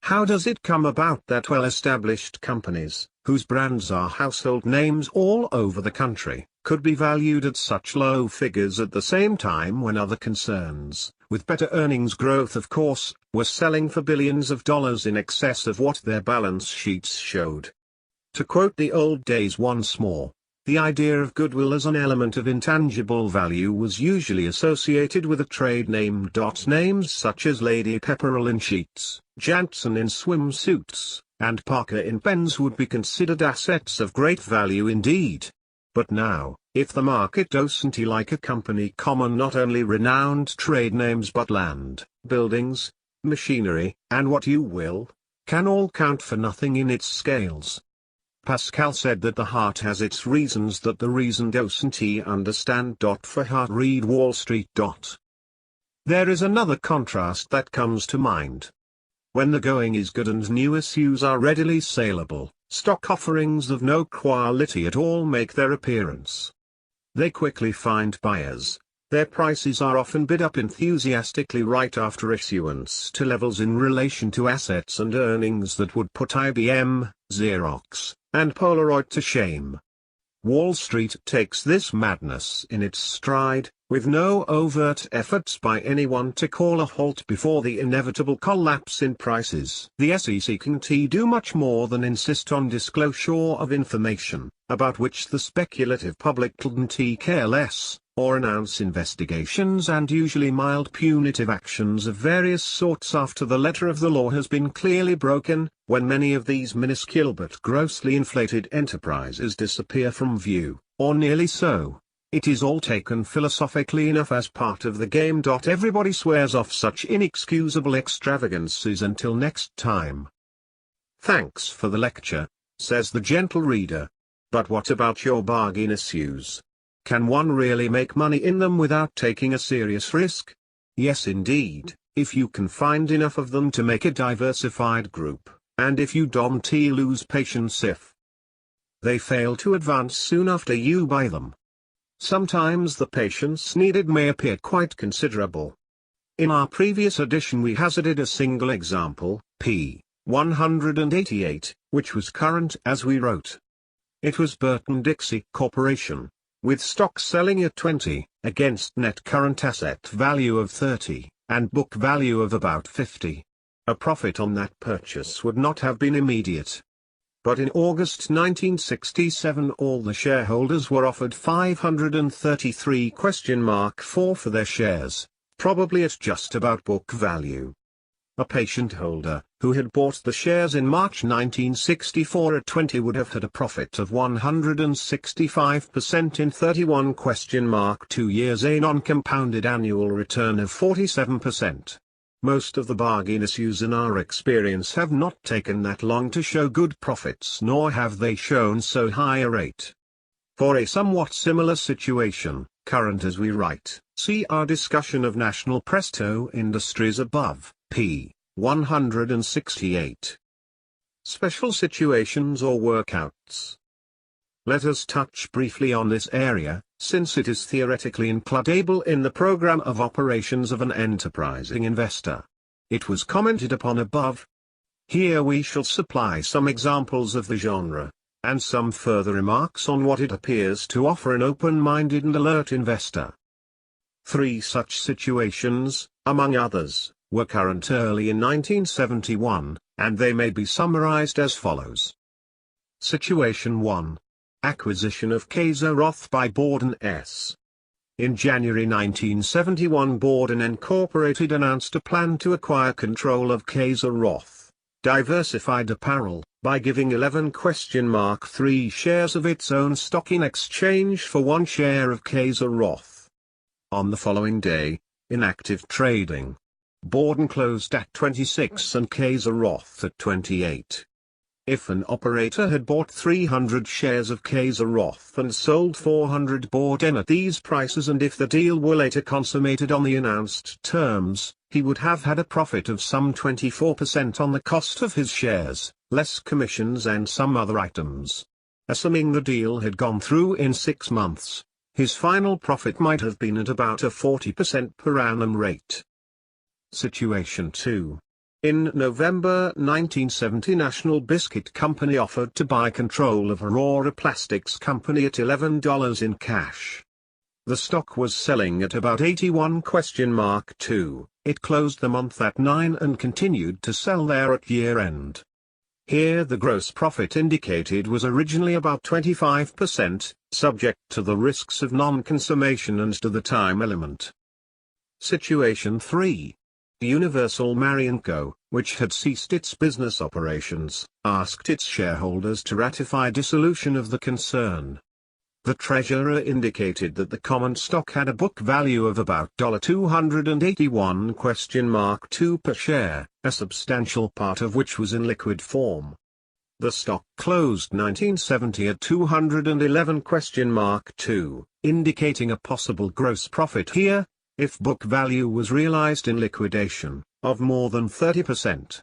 Speaker 1: How does it come about that well-established companies, whose brands are household names all over the country, could be valued at such low figures at the same time when other concerns, with better earnings growth of course, were selling for billions of dollars in excess of what their balance sheets showed? To quote the old days once more, the idea of goodwill as an element of intangible value was usually associated with a trade name. Names such as Lady Pepperell in sheets, Jantzen in swimsuits, and Parker in pens would be considered assets of great value indeed. But now, if the market doesn't like a company common not only renowned trade names but land, buildings, machinery, and what you will, can all count for nothing in its scales. Pascal said that the heart has its reasons that the reason doesn't understand. For heart, read Wall Street. There is another contrast that comes to mind. When the going is good and new issues are readily saleable, stock offerings of no quality at all make their appearance. They quickly find buyers. Their prices are often bid up enthusiastically right after issuance to levels in relation to assets and earnings that would put IBM, Xerox, and Polaroid to shame. Wall Street takes this madness in its stride, with no overt efforts by anyone to call a halt before the inevitable collapse in prices. The SEC can't do much more than insist on disclosure of information, about which the speculative public couldn't care less, or announce investigations and usually mild punitive actions of various sorts after the letter of the law has been clearly broken, when many of these minuscule but grossly inflated enterprises disappear from view, or nearly so. It is all taken philosophically enough as part of the game. Everybody swears off such inexcusable extravagances until next time. Thanks for the lecture, says the gentle reader. But what about your bargain issues? Can one really make money in them without taking a serious risk? Yes indeed, if you can find enough of them to make a diversified group, and if you don't lose patience if They fail to advance soon after you buy them. Sometimes the patience needed may appear quite considerable. In our previous edition we hazarded a single example, p. 188, which was current as we wrote. It was Burton-Dixie Corporation, with stock selling at 20, against net current asset value of 30, and book value of about 50. A profit on that purchase would not have been immediate. But in August 1967 all the shareholders were offered 533*4 for their shares, probably at just about book value. A patient holder, who had bought the shares in March 1964 at 20 would have had a profit of 165% in 31*2 years, a non-compounded annual return of 47%. Most of the bargain issues in our experience have not taken that long to show good profits, nor have they shown so high a rate. For a somewhat similar situation, current as we write, see our discussion of National Presto Industries above, p. 168. Special situations or workouts. Let us touch briefly on this area, since it is theoretically includable in the program of operations of an enterprising investor. It was commented upon above. Here we shall supply some examples of the genre, and some further remarks on what it appears to offer an open-minded and alert investor. 3 such situations, among others, were current early in 1971, and they may be summarized as follows. Situation 1. Acquisition of Kaiser Roth by Borden S. In January 1971 Borden Incorporated announced a plan to acquire control of Kaiser Roth, Diversified Apparel, by giving 11*3 shares of its own stock in exchange for 1 share of Kaiser Roth. On the following day, in active trading, Borden closed at 26 and Kaiser Roth at 28. If an operator had bought 300 shares of Kaiser Roth and sold 400 Borden at these prices, and if the deal were later consummated on the announced terms, he would have had a profit of some 24% on the cost of his shares, less commissions and some other items. Assuming the deal had gone through in 6 months, his final profit might have been at about a 40% per annum rate. Situation 2. In November 1970 National Biscuit Company offered to buy control of Aurora Plastics Company at $11 in cash. The stock was selling at about 81*2. It closed the month at 9 and continued to sell there at year-end. Here the gross profit indicated was originally about 25%, subject to the risks of non-consummation and to the time element. Situation 3. Universal Mary & Co., which had ceased its business operations, asked its shareholders to ratify dissolution of the concern. The treasurer indicated that the common stock had a book value of about $281*2 per share, a substantial part of which was in liquid form. The stock closed 1970 at $211*2, indicating a possible gross profit here, if book value was realized in liquidation, of more than 30%.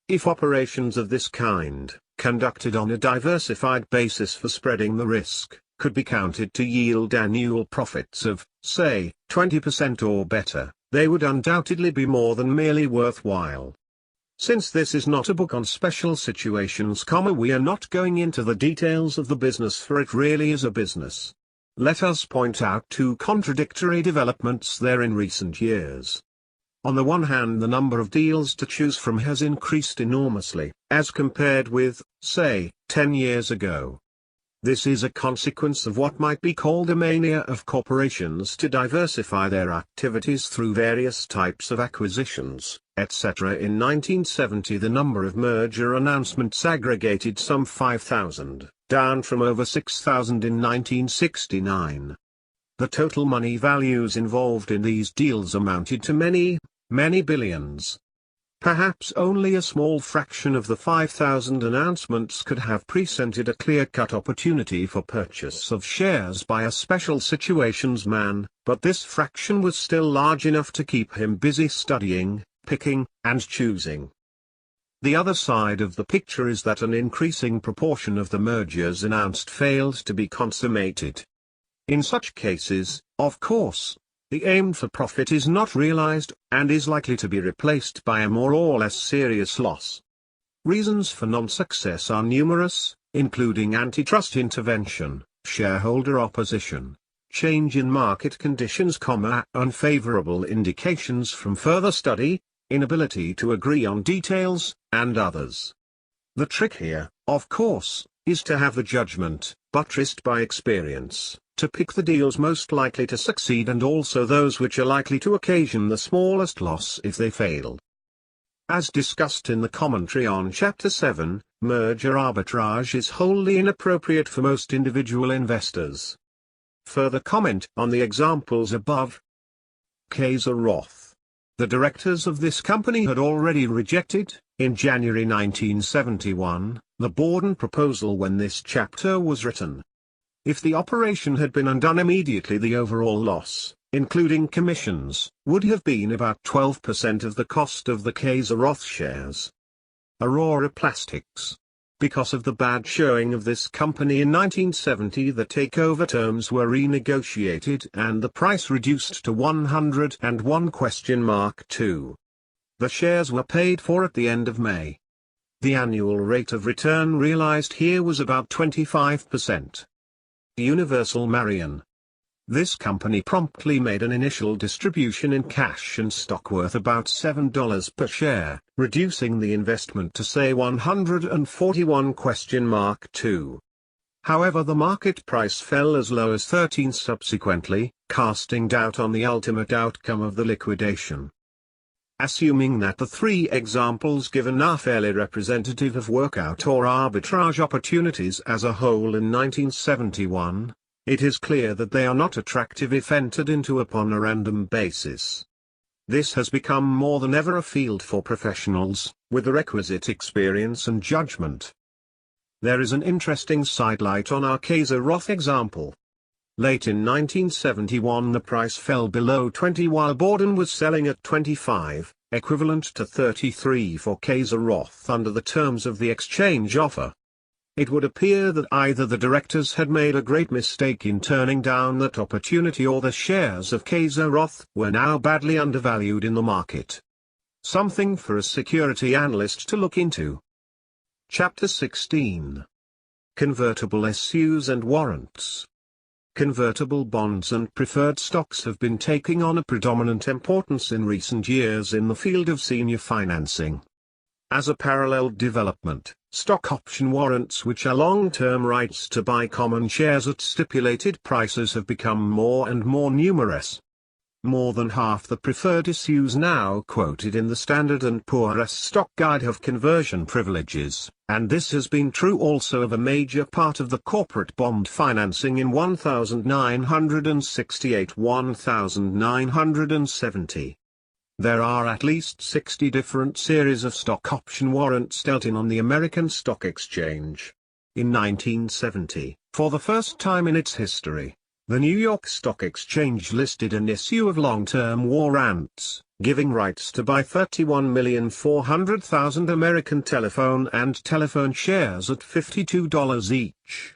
Speaker 1: If operations of this kind, conducted on a diversified basis for spreading the risk, could be counted to yield annual profits of, say, 20% or better, they would undoubtedly be more than merely worthwhile. Since this is not a book on special situations, we are not going into the details of the business, for it really is a business. Let us point out 2 contradictory developments there in recent years. On the one hand, the number of deals to choose from has increased enormously, as compared with, say, 10 years ago. This is a consequence of what might be called a mania of corporations to diversify their activities through various types of acquisitions, etc. In 1970 the number of merger announcements aggregated some 5,000. Down from over 6,000 in 1969. The total money values involved in these deals amounted to many, many billions. Perhaps only a small fraction of the 5,000 announcements could have presented a clear-cut opportunity for purchase of shares by a special situations man, but this fraction was still large enough to keep him busy studying, picking, and choosing. The other side of the picture is that an increasing proportion of the mergers announced failed to be consummated. In such cases, of course, the aim for profit is not realized, and is likely to be replaced by a more or less serious loss. Reasons for non-success are numerous, including antitrust intervention, shareholder opposition, change in market conditions, unfavorable indications from further study, inability to agree on details, and others. The trick here, of course, is to have the judgment, buttressed by experience, to pick the deals most likely to succeed and also those which are likely to occasion the smallest loss if they fail. As discussed in the commentary on Chapter 7, merger arbitrage is wholly inappropriate for most individual investors. Further comment on the examples above. Kayser-Roth. The directors of this company had already rejected, in January 1971, the Borden proposal when this chapter was written. If the operation had been undone immediately, the overall loss, including commissions, would have been about 12% of the cost of the Kayser-Roth shares. Aurora Plastics. Because of the bad showing of this company in 1970, the takeover terms were renegotiated and the price reduced to $101?2. The shares were paid for at the end of May. The annual rate of return realized here was about 25%. Universal Marion. This company promptly made an initial distribution in cash and stock worth about $7 per share, reducing the investment to say $141?2. However, the market price fell as low as 13 subsequently, casting doubt on the ultimate outcome of the liquidation. Assuming that the three examples given are fairly representative of workout or arbitrage opportunities as a whole in 1971, it is clear that they are not attractive if entered into upon a random basis. This has become more than ever a field for professionals, with the requisite experience and judgment. There is an interesting sidelight on our Kayser-Roth example. Late in 1971 the price fell below 20 while Borden was selling at 25, equivalent to 33 for Kayser-Roth under the terms of the exchange offer. It would appear that either the directors had made a great mistake in turning down that opportunity or the shares of Kayser-Roth were now badly undervalued in the market. Something for a security analyst to look into. Chapter 16. Convertible issues and warrants. Convertible bonds and preferred stocks have been taking on a predominant importance in recent years in the field of senior financing. As a parallel development, stock option warrants, which are long-term rights to buy common shares at stipulated prices, have become more and more numerous. More than half the preferred issues now quoted in the Standard & Poor's stock guide have conversion privileges, and this has been true also of a major part of the corporate bond financing in 1968-1970. There are at least 60 different series of stock option warrants dealt in on the American Stock Exchange. In 1970, for the first time in its history, the New York Stock Exchange listed an issue of long-term warrants, giving rights to buy 31,400,000 American telephone and telephone shares at $52 each.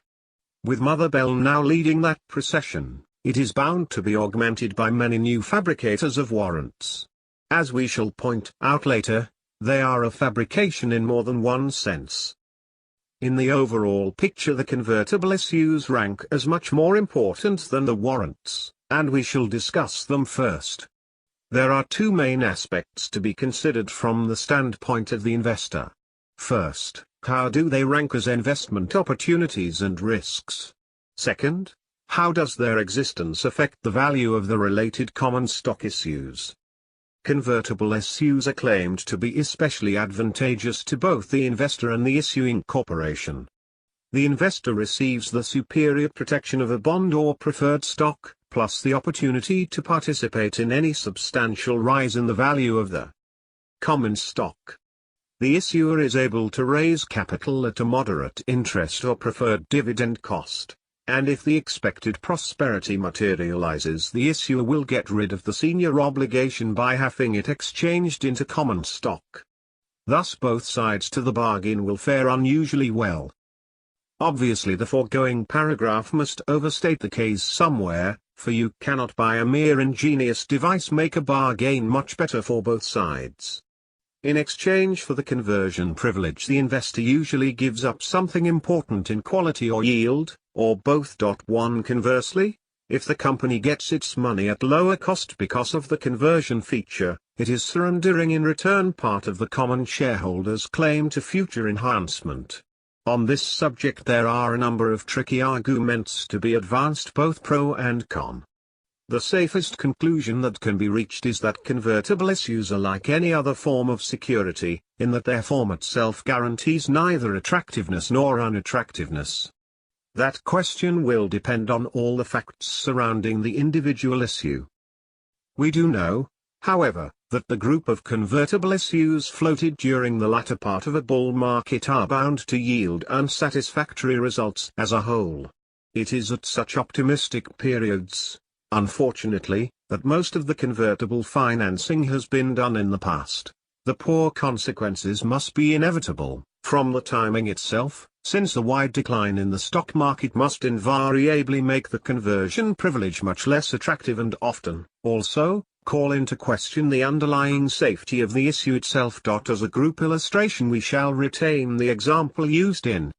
Speaker 1: With Mother Bell now leading that procession, it is bound to be augmented by many new fabricators of warrants. As we shall point out later, they are a fabrication in more than one sense. In the overall picture, the convertible issues rank as much more important than the warrants, and we shall discuss them first. There are two main aspects to be considered from the standpoint of the investor. First, how do they rank as investment opportunities and risks? Second, how does their existence affect the value of the related common stock issues? Convertible issues are claimed to be especially advantageous to both the investor and the issuing corporation. The investor receives the superior protection of a bond or preferred stock, plus the opportunity to participate in any substantial rise in the value of the common stock. The issuer is able to raise capital at a moderate interest or preferred dividend cost. And if the expected prosperity materializes, the issuer will get rid of the senior obligation by having it exchanged into common stock. Thus both sides to the bargain will fare unusually well. Obviously the foregoing paragraph must overstate the case somewhere, for you cannot by a mere ingenious device make a bargain much better for both sides. In exchange for the conversion privilege, the investor usually gives up something important in quality or yield, or both. One conversely, if the company gets its money at lower cost because of the conversion feature, it is surrendering in return part of the common shareholders' claim to future enhancement. On this subject there are a number of tricky arguments to be advanced, both pro and con. The safest conclusion that can be reached is that convertible issues are like any other form of security, in that their form itself guarantees neither attractiveness nor unattractiveness. That question will depend on all the facts surrounding the individual issue. We do know, however, that the group of convertible issues floated during the latter part of a bull market are bound to yield unsatisfactory results as a whole. It is at such optimistic periods, unfortunately, that most of the convertible financing has been done in the past. The poor consequences must be inevitable, from the timing itself, since a wide decline in the stock market must invariably make the conversion privilege much less attractive and often, also, call into question the underlying safety of the issue itself. As a group illustration we shall retain the example used in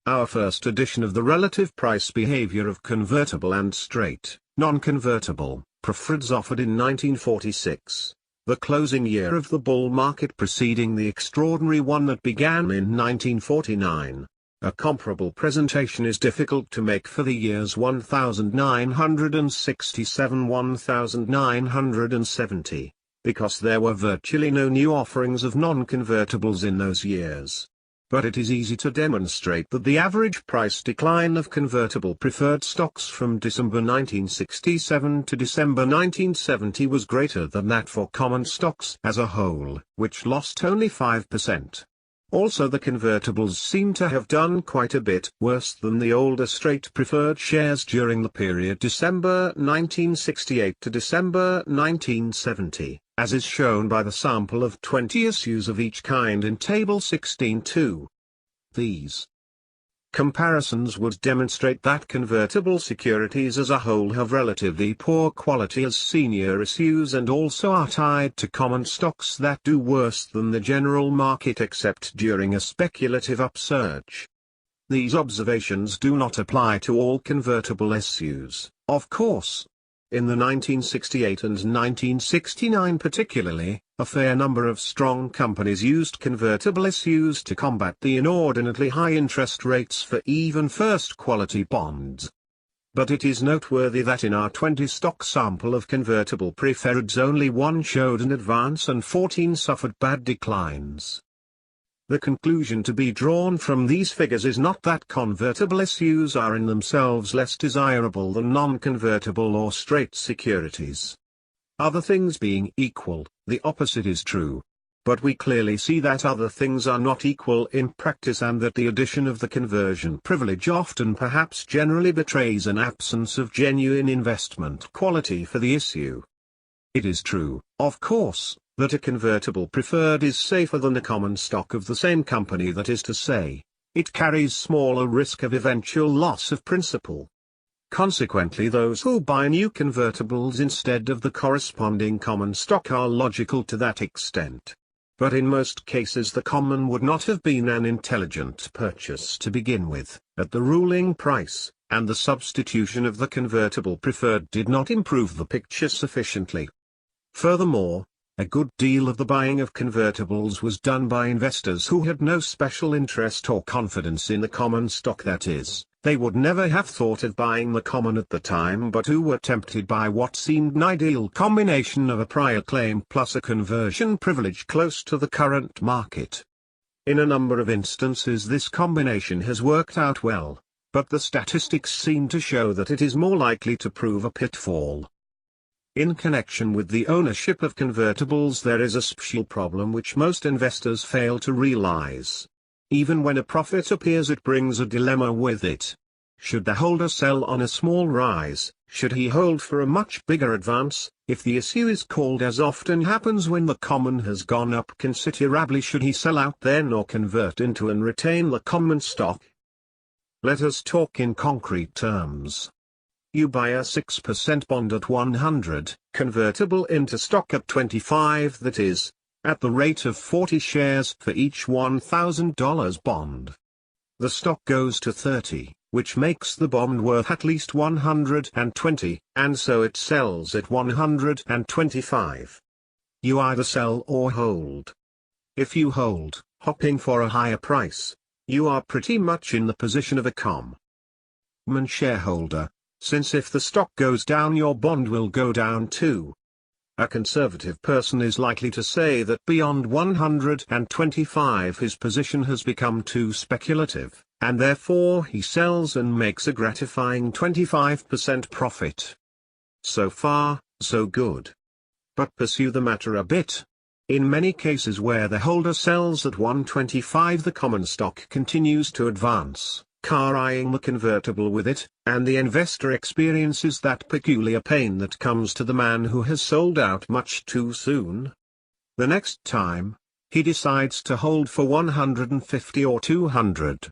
Speaker 1: our first edition of the relative price behavior of convertible and straight, non-convertible, preferreds offered in 1946, the closing year of the bull market preceding the extraordinary one that began in 1949. A comparable presentation is difficult to make for the years 1967–1970, because there were virtually no new offerings of non-convertibles in those years. But it is easy to demonstrate that the average price decline of convertible preferred stocks from December 1967 to December 1970 was greater than that for common stocks as a whole, which lost only 5%. Also the convertibles seem to have done quite a bit worse than the older straight preferred shares during the period December 1968 to December 1970, as is shown by the sample of 20 issues of each kind in Table 16.2. These comparisons would demonstrate that convertible securities as a whole have relatively poor quality as senior issues and also are tied to common stocks that do worse than the general market except during a speculative upsurge. These observations do not apply to all convertible issues, of course. In the 1968 and 1969 particularly, a fair number of strong companies used convertible issues to combat the inordinately high interest rates for even first-quality bonds. But it is noteworthy that in our 20-stock sample of convertible preferreds only 1 showed an advance and 14 suffered bad declines. The conclusion to be drawn from these figures is not that convertible issues are in themselves less desirable than non-convertible or straight securities. Other things being equal, the opposite is true. But we clearly see that other things are not equal in practice and that the addition of the conversion privilege often perhaps generally betrays an absence of genuine investment quality for the issue. It is true, of course, that a convertible preferred is safer than a common stock of the same company, that is to say, it carries smaller risk of eventual loss of principal. Consequently those who buy new convertibles instead of the corresponding common stock are logical to that extent. But in most cases the common would not have been an intelligent purchase to begin with, at the ruling price, and the substitution of the convertible preferred did not improve the picture sufficiently. Furthermore, a good deal of the buying of convertibles was done by investors who had no special interest or confidence in the common stock, that is, they would never have thought of buying the common at the time, but who were tempted by what seemed an ideal combination of a prior claim plus a conversion privilege close to the current market. In a number of instances this combination has worked out well, but the statistics seem to show that it is more likely to prove a pitfall. In connection with the ownership of convertibles there is a special problem which most investors fail to realize. Even when a profit appears it brings a dilemma with it. Should the holder sell on a small rise? Should he hold for a much bigger advance? If the issue is called, as often happens when the common has gone up considerably, should he sell out then or convert into and retain the common stock? Let us talk in concrete terms. You buy a 6% bond at 100, convertible into stock at 25, that is, at the rate of 40 shares for each $1,000 bond. The stock goes to 30, which makes the bond worth at least 120, and so it sells at 125. You either sell or hold. If you hold, hoping for a higher price, you are pretty much in the position of a common shareholder, since if the stock goes down, your bond will go down too. A conservative person is likely to say that beyond 125 his position has become too speculative, and therefore he sells and makes a gratifying 25% profit. So far, so good. But pursue the matter a bit. In many cases where the holder sells at 125, the common stock continues to advance, carrying the convertible with it, and the investor experiences that peculiar pain that comes to the man who has sold out much too soon. The next time, he decides to hold for 150 or 200.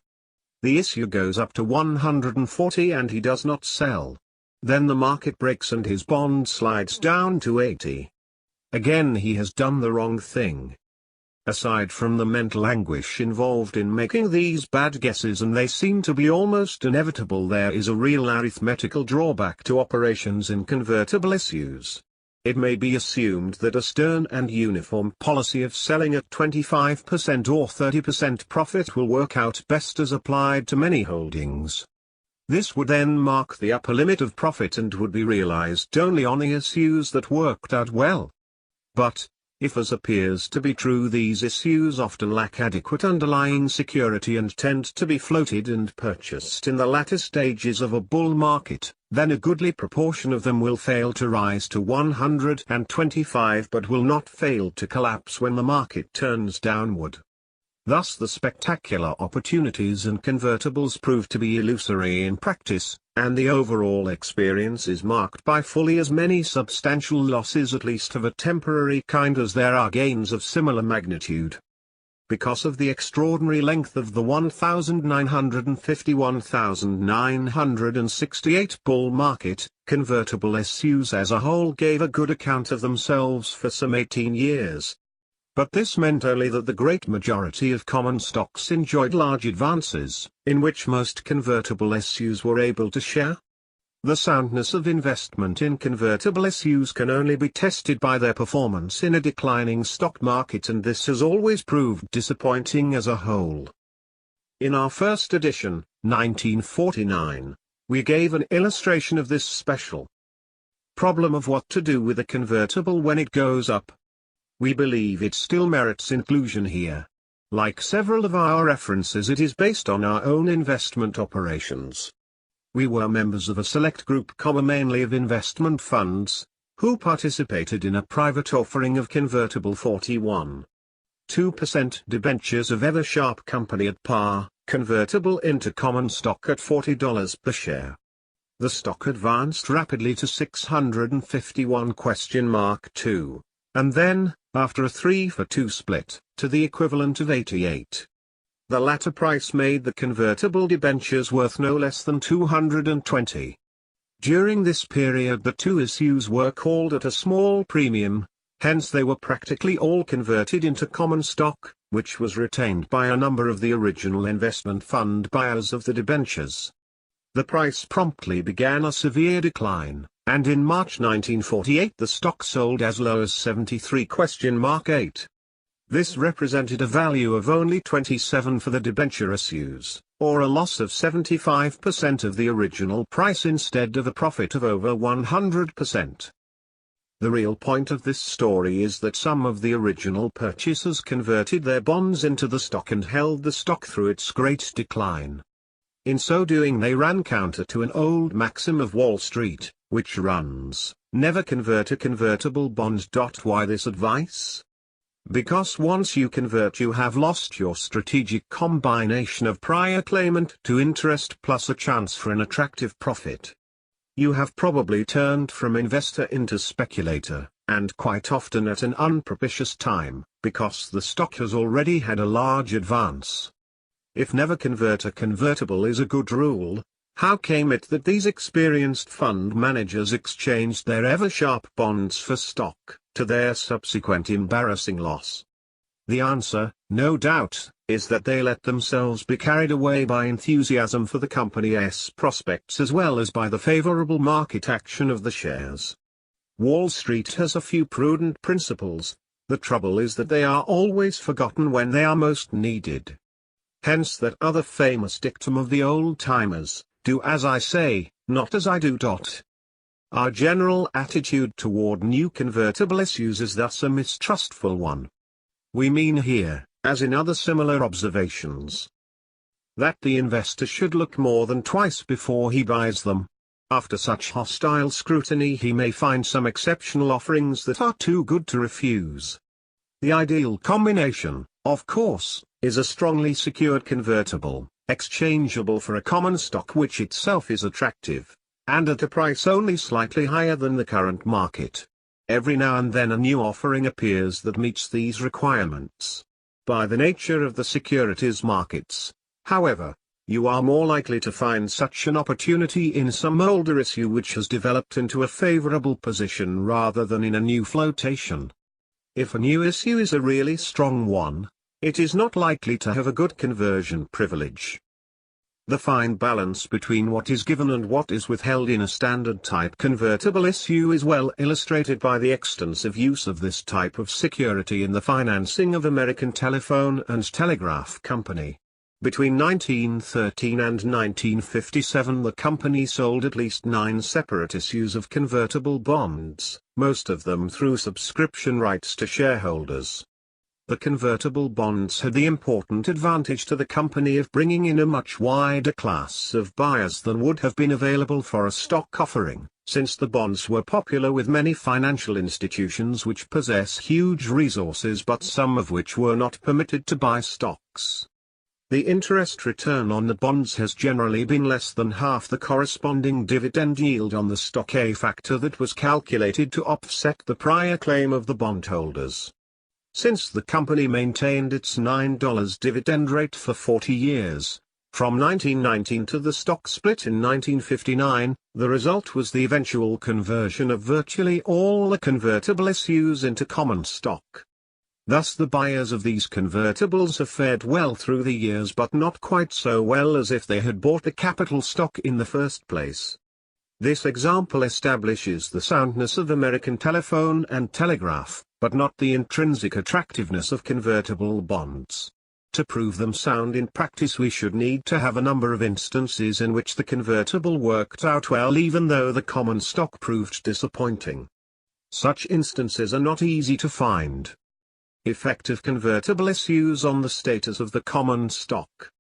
Speaker 1: The issue goes up to 140 and he does not sell. Then the market breaks and his bond slides down to 80. Again he has done the wrong thing. Aside from the mental anguish involved in making these bad guesses, and they seem to be almost inevitable, there is a real arithmetical drawback to operations in convertible issues. It may be assumed that a stern and uniform policy of selling at 25% or 30% profit will work out best as applied to many holdings. This would then mark the upper limit of profit and would be realized only on the issues that worked out well. But, if, as appears to be true, these issues often lack adequate underlying security and tend to be floated and purchased in the latter stages of a bull market, then a goodly proportion of them will fail to rise to 125 but will not fail to collapse when the market turns downward. Thus the spectacular opportunities in convertibles prove to be illusory in practice, and the overall experience is marked by fully as many substantial losses, at least of a temporary kind, as there are gains of similar magnitude. Because of the extraordinary length of the 1950-1968 bull market, convertible issues as a whole gave a good account of themselves for some 18 years. But this meant only that the great majority of common stocks enjoyed large advances, in which most convertible issues were able to share. The soundness of investment in convertible issues can only be tested by their performance in a declining stock market, and this has always proved disappointing as a whole. In our first edition, 1949, we gave an illustration of this special problem of what to do with a convertible when it goes up. We believe it still merits inclusion here. Like several of our references, it is based on our own investment operations. We were members of a select group, mainly of investment funds, who participated in a private offering of convertible 41.2% debentures of Eversharp Company at par, convertible into common stock at $40 per share. The stock advanced rapidly to 651?2, and then, after a 3-for-2 split, to the equivalent of 88. The latter price made the convertible debentures worth no less than 220. During this period the two issues were called at a small premium, hence they were practically all converted into common stock, which was retained by a number of the original investment fund buyers of the debentures. The price promptly began a severe decline, and in March 1948 the stock sold as low as 73?8. This represented a value of only 27 for the debenture issues, or a loss of 75% of the original price instead of a profit of over 100%. The real point of this story is that some of the original purchasers converted their bonds into the stock and held the stock through its great decline. In so doing they ran counter to an old maxim of Wall Street, which runs, "Never convert a convertible bond." Why this advice? Because once you convert you have lost your strategic combination of prior claimant to interest plus a chance for an attractive profit. You have probably turned from investor into speculator, and quite often at an unpropitious time, because the stock has already had a large advance. If never convert a convertible is a good rule, how came it that these experienced fund managers exchanged their ever-sharp bonds for stock, to their subsequent embarrassing loss? The answer, no doubt, is that they let themselves be carried away by enthusiasm for the company's prospects as well as by the favorable market action of the shares. Wall Street has a few prudent principles. The trouble is that they are always forgotten when they are most needed. Hence that other famous dictum of the old-timers, "Do as I say, not as I do." Our general attitude toward new convertible issues is thus a mistrustful one. We mean here, as in other similar observations, that the investor should look more than twice before he buys them. After such hostile scrutiny he may find some exceptional offerings that are too good to refuse. The ideal combination, of course, is a strongly secured convertible, exchangeable for a common stock which itself is attractive, and at a price only slightly higher than the current market. Every now and then a new offering appears that meets these requirements. By the nature of the securities markets, however, you are more likely to find such an opportunity in some older issue which has developed into a favorable position rather than in a new flotation. If a new issue is a really strong one, it is not likely to have a good conversion privilege. The fine balance between what is given and what is withheld in a standard type convertible issue is well illustrated by the extensive use of this type of security in the financing of American Telephone and Telegraph Company. Between 1913 and 1957 the company sold at least 9 separate issues of convertible bonds, most of them through subscription rights to shareholders. The convertible bonds had the important advantage to the company of bringing in a much wider class of buyers than would have been available for a stock offering, since the bonds were popular with many financial institutions which possess huge resources but some of which were not permitted to buy stocks. The interest return on the bonds has generally been less than half the corresponding dividend yield on the stock, a factor that was calculated to offset the prior claim of the bondholders. Since the company maintained its $9 dividend rate for 40 years, from 1919 to the stock split in 1959, the result was the eventual conversion of virtually all the convertible issues into common stock. Thus the buyers of these convertibles have fared well through the years, but not quite so well as if they had bought the capital stock in the first place. This example establishes the soundness of American Telephone and Telegraph, but not the intrinsic attractiveness of convertible bonds. To prove them sound in practice we should need to have a number of instances in which the convertible worked out well even though the common stock proved disappointing. Such instances are not easy to find. Effective convertible issues on the status of the common stock.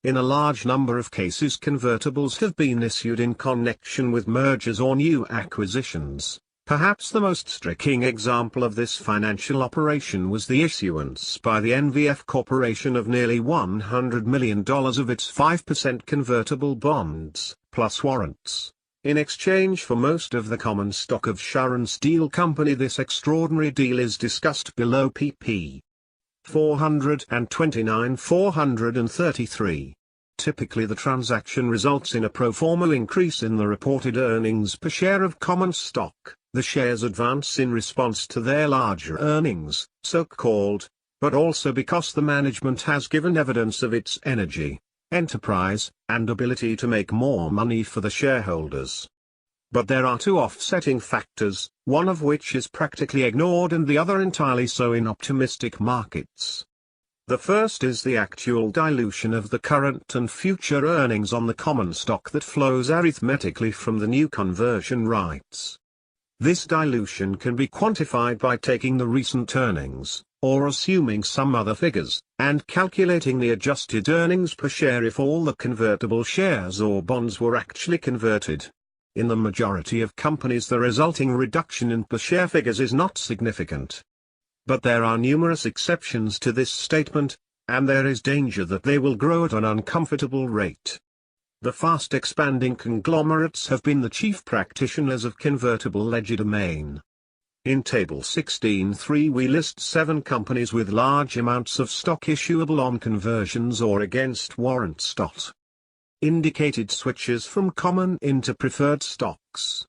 Speaker 1: In a large number of cases convertibles have been issued in connection with mergers or new acquisitions. Perhaps the most striking example of this financial operation was the issuance by the NVF Corporation of nearly $100 million of its 5% convertible bonds, plus warrants, in exchange for most of the common stock of Sharon Steel Company. This extraordinary deal is discussed below pp. 429-433. Typically the transaction results in a pro forma increase in the reported earnings per share of common stock. The shares advance in response to their larger earnings, so-called, but also because the management has given evidence of its energy, enterprise, and ability to make more money for the shareholders. But there are two offsetting factors, one of which is practically ignored and the other entirely so in optimistic markets. The first is the actual dilution of the current and future earnings on the common stock that flows arithmetically from the new conversion rights. This dilution can be quantified by taking the recent earnings, or assuming some other figures, and calculating the adjusted earnings per share if all the convertible shares or bonds were actually converted. In the majority of companies the resulting reduction in per share figures is not significant. But there are numerous exceptions to this statement, and there is danger that they will grow at an uncomfortable rate. The fast expanding conglomerates have been the chief practitioners of convertible legerdemain. In Table 16.3 we list 7 companies with large amounts of stock issuable on conversions or against warrants. Indicated switches from common into preferred stocks.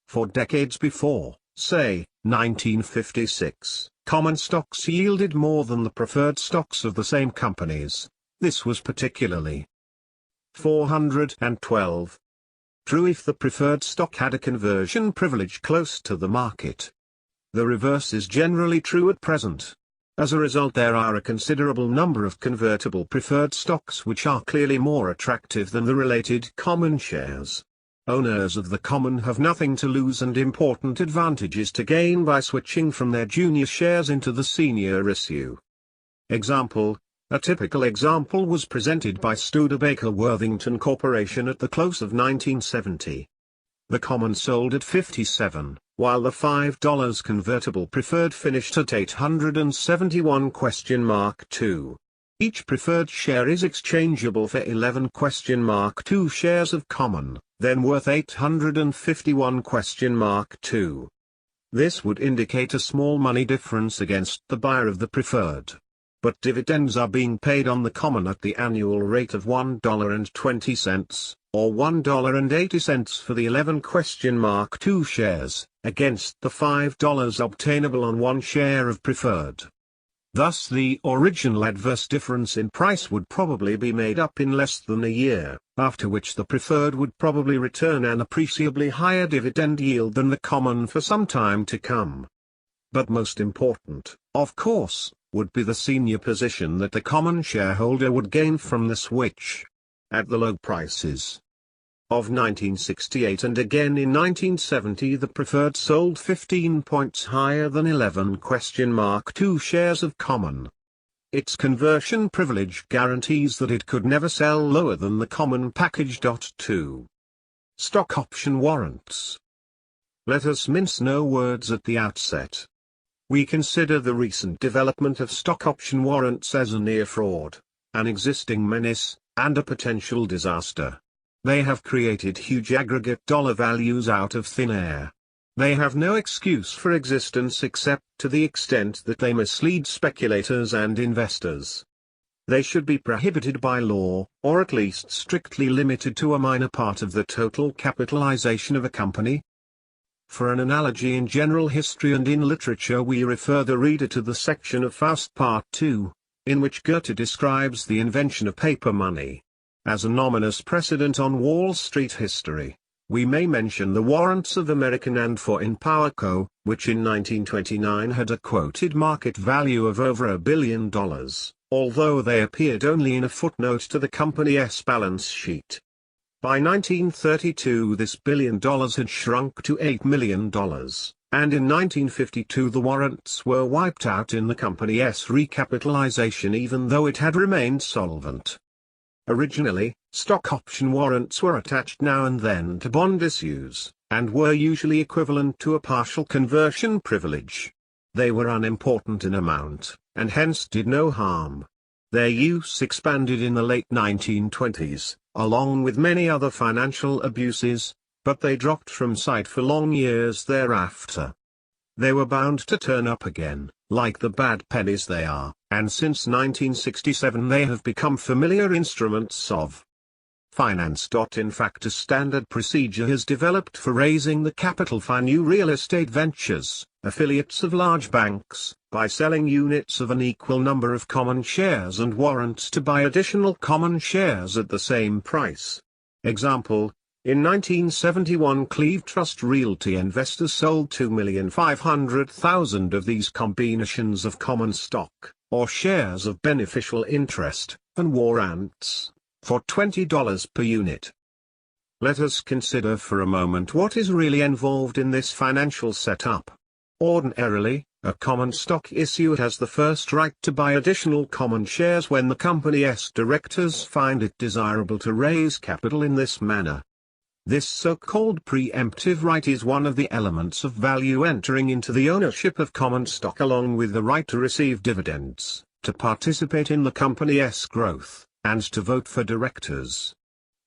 Speaker 1: For decades before, say, 1956, common stocks yielded more than the preferred stocks of the same companies. This was particularly 412 true if the preferred stock had a conversion privilege close to the market. The reverse is generally true at present. As a result, there are a considerable number of convertible preferred stocks which are clearly more attractive than the related common shares. Owners of the common have nothing to lose and important advantages to gain by switching from their junior shares into the senior issue. Example: a typical example was presented by Studebaker Worthington Corporation at the close of 1970. The common sold at $57, while the $5 convertible preferred finished at $871?2. Each preferred share is exchangeable for 11?2 shares of common, then worth $851?2. This would indicate a small money difference against the buyer of the preferred. But dividends are being paid on the common at the annual rate of $1.20, or $1.80 for the 11?2 shares, against the $5 obtainable on one share of preferred. Thus the original adverse difference in price would probably be made up in less than a year, after which the preferred would probably return an appreciably higher dividend yield than the common for some time to come. But most important, of course, would be the senior position that the common shareholder would gain from the switch. At the low prices of 1968 and again in 1970, the preferred sold 15 points higher than 11?2 shares of common. Its conversion privilege guarantees that it could never sell lower than the common package. 2. Stock option warrants. Let us mince no words at the outset. We consider the recent development of stock option warrants as a near fraud, an existing menace, and a potential disaster. They have created huge aggregate dollar values out of thin air. They have no excuse for existence except to the extent that they mislead speculators and investors. They should be prohibited by law, or at least strictly limited to a minor part of the total capitalization of a company. For an analogy in general history and in literature, we refer the reader to the section of Faust Part 2, in which Goethe describes the invention of paper money. As an ominous precedent on Wall Street history, we may mention the warrants of American and Foreign Power Co., which in 1929 had a quoted market value of over $1 billion, although they appeared only in a footnote to the company's balance sheet. By 1932 this $1 billion had shrunk to $8 million, and in 1952 the warrants were wiped out in the company's recapitalization even though it had remained solvent. Originally, stock option warrants were attached now and then to bond issues, and were usually equivalent to a partial conversion privilege. They were unimportant in amount, and hence did no harm. Their use expanded in the late 1920s, along with many other financial abuses, but they dropped from sight for long years thereafter. They were bound to turn up again, like the bad pennies they are, and since 1967 they have become familiar instruments of finance. In fact, a standard procedure has developed for raising the capital for new real estate ventures, affiliates of large banks, by selling units of an equal number of common shares and warrants to buy additional common shares at the same price. Example: in 1971 Cleve Trust Realty investors sold 2,500,000 of these combinations of common stock, or shares of beneficial interest, and warrants, for $20 per unit. Let us consider for a moment what is really involved in this financial setup. Ordinarily, a common stock issue has the first right to buy additional common shares when the company's directors find it desirable to raise capital in this manner. This so-called preemptive right is one of the elements of value entering into the ownership of common stock along with the right to receive dividends, to participate in the company's growth, and to vote for directors.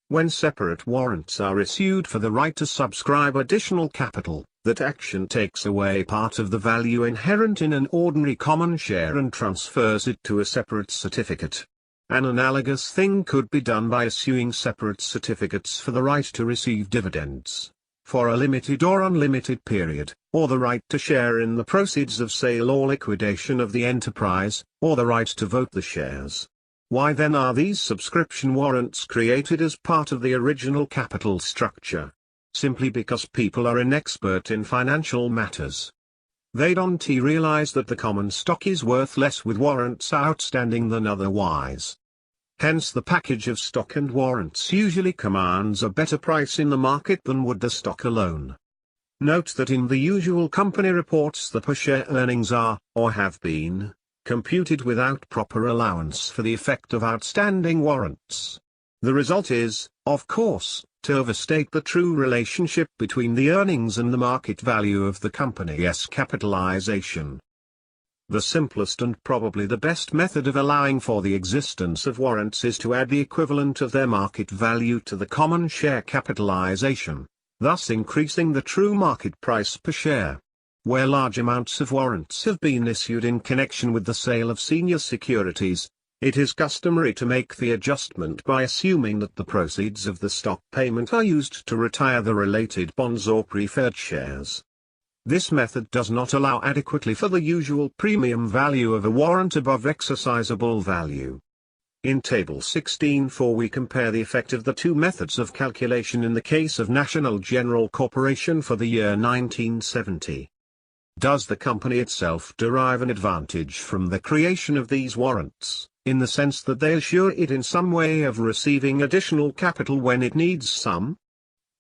Speaker 1: When separate warrants are issued for the right to subscribe additional capital, that action takes away part of the value inherent in an ordinary common share and transfers it to a separate certificate. An analogous thing could be done by issuing separate certificates for the right to receive dividends, for a limited or unlimited period, or the right to share in the proceeds of sale or liquidation of the enterprise, or the right to vote the shares. Why then are these subscription warrants created as part of the original capital structure? Simply because people are inexpert in financial matters. They don't realize that the common stock is worth less with warrants outstanding than otherwise. Hence the package of stock and warrants usually commands a better price in the market than would the stock alone. Note that in the usual company reports the per share earnings are, or have been, computed without proper allowance for the effect of outstanding warrants. The result is, of course, to overstate the true relationship between the earnings and the market value of the company's capitalization. The simplest and probably the best method of allowing for the existence of warrants is to add the equivalent of their market value to the common share capitalization, thus increasing the true market price per share. Where large amounts of warrants have been issued in connection with the sale of senior securities, it is customary to make the adjustment by assuming that the proceeds of the stock payment are used to retire the related bonds or preferred shares. This method does not allow adequately for the usual premium value of a warrant above exercisable value. In Table 16.4 we compare the effect of the two methods of calculation in the case of National General Corporation for the year 1970. Does the company itself derive an advantage from the creation of these warrants, in the sense that they assure it in some way of receiving additional capital when it needs some?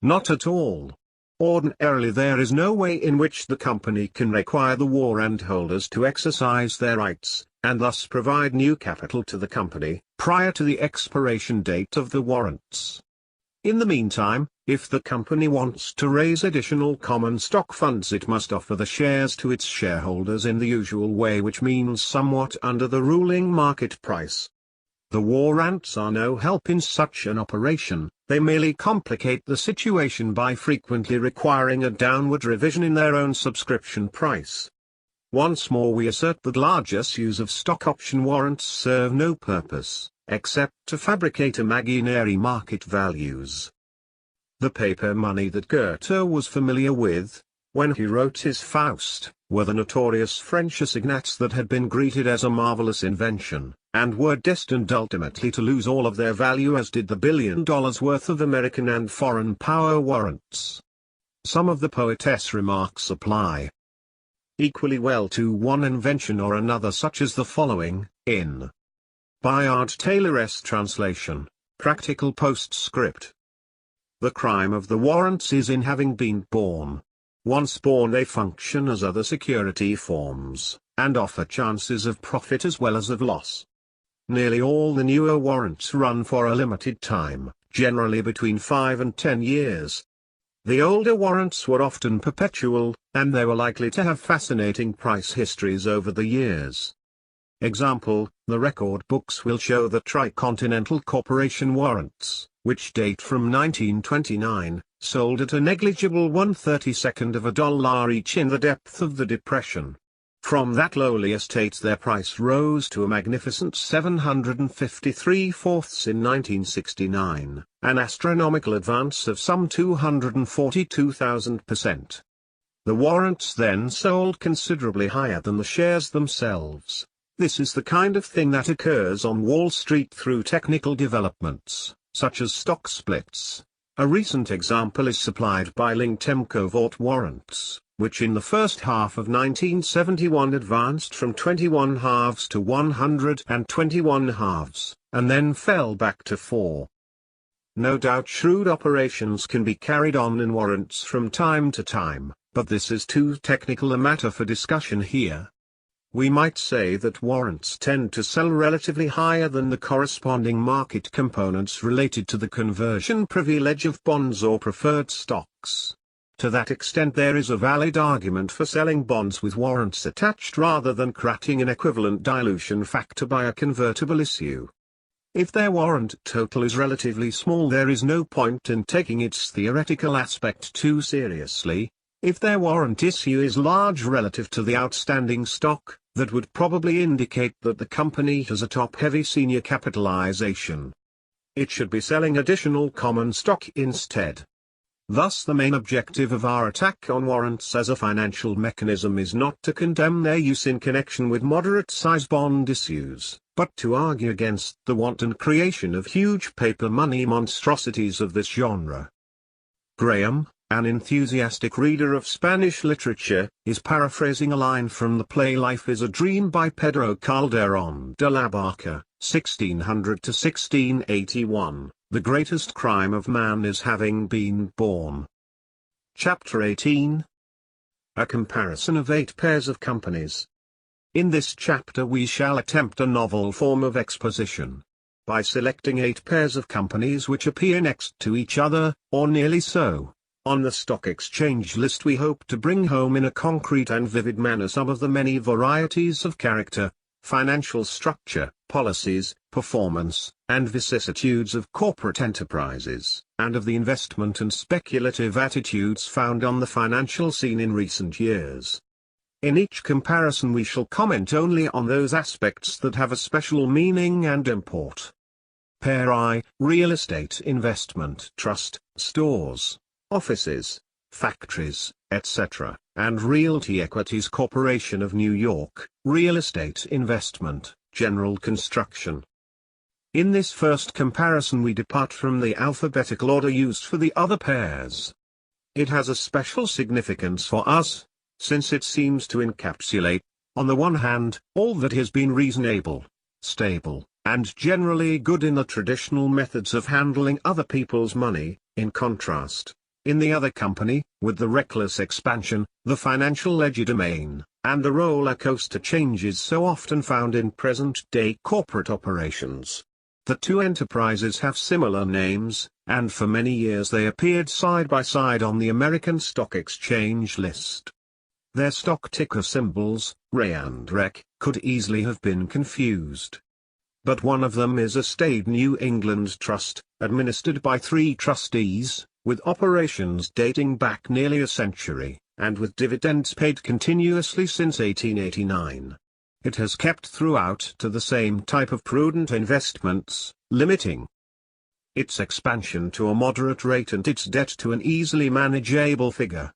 Speaker 1: Not at all. Ordinarily there is no way in which the company can require the warrant holders to exercise their rights, and thus provide new capital to the company, prior to the expiration date of the warrants. In the meantime, if the company wants to raise additional common stock funds it must offer the shares to its shareholders in the usual way, which means somewhat under the ruling market price. The warrants are no help in such an operation, they merely complicate the situation by frequently requiring a downward revision in their own subscription price. Once more we assert that large issues of stock option warrants serve no purpose, except to fabricate imaginary market values. The paper money that Goethe was familiar with, when he wrote his Faust, were the notorious French assignats that had been greeted as a marvelous invention, and were destined ultimately to lose all of their value, as did the $1 billion worth of American and foreign power warrants. Some of the poetess' remarks apply equally well to one invention or another, such as the following, in Bayard Taylor's translation, Practical Postscript. The crime of the warrants is in having been born. Once born they function as other security forms, and offer chances of profit as well as of loss. Nearly all the newer warrants run for a limited time, generally between 5 and 10 years. The older warrants were often perpetual, and they were likely to have fascinating price histories over the years. Example, the record books will show the Tricontinental Corporation warrants, which date from 1929, sold at a negligible 1/32 of a dollar each in the depth of the Depression. From that lowly estate their price rose to a magnificent 753/4 in 1969, an astronomical advance of some 242,000%. The warrants then sold considerably higher than the shares themselves. This is the kind of thing that occurs on Wall Street through technical developments, such as stock splits. A recent example is supplied by Ling-Temco Vought warrants, which in the first half of 1971 advanced from 21 halves to 121 halves, and then fell back to 4. No doubt shrewd operations can be carried on in warrants from time to time, but this is too technical a matter for discussion here. we might say that warrants tend to sell relatively higher than the corresponding market components related to the conversion privilege of bonds or preferred stocks. To that extent there is a valid argument for selling bonds with warrants attached rather than creating an equivalent dilution factor by a convertible issue. If their warrant total is relatively small, there is no point in taking its theoretical aspect too seriously. If their warrant issue is large relative to the outstanding stock, that would probably indicate that the company has a top-heavy senior capitalization. It should be selling additional common stock instead. Thus the main objective of our attack on warrants as a financial mechanism is not to condemn their use in connection with moderate-size bond issues, but to argue against the wanton creation of huge paper money monstrosities of this genre. Graham, an enthusiastic reader of Spanish literature, is paraphrasing a line from the play Life is a Dream by Pedro Calderón de la Barca, 1600 to 1681, "The greatest crime of man is having been born." Chapter 18. A comparison of 8 pairs of companies. In this chapter we shall attempt a novel form of exposition. By selecting 8 pairs of companies which appear next to each other, or nearly so, on the stock exchange list, we hope to bring home in a concrete and vivid manner some of the many varieties of character, financial structure, policies, performance, and vicissitudes of corporate enterprises, and of the investment and speculative attitudes found on the financial scene in recent years. In each comparison we shall comment only on those aspects that have a special meaning and import. Pair I, Real Estate Investment Trust, Stores, Offices, Factories, etc., and Realty Equities Corporation of New York, Real Estate Investment, General Construction. In this first comparison we depart from the alphabetical order used for the other pairs. It has a special significance for us, since it seems to encapsulate, on the one hand, all that has been reasonable, stable, and generally good in the traditional methods of handling other people's money, in contrast, in the other company, with the reckless expansion, the financial legerdemain, and the roller coaster changes so often found in present-day corporate operations. The two enterprises have similar names, and for many years they appeared side by side on the American Stock Exchange list. Their stock ticker symbols, RE and REC, could easily have been confused. But one of them is a staid New England trust, administered by 3 trustees, with operations dating back nearly a century, and with dividends paid continuously since 1889. It has kept throughout to the same type of prudent investments, limiting its expansion to a moderate rate and its debt to an easily manageable figure.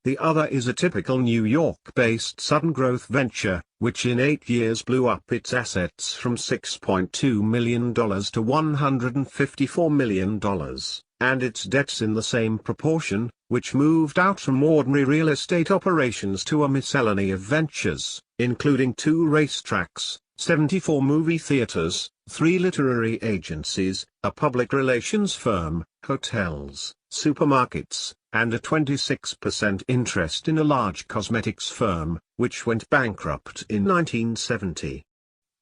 Speaker 1: The other is a typical New York-based sudden growth venture, which in 8 years blew up its assets from $6.2 million to $154 million, and its debts in the same proportion, which moved out from ordinary real estate operations to a miscellany of ventures, including 2 racetracks, 74 movie theaters, 3 literary agencies, a public relations firm, hotels, supermarkets, and a 26% interest in a large cosmetics firm, which went bankrupt in 1970.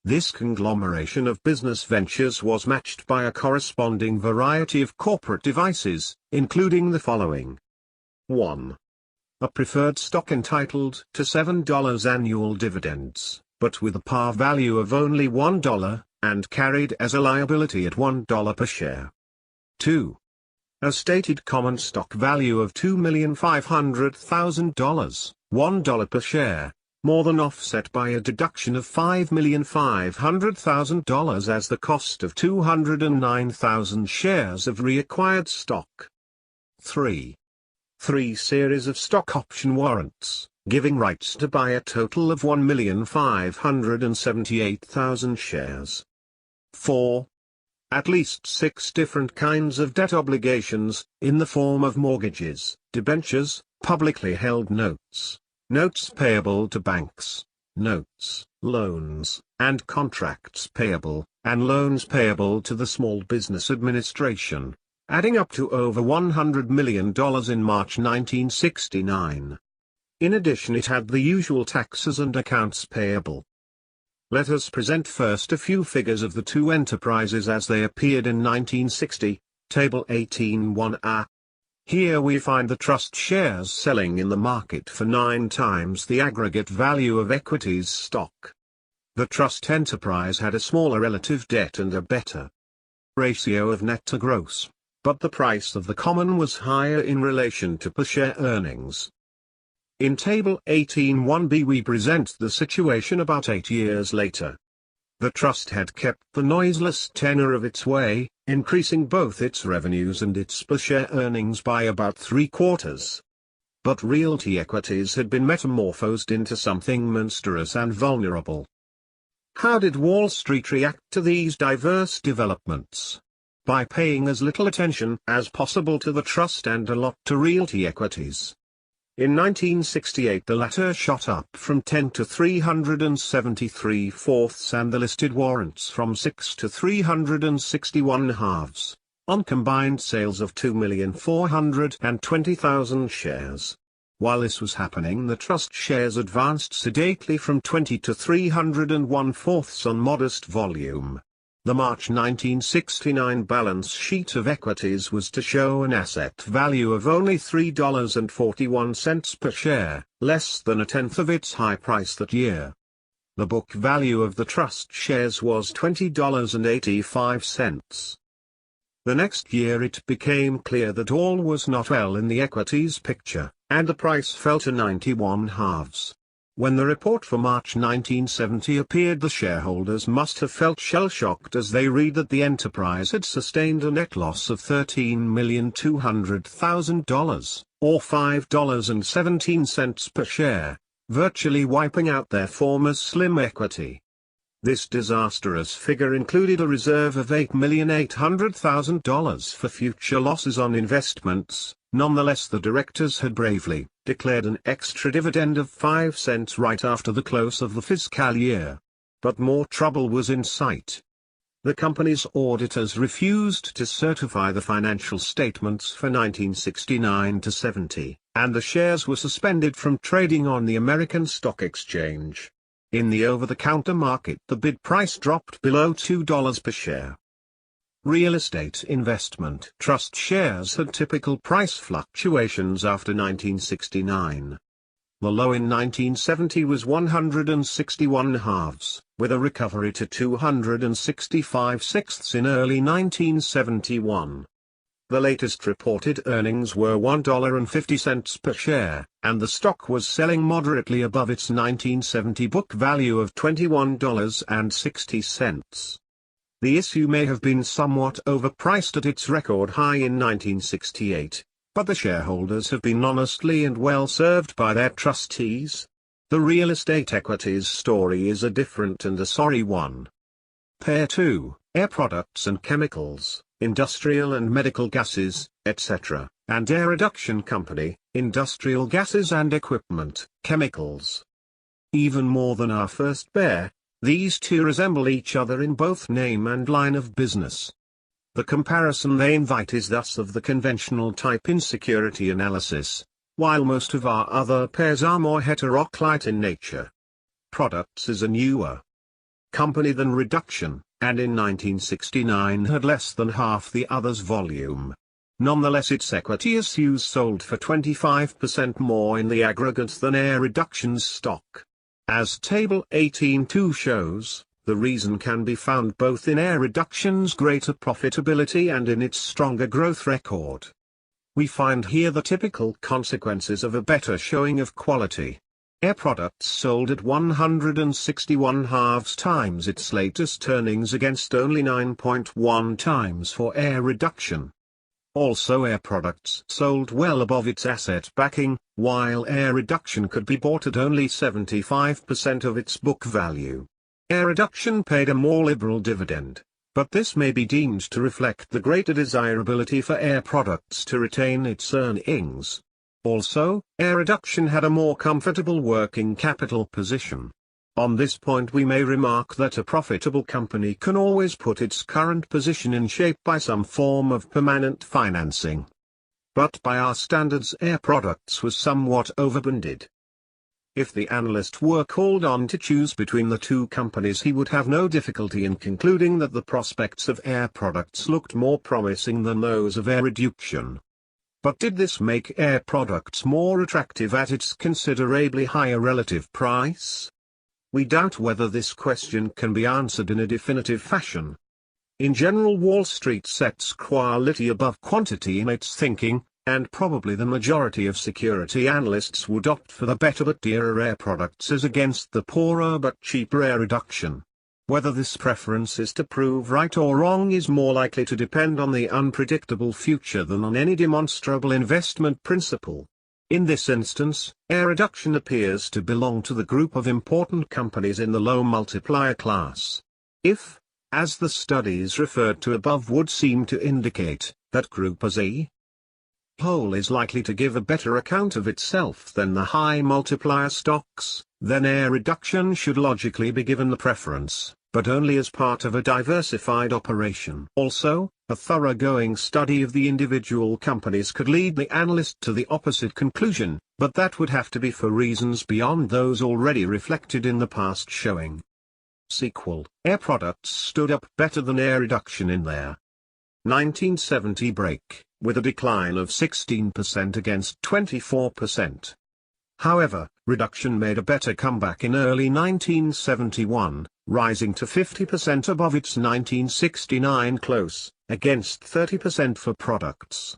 Speaker 1: This conglomeration of business ventures was matched by a corresponding variety of corporate devices, including the following. 1. A preferred stock entitled to $7 annual dividends, but with a par value of only $1, and carried as a liability at $1 per share. 2. A stated common stock value of $2,500,000, $1 per share, more than offset by a deduction of $5,500,000 as the cost of 209,000 shares of reacquired stock. 3. 3 series of stock option warrants, giving rights to buy a total of 1,578,000 shares. 4. At least 6 different kinds of debt obligations, in the form of mortgages, debentures, publicly held notes, notes payable to banks, notes, loans, and contracts payable, and loans payable to the Small Business Administration, adding up to over $100 million in March 1969. In addition, it had the usual taxes and accounts payable. Let us present first a few figures of the two enterprises as they appeared in 1960, Table 18.1a. Here we find the trust shares selling in the market for 9 times the aggregate value of equities stock. The trust enterprise had a smaller relative debt and a better ratio of net to gross, but the price of the common was higher in relation to per share earnings. In Table 18.1b we present the situation about 8 years later. The trust had kept the noiseless tenor of its way, increasing both its revenues and its per share earnings by about 3/4. But realty equities had been metamorphosed into something monstrous and vulnerable. How did Wall Street react to these diverse developments? By paying as little attention as possible to the trust and a lot to realty equities. In 1968 the latter shot up from 10 to 373/4 and the listed warrants from 6 to 361/2, on combined sales of 2,420,000 shares. While this was happening, the trust shares advanced sedately from 20 to 301/4 on modest volume. The March 1969 balance sheet of equities was to show an asset value of only $3.41 per share, less than a tenth of its high price that year. The book value of the trust shares was $20.85. The next year it became clear that all was not well in the equities picture, and the price fell to 91/2. When the report for March 1970 appeared, the shareholders must have felt shell-shocked as they read that the enterprise had sustained a net loss of $13,200,000, or $5.17 per share, virtually wiping out their former slim equity. This disastrous figure included a reserve of $8,800,000 for future losses on investments. Nonetheless, the directors had bravely declared an extra dividend of 5 cents right after the close of the fiscal year. But more trouble was in sight. The company's auditors refused to certify the financial statements for 1969 to 70, and the shares were suspended from trading on the American Stock Exchange. In the over-the-counter market, the bid price dropped below $2 per share. Real estate investment trust shares had typical price fluctuations after 1969. The low in 1970 was 161/2, with a recovery to 265/6 in early 1971. The latest reported earnings were $1.50 per share, and the stock was selling moderately above its 1970 book value of $21.60. The issue may have been somewhat overpriced at its record high in 1968, but the shareholders have been honestly and well served by their trustees. The real estate equities story is a different and a sorry one. Pair 2, Air Products and Chemicals, Industrial and Medical Gases, etc., and Air Reduction Company, Industrial Gases and Equipment, Chemicals. Even more than our first pair, these two resemble each other in both name and line of business. The comparison they invite is thus of the conventional type in security analysis, while most of our other pairs are more heteroclite in nature. Products is a newer company than Reduction, and in 1969 had less than half the other's volume. Nonetheless, its equity issues sold for 25% more in the aggregate than Air Reduction's stock. As Table 18.2 shows, the reason can be found both in Air Reduction's greater profitability and in its stronger growth record. We find here the typical consequences of a better showing of quality. Air Products sold at 161/2 times its latest earnings against only 9.1 times for Air Reduction. Also, Air Products sold well above its asset backing, while Air Reduction could be bought at only 75% of its book value. Air Reduction paid a more liberal dividend, but this may be deemed to reflect the greater desirability for Air Products to retain its earnings. Also, Air Reduction had a more comfortable working capital position. On this point we may remark that a profitable company can always put its current position in shape by some form of permanent financing. But by our standards, Air Products was somewhat overbonded. If the analyst were called on to choose between the two companies, he would have no difficulty in concluding that the prospects of Air Products looked more promising than those of Air Reduction. But did this make Air Products more attractive at its considerably higher relative price? We doubt whether this question can be answered in a definitive fashion. In general, Wall Street sets quality above quantity in its thinking, and probably the majority of security analysts would opt for the better but dearer Air Products as against the poorer but cheaper Air Reduction. Whether this preference is to prove right or wrong is more likely to depend on the unpredictable future than on any demonstrable investment principle. In this instance, Air Reduction appears to belong to the group of important companies in the low multiplier class. If, as the studies referred to above would seem to indicate, that group as a whole is likely to give a better account of itself than the high multiplier stocks, then Air Reduction should logically be given the preference, but only as part of a diversified operation. Also, a thoroughgoing study of the individual companies could lead the analyst to the opposite conclusion, but that would have to be for reasons beyond those already reflected in the past showing. Sequel: Air Products stood up better than Air Reduction in their 1970 break, with a decline of 16% against 24%. However, Reduction made a better comeback in early 1971, rising to 50% above its 1969 close, against 30% for Products.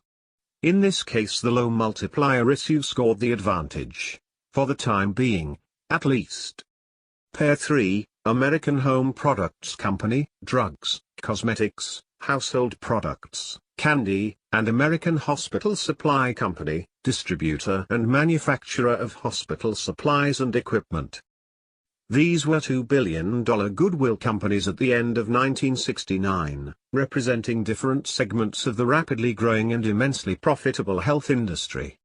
Speaker 1: In this case, the low multiplier issue scored the advantage, for the time being, at least. Pair 3, American Home Products Company, drugs, cosmetics, household products, candy, and American Hospital Supply Company, distributor and manufacturer of hospital supplies and equipment. These were $2 billion goodwill companies at the end of 1969, representing different segments of the rapidly growing and immensely profitable health industry.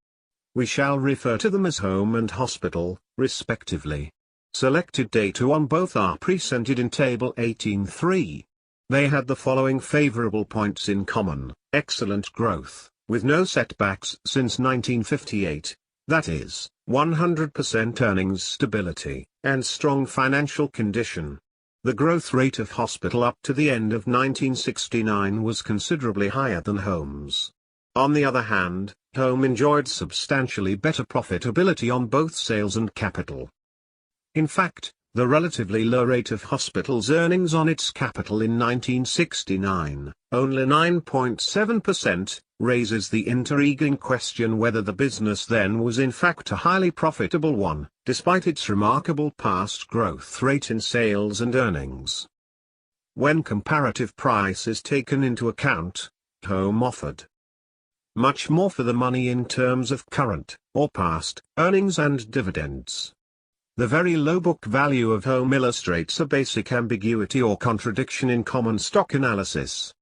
Speaker 1: We shall refer to them as home and hospital, respectively. Selected data on both are presented in Table 18.3. They had the following favorable points in common: excellent growth, with no setbacks since 1958, that is, 100% earnings stability, and strong financial condition. The growth rate of hospital up to the end of 1969 was considerably higher than home's. On the other hand, home enjoyed substantially better profitability on both sales and capital. In fact, the relatively low rate of hospital's earnings on its capital in 1969, only 9.7%, raises the intriguing question whether the business then was in fact a highly profitable one, despite its remarkable past growth rate in sales and earnings. When comparative price is taken into account, home offered much more for the money in terms of current, or past, earnings and dividends. The very low book value of home illustrates a basic ambiguity or contradiction in common stock analysis.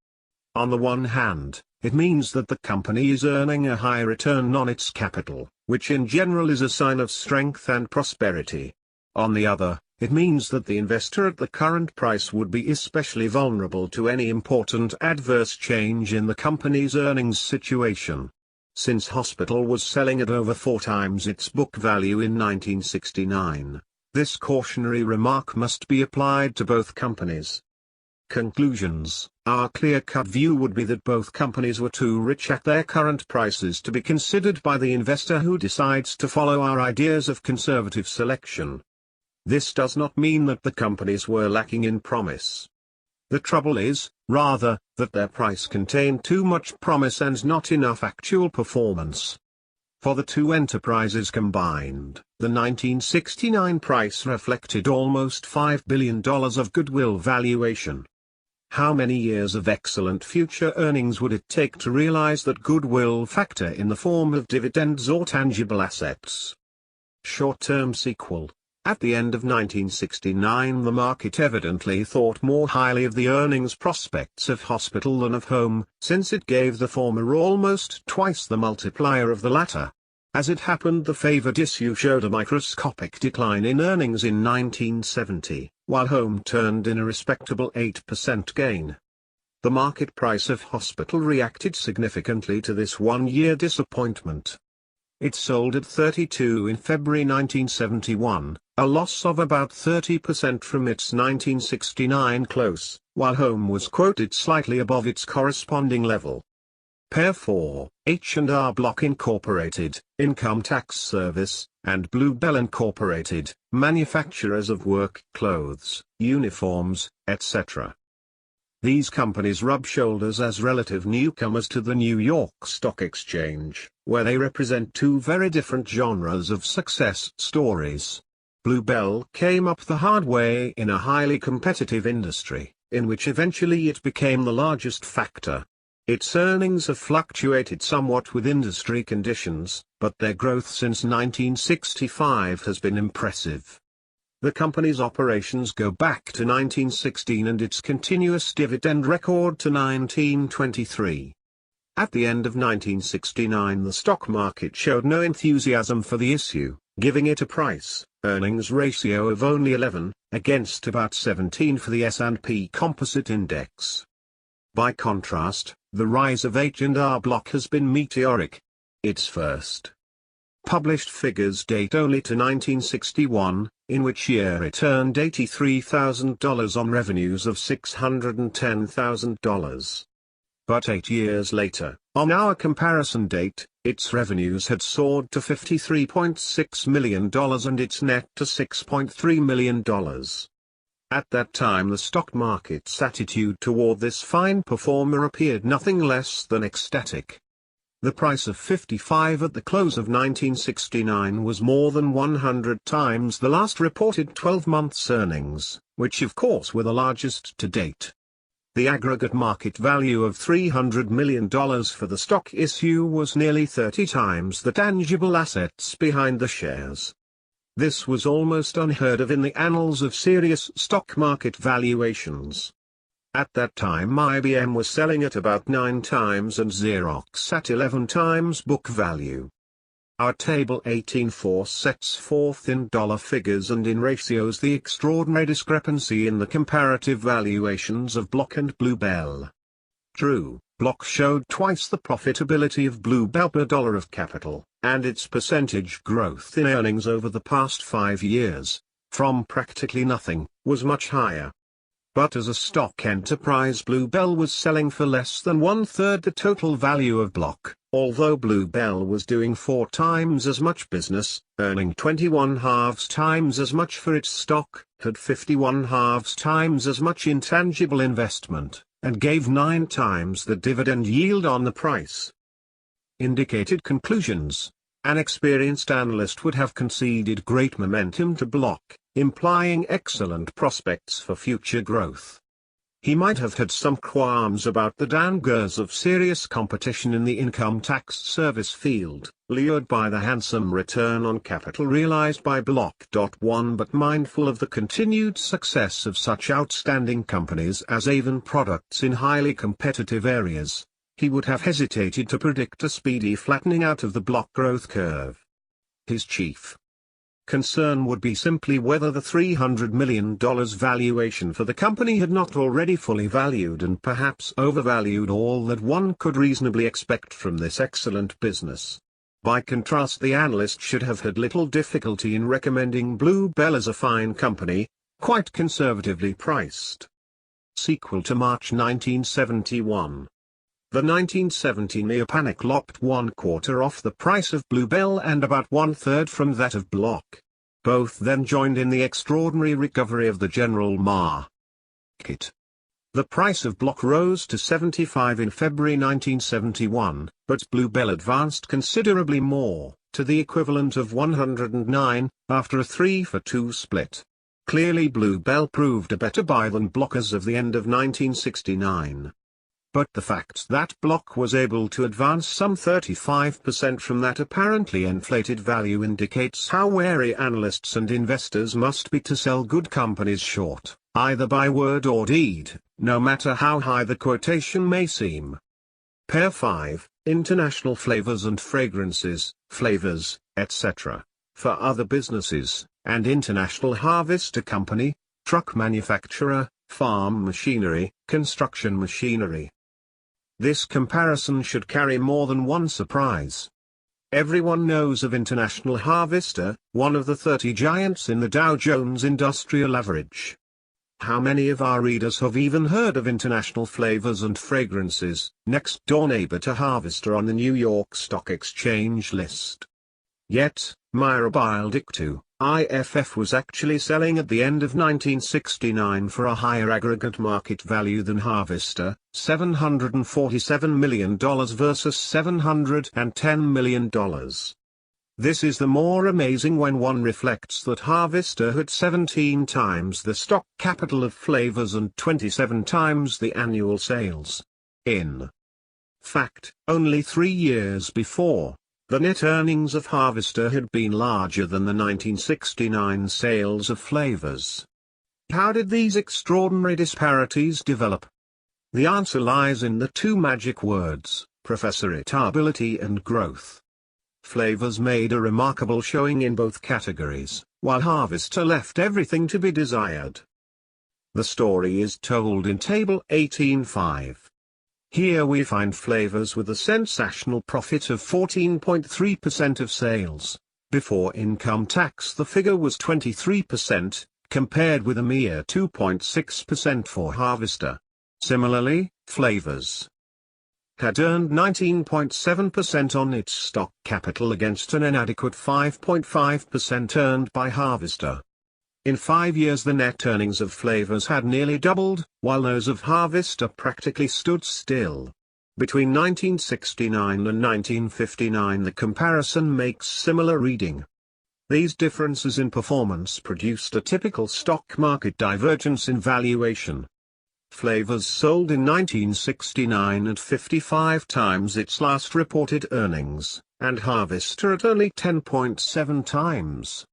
Speaker 1: On the one hand, it means that the company is earning a high return on its capital, which in general is a sign of strength and prosperity. On the other, it means that the investor at the current price would be especially vulnerable to any important adverse change in the company's earnings situation. Since hospital was selling at over 4 times its book value in 1969, this cautionary remark must be applied to both companies. Conclusions: our clear-cut view would be that both companies were too rich at their current prices to be considered by the investor who decides to follow our ideas of conservative selection. This does not mean that the companies were lacking in promise. The trouble is, rather, that their price contained too much promise and not enough actual performance. For the two enterprises combined, the 1969 price reflected almost $5 billion of goodwill valuation. How many years of excellent future earnings would it take to realize that goodwill factor in the form of dividends or tangible assets? Short-term sequel. At the end of 1969, the market evidently thought more highly of the earnings prospects of hospital than of home, since it gave the former almost twice the multiplier of the latter. As it happened, the favored issue showed a microscopic decline in earnings in 1970, while home turned in a respectable 8% gain. The market price of hospital reacted significantly to this one-year disappointment. It sold at 32 in February 1971, a loss of about 30% from its 1969 close, while Home was quoted slightly above its corresponding level. Pair 4, H&R Block Incorporated, Income Tax Service, and Blue Bell Incorporated, manufacturers of work clothes, uniforms, etc. These companies rub shoulders as relative newcomers to the New York Stock Exchange, where they represent two very different genres of success stories. Blue Bell came up the hard way in a highly competitive industry, in which eventually it became the largest factor. Its earnings have fluctuated somewhat with industry conditions, but their growth since 1965 has been impressive. The company's operations go back to 1916 and its continuous dividend record to 1923. At the end of 1969 the stock market showed no enthusiasm for the issue, giving it a price-earnings ratio of only 11, against about 17 for the S&P Composite Index. By contrast, the rise of H&R Block has been meteoric. Its first published figures date only to 1961, in which year it earned $83,000 on revenues of $610,000. But 8 years later, on our comparison date, its revenues had soared to $53.6 million and its net to $6.3 million. At that time the stock market's attitude toward this fine performer appeared nothing less than ecstatic. The price of 55 at the close of 1969 was more than 100 times the last reported 12 months' earnings, which of course were the largest to date. The aggregate market value of $300 million for the stock issue was nearly 30 times the tangible assets behind the shares. This was almost unheard of in the annals of serious stock market valuations. At that time IBM was selling at about 9 times and Xerox at 11 times book value. Our Table 18.4 sets forth in dollar figures and in ratios the extraordinary discrepancy in the comparative valuations of Block and Blue Bell. True, Block showed twice the profitability of Blue Bell per dollar of capital, and its percentage growth in earnings over the past 5 years, from practically nothing, was much higher. But as a stock enterprise Blue Bell was selling for less than 1/3 the total value of Block, although Blue Bell was doing 4 times as much business, earning 21/2 times as much for its stock, had 51/2 times as much intangible investment, and gave 9 times the dividend yield on the price. Indicated conclusions. An experienced analyst would have conceded great momentum to Block, implying excellent prospects for future growth. He might have had some qualms about the dangers of serious competition in the income tax service field, lured by the handsome return on capital realized by Block. But mindful of the continued success of such outstanding companies as Avon Products in highly competitive areas, he would have hesitated to predict a speedy flattening out of the Block growth curve. His chief concern would be simply whether the $300 million valuation for the company had not already fully valued and perhaps overvalued all that one could reasonably expect from this excellent business. By contrast, the analyst should have had little difficulty in recommending Blue Bell as a fine company, quite conservatively priced. Sequel to March 1971. The 1970 near-panic lopped 1/4 off the price of Blue Bell and about 1/3 from that of Block. Both then joined in the extraordinary recovery of the general market. The price of Block rose to 75 in February 1971, but Blue Bell advanced considerably more, to the equivalent of 109, after a 3-for-2 split. Clearly Blue Bell proved a better buy than Block as of the end of 1969. But the fact that Block was able to advance some 35% from that apparently inflated value indicates how wary analysts and investors must be to sell good companies short, either by word or deed, no matter how high the quotation may seem. Pair 5, International Flavors and Fragrances, Flavors, etc., for other businesses, and International Harvester Company, truck manufacturer, farm machinery, construction machinery. This comparison should carry more than one surprise. Everyone knows of International Harvester, one of the 30 giants in the Dow Jones Industrial Average. How many of our readers have even heard of International Flavors and Fragrances, next door neighbor to Harvester on the New York Stock Exchange list? Yet, Mirabile Dictu, IFF was actually selling at the end of 1969 for a higher aggregate market value than Harvester, $747 million versus $710 million. This is the more amazing when one reflects that Harvester had 17 times the stock capital of Flavors and 27 times the annual sales. In fact, only 3 years before, the net earnings of Harvester had been larger than the 1969 sales of Flavors. How did these extraordinary disparities develop? The answer lies in the two magic words, profitability and growth. Flavors made a remarkable showing in both categories, while Harvester left everything to be desired. The story is told in Table 18.5. Here we find Flavors with a sensational profit of 14.3% of sales. Before income tax the figure was 23%, compared with a mere 2.6% for Harvester. Similarly, Flavors had earned 19.7% on its stock capital against an inadequate 5.5% earned by Harvester. In 5 years the net earnings of Flavors had nearly doubled, while those of Harvester practically stood still. Between 1969 and 1959 the comparison makes similar reading. These differences in performance produced a typical stock market divergence in valuation. Flavors sold in 1969 at 55 times its last reported earnings, and Harvester at only 10.7 times.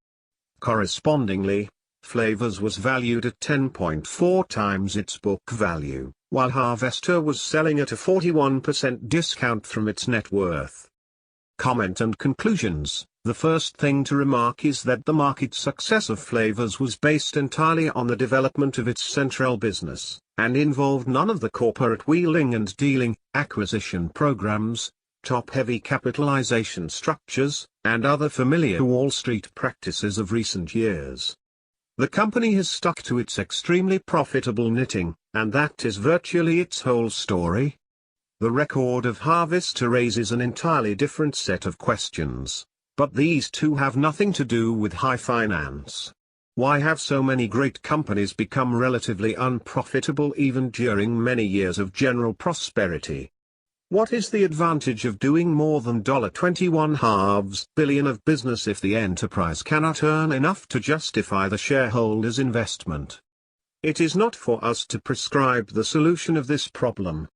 Speaker 1: Correspondingly, Flavors was valued at 10.4 times its book value, while Harvester was selling at a 41% discount from its net worth. Comment and conclusions. The first thing to remark is that the market success of Flavors was based entirely on the development of its central business, and involved none of the corporate wheeling and dealing, acquisition programs, top-heavy capitalization structures, and other familiar Wall Street practices of recent years. The company has stuck to its extremely profitable knitting, and that is virtually its whole story. The record of Harvester raises an entirely different set of questions, but these two have nothing to do with high finance. Why have so many great companies become relatively unprofitable even during many years of general prosperity? What is the advantage of doing more than $21.5 billion of business if the enterprise cannot earn enough to justify the shareholders' investment? It is not for us to prescribe the solution of this problem.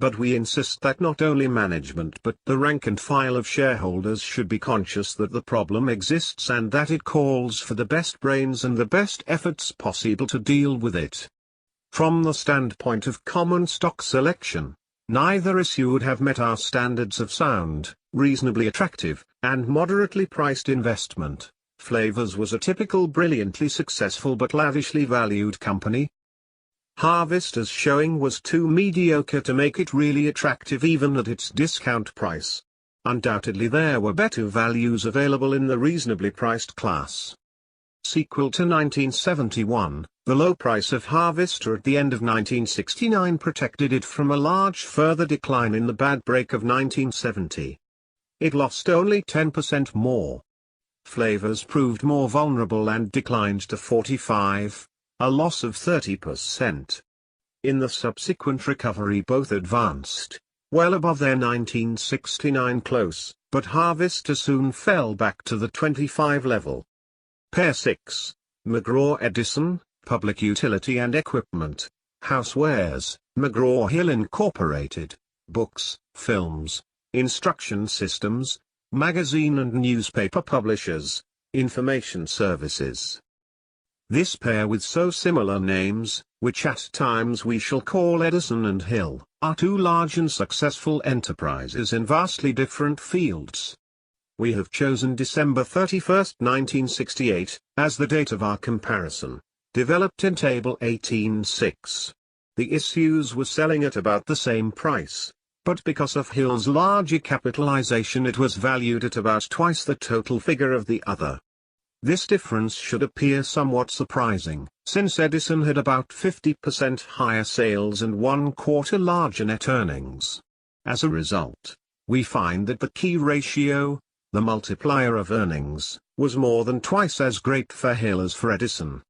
Speaker 1: But we insist that not only management but the rank and file of shareholders should be conscious that the problem exists and that it calls for the best brains and the best efforts possible to deal with it. From the standpoint of common stock selection, neither issue would have met our standards of sound, reasonably attractive, and moderately priced investment. Flavors was a typical brilliantly successful but lavishly valued company. Harvester's showing was too mediocre to make it really attractive even at its discount price. Undoubtedly there were better values available in the reasonably priced class. Sequel to 1971, the low price of Harvester at the end of 1969 protected it from a large further decline in the bad break of 1970. It lost only 10% more. Flavors proved more vulnerable and declined to 45. A loss of 30%. In the subsequent recovery both advanced, well above their 1969 close, but Harvester soon fell back to the 25 level. Pair 6, McGraw-Edison, Public Utility and Equipment, Housewares, McGraw-Hill Incorporated, Books, Films, Instruction Systems, Magazine and Newspaper Publishers, Information Services. This pair with so similar names, which at times we shall call Edison and Hill, are two large and successful enterprises in vastly different fields. We have chosen December 31, 1968, as the date of our comparison, developed in Table 18.6. The issues were selling at about the same price. But because of Hill's larger capitalization, it was valued at about twice the total figure of the other. This difference should appear somewhat surprising, since Edison had about 50% higher sales and 1/4 larger net earnings. As a result, we find that the key ratio, the multiplier of earnings, was more than twice as great for Hill as for Edison.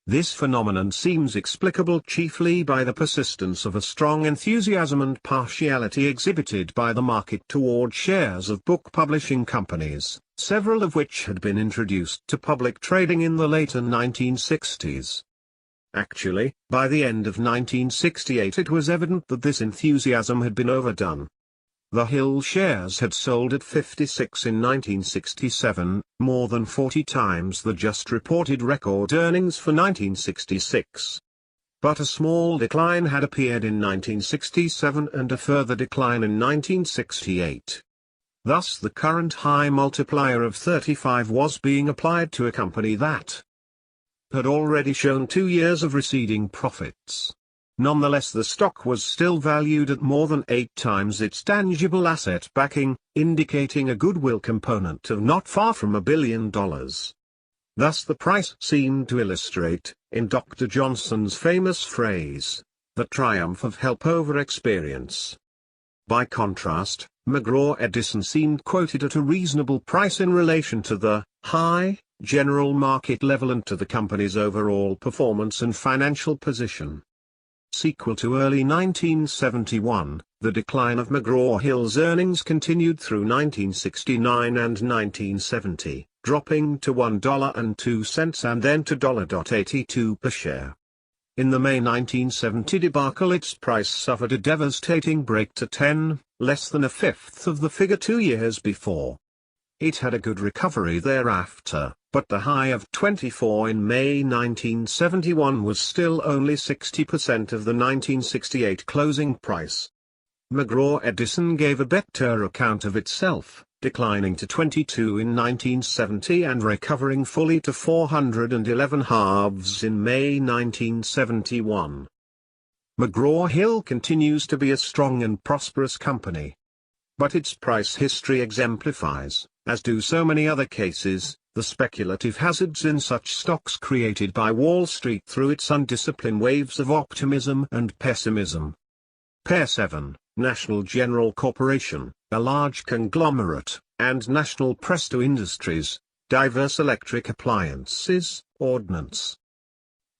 Speaker 1: This phenomenon seems explicable chiefly by the persistence of a strong enthusiasm and partiality exhibited by the market toward shares of book publishing companies, several of which had been introduced to public trading in the later 1960s. Actually, by the end of 1968 it was evident that this enthusiasm had been overdone. The Hill shares had sold at 56 in 1967, more than 40 times the just reported record earnings for 1966. But a small decline had appeared in 1967 and a further decline in 1968. Thus the current high multiplier of 35 was being applied to a company that had already shown 2 years of receding profits. Nonetheless, the stock was still valued at more than 8 times its tangible asset backing, indicating a goodwill component of not far from $1 billion. Thus the price seemed to illustrate, in Dr. Johnson's famous phrase, the triumph of help over experience. By contrast, McGraw-Edison seemed quoted at a reasonable price in relation to the high general market level and to the company's overall performance and financial position. Sequel to early 1971, the decline of McGraw-Hill's earnings continued through 1969 and 1970, dropping to $1.02 and then to $1.82 per share. In the May 1970 debacle, its price suffered a devastating break to 10, less than a fifth of the figure 2 years before. It had a good recovery thereafter, but the high of 24 in May 1971 was still only 60% of the 1968 closing price. McGraw-Edison gave a better account of itself, declining to 22 in 1970 and recovering fully to 411 halves in May 1971. McGraw-Hill continues to be a strong and prosperous company. But its price history exemplifies, as do so many other cases, the speculative hazards in such stocks created by Wall Street through its undisciplined waves of optimism and pessimism. Pair 7, National General Corporation, a large conglomerate, and National Presto Industries, diverse electric appliances, ordnance.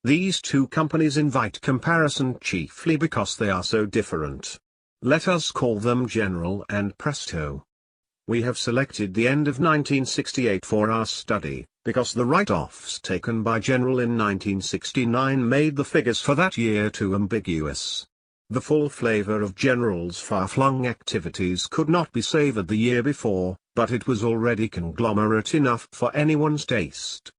Speaker 1: These two companies invite comparison chiefly because they are so different. Let us call them General and Presto. We have selected the end of 1968 for our study, because the write-offs taken by General in 1969 made the figures for that year too ambiguous. The full flavor of General's far-flung activities could not be savored the year before, but it was already conglomerate enough for anyone's taste.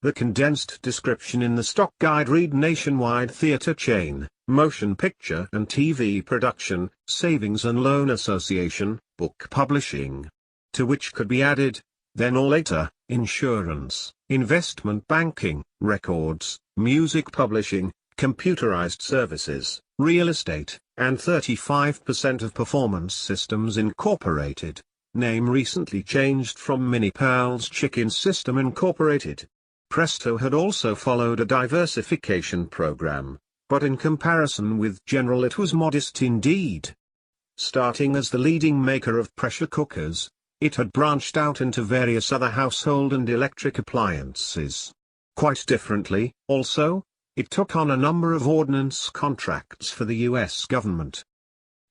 Speaker 1: The condensed description in the stock guide read nationwide theater chain, motion picture and TV production, savings and loan association, book publishing. To which could be added, then or later, insurance, investment banking, records, music publishing, computerized services, real estate, and 35% of Performance Systems Incorporated, name recently changed from Mini Pearl's Chicken System Incorporated. Presto had also followed a diversification program, but in comparison with General it was modest indeed. Starting as the leading maker of pressure cookers, it had branched out into various other household and electric appliances. Quite differently, also, it took on a number of ordnance contracts for the U.S. government.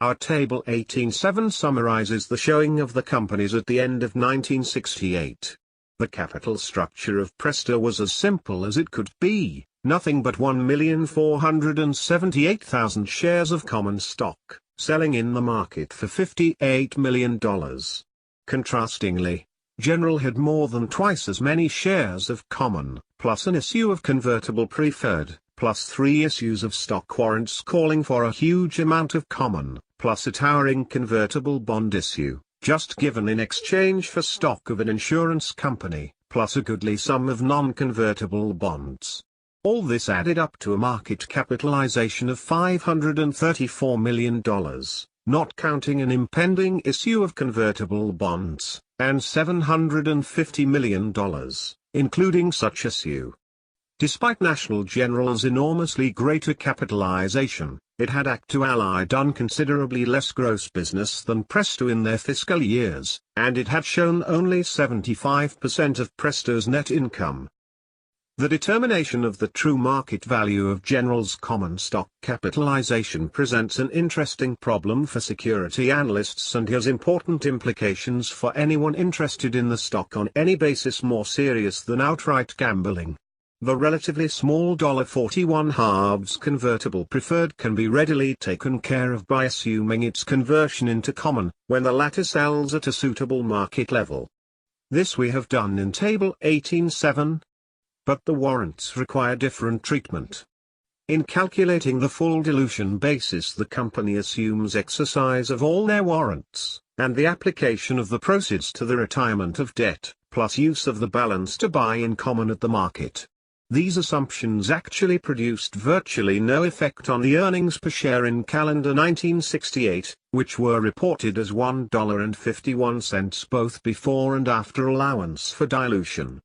Speaker 1: Our Table 18.7 summarizes the showing of the companies at the end of 1968. The capital structure of Presto was as simple as it could be, nothing but 1,478,000 shares of common stock, selling in the market for $58 million. Contrastingly, General had more than twice as many shares of common, plus an issue of convertible preferred, plus 3 issues of stock warrants calling for a huge amount of common, plus a towering convertible bond issue, just given in exchange for stock of an insurance company, plus a goodly sum of non-convertible bonds. All this added up to a market capitalization of $534 million, not counting an impending issue of convertible bonds, and $750 million, including such issue. Despite National General's enormously greater capitalization, it had actually done considerably less gross business than Presto in their fiscal years, and it had shown only 75% of Presto's net income. The determination of the true market value of General's common stock capitalization presents an interesting problem for security analysts and has important implications for anyone interested in the stock on any basis more serious than outright gambling. The relatively small $41 convertible preferred can be readily taken care of by assuming its conversion into common, when the latter sells at a suitable market level. This we have done in Table 18.7. But the warrants require different treatment. In calculating the full dilution basis, the company assumes exercise of all their warrants, and the application of the proceeds to the retirement of debt, plus use of the balance to buy in common at the market. These assumptions actually produced virtually no effect on the earnings per share in calendar 1968, which were reported as $1.51 both before and after allowance for dilution.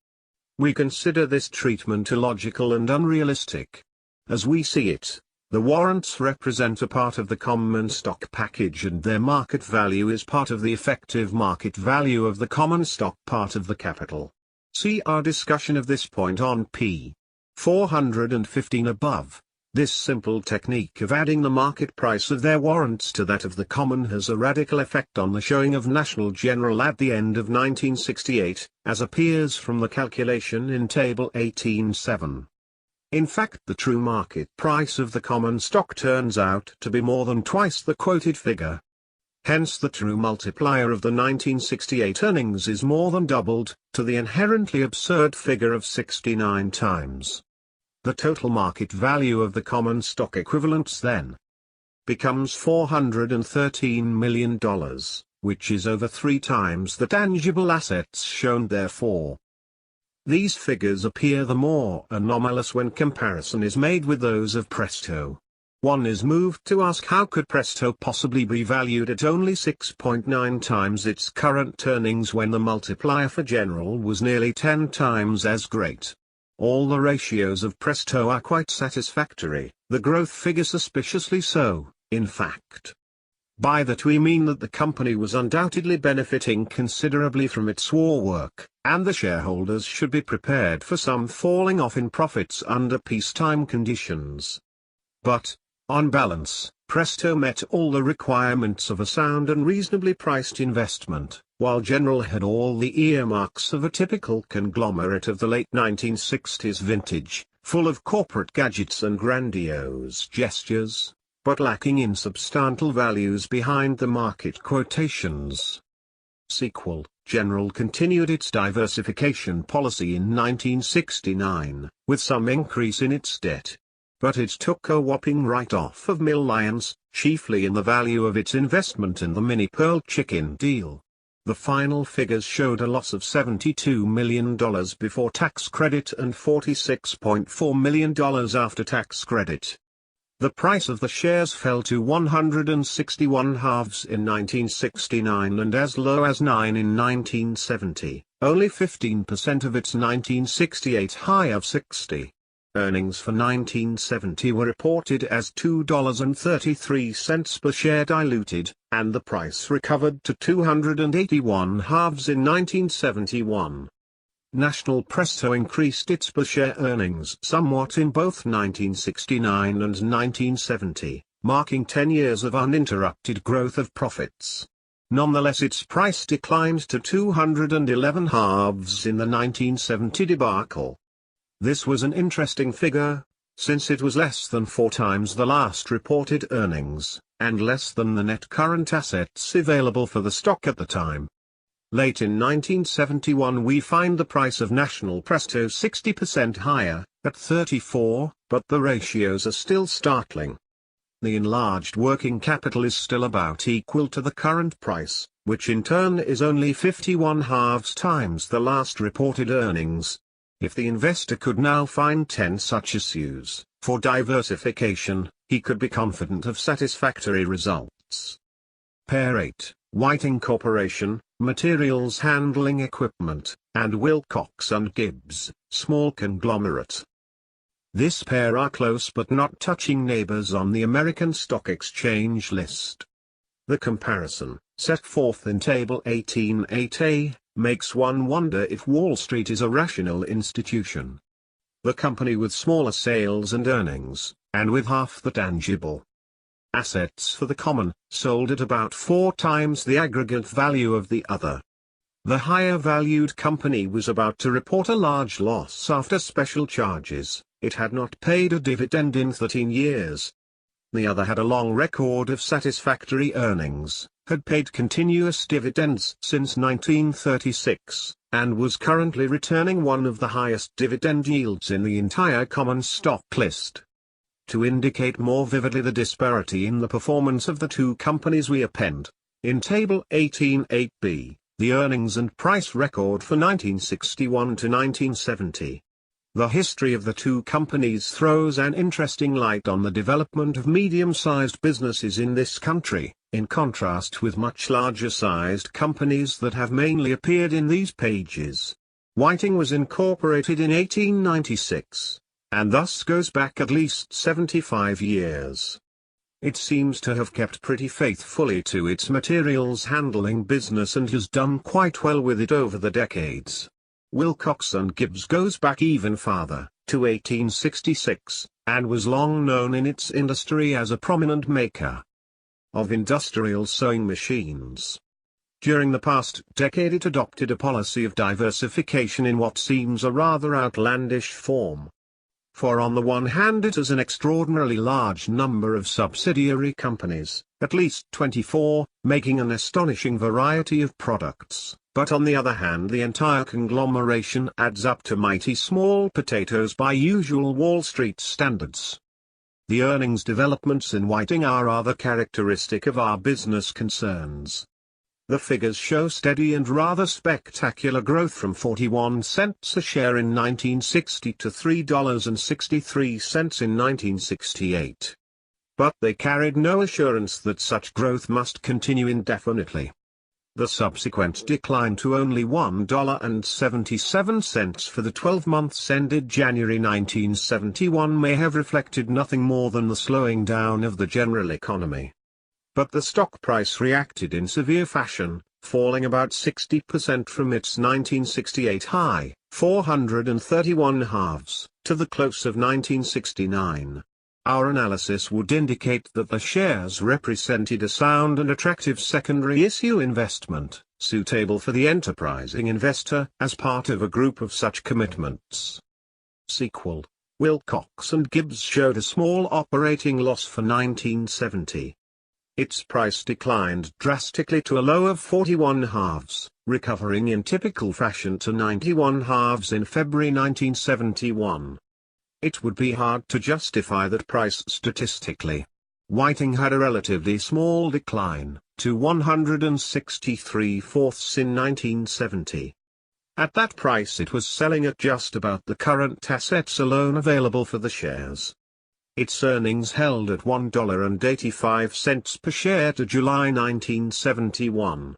Speaker 1: We consider this treatment illogical and unrealistic. As we see it, the warrants represent a part of the common stock package and their market value is part of the effective market value of the common stock part of the capital. See our discussion of this point on p. 415 above. This simple technique of adding the market price of their warrants to that of the common has a radical effect on the showing of National General at the end of 1968, as appears from the calculation in Table 18.7. In fact, the true market price of the common stock turns out to be more than twice the quoted figure. Hence the true multiplier of the 1968 earnings is more than doubled, to the inherently absurd figure of 69 times. The total market value of the common stock equivalents then becomes $413 million, which is over 3 times the tangible assets shown therefore. These figures appear the more anomalous when comparison is made with those of Presto. One is moved to ask, how could Presto possibly be valued at only 6.9 times its current earnings when the multiplier for General was nearly 10 times as great? All the ratios of Presto are quite satisfactory, the growth figure suspiciously so, in fact. By that we mean that the company was undoubtedly benefiting considerably from its war work, and the shareholders should be prepared for some falling off in profits under peacetime conditions. But, on balance, Presto met all the requirements of a sound and reasonably priced investment, while General had all the earmarks of a typical conglomerate of the late 1960s vintage, full of corporate gadgets and grandiose gestures, but lacking in substantial values behind the market quotations. Sequel: General continued its diversification policy in 1969, with some increase in its debt. But it took a whopping write-off of millions, chiefly in the value of its investment in the Mini Pearl Chicken deal. The final figures showed a loss of $72 million before tax credit and $46.4 million after tax credit. The price of the shares fell to 161 halves in 1969 and as low as 9 in 1970, only 15% of its 1968 high of 60. Earnings for 1970 were reported as $2.33 per share diluted, and the price recovered to 281 halves in 1971. National Presto increased its per share earnings somewhat in both 1969 and 1970, marking 10 years of uninterrupted growth of profits. Nonetheless, its price declined to 211 halves in the 1970 debacle. This was an interesting figure, since it was less than 4 times the last reported earnings, and less than the net current assets available for the stock at the time. Late in 1971 we find the price of National Presto 60% higher, at 34, but the ratios are still startling. The enlarged working capital is still about equal to the current price, which in turn is only 51 halves times the last reported earnings. If the investor could now find 10 such issues, for diversification, he could be confident of satisfactory results. Pair 8, Whiting Corporation, Materials Handling Equipment, and Wilcox & Gibbs, small conglomerate. This pair are close but not touching neighbors on the American Stock Exchange list. The comparison, set forth in Table 18.8a, makes one wonder if Wall Street is a rational institution. The company with smaller sales and earnings, and with half the tangible assets for the common, sold at about 4 times the aggregate value of the other. The higher valued company was about to report a large loss after special charges. It had not paid a dividend in 13 years. The other had a long record of satisfactory earnings, had paid continuous dividends since 1936, and was currently returning one of the highest dividend yields in the entire common stock list. To indicate more vividly the disparity in the performance of the two companies, we append, in Table 18.8b, the earnings and price record for 1961 to 1970. The history of the two companies throws an interesting light on the development of medium-sized businesses in this country, in contrast with much larger-sized companies that have mainly appeared in these pages. Whiting was incorporated in 1896, and thus goes back at least 75 years. It seems to have kept pretty faithfully to its materials handling business and has done quite well with it over the decades. Wilcox & Gibbs goes back even farther, to 1866, and was long known in its industry as a prominent maker of industrial sewing machines. During the past decade it adopted a policy of diversification in what seems a rather outlandish form. For on the one hand it has an extraordinarily large number of subsidiary companies, at least 24, making an astonishing variety of products. But on the other hand the entire conglomeration adds up to mighty small potatoes by usual Wall Street standards. The earnings developments in Whiting are rather characteristic of our business concerns. The figures show steady and rather spectacular growth from 41 cents a share in 1960 to $3.63 in 1968. But they carried no assurance that such growth must continue indefinitely. The subsequent decline to only $1.77 for the 12 months ended January 1971 may have reflected nothing more than the slowing down of the general economy. But the stock price reacted in severe fashion, falling about 60% from its 1968 high, 431 halves, to the close of 1969. Our analysis would indicate that the shares represented a sound and attractive secondary issue investment, suitable for the enterprising investor as part of a group of such commitments. Sequel. Wilcox & Gibbs showed a small operating loss for 1970. Its price declined drastically to a low of 41 halves, recovering in typical fashion to 91 halves in February 1971. It would be hard to justify that price statistically. Whiting had a relatively small decline, to 163 fourths in 1970. At that price it was selling at just about the current assets alone available for the shares. Its earnings held at $1.85 per share to July 1971.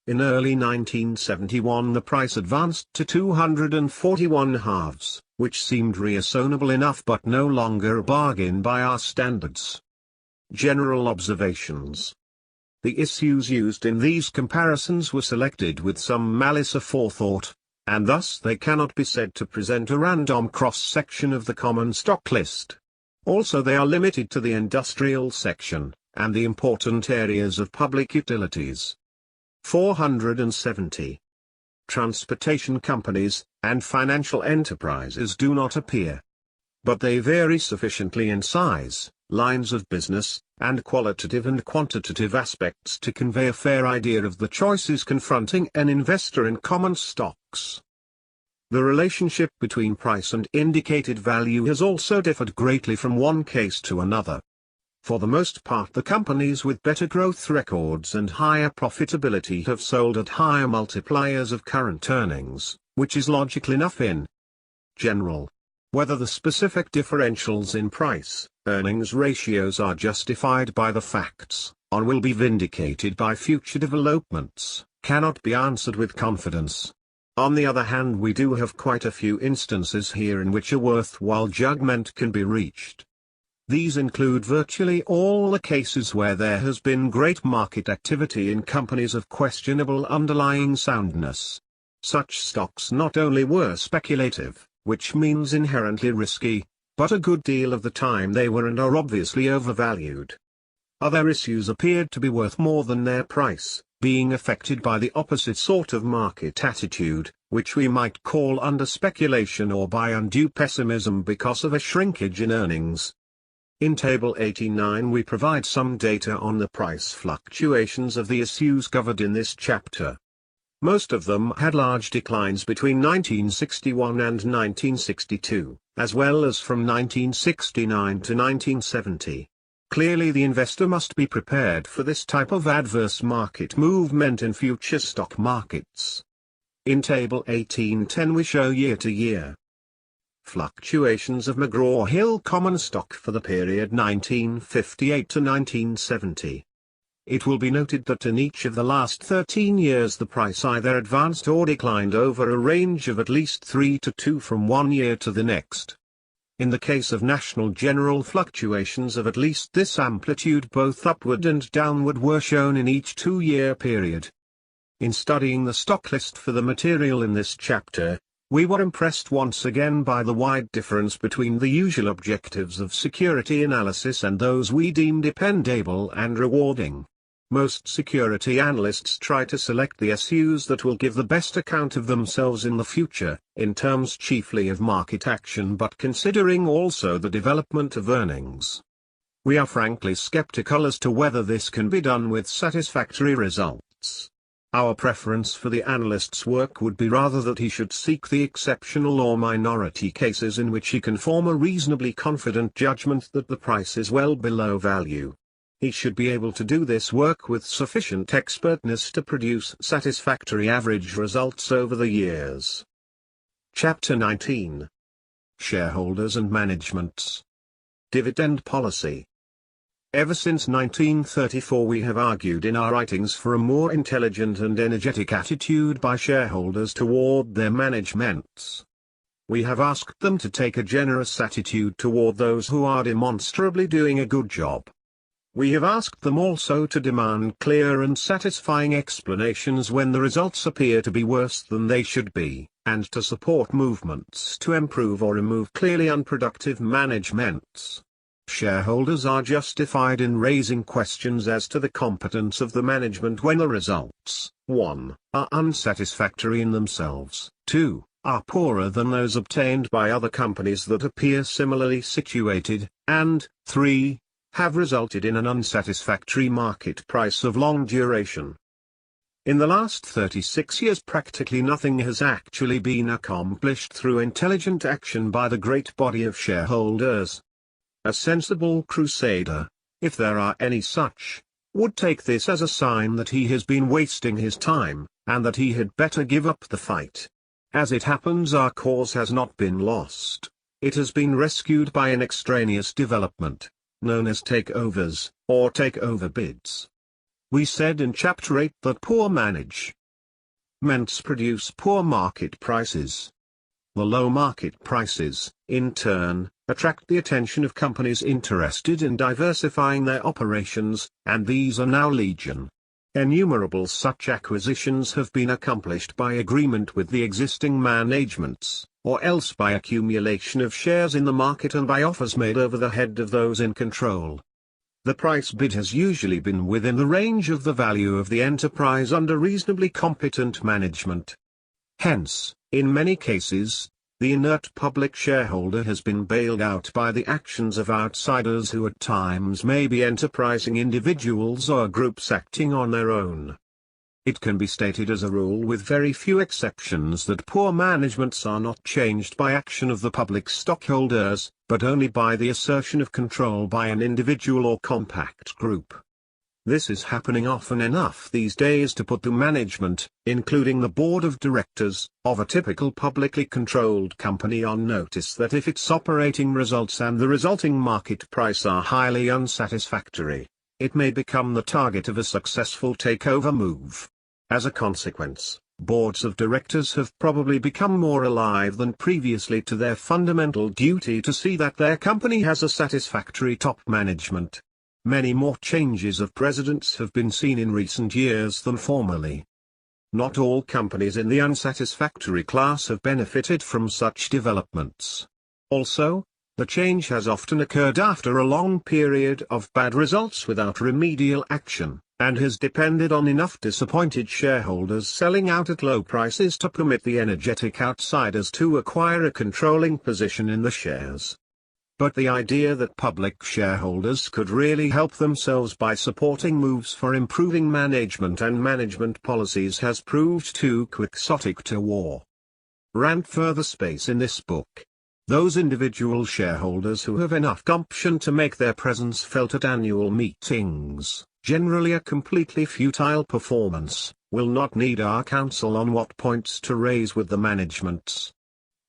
Speaker 1: In early 1971 the price advanced to 241 halves, which seemed reasonable enough but no longer a bargain by our standards. General observations. The issues used in these comparisons were selected with some malice aforethought, and thus they cannot be said to present a random cross-section of the common stock list. Also they are limited to the industrial section, and the important areas of public utilities. 470. Transportation companies, and financial enterprises do not appear. But they vary sufficiently in size, lines of business, and qualitative and quantitative aspects to convey a fair idea of the choices confronting an investor in common stocks. The relationship between price and indicated value has also differed greatly from one case to another. For the most part the companies with better growth records and higher profitability have sold at higher multipliers of current earnings, which is logical enough in general. Whether the specific differentials in price-earnings ratios are justified by the facts, on will be vindicated by future developments, cannot be answered with confidence. On the other hand, we do have quite a few instances here in which a worthwhile judgment can be reached. These include virtually all the cases where there has been great market activity in companies of questionable underlying soundness. Such stocks not only were speculative, which means inherently risky, but a good deal of the time they were and are obviously overvalued. Other issues appeared to be worth more than their price, being affected by the opposite sort of market attitude, which we might call under speculation, or by undue pessimism because of a shrinkage in earnings. In Table 89 we provide some data on the price fluctuations of the issues covered in this chapter. Most of them had large declines between 1961 and 1962, as well as from 1969 to 1970. Clearly the investor must be prepared for this type of adverse market movement in future stock markets. In Table 1810 we show year-to-year fluctuations of McGraw-Hill common stock for the period 1958 to 1970. It will be noted that in each of the last 13 years the price either advanced or declined over a range of at least 3 to 2 from one year to the next. In the case of National General, fluctuations of at least this amplitude both upward and downward were shown in each 2-year period. In studying the stock list for the material in this chapter, we were impressed once again by the wide difference between the usual objectives of security analysis and those we deem dependable and rewarding. Most security analysts try to select the issues that will give the best account of themselves in the future, in terms chiefly of market action but considering also the development of earnings. We are frankly skeptical as to whether this can be done with satisfactory results. Our preference for the analyst's work would be rather that he should seek the exceptional or minority cases in which he can form a reasonably confident judgment that the price is well below value. He should be able to do this work with sufficient expertness to produce satisfactory average results over the years. Chapter 19. Shareholders and Managements. Dividend Policy. Ever since 1934 we have argued in our writings for a more intelligent and energetic attitude by shareholders toward their managements. We have asked them to take a generous attitude toward those who are demonstrably doing a good job. We have asked them also to demand clear and satisfying explanations when the results appear to be worse than they should be, and to support movements to improve or remove clearly unproductive managements. Shareholders are justified in raising questions as to the competence of the management when the results, 1, are unsatisfactory in themselves, 2, are poorer than those obtained by other companies that appear similarly situated, and 3, have resulted in an unsatisfactory market price of long duration. In the last 36 years practically nothing has actually been accomplished through intelligent action by the great body of shareholders. A sensible crusader, if there are any such, would take this as a sign that he has been wasting his time, and that he had better give up the fight. As it happens, our cause has not been lost. It has been rescued by an extraneous development, known as takeovers, or takeover bids. We said in Chapter 8 that poor managements produce poor market prices. The low market prices, in turn, attract the attention of companies interested in diversifying their operations, and these are now legion. Innumerable such acquisitions have been accomplished by agreement with the existing managements, or else by accumulation of shares in the market and by offers made over the head of those in control. The price bid has usually been within the range of the value of the enterprise under reasonably competent management. Hence, in many cases, the inert public shareholder has been bailed out by the actions of outsiders who at times may be enterprising individuals or groups acting on their own. It can be stated as a rule with very few exceptions that poor managements are not changed by action of the public stockholders, but only by the assertion of control by an individual or compact group. This is happening often enough these days to put the management, including the board of directors, of a typical publicly controlled company on notice that if its operating results and the resulting market price are highly unsatisfactory, it may become the target of a successful takeover move. As a consequence, boards of directors have probably become more alive than previously to their fundamental duty to see that their company has a satisfactory top management. Many more changes of presidents have been seen in recent years than formerly. Not all companies in the unsatisfactory class have benefited from such developments. Also, the change has often occurred after a long period of bad results without remedial action, and has depended on enough disappointed shareholders selling out at low prices to permit the energetic outsiders to acquire a controlling position in the shares. But the idea that public shareholders could really help themselves by supporting moves for improving management and management policies has proved too quixotic to warrant further space in this book. Those individual shareholders who have enough gumption to make their presence felt at annual meetings, generally a completely futile performance, will not need our counsel on what points to raise with the managements.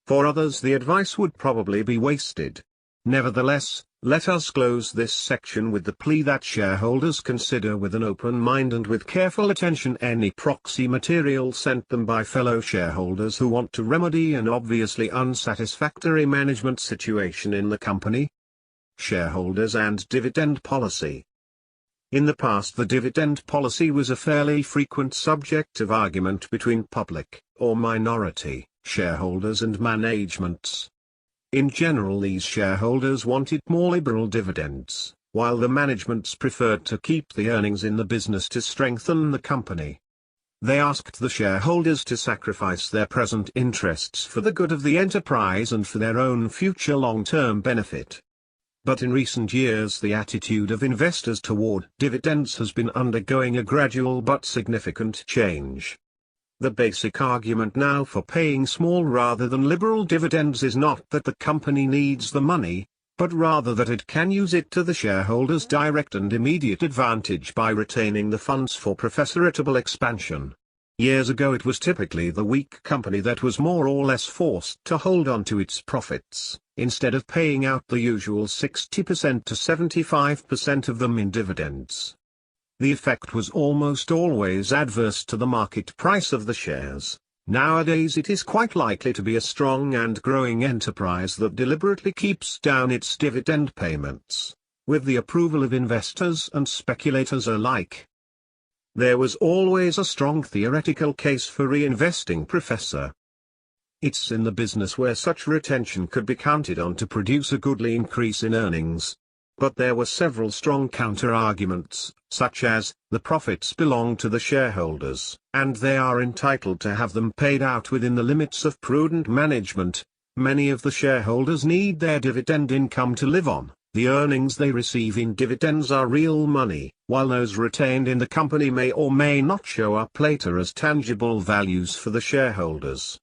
Speaker 1: For others the advice would probably be wasted. Nevertheless, let us close this section with the plea that shareholders consider with an open mind and with careful attention any proxy material sent them by fellow shareholders who want to remedy an obviously unsatisfactory management situation in the company. Shareholders and dividend policy. In the past, the dividend policy was a fairly frequent subject of argument between public, or minority, shareholders and managements. In general, these shareholders wanted more liberal dividends, while the managements preferred to keep the earnings in the business to strengthen the company. They asked the shareholders to sacrifice their present interests for the good of the enterprise and for their own future long-term benefit. But in recent years the attitude of investors toward dividends has been undergoing a gradual but significant change. The basic argument now for paying small rather than liberal dividends is not that the company needs the money, but rather that it can use it to the shareholders' direct and immediate advantage by retaining the funds for profitable expansion. Years ago it was typically the weak company that was more or less forced to hold on to its profits, instead of paying out the usual 60% to 75% of them in dividends. The effect was almost always adverse to the market price of the shares. Nowadays it is quite likely to be a strong and growing enterprise that deliberately keeps down its dividend payments, with the approval of investors and speculators alike. There was always a strong theoretical case for reinvesting, Professor. It's in the business where such retention could be counted on to produce a goodly increase in earnings. But there were several strong counter-arguments, such as, the profits belong to the shareholders, and they are entitled to have them paid out within the limits of prudent management. Many of the shareholders need their dividend income to live on. The earnings they receive in dividends are real money, while those retained in the company may or may not show up later as tangible values for the shareholders.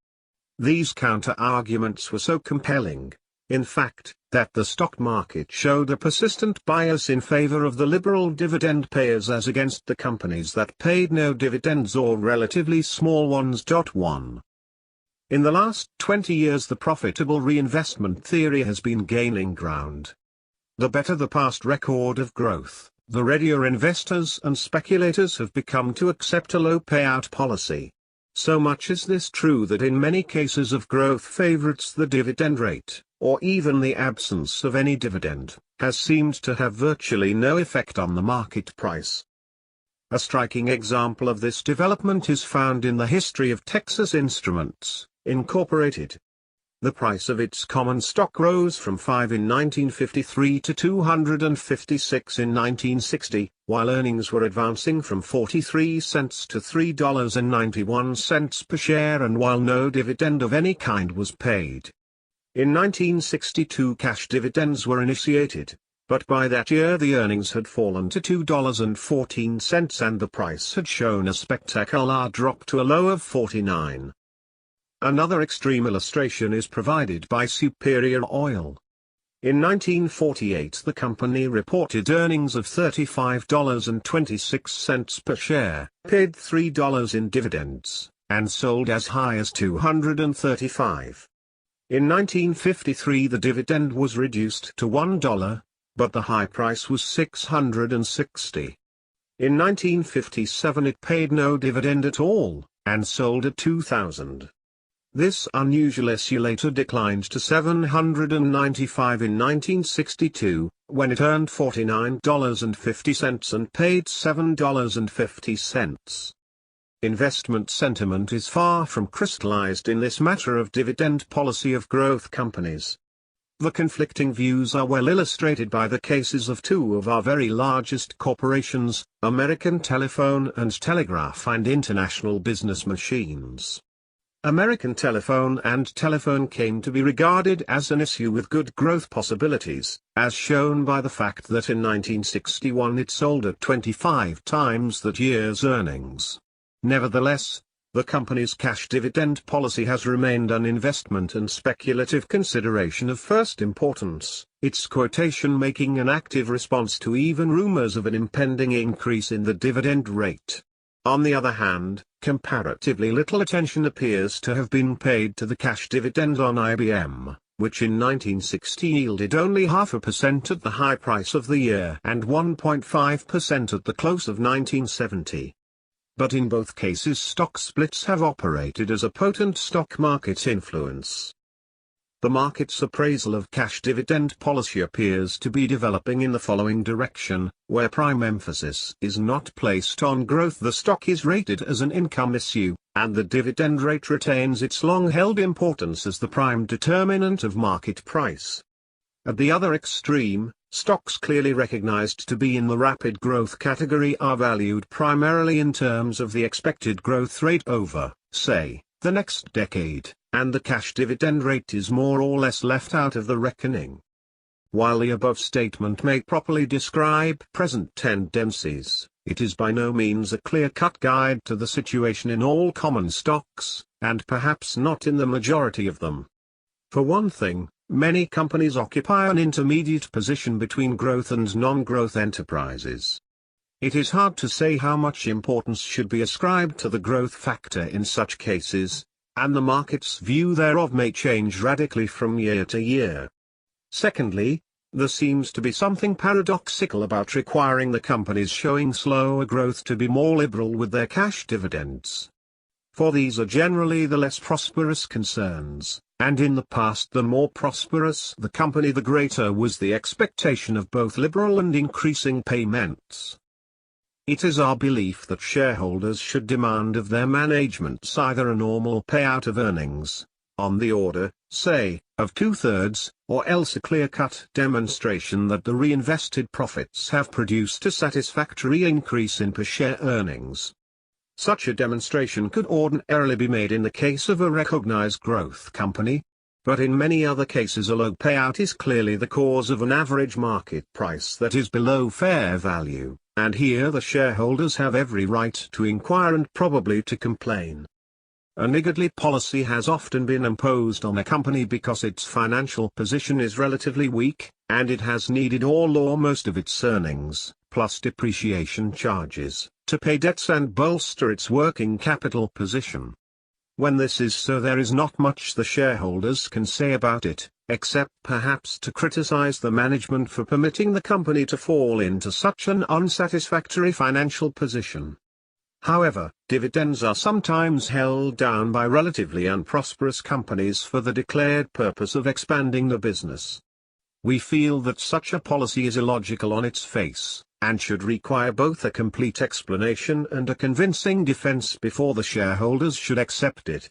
Speaker 1: These counter-arguments were so compelling, in fact, that the stock market showed a persistent bias in favor of the liberal dividend payers as against the companies that paid no dividends or relatively small ones. 1. In the last 20 years the profitable reinvestment theory has been gaining ground. The better the past record of growth, the readier investors and speculators have become to accept a low payout policy. So much is this true that in many cases of growth favorites the dividend rate, or even the absence of any dividend, has seemed to have virtually no effect on the market price. A striking example of this development is found in the history of Texas Instruments, Incorporated. The price of its common stock rose from $5 in 1953 to $256 in 1960, while earnings were advancing from 43 cents to $3.91 per share and while no dividend of any kind was paid. In 1962 cash dividends were initiated, but by that year the earnings had fallen to $2.14 and the price had shown a spectacular drop to a low of 49. Another extreme illustration is provided by Superior Oil. In 1948 the company reported earnings of $35.26 per share, paid $3 in dividends, and sold as high as $235. In 1953 the dividend was reduced to $1, but the high price was $660. In 1957 it paid no dividend at all, and sold at $2,000. This unusual issue later declined to $795 in 1962, when it earned $49.50 and paid $7.50. Investment sentiment is far from crystallized in this matter of dividend policy of growth companies. The conflicting views are well illustrated by the cases of two of our very largest corporations, American Telephone and Telegraph and International Business Machines. American Telephone and Telephone came to be regarded as an issue with good growth possibilities, as shown by the fact that in 1961 it sold at 25 times that year's earnings. Nevertheless, the company's cash dividend policy has remained an investment and speculative consideration of first importance, its quotation making an active response to even rumors of an impending increase in the dividend rate. On the other hand, comparatively little attention appears to have been paid to the cash dividend on IBM, which in 1960 yielded only 0.5% at the high price of the year and 1.5% at the close of 1970. But in both cases stock splits have operated as a potent stock market influence. The market's appraisal of cash dividend policy appears to be developing in the following direction, where prime emphasis is not placed on growth. The stock is rated as an income issue, and the dividend rate retains its long-held importance as the prime determinant of market price. At the other extreme, stocks clearly recognized to be in the rapid growth category are valued primarily in terms of the expected growth rate over, say, the next decade, and the cash dividend rate is more or less left out of the reckoning. While the above statement may properly describe present tendencies, it is by no means a clear-cut guide to the situation in all common stocks, and perhaps not in the majority of them. For one thing, many companies occupy an intermediate position between growth and non-growth enterprises. It is hard to say how much importance should be ascribed to the growth factor in such cases, and the market's view thereof may change radically from year to year. Secondly, there seems to be something paradoxical about requiring the companies showing slower growth to be more liberal with their cash dividends. For these are generally the less prosperous concerns, and in the past the more prosperous the company the greater was the expectation of both liberal and increasing payments. It is our belief that shareholders should demand of their managements either a normal payout of earnings, on the order, say, of 2/3, or else a clear-cut demonstration that the reinvested profits have produced a satisfactory increase in per-share earnings. Such a demonstration could ordinarily be made in the case of a recognized growth company, but in many other cases a low payout is clearly the cause of an average market price that is below fair value, and here the shareholders have every right to inquire and probably to complain. A niggardly policy has often been imposed on a company because its financial position is relatively weak, and it has needed all or most of its earnings, plus depreciation charges, to pay debts and bolster its working capital position. When this is so, there is not much the shareholders can say about it, except perhaps to criticize the management for permitting the company to fall into such an unsatisfactory financial position. However, dividends are sometimes held down by relatively unprosperous companies for the declared purpose of expanding the business. We feel that such a policy is illogical on its face, and should require both a complete explanation and a convincing defense before the shareholders should accept it.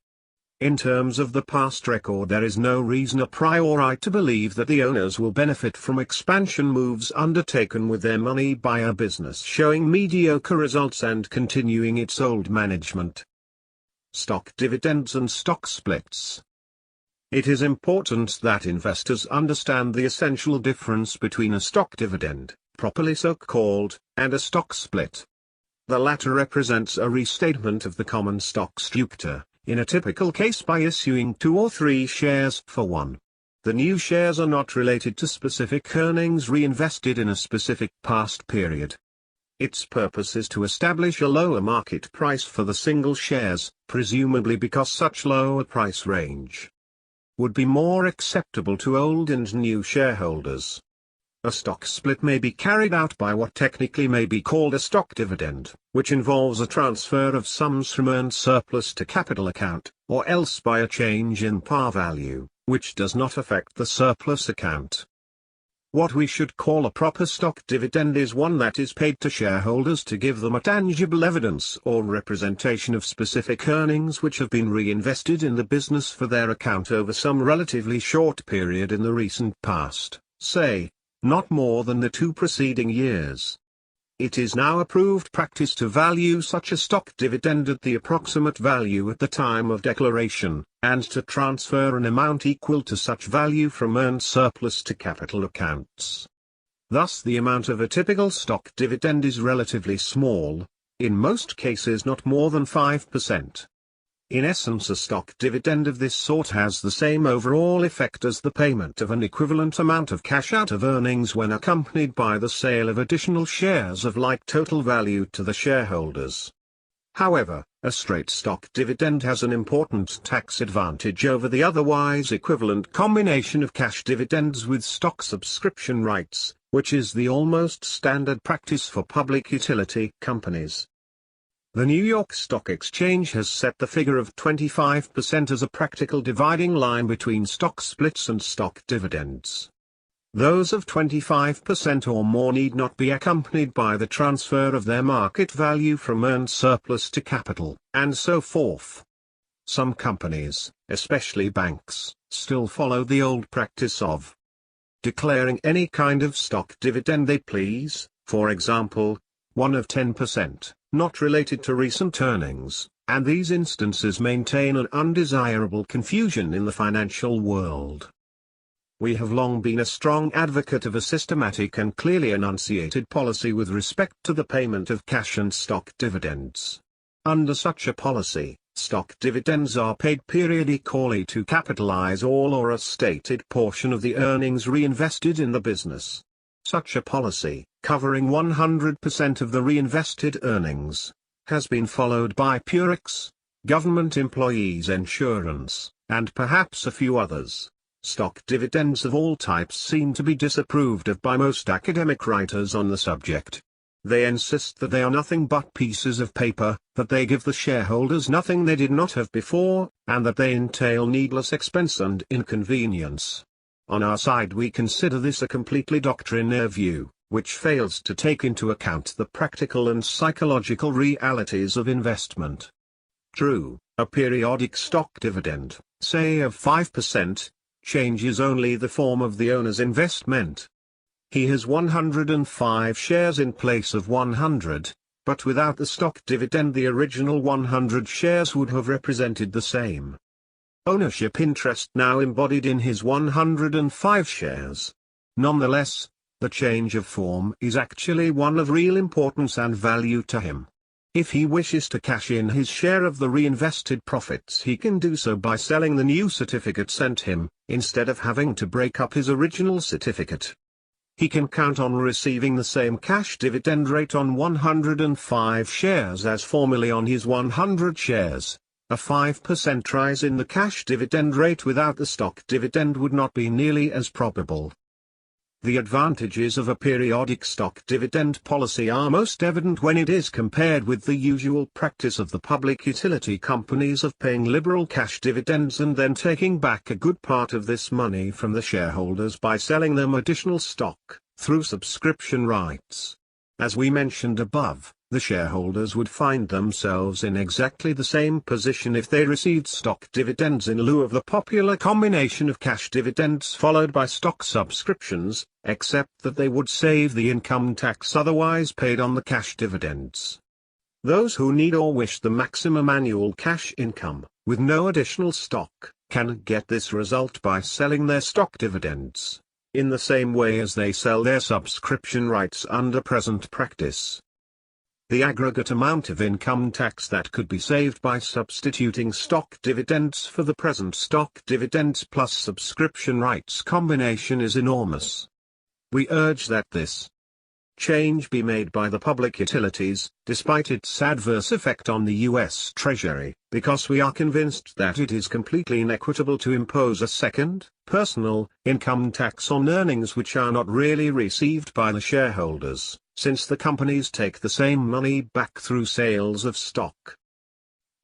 Speaker 1: In terms of the past record, there is no reason a priori to believe that the owners will benefit from expansion moves undertaken with their money by a business showing mediocre results and continuing its old management. Stock dividends and stock splits. It is important that investors understand the essential difference between a stock dividend, properly so called, and a stock split. The latter represents a restatement of the common stock structure, in a typical case by issuing 2 or 3 shares for one. The new shares are not related to specific earnings reinvested in a specific past period. Its purpose is to establish a lower market price for the single shares, presumably because such lower price range would be more acceptable to old and new shareholders. A stock split may be carried out by what technically may be called a stock dividend, which involves a transfer of sums from earned surplus to capital account, or else by a change in par value, which does not affect the surplus account. What we should call a proper stock dividend is one that is paid to shareholders to give them a tangible evidence or representation of specific earnings which have been reinvested in the business for their account over some relatively short period in the recent past, say, not more than the 2 preceding years. It is now approved practice to value such a stock dividend at the approximate value at the time of declaration, and to transfer an amount equal to such value from earned surplus to capital accounts. Thus the amount of a typical stock dividend is relatively small, in most cases not more than 5%. In essence, a stock dividend of this sort has the same overall effect as the payment of an equivalent amount of cash out of earnings when accompanied by the sale of additional shares of like total value to the shareholders. However, a straight stock dividend has an important tax advantage over the otherwise equivalent combination of cash dividends with stock subscription rights, which is the almost standard practice for public utility companies. The New York Stock Exchange has set the figure of 25% as a practical dividing line between stock splits and stock dividends. Those of 25% or more need not be accompanied by the transfer of their market value from earned surplus to capital, and so forth. Some companies, especially banks, still follow the old practice of declaring any kind of stock dividend they please, for example, one of 10%, not related to recent earnings, and these instances maintain an undesirable confusion in the financial world. We have long been a strong advocate of a systematic and clearly enunciated policy with respect to the payment of cash and stock dividends. Under such a policy, stock dividends are paid periodically to capitalize all or a stated portion of the earnings reinvested in the business. Such a policy, covering 100% of the reinvested earnings, has been followed by Purex, government employees insurance, and perhaps a few others. Stock dividends of all types seem to be disapproved of by most academic writers on the subject. They insist that they are nothing but pieces of paper, that they give the shareholders nothing they did not have before, and that they entail needless expense and inconvenience. On our side we consider this a completely doctrinaire view, which fails to take into account the practical and psychological realities of investment. True, a periodic stock dividend, say of 5%, changes only the form of the owner's investment. He has 105 shares in place of 100, but without the stock dividend the original 100 shares would have represented the same ownership interest now embodied in his 105 shares. Nonetheless, the change of form is actually one of real importance and value to him. If he wishes to cash in his share of the reinvested profits he can do so by selling the new certificate sent him, instead of having to break up his original certificate. He can count on receiving the same cash dividend rate on 105 shares as formerly on his 100 shares. A 5% rise in the cash dividend rate without the stock dividend would not be nearly as probable. The advantages of a periodic stock dividend policy are most evident when it is compared with the usual practice of the public utility companies of paying liberal cash dividends and then taking back a good part of this money from the shareholders by selling them additional stock, through subscription rights. As we mentioned above, the shareholders would find themselves in exactly the same position if they received stock dividends in lieu of the popular combination of cash dividends followed by stock subscriptions, except that they would save the income tax otherwise paid on the cash dividends. Those who need or wish the maximum annual cash income, with no additional stock, can get this result by selling their stock dividends, in the same way as they sell their subscription rights under present practice. The aggregate amount of income tax that could be saved by substituting stock dividends for the present stock dividends plus subscription rights combination is enormous. We urge that this change be made by the public utilities, despite its adverse effect on the U.S. Treasury, because we are convinced that it is completely inequitable to impose a second, personal, income tax on earnings which are not really received by the shareholders, since the companies take the same money back through sales of stock.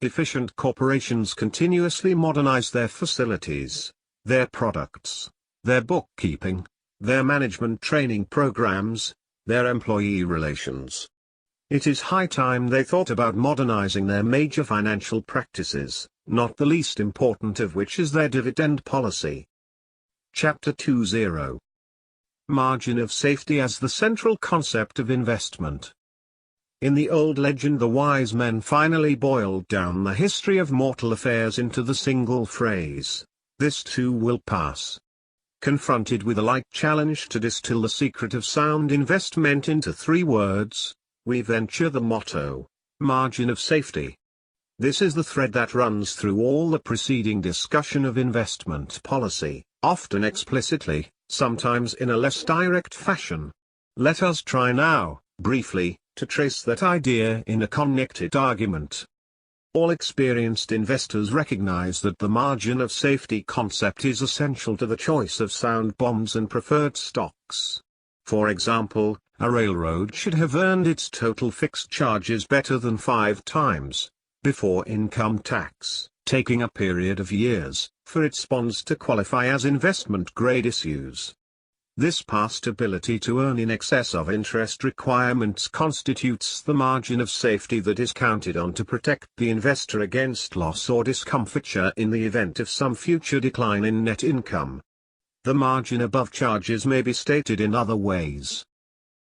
Speaker 1: Efficient corporations continuously modernize their facilities, their products, their bookkeeping, their management training programs, their employee relations. It is high time they thought about modernizing their major financial practices, not the least important of which is their dividend policy. Chapter 20. Margin of safety as the central concept of investment. In the old legend, the wise men finally boiled down the history of mortal affairs into the single phrase, "This too will pass." Confronted with a like challenge to distill the secret of sound investment into 3 words, we venture the motto, margin of safety. This is the thread that runs through all the preceding discussion of investment policy, often explicitly, sometimes in a less direct fashion. Let us try now, briefly, to trace that idea in a connected argument. All experienced investors recognize that the margin of safety concept is essential to the choice of sound bonds and preferred stocks. For example, a railroad should have earned its total fixed charges better than 5 times, before income tax, taking a period of years, for its bonds to qualify as investment-grade issues. This past ability to earn in excess of interest requirements constitutes the margin of safety that is counted on to protect the investor against loss or discomfiture in the event of some future decline in net income. The margin above charges may be stated in other ways.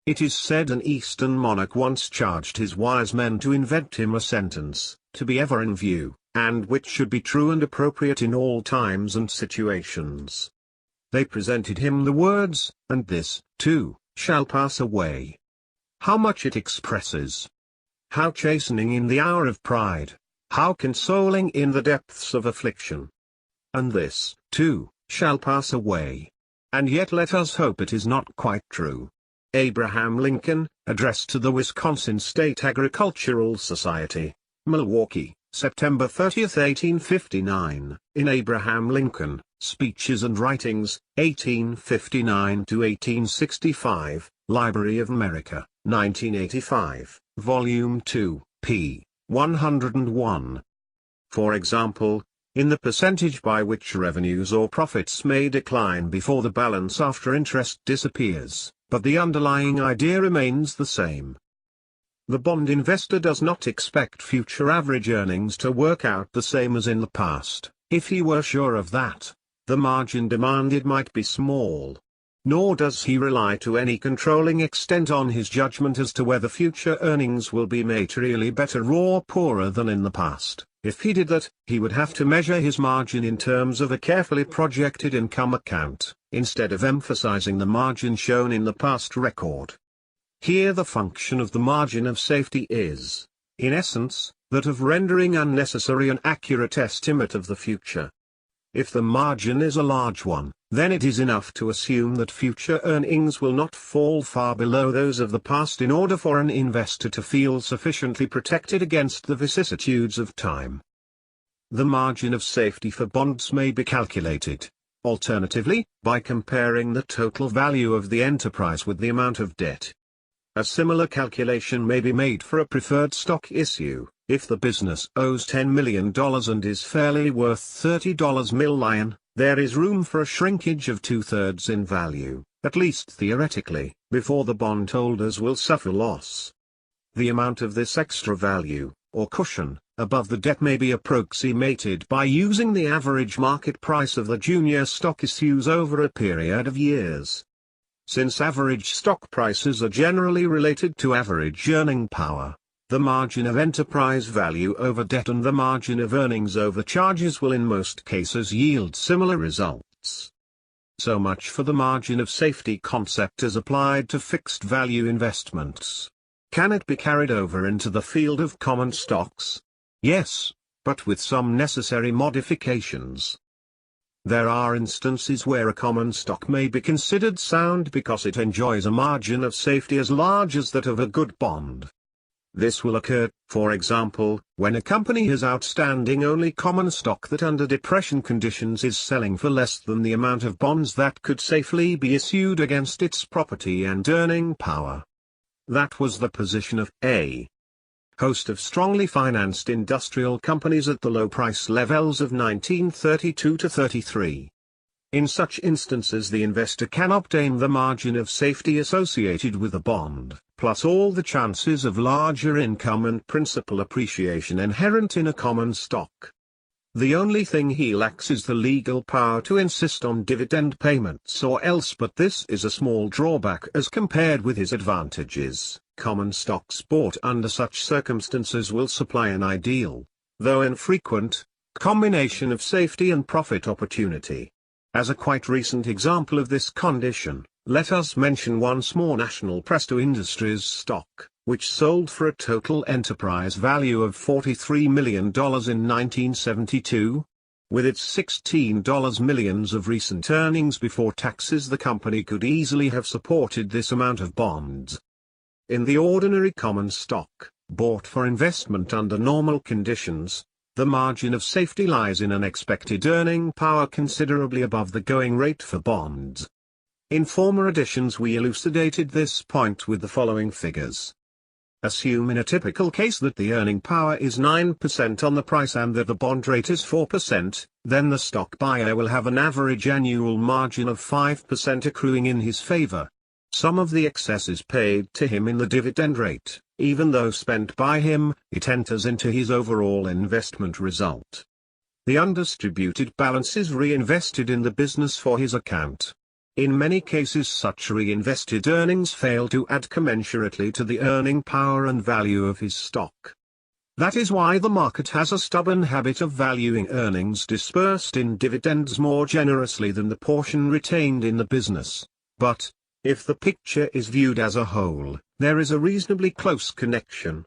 Speaker 1: It is said an Eastern monarch once charged his wise men to invent him a sentence, to be ever in view, and which should be true and appropriate in all times and situations. They presented him the words, "And this, too, shall pass away." How much it expresses! How chastening in the hour of pride! How consoling in the depths of affliction! And this, too, shall pass away. And yet let us hope it is not quite true. Abraham Lincoln, Address to the Wisconsin State Agricultural Society, Milwaukee, September 30, 1859, in Abraham Lincoln, Speeches and Writings, 1859–1865, Library of America, 1985, Volume 2, p. 101. For example, in the percentage by which revenues or profits may decline before the balance after interest disappears, but the underlying idea remains the same. The bond investor does not expect future average earnings to work out the same as in the past. If he were sure of that, the margin demanded might be small. Nor does he rely to any controlling extent on his judgment as to whether future earnings will be materially better or poorer than in the past. If he did that, he would have to measure his margin in terms of a carefully projected income account, instead of emphasizing the margin shown in the past record. Here the function of the margin of safety is, in essence, that of rendering unnecessary an accurate estimate of the future. If the margin is a large one, then it is enough to assume that future earnings will not fall far below those of the past in order for an investor to feel sufficiently protected against the vicissitudes of time. The margin of safety for bonds may be calculated, alternatively, by comparing the total value of the enterprise with the amount of debt. A similar calculation may be made for a preferred stock issue. If the business owes $10 million and is fairly worth $30 million, there is room for a shrinkage of 2/3 in value, at least theoretically, before the bondholders will suffer loss. The amount of this extra value, or cushion, above the debt may be approximated by using the average market price of the junior stock issues over a period of years. Since average stock prices are generally related to average earning power, the margin of enterprise value over debt and the margin of earnings over charges will in most cases yield similar results. So much for the margin of safety concept as applied to fixed value investments. Can it be carried over into the field of common stocks? Yes, but with some necessary modifications. There are instances where a common stock may be considered sound because it enjoys a margin of safety as large as that of a good bond. This will occur, for example, when a company has outstanding only common stock that under depression conditions is selling for less than the amount of bonds that could safely be issued against its property and earning power. That was the position of a host of strongly financed industrial companies at the low price levels of 1932 to 33. In such instances the investor can obtain the margin of safety associated with a bond, plus all the chances of larger income and principal appreciation inherent in a common stock. The only thing he lacks is the legal power to insist on dividend payments or else, but this is a small drawback as compared with his advantages. Common stocks bought under such circumstances will supply an ideal, though infrequent, combination of safety and profit opportunity. As a quite recent example of this condition, let us mention once more National Presto Industries stock, which sold for a total enterprise value of $43 million in 1972. With its $16 millions of recent earnings before taxes, the company could easily have supported this amount of bonds. In the ordinary common stock, bought for investment under normal conditions, the margin of safety lies in an expected earning power considerably above the going rate for bonds. In former editions we elucidated this point with the following figures. Assume in a typical case that the earning power is 9% on the price and that the bond rate is 4%, then the stock buyer will have an average annual margin of 5% accruing in his favor. Some of the excess is paid to him in the dividend rate. Even though spent by him, it enters into his overall investment result. The undistributed balance is reinvested in the business for his account. In many cases such reinvested earnings fail to add commensurately to the earning power and value of his stock. That is why the market has a stubborn habit of valuing earnings dispersed in dividends more generously than the portion retained in the business. But, if the picture is viewed as a whole, there is a reasonably close connection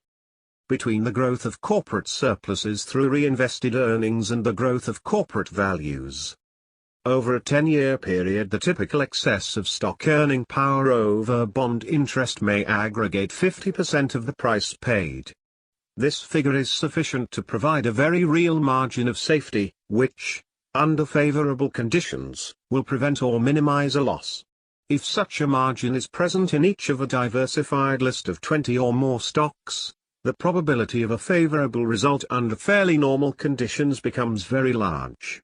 Speaker 1: between the growth of corporate surpluses through reinvested earnings and the growth of corporate values. Over a 10-year period, the typical excess of stock earning power over bond interest may aggregate 50% of the price paid. This figure is sufficient to provide a very real margin of safety, which, under favorable conditions, will prevent or minimize a loss. If such a margin is present in each of a diversified list of 20 or more stocks, the probability of a favorable result under fairly normal conditions becomes very large.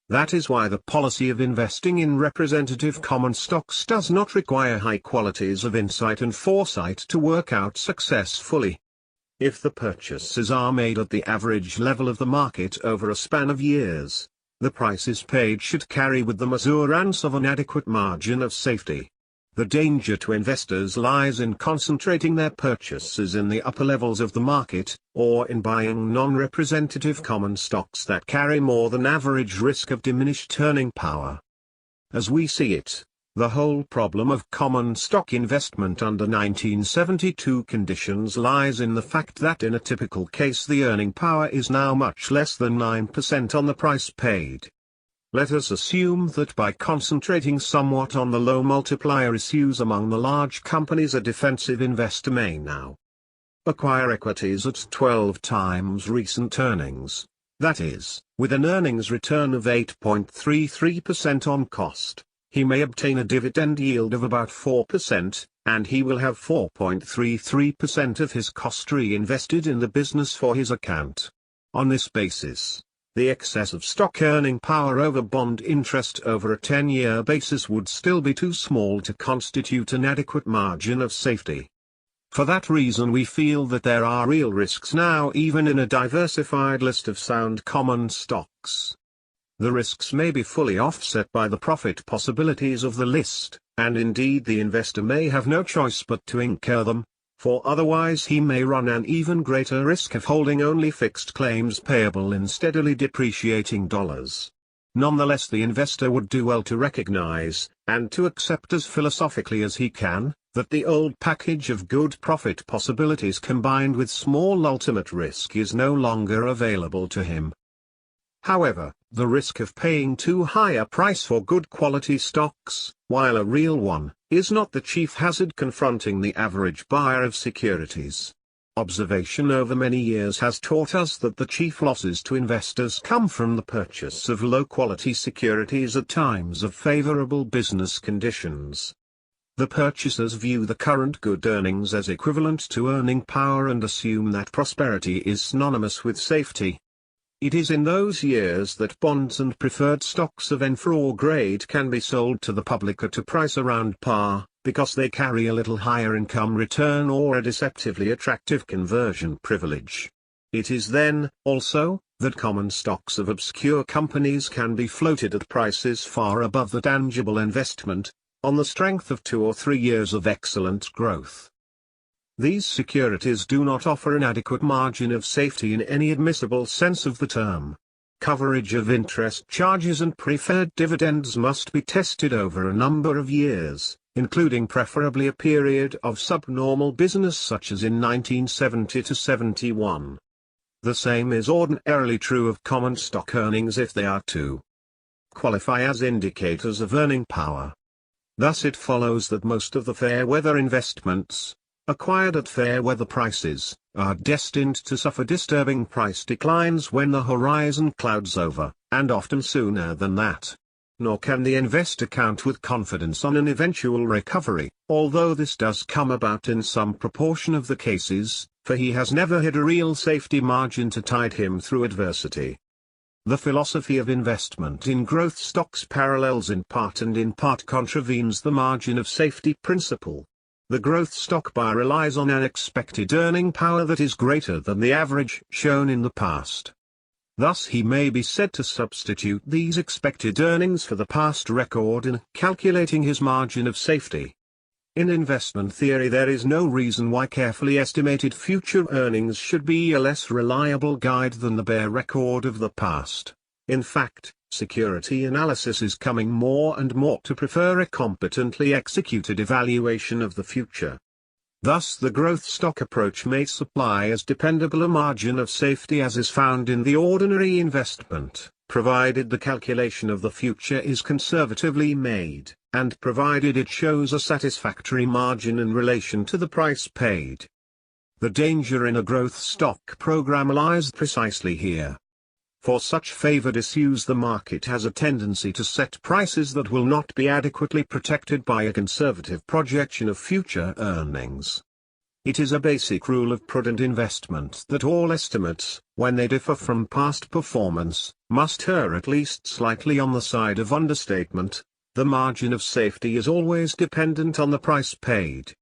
Speaker 1: That is why the policy of investing in representative common stocks does not require high qualities of insight and foresight to work out successfully. If the purchases are made at the average level of the market over a span of years, the prices paid should carry with them assurance of an adequate margin of safety. The danger to investors lies in concentrating their purchases in the upper levels of the market, or in buying non-representative common stocks that carry more than average risk of diminished earning power. As we see it, the whole problem of common stock investment under 1972 conditions lies in the fact that in a typical case the earning power is now much less than 9% on the price paid. Let us assume that by concentrating somewhat on the low multiplier issues among the large companies, a defensive investor may now acquire equities at 12 times recent earnings, that is, with an earnings return of 8.33% on cost. He may obtain a dividend yield of about 4%, and he will have 4.33% of his cost reinvested in the business for his account. On this basis, the excess of stock earning power over bond interest over a 10-year basis would still be too small to constitute an adequate margin of safety. For that reason we feel that there are real risks now even in a diversified list of sound common stocks. The risks may be fully offset by the profit possibilities of the list, and indeed the investor may have no choice but to incur them, for otherwise he may run an even greater risk of holding only fixed claims payable in steadily depreciating dollars. Nonetheless, the investor would do well to recognize, and to accept as philosophically as he can, that the old package of good profit possibilities combined with small ultimate risk is no longer available to him. However, The risk of paying too high a price for good quality stocks, while a real one, is not the chief hazard confronting the average buyer of securities. Observation over many years has taught us that the chief losses to investors come from the purchase of low-quality securities at times of favorable business conditions. The purchasers view the current good earnings as equivalent to earning power and assume that prosperity is synonymous with safety. It is in those years that bonds and preferred stocks of N4 grade can be sold to the public at a price around par, because they carry a little higher income return or a deceptively attractive conversion privilege. It is then, also, that common stocks of obscure companies can be floated at prices far above the tangible investment, on the strength of 2 or 3 years of excellent growth. These securities do not offer an adequate margin of safety in any admissible sense of the term. Coverage of interest charges and preferred dividends must be tested over a number of years, including preferably a period of subnormal business such as in 1970 to 71. The same is ordinarily true of common stock earnings if they are to qualify as indicators of earning power. Thus it follows that most of the fair weather investments, acquired at fair weather prices, are destined to suffer disturbing price declines when the horizon clouds over, and often sooner than that. Nor can the investor count with confidence on an eventual recovery, although this does come about in some proportion of the cases, for he has never had a real safety margin to tide him through adversity. The philosophy of investment in growth stocks parallels in part and in part contravenes the margin of safety principle. The growth stock buyer relies on an expected earning power that is greater than the average shown in the past. Thus he may be said to substitute these expected earnings for the past record in calculating his margin of safety. In investment theory there is no reason why carefully estimated future earnings should be a less reliable guide than the bare record of the past. In fact, security analysis is coming more and more to prefer a competently executed evaluation of the future. Thus the growth stock approach may supply as dependable a margin of safety as is found in the ordinary investment, provided the calculation of the future is conservatively made, and provided it shows a satisfactory margin in relation to the price paid. The danger in a growth stock program lies precisely here. For such favored issues the market has a tendency to set prices that will not be adequately protected by a conservative projection of future earnings. It is a basic rule of prudent investment that all estimates, when they differ from past performance, must err at least slightly on the side of understatement. The margin of safety is always dependent on the price paid.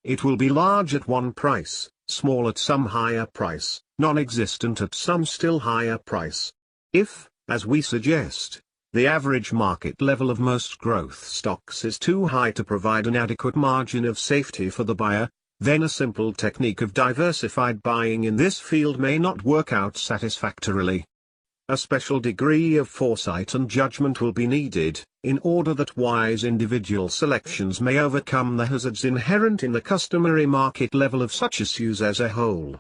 Speaker 1: It will be large at one price, small at some higher price, non-existent at some still higher price. If, as we suggest, the average market level of most growth stocks is too high to provide an adequate margin of safety for the buyer, then a simple technique of diversified buying in this field may not work out satisfactorily. A special degree of foresight and judgment will be needed, in order that wise individual selections may overcome the hazards inherent in the customary market level of such issues as a whole.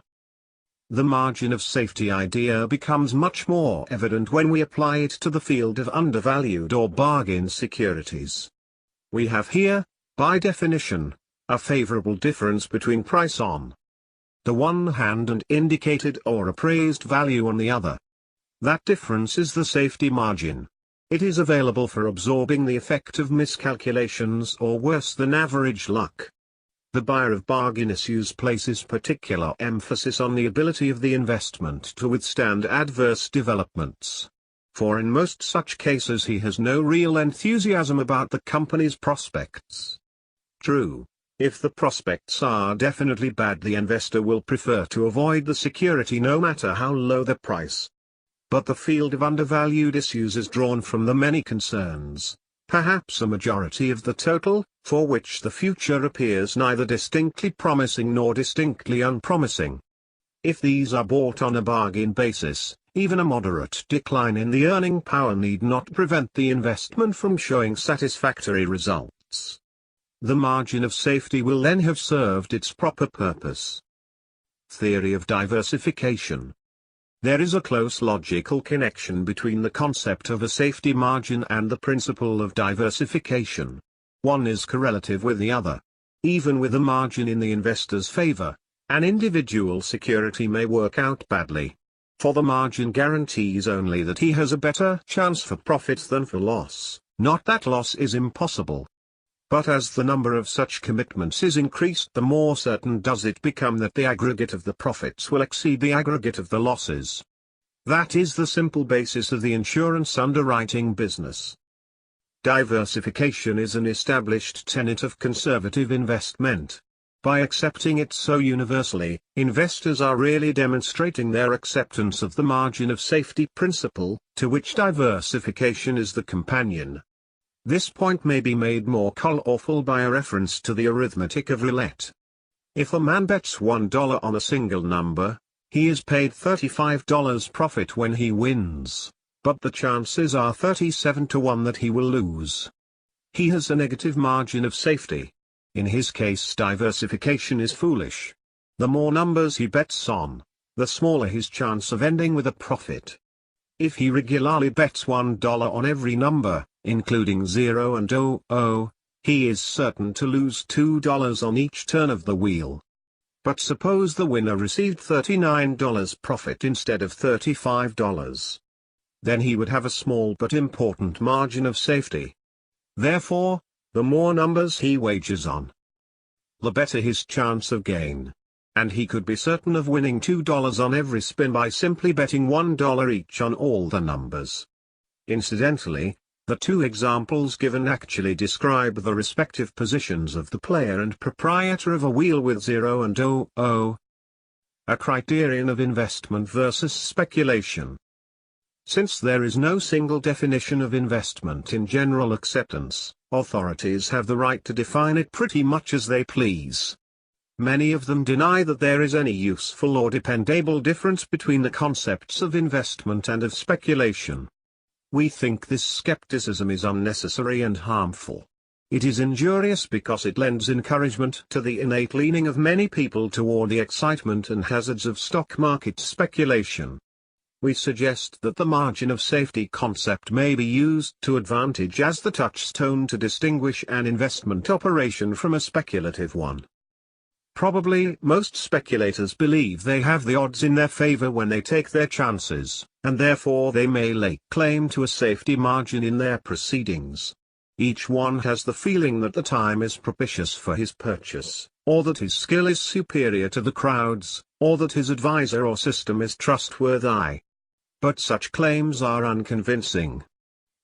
Speaker 1: The margin of safety idea becomes much more evident when we apply it to the field of undervalued or bargain securities. We have here, by definition, a favorable difference between price on the one hand and indicated or appraised value on the other. That difference is the safety margin. It is available for absorbing the effect of miscalculations or worse than average luck. The buyer of bargain issues places particular emphasis on the ability of the investment to withstand adverse developments. For in most such cases he has no real enthusiasm about the company's prospects. True, if the prospects are definitely bad, the investor will prefer to avoid the security no matter how low the price. But the field of undervalued issues is drawn from the many concerns, perhaps a majority of the total, for which the future appears neither distinctly promising nor distinctly unpromising. If these are bought on a bargain basis, even a moderate decline in the earning power need not prevent the investment from showing satisfactory results. The margin of safety will then have served its proper purpose. Theory of diversification. There is a close logical connection between the concept of a safety margin and the principle of diversification. One is correlative with the other. Even with a margin in the investor's favor, an individual security may work out badly. For the margin guarantees only that he has a better chance for profit than for loss, not that loss is impossible. But as the number of such commitments is increased, the more certain does it become that the aggregate of the profits will exceed the aggregate of the losses. That is the simple basis of the insurance underwriting business. Diversification is an established tenet of conservative investment. By accepting it so universally, investors are really demonstrating their acceptance of the margin of safety principle, to which diversification is the companion. This point may be made more colorful by a reference to the arithmetic of roulette. If a man bets $1 on a single number, he is paid $35 profit when he wins, but the chances are 37 to 1 that he will lose. He has a negative margin of safety. In his case, diversification is foolish. The more numbers he bets on, the smaller his chance of ending with a profit. If he regularly bets $1 on every number, including 0 and 00, he is certain to lose $2 on each turn of the wheel. But suppose the winner received $39 profit instead of $35. Then he would have a small but important margin of safety. Therefore, the more numbers he wagers on, the better his chance of gain. And he could be certain of winning $2 on every spin by simply betting $1 each on all the numbers. Incidentally, the two examples given actually describe the respective positions of the player and proprietor of a wheel with 0 and 00. A criterion of investment versus speculation. Since there is no single definition of investment in general acceptance, authorities have the right to define it pretty much as they please. Many of them deny that there is any useful or dependable difference between the concepts of investment and of speculation. We think this skepticism is unnecessary and harmful. It is injurious because it lends encouragement to the innate leaning of many people toward the excitement and hazards of stock market speculation. We suggest that the margin of safety concept may be used to advantage as the touchstone to distinguish an investment operation from a speculative one. Probably most speculators believe they have the odds in their favor when they take their chances, and therefore they may lay claim to a safety margin in their proceedings. Each one has the feeling that the time is propitious for his purchase, or that his skill is superior to the crowd's, or that his advisor or system is trustworthy. But such claims are unconvincing.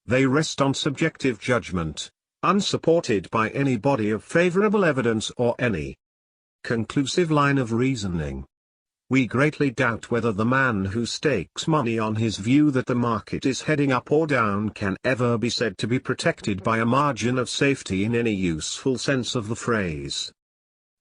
Speaker 1: They rest on subjective judgment, unsupported by any body of favorable evidence or any conclusive line of reasoning. We greatly doubt whether the man who stakes money on his view that the market is heading up or down can ever be said to be protected by a margin of safety in any useful sense of the phrase.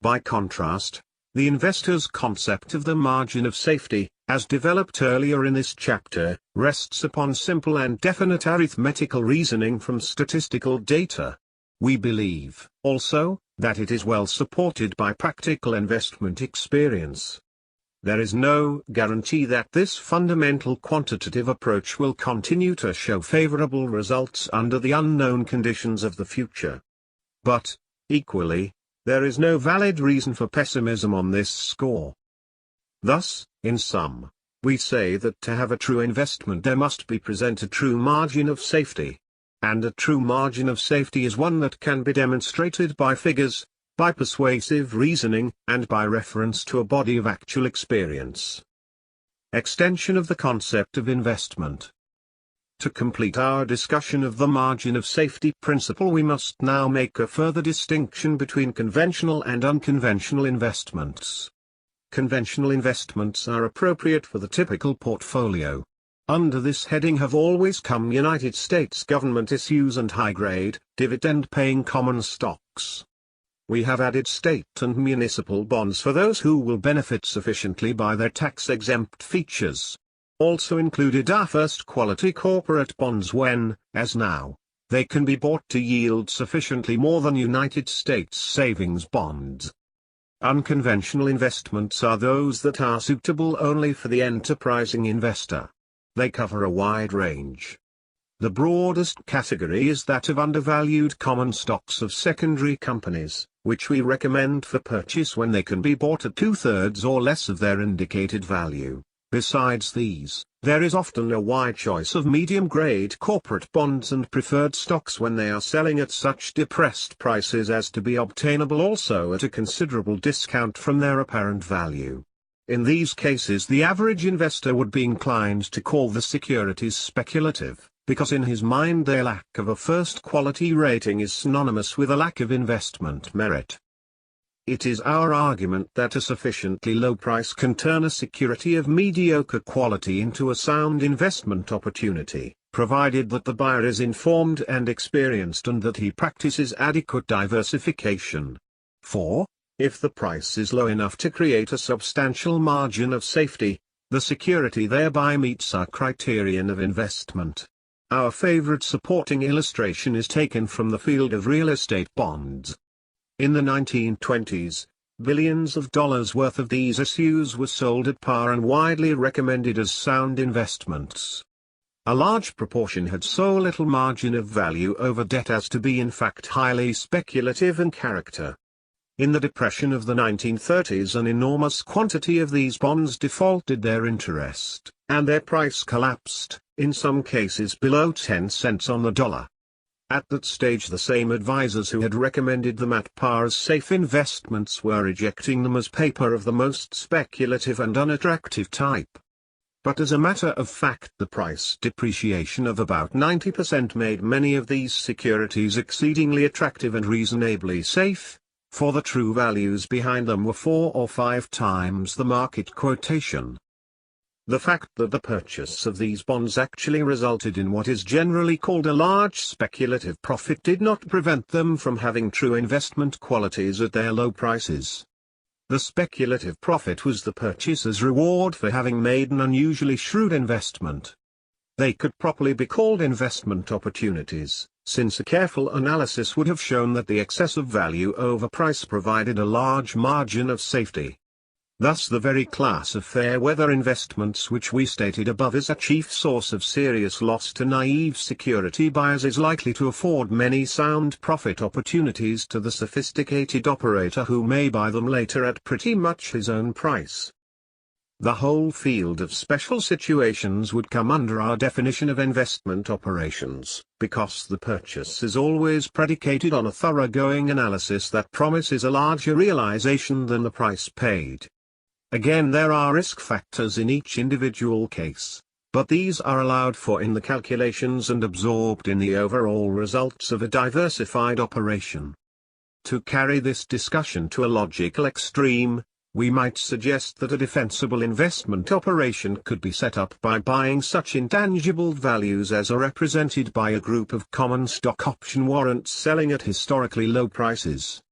Speaker 1: By contrast, the investor's concept of the margin of safety, as developed earlier in this chapter, rests upon simple and definite arithmetical reasoning from statistical data. We believe, also, that it is well supported by practical investment experience. There is no guarantee that this fundamental quantitative approach will continue to show favorable results under the unknown conditions of the future. But, equally, there is no valid reason for pessimism on this score. Thus, in sum, we say that to have a true investment there must be present a true margin of safety. And a true margin of safety is one that can be demonstrated by figures, by persuasive reasoning, and by reference to a body of actual experience. Extension of the concept of investment. To complete our discussion of the margin of safety principle, we must now make a further distinction between conventional and unconventional investments. Conventional investments are appropriate for the typical portfolio. Under this heading have always come United States government issues and high-grade, dividend-paying common stocks. We have added state and municipal bonds for those who will benefit sufficiently by their tax-exempt features. Also included are first-quality corporate bonds when, as now, they can be bought to yield sufficiently more than United States savings bonds. Unconventional investments are those that are suitable only for the enterprising investor. They cover a wide range. The broadest category is that of undervalued common stocks of secondary companies, which we recommend for purchase when they can be bought at 2/3 or less of their indicated value. Besides these, there is often a wide choice of medium-grade corporate bonds and preferred stocks when they are selling at such depressed prices as to be obtainable also at a considerable discount from their apparent value. In these cases the average investor would be inclined to call the securities speculative, because in his mind their lack of a first-quality rating is synonymous with a lack of investment merit. It is our argument that a sufficiently low price can turn a security of mediocre quality into a sound investment opportunity, provided that the buyer is informed and experienced and that he practices adequate diversification. For, if the price is low enough to create a substantial margin of safety, the security thereby meets our criterion of investment. Our favorite supporting illustration is taken from the field of real estate bonds. In the 1920s, billions of dollars worth of these issues were sold at par and widely recommended as sound investments. A large proportion had so little margin of value over debt as to be in fact highly speculative in character. In the Depression of the 1930s, an enormous quantity of these bonds defaulted their interest, and their price collapsed, in some cases below 10 cents on the dollar. At that stage the same advisors who had recommended them at par as safe investments were rejecting them as paper of the most speculative and unattractive type. But as a matter of fact the price depreciation of about 90% made many of these securities exceedingly attractive and reasonably safe, for the true values behind them were 4 or 5 times the market quotation. The fact that the purchase of these bonds actually resulted in what is generally called a large speculative profit did not prevent them from having true investment qualities at their low prices. The speculative profit was the purchaser's reward for having made an unusually shrewd investment. They could properly be called investment opportunities, since a careful analysis would have shown that the excess of value over price provided a large margin of safety. Thus the very class of fair-weather investments which we stated above is a chief source of serious loss to naive security buyers is likely to afford many sound profit opportunities to the sophisticated operator who may buy them later at pretty much his own price. The whole field of special situations would come under our definition of investment operations, because the purchase is always predicated on a thoroughgoing analysis that promises a larger realization than the price paid. Again, there are risk factors in each individual case, but these are allowed for in the calculations and absorbed in the overall results of a diversified operation. To carry this discussion to a logical extreme, we might suggest that a defensible investment operation could be set up by buying such intangible values as are represented by a group of common stock option warrants selling at historically low prices.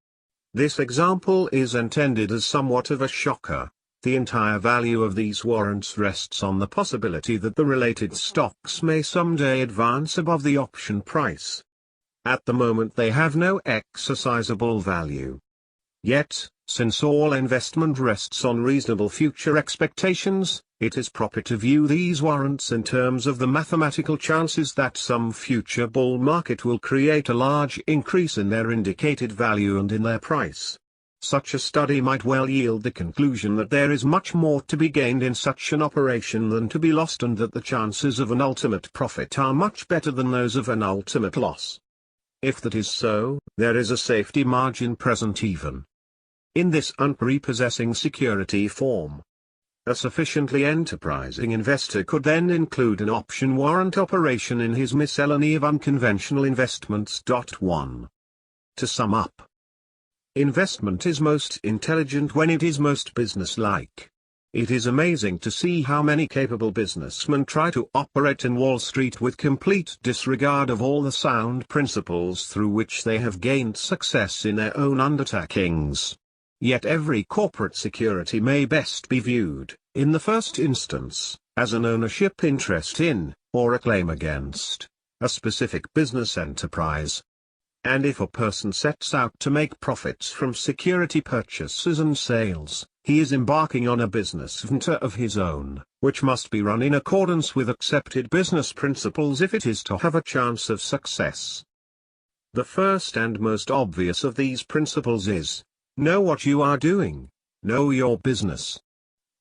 Speaker 1: This example is intended as somewhat of a shocker. The entire value of these warrants rests on the possibility that the related stocks may someday advance above the option price. At the moment they have no exercisable value. Yet, since all investment rests on reasonable future expectations, it is proper to view these warrants in terms of the mathematical chances that some future bull market will create a large increase in their indicated value and in their price. Such a study might well yield the conclusion that there is much more to be gained in such an operation than to be lost, and that the chances of an ultimate profit are much better than those of an ultimate loss. If that is so, there is a safety margin present even in this unprepossessing security form. A sufficiently enterprising investor could then include an option warrant operation in his miscellany of unconventional investments. 1. To sum up, investment is most intelligent when it is most business-like. It is amazing to see how many capable businessmen try to operate in Wall Street with complete disregard of all the sound principles through which they have gained success in their own undertakings. Yet every corporate security may best be viewed, in the first instance, as an ownership interest in, or a claim against, a specific business enterprise. And if a person sets out to make profits from security purchases and sales, he is embarking on a business venture of his own, which must be run in accordance with accepted business principles if it is to have a chance of success. The first and most obvious of these principles is, know what you are doing, know your business.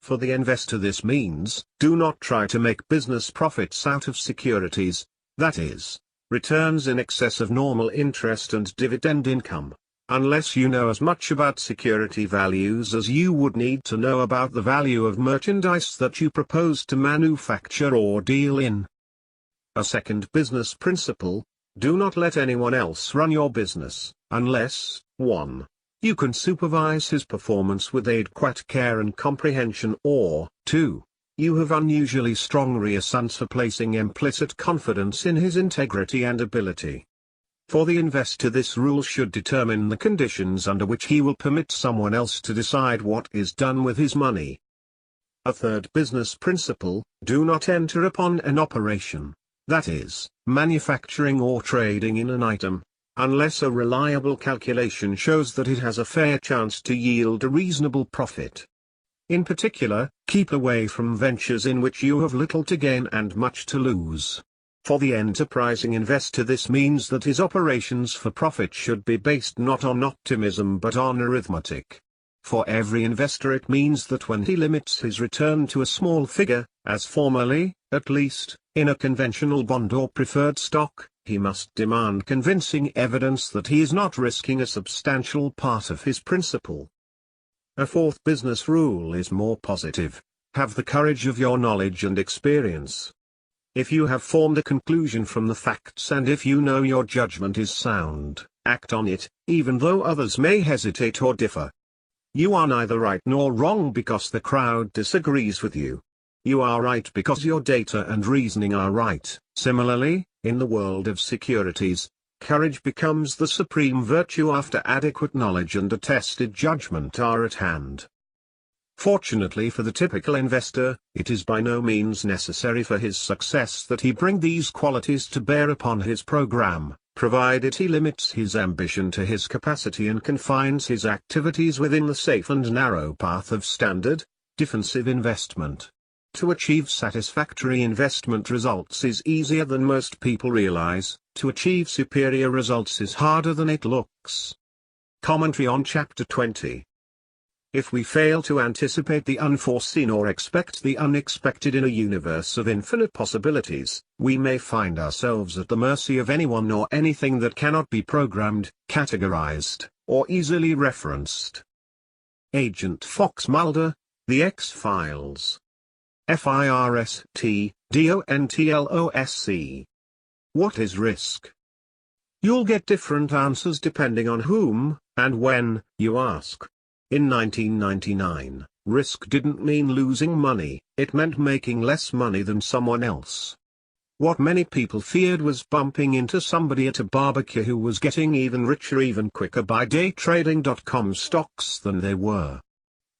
Speaker 1: For the investor this means, do not try to make business profits out of securities, that is, returns in excess of normal interest and dividend income, unless you know as much about security values as you would need to know about the value of merchandise that you propose to manufacture or deal in. A second business principle, do not let anyone else run your business, unless, 1. You can supervise his performance with adequate care and comprehension, or, 2. You have unusually strong reasons for placing implicit confidence in his integrity and ability. For the investor, this rule should determine the conditions under which he will permit someone else to decide what is done with his money. A third business principle, do not enter upon an operation, that is, manufacturing or trading in an item, unless a reliable calculation shows that it has a fair chance to yield a reasonable profit. In particular, keep away from ventures in which you have little to gain and much to lose. For the enterprising investor, this means that his operations for profit should be based not on optimism but on arithmetic. For every investor, it means that when he limits his return to a small figure, as formerly, at least, in a conventional bond or preferred stock, he must demand convincing evidence that he is not risking a substantial part of his principal. A fourth business rule is more positive: have the courage of your knowledge and experience. If you have formed a conclusion from the facts and if you know your judgment is sound, act on it, even though others may hesitate or differ. You are neither right nor wrong because the crowd disagrees with you. You are right because your data and reasoning are right. Similarly, in the world of securities, courage becomes the supreme virtue after adequate knowledge and a tested judgment are at hand. Fortunately for the typical investor, it is by no means necessary for his success that he bring these qualities to bear upon his program, provided he limits his ambition to his capacity and confines his activities within the safe and narrow path of standard, defensive investment. To achieve satisfactory investment results is easier than most people realize. To achieve superior results is harder than it looks. Commentary on Chapter 20. If we fail to anticipate the unforeseen or expect the unexpected in a universe of infinite possibilities, we may find ourselves at the mercy of anyone or anything that cannot be programmed, categorized, or easily referenced. Agent Fox Mulder, The X-Files. FIRST, What is risk? You'll get different answers depending on whom, and when, you ask. In 1999, risk didn't mean losing money, it meant making less money than someone else. What many people feared was bumping into somebody at a barbecue who was getting even richer even quicker by day trading.com stocks than they were.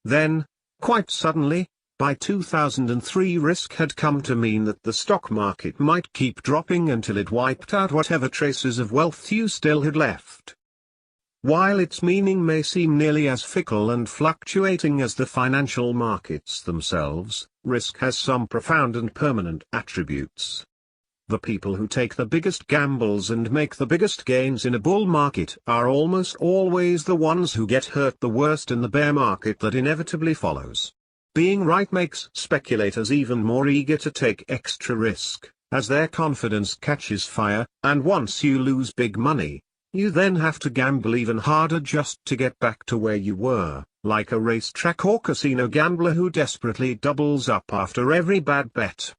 Speaker 1: Then, quite suddenly, by 2003, risk had come to mean that the stock market might keep dropping until it wiped out whatever traces of wealth you still had left. While its meaning may seem nearly as fickle and fluctuating as the financial markets themselves, risk has some profound and permanent attributes. The people who take the biggest gambles and make the biggest gains in a bull market are almost always the ones who get hurt the worst in the bear market that inevitably follows. Being right makes speculators even more eager to take extra risk, as their confidence catches fire, and once you lose big money, you then have to gamble even harder just to get back to where you were, like a racetrack or casino gambler who desperately doubles up after every bad bet.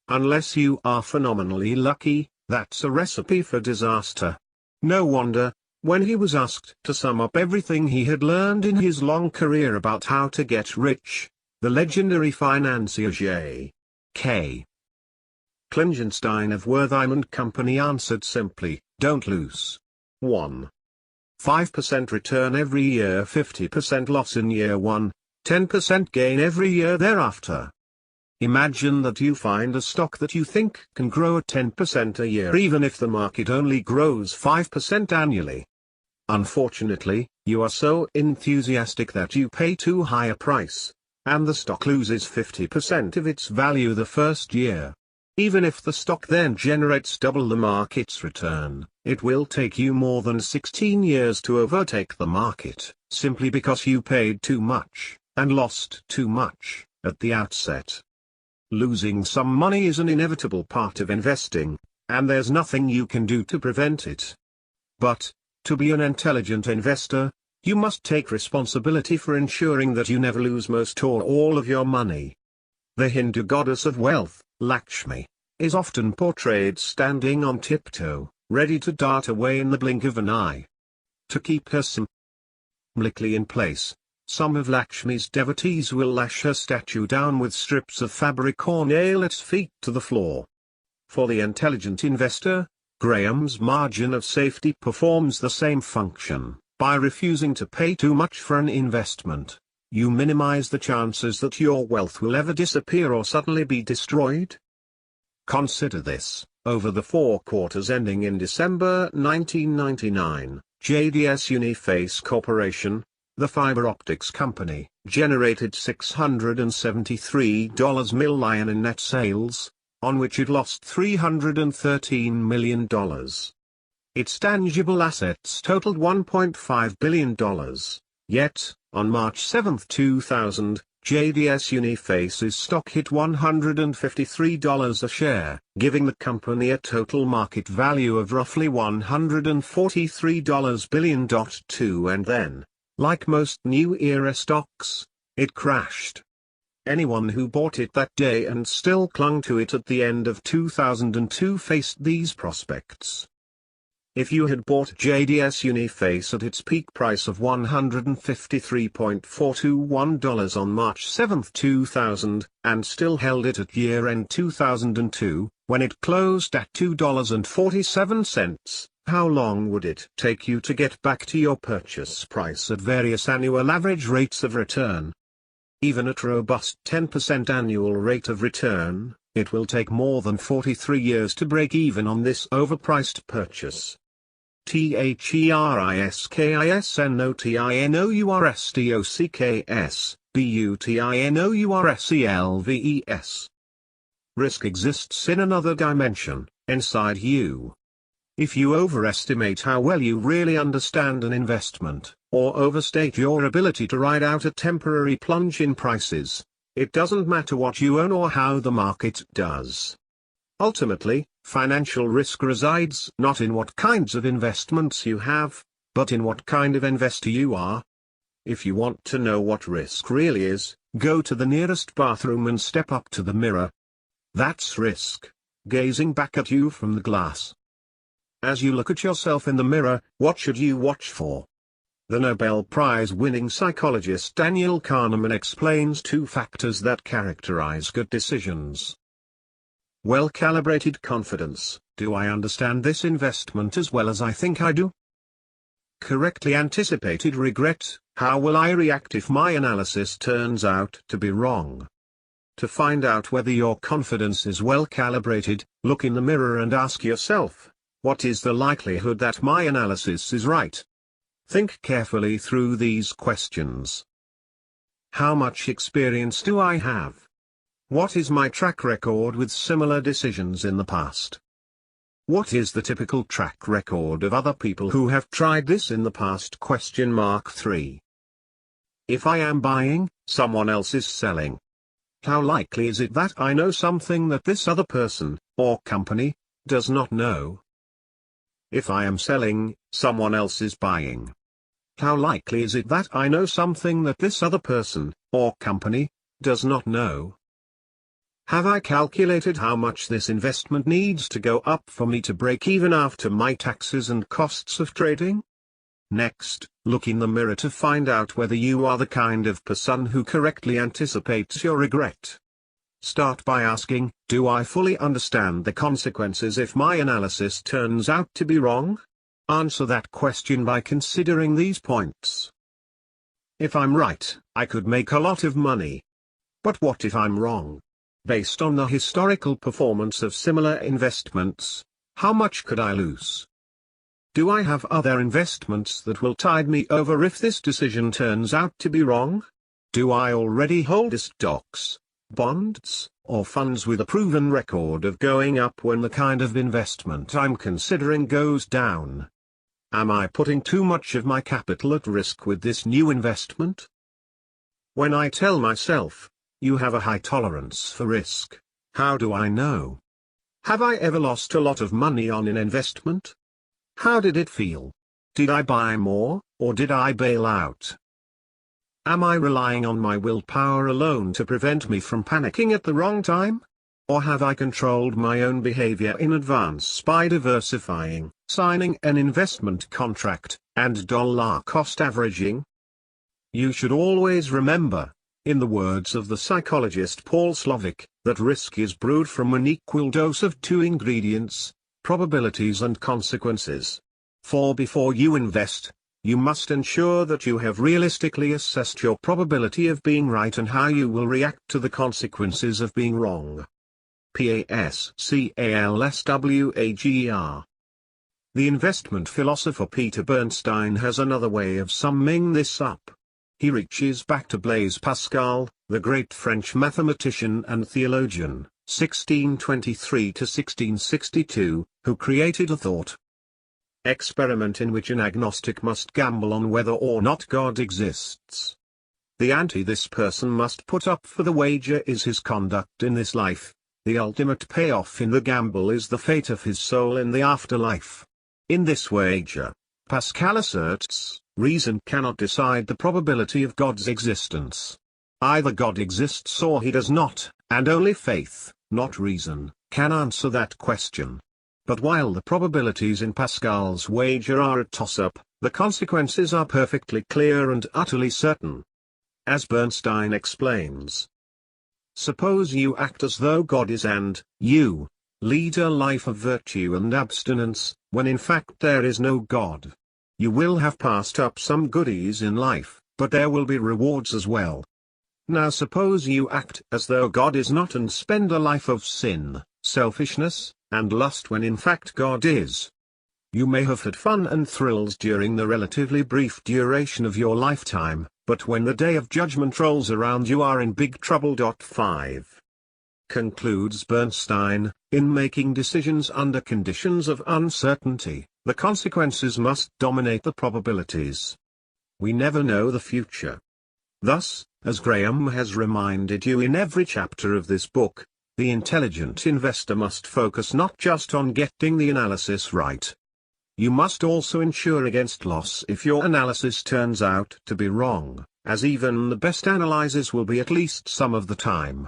Speaker 1: Unless you are phenomenally lucky, that's a recipe for disaster. No wonder, when he was asked to sum up everything he had learned in his long career about how to get rich, the legendary financier J.K. Klingenstein of Wertheim & Company answered simply, don't lose. 1. 5% return every year, 50% loss in year 1, 10% gain every year thereafter. Imagine that you find a stock that you think can grow at 10% a year even if the market only grows 5% annually. Unfortunately, you are so enthusiastic that you pay too high a price, and the stock loses 50% of its value the first year. Even if the stock then generates double the market's return, it will take you more than 16 years to overtake the market, simply because you paid too much, and lost too much, at the outset. Losing some money is an inevitable part of investing, and there's nothing you can do to prevent it. But, to be an intelligent investor, you must take responsibility for ensuring that you never lose most or all of your money. The Hindu goddess of wealth, Lakshmi, is often portrayed standing on tiptoe, ready to dart away in the blink of an eye. To keep her symbolically in place, some of Lakshmi's devotees will lash her statue down with strips of fabric or nail its feet to the floor. For the intelligent investor, Graham's margin of safety performs the same function. By refusing to pay too much for an investment, you minimize the chances that your wealth will ever disappear or suddenly be destroyed. Consider this: over the 4 quarters ending in December 1999, JDS Uniphase Corporation, the fiber optics company, generated $673 million in net sales, on which it lost $313 million. Its tangible assets totaled $1.5 billion. Yet, on March 7, 2000, JDS Uniphase's stock hit $153 a share, giving the company a total market value of roughly $143 billion. And then, like most new era stocks, it crashed. Anyone who bought it that day and still clung to it at the end of 2002 faced these prospects. If you had bought JDS Uniphase at its peak price of $153.421 on March 7, 2000, and still held it at year-end 2002, when it closed at $2.47, how long would it take you to get back to your purchase price at various annual average rates of return? Even at robust 10% annual rate of return, it will take more than 43 years to break even on this overpriced purchase. THERISKISNOTINOURSTOCKS, BUTINOURSELVES. Risk exists in another dimension, inside you. If you overestimate how well you really understand an investment, or overstate your ability to ride out a temporary plunge in prices, it doesn't matter what you own or how the market does. Ultimately, financial risk resides not in what kinds of investments you have, but in what kind of investor you are. If you want to know what risk really is, go to the nearest bathroom and step up to the mirror. That's risk, gazing back at you from the glass. As you look at yourself in the mirror, what should you watch for? The Nobel Prize-winning psychologist Daniel Kahneman explains 2 factors that characterize good decisions. Well-calibrated confidence: do I understand this investment as well as I think I do? Correctly anticipated regret: how will I react if my analysis turns out to be wrong? To find out whether your confidence is well-calibrated, look in the mirror and ask yourself, what is the likelihood that my analysis is right? Think carefully through these questions. How much experience do I have? What is my track record with similar decisions in the past? What is the typical track record of other people who have tried this in the past? 3. If I am buying, someone else is selling. How likely is it that I know something that this other person, or company, does not know? If I am selling, someone else is buying. How likely is it that I know something that this other person, or company, does not know? Have I calculated how much this investment needs to go up for me to break even after my taxes and costs of trading? Next, look in the mirror to find out whether you are the kind of person who correctly anticipates your regret. Start by asking, do I fully understand the consequences if my analysis turns out to be wrong? Answer that question by considering these points. If I'm right, I could make a lot of money. But what if I'm wrong? Based on the historical performance of similar investments, how much could I lose? Do I have other investments that will tide me over if this decision turns out to be wrong? Do I already hold stocks, bonds, or funds with a proven record of going up when the kind of investment I'm considering goes down? Am I putting too much of my capital at risk with this new investment? When I tell myself, you have a high tolerance for risk, how do I know? Have I ever lost a lot of money on an investment? How did it feel? Did I buy more, or did I bail out? Am I relying on my willpower alone to prevent me from panicking at the wrong time? Or have I controlled my own behavior in advance by diversifying, signing an investment contract, and dollar cost averaging? You should always remember, in the words of the psychologist Paul Slovic, that risk is brewed from an equal dose of two ingredients: probabilities and consequences. For before you invest, you must ensure that you have realistically assessed your probability of being right and how you will react to the consequences of being wrong. PASCALSWAGER. The investment philosopher Peter Bernstein has another way of summing this up. He reaches back to Blaise Pascal, the great French mathematician and theologian, 1623 to 1662, who created a thought experiment in which an agnostic must gamble on whether or not God exists. The ante this person must put up for the wager is his conduct in this life. The ultimate payoff in the gamble is the fate of his soul in the afterlife. In this wager, Pascal asserts, reason cannot decide the probability of God's existence. Either God exists or he does not, and only faith, not reason, can answer that question. But while the probabilities in Pascal's wager are a toss-up, the consequences are perfectly clear and utterly certain. As Bernstein explains, suppose you act as though God is and you lead a life of virtue and abstinence, when in fact there is no God. You will have passed up some goodies in life, but there will be rewards as well. Now suppose you act as though God is not and spend a life of sin, selfishness, and lust when in fact God is. You may have had fun and thrills during the relatively brief duration of your lifetime, but when the day of judgment rolls around you are in big trouble. 5. Concludes Bernstein, in making decisions under conditions of uncertainty, the consequences must dominate the probabilities. We never know the future. Thus, as Graham has reminded you in every chapter of this book, the intelligent investor must focus not just on getting the analysis right. You must also insure against loss if your analysis turns out to be wrong, as even the best analyses will be at least some of the time.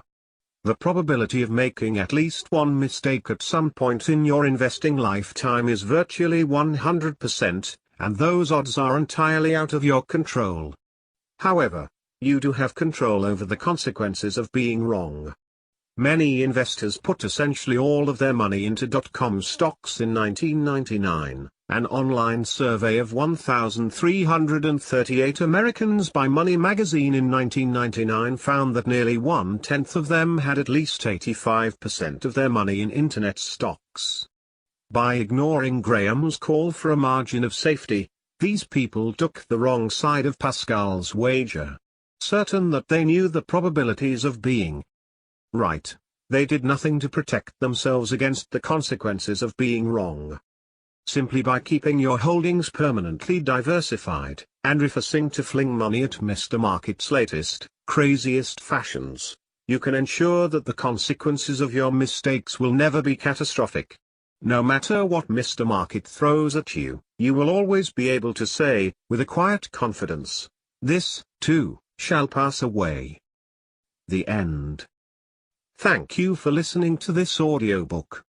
Speaker 1: The probability of making at least one mistake at some point in your investing lifetime is virtually 100%, and those odds are entirely out of your control. However, you do have control over the consequences of being wrong. Many investors put essentially all of their money into dot-com stocks in 1999. An online survey of 1,338 Americans by Money Magazine in 1999 found that nearly 1/10 of them had at least 85% of their money in internet stocks. By ignoring Graham's call for a margin of safety, these people took the wrong side of Pascal's wager. Certain that they knew the probabilities of being right, they did nothing to protect themselves against the consequences of being wrong. Simply by keeping your holdings permanently diversified, and refusing to fling money at Mr. Market's latest, craziest fashions, you can ensure that the consequences of your mistakes will never be catastrophic. No matter what Mr. Market throws at you, you will always be able to say, with a quiet confidence, this, too, shall pass away. The end. Thank you for listening to this audiobook.